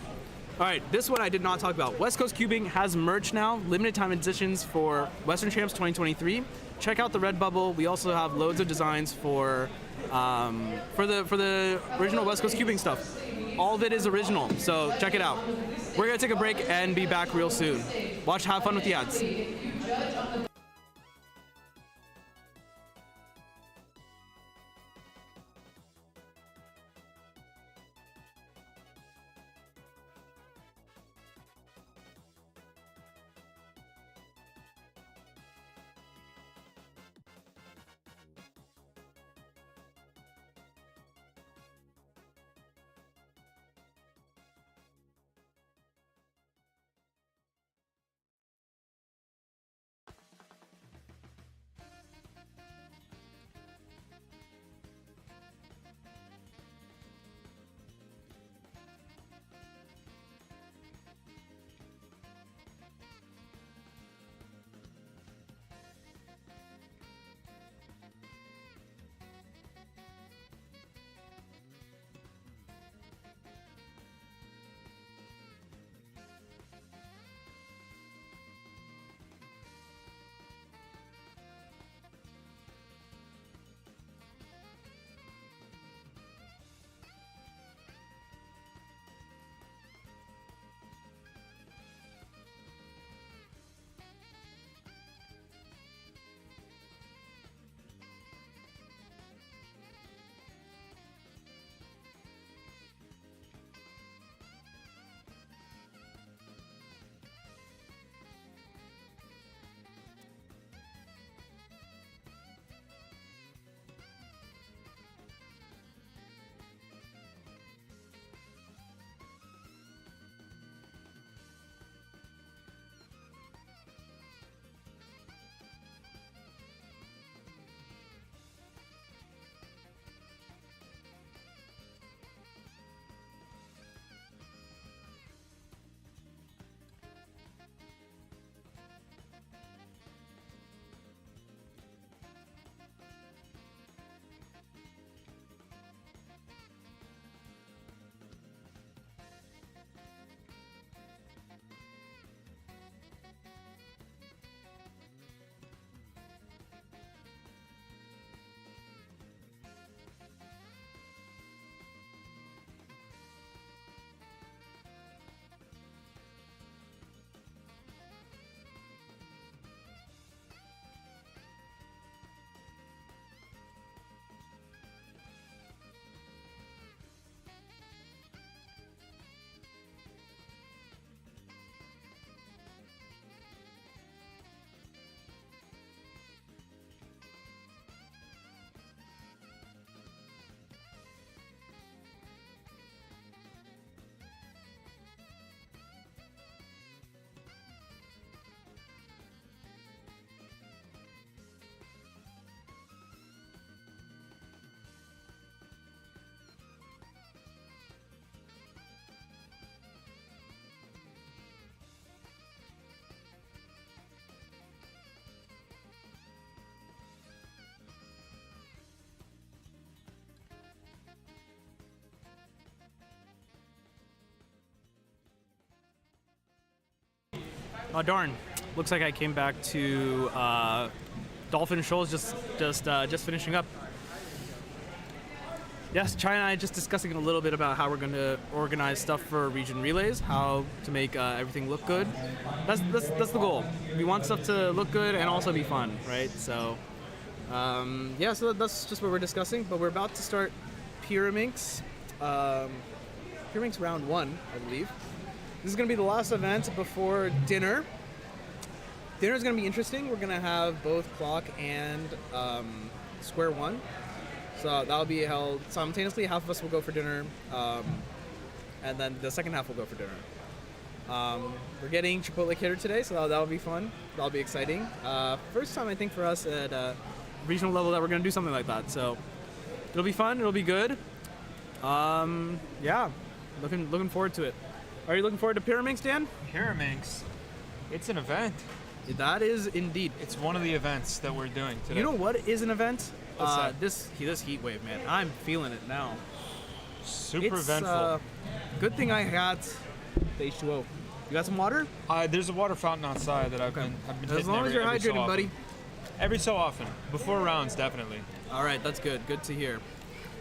All right, this one I did not talk about. West Coast Cubing has merch now, limited time editions for Western Champs 2023. Check out the Redbubble. We also have loads of designs for for the original West Coast cubing stuff. All of it is original, so check it out. We're gonna take a break and be back real soon. Have fun with the ads. Oh darn! Looks like I came back to Dolphin Shoals just finishing up. Yes, Chai and I just discussing a little bit about how we're going to organize stuff for region relays, how to make everything look good. That's the goal. We want stuff to look good and also be fun, right? So yeah, so that's just what we're discussing. But we're about to start Pyraminx. Pyraminx round 1, I believe. This is going to be the last event before dinner. Dinner is going to be interesting. We're going to have both clock and square one. So that'll be held simultaneously. Half of us will go for dinner, and then the second half will go for dinner. We're getting Chipotle catered today, so that'll be fun. That'll be exciting. First time, I think, for us at regional level that we're going to do something like that. So it'll be fun. It'll be good. Yeah, looking forward to it. Are you looking forward to Pyraminx, Dan? Pyraminx? It's an event. That is indeed. It's one of the events that we're doing today. You know what is an event? What's that? This heat wave, man. I'm feeling it now. Super eventful. Good thing I got the H2O. You got some water? There's a water fountain outside that I've been hitting as long as you're hydrated, buddy. Every so often. Before rounds, definitely. All right, that's good. Good to hear.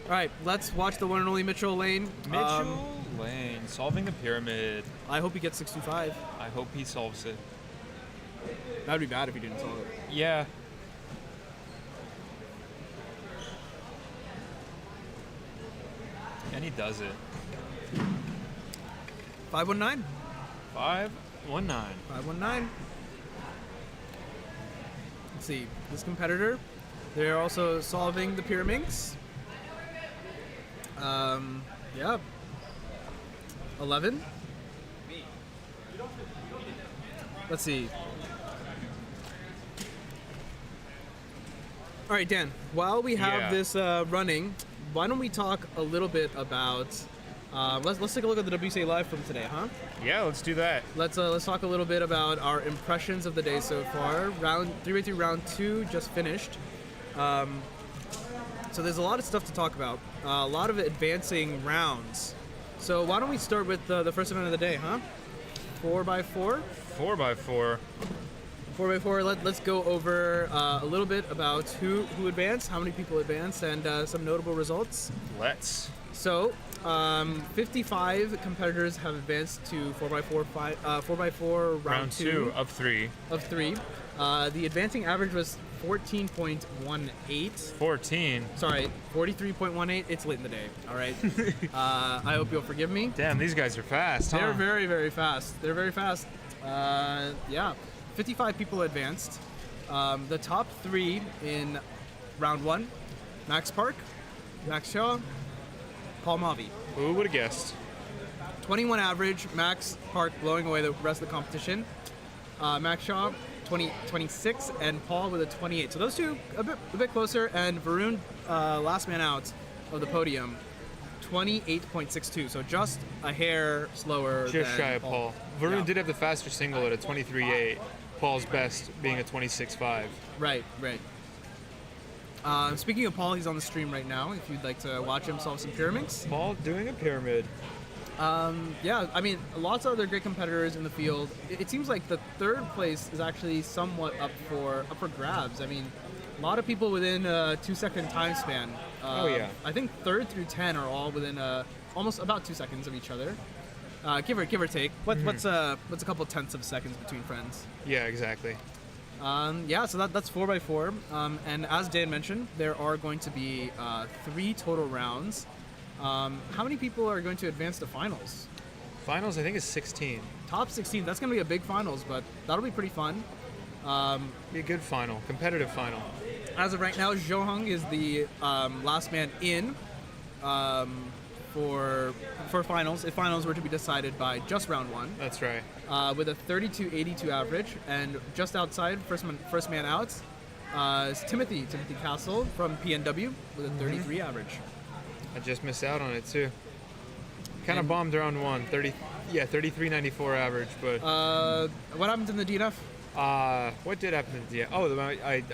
All right, let's watch the one and only Mitchell Lane. Mitchell Lane solving the pyramid. I hope he gets 65. I hope he solves it. That'd be bad if he didn't solve it. Yeah. And he does it. 519. 519. 519. Let's see. This competitor, they're also solving the pyramids. Yeah. 11. Let's see. All right, Dan. While we have this running, why don't we talk a little bit about? Let's take a look at the WCA Live from today, huh? Yeah, let's do that. Let's talk a little bit about our impressions of the day so far. Round 3 through round 2 just finished. So there's a lot of stuff to talk about. A lot of advancing rounds. So why don't we start with the first event of the day, huh? 4x4. 4x4. 4x4. Let's go over a little bit about who advanced, how many people advanced, and some notable results. Let's. So, 55 competitors have advanced to 4x4 round 2 of 3. Of 3. The advancing average was 14.18. 14. Sorry, 43.18. It's late in the day. All right. I hope you'll forgive me. Damn, these guys are fast. They're huh? very, very fast. They're very fast. Yeah, 55 people advanced. The top 3 in round 1: Max Park, Max Xiao, Paul Mavi. Who would have guessed? 21 average. Max Park blowing away the rest of the competition. Max Xiao 26, and Paul with a 28. So those two a bit closer, and Varun, last man out of the podium, 28.62. So just a hair slower. Just than shy of Paul. Varun did have the faster single at a 23.8. Paul's best being a 26.5. Right. Speaking of Paul, he's on the stream right now. If you'd like to watch him solve some pyramids. Paul doing a pyramid. Yeah, I mean, lots of other great competitors in the field. It seems like the third place is actually somewhat up for grabs. I mean, a lot of people within a 2-second time span. Oh yeah. I think 3rd through 10 are all within almost about 2 seconds of each other. Give or take. What's a couple tenths of seconds between friends? Yeah, exactly. Yeah, so that's 4x4. And as Dan mentioned, there are going to be 3 total rounds. How many people are going to advance to finals? Finals, I think, is 16. Top 16. That's going to be a big finals, but that'll be pretty fun. Be a good final, competitive final. As of right now, Zhou is the last man in for finals. If finals were to be decided by just round 1. That's right. With a 32.82 average, and just outside, first man out, is Timothy Castle from PNW with a 33 average. I just missed out on it too. Kind of bombed round 1, 33.94 average, but. What happened in the DNF? What did happen in the DNF? Oh,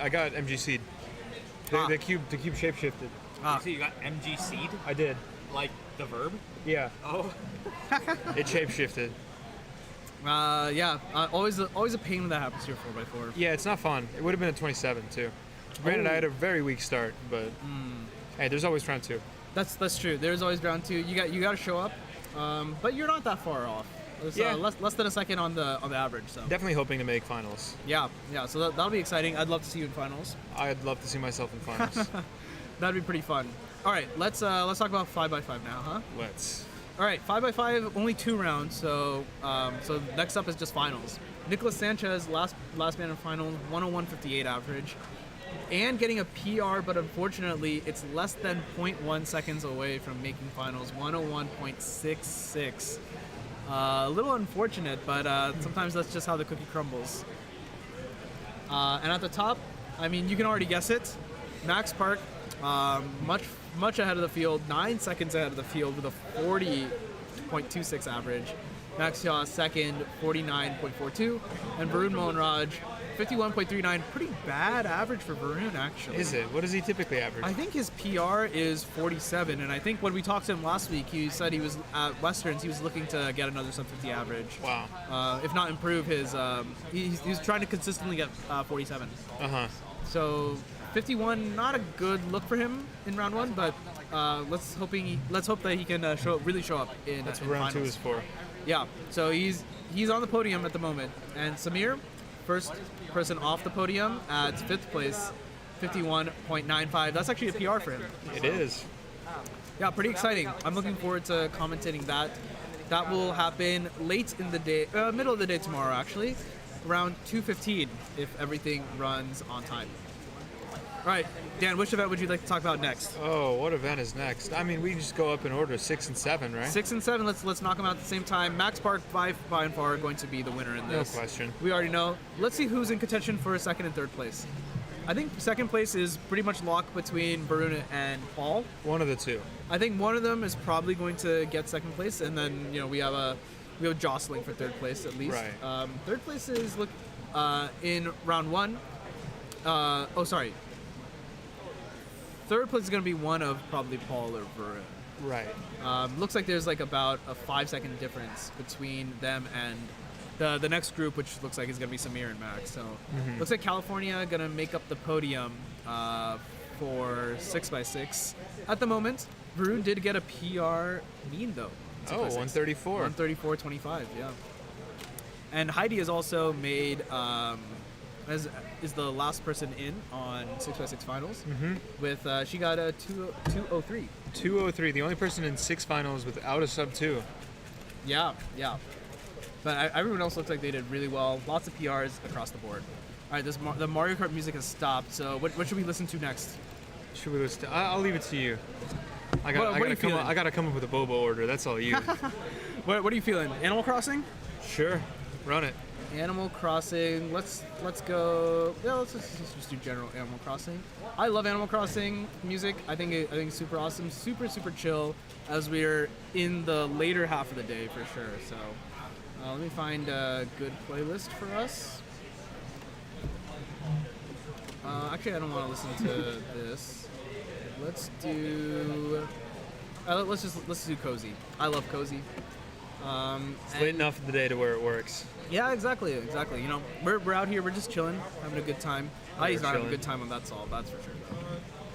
I got MGC'd. The cube shape shifted. So you got MGC'd? I did. Like the verb? Yeah. Oh. It shape shifted. Yeah. Always a pain when that happens to your 4x4. Yeah, it's not fun. It would have been a 27 too. Granted, I had a very weak start, but hey, there's always round 2. That's true. There's always round 2. You got to show up, but you're not that far off. It's, less than a second on the average. So definitely hoping to make finals. Yeah. So that'll be exciting. I'd love to see you in finals. I'd love to see myself in finals. That'd be pretty fun. All right, let's talk about 5x5 now, huh? Let's. All right, 5x5, only 2 rounds. So next up is just finals. Nicholas Sanchez, last man in finals, 101.58 average. And getting a PR, but unfortunately, it's less than 0.1 seconds away from making finals, 101.66. A little unfortunate, but sometimes that's just how the cookie crumbles. And at the top, I mean, you can already guess it. Max Park, much ahead of the field, 9 seconds ahead of the field with a 40.26 average. Max Xiao second, 49.42, and Varun Mohanraj, 51.39. Pretty bad average for Varun, actually. Is it? What does he typically average? I think his PR is 47, and I think when we talked to him last week, he said he was at Westerns, he was looking to get another sub 50 average. Wow. If not improve his, he's trying to consistently get 47. Uh-huh. So 51, not a good look for him in round 1, but let's hope that he can really show up in. That's in what round finals. 2 is for. Yeah, so he's on the podium at the moment, and Samir, first person off the podium at 5th place, 51.95. That's actually a PR for him. It is. Yeah, pretty exciting. I'm looking forward to commentating that. That will happen late in the day, middle of the day tomorrow, actually, around 2:15 if everything runs on time. All right, Dan, which event would you like to talk about next? Oh, what event is next? I mean, we can just go up in order, 6 and 7, right? 6 and 7. Let's knock them out at the same time. Max Park by and far are going to be the winner in this. No question. We already know. Let's see who's in contention for 2nd and 3rd place. I think 2nd place is pretty much locked between Varun and Paul. One of the two. I think one of them is probably going to get 2nd place, and then we have jostling for 3rd place at least. Right. 3rd place is in round 1. Sorry. 3rd place is going to be one of probably Paul or Varun. Right. Looks like there's about a 5-second difference between them and the next group, which looks like is going to be Samir and Max. So looks like California going to make up the podium for 6x6 at the moment. Varun did get a PR mean though. 134. 134.25. Yeah. And Heidi has also made is the last person in on 6x6 finals. With she got a 203. 203. The only person in 6 finals without a sub 2. Yeah. But everyone else looks like they did really well. Lots of PRs across the board. All right, the Mario Kart music has stopped. So what should we listen to next? Should we listen to? I'll leave it to you. I gotta come up with a Bobo order. That's all you. What are you feeling? Animal Crossing? Sure, run it. Animal Crossing. Let's go. Yeah, let's just do general Animal Crossing. I love Animal Crossing music. I think it's super awesome, super chill. As we're in the later half of the day for sure. So let me find a good playlist for us. Actually, I don't want to listen to this. Let's do. Let's do Cozy. I love Cozy. It's late enough in the day to where it works. Yeah, exactly. We're out here. We're just chilling, having a good time. Heidi's not having a chilling. good time on that solve. That's for sure.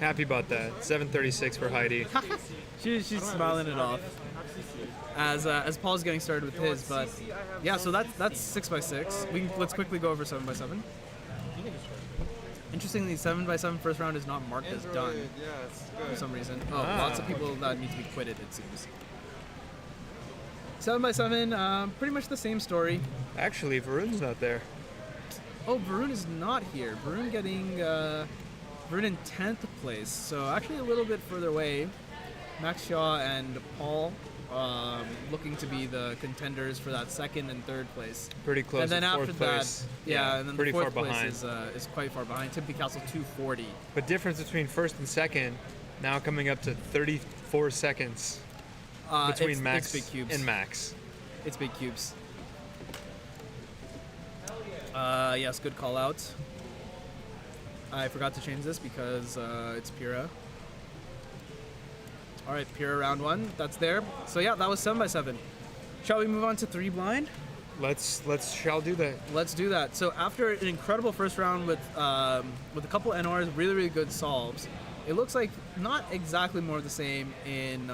Happy about that. 7:36 for Heidi. She's smiling it off as Paul's getting started with his. But yeah, so that's 6x6. Let's quickly go over 7x7. Interestingly, 7x7 first round is not marked as done for some reason. Lots of people that need to be quitted, it seems. 7x7, pretty much the same story. Actually, Varun's not there. Oh, Varun is not here. Varun in 10th place, so actually a little bit further away. Max Xiao and Paul looking to be the contenders for that 2nd and 3rd place. Pretty close. And then to after 4th that, place. and then pretty the 4th far place behind. is quite far behind. Timothy Castle 240. But difference between 1st and 2nd now coming up to 34 seconds between Max it's big cubes. and Max. It's big cubes. Yes, good call out. I forgot to change this because it's Pira. All right, Pira round 1. That's there. So yeah, that was 7x7. Shall we move on to 3 blind? Shall do that. Let's do that. So after an incredible first round with a couple NRs, really good solves, it looks like not exactly more of the same in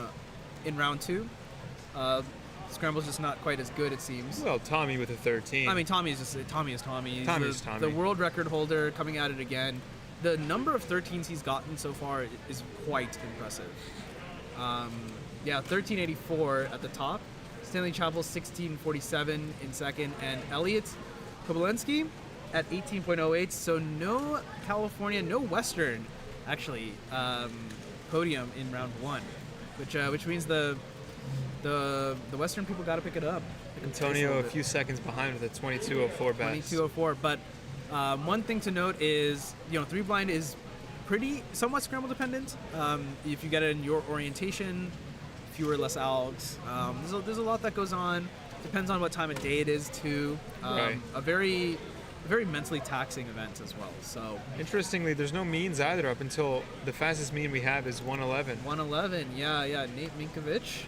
round 2. Scramble's just not quite as good, it seems. Well, Tommy with a 13. I mean, Tommy is Tommy. He's Tommy. The world record holder coming at it again. The number of 13s he's gotten so far is quite impressive. 1384 at the top. Stanley Chappell 1647 in 2nd, and Elliot Kobolensky at 18.08. So no California, no Western, actually, podium in round 1, which means the Western people got to pick it up. Antonio a few seconds behind with a 22.04 best. 22.04, but one thing to note is, 3 blind is somewhat scramble dependent. If you get it in your orientation, fewer or less outs. There's a lot that goes on. Depends on what time of day it is too. Right. A very mentally taxing event as well. So interestingly, there's no means either up until the fastest mean we have is 111. 111, yeah. Nate Minkovich.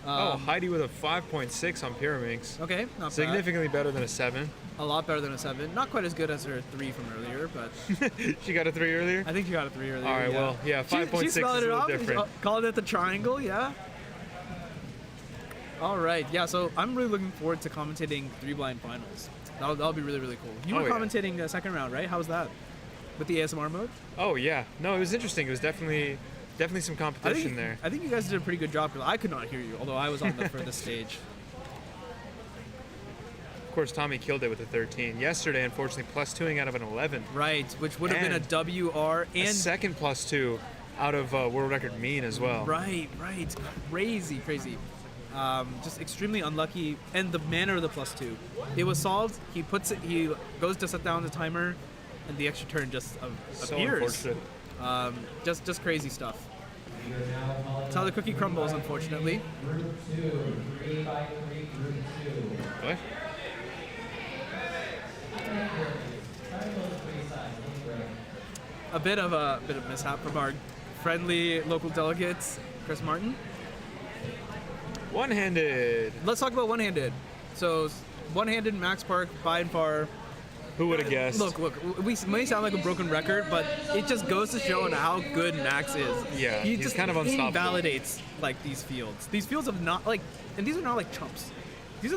Heidi with a 5.6 on Pyraminx. Okay, not bad. Significantly better than a 7. A lot better than a 7. Not quite as good as her 3 from earlier, but she got a 3 earlier? I think she got a 3 earlier. All right, yeah. well, yeah, 5.6 is a little different. Called it the triangle, yeah. All right, yeah. So I'm really looking forward to commentating 3 blind finals. That'll be really, really cool. You were commentating the second round, right? How was that? With the ASMR mode? Oh yeah, no, it was interesting. It was definitely some competition there. I think you guys did a pretty good job because I could not hear you, although I was on the furthest stage. Of course, Tommy killed it with a 13. Yesterday, unfortunately, +2ing out of an 11. Right, which would have been a WR and a second +2 out of world record mean as well. Right, crazy. Just extremely unlucky, and the manner of the +2. It was solved. He goes to set down the timer, and the extra turn just So appears. unfortunate. Just crazy stuff. That's how the cookie crumbles, unfortunately. Group 2, 3x3, group 2. What? A bit of mishap from our friendly local delegates, Chris Martin. One-handed. Let's talk about one-handed. So, one-handed Max Park by and far. Who would have guessed? Look, we may sound like a broken record, but it just goes to show how good Max is. Yeah, he's just kind of unstoppable. He validates like these fields. These fields of not like, and these are not like chumps. These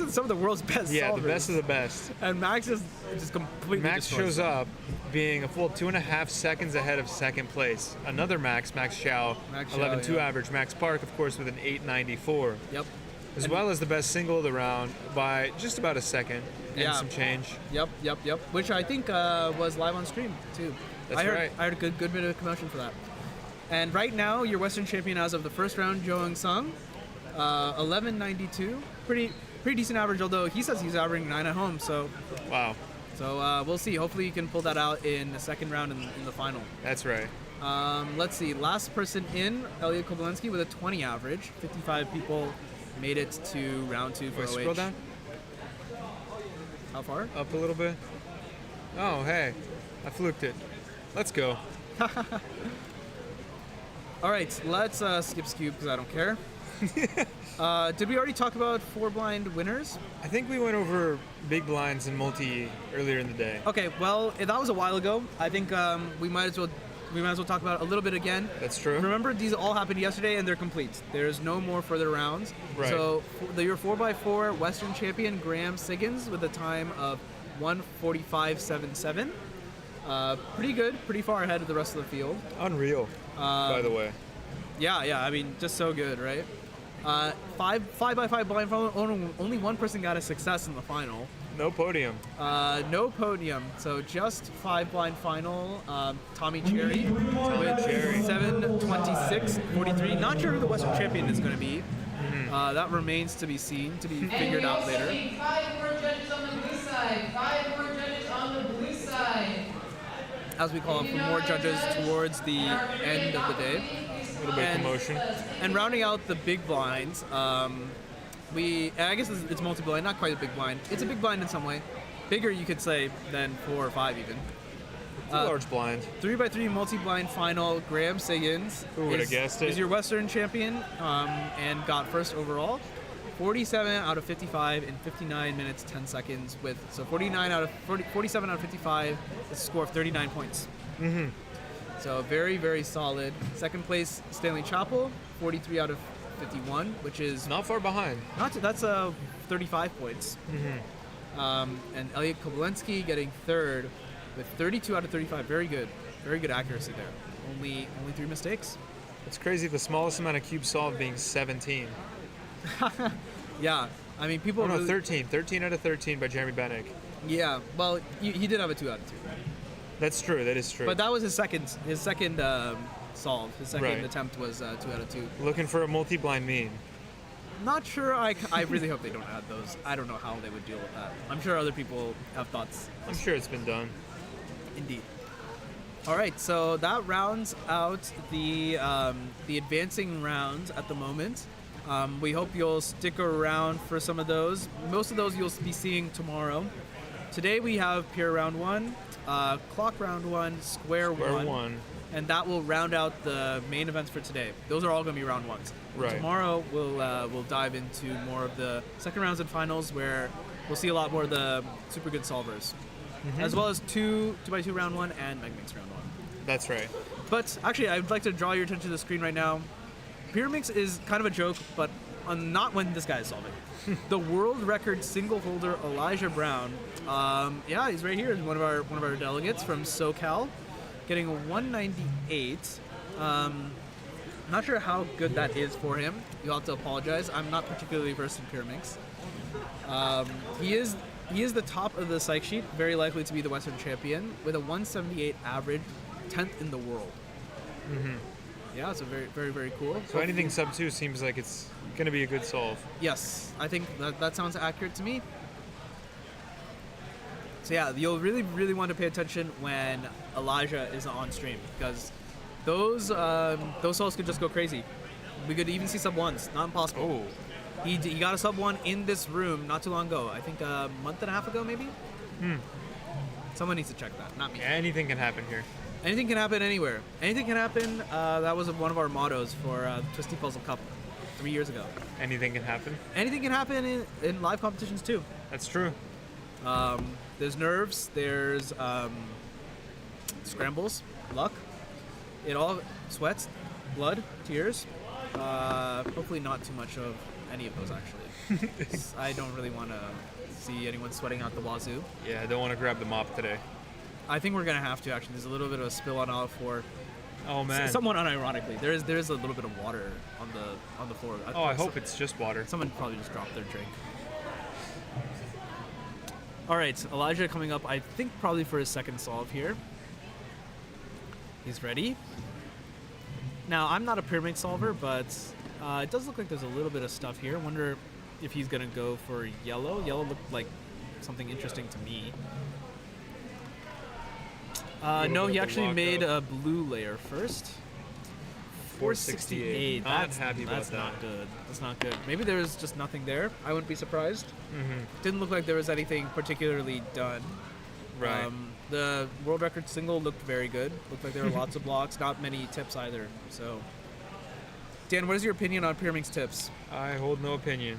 are some of the world's best. Yeah, solvers. the best of the best. And Max just completely. Max destroys shows them. up being a full 2.5 seconds ahead of second place. Another Max Xiao, 11.2 yeah. average. Max Park, of course, with an 8.94. Yep. As well as the best single of the round by just about a second and some change. Yep. Which I think was live on stream too. That's right. I heard a good bit of commotion for that. And right now, your Western champion as of the first round, Joang Sung, 11.92. Pretty decent average, although he says he's averaging 9 at home. So. Wow. So we'll see. Hopefully, you can pull that out in the second round in the final. That's right. Let's see. Last person in, Elliot Kobolensky with a 20 average. 55 people made it to round 2 for OH. Scroll down. How far? Up a little bit. Oh, hey. I fluked it. Let's go. All right, let's skip Cube because I don't care. Did we already talk about 4 blind winners? I think we went over big blinds and multi earlier in the day. Okay, well, that was a while ago. I think we might as well talk about it a little bit again. That's true. Remember, these all happened yesterday and they're complete. There's no more further rounds. Right. So your 4x4 Western champion Graham Siggins with a time of 1:45.77. Pretty good, pretty far ahead of the rest of the field. Unreal, by the way. Yeah, I mean, just so good, right? 5x5 blind final, only one person got a success in the final. No podium. No podium. So just 5 blind final. Tommy Cherry with 7:26.43. Not sure who the Western champion is going to be. That remains to be seen, to be figured out later. 5 more judges on the blue side. 5 more judges on the blue side. As we call up for more judges towards the end of the day. A little bit of commotion. And rounding out the big blinds, I guess it's multi-blind, not quite a big blind. It's a big blind in some way. Bigger, you could say, than 4 or 5 even. It's a large blind. 3x3 multi-blind final, Graham Siggins. Who would have guessed it? Is your Western champion and got first overall. 47 out of 55 in 59 minutes, 10 seconds with, so 47 out of 55, it's a score of 39 points. Mm-hmm. So very, very solid. Second place, Stanley Chappell, 43 out of 51, which is not far behind. That's 35 points. Mm-hmm. And Elliot Kobolensky getting third with 32 out of 35. Very good accuracy there. Only 3 mistakes. It's crazy. The smallest amount of cubes solved being 17. Yeah, I mean people. Oh, no, really, 13. 13 out of 13 by Jeremy Bennick. Yeah, well, he did have a 2 out of 2. That's true. That is true. But that was his second solve. His second attempt was 2 out of 2. Looking for a multi-blind mean. Not sure. I really hope they don't add those. I don't know how they would deal with that. I'm sure other people have thoughts. I'm sure it's been done. Indeed. All right, so that rounds out the advancing rounds at the moment. We hope you'll stick around for some of those. Most of those you'll be seeing tomorrow. Today we have pure round 1, clock round 1, square one, and that will round out the main events for today. Those are all going to be round ones. Right. Tomorrow we'll dive into more of the second rounds and finals, where we'll see a lot more of the super good solvers, as well as 2x2 round 1 and Megamix round 1. That's right. But actually, I'd like to draw your attention to the screen right now. Pyramix is kind of a joke, but not when this guy is solving. The world record single holder Elijah Brown, yeah, he's right here. He's one of our delegates from SoCal, getting a 198. Not sure how good that is for him. You'll have to apologize. I'm not particularly versed in Pyramix. He is the top of the psych sheet, very likely to be the Western champion, with a 178 average, 10th in the world. Yeah, it's a very, very, very cool. So anything sub 2 seems like it's going to be a good solve. Yes, I think that sounds accurate to me. So yeah, you'll really, really want to pay attention when Elijah is on stream, because those solves could just go crazy. We could even see sub 1s, not impossible. Oh. He got a sub 1 in this room not too long ago. I think a month and a half ago, maybe? Someone needs to check that, not me. Yeah, anything can happen here. Anything can happen anywhere. Anything can happen. That was one of our mottos for Twisty Puzzle Cup 3 years ago. Anything can happen? Anything can happen in live competitions too. That's true. There's nerves, there's scrambles, luck. It all sweats, blood, tears. Hopefully not too much of any of those, actually. I don't really want to see anyone sweating out the wazoo. Yeah, I don't want to grab the mop today. I think we're gonna have to, actually. There's a little bit of a spill on all four. Oh man! Somewhat unironically, there is a little bit of water on the floor. I hope it's just water. Someone probably just dropped their drink. All right, Elijah coming up. I think probably for his second solve here. He's ready. Now I'm not a pyramid solver, but it does look like there's a little bit of stuff here. Wonder if he's gonna go for yellow. Yellow looked like something interesting to me. No, he actually made a blue layer first. 468. Not happy about that's that. Not good. That's not good. Maybe there's just nothing there. I wouldn't be surprised. Didn't look like there was anything particularly done. Right. The world record single looked very good. Looked like there were lots of blocks. Not many tips either. So, Dan, what is your opinion on Pyramid's tips? I hold no opinion.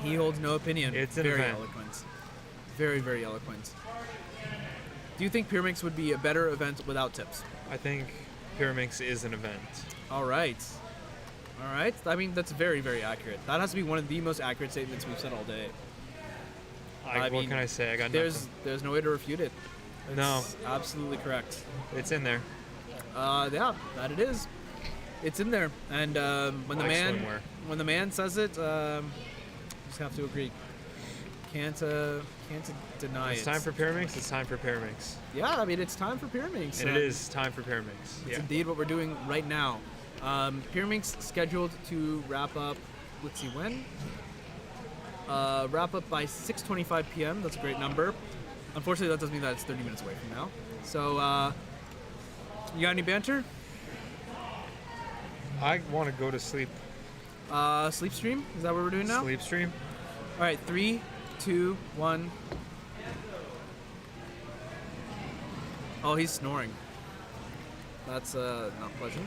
He holds no opinion. It's an very event. eloquent. Very, very eloquent. Do you think Pyramix would be a better event without tips? I think Pyramix is an event. All right. All right. I mean, that's very, very accurate. That has to be one of the most accurate statements we've said all day. What can I say? I got there's no way to refute it. It's No. absolutely correct. It's in there. Yeah, that it is. It's in there, and when the man says it, just have to agree. Can't deny it. It's time for Pyramix. It's time for Pyramix. Yeah, I mean, it's time for Pyramix. And it is time for Pyramix. It's indeed what we're doing right now. Pyramix scheduled to wrap up, let's see when? Wrap up by 6:25 p.m. That's a great number. Unfortunately, that doesn't mean that it's 30 minutes away from now. So, you got any banter? I want to go to sleep. Sleep stream? Is that what we're doing now? Sleep stream. All right, 3, 2, 1. Oh, he's snoring. That's not pleasant.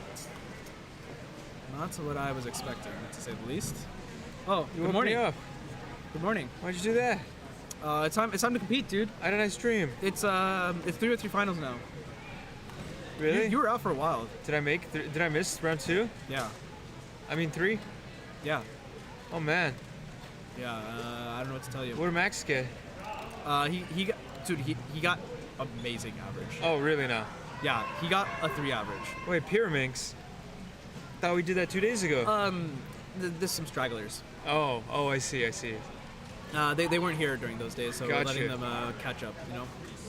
Not what I was expecting, to say the least. Oh, You good woke morning. me up. Good morning. Why'd you do that? It's time to compete, dude. Why did I stream? It's 3-3 finals now. Really? You were out for a while. Did I miss round 2? Yeah. I mean 3? Yeah. Oh man. Yeah, I don't know what to tell you. What did Max get? He got amazing average. Oh, really now? Yeah, he got a 3 average. Wait, Pyramix? Thought we did that 2 days ago. There's some stragglers. Oh, I see. They weren't here during those days, so we're Gotcha. letting them catch up, you know?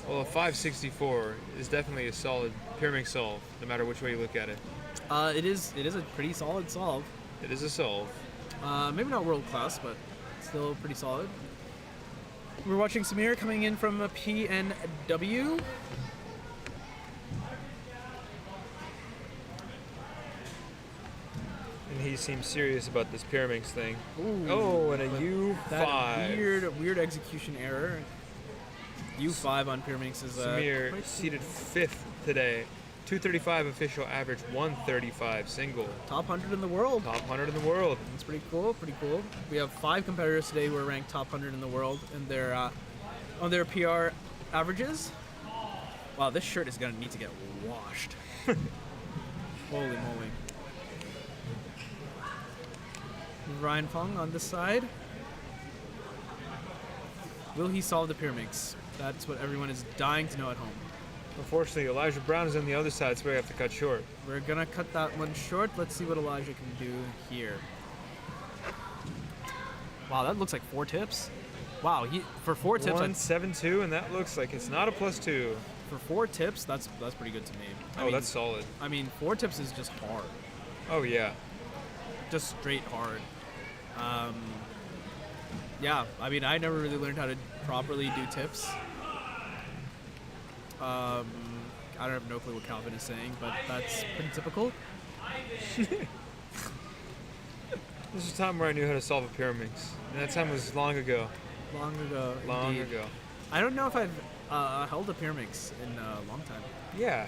Well, a 564 is definitely a solid Pyramix solve, no matter which way you look at it. It is a pretty solid solve. It is a solve. Maybe not world class, but still pretty solid. We're watching Samir coming in from a PNW. And he seems serious about this Pyramix thing. Ooh, Oh, and a but U5. That weird execution error. U5 on Pyramix is Samir quite- seated 5th today. 235 official average, 135 single. Top 100 in the world. Top 100 in the world. That's pretty cool. Pretty cool. We have 5 competitors today who are ranked top 100 in the world, and they're on their PR averages. Wow, this shirt is gonna need to get washed. Holy moly. Ryan Fong on this side. Will he solve the pyramids? That's what everyone is dying to know at home. Unfortunately, Elijah Brown is on the other side, so we have to cut short. We're gonna cut that one short. Let's see what Elijah can do here. Wow, that looks like 4 tips. Wow, for 4 tips, 172, and that looks like it's not a +2. For 4 tips, that's pretty good to me. I mean, that's solid. I mean, 4 tips is just hard. Oh yeah, just straight hard. Yeah, I mean, I never really learned how to properly do tips. I don't have no clue what Calvin is saying, but that's pretty typical. This is a time where I knew how to solve a pyramid, and that time was long ago. Long ago. Long indeed. ago. I don't know if I've held a pyramid in a long time. Yeah.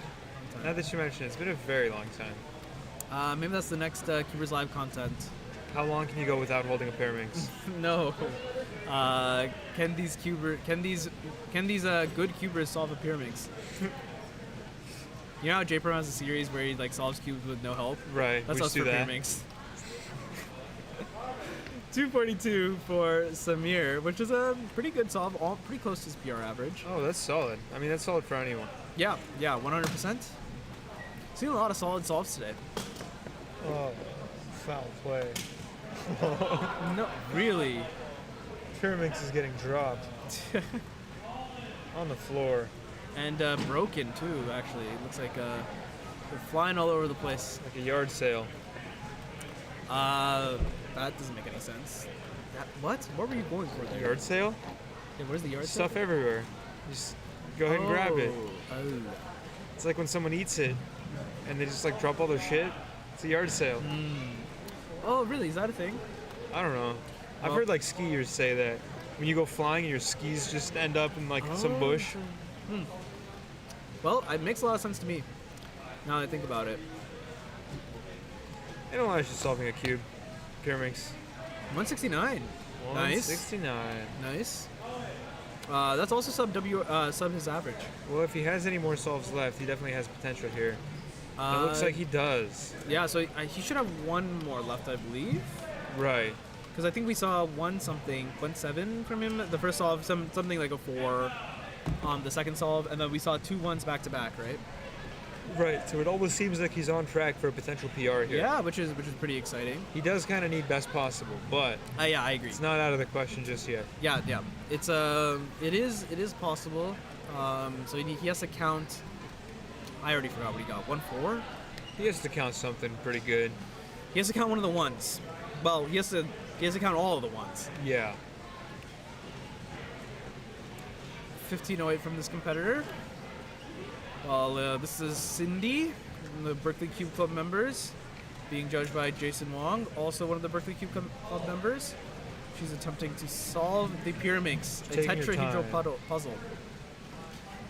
Now that you mention it, it's been a very long time. Maybe that's the next CubersLive content. How long can you go without holding a pyramid? No. Can these good cubers solve a pyramid? You know how J-Pro has a series where he like solves cubes with no help? Right. That's we us do for that. pyramids. 242 for Samir, which is a pretty good solve, all pretty close to his PR average. Oh, that's solid. I mean, that's solid for anyone. Yeah, 100%. Seen a lot of solid solves today. Oh, foul play. No, really. Pyramix is getting dropped on the floor, and broken too. Actually, it looks like they're flying all over the place, like a yard sale. That doesn't make any sense. What? What were you going for there? Yard sale? Yeah, where's the yard sale? Stuff everywhere. Just go ahead and grab it. Oh. It's like when someone eats it and they just like drop all their shit. It's a yard sale. Oh, really? Is that a thing? I don't know. I've heard like skiers say that when you go flying and your skis just end up in like some bush. Well, it makes a lot of sense to me now that I think about it. I don't know why she's solving a cube. Pyramix. 169. 169. Nice. That's also sub his average. Well, if he has any more solves left, he definitely has potential here. It looks like he does. Yeah, so he should have one more left, I believe. Right. Because I think we saw 1-7 from him. The first solve, something like a 4. The second solve, and then we saw 2 1s back to back, right? Right. So it almost seems like he's on track for a potential PR here. Yeah, which is pretty exciting. He does kind of need best possible, but yeah, I agree. It's not out of the question just yet. Yeah. It's it is possible. So he has to count. I already forgot what he got. 1-4. He has to count something pretty good. He has to count one of the ones. Well, he has to count all of the ones. Yeah. 1508 from this competitor. Well, this is Cindy, the Berkeley Cube Club members, being judged by Jason Wong, also one of the Berkeley Cube Club members. She's attempting to solve the pyramids, a tetrahedral puzzle.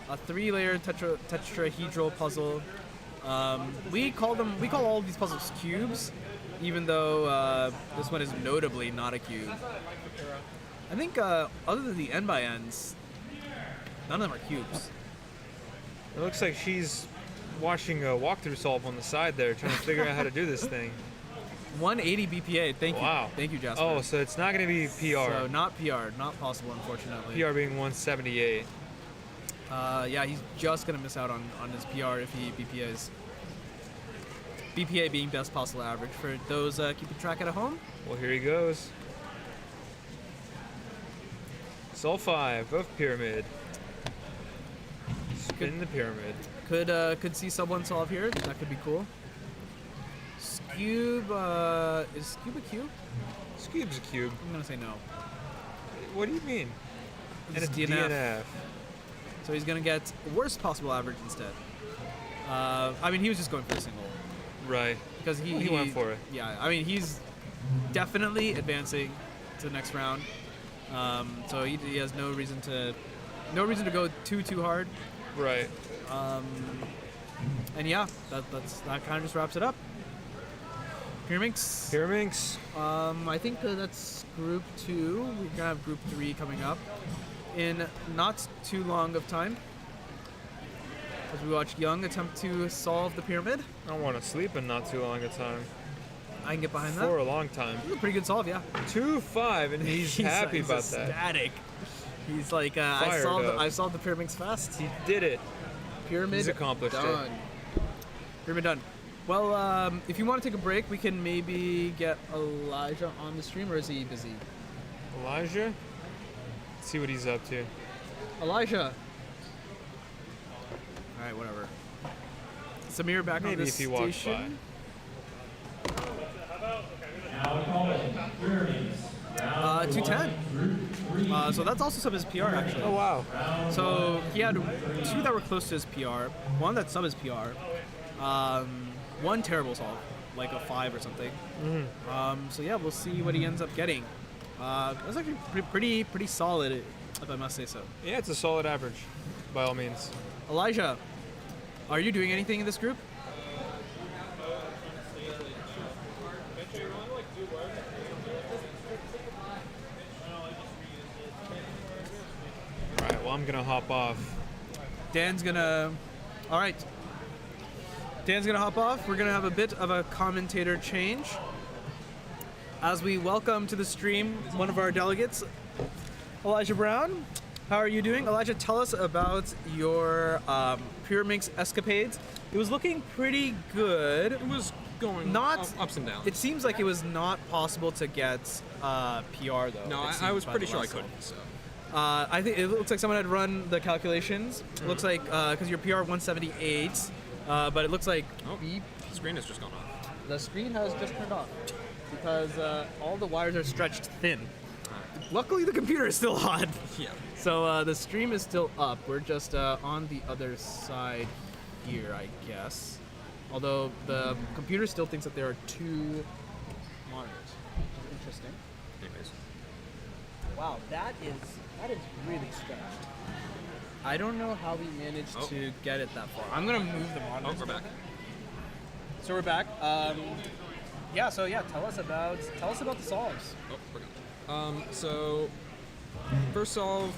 A 3-layer tetrahedral puzzle. We call all of these puzzles cubes, even though this one is notably not a cube. I think other than the end by ends, none of them are cubes. It looks like she's watching a walkthrough solve on the side there, trying to figure out how to do this thing. 180 BPA. Thank you. Wow. Thank you, Jasper. Oh, so it's not going to be PR. So not PR. Not possible, unfortunately. PR being 178. Yeah, he's just going to miss out on his PR if he BPAs. BPA being best possible average for those keeping track at home. Well, here he goes. Sol 5 of pyramid. Spin the pyramid. Could see someone solve here. That could be cool. Scube, is Scube a cube? Scube's a cube. I'm gonna say no. What do you mean? It's and it's DNF. So he's gonna get worst possible average instead. I mean, he was just going for a single. Right. Because he went for it. Yeah, I mean, he's definitely advancing to the next round. So he has no reason to go too hard. Right. And yeah, that kind of just wraps it up. Pyraminx. Pyraminx. I think that's group 2. We're gonna have group 3 coming up in not too long of time. As we watch Young attempt to solve the pyramid. I want to sleep in not too long a time. I can get behind that. For a long time. It's a pretty good solve, yeah. 2-5, and he's happy about that. Ecstatic. He's like, I solved the Pyraminx fast. He did it. Pyramid He's accomplished done. it. Pyramid done. Well, if you want to take a break, we can maybe get Elijah on the stream, or is he busy? Elijah? Let's see what he's up to. Elijah. All right, whatever. Samir back Maybe on this if he walks station. Now calling Pyraminx. 210. So that's also sub his PR actually. Oh wow. So he had 2 that were close to his PR, 1 that sub his PR, 1 terrible solve, like a 5 or something. So yeah, we'll see what he ends up getting. That's actually pretty solid, if I must say so. Yeah, it's a solid average, by all means. Elijah, are you doing anything in this group? Alright, well I'm gonna hop off. Dan's gonna... Alright. Dan's gonna hop off. We're gonna have a bit of a commentator change. As we welcome to the stream one of our delegates, Elijah Brown. How are you doing? Elijah, tell us about your Pyraminx escapades. It was looking pretty good. It was going ups and downs. It seems like it was not possible to get PR though. No, I was pretty sure I couldn't. So. I think it looks like someone had run the calculations. It looks like because your PR 178, but it looks like the screen has just gone off. The screen has just turned off because all the wires are stretched thin. Luckily, the computer is still on. Yeah. So the stream is still up. We're just on the other side here, I guess. Although the computer still thinks that there are 2 monitors. Interesting. Anyways. Wow, that is really stretched. I don't know how we managed to get it that far. I'm gonna move the monitor. Oh, we're back. So we're back. Yeah. So yeah, tell us about the solves. Oh, we're gone. So first solve,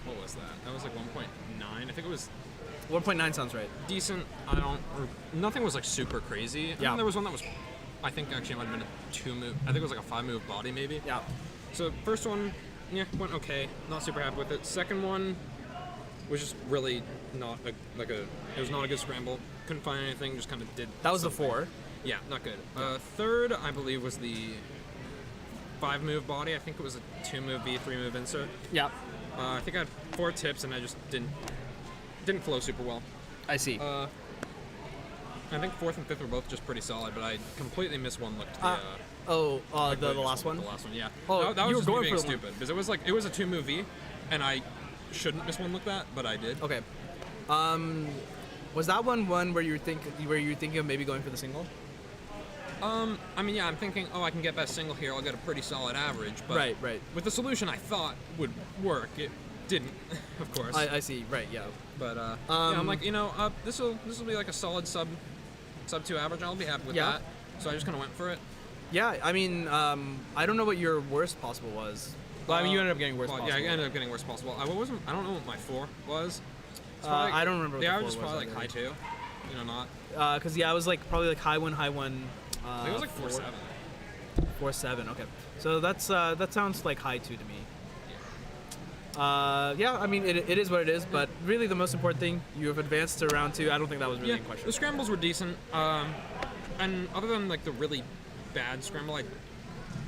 what was that? That was like 1.9. I think it was 1.9 sounds right. Decent. Nothing was like super crazy. Yeah. And there was one that was, I think actually it might have been a 2 move. I think it was like a 5 move body maybe. Yeah. So first one, yeah, went okay. Not super happy with it. Second one was just really not it was not a good scramble. Couldn't find anything. Just kind of did. That was something. the 4. Yeah, not good. Third, I believe, was the 5 move body. I think it was a 2 move V, 3 move insert. Yeah. I think I had 4 tips and I just didn't flow super well. I see. I think 4th and 5th were both just pretty solid, but I completely missed one look. The last one. The last one, yeah. Oh, that was you were just going me being for the stupid because it was a 2 move V, and I shouldn't miss one like that, but I did. Okay. Was that one where you were thinking of maybe going for the single? I mean, yeah, I'm thinking, I can get that single here. I'll get a pretty solid average. But right. With the solution I thought would work, it didn't, of course. I see. Right. Yeah. But yeah, I'm like, this will be like a solid sub 2 average. I'll be happy with that. So I just kind of went for it. Yeah. I mean, I don't know what your worst possible was. Well, I mean, you ended up getting worst possible. Yeah, I ended up getting worst possible. I don't know what my 4 was. I don't remember. The average was probably like high 2. Not. Because I was like probably like high 1. I think it was like 4.7. 4.7. Okay. So that sounds like high 2 to me. Yeah, I mean, it is what it is, but really the most important thing, you have advanced to round 2. I don't think that was really in question. The scrambles were decent, and other than like the really bad scramble, I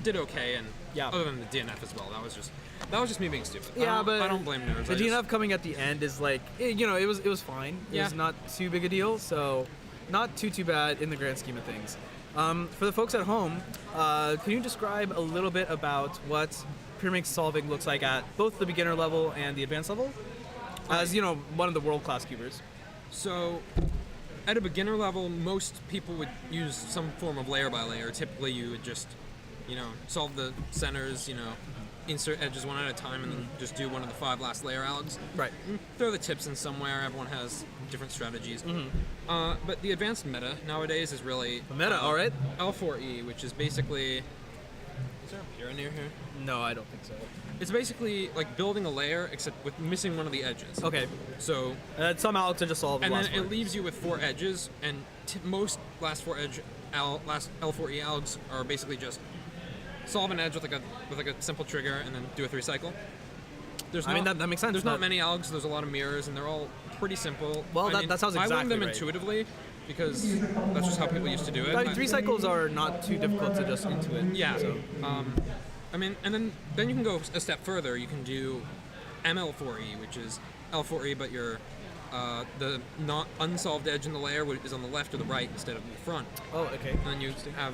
did okay, and other than the DNF as well, that was just me being stupid. But I don't blame nerds. The DNF coming at the end is like, it was fine. It was not too big a deal, so not too bad in the grand scheme of things. For the folks at home, can you describe a little bit about what Pyraminx solving looks like at both the beginner level and the advanced level? As one of the world-class cubers. So, at a beginner level, most people would use some form of layer by layer. Typically, you would just, solve the centers, insert edges one at a time and then just do one of the 5 last layer algs. Right. Throw the tips in somewhere. Everyone has different strategies. But the advanced meta nowadays is really all right. L4E, which is basically. Is there a Pyrrha near here? No, I don't think so. It's basically like building a layer, except with missing one of the edges. Okay. So. And some algs are just solve the And last then it leaves you with 4 edges, and most last 4 edge last L4E algs are basically just solve an edge with like a simple trigger and then do a 3 cycle. I mean, that makes sense. There's not many algs. There's a lot of mirrors, and they're all pretty simple. Well, I mean, that sounds I exactly learned them right. intuitively because that's just how people used to do it. I mean, 3 cycles are not too difficult to just intuit. Yeah. So. I mean, and then you can go a step further. You can do ML4E, which is L4E, but your the not unsolved edge in the layer is on the left or the right instead of in the front. Oh, okay. And then you have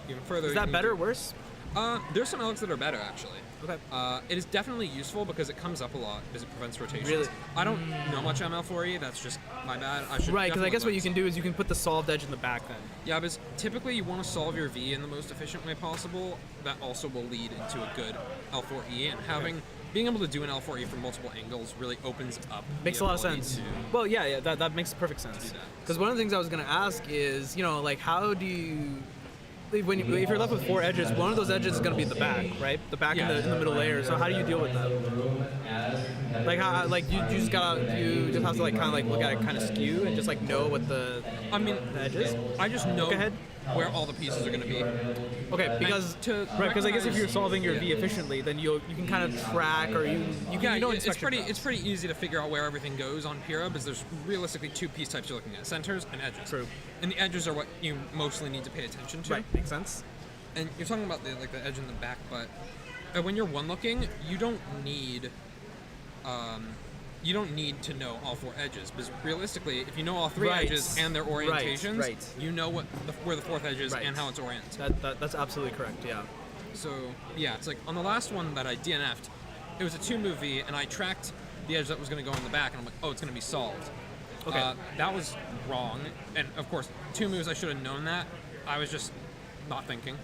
even further. Is that better or worse? There's some algs that are better actually. Okay. It is definitely useful because it comes up a lot because it prevents rotations. Really? I don't know much ML4E. That's just my bad. I should. Right, because I guess what definitely you can do is you can put the solved edge in the back then. Yeah, because typically you want to solve your V in the most efficient way possible. That also will lead into a good L4E, and being able to do an L4E from multiple angles really opens up. Makes the a lot of ability sense. to- Well, yeah, that makes perfect sense. Because one of the things I was going to ask is, like, how do you, if you're left with 4 edges, one of those edges is going to be the back, right? The back in the middle layer. So how do you deal with that? Like, how, like you just have to like kind of like look at it kind of skew and just like know what the edge is. I just know Look ahead. where all the pieces are going to be. Okay, because because I guess if you're solving your V efficiently, then you can kind of track or you know it's pretty easy to figure out where everything goes on Pyrrha because there's realistically 2 piece types you're looking at: centers and edges. True. And the edges are what you mostly need to pay attention to. Right, makes sense. And you're talking about the edge in the back, but when you're one looking, you don't need to know all 4 edges because realistically, if you know all 3 Right. edges and their orientations, Right. you know where the 4th edge is and how it's oriented. That's absolutely correct. Yeah. So yeah, it's like on the last one that I DNF'd, it was a 2-move V, and I tracked the edge that was going to go in the back, and I'm like, oh, it's going to be solved. Okay. That was wrong, and of course, 2 moves I should have known that. I was just not thinking.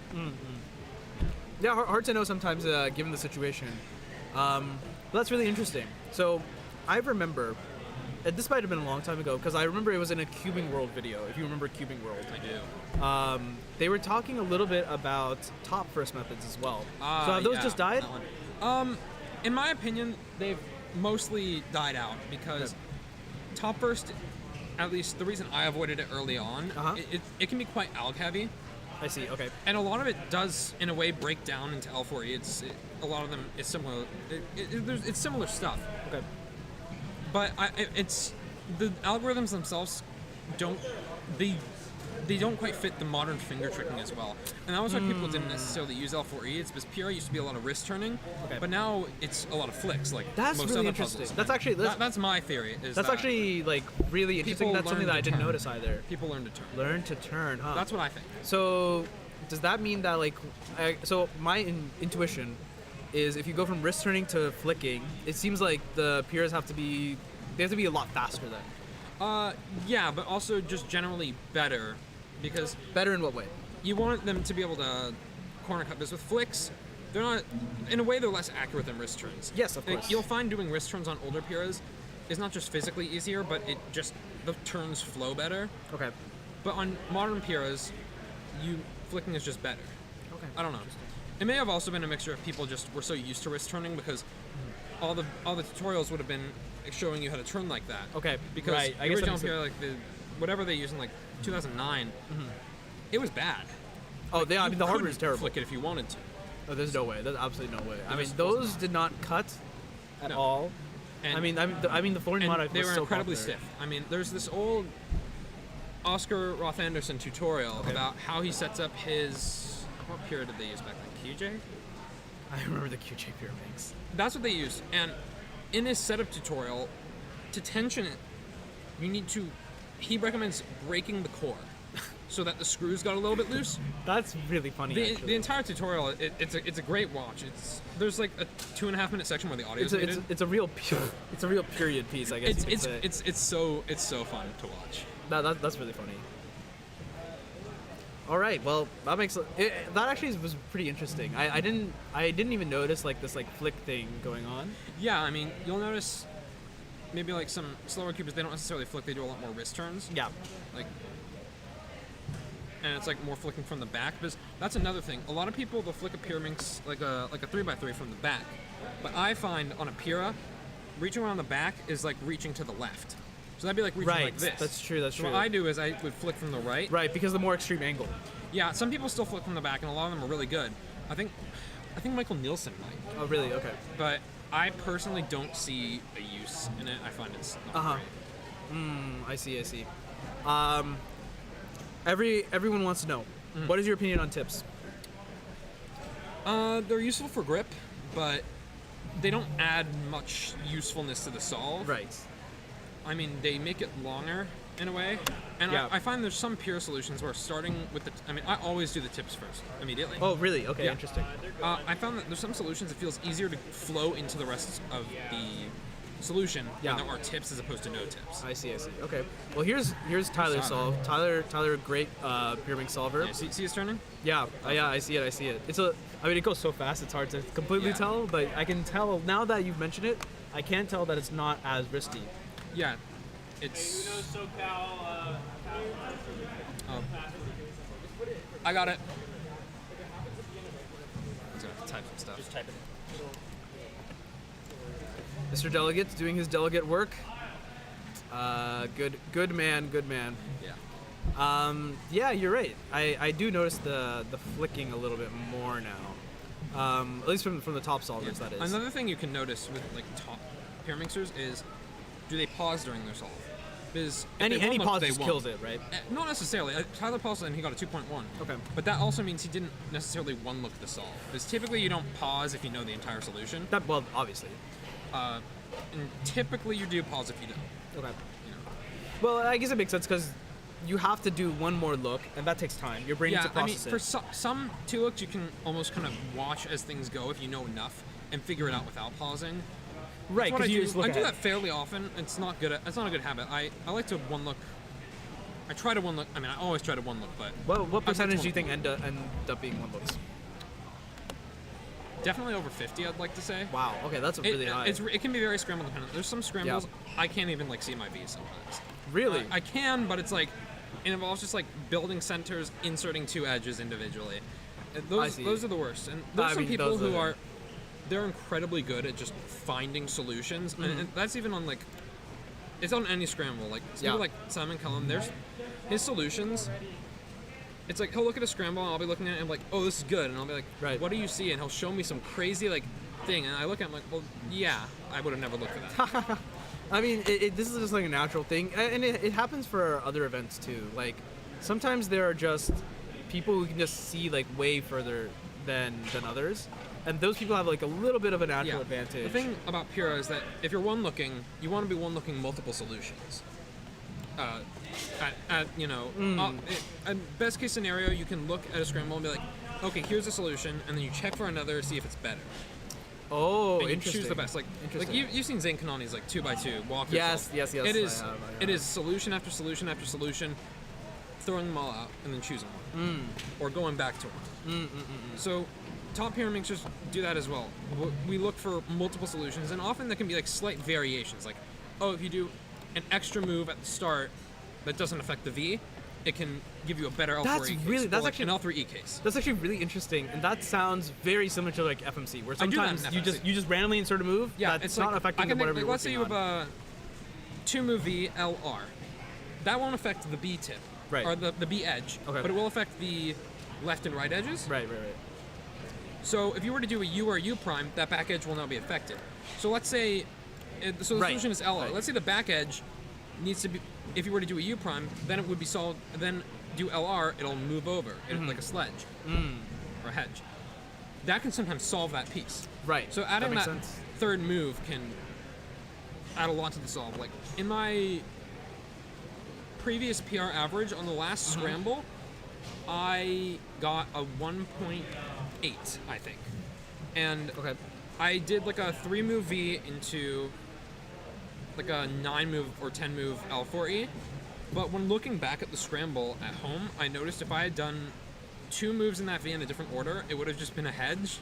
Yeah, hard to know sometimes given the situation. But that's really interesting. So I remember, and this might have been a long time ago, because I remember it was in a Cubing World video, if you remember Cubing World. I do. They were talking a little bit about top first methods as well. So have those just died? In my opinion, they've mostly died out because top first, at least the reason I avoided it early on, it can be quite alg heavy. I see. Okay. And a lot of it does, in a way, break down into L4E. A lot of them is similar. It's similar stuff. Okay. But it's the algorithms themselves they don't quite fit the modern finger tricking as well. And that was why people didn't necessarily use L4E. It's because Pyrrha used to be a lot of wrist turning, but now it's a lot of flicks. Like That's most really other interesting. puzzles. That's actually that's my theory. That's actually like really interesting. People That's something learn that I to didn't turn. notice either. People learn to turn. Learn to turn, huh? That's what I think. So does that mean that like, so my intuition is if you go from wrist turning to flicking, it seems like the Pyrrhas have to be a lot faster then. Yeah, but also just generally better, because better in what way? You want them to be able to corner cut, because with flicks, they're not, in a way, they're less accurate than wrist turns. Yes, of Like, course. you'll find doing wrist turns on older Pyrrhas is not just physically easier, but the turns flow better. Okay. But on modern Pyrrhas, flicking is just better. Okay. I don't know. It may have also been a mixture of people just were so used to wrist turning because all the tutorials would have been showing you how to turn like that. Okay. Because right. I the guess that original makes Pyrrha, like whatever they used in like 2009, it was bad. Oh, the hardware is couldn't terrible. Flick it if you wanted to. Oh, there's no way. There's absolutely no way. I mean, just those did not cut at all. And, I mean, the flooring mod they was were so incredibly popular. stiff. I mean, there's this old Oscar Roth Anderson tutorial about how he sets up his. What Pyrrha did they use back then? QJ? I remember the QJ Pyrrha makes. That's what they used. And in his setup tutorial, to tension it, you need to. He recommends breaking the core so that the screws got a little bit loose. That's really funny. The entire tutorial, it's a great watch. There's like a 2.5 minute section where the audio is muted. It's a real period piece, I guess. It's so fun to watch. That's really funny. All right. Well, that makes it, that actually was pretty interesting. I didn't even notice like this like flick thing going on. Yeah, I mean, you'll notice maybe like some slower cubers, they don't necessarily flick, they do a lot more wrist turns. Yeah. Like, and it's like more flicking from the back. Because that's another thing. A lot of people, they'll flick a Pyraminx like a 3x3 from the back. But I find on a Pyra, reaching around the back is like reaching to the left. So that'd be like reaching like this. That's true. That's so true. What I do is I would flick from the right. Right, because the more extreme angle. Yeah, some people still flick from the back, and a lot of them are really good. I think Michael Nielsen might. Oh, really? Okay. But I personally don't see a use in it. I find it's not great. I see. Everyone wants to know. What is your opinion on tips? They're useful for grip, but they don't add much usefulness to the solve. Right. I mean, they make it longer in a way, and Yeah. I find there's some pure solutions where starting with I always do the tips first immediately. Oh, really? Okay, Yeah. interesting. I found that there's some solutions it feels easier to flow into the rest of the solution when there are tips as opposed to no tips. I see. Okay. Well, here's Tyler's solve. Tyler, great Pyraminx solver. Yeah, see it's turning? Yeah, I see it. It goes so fast, it's hard to completely tell, but I can tell now that you've mentioned it. I can tell that it's not as risky. Yeah, it's. Oh. I got it. I'm gonna type some stuff. Just type it. Mr. Delegate's doing his delegate work. Good man. Yeah. Yeah, you're right. I do notice the flicking a little bit more now. At least from the top solvers, that is. Another thing you can notice with like top Pyraminxers is, do they pause during their solve? Because any pause just kills it, right? Not necessarily. Tyler paused and he got a 2.1. Okay. But that also means he didn't necessarily one-look the solve. Because typically you don't pause if you know the entire solution. Well, obviously. And typically you do pause if you don't. Okay. Well, I guess it makes sense because you have to do one more look, and that takes time. Your brain needs to process it. For some 2 looks, you can almost kind of watch as things go if you know enough and figure it out without pausing. Right, because you just look I do ahead. that fairly often. It's not a good habit. I like to one look. I try to one look. I mean, I always try to one look, but what percentage do you think end up being one looks? Definitely over 50, I'd like to say. Wow. Okay, that's really high. It can be very scramble dependent. There's some scrambles I can't even like see my V sometimes. Really? I can, but it's like it involves just like building centers, inserting 2 edges individually. Those are the worst. And there's some people who are they're incredibly good at just finding solutions, and that's even on like it's on any scramble. Like people like Simon Cullen, there's his solutions. It's like he'll look at a scramble and I'll be looking at it and I'm like, oh, this is good, and I'll be like, right, what do you see? And he'll show me some crazy like thing, and I look at him like, well, yeah, I would have never looked for that. I mean, this is just like a natural thing, and it happens for other events too. Like sometimes there are just people who can just see like way further than others, and those people have like a little bit of a natural advantage. The thing about Pura is that if you're one looking, you want to be one looking multiple solutions. Best case scenario, you can look at a scramble and be like, okay, here's a solution, and then you check for another, see if it's better. Oh, and you interesting. choose the best. Like you've seen Zane Kanani's like 2x2 walk. Yes. It is. It is solution after solution after solution, throwing them all out and then choosing one, or going back to one. So, top Pyraminxers do that as well. We look for multiple solutions, and often there can be like slight variations. Like, oh, if you do an extra move at the start that doesn't affect the V, it can give you a better L4E case. That's actually an L3E case. That's actually really interesting, and that sounds very similar to like FMC, where sometimes you just randomly insert a move. Yeah, that's it's not like, affecting whatever you're let's say working you on. have a 2-move V LR. That won't affect the B tip, right, or the B edge, but it will affect the left and right edges. Right. So if you were to do a U or a U prime, that back edge will not be affected. So let's say, the solution is LR. Let's say the back edge needs to be, if you were to do a U prime, then it would be solved, then do LR, it'll move over, like a sledge, or a hedge. That can sometimes solve that piece. Right. So adding makes that sense. third move can add a lot to the solve. Like, in my previous PR average on the last scramble, I got a 1.8, I think. And I did like a 3-move V into like a 9-move or 10-move L4E. But when looking back at the scramble at home, I noticed if I had done 2 moves in that V in a different order, it would have just been a hedge.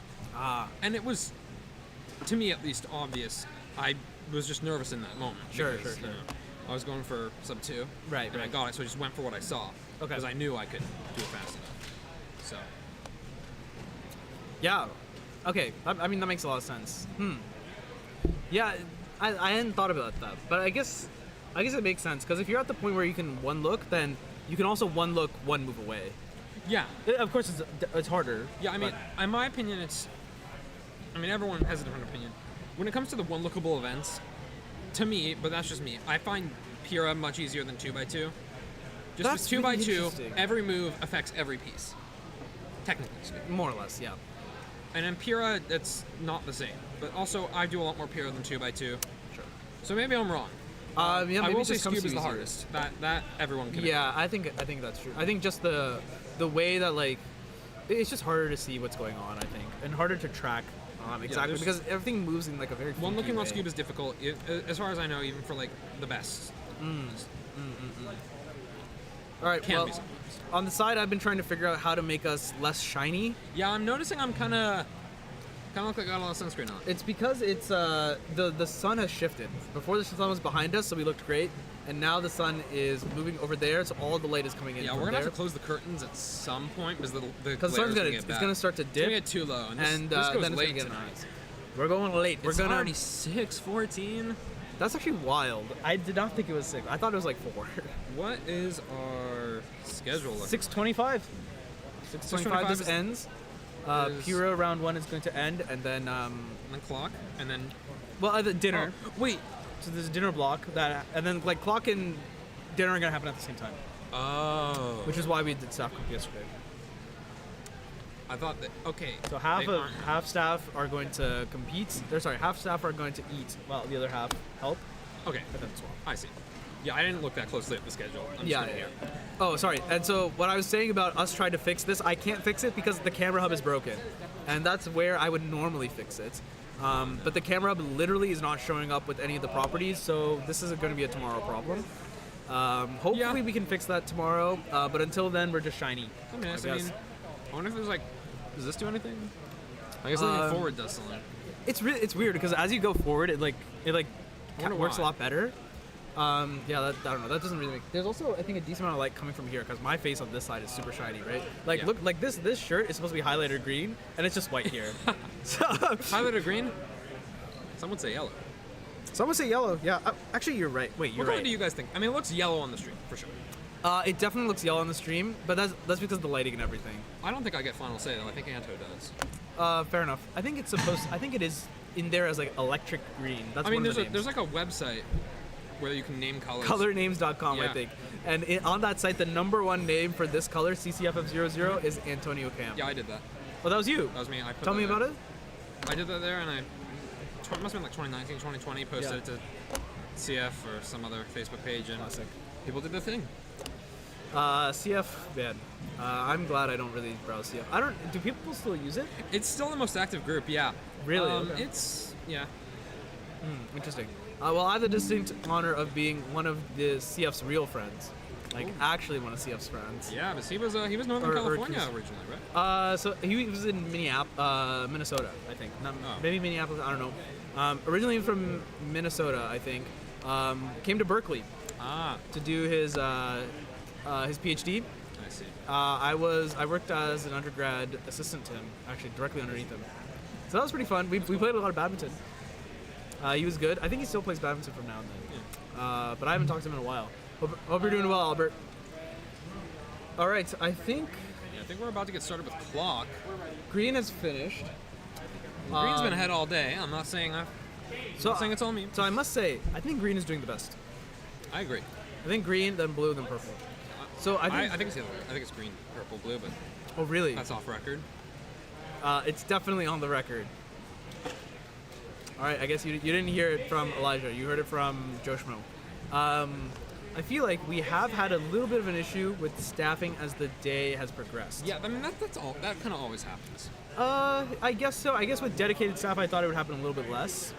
And it was, to me at least, obvious. I was just nervous in that moment. Sure. You know, I was going for sub 2. Right. And I got it, so I just went for what I saw. Okay. Because I knew I could do it fast enough. So. Yeah. Okay. I mean, that makes a lot of sense. Yeah, I hadn't thought about that, but I guess it makes sense because if you're at the point where you can one look, then you can also one look one move away. Yeah. Of course, it's harder. Yeah, I mean, in my opinion, everyone has a different opinion. When it comes to the one-lookable events, to me, but that's just me, I find Pyrrha much easier than 2x2. Just That's with 2x2, really interesting. every move affects every piece. Technically speaking. More or less, yeah. And in Pyrrha, it's not the same. But also, I do a lot more Pyrrha than 2x2. Sure. So maybe I'm wrong. Yeah, maybe I will it say just comes Cube to is the easier. hardest. That everyone can Yeah, I think that's true. I think just the way that like it's just harder to see what's going on. I think, and harder to track exactly there's- because everything moves in like a very One freaky looking on way. Cube is difficult, as far as I know, even for like the best. All right. Can Well, be sometimes. on the side, I've been trying to figure out how to make us less shiny. Yeah, I'm noticing I'm kind of look like I got a lot of sunscreen on. It's because it's the sun has shifted. Before the sun was behind us, so we looked great, and now the sun is moving over there, so all the light is coming in. Yeah, from we're gonna there. have to close the curtains at some point because the Because the sun's gonna start to dip. It's gonna get too low, and this and goes then it's late gonna get tonight. nice. We're going late. We're It's gonna already 6:14. That's actually wild. I did not think it was 6. I thought it was like 4. What is our schedule? 6:25. 6:25. This ends. is- Pyrrha round 1 is going to end, and then clock, and then the dinner. Oh, wait. So there's a dinner block and then like clock and dinner are gonna happen at the same time. Oh. Which is why we did staff group yesterday. I thought that. Okay. So they aren't. half staff are going to compete. Half staff are going to eat, while the other half help. Okay. And then swap. I see. Yeah, I didn't look that closely at the schedule. I'm just Yeah, gonna yeah. hear. Oh, sorry. And so what I was saying about us trying to fix this, I can't fix it because the camera hub is broken, and that's where I would normally fix it. But the camera hub literally is not showing up with any of the properties, so this is going to be a tomorrow problem. Hopefully we can fix that tomorrow, but until then we're just shiny. I mean, guess. I wonder if there's like, does this do anything? I guess leaning forward does something. It's weird because as you go forward, it wonder works a why. lot better. I don't know. That doesn't really make. There's also I think a decent amount of light coming from here because my face on this side is super shiny, right? Like Yeah. look, like this shirt is supposed to be highlighted green and it's just white here. So highlighted green. Some would say yellow. Some would say yellow. Yeah, actually you're right. Wait, you're What color right. do you guys think? I mean, it looks yellow on the stream for sure. It definitely looks yellow on the stream, but that's because of the lighting and everything. I don't think I get final say though. I think Anto does. Fair enough. I think it's supposed. I think it is in there as like electric green. That's I mean, one of the names. there's like a website where you can name colors. Colornames.com, I Yeah. think. And on that site, the #1 name for this color, CCFF00, is Antonio Cam. Yeah, I did that. Oh, that was you? That was me. I put Tell that me there. about it. I did that there, and it must have been like 2019, 2020. Posted it to CF or some other Facebook page, and people did their thing. CF, man. I'm glad I don't really browse CF. Do people still use it? It's still the most active group, yeah. Really? Okay. It's, yeah. Interesting. Well, I have the distinct honor of being one of the CF's real friends. Like, actually one of CF's friends. Yeah, but he was Northern California originally, right? So he was in Minnesota, I think. Maybe Minneapolis, I don't know. Originally from Minnesota, I think. Came to Berkeley to do his PhD. I see. I worked as an undergrad assistant to him, actually directly underneath him. So that was pretty fun. We played a lot of badminton. He was good. I think he still plays badminton from now and then. But I haven't talked to him in a while. Hope you're doing well, Albert. All right, I think we're about to get started with clock. Green has finished. Green's been ahead all day. I'm not saying not saying it's all me. So I must say, I think Green is doing the best. I agree. I think Green, then Blue, then Purple. So I think it's the other way. I think it's green, purple, blue, but oh really? That's off record. It's definitely on the record. All right, I guess you didn't hear it from Elijah. You heard it from Joe Schmo. I I feel like we have had a little bit of an issue with staffing as the day has progressed. Yeah, I mean that's all. That kind of always happens. I guess so. I guess with dedicated staff, I thought it would happen a little bit less.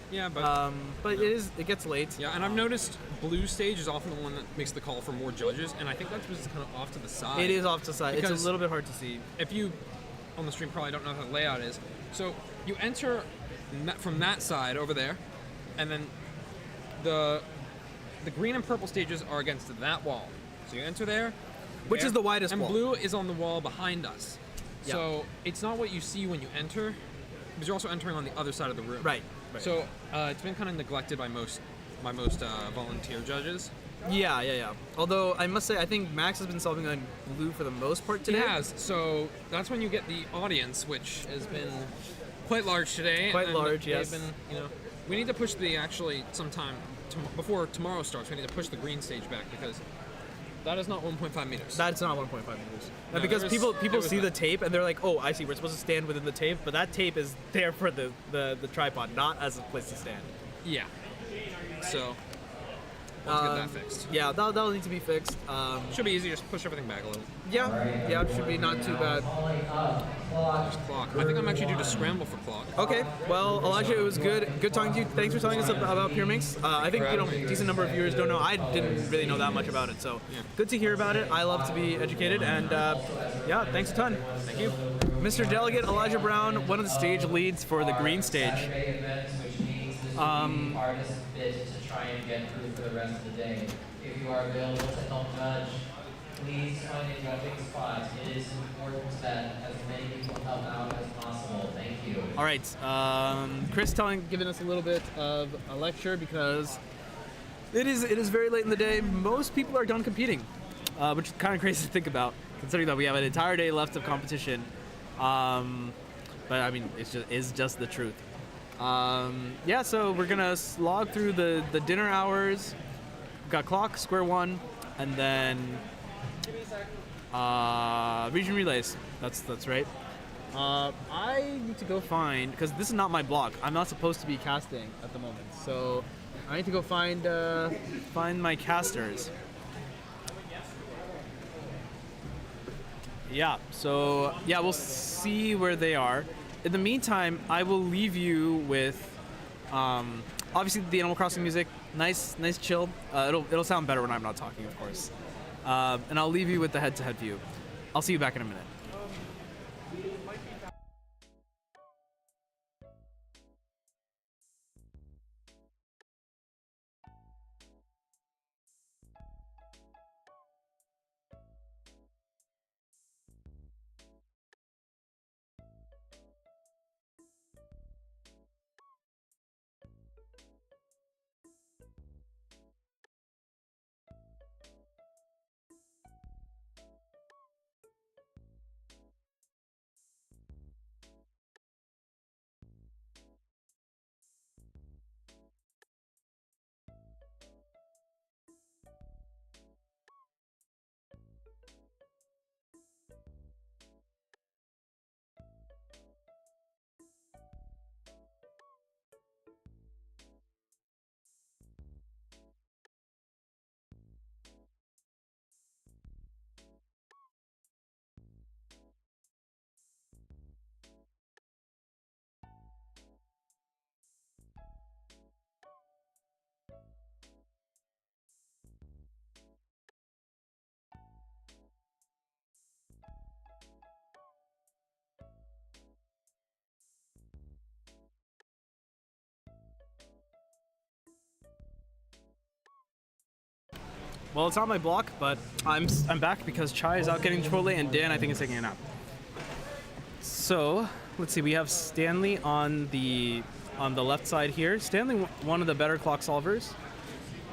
Yeah, but it gets late. Yeah, and I've noticed blue stage is often the one that makes the call for more judges, and I think that's just kind of off to the side. It is off to the side. It's a little bit hard to see. If you on the stream probably don't know how the layout is, so you enter from that side over there, and then the green and purple stages are against that wall. So you enter there, which is the widest and wall. Blue is on the wall behind us. Yeah. So it's not what you see when you enter, because you're also entering on the other side of the room. Right. So it's been kind of neglected by most volunteer judges. Yeah. Although I must say, I think Max has been solving on blue for the most part today. He has. So that's when you get the audience, which has been quite large today. Quite and large, they've yes. Been, we need to push sometime before tomorrow starts. We need to push the green stage back because that is not 1.5 meters. That's not 1.5 meters. No, because people see not. the tape and they're like, oh, I see. We're supposed to stand within the tape, but that tape is there for the tripod, not as a place to stand. Yeah. So let's get that fixed. Yeah, that'll need to be fixed. Should be easy. Just push everything back a little. Yeah, it should be not too bad. Just clock. I think I'm actually due to scramble for clock. Okay, well, Elijah, it was good talking to you. Thanks for telling us about Pyraminx. I think a decent number of viewers don't know. I didn't really know that much about it, so good to hear about it. I love to be educated, and yeah, thanks a ton. Thank you. Mr. Delegate Elijah Brown, one of the stage leads for the green stage. Hardest bit to try and get through for the rest of the day. If you are available to help judge, please find a judging spot. It is important that as many people help out as possible. Thank you. All right, Chris giving us a little bit of a lecture because it is very late in the day. Most people are done competing, which is kind of crazy to think about, considering that we have an entire day left of competition. But I mean, it's just the truth. Yeah, so we're gonna slog through the dinner hours. We've got clock, square one, and then region relays. That's right. I need to go find, because this is not my block. I'm not supposed to be casting at the moment, so I need to go find my casters. Yeah, so yeah, we'll see where they are. In the meantime, I will leave you with obviously the Animal Crossing music. Nice chill. It'll sound better when I'm not talking, of course. And I'll leave you with the head-to-head view. I'll see you back in a minute. Well, it's not my block, but I'm back because Chai is out getting Chipotle and Dan, I think, is taking a nap. So let's see. We have Stanley on the left side here. Stanley, one of the better clock solvers.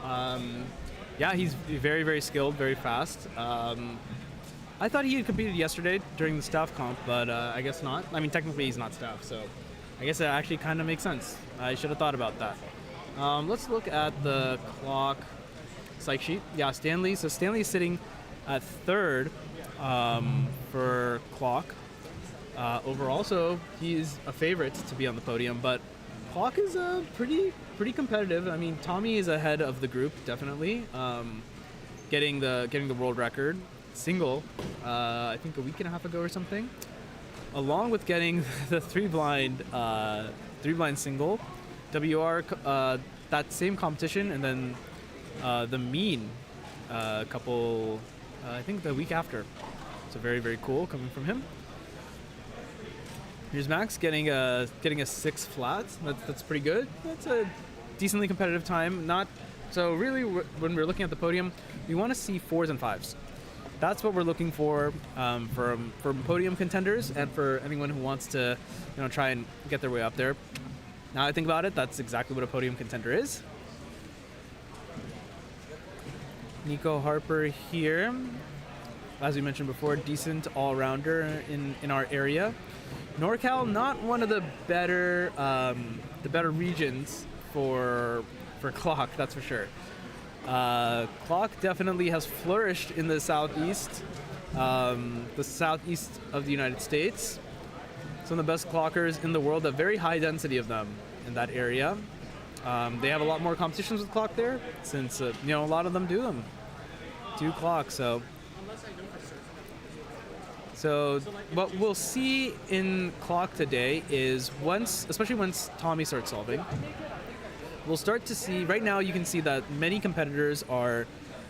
Yeah, he's very, very skilled, very fast. I thought he had competed yesterday during the staff comp, but I guess not. I mean, technically he's not staff, so I guess it actually kind of makes sense. I should have thought about that. Let's look at the clock psych sheet. Yeah, Stanley. So Stanley's sitting at third for clock overall. So he's a favorite to be on the podium, but clock is pretty pretty competitive. I mean, Tommy is ahead of the group definitely, getting the world record single. I think a week and a half ago or something, along with getting the three blind single, WR that same competition, and then the mean couple. I think the week after. So very, very cool coming from him. Here's Max getting a 6 flat. That's pretty good. That's a decently competitive time. Not so really. When we're looking at the podium, we want to see 4s and 5s. That's what we're looking for from podium contenders and for anyone who wants to, try and get their way up there. Now I think about it, that's exactly what a podium contender is. Nico Harper here, as we mentioned before, decent all-rounder in our area. NorCal, not one of the better regions for clock, that's for sure. Clock definitely has flourished in the southeast of the United States. Some of the best clockers in the world, a very high density of them in that area. They have a lot more competitions with clock there, since a lot of them do clock. So what we'll see in clock today is especially once Tommy starts solving, we'll start to see. Right now, you can see that many competitors are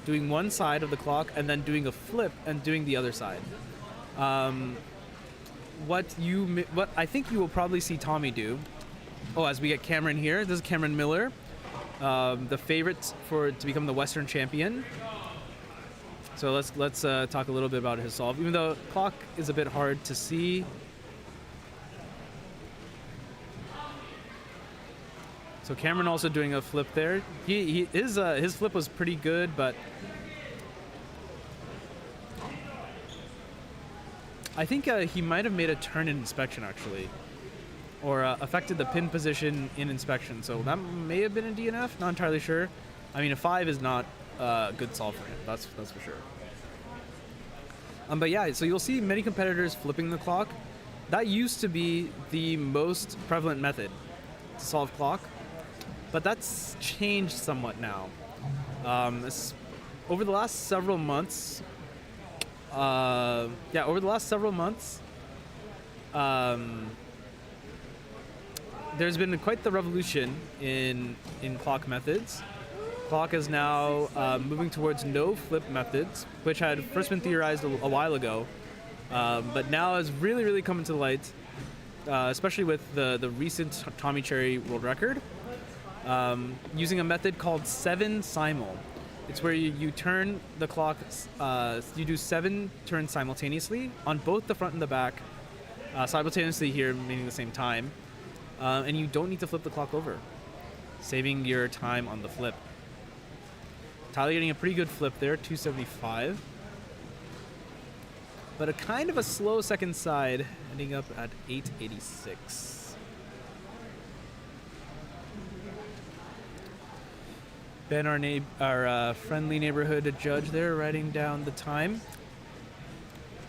doing one side of the clock and then doing a flip and doing the other side. What I think you will probably see Tommy do. Oh, as we get Cameron here, this is Cameron Miller, the favorite to become the Western champion. So let's talk a little bit about his solve. Even though clock is a bit hard to see. So Cameron also doing a flip there. His flip was pretty good, but I think he might have made a turn in inspection actually, or affected the pin position in inspection. So that may have been a DNF. Not entirely sure. I mean, a 5 is not a good solve for him. That's for sure. But yeah, so you'll see many competitors flipping the clock. That used to be the most prevalent method to solve clock, but that's changed somewhat now. Over the last several months, there's been quite the revolution in clock methods. Clock is now moving towards no flip methods, which had first been theorized a while ago, but now is really, really coming to light, especially with the recent Tommy Cherry world record, using a method called 7 simul. It's where you turn the clock, you do 7 turns simultaneously on both the front and the back, simultaneously here, meaning the same time, and you don't need to flip the clock over, saving your time on the flip. Tyler getting a pretty good flip there, 275. But a kind of a slow second side, ending up at 886. Ben, our friendly neighborhood judge there, writing down the time.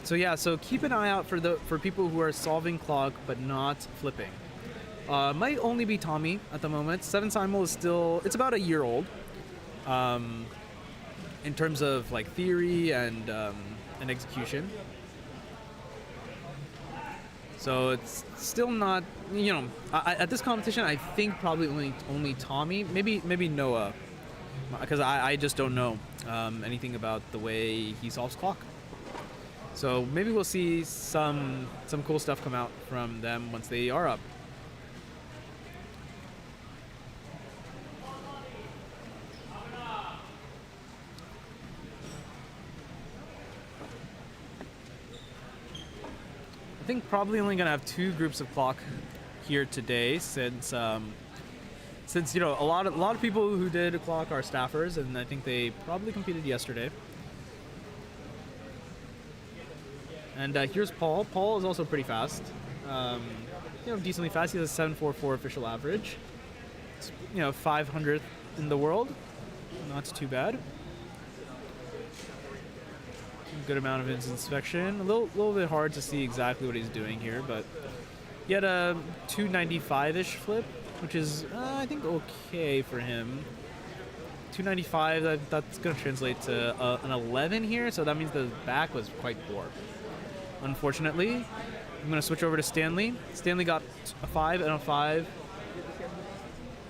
So yeah, so keep an eye out for people who are solving clock but not flipping. Might only be Tommy at the moment. 7 simul is still, it's about a year old. In terms of like theory and execution. So it's still not, at this competition, I think probably only Tommy, maybe Noah, because I just don't know anything about the way he solves clock. So maybe we'll see some cool stuff come out from them once they are up. I think probably only gonna have 2 groups of clock here today, since a lot of people who did clock are staffers, and I think they probably competed yesterday. And here's Paul. Paul is also pretty fast, decently fast. He has a 744 official average. It's, 500th in the world, not too bad. Good amount of his inspection. A little bit hard to see exactly what he's doing here, but he had a 295-ish flip. which is, I think, okay for him. 295, that's going to translate to an 11 here, so that means the back was quite poor. Unfortunately, I'm going to switch over to Stanley. Stanley got a 5 and a 5.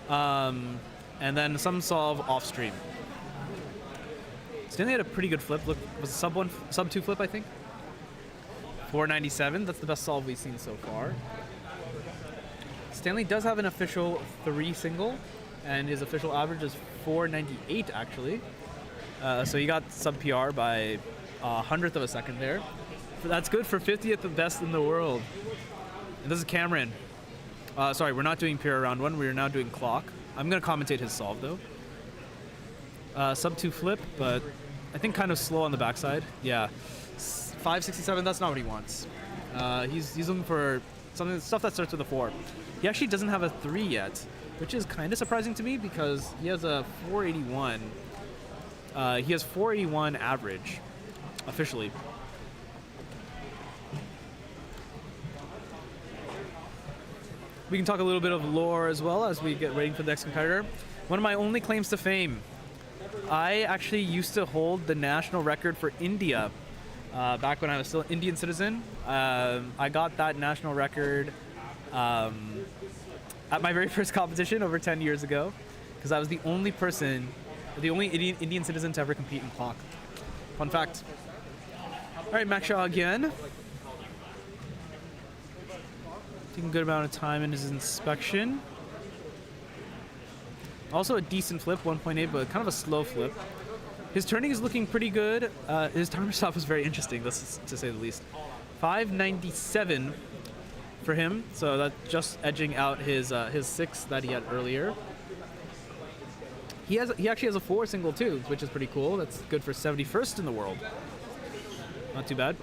And then some solve off stream. Stanley had a pretty good flip. Look, was a sub 2 flip, I think. 497, that's the best solve we've seen so far. Stanley does have an official 3 single, and his official average is 498 actually. So he got sub PR by a hundredth of a second there. That's good for 50th of best in the world. And this is Cameron. Sorry, we're not doing PR round 1, we're now doing clock. I'm gonna commentate his solve though. Sub 2 flip, but I think kind of slow on the backside. Yeah, 567, that's not what he wants. He's looking for stuff that starts with a 4. He actually doesn't have a 3 yet, which is kind of surprising to me because he has a 481. He has 481 average, officially. We can talk a little bit of lore as well as we get ready for the next competitor. One of my only claims to fame. I actually used to hold the national record for India back when I was still an Indian citizen. I got that national record at my very first competition over 10 years ago because I was the only person, the only Indian citizen to ever compete in clock. Fun fact. All right, Max Xiao again. Taking a good amount of time in his inspection. Also a decent flip, 1.8, but kind of a slow flip. His turning is looking pretty good. His timer stop was very interesting, that's to say the least. 597 for him, so that's just edging out his 6 that he had earlier. He actually has a 4 single too, which is pretty cool. That's good for 71st in the world. Not too bad.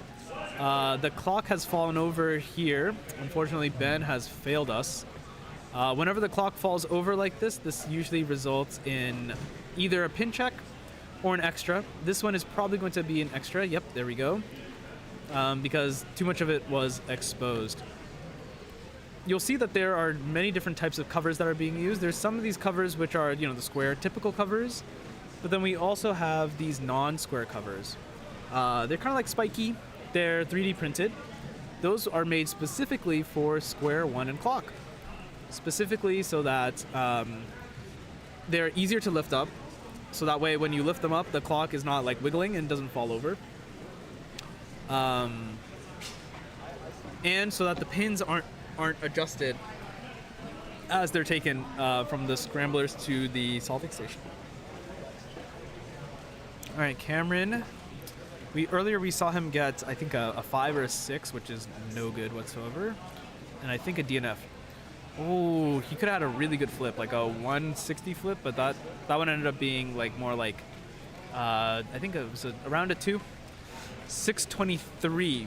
The clock has fallen over here. Unfortunately, Ben has failed us. Whenever the clock falls over like this usually results in either a pin check or an extra. This one is probably going to be an extra. Yep, there we go. Because too much of it was exposed. You'll see that there are many different types of covers that are being used. There's some of these covers which are, the square typical covers, but then we also have these non-square covers. They're kind of like spiky. They're 3D printed. Those are made specifically for square, 1, and clock. Specifically so that they're easier to lift up. So that way when you lift them up, the clock is not like wiggling and doesn't fall over. And so that the pins aren't adjusted as they're taken from the scramblers to the solving station. All right, Cameron. Earlier we saw him get, I think, a 5 or a 6, which is no good whatsoever. And I think a DNF. Oh, he could have had a really good flip, like a 160 flip, but that one ended up being more like, I think it was around a 2. 623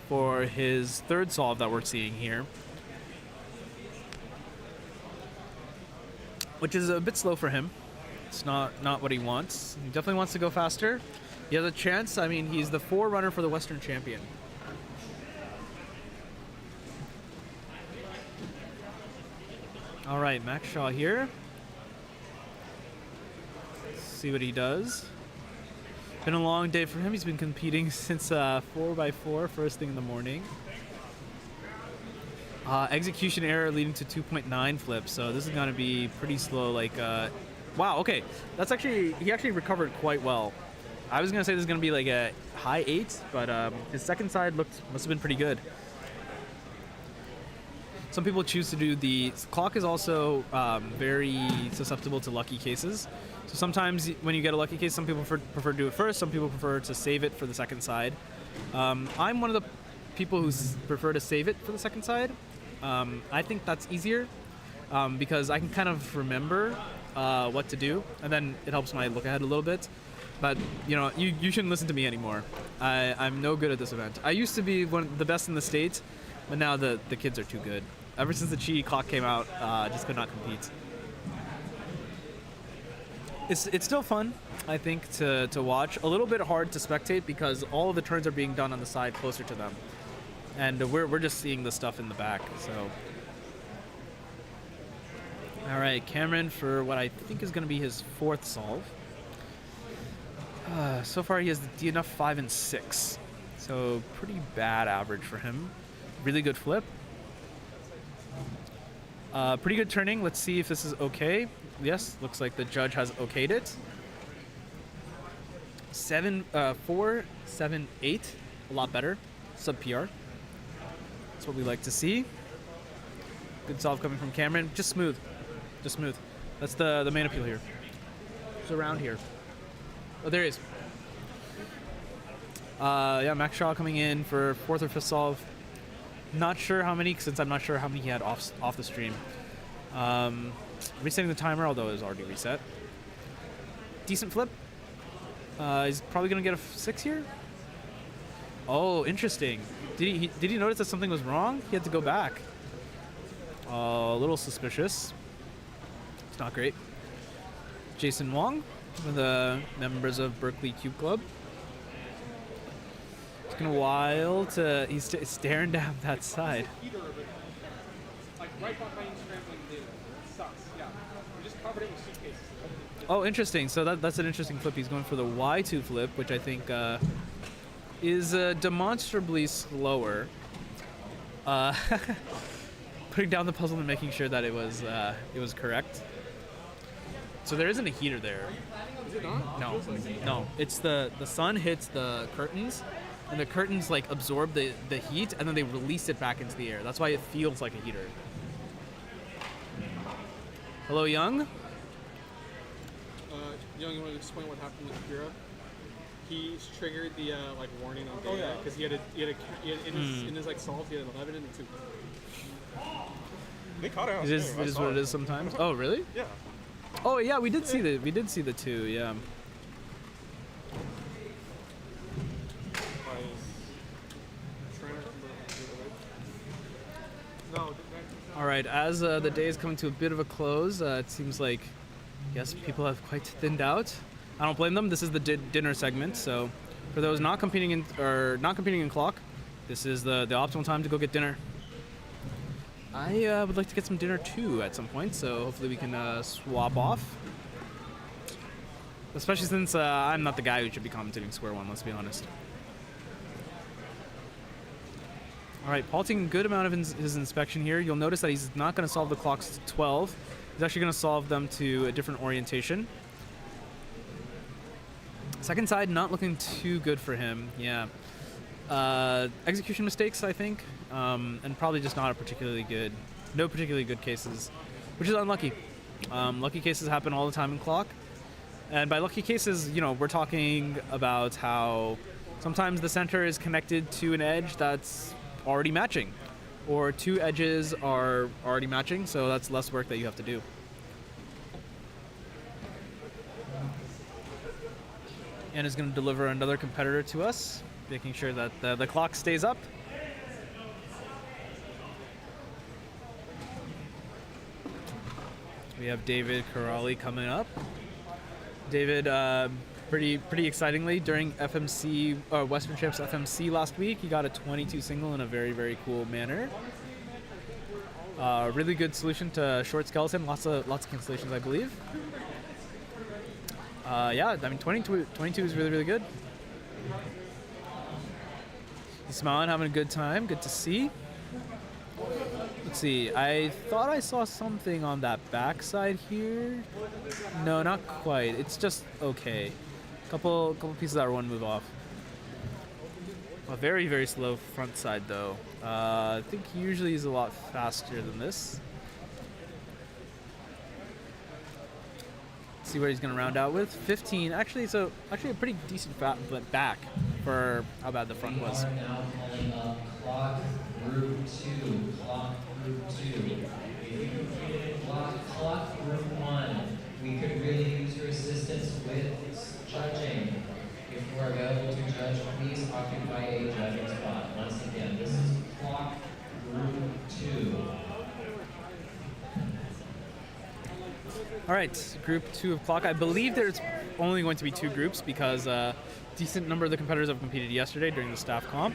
for his third solve that we're seeing here. Which is a bit slow for him. It's not what he wants. He definitely wants to go faster. He has a chance. I mean, he's the forerunner for the Western champion. All right, Max Xiao here. Let's see what he does. Been a long day for him. He's been competing since 4x4 first thing in the morning. Execution error leading to 2.9 flips, so this is gonna be pretty slow. Wow, okay, he actually recovered quite well. I was gonna say this is gonna be like a high 8, but his second side must have been pretty good. Some people choose to do the clock is also very susceptible to lucky cases. So sometimes when you get a lucky case, some people prefer to do it first. Some people prefer to save it for the second side. I'm one of the people who prefer to save it for the second side. I think that's easier because I can kind of remember what to do, and then it helps my look ahead a little bit. But you shouldn't listen to me anymore. I'm no good at this event. I used to be one of the best in the state, but now the kids are too good. Ever since the Chi clock came out, I just could not compete. It's still fun, I think, to watch. A little bit hard to spectate because all of the turns are being done on the side closer to them, and we're just seeing the stuff in the back. So All right, Cameron for what I think is going to be his 4th solve. So far he has the DNF 5 and 6. So pretty bad average for him. Really good flip. Pretty good turning. Let's see if this is okay. Yes, looks like the judge has okayed it. 4, 7, 8. A lot better. Sub PR. That's what we like to see. Good solve coming from Cameron. Just smooth. Just smooth. That's the main appeal here. It's around here. Oh, there he is. Yeah, Max Shaw coming in for 4th or 5th solve. Not sure how many, since I'm not sure how many he had off the stream. Resetting the timer, although it was already reset. Decent flip. He's probably gonna get a 6 here. Oh, interesting. Did he notice that something was wrong? He had to go back. A little suspicious. It's not great. Jason Wong, one of the members of Berkeley Cube Club. It's taking a while to. He's staring down that side. Oh, interesting. So that's an interesting flip. He's going for the Y2 flip, which I think is demonstrably slower. Putting down the puzzle and making sure that it was correct. So there isn't a heater there. Is it not? No, no. It's the sun hits the curtains, and the curtains like absorb the heat, and then they release it back into the air. That's why it feels like a heater. Hello, Young. Young, you want to explain what happened with Kira? He's triggered the like warning on data because he had in his like solve he had an 11 and a 2. They caught it. It is what it is sometimes. Oh, really? Yeah. Oh, yeah. We did see the 2. Yeah. All right. As the day is coming to a bit of a close, it seems like yes, people have quite thinned out. I don't blame them. This is the dinner segment, so for those not competing in clock, this is the optimal time to go get dinner. I would like to get some dinner too at some point, so hopefully we can swap off. Especially since I'm not the guy who should be commentating Square One, let's be honest. All right, Paul taking a good amount of his inspection here. You'll notice that he's not going to solve the clocks to 12. He's actually going to solve them to a different orientation. Second side, not looking too good for him. Yeah. Execution mistakes, I think, and probably just not no particularly good cases, which is unlucky. Lucky cases happen all the time in clock. And by lucky cases, we're talking about how sometimes the center is connected to an edge that's already matching, or 2 edges are already matching, so that's less work that you have to do. And is going to deliver another competitor to us, making sure that the clock stays up. We have David Corrali coming up. David, pretty excitingly, during FMC Western Champs FMC last week, he got a 22 single in a very, very cool manner. Really good solution to short skeleton, lots of cancellations, I believe. Yeah, I mean 22 is really, really good. He's smiling, having a good time. Good to see. Let's see. I thought I saw something on that backside here. No, not quite. It's just okay. Couple pieces that one move off. A very, very slow front side though. I think he usually is a lot faster than this. See where he's going to round out with. 15. Actually a pretty decent back for how bad the front was. We are now calling up clock group 2. Clock group 2. If you completed clock group 1, we could really use your assistance with judging. If you are available to judge, please occupy a judging spot. Once again, this is clock group 2. All right, group 2 of clock. I believe there's only going to be 2 groups because a decent number of the competitors have competed yesterday during the staff comp.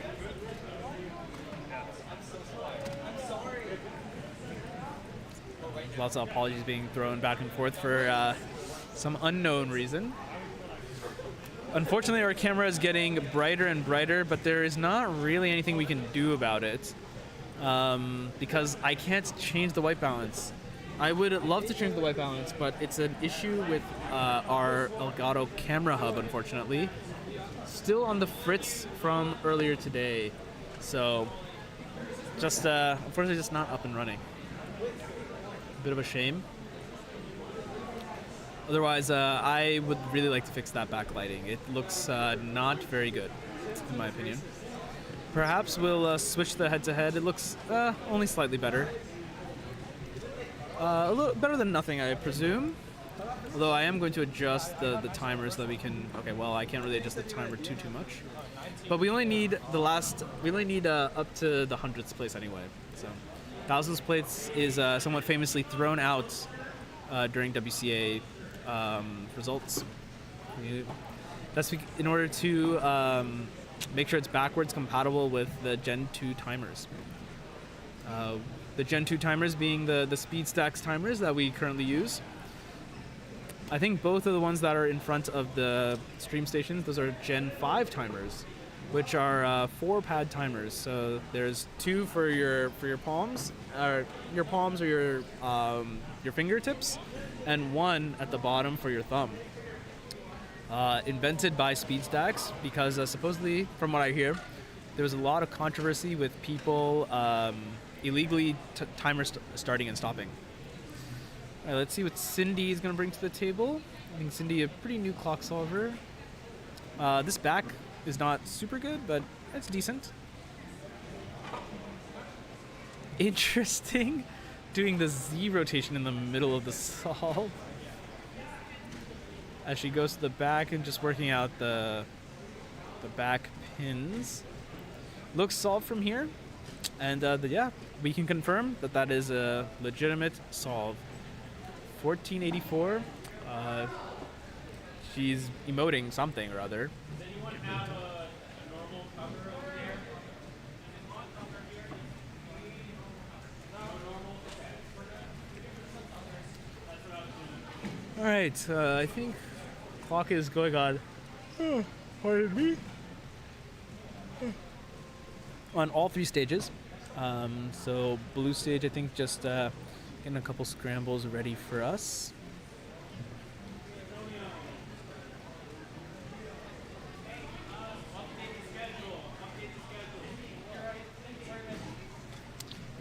lots of apologies being thrown back and forth for some unknown reason. Unfortunately, our camera is getting brighter and brighter, but there is not really anything we can do about it because I can't change the white balance. I would love to change the white balance, but it's an issue with our Elgato camera hub, unfortunately. Still on the fritz from earlier today, so just unfortunately just not up and running. A bit of a shame. Otherwise, I would really like to fix that backlighting. It looks not very good, in my opinion. Perhaps we'll switch the head-to-head. It looks only slightly better. A little better than nothing, I presume. Although I am going to adjust the timers so that we can. Okay, well, I can't really adjust the timer too much. But we only need we only need up to the 100th place anyway. So 1000th place is somewhat famously thrown out during WCA results. That's in order to make sure it's backwards compatible with the Gen 2 timers. The Gen 2 timers being the speed stacks timers that we currently use. I think both of the ones that are in front of the stream stations, those are Gen 5 timers, which are 4-pad timers. So there's 2 for your palms, or your fingertips, and 1 at the bottom for your thumb. Invented by SpeedStacks because supposedly, from what I hear, there was a lot of controversy with people illegally timers starting and stopping. All right, let's see what Cindy is going to bring to the table. I think Cindy, a pretty new clock solver. This back is not super good, but it's decent. Interesting, doing the Z rotation in the middle of the solve. As she goes to the back and just working out the back pins. Looks solved from here. And yeah, we can confirm that that is a legitimate solve. 1484. She's emoting something or other. All right, I think clock is going on. Pardon me. On all 3 stages. So blue stage, I think, just getting a couple scrambles ready for us.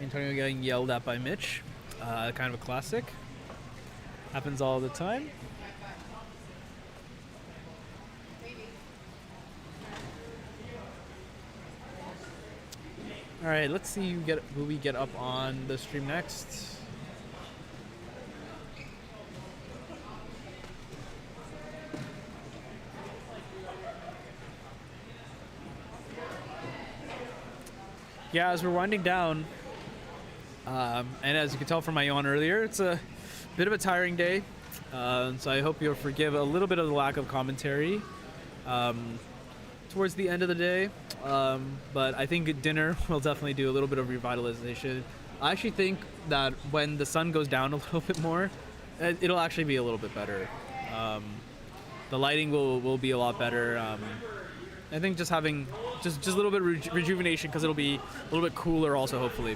Antonio getting yelled at by Mitch. Kind of a classic. Happens all the time. All right, let's see who we get up on the stream next. Yeah, as we're winding down, and as you can tell from my yawn earlier, it's a bit of a tiring day. So I hope you'll forgive a little bit of the lack of commentary towards the end of the day. But I think dinner will definitely do a little bit of revitalization. I actually think that when the sun goes down a little bit more, it'll actually be a little bit better. The lighting will be a lot better. I think just having just a little bit of rejuvenation because it'll be a little bit cooler also, hopefully.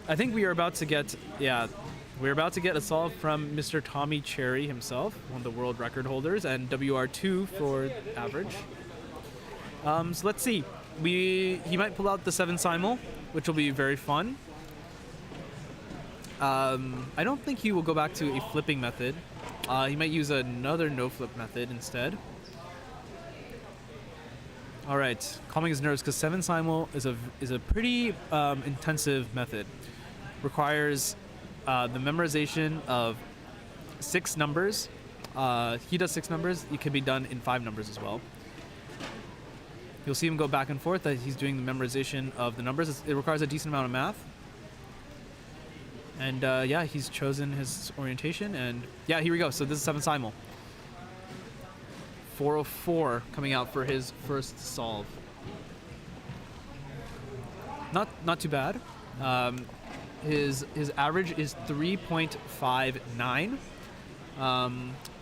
I think we are about to get, we're about to get a solve from Mr. Tommy Cherry himself, one of the world record holders, and WR2 for average. So let's see. He might pull out the 7 simul, which will be very fun. I don't think he will go back to a flipping method. He might use another no-flip method instead. All right, calming his nerves because 7 simul is a pretty intensive method. Requires the memorization of 6 numbers. He does 6 numbers. It can be done in 5 numbers as well. You'll see him go back and forth. That he's doing the memorization of the numbers. It requires a decent amount of math. And yeah, he's chosen his orientation. And yeah, here we go. So this is 7 simul. 404 coming out for his first solve. Not too bad. his average is 3.59,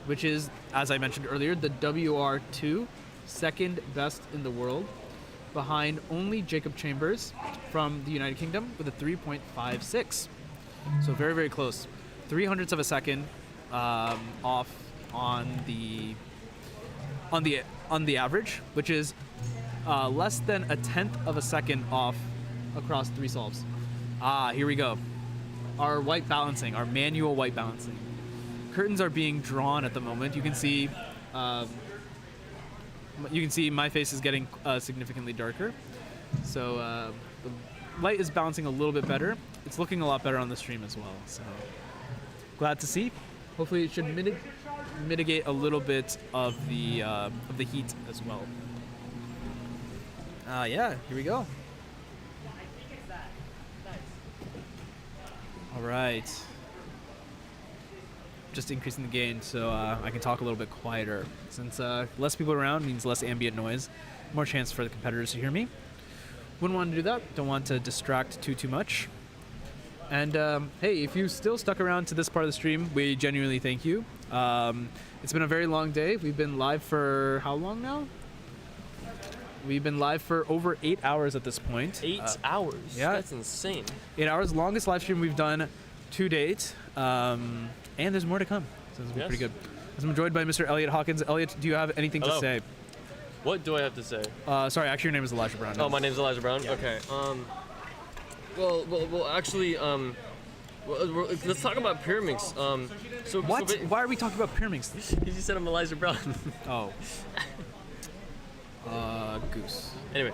which is, as I mentioned earlier, the WR2, second best in the world, behind only Jacob Chambers from the United Kingdom with a 3.56. So very, very close. 0.03 of a second off on the average, which is less than 1/10 of a second off across 3 solves. Here we go. Our white balancing, our manual white balancing. Curtains are being drawn at the moment. You can see my face is getting significantly darker. So the light is balancing a little bit better. It's looking a lot better on the stream as well. So glad to see. Hopefully it should mitigate a little bit of the heat as well. Yeah, here we go. All right. Just increasing the gain so I can talk a little bit quieter. Since less people around means less ambient noise, more chance for the competitors to hear me. Wouldn't want to do that. Don't want to distract too much. And hey, if you still stuck around to this part of the stream, we genuinely thank you. It's been a very long day. We've been live for how long now? We've been live for over 8 hours at this point. 8 hours? Yeah. That's insane. 8 hours, longest live stream we've done to date. And there's more to come. So this will be pretty good. I'm joined by Mr. Elliot Hawkins. Elliot, do you have anything to say? What do I have to say? Sorry, actually your name is Elijah Brown. Oh, my name's Elijah Brown? Yeah. Okay. Well, actually, let's talk about Pyraminx. What? Why are we talking about Pyraminx? Because you said I'm Elijah Brown. Oh. Goose. Anyway,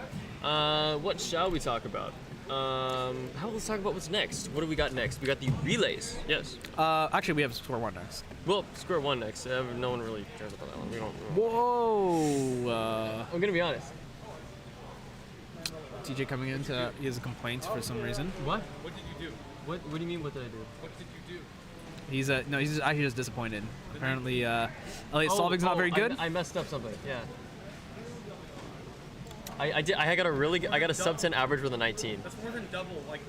what shall we talk about? Let's talk about what's next. What do we got next? We got the relays. Yes. Actually, we have square one next. Well, square one next. No one really cares about that one. We don't. Whoa. I'm gonna be honest. TJ coming in he has a complaint for some reason. What? What did you do? What do you mean? What did I do? What did you do? He's actually just disappointed. Apparently, Elliot's solving's not very good. I messed up something. Yeah. I got a sub 10 average with a 19. That's more than double, like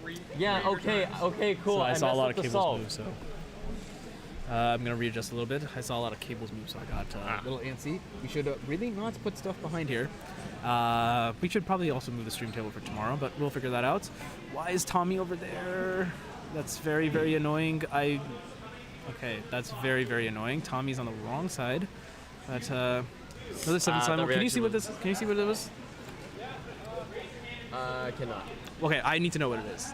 3. Yeah. Okay, cool. So I saw a lot of cables cables move. So I'm gonna readjust a little bit. I saw a lot of cables move, so I got a little antsy. We should really not put stuff behind here. We should probably also move the stream table for tomorrow, but we'll figure that out. Why is Tommy over there? That's very, very annoying. Okay, that's very, very annoying. Tommy's on the wrong side. But another 7 simul. Can you see what this? Can you see what it was? I cannot. Okay, I need to know what it is.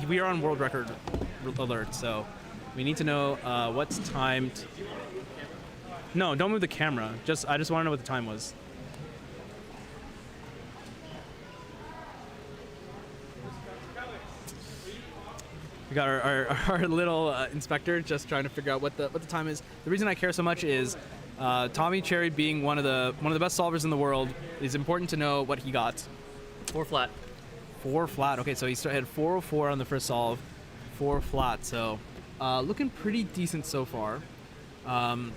We are on world record alert, so we need to know what's timed. No, don't move the camera. I just want to know what the time was. We got our little inspector just trying to figure out what the time is. The reason I care so much is Tommy Cherry being one of the best solvers in the world. It's important to know what he got. 4 flat. 4 flat. Okay, so he had 404 on the first solve, 4 flat. So looking pretty decent so far.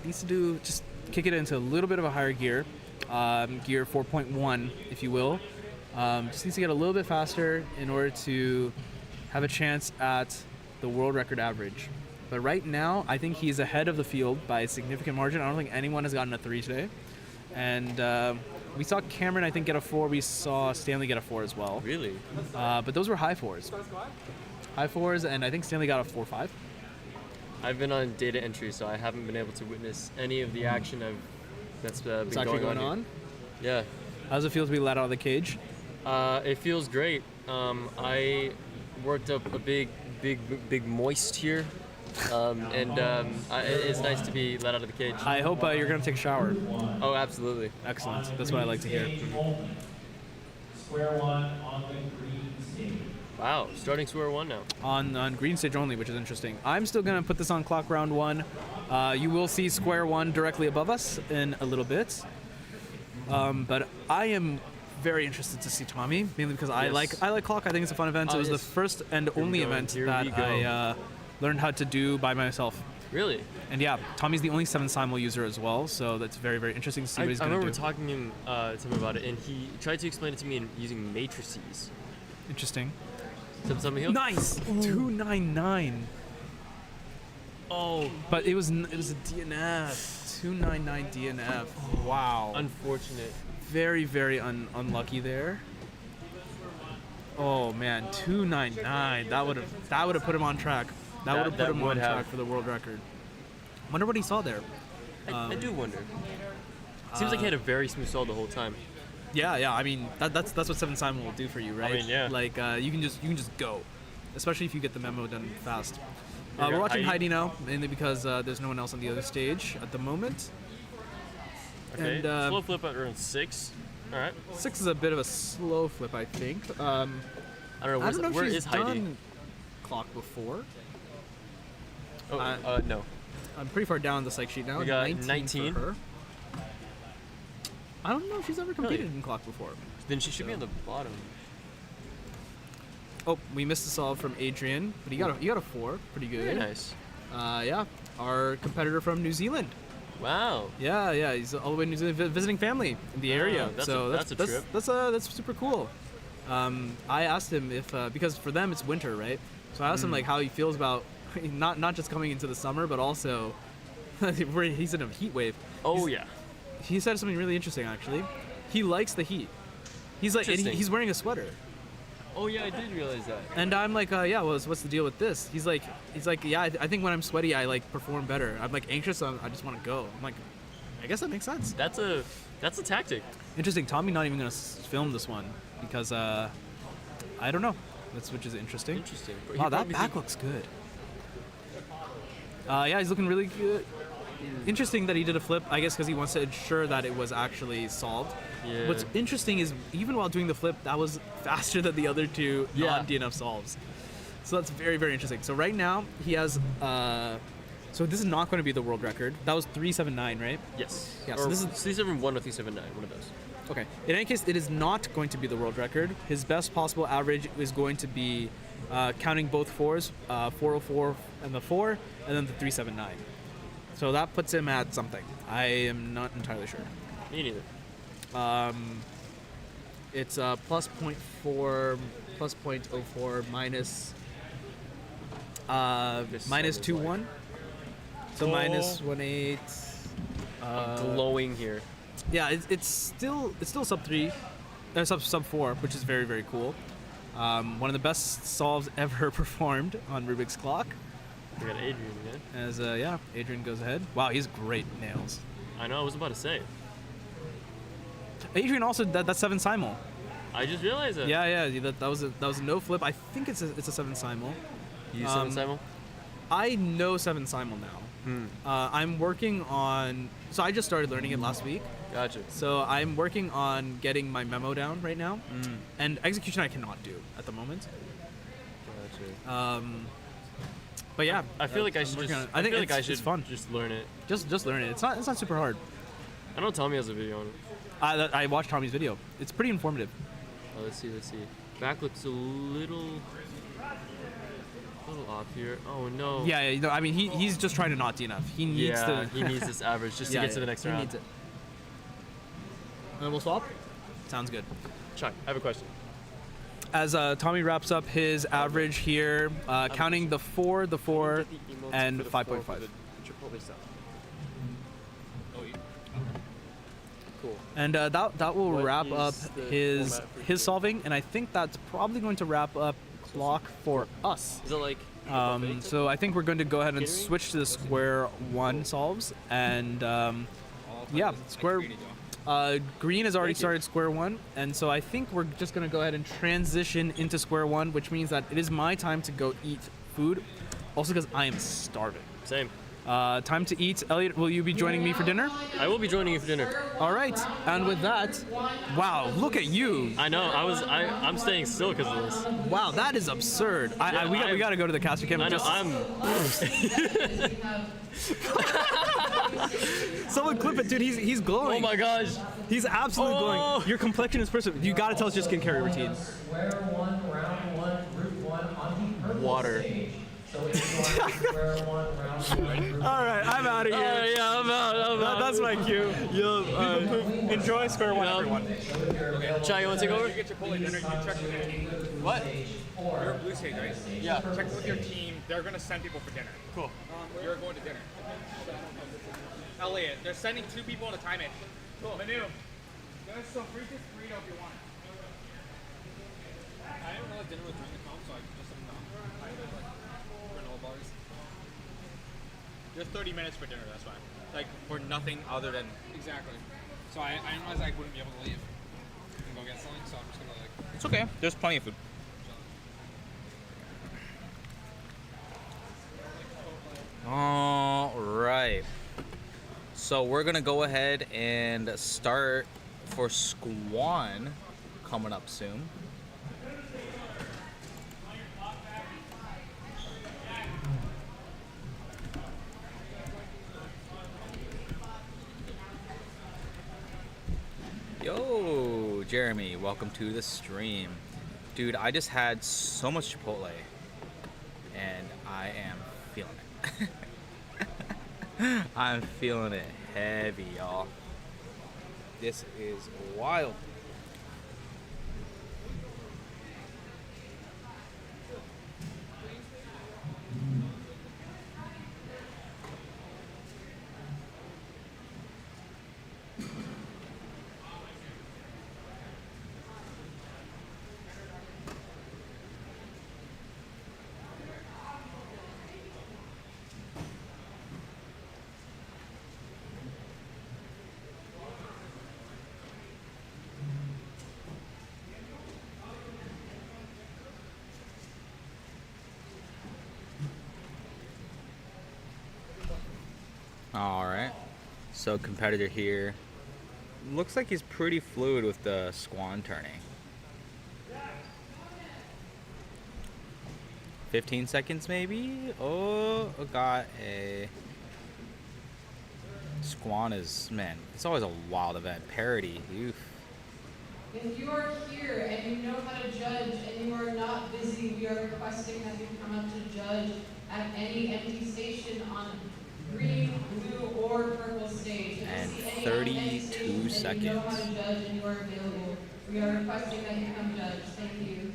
Needs to just kick it into a little bit of a higher gear, gear 4.1, if you will. Just needs to get a little bit faster in order to have a chance at the world record average. But right now, I think he's ahead of the field by a significant margin. I don't think anyone has gotten a 3 today. And we saw Cameron, I think, get a 4. We saw Stanley get a 4 as well. Really? But those were high 4s. High 4s, and I think Stanley got a 4.5. I've been on data entry, so I haven't been able to witness any of the action that's been going on. Yeah. How does it feel to be let out of the cage? It feels great. I worked up a big moist here. It's nice to be let out of the cage. I hope you're going to take a shower. Oh, absolutely. Excellent. That's what I like to hear. Square one on the green stage. Wow, starting square one now. On green stage only, which is interesting. I'm still going to put this on clock round 1. You will see square 1 directly above us in a little bit. But I am very interested to see Tommy, mainly because I like clock. I think it's a fun event. It was the first and only event that I learned how to do by myself. Really? And yeah, Tommy's the only 7 simul user as well, so that's very, very interesting to see what he's going to do. I remember talking to him about it, and he tried to explain it to me in using matrices. Interesting. 7-7 heel. Nice. 299. Oh, but it was a DNF. 299 DNF. Wow. Unfortunate. Very, very unlucky there. Oh man, 299. That would have put him on track. That would have put him on track for the world record. Wonder what he saw there. I do wonder. Seems like he had a very smooth solve the whole time. Yeah. I mean, that's what 7 Simon will do for you, right? I mean, yeah. Like you can just go, especially if you get the memo done fast. Here We're watching Heidi. Heidi now, mainly because there's no one else on the other stage at the moment. Okay, And, slow flip at around 6. All right. 6 is a bit of a slow flip, I think. I don't know. Where if is she's Heidi? done clock before. Oh, no. I'm pretty far down the psych sheet now. We got 19 for her. I don't know if she's ever competed in clock before. Then she should be on the bottom. Oh, we missed a solve from Adrian, but he got a 4. Pretty good. Very nice. Yeah, our competitor from New Zealand. Wow. Yeah, he's all the way in New Zealand visiting family in the area. That's so a trip. That's super cool. I asked him if because for them it's winter, right? So I asked him like how he feels about not just coming into the summer, but also where he's in a heat wave. He said something really interesting actually. He likes the heat. He's like, and he's wearing a sweater. Oh yeah, I did realize that. And I'm like, yeah, well, what's the deal with this? He's like, yeah, I think when I'm sweaty, I like perform better. I'm like anxious, I just want to go. I'm like, I guess that makes sense. That's a tactic. Interesting. Tommy not even gonna film this one because I don't know. Which is interesting. Interesting. Wow, that back looks good. Yeah, he's looking really good. Interesting that he did a flip, I guess because he wants to ensure that it was actually solved. Yeah. What's interesting is even while doing the flip, that was faster than the other two non-DNF solves. So that's very, very interesting. So right now, he has... so this is not going to be the world record. That was 379, right? Yes. Yeah, Or so this is... 371 or 379, one of those. Okay. In any case, it is not going to be the world record. His best possible average is going to be counting both fours, 404 and the 4, and then the 379. So that puts him at something. I am not entirely sure. Me neither. It's plus 0.4, plus 0.04, minus minus 2.1. So minus 1.8. Glowing here. Yeah, it's still sub 3, sub 4, which is very, very cool. One of the best solves ever performed on Rubik's Clock. We got Adrian again. As Adrian goes ahead. Wow, he's great nails. I know. I was about to say. Adrian also that's 7 simul. I just realized that. Yeah. That was a no flip. I think it's a 7 simul. You use 7 simul? I know 7 simul now. I'm working on. So I just started learning it last week. Gotcha. So I'm working on getting my memo down right now, and execution I cannot do at the moment. Gotcha. But yeah, I feel like I should. I think it's fun. Just learn it. Just learn it. It's not super hard. I know Tommy has a video on it. I watched Tommy's video. It's pretty informative. Oh, let's see. Back looks a little off here. Oh no. Yeah. I mean, he's just trying to not DNF. He needs to. He needs this average just to get to the next round. He needs it. And then we'll swap. Sounds good. Chuck, I have a question. As Tommy wraps up his average here, counting the 4, and 5.5. Cool. And that will wrap up the his solving, and I think that's probably going to wrap up clock for us. Is it like? So I think we're going to go ahead and switch to the square 1 solves, and square. Green has already started square 1, and so I think we're just going to go ahead and transition into square 1, which means that it is my time to go eat food, also because I am starving. Same. Time to eat. Elliot, will you be joining me for dinner? I will be joining you for dinner. All right, and with that, wow, look at you. I know. I'm staying still because of this. Wow, that is absurd. We got to go to the caster cam. I know. Someone clip it, dude. He's glowing. Oh my gosh. He's absolutely glowing. Your complexion is perfect. You got to tell us your skincare routine. Square 1, round 1, group 1 on the purple Water. stage. So if you want to square 1, round 1, group 1. All right, I'm out of here. Yeah, I'm out. That's That's my cue. Enjoy square one, everyone. Chai, you want to take over? You get your Chipotle dinner, you check with your team. What? You're a blue stage, right? Yeah. Check with your team. They're going to send people for dinner. Cool. You're going to dinner. Elliot, they're sending 2 people at a time in. Cool. Manu. Guys, so free this burrito if you want. I haven't really dinner with during the comp, so I just am not. I have like granola bars. You're 30 minutes for dinner, that's why. Like, for nothing other than... Exactly. So I realized I wouldn't be able to leave and go get something, so I'm just gonna like... It's okay. There's plenty of food. All right. So we're gonna go ahead and start for Squan coming up soon. Yo, Jeremy, welcome to the stream. Dude, I just had so much Chipotle and I am feeling it. I'm feeling it heavy, y'all. This is wild. All right, so competitor here. Looks like he's pretty fluid with the Squan turning. 15 seconds maybe? Oh, got a... Squan is, man, it's always a wild event. Parity, oof. If you are here and you know how to judge and you are not busy, we are requesting that you come up to judge at any empty station on green, blue, or purple stage. And If you see any 32 empty station that seconds. you know how to judge and you are available, we are requesting that you come judge. Thank you.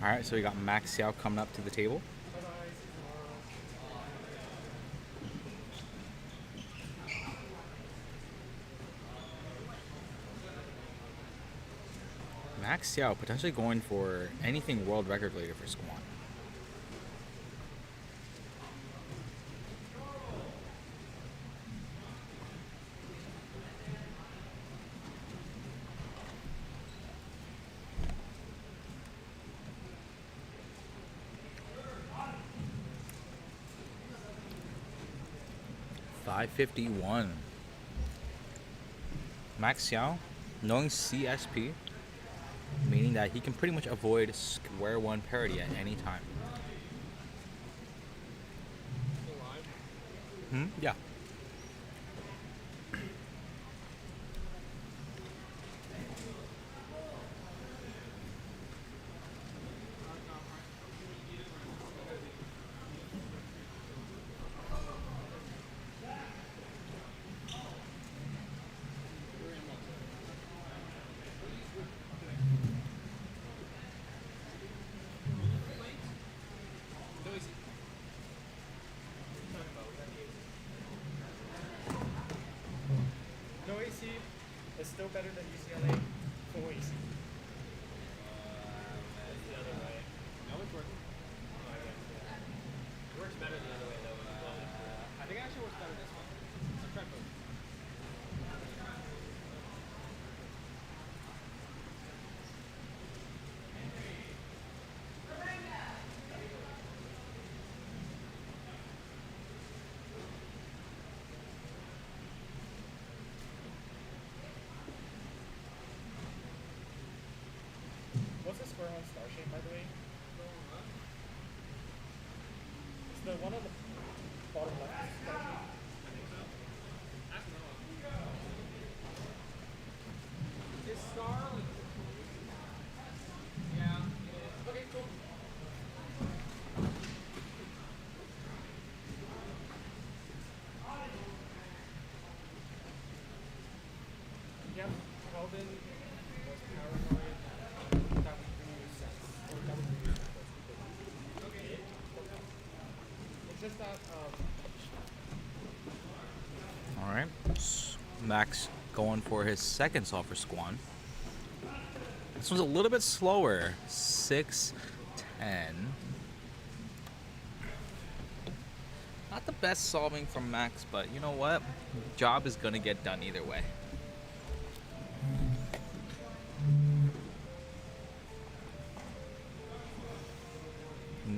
All right, so we got Max Xiao coming up to the table. Max Xiao potentially going for anything world record related for Squan. .551. Max Xiao, knowing CSP, meaning that he can pretty much avoid square one parity at any time. Yeah. No AC is still better than UCLA. Full AC. That's the other way. No, it's working. Oh, I guess, yeah. It works better the other way though. I think it actually works better this way. I'll try both. What's the square one star shape, by the way? one on the bottom left. Is Star like? Yeah. Okay, cool. Yep, Kelvin was paranoid that we lose sets, or that we lose sets. Okay. It's just that, All right, Max going for his second solve for Squan. This one's a little bit slower, 6-10. Not the best solving from Max, but you know what? Job is gonna get done either way.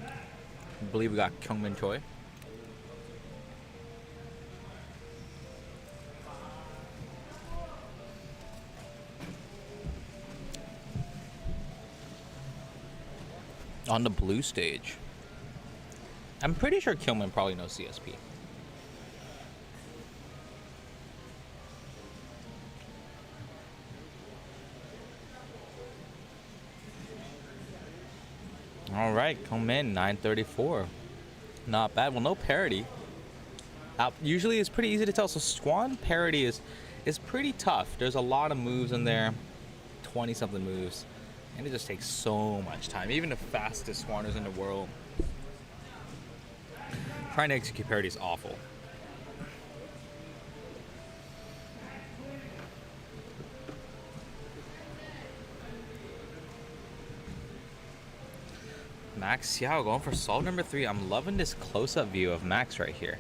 I believe we got Kyungmin Choi. On the blue stage. I'm pretty sure Kyungmin probably knows CSP. All right, Kyungmin, 934. Not bad. Well, no parity. Usually it's pretty easy to tell. So Squan parity is pretty tough. There's a lot of moves in there, 20-something moves. And it just takes so much time. Even the fastest Squanners in the world. Trying to execute parity is awful. Max Xiao going for solve number 3. I'm loving this close-up view of Max right here.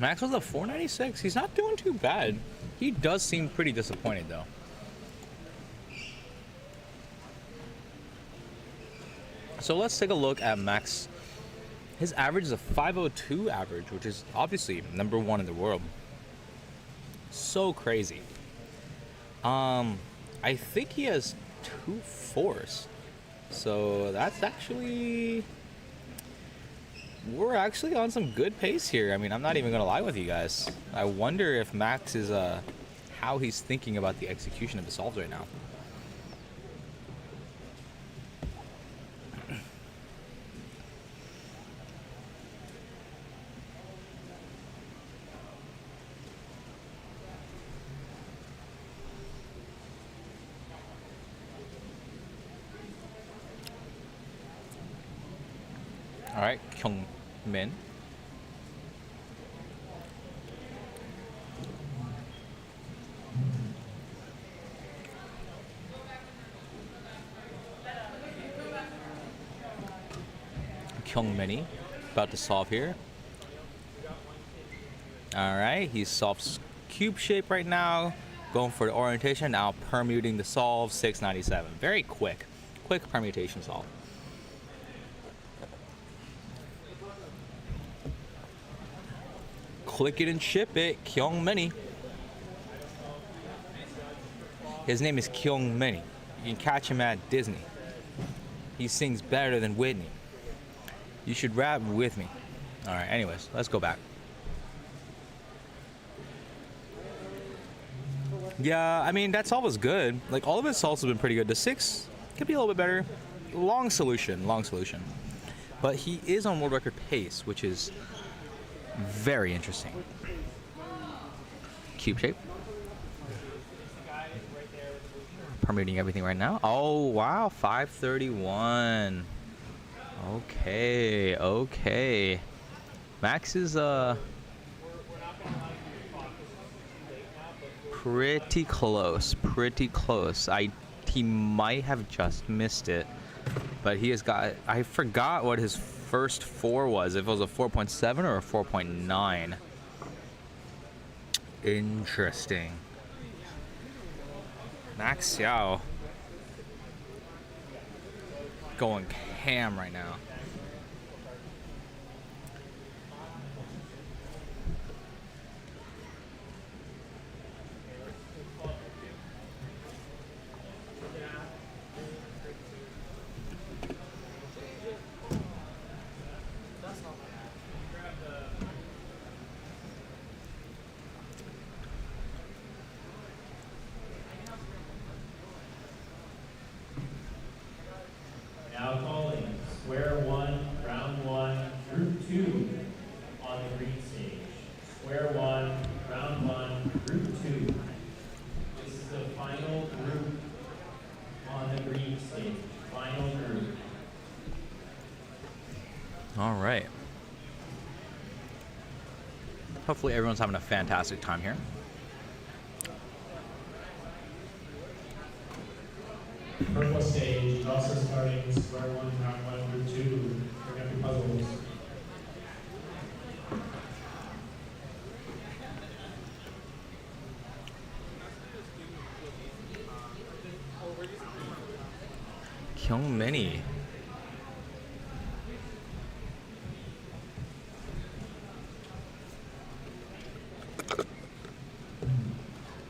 Max was a 496. He's not doing too bad. He does seem pretty disappointed though. So let's take a look at Max. His average is a 502 average, which is obviously #1 in the world. So crazy. I think he has 2 4s. So that's actually... We're actually on some good pace here. I mean, I'm not even gonna lie with you guys. I wonder if Max is how he's thinking about the execution of the solves right now. All right, Kyungmin. Kyungmin about to solve here. All right, he solves cube shape right now, going for the orientation, now permuting the solve, 697. Very quick permutation solve. Click it and ship it, Kyungmin. His name is Kyungmin. You can catch him at Disney. He sings better than Whitney. You should rap with me. All right, anyways, let's go back. Yeah, I mean, that solve was good. Like, all of his solves have been pretty good. The 6 could be a little bit better. Long solution. But he is on world record pace, which is very interesting. Cube shape. Permuting everything right now. Oh, wow, 531. Okay. Max is pretty close. He might have just missed it, but he has got, I forgot what his first 4 was, if it was a 4.7 or a 4.9. Interesting. Max Xiao going ham right now. Now calling square one, round one, group 2 on the green stage. Square one, round one, group 2. This is the final group on the green stage. Final group. All right. Hopefully everyone's having a fantastic time here. Purple stage is also starting square one, round one, group 2. Bring up your puzzles. Kill many.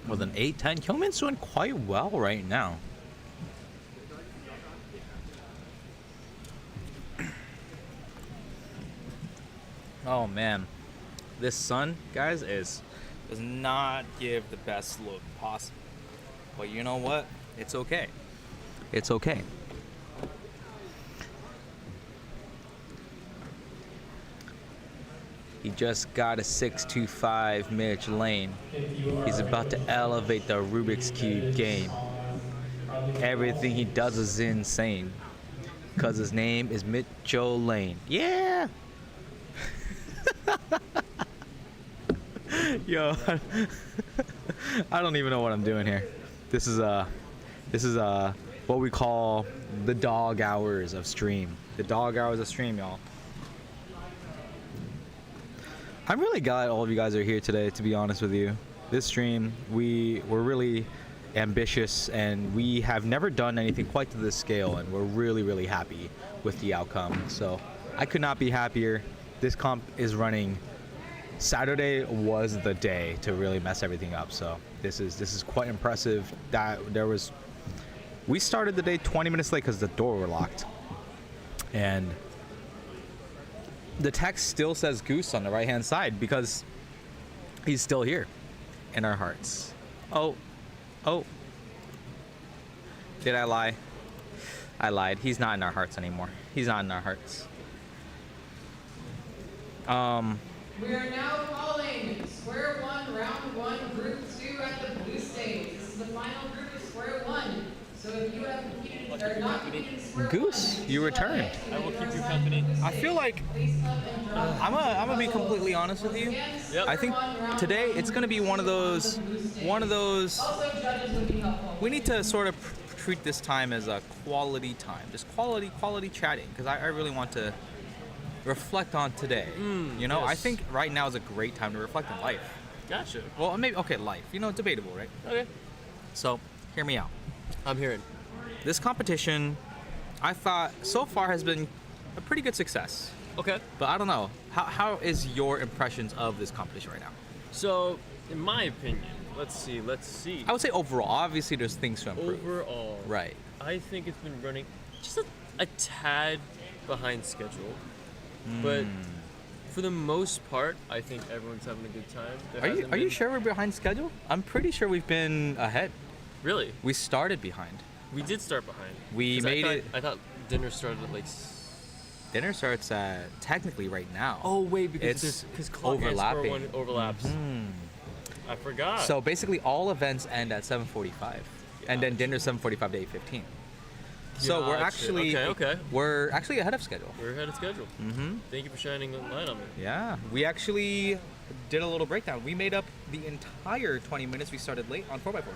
With an 8-10, Killman's doing quite well right now. Oh man, this sun, guys, does not give the best look possible. But you know what? It's okay. It's okay. He just got a 625 Mitch Lane. He's about to elevate the Rubik's Cube game. Everything he does is insane. Because his name is Mitchell Lane. Yeah! Yo, I don't even know what I'm doing here. This is what we call the dog hours of stream. The dog hours of stream, y'all. I'm really glad all of you guys are here today, to be honest with you. This stream, we're really ambitious and we have never done anything quite to this scale, and we're really, really happy with the outcome. So I could not be happier. This comp is running. Saturday was the day to really mess everything up. So this is quite impressive. We started the day 20 minutes late because the door were locked. And the text still says Goose on the right hand side because he's still here in our hearts. Oh. Did I lie? I lied. He's not in our hearts anymore. He's not in our hearts. We are now calling square one, round one, group 2 at the blue stage. This is the final group of square one. So if you have competed or not competed in square Goose, one, you returned. I will keep you company. I feel like I'm gonna be completely honest with you. Yep. I think today it's gonna be one of those. Also, judges would be helpful. We need to sort of treat this time as a quality time, just quality chatting, because I really want to reflect on today. You know, yes. I think right now is a great time to reflect on life. Gotcha. Well, maybe life. You know, debatable, right? Okay. So, hear me out. I'm hearing. This competition, I thought so far has been a pretty good success. Okay. But I don't know. How is your impressions of this competition right now? So, in my opinion, let's see. I would say overall, obviously there's things to improve. Overall, right. I think it's been running just a tad behind schedule, but for the most part, I think everyone's having a good time. Are you sure we're behind schedule? I'm pretty sure we've been ahead. Really? We started behind. We did start behind. We made it. I thought dinner started at like. Dinner starts at technically right now. Oh wait, because it's overlapping. One overlaps. I forgot. So basically, all events end at 7:45, and then dinner 7:45 to 8:15. So we're actually we're actually ahead of schedule. We're ahead of schedule. Thank you for shining the light on me. Yeah, we actually did a little breakdown. We made up the entire 20 minutes we started late on 4x4.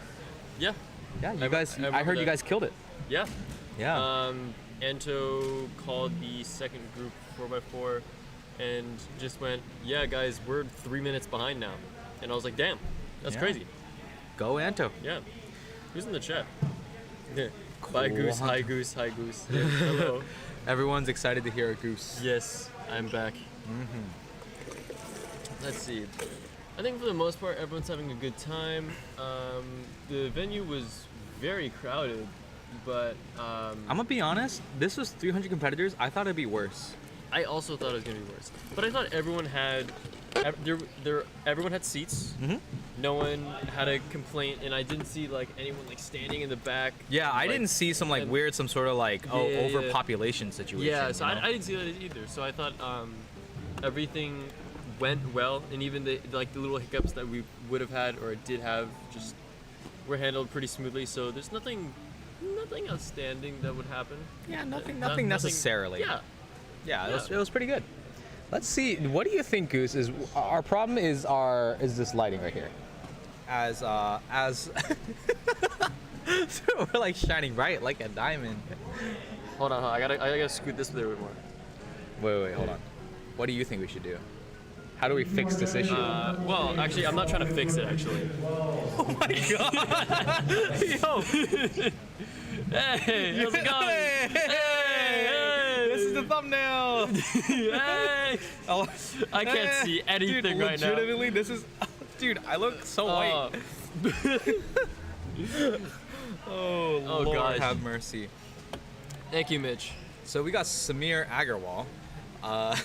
Yeah. Yeah, you guys. I heard you guys killed it. Yeah. Yeah. Anto called the second group 4x4 and just went, yeah, guys, we're 3 minutes behind now. And I was like, damn, that's crazy. Go Anto. Yeah. Who's in the chat? Yeah. Bye, Goose. Hi, Goose. Hi, Goose. Yeah, hello. Everyone's excited to hear a Goose. Yes, I'm back. Let's see. I think for the most part, everyone's having a good time. The venue was very crowded, but I'm gonna be honest. This was 300 competitors. I thought it'd be worse. I also thought it was gonna be worse. But I thought everyone had everyone had seats. No one had a complaint, and I didn't see like anyone like standing in the back. Yeah, I didn't see some like weird, some sort of like overpopulation situation. Yeah, so you know? I didn't see that either. So I thought everything went well, and even the little hiccups that we would have had or did have just were handled pretty smoothly. So there's nothing outstanding that would happen. Yeah, nothing necessarily. Yeah, it was pretty good. Let's see. What do you think, Goose? Is our problem is this lighting right here? As we're like shining bright like a diamond. Hold on. I gotta scoot this a little bit more. Wait, hold on. What do you think we should do? How do we fix this issue? Well, actually, I'm not trying to fix it, actually. Oh my god! Yo! Hey, how's it going? Hey! This is the thumbnail! Hey! I can't see anything dude, right now. Legitimately, this is... Dude, I look so white. Oh, Lord gosh. have mercy. Thank you, Mitch. So we got Samir Agarwal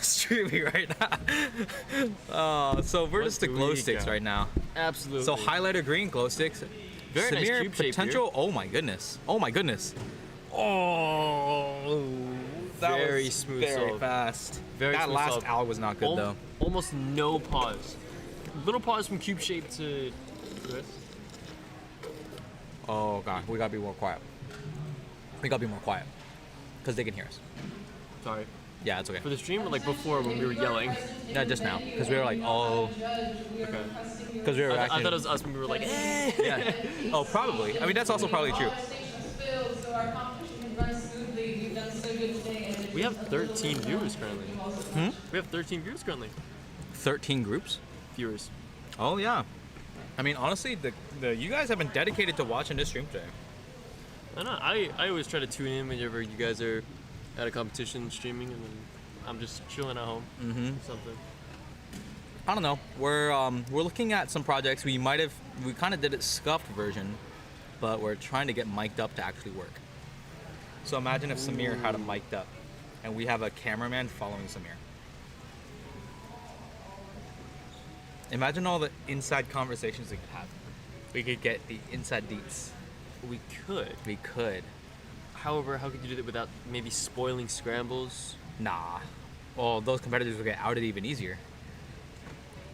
streaming right now. So we're just the glow sticks right now. Absolutely. So highlighter green glow sticks. Very nice Samir cube shape potential. here. Oh my goodness. Oh my goodness. Oh, that very was smooth very solve. fast. Very that smooth last solve. owl was not good though. Almost no pause. Little pause from cube shape to this. Oh god, we gotta be more quiet. We gotta be more quiet, because they can hear us. Sorry. Yeah, it's okay. For the stream, or like before when we were yelling? No, just now, because we were like, oh. Okay. Because we were I actually. thought it was us when we were like, eh. Yeah. Oh, probably. I mean, that's also probably true. So our competition can run smoothly. We've done so good today. And We have 13 viewers currently. We have 13 viewers currently. 13 groups? Viewers. Oh yeah. I mean, honestly, the you guys have been dedicated to watching this stream today. I know. I always try to tune in whenever you guys are at a competition streaming, and then I'm just chilling at home. Something. I don't know. We're looking at some projects. We kind of did it scuffed version, but we're trying to get mic'd up to actually work. So imagine if Samir had a mic'd up, and we have a cameraman following Samir. Imagine all the inside conversations we could have. We could get the inside deets. We could. We could. However, how could you do that without maybe spoiling scrambles? Nah. Well, those competitors will get outed even easier.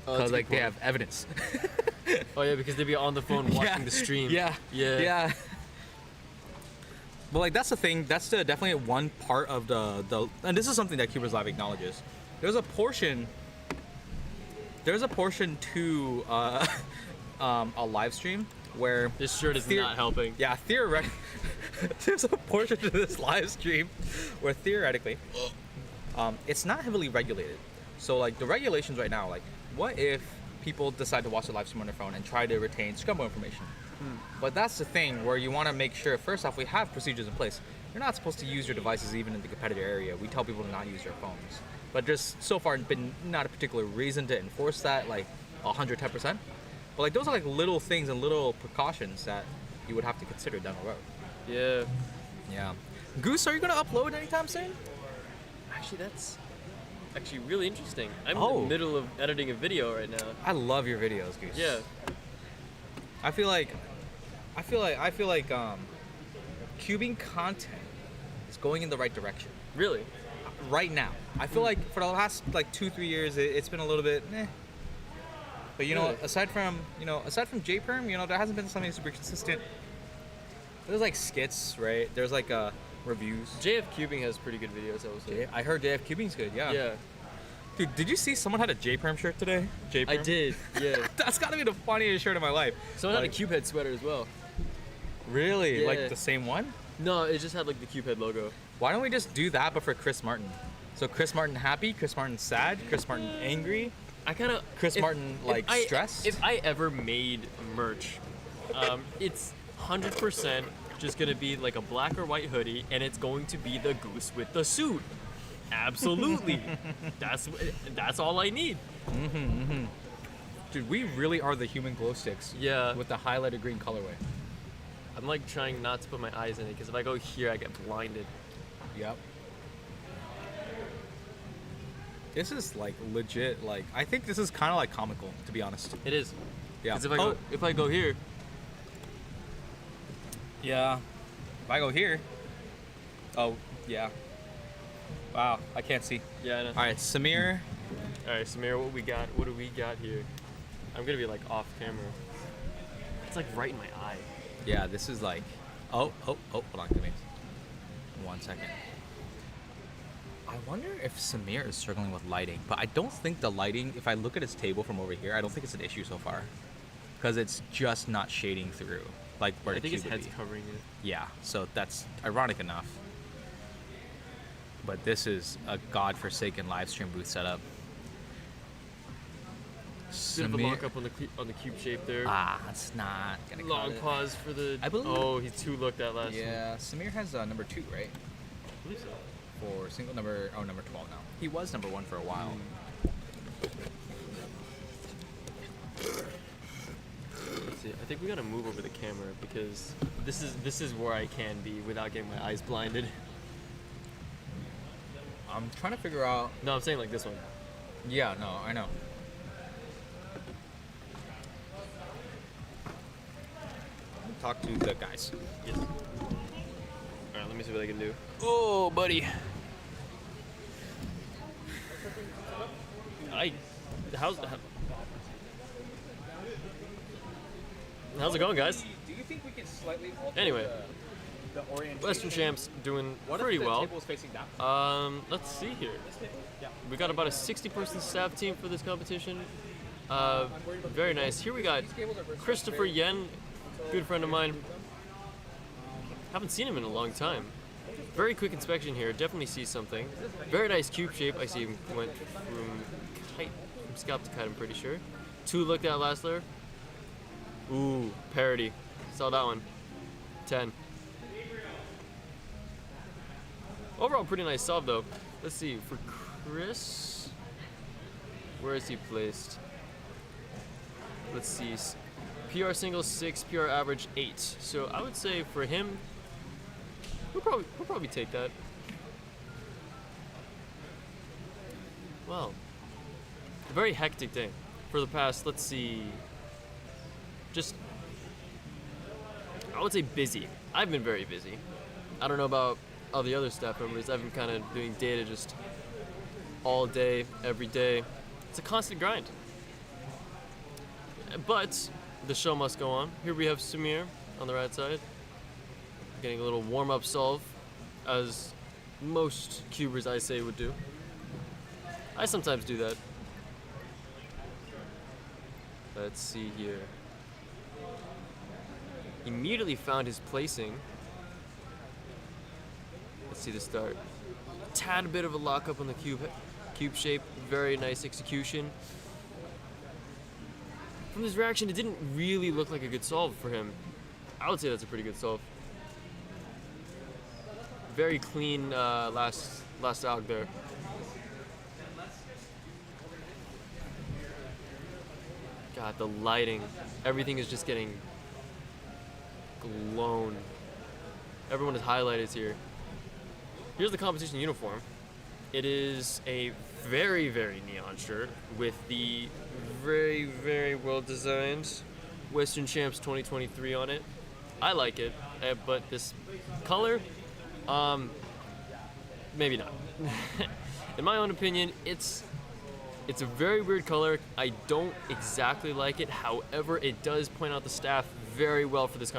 Oh, Because like they have evidence. Oh yeah, because they'd be on the phone watching the stream. Yeah. But like that's the thing. That's definitely one part of the and this is something that CubersLive acknowledges. There's a portion to a live stream where this shirt is not helping. Yeah, theoretically, there's a portion to this live stream where theoretically, it's not heavily regulated. So like the regulations right now, like what if people decide to watch the live stream on their phone and try to retain scramble information? But that's the thing where you want to make sure, first off, we have procedures in place. You're not supposed to use your devices even in the competitor area. We tell people to not use their phones. But there's so far been not a particular reason to enforce that, like 110%. But like those are like little things and little precautions that you would have to consider down the road. Yeah. Goose, are you gonna upload anytime soon? Actually, that's actually really interesting. I'm in the middle of editing a video right now. I love your videos, Goose. Yeah. I feel like cubing content is going in the right direction. Really? Right now. I feel like for the last like 2-3 years it's been a little bit But you know, aside from J-Perm, there hasn't been something super consistent. There's like skits, right? There's like reviews. JF Cubing has pretty good videos, I would say. I heard JF Cubing's good, yeah. Yeah. Dude, did you see someone had a J-Perm shirt today? J-Perm? I did, yeah. That's gotta be the funniest shirt of my life. Someone had a Cube Head sweater as well. Really? Yeah. Like the same one? No, it just had like the Cube Head logo. Why don't we just do that but for Chris Martin? So Chris Martin happy, Chris Martin sad, Chris Martin angry. Chris Martin stressed. If I ever made merch, it's 100% just gonna be like a black or white hoodie, and it's going to be the goose with the suit. Absolutely. That's all I need. Dude, we really are the human glow sticks. Yeah. With the highlighted green colorway. I'm like trying not to put my eyes in it because if I go here, I get blinded. Yep. This is like legit. Like I think this is kind of like comical, to be honest. It is. Yeah. Because if I go here. Yeah. If I go here. Oh yeah. Wow, I can't see. Yeah, I know. All right, Samir. All right, Samir, what we got? What do we got here? I'm gonna be like off camera. It's like right in my eye. Yeah, this is like. Oh, hold on, give me 1 second. I wonder if Samir is struggling with lighting, but I don't think the lighting, if I look at his table from over here, I don't think it's an issue so far. Because it's just not shading through, like where I the think his cube would head's be. covering it. Yeah, so that's ironic enough. But this is a godforsaken live stream booth setup. Bit of a lock up on the cube shape there. It's not gonna cut Long it. pause for the. I believe. Oh, he two looked at last. Yeah, Samir has number 2, right? I believe so. For single number 12 now. He was number 1 for a while. Let's see. I think we gotta move over the camera because this is where I can be without getting my eyes blinded. I'm trying to figure out. No, I'm saying like this one. Yeah, no, I know. Talk to the guys. Yes. All right, let me see what I can do. Oh, buddy. How's it going, guys? Do you think we can slightly alter Anyway, the orientation? Western Champs doing What pretty if the well. table's facing that way? Let's see here. Yeah. We got about a 60-person staff team for this competition. Very nice. Here we got Christopher Yen, good friend of mine. Haven't seen him in a long time. Very quick inspection here. Definitely see something. Very nice cube shape. I see him went from scalp to kite, I'm pretty sure. 2 looked at last layer. Ooh, parody. Saw that one. 10. Overall, pretty nice solve though. Let's see, for Chris, where is he placed? Let's see, PR single 6, PR average 8. So I would say for him, we'll probably take that. Well, a very hectic day for the past, let's see, I would say busy. I've been very busy. I don't know about all the other staff members. I've been kind of doing data just all day, every day. It's a constant grind. But the show must go on. Here we have Samir on the right side, getting a little warm-up solve, as most cubers I say would do. I sometimes do that. Let's see here. Immediately found his placing. Let's see the start. Tad bit of a lockup on the cube shape. Very nice execution. From his reaction, it didn't really look like a good solve for him. I would say that's a pretty good solve. Very clean last out there. God, the lighting. Everything is just getting blown. Everyone is highlighted here. Here's the competition uniform. It is a very, very neon shirt with the very, very well designed Western Champs 2023 on it. I like it, but this color, maybe not. In my own opinion, it's a very weird color. I don't exactly like it. However, it does point out the staff very well for this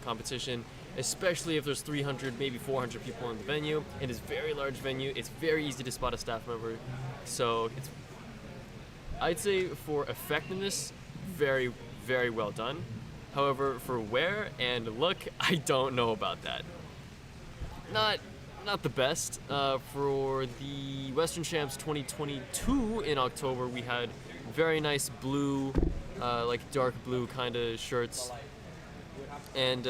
competition, especially if there's 300, maybe 400 people in the venue. It is a very large venue. It's very easy to spot a staff member. So I'd say for effectiveness, very, very well done. However, for wear and look, I don't know about that. Not the best. For the Western Champs 2022 in October, we had very nice blue, like dark blue kind of shirts. And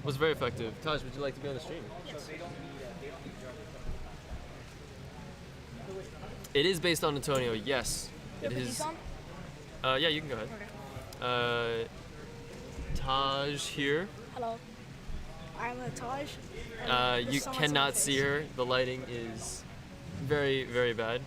Was very effective. Taj, would you like to be on the stream? Yes. It is based on Antonio, yes. You It have the is. keys Yeah, you can go ahead. Okay. Taj here. Hello. I'm Taj. and You there's someone cannot on my see face. her. The lighting is very, very bad.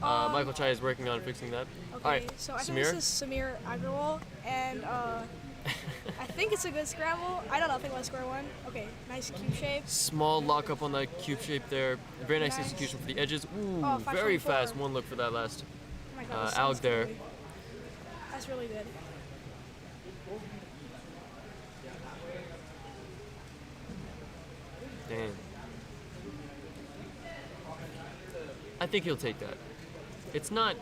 Michael Chai is working on fixing that. Okay, All right, so I think Samir. this is Samir Agrawal, and I think it's a good scramble. I don't know, I think I'll score one. Okay, nice cube shape. Small lock up on that cube shape there. Very nice Nice. execution for the edges. Ooh, Oh, very 524. fast. One look for that last. Oh my God, this Out sounds there. good. That's really good. Damn. I think he'll take that. It's not.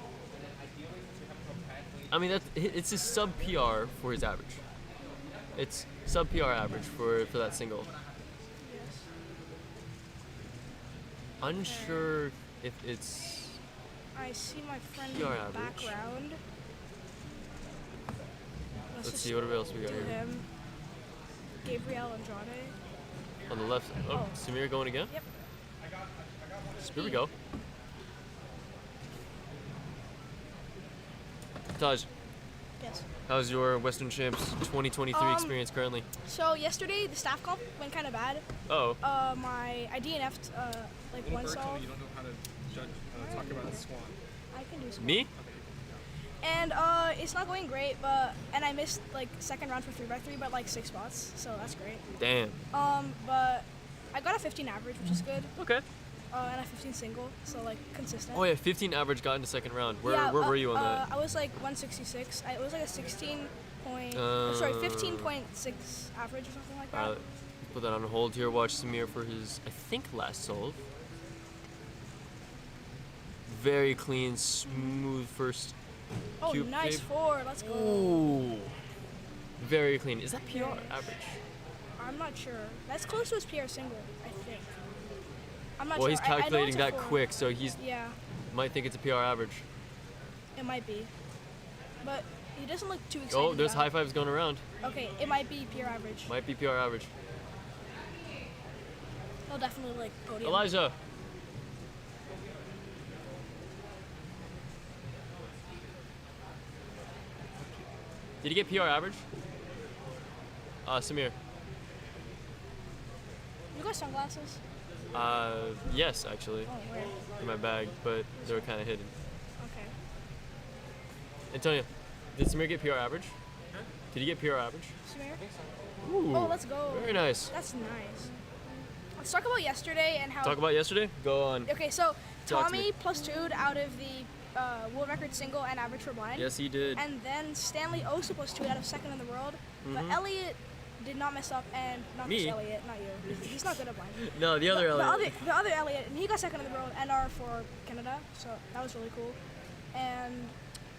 I mean, it's a sub PR for his average. It's sub PR average for that single. Unsure if it's. I see my friend PR in the average. background. Let's just see what else we got do here. him. Gabriel Andrade. On the left. Oh, Samir going again? Yep. Here we go. Taj. Yes. How's your Western Champs 2023 experience currently? So yesterday the staff comp went kind of bad. Oh. I DNF'd like one solve. You don't know how to judge, talk about a swan. I can do some. Me? And it's not going great, and I missed like second round for 3x3 by like 6 spots, so that's great. Damn. But I got a 15 average, which is good. Okay. And a 15 single, so like consistent. Oh yeah, 15 average got into second round. Where Yeah, were you on that? I was like 166. It was like a 16 point, Uh, sorry, 15.6 average or something like that. Alright, put that on hold here. Watch Samir for his, I think, last solve. Very clean, smooth first Oh, cube nice shape. 4. Let's go. Ooh. Very clean. Is that PR average? I'm not sure. That's close to his PR single, I think. I'm not Well, sure. he's I know calculating it's a that 4. quick, so he's Yeah, might think it's a PR average. it might be. But he doesn't look too excited. Oh, there's about high it. fives going around. Okay, it might be PR average. Might be PR average. He'll definitely like podium. Elijah. Did he get PR average? Samir. You got sunglasses? Yes, actually. Oh, where? In my bag, but they were kind of hidden. Okay. Antonio, did Samir get PR average? Did he get PR average? Samir? Ooh, Oh, let's go. Very nice. That's nice. Let's talk about yesterday and how. Talk about yesterday? Go on. Okay, so Talk to me. Tommy plus 2'd out of the world record single and average for blind. Yes, he did. And then Stanley also plus 2'd out of second in the world. But Mhm. Elliot did not mess up, and not Me? just Elliot, not you. He's not good at blind. No, the other Elliot. The other Elliot, and he got second in the world NR for Canada, so that was really cool. And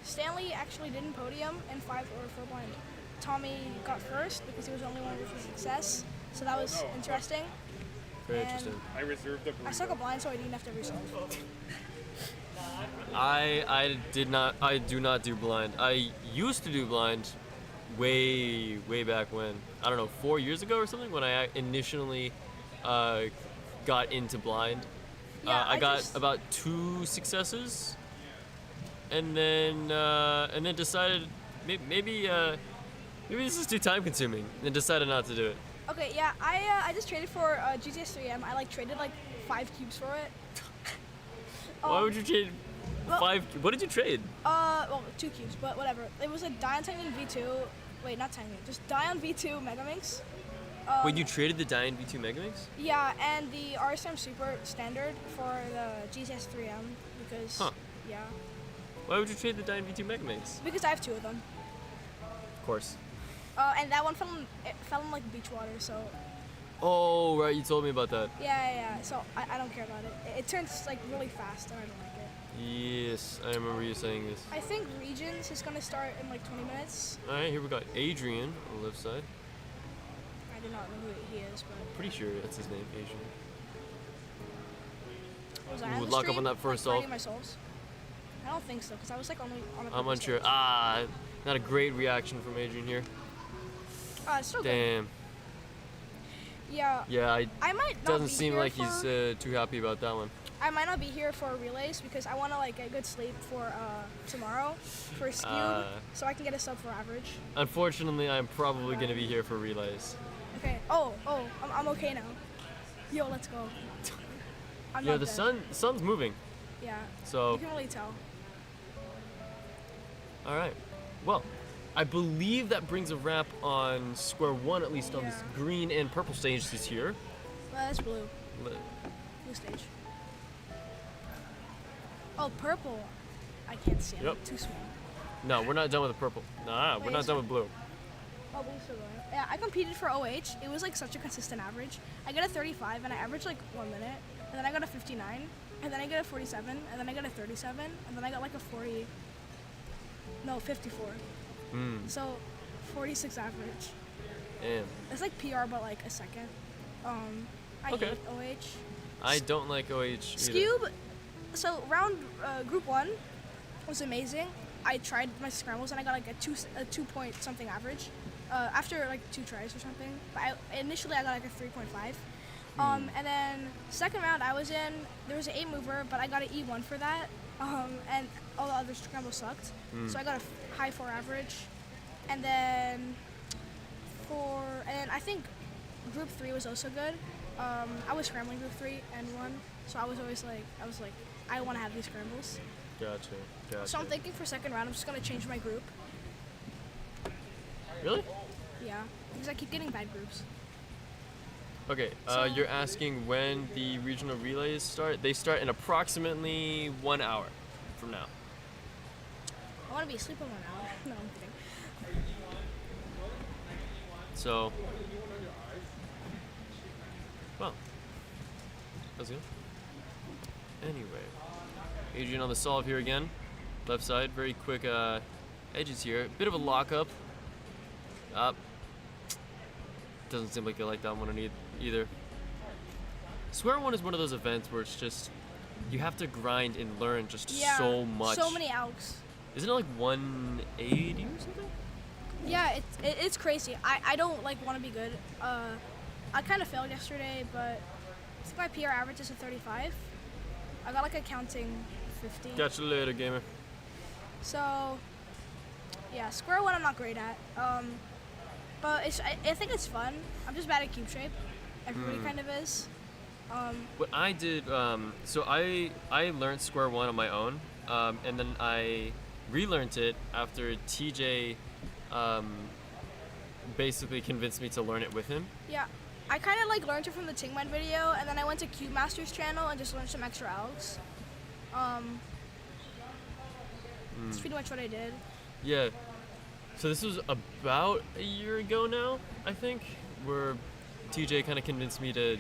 Stanley actually didn't podium in 5 or 4 blind. Tommy got first because he was the only one with a success, so that was interesting. Very And interesting. I reserved the I suck at blind, so I didn't have to resolve. I do not do blind. I used to do blind way back when. I don't know, 4 years ago or something, when I initially got into blind. Yeah, I I got just- about 2 successes, and then decided maybe this is too time consuming, and decided not to do it. Okay, yeah, I just traded for GTS 3M. I like traded like 5 cubes for it. Why would you trade well- 5? What did you trade? Well, 2 cubes, but whatever. It was like Dion Titanium V2. Wait, not Titanium, just Dion V2 Megaminx. Wait, you traded the Dian V2 Megaminx? Yeah, and the RSM Super Standard for the GTS 3M because Huh. yeah, Why would you trade the Dian V2 Megaminx? because I have 2 of them. Of course. And that one fell in like beach water, so Oh, right, you told me about that. yeah. So I don't care about it. It turns like really fast, and I don't like it. Yes, I remember you saying this. I think Regions is gonna start in like 20 minutes. All right, here we got Adrian on the left side. I do not know who he is, but Pretty sure that's his name, Adrian. was I Ooh, on the lock up stream, on that first like, solve. grading my solves? I don't think so, because I was like only on the I'm previous unsure. stage. Not a great reaction from Adrian here. It's still good. Damn. Yeah. Yeah, I might not doesn't be seem here like he's too happy about that one. I might not be here for relays because I want to like get good sleep for tomorrow for Cube, so I can get a sub for average. Unfortunately, I'm probably gonna be here for relays. Okay. I'm okay now. Yo, let's go. I'm Yeah, not the dead. sun's moving. Yeah. So. You can really tell. All right. Well, I believe that brings a wrap on square one, at least on this green and purple stage this year. Well, that's blue. Blue stage. Oh, purple. I can't see. I'm too small. No, we're not done with the purple. Nah, we're not done with blue. Oh, blue's still going. Yeah, I competed for OH. It was like such a consistent average. I got a 35, and I averaged like 1 minute, and then I got a 59, and then I got a 47, and then I got a 37, and then I got like a 40. No, 54. So, 46 average. Damn. It's like PR, but like a second. I hate OH. I don't like OH either. Cube. So round group 1 was amazing. I tried my scrambles and I got like a 2 point something average after like 2 tries or something. But initially I got like a 3.5. And then second round I was in, there was an 8 mover, but I got an E1 for that. And all the other scrambles sucked. So I got a high 4 average. And then I think group 3 was also good. I was scrambling group 3 and 1, so I was like, I want to have these scrambles. Gotcha. So I'm thinking for second round, I'm just gonna change my group. Really? Yeah, because I keep getting bad groups. Okay, you're asking when the regional relays start? They start in approximately 1 hour from now. I want to be asleep in 1 hour. No, I'm kidding. So, well, that's good. Anyway, Adrian on the solve here again. Left side, very quick edges here. Bit of a lockup. Up. Doesn't seem like you like that one either. Square one is one of those events where it's just, you have to grind and learn just so much. So many alks. Isn't it like 180 or something? Yeah, it's crazy. I don't like want to be good. I kind of failed yesterday, but I think my PR average is a 35. I got like a counting 50. Catch you later, gamer. So, yeah, square one I'm not great at. But I think it's fun. I'm just bad at cube shape. Everybody kind of is. What I did, so I learned square one on my own, and then I relearned it after TJ basically convinced me to learn it with him. Yeah, I kind of like learned it from the Tingman video, and then I went to Cube Master's channel and just learned some extra algs. That's pretty much what I did. Yeah. So this was about a year ago now, I think, where TJ kind of convinced me to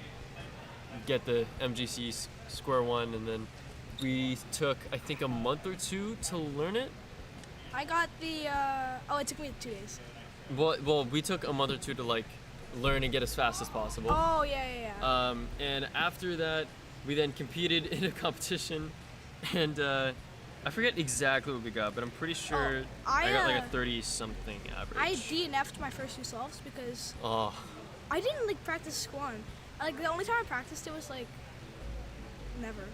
get the MGC square one, and then we took, I think, a month or 2 to learn it. I got the, it took me 2 days. Well, we took a month or 2 to like learn and get as fast as possible. Oh, yeah. And after that, we then competed in a competition, and I forget exactly what we got, but I'm pretty sure I got like a 30-something average. I DNF'd my first 2 solves because I didn't like practice squan. Like the only time I practiced it was like never.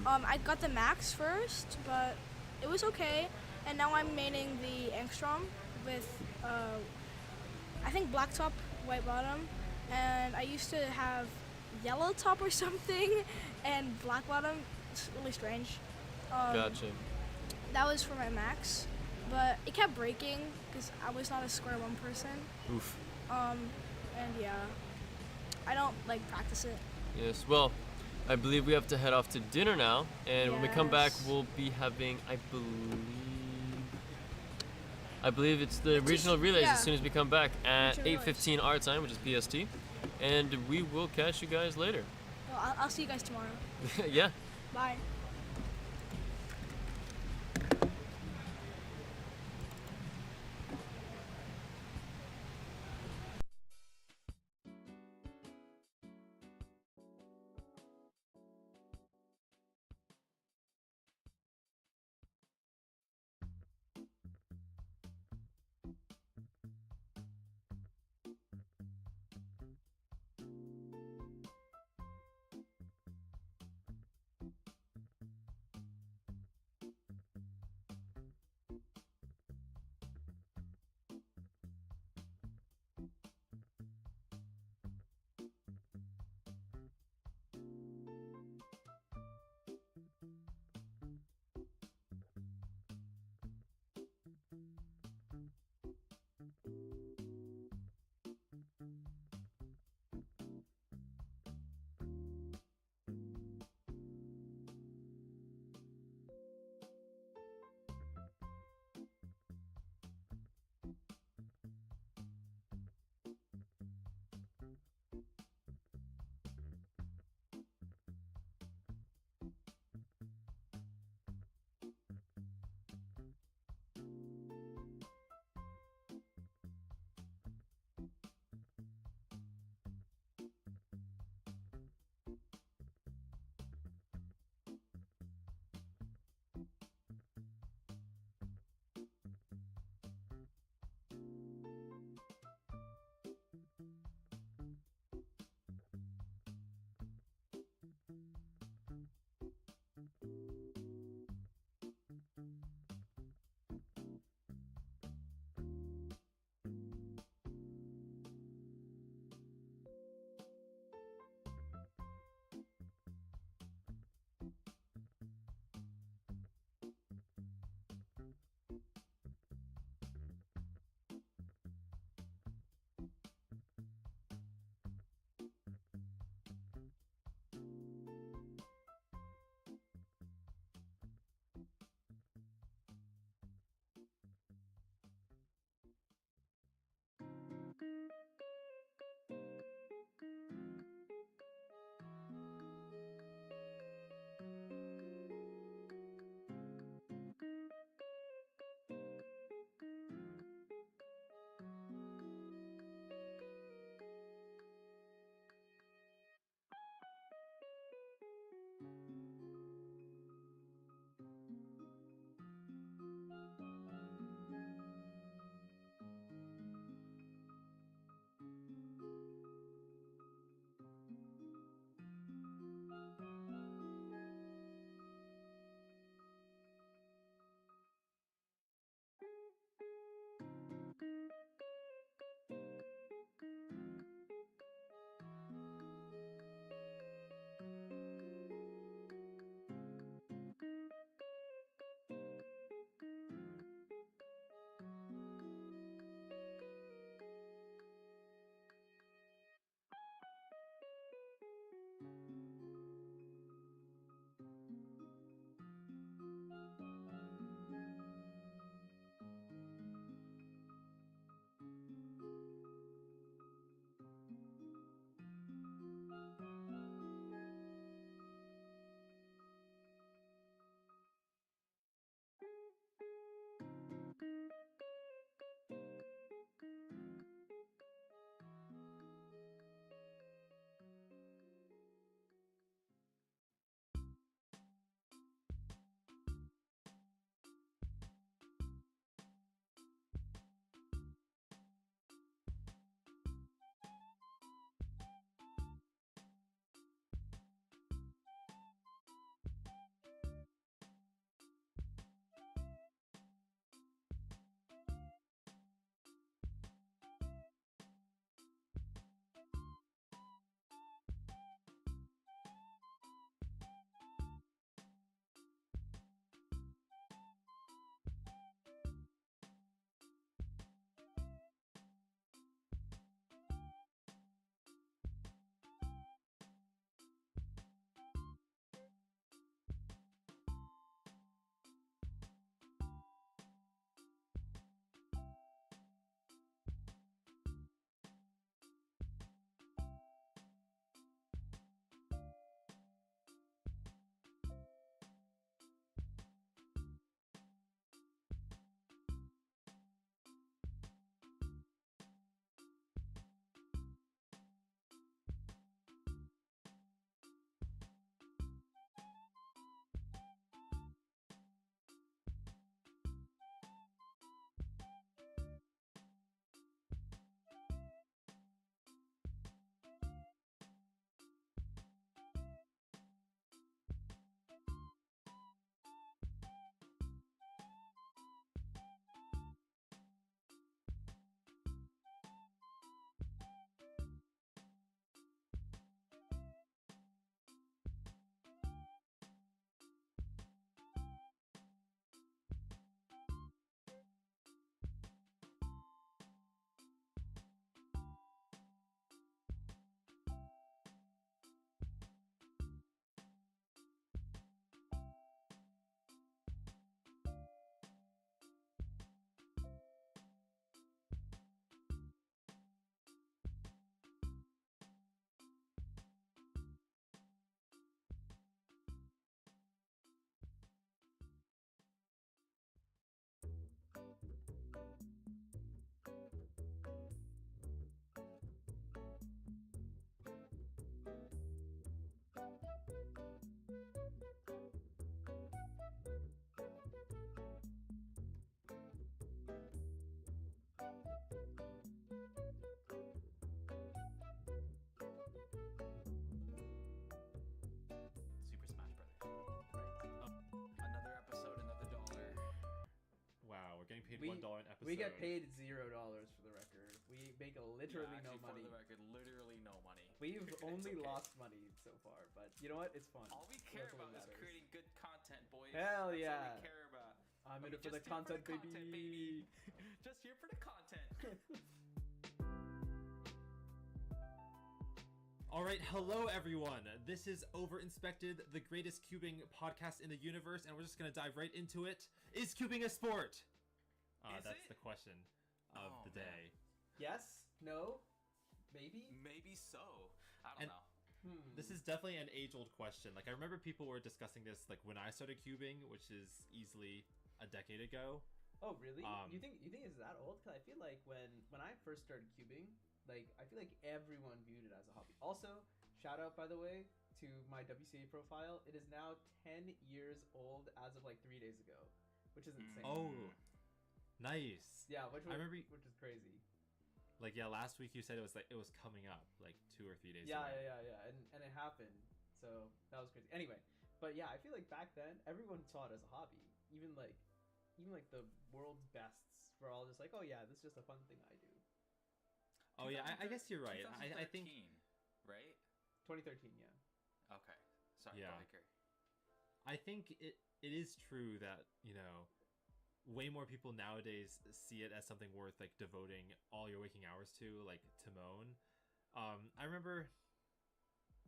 I got the max first, but it was okay. And now I'm maining the Angstrom with I think black top, white bottom, and I used to have yellow top or something and black bottom. It's really strange. Gotcha. That was for my max, but it kept breaking because I was not a square one person. Oof. And yeah, I don't like practice it. Yes, well, I believe we have to head off to dinner now, and when we come back, we'll be having, I believe it's the regional relays as soon as we come back at 8:15 our time, which is PST, and we will catch you guys later. Well, I'll see you guys tomorrow. Yeah. Bye. getting paid $1 an episode. We get paid $0 for the record. We make literally no money. For the record, literally no money. We've only okay. lost money so far, but you know what? It's fun. All we care That's what about is matters. creating good content, boys. Hell That's yeah. all we care about. I'm But in we it for just the here content, baby. Just here for the content. All right, hello everyone. This is Over Inspected, the greatest cubing podcast in the universe, and we're just gonna dive right into it. Is cubing a sport? That's the question of the day. Yes? No? Maybe? Maybe so. I don't know. This is definitely an age-old question. Like, I remember people were discussing this like when I started cubing, which is easily a decade ago. Oh, really? You think it's that old? Because I feel like when I first started cubing, like, I feel like everyone viewed it as a hobby. Also, shout out, by the way, to my WCA profile. It is now 10 years old as of like 3 days ago, which is insane. Oh, nice. Yeah, which is crazy. Like, yeah, last week you said it was coming up like 2 or 3 days Yeah, away. yeah, and it happened. So that was crazy. Anyway, but yeah, I feel like back then everyone saw it as a hobby. Even like the world's bests were all just like, oh yeah, this is just a fun thing I do. Oh yeah, I guess you're right. I think right? 2013, yeah. Okay. Sorry, Yeah. go ahead, Kerry. I think it is true that, you know, way more people nowadays see it as something worth like devoting all your waking hours to, like Timon. I remember,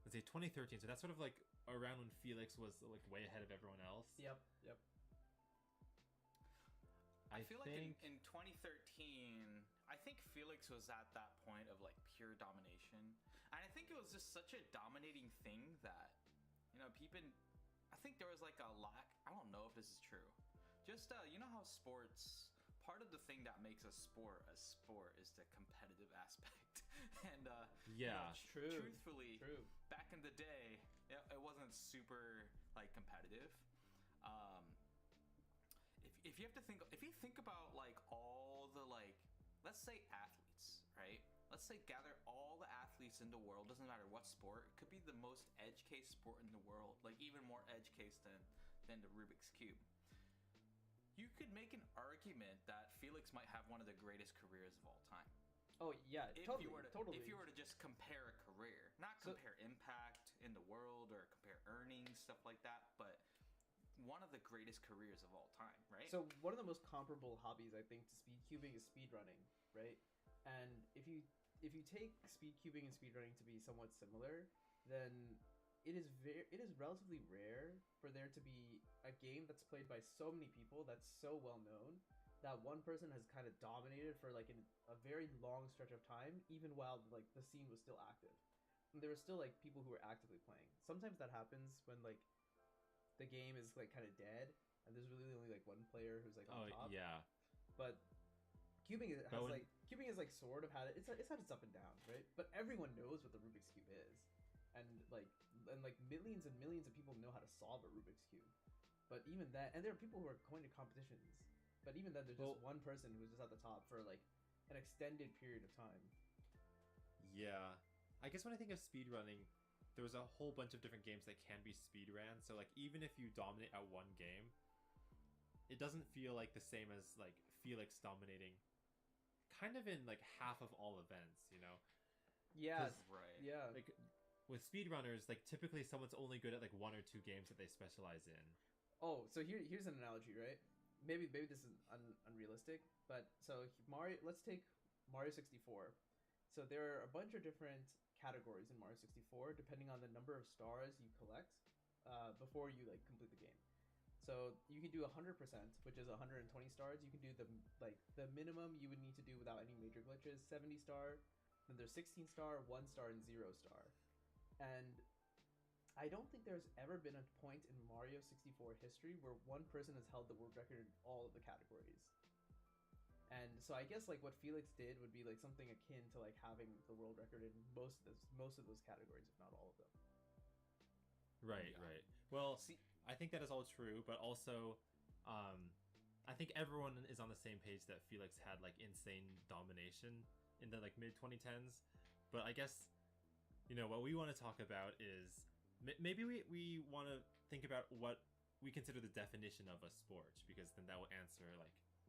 let's say 2013, so that's sort of like around when Felix was like way ahead of everyone else. Yep. I feel like in 2013, I think Felix was at that point of like pure domination. And I think it was just such a dominating thing that, you know, I think there was like a lack, I don't know if this is true. Just, you know how sports, part of the thing that makes a sport is the competitive aspect. And, yeah, you know, truthfully, back in the day, it wasn't super like competitive. If you think about like all the like, let's say athletes, right? Let's say gather all the athletes in the world, doesn't matter what sport, it could be the most edge case sport in the world, like even more edge case than the Rubik's Cube. You could make an argument that Felix might have one of the greatest careers of all time. Oh yeah, totally. If you were to just compare a career, not compare impact in the world or compare earnings, stuff like that, but one of the greatest careers of all time, right? So one of the most comparable hobbies I think to speed cubing is speedrunning, right? And if you take speed cubing and speedrunning to be somewhat similar, then it is relatively rare for there to be a game that's played by so many people that's so well known that one person has kind of dominated for like a very long stretch of time, even while like the scene was still active. And there were still like people who were actively playing. Sometimes that happens when like the game is like kind of dead and there's really only like one player who's like on top. Yeah. But cubing is like sort of had it's had its up and downs, right? But everyone knows what the Rubik's Cube is. And like millions and millions of people know how to solve a Rubik's Cube. But even that, and there are people who are going to competitions, but even then there's just one person who's just at the top for like an extended period of time. Yeah. I guess when I think of speedrunning, there was a whole bunch of different games that can be speedran. So like even if you dominate at one game, it doesn't feel like the same as like Felix dominating kind of in like half of all events, you know? Yeah, right. Yeah. Like with speedrunners, like typically someone's only good at like 1 or 2 games that they specialize in. Oh, so here's an analogy, right? Maybe this is unrealistic, but so let's take Mario 64. So there are a bunch of different categories in Mario 64 depending on the number of stars you collect before you like complete the game. So you can do 100%, which is 120 stars. You can do the minimum you would need to do without any major glitches, 70 star. Then there's 16 star, 1 star, and 0 star. And I don't think there's ever been a point in Mario 64 history where one person has held the world record in all of the categories. And so I guess like what Felix did would be like something akin to like having the world record in most of those categories, if not all of them. Right. Well, I think that is all true, but also I think everyone is on the same page that Felix had like insane domination in the like mid 2010s. But I guess, you know, what we want to talk about is maybe we want to think about what we consider the definition of a sport, because then that will answer like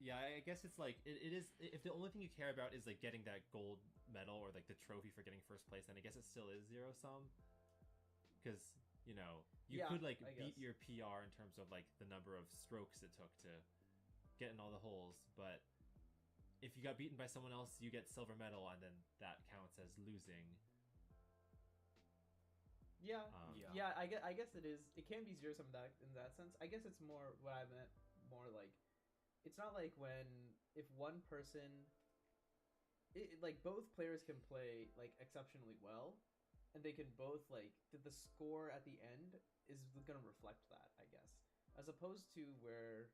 Yeah, I guess it's like it is. If the only thing you care about is like getting that gold medal or like the trophy for getting first place, then I guess it still is zero sum. Because you know you could like beat your PR in terms of like the number of strokes it took to get in all the holes, but if you got beaten by someone else, you get silver medal, and then that counts as losing. Yeah, I guess it is. It can be zero sum in that sense. I guess it's more what I meant. More like, it's not like when if one person, like both players can play like exceptionally well, and they can both like the score at the end is gonna reflect that. I guess as opposed to where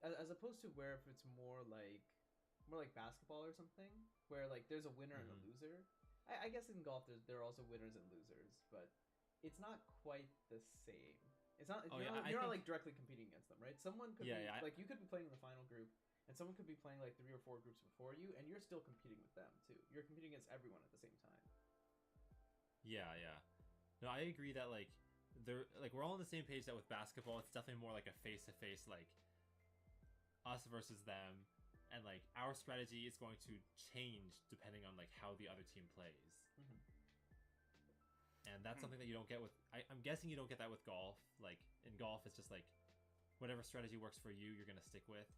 if it's more like basketball or something where like there's a winner and a loser. I guess in golf there are also winners and losers, but it's not quite the same. It's not. You're not like directly competing against them, right? Someone could be like you could be playing in the final group, and someone could be playing like 3 or 4 groups before you, and you're still competing with them too. You're competing against everyone at the same time. Yeah. No, I agree that like we're all on the same page that with basketball, it's definitely more like a face-to-face, like us versus them. And like our strategy is going to change depending on like how the other team plays. And that's something that you don't get with I'm guessing you don't get that with golf. Like in golf it's just like whatever strategy works for you, you're gonna stick with.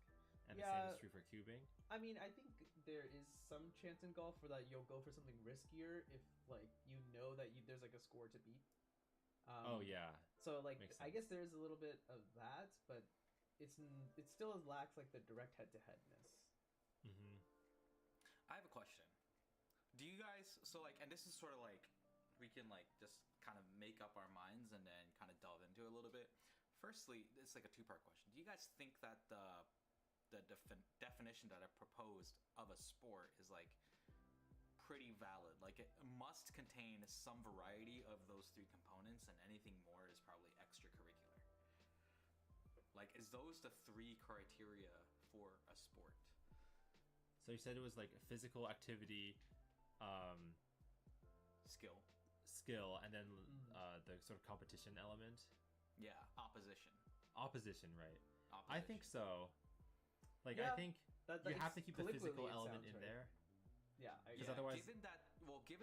And the same is true for cubing. I mean, I think there is some chance in golf for that you'll go for something riskier if like you know that there's like a score to beat. So like I guess there is a little bit of that, but it still lacks like the direct head-to-headness. I have a question. Do you guys and this is sort of like we can like just kind of make up our minds and then kind of delve into it a little bit. Firstly, it's like a 2-part question. Do you guys think that the definition that I proposed of a sport is like pretty valid? Like it must contain some variety of those 3 components, and anything more is probably extracurricular. Like, is those the 3 criteria for a sport? So you said it was like physical activity, skill, and then the sort of competition element. Yeah, opposition, right? Opposition. I think so. Like, I think you have to keep the physical element in there. Yeah, because otherwise, given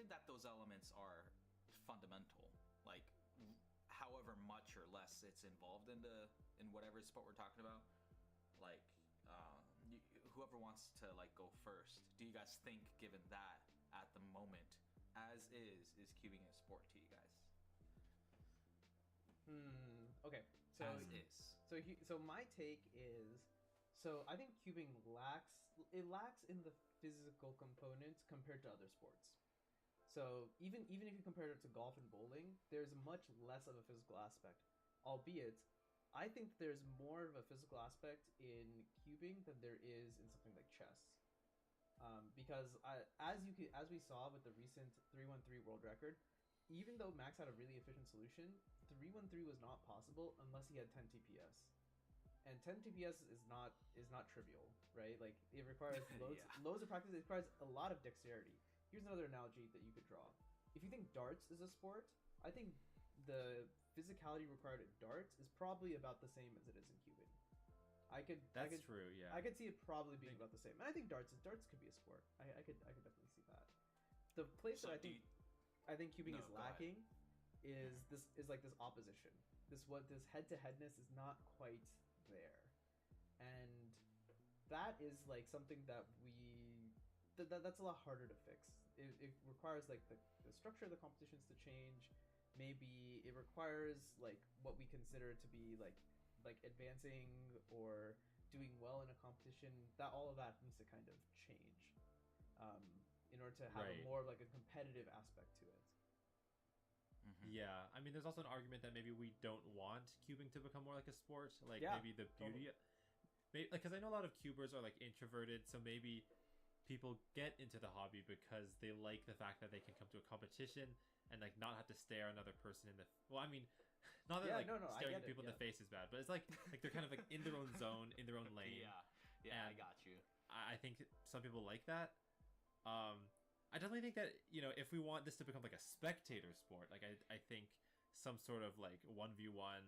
that those elements are fundamental, like however much or less it's involved in whatever sport we're talking about, like whoever wants to like go first, do you guys think, given that at the moment as is cubing a sport to you guys? Okay, so as is. So my take is, so I think cubing lacks in the physical component compared to other sports. So even if you compare it to golf and bowling, there's much less of a physical aspect. Albeit, I think there's more of a physical aspect in cubing than there is in something like chess. Because as we saw with the recent 313 world record, even though Max had a really efficient solution, 313 was not possible unless he had 10 TPS. And 10 TPS is not trivial, right? Like it requires loads of practice. It requires a lot of dexterity. Here's another analogy that you could draw. If you think darts is a sport, I think the physicality required at darts is probably about the same as it is in cubing. That's true, yeah. I could see it probably being about the same. And I think darts could be a sport. I could definitely see that. The place that I think cubing is lacking is this opposition. This head-to-headness is not quite there. And that is like something that that's a lot harder to fix. It requires like the structure of the competitions to change. Maybe it requires like what we consider to be like advancing or doing well in a competition. That all of that needs to kind of change in order to have a more like a competitive aspect to it. Yeah, I mean, there's also an argument that maybe we don't want cubing to become more like a sport. Like maybe the beauty, because I know a lot of cubers are like introverted, so maybe people get into the hobby because they like the fact that they can come to a competition and like not have to stare another person in the. Well, I mean, not that staring people in the face is bad, but it's like they're kind of like in their own zone, in their own lane. Yeah, I got you. I think some people like that. I definitely think that, you know, if we want this to become like a spectator sport, like I think some sort of like 1v1,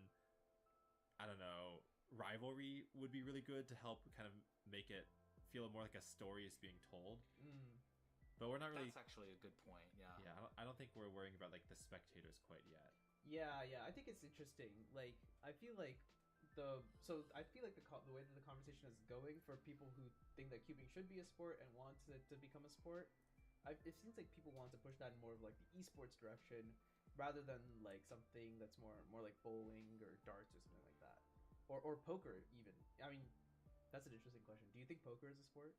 I don't know, rivalry would be really good to help kind of make it feel more like a story is being told. But we're not really. That's actually a good point. Yeah. Yeah, I don't think we're worrying about like the spectators quite yet. Yeah, I think it's interesting. Like, I feel like the way that the conversation is going for people who think that cubing should be a sport and want it to become a sport, it seems like people want to push that in more of like the esports direction rather than like something that's more like bowling or darts or something like that, or poker even. I mean, that's an interesting question. Do you think poker is a sport?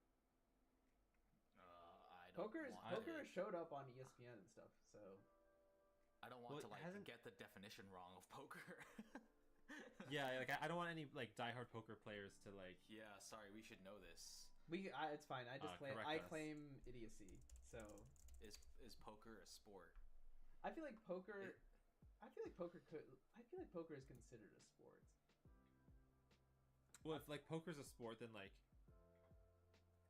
I don't. Poker has showed up on ESPN and stuff, so. I don't want to get the definition wrong of poker. Yeah, like I don't want any like diehard poker players to like. Yeah, sorry, we should know this. It's fine. I just claim idiocy. So is poker a sport? I feel like poker. I feel like poker is considered a sport. Well, if like poker's a sport, then like.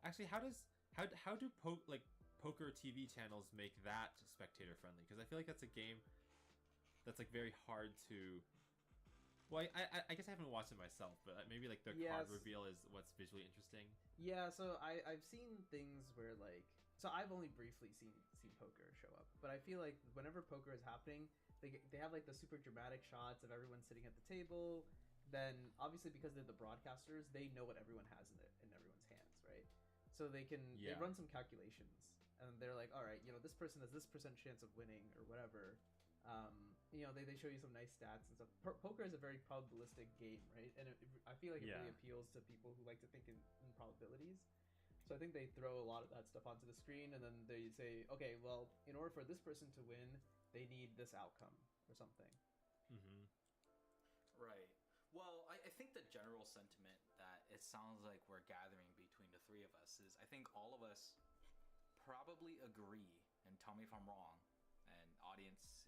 Actually, how do poker TV channels make that spectator friendly? Because I feel like that's a game that's like very hard to. Well, I guess I haven't watched it myself, but maybe like the card reveal is what's visually interesting. Yeah, so I've seen things where like, so I've only briefly seen poker show up, but I feel like whenever poker is happening, they have like the super dramatic shots of everyone sitting at the table. Then obviously because they're the broadcasters, they know what everyone has in everyone's hands, right? So they run some calculations, and they're like, all right, this person has this % chance of winning or whatever. They show you some nice stats and stuff. Poker is a very probabilistic game, right? And I feel like it really appeals to people who like to think in probabilities. So I think they throw a lot of that stuff onto the screen, and then they say, okay, well, in order for this person to win, they need this outcome or something. Right. Well, I think the general sentiment that it sounds like we're gathering between the three of us is I think all of us probably agree, and tell me if I'm wrong, and audience,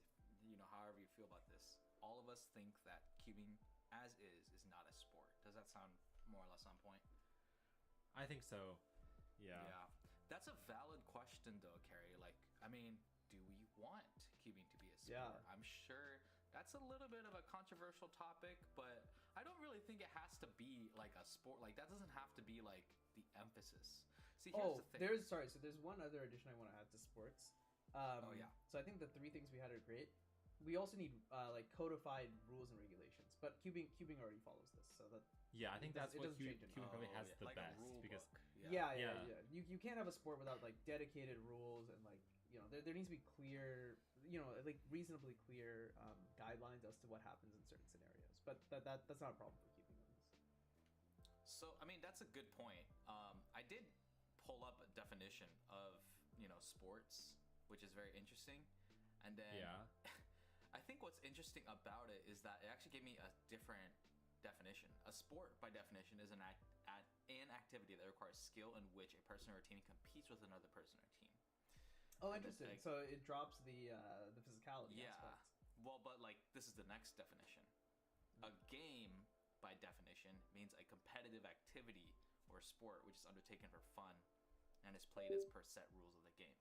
however you feel about this, all of us think that cubing as is not a sport. Does that sound more or less on point? I think so. Yeah. That's a valid question though, Carrie. Like, I mean, do we want cubing to be a sport? Yeah. I'm sure that's a little bit of a controversial topic, but I don't really think it has to be like a sport. Like, that doesn't have to be like the emphasis. See, here's the thing. There's one other addition I want to add to sports. So I think the three things we had are great. We also need like codified rules and regulations, but cubing already follows this, so that I think that's what cubing probably has the like best because you can't have a sport without like dedicated rules and like there needs to be clear like reasonably clear guidelines as to what happens in certain scenarios, but that's not a problem for cubing at least. So I mean that's a good point. I did pull up a definition of sports, which is very interesting, and then I think what's interesting about it is that it actually gave me a different definition. A sport, by definition, is an activity that requires skill in which a person or a team competes with another person or team. Oh, interesting. Like, so it drops the physicality aspect. Well, but like this is the next definition. A game, by definition, means a competitive activity or sport which is undertaken for fun and is played as per set rules of the game.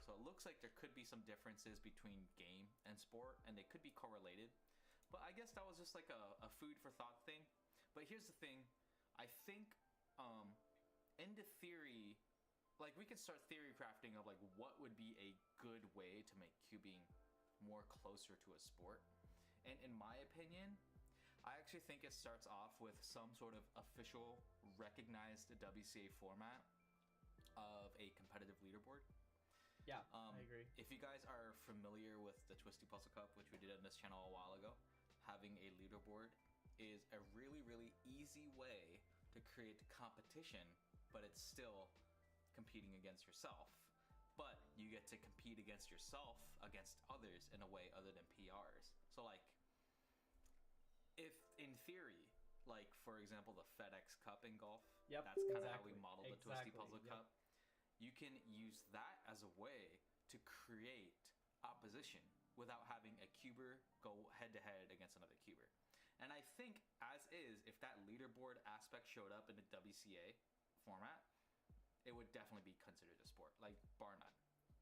So it looks like there could be some differences between game and sport, and they could be correlated. But I guess that was just like a food for thought thing. But here's the thing. I think in the theory, like we can start theory crafting of like what would be a good way to make cubing more closer to a sport. And in my opinion, I actually think it starts off with some sort of official recognized WCA format of a competitive leaderboard. Yeah, I agree. If you guys are familiar with the Twisty Puzzle Cup, which we did on this channel a while ago, having a leaderboard is a really, really easy way to create competition, but it's still competing against yourself. But you get to compete against yourself against others in a way other than PRs. So like, if in theory, like for example, the FedEx Cup in golf, that's kind of how we modeled the Twisty Puzzle Cup. You can use that as a way to create opposition without having a cuber go head-to-head against another cuber. And I think, as is, if that leaderboard aspect showed up in the WCA format, it would definitely be considered a sport, like bar none.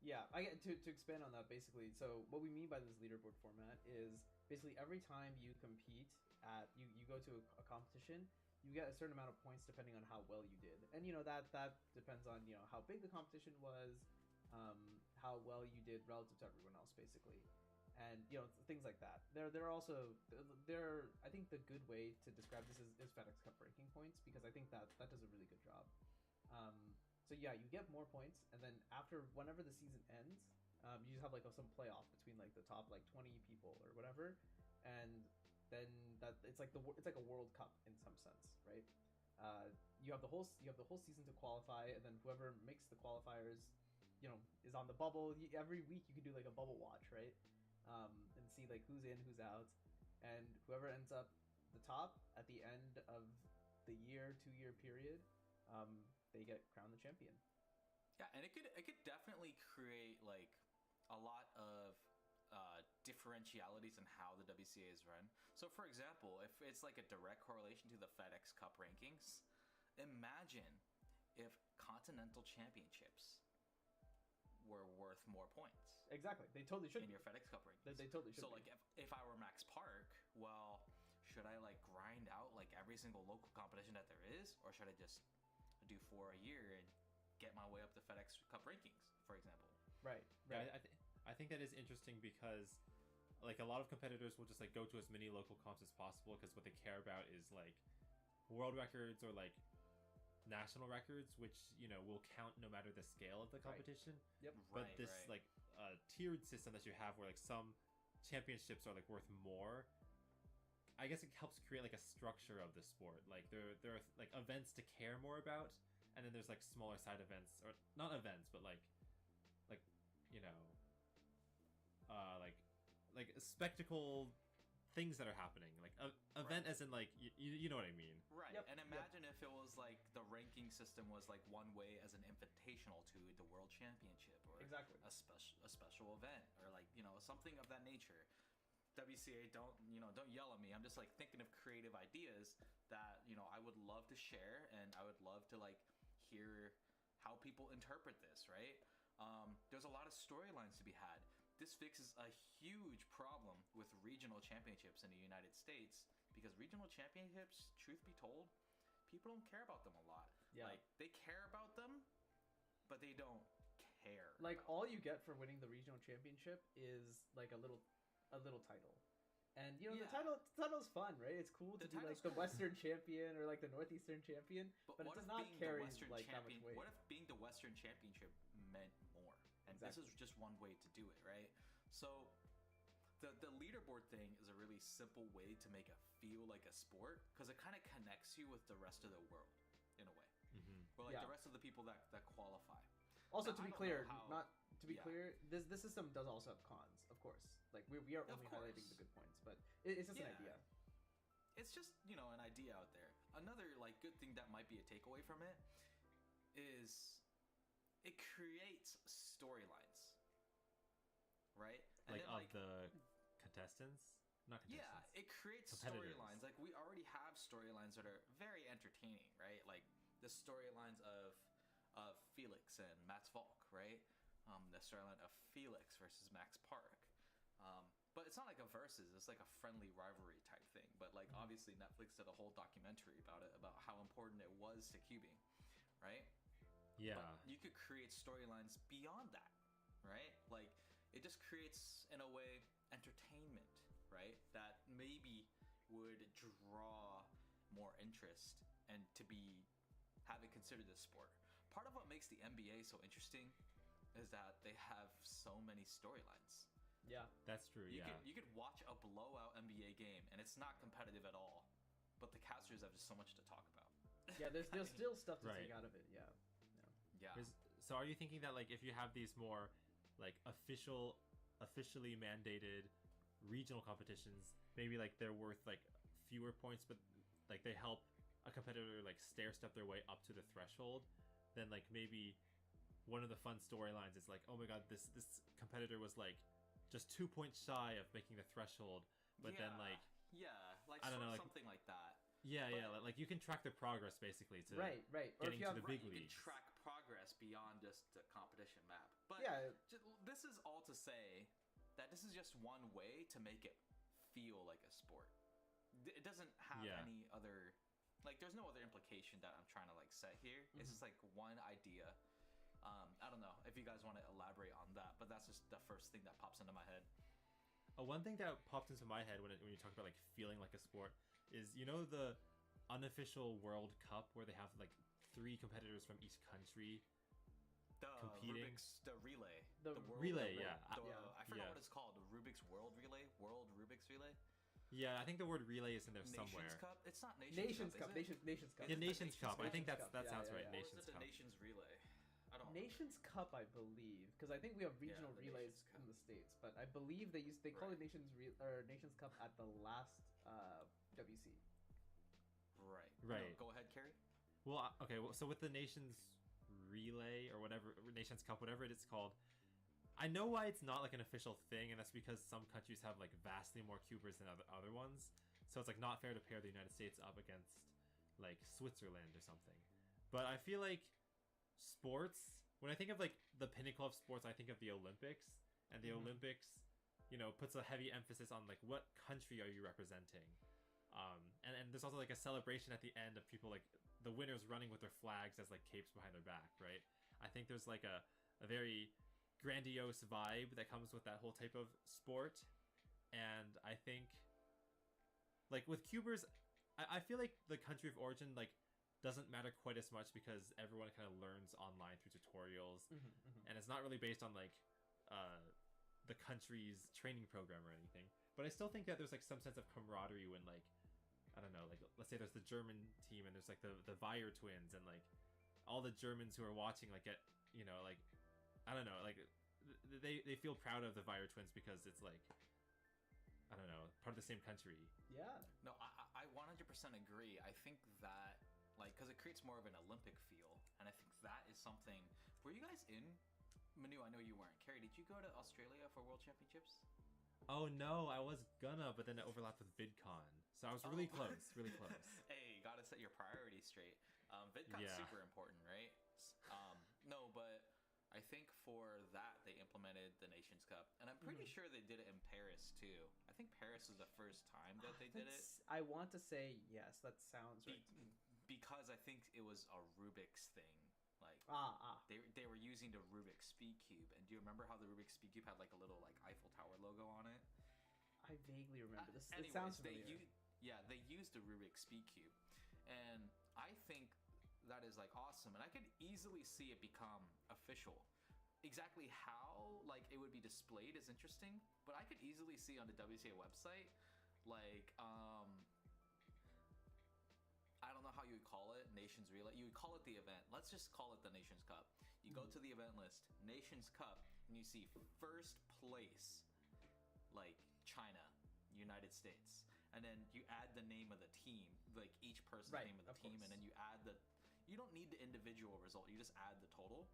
Yeah, I get to expand on that basically. So what we mean by this leaderboard format is basically every time you compete at you go to a competition, you get a certain amount of points depending on how well you did, and that depends on how big the competition was, how well you did relative to everyone else, basically, and things like that. There are also I think the good way to describe this is FedEx Cup ranking points, because I think that does a really good job. So yeah, you get more points, and then whenever the season ends, you just have like some playoff between like the top like 20 people or whatever, and then it's like a World Cup in some sense, right? You have the whole season to qualify, and then whoever makes the qualifiers, is on the bubble. Every week you can do like a bubble watch, right? And see like who's in, who's out, and whoever ends up the top at the end of the 2-year period, they get crowned the champion. Yeah, and it could definitely create like a lot of differentialities in how the WCA is run. So for example, if it's like a direct correlation to the FedEx Cup rankings, imagine if continental championships were worth more points. Exactly, they totally should in your FedEx Cup rankings. They totally should. So like if I were Max Park, well, should I like grind out like every single local competition that there is, or should I just do 4 a year and get my way up the FedEx Cup rankings, for example? Right. Yeah, I think that is interesting, because like a lot of competitors will just like go to as many local comps as possible, because what they care about is like world records or like national records, which will count no matter the scale of the competition. Right. Yep. But this like tiered system that you have, where like some championships are like worth more, I guess it helps create like a structure of the sport. Like there are like events to care more about, and then there's like smaller side events, or not events, but like like spectacle things that are happening, like event as in like you know what I mean. Right. Yep. And imagine if it was like the ranking system was like one way as an invitational to the World Championship, or exactly a special event, or like something of that nature. WCA, don't yell at me. I'm just like thinking of creative ideas that I would love to share, and I would love to like hear how people interpret this, right? There's a lot of storylines to be had. This fixes a huge problem with regional championships in the United States, because regional championships, truth be told, people don't care about them a lot. Yeah. Like they care about them, but they don't care. Like all you get for winning the regional championship is like a little title. And the title's fun, right? It's cool to be like the Western champion or like the Northeastern champion, but it does not carry like that much weight. What if being the Western championship meant more? And Exactly. this is just one way to do it, right? So the leaderboard thing is a really simple way to make it feel like a sport, because it kind of connects you with the rest of the world in a way, or like the rest of the people that qualify. Also, Now, to I be don't clear, know how- clear, this system does also have cons, of course. Like we are only highlighting the good points, but it's just an idea. It's just an idea out there. Another like good thing that might be a takeaway from it is it creates storylines, right? And Like then, of the contestants, not contestants. Yeah, it creates competitors. storylines. Like we already have storylines that are very entertaining, right? Like the storylines of Felix and Max Volk, right? The storyline of Felix versus Max Park. But it's not like a versus, it's like a friendly rivalry type thing. But like obviously Netflix did a whole documentary about it, about how important it was to cubing, right? Yeah. But you could create storylines beyond that, right? Like it just creates, in a way, entertainment, right? That maybe would draw more interest and to have it considered a sport. Part of what makes the NBA so interesting is that they have so many storylines. Yeah, that's true. You could watch a blowout NBA game and it's not competitive at all, but the casters have just so much to talk about. Yeah, there's still stuff to Right. take out of it. Yeah. So are you thinking that like if you have these more like officially mandated regional competitions, maybe like they're worth like fewer points, but like they help a competitor like stair step their way up to the threshold, then like maybe one of the fun storylines is like, oh my god, this competitor was like just 2 points shy of making the threshold, but then like I don't know, like, something like that. Like you can track their progress basically to Right. Or if getting you to have- the big You can leagues. track progress beyond just the competition map. But Yeah. this is all to say that this is just one way to make it feel like a sport. it doesn't have Yeah. any other, like, there's no other implication that I'm trying to like set here. It's just like one idea. I don't know if you guys want to elaborate on that, but that's just the first thing that pops into my head. One thing that popped into my head when you talk about like feeling like a sport is, you know, the unofficial World Cup where they have like 3 competitors from each country competing. The relay. The world relay, yeah. I forgot Yeah. what it's called. The Rubik's World Relay? World Rubik's Relay? Yeah, I think the word relay is in there Nations somewhere. Cup? It's not Nations Cup, Cup. is it? Nations Cup. Yeah, Nations Cup. I think Nations that Cup. sounds Yeah, right. yeah. Or is Nations it the Cup. Nations Relay? I don't know. Nations Cup, I believe, because I think we have regional the relays in the states, but I believe they call it Nations Cup at the last WC. Right. Right. No, go ahead, Carrie. Well, okay. Well, so with the Nations Relay or whatever, Nations Cup, whatever it is called, I know why it's not like an official thing, and that's because some countries have like vastly more cubers than other ones. So it's like not fair to pair the United States up against like Switzerland or something. But I feel like sports, when I think of like the pinnacle of sports, I think of the Olympics, and the Olympics, you know, puts a heavy emphasis on like what country are you representing. And there's also like a celebration at the end of people like the winners running with their flags as like capes behind their back, right? I think there's like a very grandiose vibe that comes with that whole type of sport. And I think like with cubers, I feel like the country of origin like doesn't matter quite as much because everyone kind of learns online through tutorials, and it's not really based on like the country's training program or anything. But I still think that there's like some sense of camaraderie when like, I don't know, like let's say there's the German team and there's like the Weyer twins, and like all the Germans who are watching like get, you know, like I don't know, like they feel proud of the Weyer twins because it's like, I don't know, part of the same country. Yeah. No, I 100% agree. I think that, like, because it creates more of an Olympic feel, and I think that is something. Were you guys in Manu? I know you weren't. Carrie, did you go to Australia for World Championships? Oh no, I was gonna, but then it overlapped with VidCon, so I was really close, really close. Hey, gotta set your priorities straight. VidCon's super important, right? No, but I think for that they implemented the Nations Cup, and I'm pretty sure they did it in Paris too. I think Paris was the first time that they did it. I want to say yes. That sounds right. Because I think it was a Rubik's thing. Like they were using the Rubik's Speed Cube, and do you remember how the Rubik's Speed Cube had like a little like Eiffel Tower logo on it? I vaguely remember this. Anyways, it sounds familiar. They used the Rubik's Speed Cube, and I think that is like awesome, and I could easily see it become official. Exactly how like it would be displayed is interesting, but I could easily see on the WCA website like I don't know how you would call it, Nations Relay. You would call it the event. Let's just call it the Nations Cup. You go to the event list, Nations Cup, and you see first place, like China, United States. And then you add the name of the team, like each person's name of the team, and then you add you don't need the individual result, you just add the total.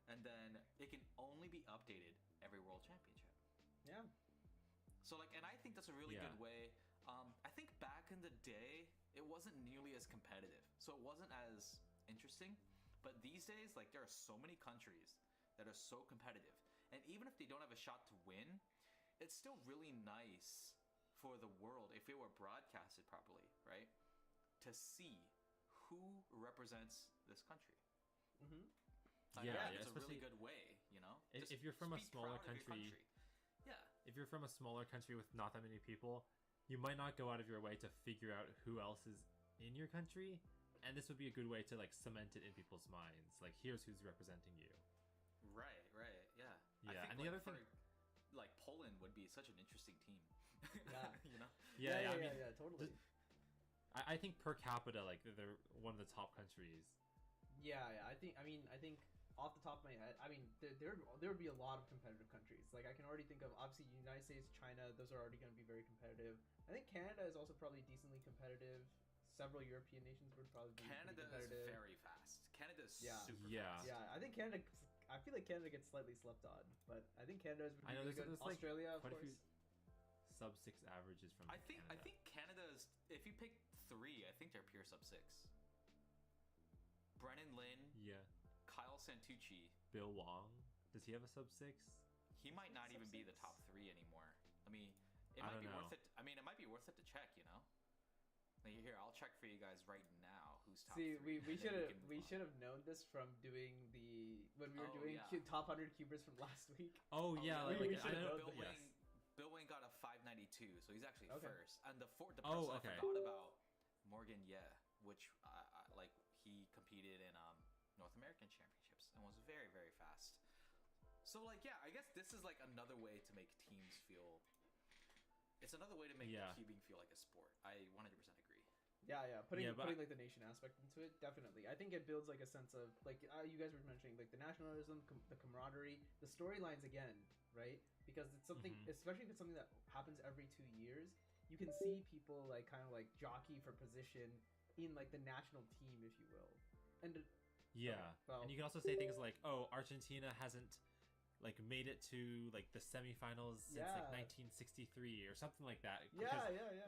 And then it can only be updated every World Championship. Yeah. So like, and I think that's a really good way. I think back in the day, it wasn't nearly as competitive, so it wasn't as interesting. But these days, like there are so many countries that are so competitive, and even if they don't have a shot to win, it's still really nice for the world if it were broadcasted properly, right? To see who represents this country. It's a really good way, you know. If you're from a smaller country, yeah. If you're from a smaller country with not that many people, you might not go out of your way to figure out who else is in your country, and this would be a good way to like cement it in people's minds. Like, here's who's representing you. Right, yeah. Yeah, I think, and the other thing, like Poland would be such an interesting team. Yeah, you know. Yeah, totally. I think per capita, like they're one of the top countries. Yeah. I think off the top of my head, I mean, there would be a lot of competitive countries. Like I can already think of obviously United States, China. Those are already going to be very competitive. I think Canada is also probably decently competitive. Several European nations would probably be Canada is very fast. Canada is super fast. Yeah, I think Canada. I feel like Canada gets slightly slept on, but I think Canada is really good. There's Australia, like of quite course. a few sub-6 averages from. I think Canada's. If you pick 3, I think they're pure sub-6. Brennan Lynn. Yeah. Kyle Santucci. Bill Wong. Does he have a sub-6? He might not even be the top 3 anymore. I mean, it I might don't be know. worth it. I mean, it might be worth it to check. You know. Here, I'll check for you guys right now who's top See, 3. we should have known this from doing when we were doing top 100 cubers from last week. Oh yeah, like I know. Bill Wayne got a 592, so he's actually first. And the person I forgot about, Morgan which like he competed in North American Championships and was very, very fast. So like I guess this is like another way to make teams feel. It's another way to make cubing feel like a sport. I 100% agree. Yeah. Putting like the nation aspect into it, definitely. I think it builds like a sense of like you guys were mentioning like the nationalism, the camaraderie, the storylines again, right? Because it's something, especially if it's something that happens every 2 years, you can see people like kind of like jockey for position in like the national team, if you will. And and you can also say things like, oh, Argentina hasn't like made it to like the semifinals since like 1963 or something like that.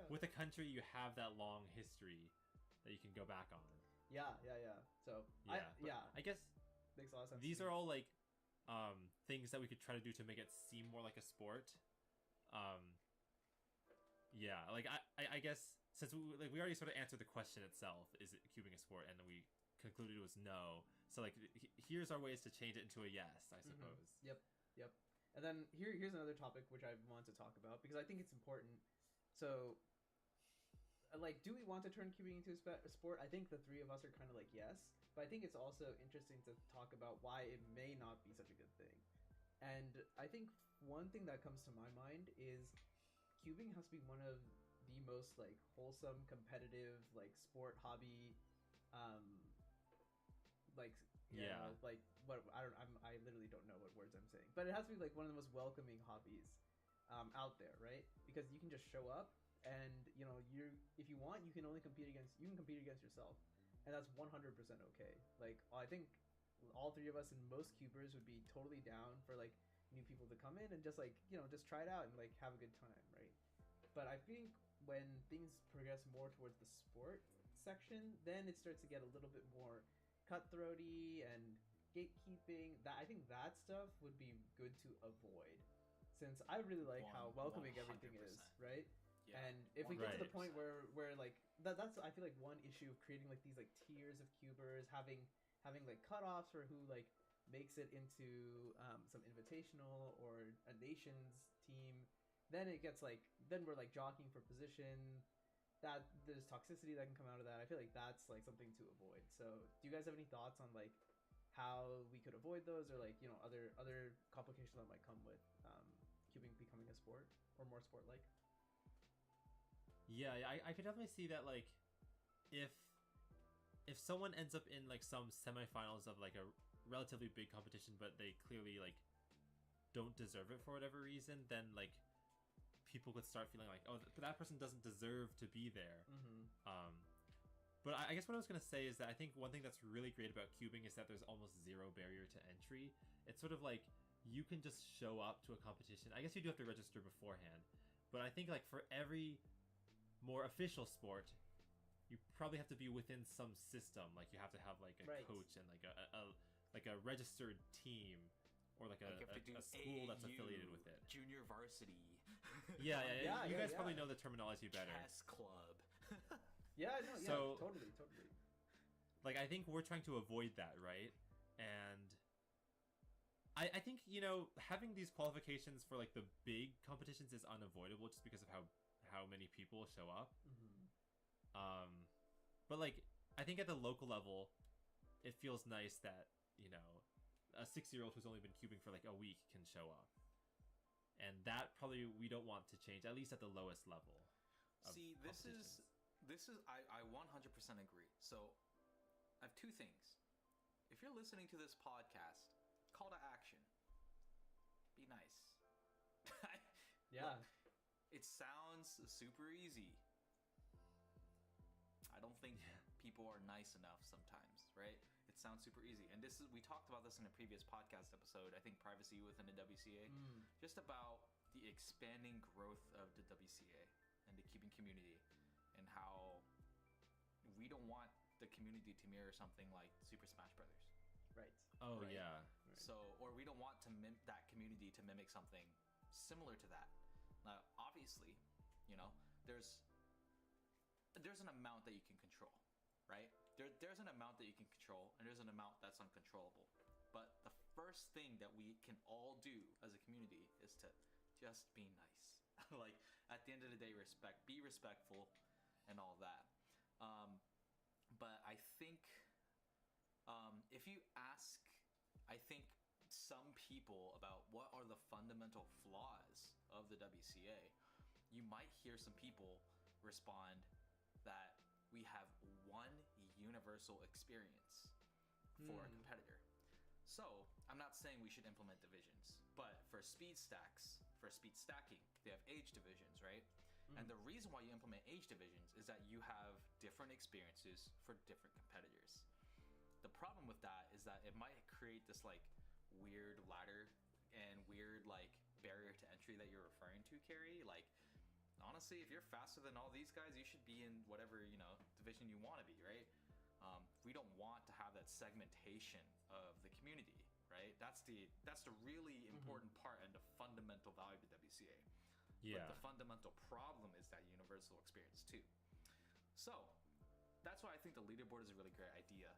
With a country, you have that long history that you can go back on. So I guess makes a lot of sense. These are all like things that we could try to do to make it seem more like a sport. Like I guess since we already sort of answered the question itself, is it cubing a sport, and then we concluded it was no. So like here's our ways to change it into a yes, I suppose. Yep. And then here's another topic which I want to talk about because I think it's important. So like, do we want to turn cubing into a sport? I think the three of us are kind of like yes, but I think it's also interesting to talk about why it may not be such a good thing. And I think one thing that comes to my mind is cubing has to be one of the most like wholesome, competitive, like sport hobby like what I literally don't know what words I'm saying, but it has to be like one of the most welcoming hobbies out there, right? Because you can just show up and if you want, you can compete against yourself, and that's 100% okay. Like I think all three of us and most cubers would be totally down for like new people to come in and just like just try it out and like have a good time, right? But I think when things progress more towards the sport section, then it starts to get a little bit more cutthroaty and gatekeeping. I think that stuff would be good to avoid, since I really like how welcoming 100%. Everything is, right? And if we get to the point where like that's I feel like one issue of creating like these like tiers of cubers, having like cutoffs for who like makes it into some invitational or a nations team, then it gets like we're like jockeying for position. That there's toxicity that can come out of that. I feel like that's like something to avoid. So do you guys have any thoughts on like how we could avoid those, or like other complications that might come with cubing becoming a sport or more sport like? I could definitely see that like if someone ends up in like some semifinals of like a relatively big competition, but they clearly like don't deserve it for whatever reason, then like people could start feeling like, oh, that person doesn't deserve to be there. But I guess what I was going to say is that I think one thing that's really great about cubing is that there's almost zero barrier to entry. It's sort of like you can just show up to a competition. I guess you do have to register beforehand, but I think like for every more official sport, you probably have to be within some system. Like you have to have like a coach and like a registered team, or like a school that's affiliated with it. Junior varsity. You guys probably know the terminology better. Chess club. Totally. Like I think we're trying to avoid that, right? And I think having these qualifications for like the big competitions is unavoidable just because of how many people show up. But like I think at the local level, it feels nice that a 6-year-old who's only been cubing for like a week can show up, and that probably we don't want to change, at least at the lowest level. See, this is I 100% agree. So I have two things. If you're listening to this podcast, call to action. Be nice. Look, it sounds super easy. I don't think people are nice enough sometimes, right? It sounds super easy. And we talked about this in a previous podcast episode, I think privacy within the WCA, just about the expanding growth of the WCA and the cubing community, and how we don't want the community to mirror something like Super Smash Brothers. Right. Oh, right? yeah. Right. So, or we don't want to that community to mimic something similar to that. Now, obviously, there's there's an amount that you can control, right? There's an amount that you can control, and there's an amount that's uncontrollable. But the first thing that we can all do as a community is to just be nice. Like, at the end of the day, be respectful, and all that. But I think if you ask, I think, some people about what are the fundamental flaws of the WCA, you might hear some people respond that we have one universal experience for a competitor. So I'm not saying we should implement divisions, but for speed stacking, they have age divisions, right? And the reason why you implement age divisions is that you have different experiences for different competitors. The problem with that is that it might create this like weird ladder and weird like barrier to entry that you're referring to, Carrie. Like, honestly, if you're faster than all these guys, you should be in whatever, division you want to be, right? We don't want to have that segmentation of the community, right? That's the really important part and the fundamental value of the WCA. Yeah. But the fundamental problem is that universal experience too. So that's why I think the leaderboard is a really great idea,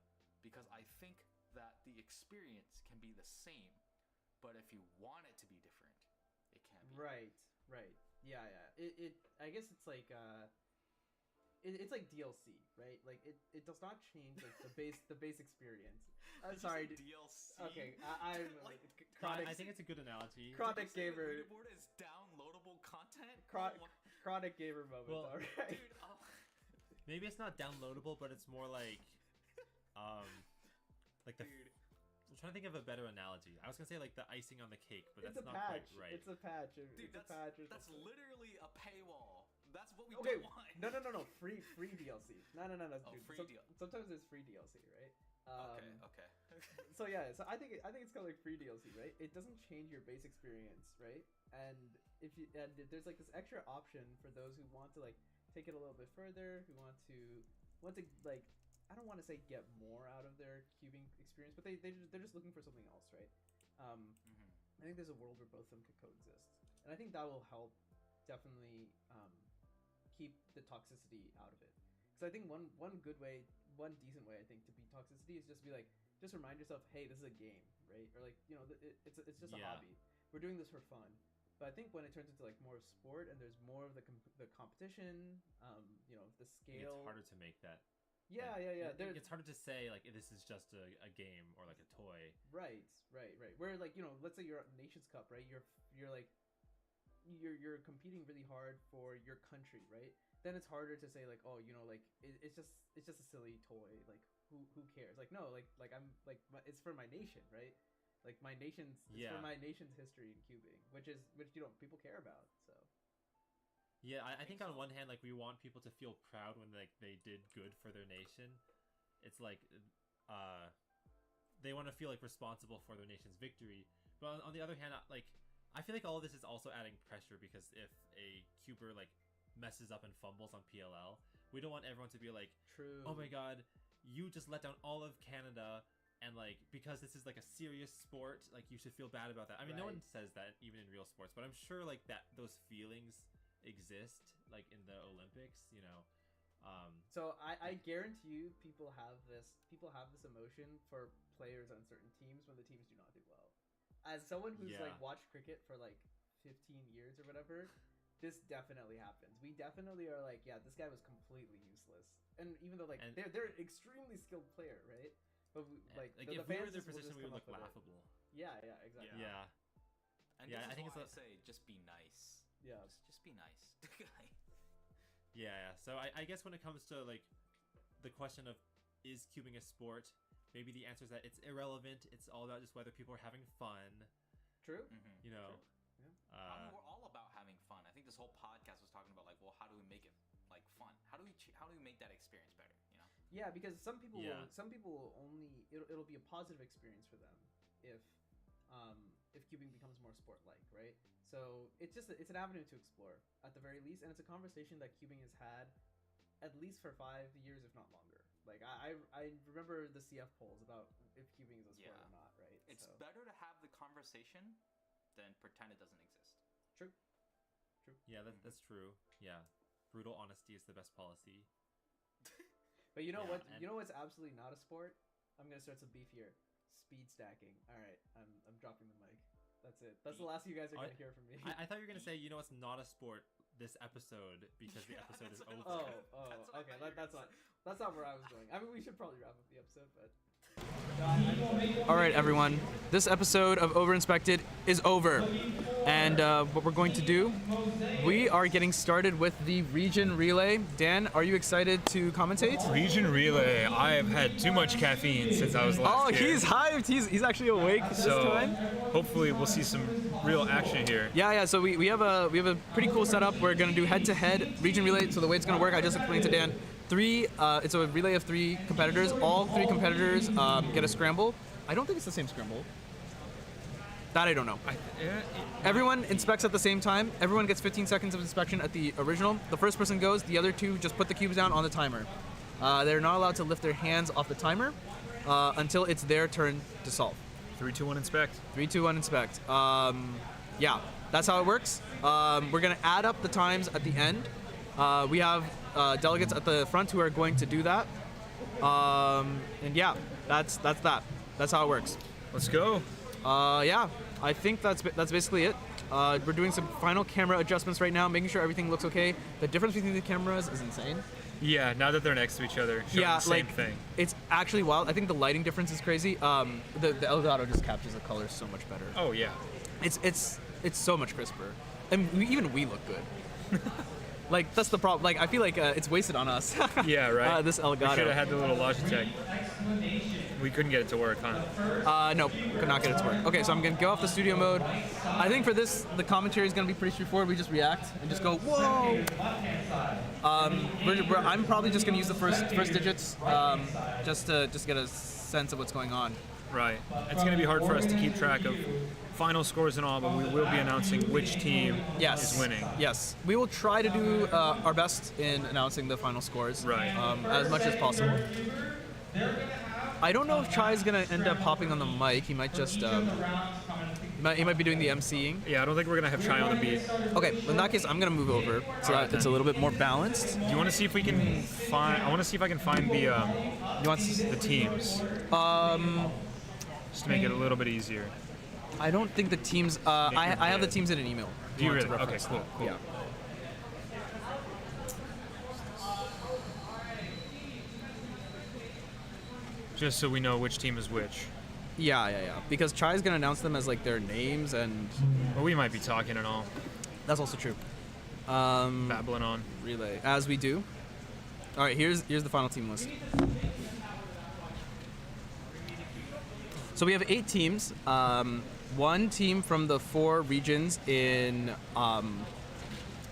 because I think that the experience can be the same, but if you want it to be different, it can be. Right. Yeah. I guess it's like it's like DLC, right? Like it does not change like the base experience. I'm sorry. DLC. Okay, I'm like, chronic. I think it's a good analogy. Chronic gamer. The leaderboard is downloadable content. Chronic gamer moment. Well, all right. Dude, maybe it's not downloadable, but it's more like, like the. Dude. I'm trying to think of a better analogy. I was gonna say like the icing on the cake, but It's that's a not patch. quite right. It's a patch. Dude, it's a patch or that's something. literally a paywall. That's what we Okay, don't want. no. Free DLC. No. Oh, Dude, free deal. Sometimes there's free DLC, right? Okay. So yeah, so I think it's kind of like free DLC, right? It doesn't change your base experience, right? And there's like this extra option for those who want to like take it a little bit further, who want to like, I don't want to say get more out of their cubing experience, but they're just looking for something else, right? I think there's a world where both of them could coexist, and I think that will help definitely keep the toxicity out of it. Because I think one decent way I think to beat toxicity is just be like, just remind yourself, hey, this is a game, right? Or like, it's just a hobby. We're doing this for fun. But I think when it turns into like more sport and there's more of the competition, the scale, It's harder to make that. Yeah. It's harder to say like this is just a game or like a toy. Right. Where like, let's say you're at Nations Cup, right? You're like you're competing really hard for your country, right? Then it's harder to say like, oh, like it's just a silly toy. Like who cares? Like no, like I'm like it's for my nation, right? Like my nation's for my nation's history in cubing, which people care about. So yeah, I think on one hand, like we want people to feel proud when like they did good for their nation. It's like they want to feel like responsible for their nation's victory. But on the other hand, like I feel like all of this is also adding pressure, because if a cuber like messes up and fumbles on PLL, we don't want everyone to be like, true, oh my god, you just let down all of Canada, and like because this is like a serious sport, like you should feel bad about that. I mean, no one says that even in real sports, but I'm sure like that those feelings exist like in the Olympics, so I guarantee you people have this emotion for players on certain teams when the teams do not do well. As someone who's like watched cricket for like 15 years or whatever, this definitely happens. We definitely are like, yeah, this guy was completely useless, and even though like they're an extremely skilled player, right? But like if we were in their position, we would look laughable. Yeah, exactly. Yeah. And I think I say just be nice. Yeah, just be nice. Yeah. So I guess when it comes to like the question of is cubing a sport, maybe the answer is that it's irrelevant. It's all about just whether people are having fun. True. True. I mean, we're all about having fun. I think this whole podcast was talking about like, well, how do we make it like fun? How do we make that experience better? Yeah, because some people will only it'll be a positive experience for them if cubing becomes more sport-like, right? So it's an avenue to explore at the very least, and it's a conversation that cubing has had at least for 5 years, if not longer. Like I remember the CF polls about if cubing is a sport or not, right? It's better to have the conversation than pretend it doesn't exist. True. Yeah, that's true. Yeah, brutal honesty is the best policy. But you know Yeah, what? man. You know what's absolutely not a sport? I'm gonna start some beef here. Speed stacking. All right, I'm dropping the mic. That's it. That's the last you guys are gonna hear from me. I thought you were gonna say, you know, it's not a sport this episode because the episode is over. Okay. That's not where I was going. I mean, we should probably wrap up the episode, but. All right, everyone. This episode of Overinspected is over, and what we're going to do, we are getting started with the region relay. Dan, are you excited to commentate? Region relay. I have had too much caffeine since I was last here. He's hyped. He's actually awake this time. Hopefully we'll see some real action here. Yeah. So we have a pretty cool setup. We're gonna do head-to-head region relay. So the way it's gonna work, I just explained to Dan. It's a relay of 3 competitors. All 3 competitors get a scramble. I don't think it's the same scramble. That I don't know. Everyone inspects at the same time. Everyone gets 15 seconds of inspection at the original. The first person goes. The other 2 just put the cubes down on the timer. They're not allowed to lift their hands off the timer until it's their turn to solve. 3, 2, 1, inspect. 3, 2, 1, inspect. Yeah, that's how it works. We're gonna add up the times at the end. We have delegates at the front who are going to do that. And yeah, that's that. That's how it works. Let's go. Yeah, I think that's basically it. We're doing some final camera adjustments right now, making sure everything looks okay. The difference between the cameras is insane. Yeah, now that they're next to each other, showing the same thing. It's actually wild. I think the lighting difference is crazy. The Elgato just captures the colors so much better. Oh yeah. It's so much crisper, and even we look good. Like that's the problem. Like I feel like it's wasted on us. Yeah, right. This Elgato. We should have had the little Logitech. We couldn't get it to work, huh? No, could not get it to work. Okay, so I'm gonna go off the studio mode. I think for this, the commentary is gonna be pretty straightforward. We just react and just go, whoa. I'm probably just gonna use the first digits, just to get a sense of what's going on. Right. It's gonna be hard for us to keep track of final scores and all, but we will be announcing which team is winning. Yes, we will try to do our best in announcing the final scores. Right. As much as possible. I don't know if Chai's gonna end up hopping on the mic. He might just he might be doing the emceeing. Yeah, I don't think we're gonna have Chai on the beat. Okay, in that case, I'm gonna move over so that it's a little bit more balanced. Do you want to see if we can find? I want to see if I can find the teams. Just to make it a little bit easier. I don't think the teams. I have the teams in an email. Do you really? Okay, cool. Yeah. Just so we know which team is which. Yeah. Because Chai's gonna announce them as like their names and. Well, we might be talking and all. That's also true. Babbling on. Relay, as we do. All right, here's the final team list. So we have 8 teams. 1 team from the 4 regions in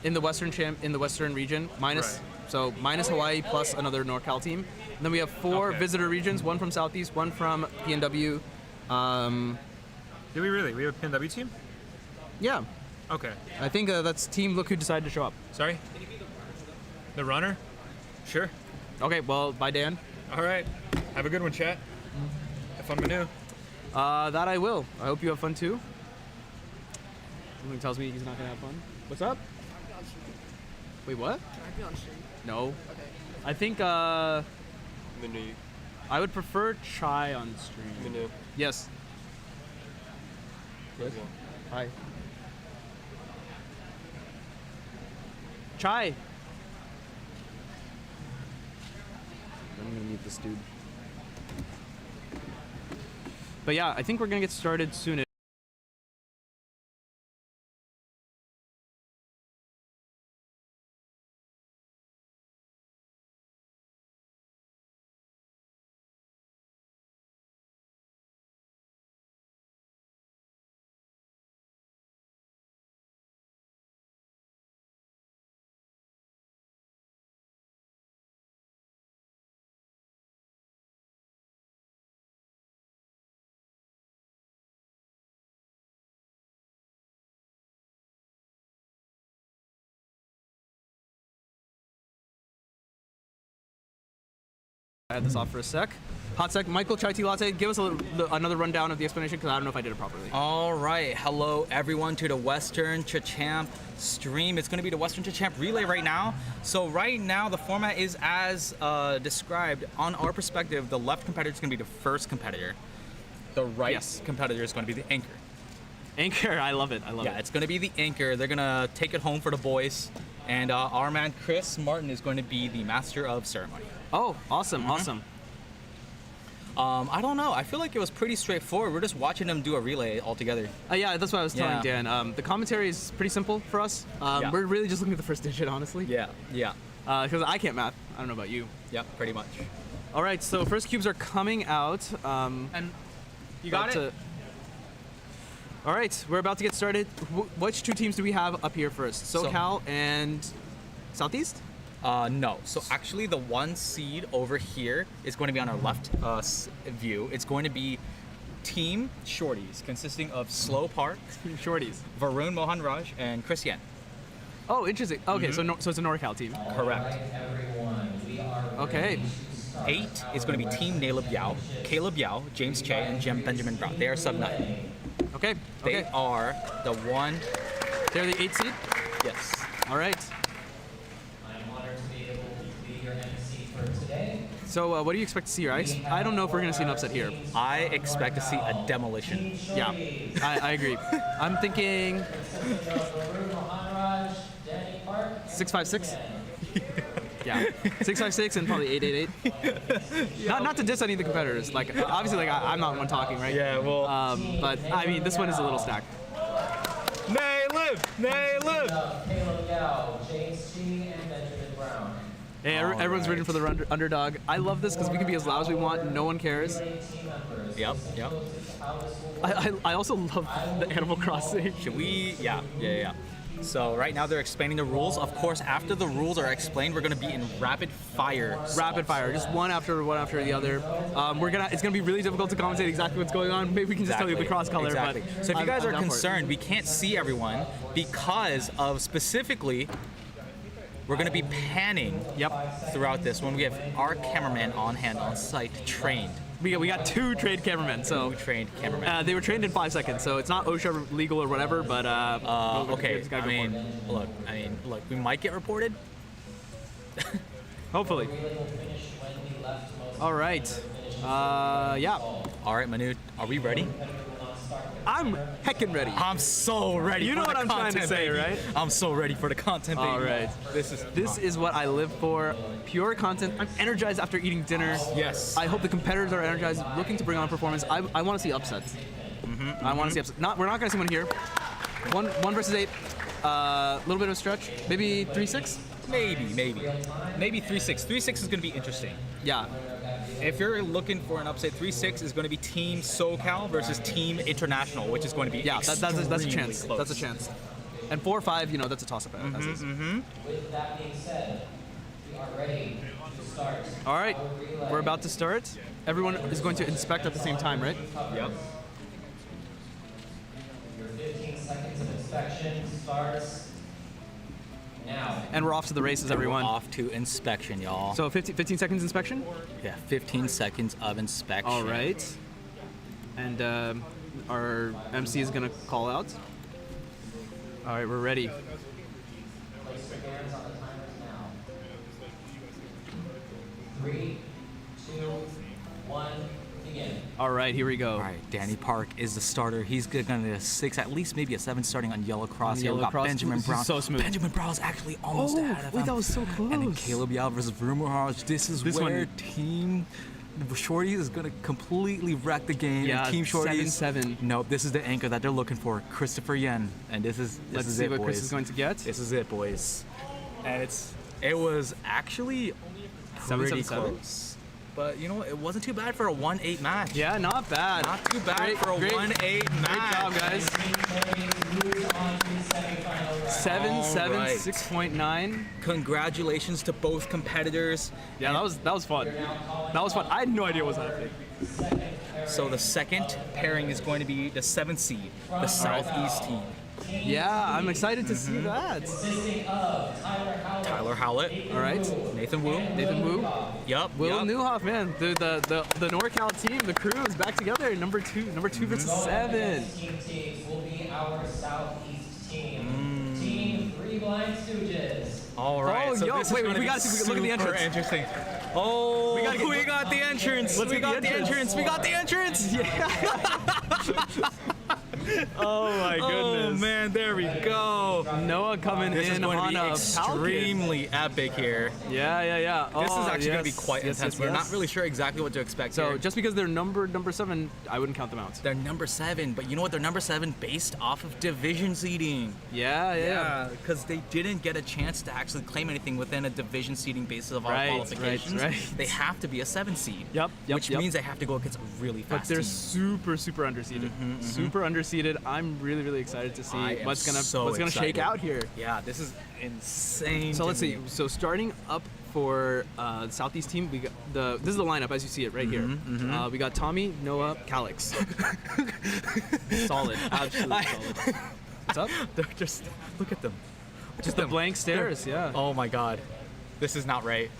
the Western region, minus Hawaii plus another NorCal team. And then we have 4 visitor regions, 1 from Southeast, 1 from PNW. Do we really? We have a PNW team? Yeah. Okay. I think that's team. Look who decided to show up. Sorry? The runner? Sure. Okay, well, bye, Dan. All right. Have a good one, chat. Have fun, Manu. That I will. I hope you have fun too. Something tells me he's not gonna have fun. What's up? Wait, what? Can I be on stream? No. Okay. I think Manu. I would prefer Chai on stream. Manu. Yes. Yes. Hi. Chai. I'm gonna mute this dude. But yeah, I think we're gonna get started soon. I had this off for a sec. Hot sec, Michael Chai Tea Latte, give us another rundown of the explanation because I don't know if I did it properly. All right, hello everyone to the Western Champ stream. It's going to be the Western Champ relay right now. So right now the format is as described. On our perspective, the left competitor is going to be the first competitor. The right competitor is going to be the anchor. Anchor, I love it. I love it. Yeah, it's going to be the anchor. They're going to take it home for the boys. And our man Chris Martin is going to be the master of ceremony. Oh, awesome, awesome. I don't know. I feel like it was pretty straightforward. We're just watching them do a relay all together. Yeah, that's what I was telling Dan. The commentary is pretty simple for us. We're really just looking at the first digit, honestly. Yeah. Because I can't math. I don't know about you. Yeah, pretty much. All right, so first cubes are coming out. And you got it? All right, we're about to get started. Which two teams do we have up here first? SoCal and Southeast? No. So actually the 1 seed over here is going to be on our left view. It's going to be Team Shorties, consisting of Slow Park, Shorties, Varun Mohan Raj, and Chris Yen. Oh, interesting. Okay, so it's a NorCal team. Correct. Okay. 8 is going to be Team Caleb Yao, James Che, and Benjamin Brown. They are sub-9. Okay. They are the 1. They're the 8 seed? Yes. All right. I'm honored to be able to be your MC for today. So what do you expect to see here? I don't know if we're going to see an upset here. I expect to see a demolition. Yeah, I agree. I'm thinking 656. Yeah, 656 and probably 888. Not to diss any of the competitors. Like obviously, like I'm not one talking, right? Yeah, well. But I mean, this one is a little stacked. Nay live! Caleb Yao, James Chi, and Benjamin Brown. Hey, everyone's rooting for the underdog. I love this because we can be as loud as we want. No one cares. Yep. I also love the Animal Crossing. Should we? Yeah. So right now they're explaining the rules. Of course, after the rules are explained, we're going to be in rapid fire. Rapid fire, just one after the other. It's gonna be really difficult to commentate exactly what's going on. Maybe we can just tell you the cross color. Exactly. But so if you guys are down for it. concerned, we can't see everyone because of specifically. We're going to be panning throughout this one. We have our cameraman on hand, on site, trained. We got 2 trained cameramen. So 2 trained cameramen. They were trained in 5 seconds, so it's not OSHA legal or whatever. But okay. I mean, look, we might get reported. Hopefully. All right. Yeah. All right, Manu, are we ready? I'm heckin' ready. I'm so ready. You know for what the I'm trying to content, say, baby. right? I'm so ready for the content, baby. All right. This is what I live for. Pure content. I'm energized after eating dinner. Yes. I hope the competitors are energized, looking to bring on performance. I want to see upsets. I want to see upsets. We're not gonna see one here. 1 versus 8. Little bit of a stretch. Maybe 3-6. Maybe 3-6. 3-6 is gonna be interesting. Yeah. If you're looking for an upset, 3-6 is going to be Team SoCal versus Team International, which is going to be that's a chance. Close. That's a chance. And 4-5, that's a toss-up. With that being said, we are ready to start. All right, we're about to start. Everyone is going to inspect at the same time, right? Yep. Your 15 seconds of inspection starts now. And we're off to the races, everyone. We're off to inspection, y'all. So 15 seconds inspection? Yeah, 15 seconds of inspection. All right. And our MC is going to call out. All right, we're ready. Place your hands on the timers now. 3, 2, 1, begin. All right, here we go. All right, Danny Park is the starter. He's going to be a 6, at least maybe a 7 starting on Yellow Cross. Yellow We've got Cross. Benjamin Brown. So smooth. Benjamin Brown's actually almost ahead of him. That was so close. And then Caleb Yao versus Vrumoraj. This is where Team Shorties is going to completely wreck the game. Yeah, and Team Shorties. 7-7. Nope, this is the anchor that they're looking for, Christopher Yen. And this is Let's it, see what boys. Chris is going to get. This is it, boys. And it was actually pretty 7-7. close. But you know what? It wasn't too bad for a 1-8 match. Yeah, not bad. Not too bad for a 1-8 match. Great job, guys. 7-7, 6.9. Congratulations to both competitors. Yeah, that was fun. That was fun. I had no idea what was happening. So the second pairing is going to be the 7th seed, the Southeast team. Yeah, I'm excited to see that. Consisting of Tyler Howlett. All right. Nathan Wu. Yep. Will Newhoff, man. The NorCal team, the crew is back together. Number two versus 7. Teams will be our Southeast team. Team 3 Blind Stooges. All right. Oh, so yo, this wait, is we gotta see. Look at the super entrance. Interesting. Oh, we got the entrance. Let's We get got the entrance. We got the entrance. Yeah. Oh my goodness. Oh man, there we go. Noah coming this in is going on to be a extremely epic here. Yeah. This is Oh, actually going to be yes, quite yes, intense. yes, We're yes. not really sure exactly what to expect So here. just because they're number 7, I wouldn't count them out. They're number 7, but you know what? They're number 7 based off of division seeding. Yeah. Because they didn't get a chance to actually claim anything within a division seeding basis of all Right, qualifications. right. They have to be a 7 seed. Yep. Which means they have to go against a really But fast they're team. super underseeded. Super underseeded. I'm really excited to see I am what's gonna so shake excited. out here. Yeah, this is insane. So to let's me. see. So starting up for the Southeast team, we got this is the lineup as you see it right here. We got Tommy, Noah, Calix. Solid, absolutely solid. What's up? They're just look at them. Just the blank stares. Yeah. Oh my God, this is not right.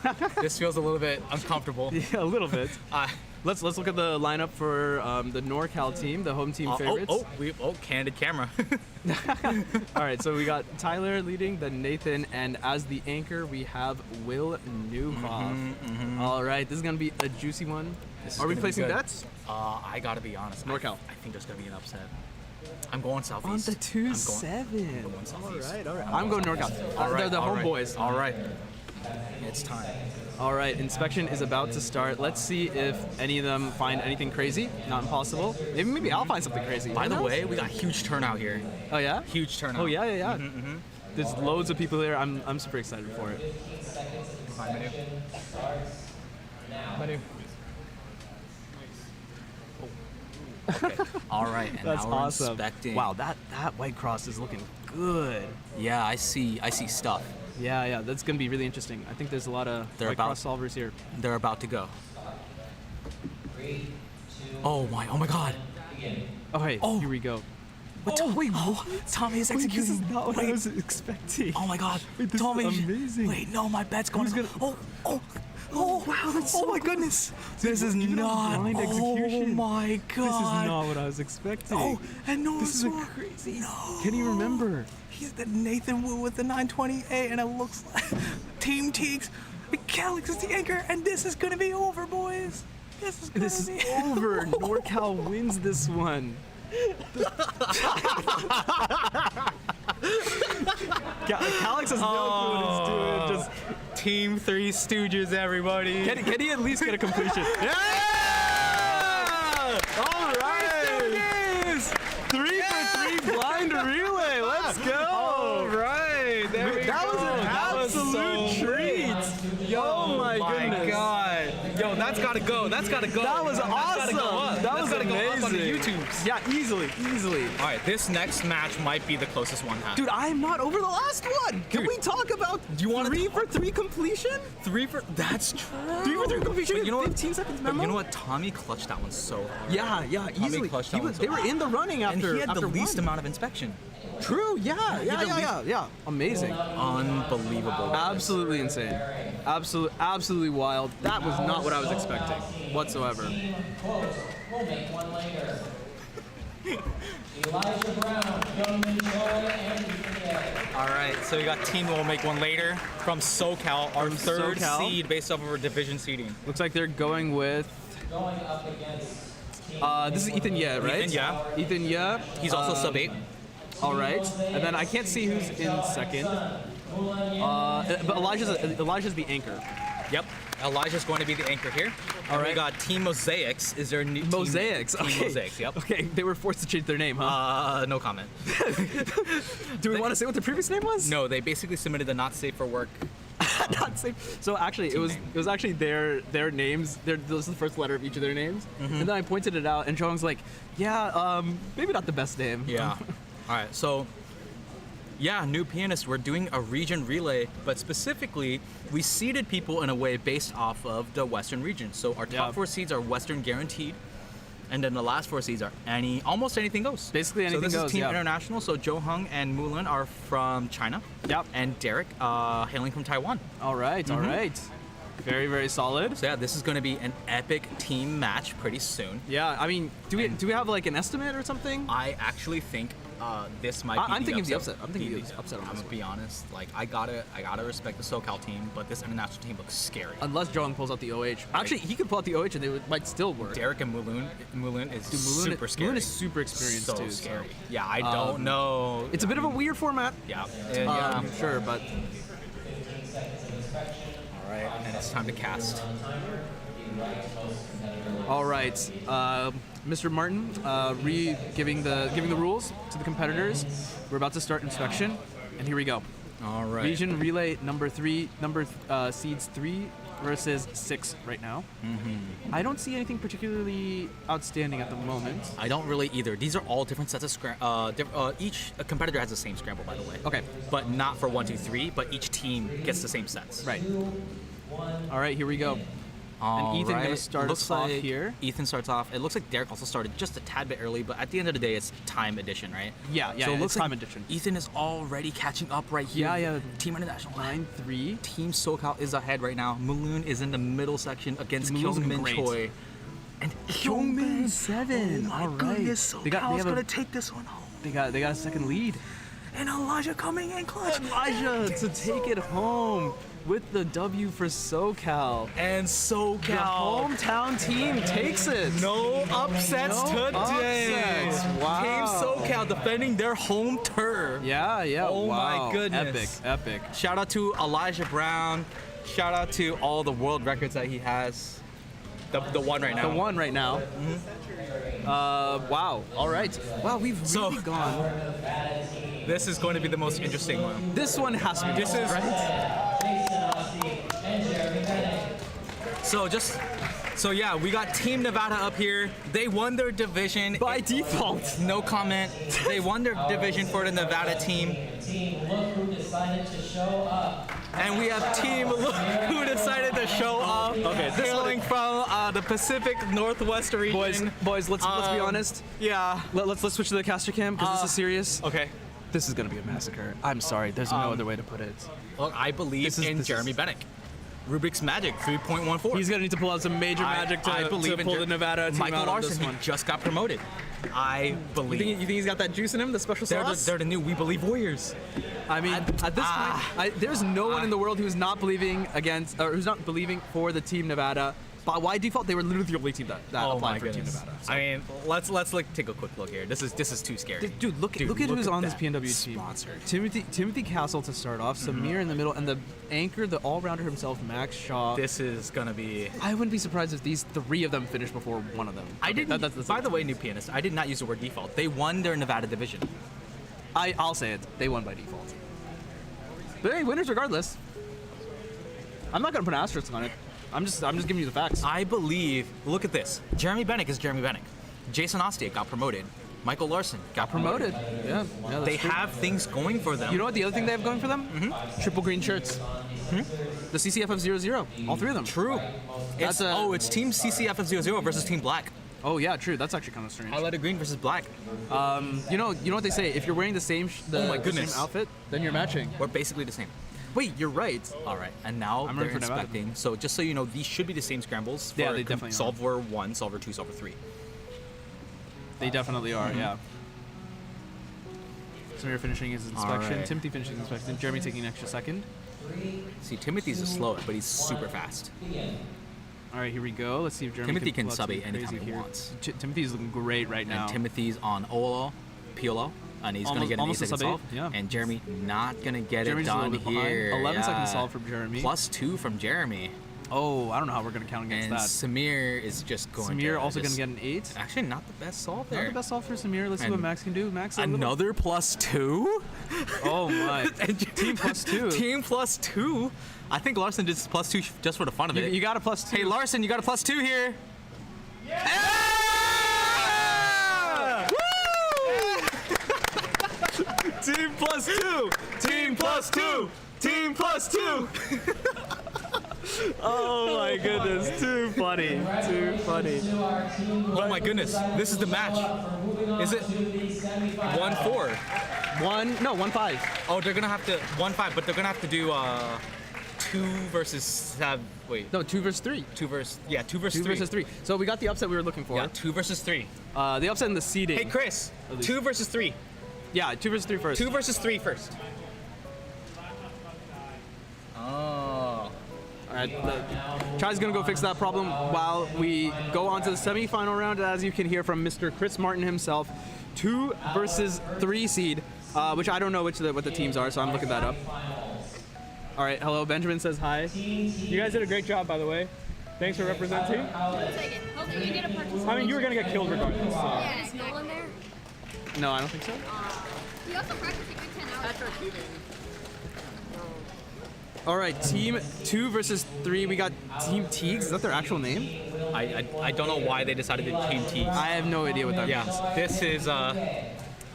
This feels a little bit uncomfortable. Yeah, a little bit. Let's look at the lineup for the NorCal team, the home team favorites. Candid camera. All right, so we got Tyler leading, then Nathan, and as the anchor we have Will Newhoff. All right, this is gonna be a juicy one. Are we placing bets? I gotta be honest. NorCal. I think there's gonna be an upset. I'm going Southeast. On the 2-7. All right. I'm going NorCal. They're the homeboys. All right. It's time. All right, inspection is about to start. Let's see if any of them find anything crazy. Not impossible. Maybe I'll find something crazy. By the way, we got a huge turnout here. Oh yeah? Huge turnout. Oh yeah. There's loads of people there. I'm super excited for it. Manu. Okay. All right, and That's now we're awesome. inspecting. Wow, that white cross is looking good. Yeah, I see stuff. Yeah, that's gonna be really interesting. I think there's a lot of white cross solvers here. They're about to go. Oh my God. Oh hey, here we go. Wait, Tommy's execution. This is not what I was expecting. Oh my God, Wait, this Tommy. is amazing. Wait, no, my bet's going. Oh wow, that's oh so my cool. goodness. This is Even not. on blind execution. Oh my God. This is not what I was expecting. Oh, and no, this is a crazy. No. Can you remember? He's the Nathan Wu with the 928, and it looks like Team Teeks. Calix is the anchor, and this is gonna be over, boys. This is over. NorCal wins this one. Calix has no clue what he's doing. Just Team 3 Stooges, everybody. Can he at least get a completion? Yeah! All right. 3 for 3 blind relay. Let's go. All right. There we that go. was an absolute treat. Oh my goodness. God. Yo, that's gotta go. That's gotta go. That was awesome. That was gotta amazing. go up on the YouTubes. Yeah, easily. All right, this next match might be the closest one. Dude, I am not over the last one. Can we talk about 3 for 3 completion? 3 for that's true. 3 for 3 completion. But you know what? 15 seconds But memo. you know what? Tommy clutched that one so hard. Yeah, easily. They were in the running after. And he had the least one. amount of inspection. True. Yeah. Amazing. Unbelievable. Absolutely insane. Absolutely wild. That was not what I was expecting whatsoever. We'll make one later. Elijah Brown, Youngman Choi, and Ethan. All right, so we got Team Will Make One Later from SoCal, our third SoCal. seed based off of our division seeding. Looks like they're going with. Going up against This is Ethan Ye, right? Ethan Ye. He's also sub 8. All right, and then I can't see who's in second. But Elijah's the anchor. Yep. Elijah's going to be the anchor here. All right. We got Team Mosaics. Is there new Mosaics? Team Okay. Mosaics, yep. Okay, they were forced to change their name, huh? No comment. Do we want to say what the previous name was? No, they basically submitted the not safe for work. Not safe. So actually, it was actually their names. This is the first letter of each of their names. And then I pointed it out, and Chong's like, "Yeah, maybe not the best name." Yeah. All right. So, yeah, new pianist. We're doing a region relay, but specifically, we seeded people in a way based off of the Western region. So our top 4 seeds are Western guaranteed. And then the last 4 seeds are almost anything goes. Basically anything goes. So this goes, is Team yeah. International. So Jo Hung and Mulan are from China. Yep. And Derek hailing from Taiwan. All right, all right. Very, very solid. So yeah, this is going to be an epic team match pretty soon. Yeah, I mean, do we have like an estimate or something? I actually think this might be I'm the thinking upset. the upset. I'm thinking the upset on I'm this gonna be honest. Like I gotta respect the SoCal team, but this international team looks scary. Unless Joang pulls out the OH. Actually, he could pull out the OH and it might still work. Derek and Mulan is super scary. Mulan is super experienced so too. Scary. Yeah, I don't know. It's a bit of a weird format. Yeah. I'm sure, but. All right, and it's time to cast. All right, Mr. Martin, giving the rules to the competitors. We're about to start inspection, and here we go. All right. Region relay number seeds 3 versus 6 right now. I don't see anything particularly outstanding at the moment. I don't really either. These are all different sets of each competitor has the same scramble, by the way. Okay. But not for 1, 2, 3. But each team gets the same sets. Right. All right, here we go. And Ethan gonna start us off here. Ethan starts off. It looks like Derek also started just a tad bit early, but at the end of the day, it's time addition, right? Yeah, So it looks like time addition. Ethan is already catching up right here. Yeah. Team International 9-3. Team SoCal is ahead right now. Maloon is in the middle section against Maloon's Kyungmin great. Choi. And Kyungmin 7. Oh my All right. goodness, SoCal's gonna take this one home. They got a second lead. And Elijah coming in clutch. Elijah to take it home with the W for SoCal. And SoCal. The hometown team takes it. No upsets today. Upsets. Wow. Team SoCal defending their home turf. Yeah. Oh wow. my goodness. Epic. Shout out to Elijah Brown. Shout out to all the world records that he has. The one right now. The one right now. Wow. All right. Wow, we've really gone. This is going to be the most interesting one. This one has to be. This is right. So yeah, we got Team Nevada up here. They won their division by default. No comment. They won their division for the Nevada team. Look who decided to show up. And we have Team Look who decided to show up. Okay, hailing from the Pacific Northwest region. Boys, let's be honest. Yeah. Let's switch to the caster cam because this is serious. Okay. This is gonna be a massacre. I'm sorry. There's no other way to put it. Look, I believe in Jeremy Bennick. Rubik's Magic 3.14. He's gonna need to pull out some major magic to pull the Nevada team Michael out Larson, of this one. He just got promoted. I believe. You think he's got that juice in him, the special sauce? They're the new We Believe Warriors. I mean, at this point, there's no one in the world who's not believing against, or who's not believing for the Team Nevada. By default, they were literally the only team that applied for Team Nevada. So. I mean, let's take a quick look here. This is too scary. Dude, look at who's on this PNW team. Sponsored. Timothy Castle to start off, Samir in the middle, and the anchor, the all-rounder himself, Max Shaw. This is gonna be. I wouldn't be surprised if these 3 of them finish before one of them. I didn't. By the way, new pianist, I did not use the word default. They won their Nevada division. I'll say it. They won by default. But hey, winners regardless. I'm not gonna put an asterisk on it. I'm just giving you the facts. I believe. Look at this. Jeremy Bennick is Jeremy Bennick. Jason Ostia got promoted. Michael Larson got promoted. Yeah, they have things going for them. You know what the other thing they have going for them? Triple green shirts. The CCFF 00. All 3 of them. True. It's Team CCFF 00 versus Team Black. Oh yeah, true. That's actually kind of strange. Highlighted green versus black. You know what they say? If you're wearing the same the same outfit, then you're matching. We're basically the same. Wait, you're right. All right, and now I'm they're inspecting. So just so you know, these should be the same scrambles for they definitely Solver 1, Solver 2, Solver 3. They definitely are, yeah. Samir finishing his inspection. Right. Timothy finishing his inspection. Jeremy taking an extra second. See, Timothy's a slow, but he's super fast. All right, here we go. Let's see if Jeremy Timothy can pull out sub it something anytime crazy he here. wants. Timothy's looking great right now. And Timothy's on OLO, POLO, and he's going to get an 8 second solve. Yeah. And Jeremy not going to get Jeremy's it done here. 11 second solve from Jeremy. +2 from Jeremy. Oh, I don't know how we're going to count against and that. Samir is just going to... Samir also going to get an 8. Actually, not the best solve there. Not the best solve for Samir. Let's see what Max can do. Max, another +2? Oh my. Team +2. Team +2? I think Larson did +2 just for the fun of it. You got a +2. Hey, Larson, you got a +2 here. Yeah! Team +2. Team +2. Team +2. Oh my goodness, too funny, too funny. Oh my goodness, this is the match. Is it 1-4? 1-5. Oh, they're gonna have to 1-5, but they're gonna have to do 2 versus 7. Wait. No, 2 versus 3. 2 versus 2 3. versus 3. So we got the upset we were looking for. Yeah, 2 versus 3. The upset in the seeding. Hey Chris, 2 versus 3. Yeah, 2 versus 3 first. 2 versus 3 first. Oh. Alright, Chai's gonna go fix that problem while we go on to the semi-final round. As you can hear from Mr. Chris Martin himself, 2 versus 3 seed, which I don't know what the teams are, so I'm looking that up. Alright, hello, Benjamin says hi. You guys did a great job, by the way. Thanks for representing. I mean, you were gonna get killed regardless. So. Yeah, is Nolan there? No, I don't think so. He also practiced like 10 hours. That's our cubing. All right, team 2 versus 3. We got Team Teagues. Is that their actual name? I don't know why they decided to Team Teagues. I have no idea what that means. This is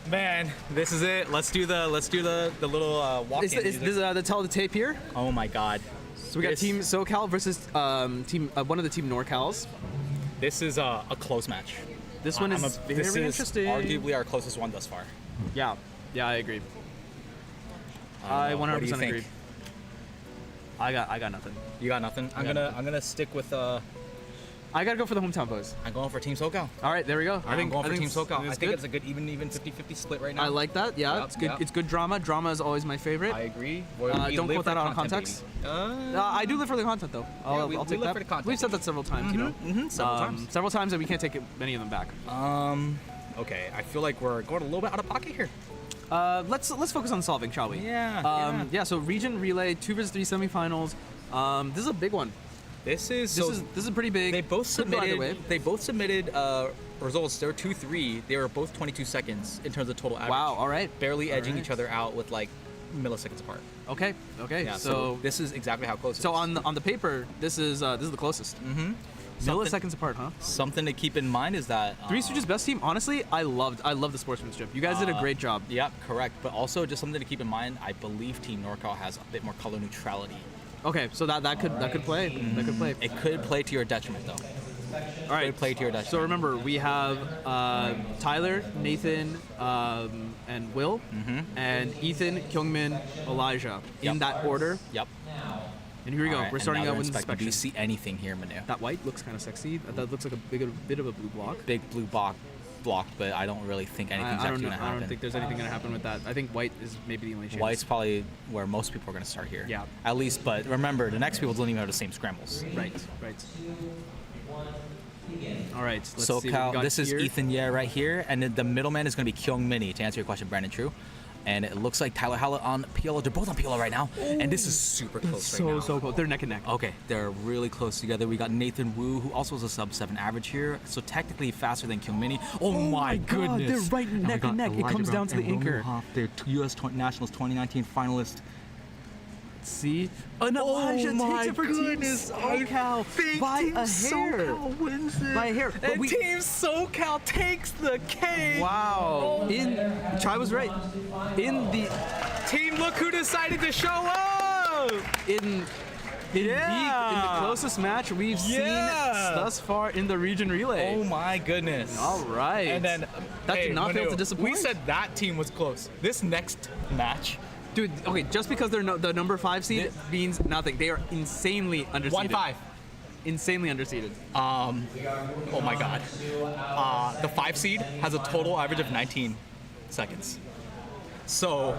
man, this is it. Let's do the little walk-in. Is this the tell the tape here? Oh my God. So we got Team SoCal versus team one of the Team NorCals. This is a close match. This one is very interesting. Arguably our closest one thus far. Yeah, I agree. I 100% agree. I got nothing. You got nothing? I'm gonna stick with I gotta go for the hometown boys. I'm going for Team SoCal. All right, there we go. I'm going for Team SoCal. I think it's a good even 50-50 split right now. I like that. Yeah, Yep, it's good. yep. It's good drama. Drama is always my favorite. I agree. Don't quote that out of context. I do live for the content though. I'll take live that. for the content. We've said that several times. You know. Several times, and we can't take many of them back. Okay. I feel like we're going a little bit out of pocket here. Let's focus on solving, shall we? Yeah. So region relay 2 versus 3 semifinals. This is a big one. This is pretty big. They both submitted. They both submitted results. They were 2-3. They were both 22 seconds in terms of total average. Wow. All right. Barely edging each other out with like milliseconds apart. Okay. Yeah. So this is exactly how close. So on the paper, this is the closest. Mm-hmm. Milliseconds apart, huh? Something to keep in mind is that Three Stooges best team. Honestly, I love the sportsmanship. You guys did a great job. Yeah, correct. But also just something to keep in mind. I believe Team NorCal has a bit more color neutrality. Okay, so that could play. That could play. It could play to your detriment, though. All right. Could play to your detriment. So remember, we have Tyler, Nathan, and Will, and Ethan, Kyungmin, Elijah in that order. Yep. And here we go. Right, we're starting out with inspection. Do you see anything here, Manu? That white looks kind of sexy. That looks like a bit of a blue block. Big blue block, but I don't really think anything's actually going to happen. I don't think there's anything going to happen with that. I think white is maybe the only chance. White's probably where most people are going to start here. Yeah. At least, but remember, the next people don't even have the same scrambles. Right. All right. Let's so see what we got this here. is Ethan Ye right here, and then the middleman is going to be Kyung Mini, to answer your question, Brandon True. And it looks like Tyler Hallett on PLO. They're both on PLO right now. Ooh. And this is super close right now. So close. They're neck and neck. Okay, they're really close together. We got Nathan Wu, who also has a sub-7 average here. So technically faster than Kyung Mini. Oh my goodness. They're right neck and neck. It comes down to the anchor. They're U.S. Nationals 2019 finalists. See? Elijah takes it for Team SoCal by a hair. SoCal wins it. By a hair. And Team SoCal takes the cake. Wow. Chai was right. In the team, look who decided to show up. In the closest match we've seen thus far in the region relay. Oh my goodness. All right. And then that did not fail to disappoint. We said that team was close. This next match. Dude, okay, just because they're the number 5 seed means nothing. They are insanely underseeded. 1-5. Insanely underseeded. Oh my god. The 5 seed has a total average of 19 seconds. So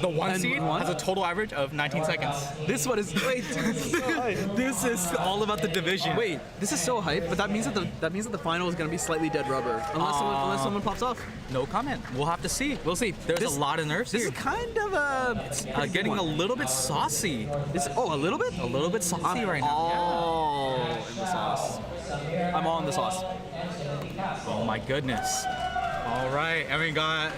the 1 seed has a total average of 19 seconds. This one is this is all about the division. Wait, this is so hype, but that means that the final is going to be slightly dead rubber unless someone pops off. No comment. We'll have to see. We'll see. There's a lot of nerves This here. is kind of getting a little bit saucy. A little bit? A little bit saucy right now. All in the sauce. I'm all in the sauce. Oh my goodness. All right, and we got.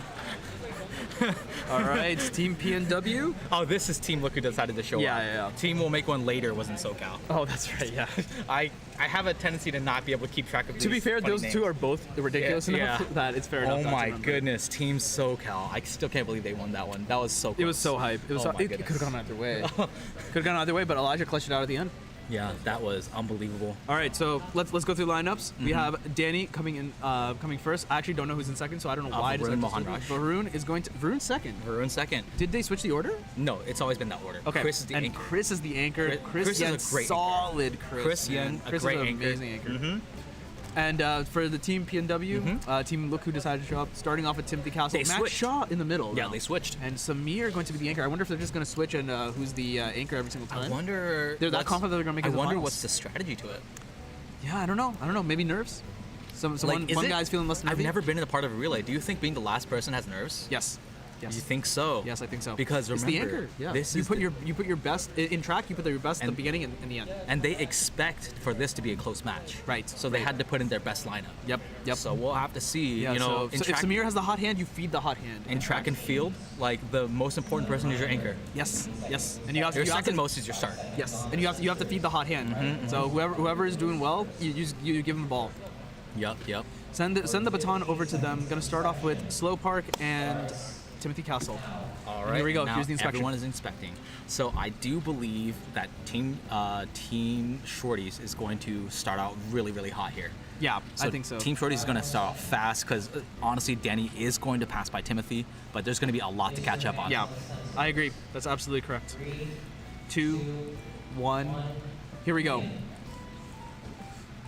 All right, Team PNW. Oh, this is Team Look who decided to show up. Yeah. Team will make one later was in SoCal. Oh, that's right. Yeah. I have a tendency to not be able to keep track of. To be fair, those two are both ridiculous enough that it's fair enough. Oh my goodness, Team SoCal! I still can't believe they won that one. That was so close. It was so hype. It was. It could have gone either way. Could have gone either way, but Elijah clutched it out at the end. Yeah, that was unbelievable. All right, so let's go through lineups. We have Danny coming first. I actually don't know who's in second, so I don't know why. Varun Mohanraj. Varun second. Varun second. Did they switch the order? No, it's always been that order. Okay. Chris is the anchor. Chris is the anchor. Chris Yen, is a great solid anchor. Chris. Chris Yen, a Chris great is an anchor. amazing anchor. And for the team PNW, team look who decided to show up. Starting off with Timothy Castle, They Matt switched. Shaw in the middle. Yeah, now. they switched. And Samir are going to be the anchor. I wonder if they're just going to switch and who's the anchor every single time. I wonder. They're that confident they're going to make it to the I wonder finals. what's the strategy to it. Yeah, I don't know. Maybe nerves. One guy's feeling less nervy. I've never been in a part of a relay. Do you think being the last person has nerves? Yes. Yes. You think so? Yes, I think so. Because remember, it's the anchor. Yeah. this you is put your best in track. You put your best at the beginning and the end. And they expect for this to be a close match. Right. So they had to put in their best lineup. Yep. So we'll have to see. Yeah, you know, so if Samir has the hot hand, you feed the hot hand. in track and field, like the most important person is your anchor. Yes. And you have your you have second to, most is your start. Yes. And you have to feed the hot hand. So whoever is doing well, you give them the ball. Yep. Send the baton over to them. Going to start off with Slow Park and Timothy Castle. All And right. here we go. Now Here's the inspection. everyone is inspecting. So I do believe that team Shorties is going to start out really hot here. Yeah, So I think so. Team Shorties is going to start off fast because honestly, Danny is going to pass by Timothy, but there's going to be a lot to catch up on. Yeah, I agree. That's absolutely correct. 2, 1. Here we go.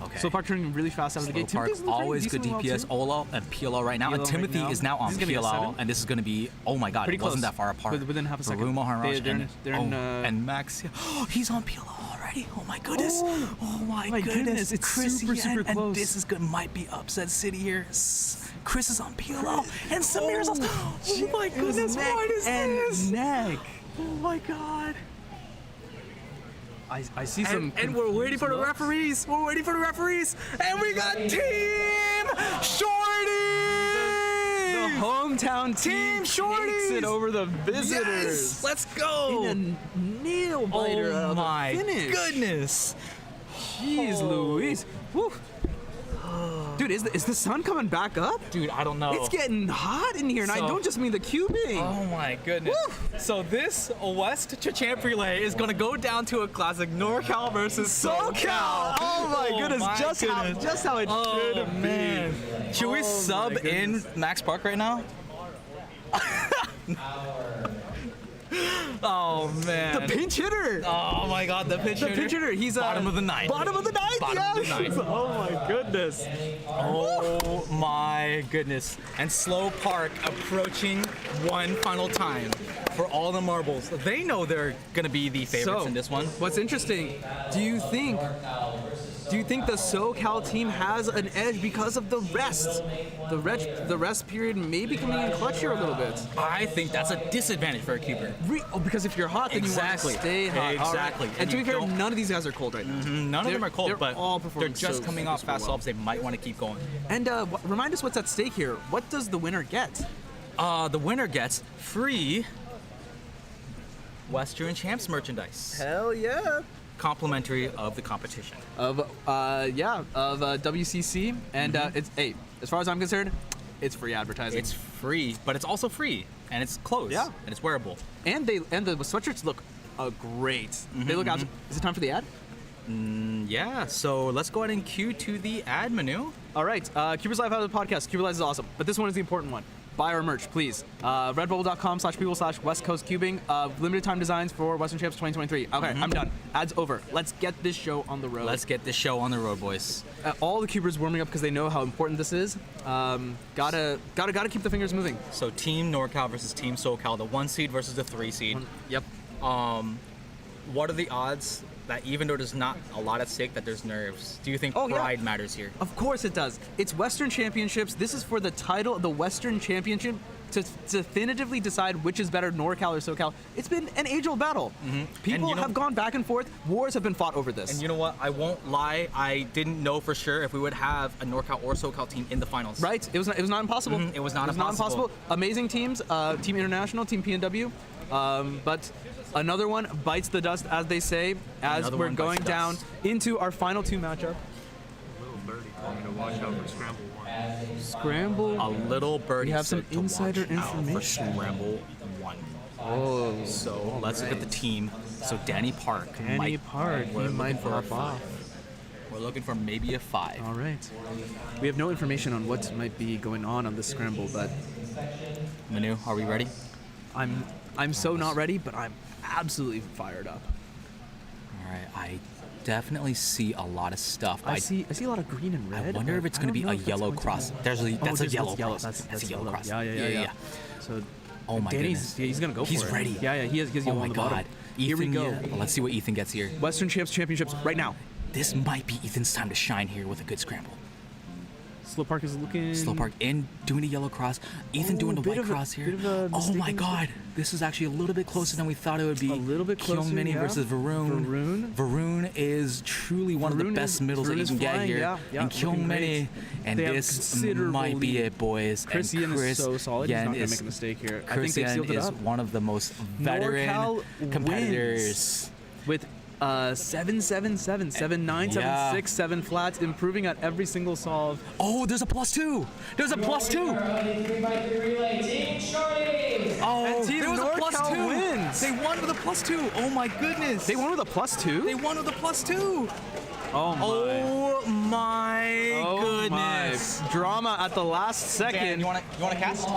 Okay. Slow Park turning really fast out of the gate. Slow Park, Timothy's looking always good decently DPS. well, too. Ola and PLO right now, and PLO Timothy right now. is now on This is gonna be a PLO, 7. and this is going to be, oh my god, Pretty it wasn't close. that far apart. Within half a second. Varun Mohanraj They're in, and Max. Oh, he's on PLO already. Oh my goodness. Oh my goodness, it's Chris super Yen, close. And this is good. Might be upset city here. Chris is on PLO, and Samir's on. Oh my goodness, what is this? Neck. Oh my god. I see some. And we're waiting for the looks. referees. We're waiting for the referees. And we got Team Shorty! The hometown team takes it over the visitors. Yes, let's go. In a nail biter Oh of my a finish. goodness. Jeez Louise. Woo. Dude, is the sun coming back up? Dude, I don't know. It's getting hot in here, and I So- don't just mean the cubing. Oh my goodness. So this West Champ Relay is gonna go down to a classic NorCal versus SoCal. Oh my goodness, my just how it should be. Man. Should we sub my in goodness. Max Park right now? Oh man. The pinch hitter. Oh my god, the pinch The hitter. pinch hitter. He's bottom of the ninth. Bottom of the ninth. Bottom of the yes. ninth. Oh my goodness. Oh my goodness. And Slow Park approaching one final time for all the marbles. They know they're gonna be the favorites So, in this one. What's interesting? Do you think the SoCal team has an edge because of the rest? The rest period may be coming in clutch here a little bit. I think that's a disadvantage for a Cuber. Because if you're hot, then Exactly. you want to stay hot. All right. Exactly. And And to be you fair, don't- none of these guys are cold right now. None of them are cold, they're but all they're performing just so coming off super fast well. subs. They might want to keep going. And remind us what's at stake here. What does the winner get? The winner gets free Western Champs merchandise. Hell yeah. Complimentary of the competition. Of WCC, and it's as far as I'm concerned, it's free advertising. It's free, but it's also free, and it's clothes. Yeah. And it's wearable. And the sweatshirts look great. They look awesome. Is it time for the ad? Yeah, so let's go ahead and cue to the ad menu. All right, CubersLive has a podcast. CubersLive is awesome, but this one is the important one. Buy our merch, please. Redbubble.com/people/West Coast Cubing. Limited time designs for Western Champs 2023. Okay, I'm done. Ad's over. Let's get this show on the road. Let's get this show on the road, boys. All the cubers warming up because they know how important this is. Gotta keep the fingers moving. So Team NorCal versus Team SoCal, the 1 seed versus the 3 seed. Yep. What are the odds that even though there's not a lot at stake, that there's nerves? Do you think pride matters here? Of course it does. It's Western Championships. This is for the title of the Western Championship to definitively decide which is better, NorCal or SoCal. It's been an age-old battle. People have gone back and forth. Wars have been fought over this. And you know what? I won't lie. I didn't know for sure if we would have a NorCal or SoCal team in the finals. Right? It was not impossible. It was not impossible. Amazing teams. Team International, Team PNW. But another one bites the dust, as they say, as Another we're one going bites the down dust. into our final 2 matchup. Little birdie told me to watch out for Scramble 1. Scramble. A little birdie We have some said to insider watch out for information. Scramble 1. Oh, so let's look at the team. So Danny Park. Danny Park, he might pop off. We're looking for maybe a 5. All right. We have no information on what might be going on this scramble, but Manu, are we ready? I'm so not ready, but I'm absolutely fired up. All right, I definitely see a lot of stuff. I see a lot of green and red. I wonder if it's going to be a yellow cross. That's a yellow cross. That's a yellow cross. Yeah. So oh my goodness. He's going to go for it. He's ready. Yeah, he has yellow on the bottom. Here we go. Well, let's see what Ethan gets here. Western Championships right now. This might be Ethan's time to shine here with a good scramble. Slow Park is looking... Slow Park in, doing a yellow cross. Ethan doing the white cross here. Oh my god. This is actually a little bit closer than we thought it would be. A little bit closer, Kyung-Mini versus Varun. Varun is truly one of the best middles that you can get here. Yeah, and Kyung-Mini, and this might be it, boys. Chris Yen is so solid. He's not going to make a mistake here. I think they've sealed it up. Is one of the most veteran competitors. With 7-7-7, 7-9, 7-6, 7 flats, improving at every single solve. Oh, there's a +2. There's a +2. Oh, and Team there was a +2. Wins. They won with a +2. Oh my goodness. They won with a +2? They won with a +2. Oh my goodness. My. Drama at the last second. Dan, you want to cast?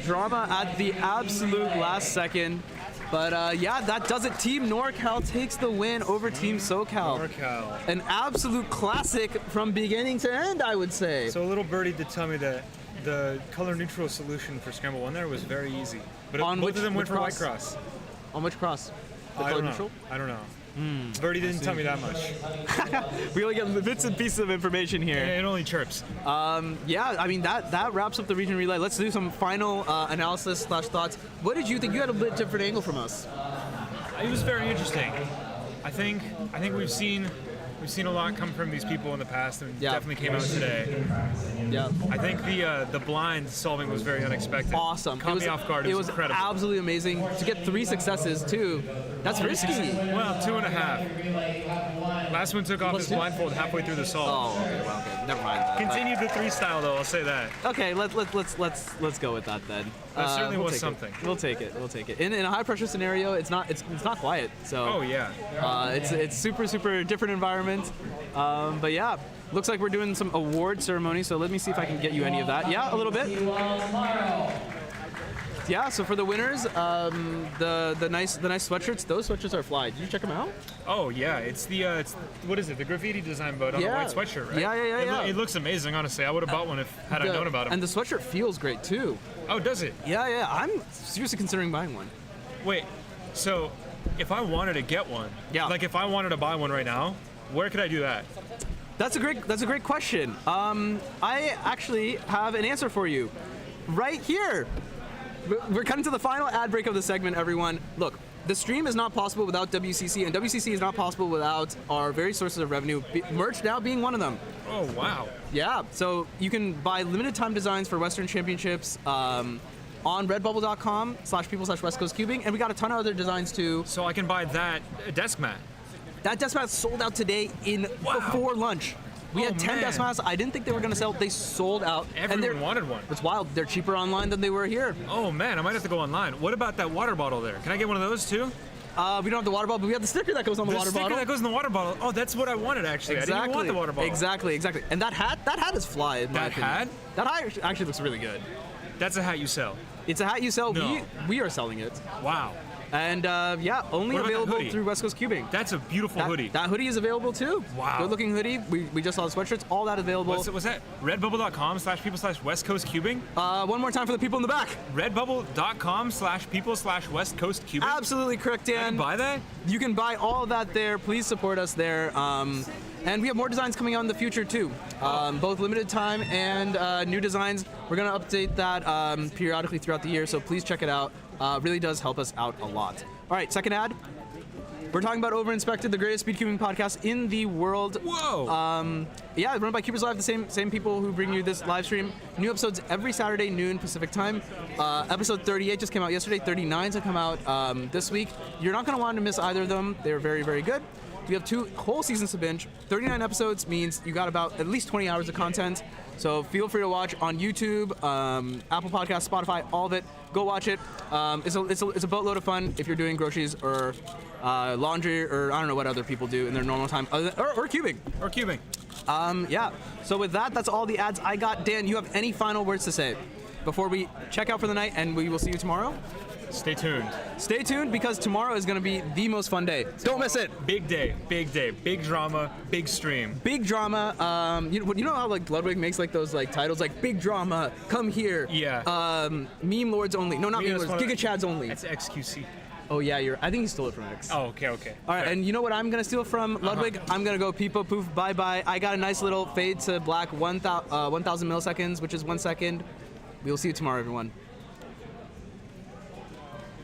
Drama at the absolute last second. But yeah, that does it. Team NorCal takes the win over Team SoCal. NorCal. An absolute classic from beginning to end, I would say. So a little birdie did tell me that the color neutral solution for Scramble 1 there was very easy. But both of them went for white cross. On which cross? The I color don't neutral? know. I don't know. Birdie didn't tell me that much. We only get bits and pieces of information here. Yeah, it only chirps. Yeah, I mean, that wraps up the region relay. Let's do some final analysis / thoughts. What did you think? You had a bit different angle from us. It was very interesting. I think we've seen a lot come from these people in the past, and definitely came out today. Yeah. I think the blind solving was very unexpected. Awesome. Caught me off guard. It was incredible. Absolutely amazing. To get 3 successes too. That's risky. Well, 2.5. Last one took off his blindfold halfway through the solve. Oh, okay. Never mind that. Continued the 3 style though. I'll say that. Okay, let's go with that then. That certainly was take something. We'll take it. In a high pressure scenario, it's not quiet. So. Oh yeah. It's super different environment. But yeah, looks like we're doing some award ceremony. So let me see if I can get you any of that. Yeah, a little bit. Yeah, so for the winners, the nice sweatshirts. Those sweatshirts are fly. Did you check them out? Oh yeah, it's the what is it? The graffiti design, but on a white sweatshirt, right? Yeah. It looks amazing, honestly. I would have bought one had I known about it. And the sweatshirt feels great too. Oh, does it? Yeah. I'm seriously considering buying one. Wait, so if I wanted to get one, like if I wanted to buy one right now, where could I do that? That's a great question. I actually have an answer for you, right here. We're cutting to the final ad break of the segment, everyone. Look, the stream is not possible without WCC, and WCC is not possible without our various sources of revenue, merch now being one of them. Oh, wow. Yeah, so you can buy limited time designs for Western Championships on redbubble.com/people/West Coast Cubing, and we got a ton of other designs too. So I can buy that desk mat. That desk mat sold out today before lunch. We had 10 desk mats. I didn't think they were going to sell. They sold out. Everyone wanted one. It's wild. They're cheaper online than they were here. Oh man, I might have to go online. What about that water bottle there? Can I get one of those too? We don't have the water bottle, but we have the sticker that goes on the water bottle. The sticker that goes in the water bottle. Oh, that's what I wanted actually. Exactly. I didn't even want the water bottle. Exactly. And that hat is fly. In my opinion. Hat? That hat actually looks really good. That's a hat you sell. It's a hat you sell. No. We are selling it. Wow. And yeah, only available through West Coast Cubing. That's a beautiful hoodie. That hoodie is available too. Wow. Good looking hoodie. We just saw the sweatshirts. All that available. What's that? Redbubble.com/people/West Coast Cubing. One more time for the people in the back. Redbubble.com/people/West Coast Cubing. Absolutely correct, Dan. I can buy that? You can buy all of that there. Please support us there. And we have more designs coming out in the future too. Both limited time and new designs. We're gonna update that periodically throughout the year, so please check it out. Really does help us out a lot. All right, second ad. We're talking about Overinspected, the greatest speed cubing podcast in the world. Whoa! Yeah, run by CubersLive, the same people who bring you this live stream. New episodes every Saturday, noon Pacific time. Episode 38 just came out yesterday. 39's will come out this week. You're not going to want to miss either of them. They're very, very good. We have 2 whole seasons to binge. 39 episodes means you got about at least 20 hours of content. So feel free to watch on YouTube, Apple Podcasts, Spotify, all of it. Go watch it. It's a boatload of fun if you're doing groceries or laundry or I don't know what other people do in their normal time, or cubing. Or cubing. Yeah. So with that, that's all the ads I got. Dan, you have any final words to say before we check out for the night and we will see you tomorrow? Stay tuned. Stay tuned because tomorrow is going to be the most fun day. Don't miss it. Big day, big drama, big stream. Big drama. You know how like Ludwig makes like those like titles like big drama, come here. Yeah. Meme lords only. No, not meme lords. Giga Chads only. It's XQC. Oh yeah, I think he stole it from X. Oh, okay. All right, and you know what I'm gonna steal from Ludwig? I'm gonna go peepo poof bye bye. I got a nice little fade to black 1,000 milliseconds, which is 1 second. We will see you tomorrow, everyone.